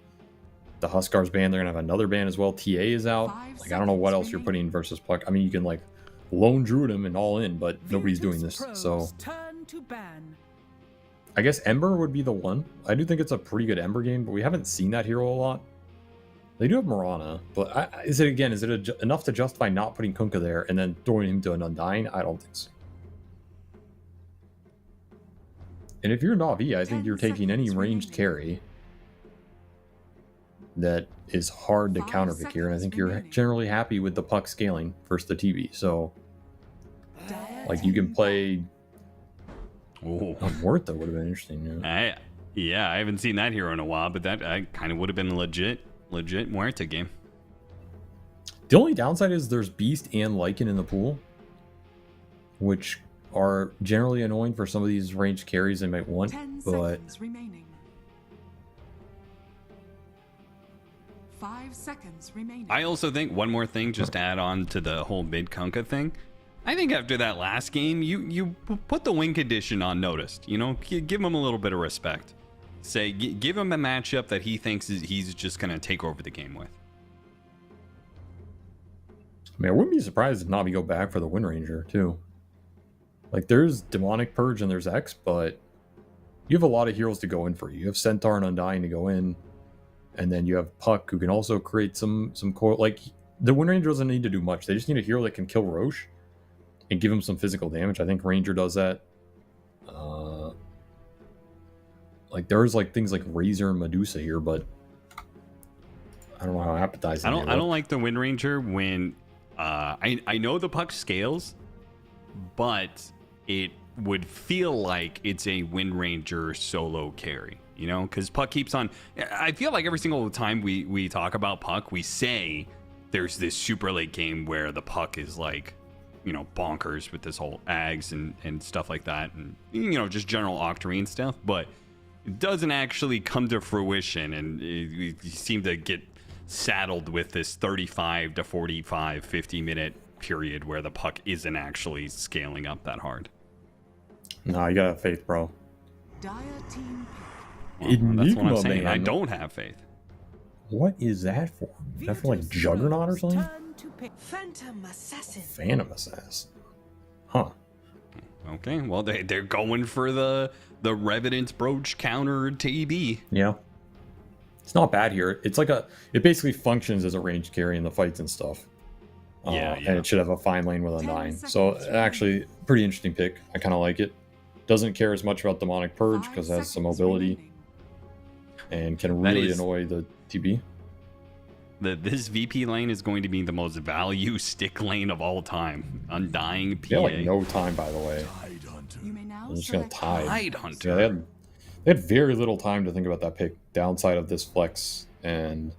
the Huskars ban, they're going to have another ban as well. TA is out. 5 Like, I don't know what seconds else you're remaining. putting versus Puck. I mean, you can, like, lone druid him and all in, but nobody's doing this. So Turn to ban. I guess Ember would be the one. I do think it's a pretty good Ember game, but we haven't seen that hero a lot. They do have Mirana, but is it enough to justify not putting Kunkka there and then throwing him to an Undying? I don't think so. And if you're Na'Vi, I think you're taking any ranged carry that is hard to counterpick here, and I think you're generally happy with the puck scaling versus the TV. So, like, you can play. Oh, Muerta would have been interesting. Yeah. I haven't seen that hero in a while, but that kind of would have been a legit Muerta game. The only downside is there's Beast and Lycan in the pool, which are generally annoying for some of these ranged carries they might want. 10 But seconds remaining. 5 seconds remaining. I also think one more thing, just to add on to the whole mid Kunkka thing. I think after that last game, you put the win condition on noticed. You know, give him a little bit of respect. Say, give him a matchup that he thinks he's just going to take over the game with. I mean, I wouldn't be surprised if Navi go back for the Wind Ranger, too. Like, there's Demonic Purge and there's X, but you have a lot of heroes to go in for you. You have Centaur and Undying to go in, and then you have Puck, who can also create some core. Like, the Wind Ranger doesn't need to do much. They just need a hero that can kill Roche and give him some physical damage. I think Ranger does that. Like, there's like things like Razor and Medusa here, but I don't know how appetizing. I don't like the Wind Ranger when I know the puck scales, but it would feel like it's a Wind Ranger solo carry, you know, because Puck keeps on. I feel like every single time we talk about Puck, we say there's this super late game where the Puck is like, you know, bonkers with this whole Ags and stuff like that, and, you know, just general Octarine stuff, but it doesn't actually come to fruition, and you seem to get saddled with this 35 to 45, 50-minute period where the Puck isn't actually scaling up that hard. No, you gotta have faith, bro. Dire team Well, that's what I'm Enigma, saying. man. I don't have faith. What is that for? Is that for like Juggernaut or something? turn to pick. Phantom Assassin. Phantom Assassin. Huh. Okay, well, they're going for the Revenant's Brooch counter TB. Yeah. It's not bad here. It's like it basically functions as a ranged carry in the fights and stuff. Yeah. And it should have a fine lane with 10 Undying. So seconds actually, pretty interesting pick. I kind of like it. Doesn't care as much about Demonic Purge because it has some mobility and can really annoy the TB. This VP lane is going to be the most value stick lane of all time. Undying PA. They had like no time, by the way. You may now I'm just gonna select tide. Tide Hunter. Yeah, they had very little time to think about that pick downside of this flex. And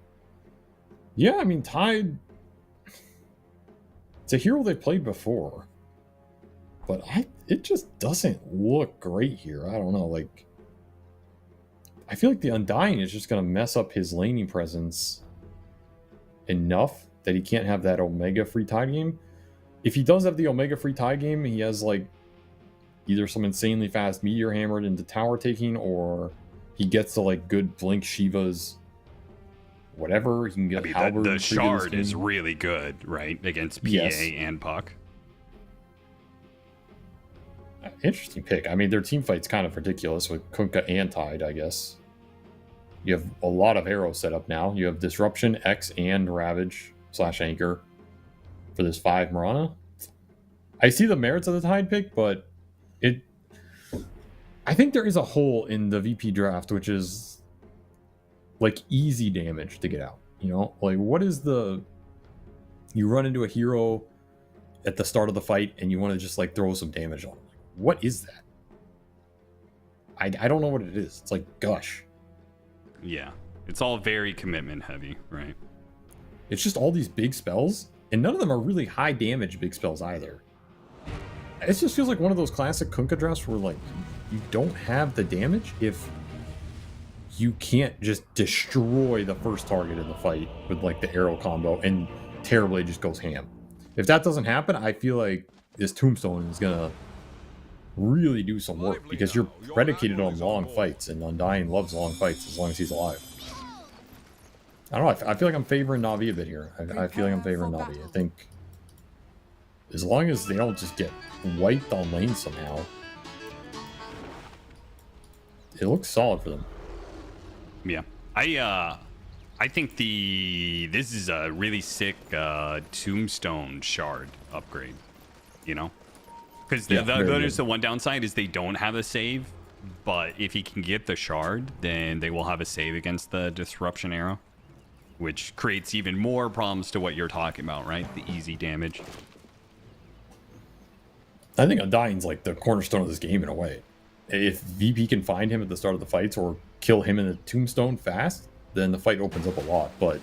yeah, I mean, Tide, it's a hero they've played before. But it just doesn't look great here. I don't know. Like, I feel like the Undying is just going to mess up his laning presence enough that he can't have that Omega free Tide game. If he does have the Omega free Tide game, he has like either some insanely fast Meteor Hammered into tower taking, or he gets to like good Blink Shiva's whatever. He can get Halberd. The Shard is really good, right? Against PA and Puck. Interesting pick. I mean, their team fight's kind of ridiculous with Kunkka and Tide, I guess. You have a lot of arrows set up now. You have Disruption, X, and Ravage / Anchor for this 5 Mirana. I see the merits of the Tide pick, but I think there is a hole in the VP draft, which is like easy damage to get out. You know, like what is you run into a hero at the start of the fight and you want to just like throw some damage on him. What is that? I don't know what it is. It's like Gush. Yeah. It's all very commitment heavy, right? It's just all these big spells, and none of them are really high damage big spells either. It just feels like one of those classic Kunkka drafts where like you don't have the damage if you can't just destroy the first target in the fight with like the arrow combo and Terrorblade just goes ham. If that doesn't happen, I feel like this Tombstone is gonna really do some work because you're predicated on long fights, and Undying loves long fights as long as he's alive. I don't know. I feel like I'm favoring Na'Vi a bit here. I feel like I'm favoring Na'Vi. I think as long as they don't just get wiped on lane somehow, it looks solid for them. Yeah, I think this is a really sick tombstone shard upgrade. You know, because the one downside is they don't have a save, but if he can get the shard, then they will have a save against the disruption arrow, which creates even more problems to what you're talking about, right? The easy damage. I think Undying's like the cornerstone of this game in a way. If VP can find him at the start of the fights or kill him in the tombstone fast, then the fight opens up a lot. But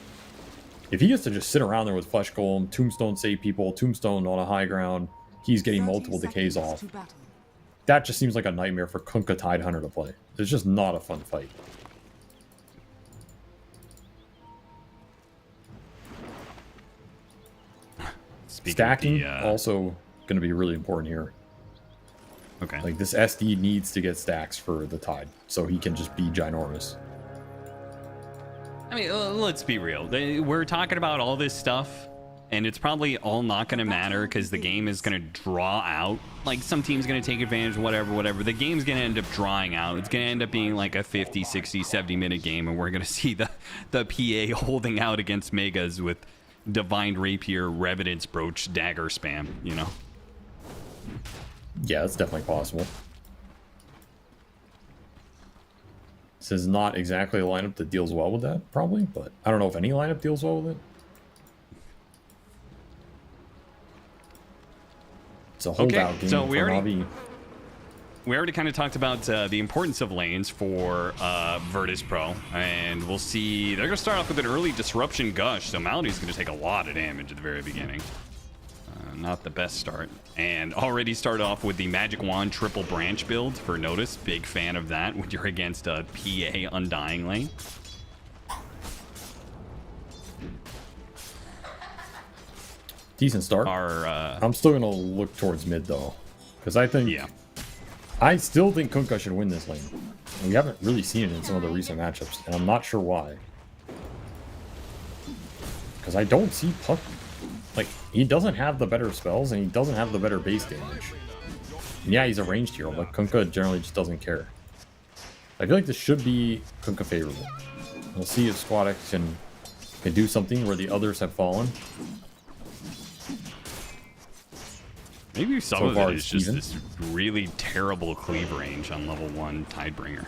if he gets to just sit around there with Flesh Golem, tombstone save people, tombstone on a high ground, he's getting multiple decays off. That just seems like a nightmare for Kunkka Tidehunter to play. It's just not a fun fight. Stacking also going to be really important here. Okay. Like this SD needs to get stacks for the Tide, so he can just be ginormous. I mean, let's be real. We're talking about all this stuff, and it's probably all not going to matter because the game is going to draw out. Like, some team's going to take advantage, whatever. The game's going to end up drawing out. It's going to end up being like a 50, 60, 70-minute game, and we're going to see the PA holding out against Megas with Divine Rapier, Revenant's Brooch, Dagger spam, you know? Yeah, that's definitely possible. This is not exactly a lineup that deals well with that, probably, but I don't know if any lineup deals well with it. It's a holdout game so for Navi. We already kind of talked about the importance of lanes for Virtus Pro, and we'll see. They're going to start off with an early Disruption Gush, so Malady's going to take a lot of damage at the very beginning. Not the best start. And already start off with the Magic Wand triple branch build for Notice. Big fan of that when you're against a PA Undying lane. Decent start. I'm still going to look towards mid, though. Because I think... Yeah. I still think Kunkka should win this lane. We haven't really seen it in some of the recent matchups, and I'm not sure why. Because I don't see Puck... Like, he doesn't have the better spells, and he doesn't have the better base damage. And yeah, he's a ranged hero, but Kunkka generally just doesn't care. I feel like this should be Kunkka favorable. We'll see if Squad X can do something where the others have fallen. Maybe some of it is just this really terrible cleave range on level 1 Tidebringer.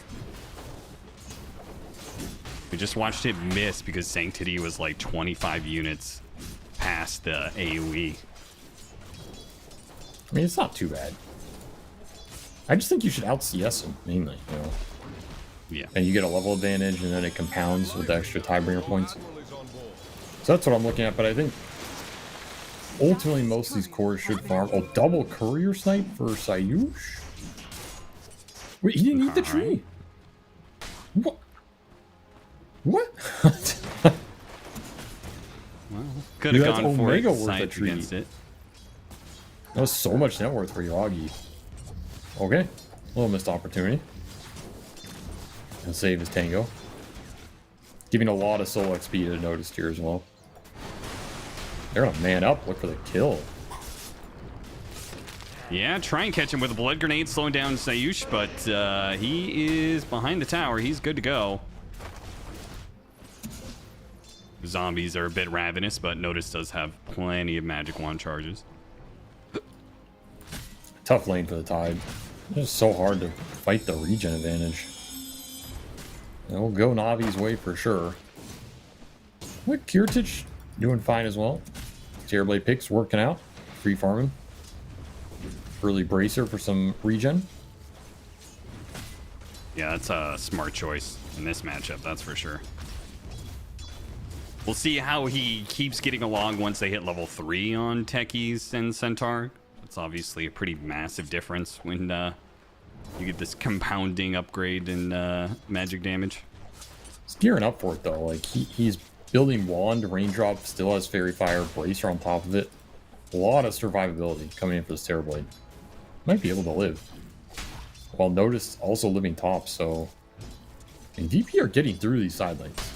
We just watched it miss because Sanctity was like 25 units past the AoE. I mean, it's not too bad. I just think you should out CS him, mainly, you know. Yeah. And you get a level advantage, and then it compounds with the extra Tidebringer points. So that's what I'm looking at, but I think ultimately most of these cores should farm. Oh, double courier snipe for Sayush? Wait, he didn't eat the tree. What? What? Well, could have gone for Omega it, worth a side tree. against it. That was so much net worth for Yagi. Okay, a little missed opportunity. And save his Tango. Giving a lot of soul XP to Notice here as well. They're gonna man up, look for the kill. Yeah, try and catch him with a blood grenade, slowing down Sayush, but he is behind the tower. He's good to go. Zombies are a bit ravenous, but Notice does have plenty of magic wand charges. Tough lane for the Tide. It's just so hard to fight the regen advantage. It'll go Navi's way for sure. What, Kiritich doing fine as well. Terrorblade picks working out. Free farming. Early Bracer for some regen. Yeah, that's a smart choice in this matchup, that's for sure. We'll see how he keeps getting along once they hit level 3 on Techies and Centaur. That's obviously a pretty massive difference when you get this compounding upgrade in magic damage. He's gearing up for it though. Like he's building Wand, Raindrop, still has Fairy Fire, Bracer on top of it. A lot of survivability coming in for this Terrorblade. Might be able to live. While Notice also living top, so... And VP are getting through these side lanes.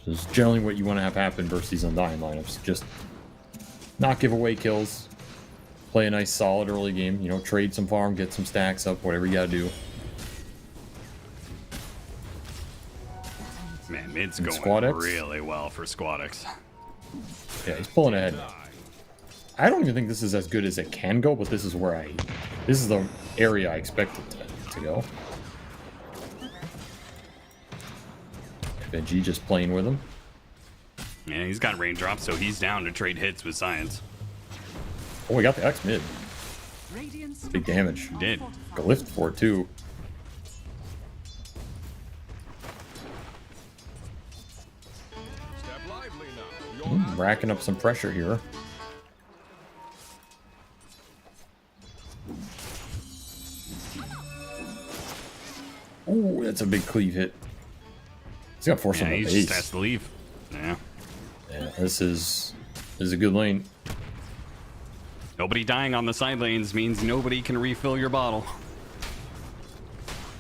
This is generally what you want to have happen versus these Undying lineups. Just not give away kills. play a nice solid early game. You know, trade some farm, get some stacks up, whatever you gotta do. Man, mid's And going Squad X? really well for Squad X. Yeah, he's pulling ahead. I don't even think this is as good as it can go, but this is where this is the area I expect it to go. Veggie just playing with him. Yeah, he's got raindrops, so he's down to trade hits with Science. Oh, we got the X mid. Radiant's Big damage. Did. Got lift for it too. Racking up some pressure here. Oh, that's a big cleave hit. He's got force on Yeah, the he base. just has to leave. Yeah. Yeah, this is a good lane. Nobody dying on the side lanes means nobody can refill your bottle.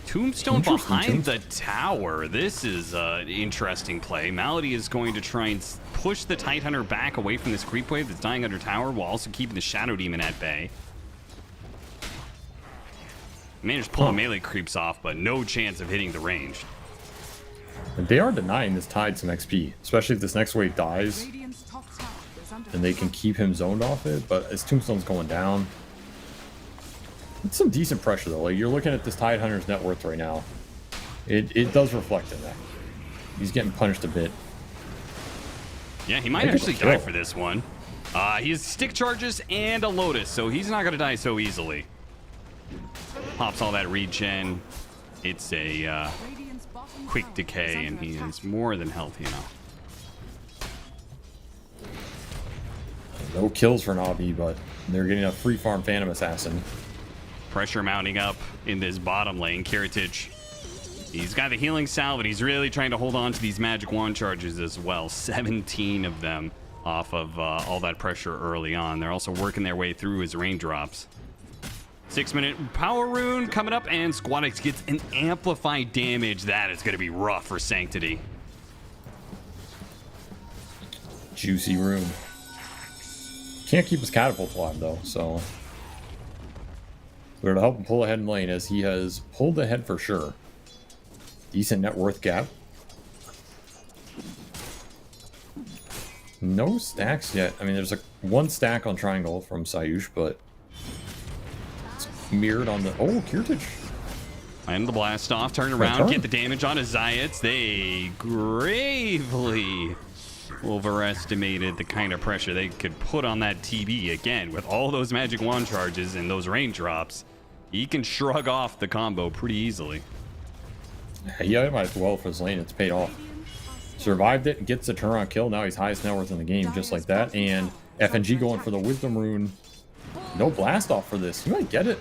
Tombstone Interesting behind the tombstone. tower. This is an interesting play. Malady is going to try and push the Tidehunter back away from this creep wave that's dying under tower while also keeping the Shadow Demon at bay. Managed to pull the melee creeps off, but no chance of hitting the range. And they are denying this Tide some XP, especially if this next wave dies, Radiant's top tower is under and they can keep him zoned off it. But as Tombstone's going down, it's some decent pressure though. Like you're looking at this Tide Hunter's net worth right now. It does reflect in that. He's getting punished a bit. Yeah, he might Make it actually a die kill. for this one. He has stick charges and a Lotus, so he's not going to die so easily. Pops all that regen. It's a Radiant's bottom quick tower decay, is and under he attack. is more than healthy now. No kills for Navi, but they're getting a free farm Phantom Assassin. Pressure mounting up in this bottom lane. Kiritich, he's got the healing salve, but he's really trying to hold on to these magic wand charges as well. 17 of them off of all that pressure early on. They're also working their way through his raindrops. 6-minute power rune coming up, and Squadix gets an amplified damage. That is going to be rough for Sanctity. Juicy rune. Can't keep his catapult alive though, so we're to help him pull ahead in lane as he has pulled ahead for sure. Decent net worth gap. No stacks yet. I mean, there's one stack on triangle from Sayush, but it's mirrored on the. Oh, Kirtich. And the blast off, turn around, get the damage on his Zayats. They gravely overestimated the kind of pressure they could put on that TB again with all those magic wand charges and those raindrops. He can shrug off the combo pretty easily. Yeah, might as well for his lane. It's paid off. Survived it, gets the turnaround kill. Now he's highest net worth in the game, just like that. And FNG going for the Wisdom Rune. No blast off for this. He might get it.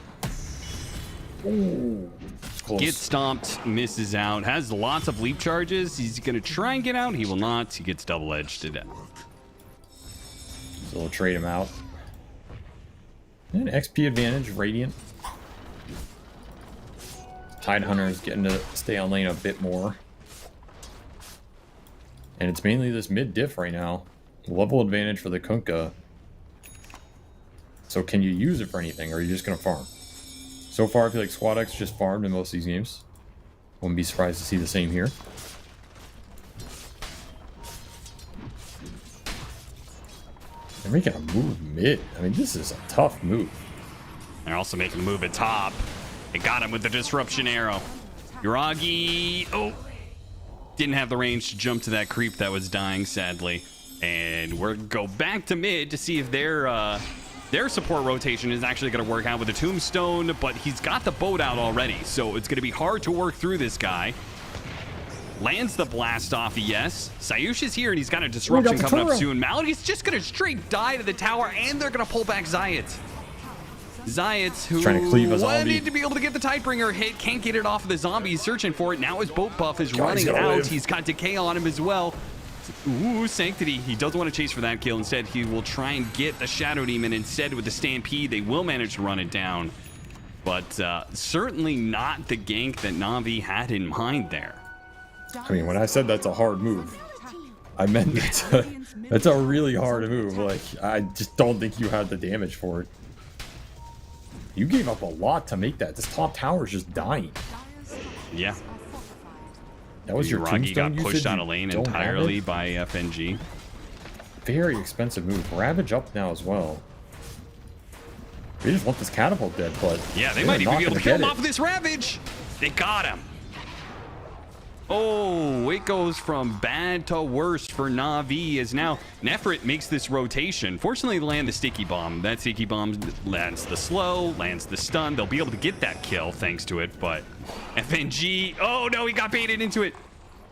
Ooh, it's close. Gets stomped, misses out, has lots of leap charges. He's going to try and get out. He will not. He gets double-edged to death. So we'll trade him out. And XP advantage, Radiant. Tidehunter is getting to stay on lane a bit more. And it's mainly this mid diff right now. Level advantage for the Kunkka. So can you use it for anything, or are you just going to farm? So far, I feel like Squad X just farmed in most of these games. Wouldn't be surprised to see the same here. They're making a move mid. I mean, this is a tough move. They're also making a move at top. They got him with the disruption arrow. Yuragi, oh, didn't have the range to jump to that creep that was dying, sadly. And we're go back to mid to see if their support rotation is actually going to work out with the tombstone, but he's got the boat out already, so it's going to be hard to work through this guy. Lands the blast off, yes. Sayush is here, and he's got a disruption the coming up turret. soon. Malady's just going to straight die to the tower, and they're going to pull back Zayat. Zayat, who Trying to cleave a zombie. wanted to be able to get the Tidebringer hit, can't get it off of the zombie. He's searching for it. Now his boat buff is running gotta out. live. He's got decay on him as well. Ooh, Sanctity. He doesn't want to chase for that kill. Instead, he will try and get the Shadow Demon. Instead, with the Stampede, they will manage to run it down. But certainly not the gank that Na'Vi had in mind there. I mean, when I said that's a hard move, I meant that's a really hard move. Like, I just don't think you had the damage for it. You gave up a lot to make that. This top tower is just dying. Dire's structures Yeah. are fortified. That was your Uragi got tombstone pushed usage? out You of lane don't have entirely it? by FNG. Very expensive move. Ravage up now as well. They just want this catapult dead, but Yeah, they they're might even not be able to gonna kill get him it. off of this Ravage. They got him. Oh, it goes from bad to worse for Na'Vi as now Nefrit makes this rotation. Fortunately, they land the sticky bomb. That sticky bomb lands the slow, lands the stun. They'll be able to get that kill thanks to it, but FNG, oh no, he got baited into it.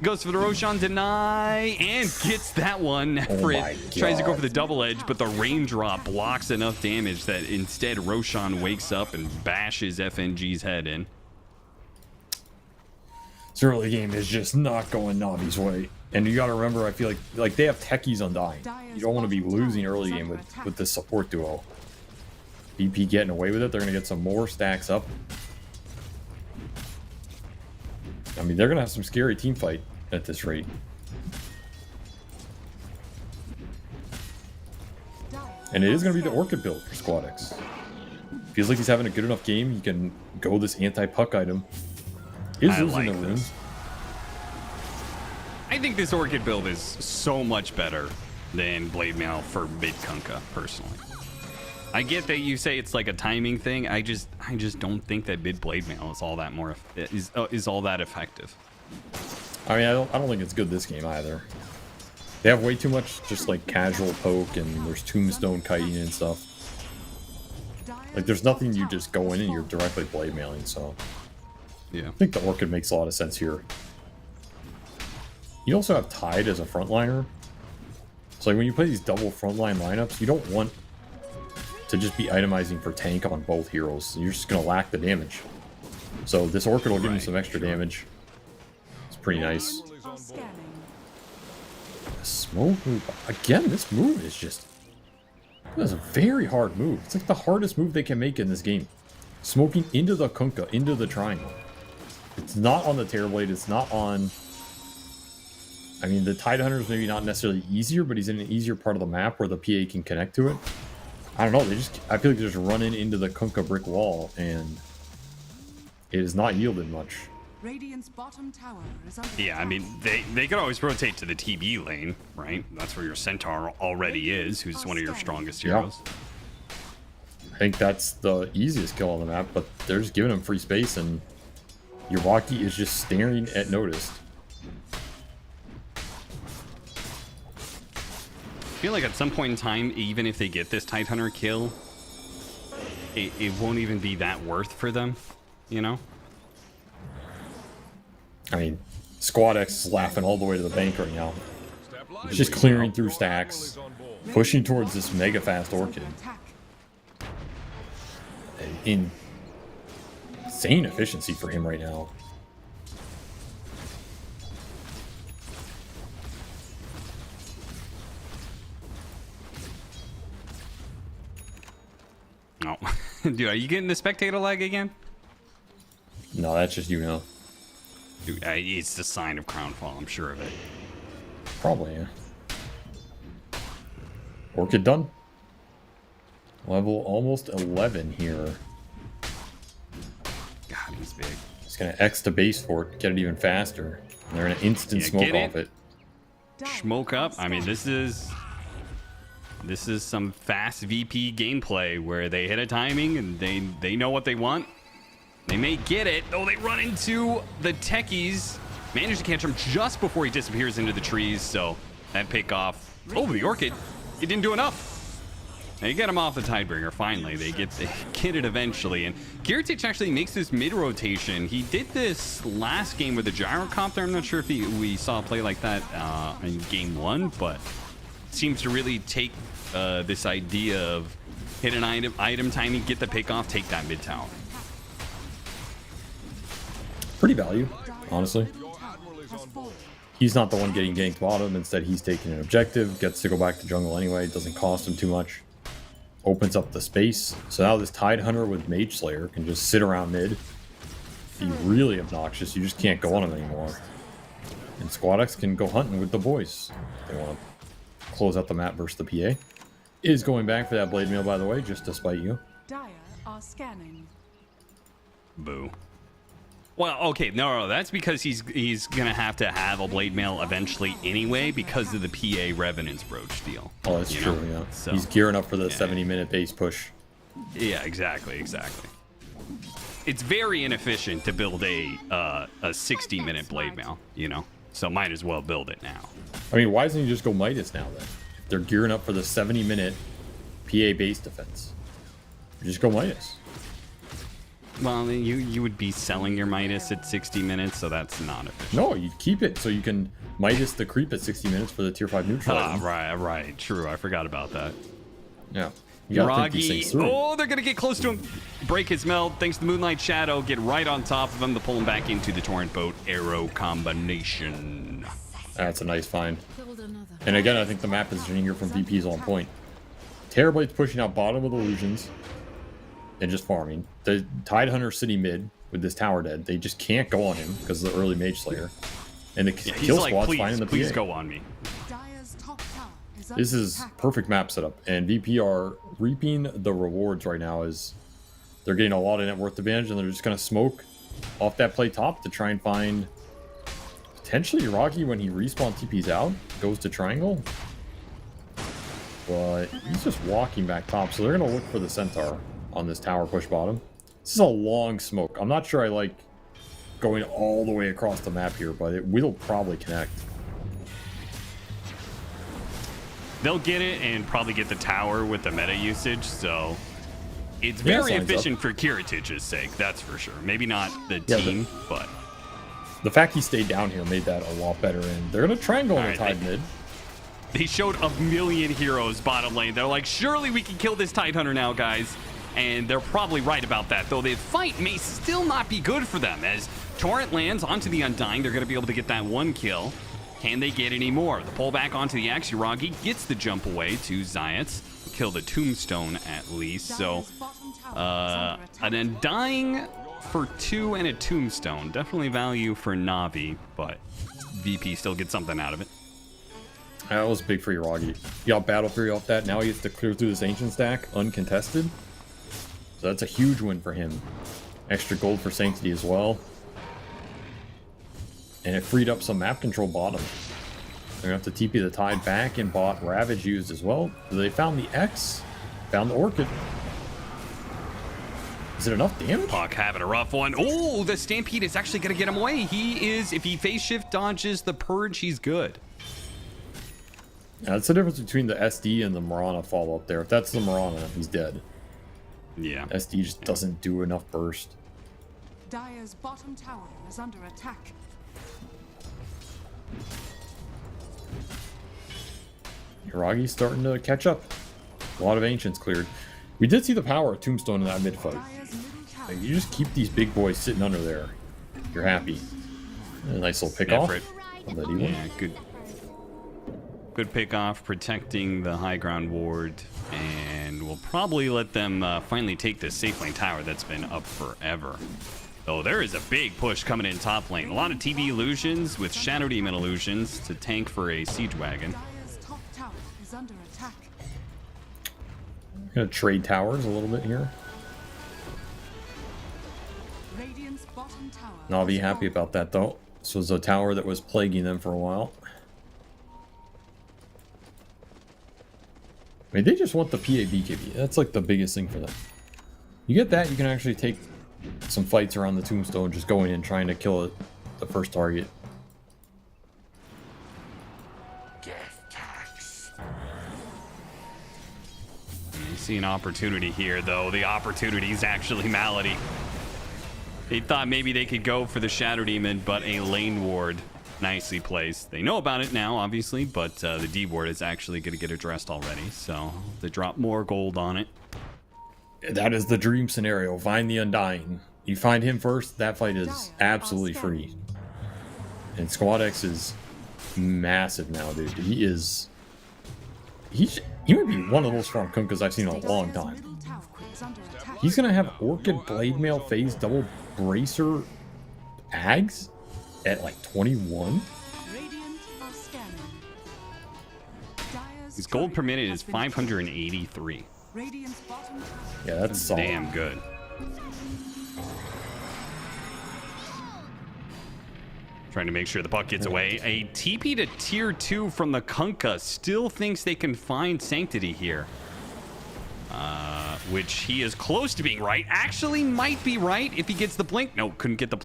Goes for the Roshan deny and gets that one. Nefrit my tries to go God. for the double edge, but the raindrop blocks enough damage that instead Roshan wakes up and bashes FNG's head in. This early game is just not going Navi's way. And you got to remember, I feel like they have techies on dying. You don't want to be losing early game with this support duo. BP getting away with it. They're going to get some more stacks up. I mean, they're going to have some scary team fight at this rate. And it is going to be the Orchid build for Squad X. Feels like he's having a good enough game. He can go this anti-puck item. Is I losing like the runes. this. I think this Orchid build is so much better than Blade Mail for mid Kunkka, personally. I get that you say it's like a timing thing. I just don't think that mid Blade Mail is all that is all that effective. I mean, I don't think it's good this game either. They have way too much just like casual poke, and there's tombstone kiting and stuff. Like, there's nothing you just go in and you're directly blade mailing, so Yeah. I think the Orchid makes a lot of sense here. You also have Tide as a frontliner. So like when you play these double frontline lineups, you don't want to just be itemizing for tank on both heroes. You're just going to lack the damage. So this Orchid will give you some extra damage. It's pretty nice. Are scanning. Smoke move. Again, this move is just... That's a very hard move. It's like the hardest move they can make in this game. Smoking into the Kunkka, into the triangle. It's not on the Terrorblade. It's not on... I mean, the Tide Hunter is maybe not necessarily easier, but he's in an easier part of the map where the PA can connect to it. I don't know. I feel like they're just running into the Kunkka brick wall, and it has not yielded much. Radiant's bottom tower is under Yeah, I mean, they could always rotate to the TB lane, right? That's where your Centaur already is, who's one of your strongest Yeah. heroes. I think that's the easiest kill on the map, but they're just giving him free space, and Yuraki is just staring at Noticed. I feel like at some point in time, even if they get this Tide Hunter kill, it won't even be that worth for them, you know? I mean, Squad X is laughing all the way to the bank right now. It's just clearing through stacks, pushing towards this mega fast Orchid. attack. Insane efficiency for him right now. No. Dude, are you getting the spectator lag again? No, that's just you know. Dude, it's the sign of Crownfall, I'm sure of it. Probably, yeah. Orchid done. Level almost 11 here. God, he's big. Just gonna X to base fort, get it even faster. And they're gonna instant Yeah, smoke get it. off it. Smoke up. I mean, this is some fast VP gameplay where they hit a timing and they know what they want. They may get it. Oh, they run into the techies. Manage to catch him just before he disappears into the trees. So that pick off. Oh, the Orchid. It didn't do enough. They get him off the Tidebringer. Finally, they get it eventually. And Kiritich actually makes this mid rotation. He did this last game with the gyrocopter. I'm not sure if we saw a play like that in game 1, but seems to really take this idea of hit an item timing, get the pick off, take that mid tower. Pretty value, honestly. Has fallen. He's not the one getting ganked bottom. Instead, he's taking an objective, gets to go back to jungle anyway. It doesn't cost him too much. Opens up the space. So now this Tide Hunter with Mage Slayer can just sit around mid. Be really obnoxious. You just can't go on him anymore. And Squad X can go hunting with the boys. They want to close out the map versus the PA. Is going back for that blade mail, by the way, just to spite you. Dire are are scanning. Boo. Well, okay, no, that's because he's gonna have to have a blade mail eventually anyway because of the PA Revenant's Brooch deal. Oh, that's you true. know? Yeah. So, He's gearing up for the 70-minute base push. yeah, exactly. It's very inefficient to build a 60-minute blade mail, you know. So might as well build it now. I mean, why doesn't he just go Midas now then? If they're gearing up for the 70-minute PA base defense, just go Midas. Well, you would be selling your Midas at 60 minutes, so that's not efficient. No, you keep it so you can Midas the creep at 60 minutes for the tier 5 neutral. Right. True. I forgot about that. Yeah. You gotta think these things Roggy. through. Oh, they're going to get close to him. Break his meld. Thanks to the Moonlight Shadow. Get right on top of him to pull him back into the Torrent Boat arrow combination. That's a nice find. Killed another. And again, I think the map positioning here from VP is on point. Terrorblade's pushing out bottom with illusions and just farming. The Tidehunter sitting mid with this tower dead. They just can't go on him because of the early Mage Slayer. And the He's kill like, squad's finding the please PA. go on me. Dire's top tower is This under is attack. perfect map setup, and VP are reaping the rewards right now as they're getting a lot of net worth advantage, and they're just going to smoke off that play top to try and find potentially Rocky when he respawn TPs out, goes to triangle. But he's just walking back top, so they're going to look for the Centaur on this tower push bottom. This is a long smoke. I'm not sure I like going all the way across the map here, but it will probably connect. They'll get it and probably get the tower with the meta usage, so it's Yeah, very signs efficient for Kiritich's sake, that's for sure. Maybe not the Yeah, team, but The fact he stayed down here made that a lot better, and they're going to triangle on the Alright, Tide mid. they showed a million heroes bottom lane. They're like, surely we can kill this Tidehunter now, guys. And they're probably right about that, though the fight may still not be good for them. As Torrent lands onto the Undying, they're going to be able to get that one kill. Can they get any more? The pullback onto the Axe, Uragi gets the jump away to Zayats. Kill the Tombstone at least. So, Dire's bottom tower is under an attack. Undying for 2 and a Tombstone. Definitely value for Navi, but VP still gets something out of it. That was big for Uragi. He got Battle Fury off that. Now he has to clear through this Ancient stack uncontested. So that's a huge win for him. Extra gold for Sanctity as well. And it freed up some map control bottom. They're going to have to TP the Tide back and bought Ravage used as well. So they found the X, found the Orchid. Is it enough damage? Puck having a rough one. Oh, the Stampede is actually going to get him away. He is, if he phase shift dodges the Purge, he's good. Yeah, that's the difference between the SD and the Mirana follow-up there. If that's the Mirana, he's dead. Yeah. SD just doesn't do enough burst. Dire's bottom tower is under attack. Uragi's starting to catch up. A lot of Ancients cleared. We did see the power of Tombstone in that mid fight. Dire's middle tower Like, you just keep these big boys sitting under there. You're happy. And a nice little pick off. Effort. Yeah, good pick off, protecting the high ground ward, and we'll probably let them finally take this safe lane tower that's been up forever. Oh, there is a big push coming in top lane. A lot of TV illusions with Shadow Demon illusions to tank for a siege wagon. Dire's top tower is under attack. Gonna trade towers a little bit here. Radiant's bottom tower. Not be is happy falling. about that though. This was a tower that was plaguing them for a while. I mean, they just want the PA BKB. That's like the biggest thing for them. You get that, you can actually take some fights around the Tombstone, just going in trying to kill it, the first target. You see an opportunity here, though. The opportunity is actually Malady. They thought maybe they could go for the Shadow Demon, but a lane ward nicely placed. They know about it now, obviously, but the D ward is actually going to get addressed already, so they drop more gold on it. That is the dream scenario. Find the Undying. You find him first, that fight is absolutely free. And Squad X is massive now, dude. He might be one of the most strong Kunkas I've seen in a long Dire's time. middle tower is under attack. He's gonna have Orchid Blade Mail phase double bracer Ags at like 21. Radiant are scanning. Dire's His gold per turret minute has is been 583. Radiant's bottom tower Yeah, that's solid. Damn good. Trying to make sure the puck gets away. A TP to tier 2 from the Kunkka. Still thinks they can find Sanctity here. Which he is close to being right. Actually might be right if he gets the blink. No, couldn't get the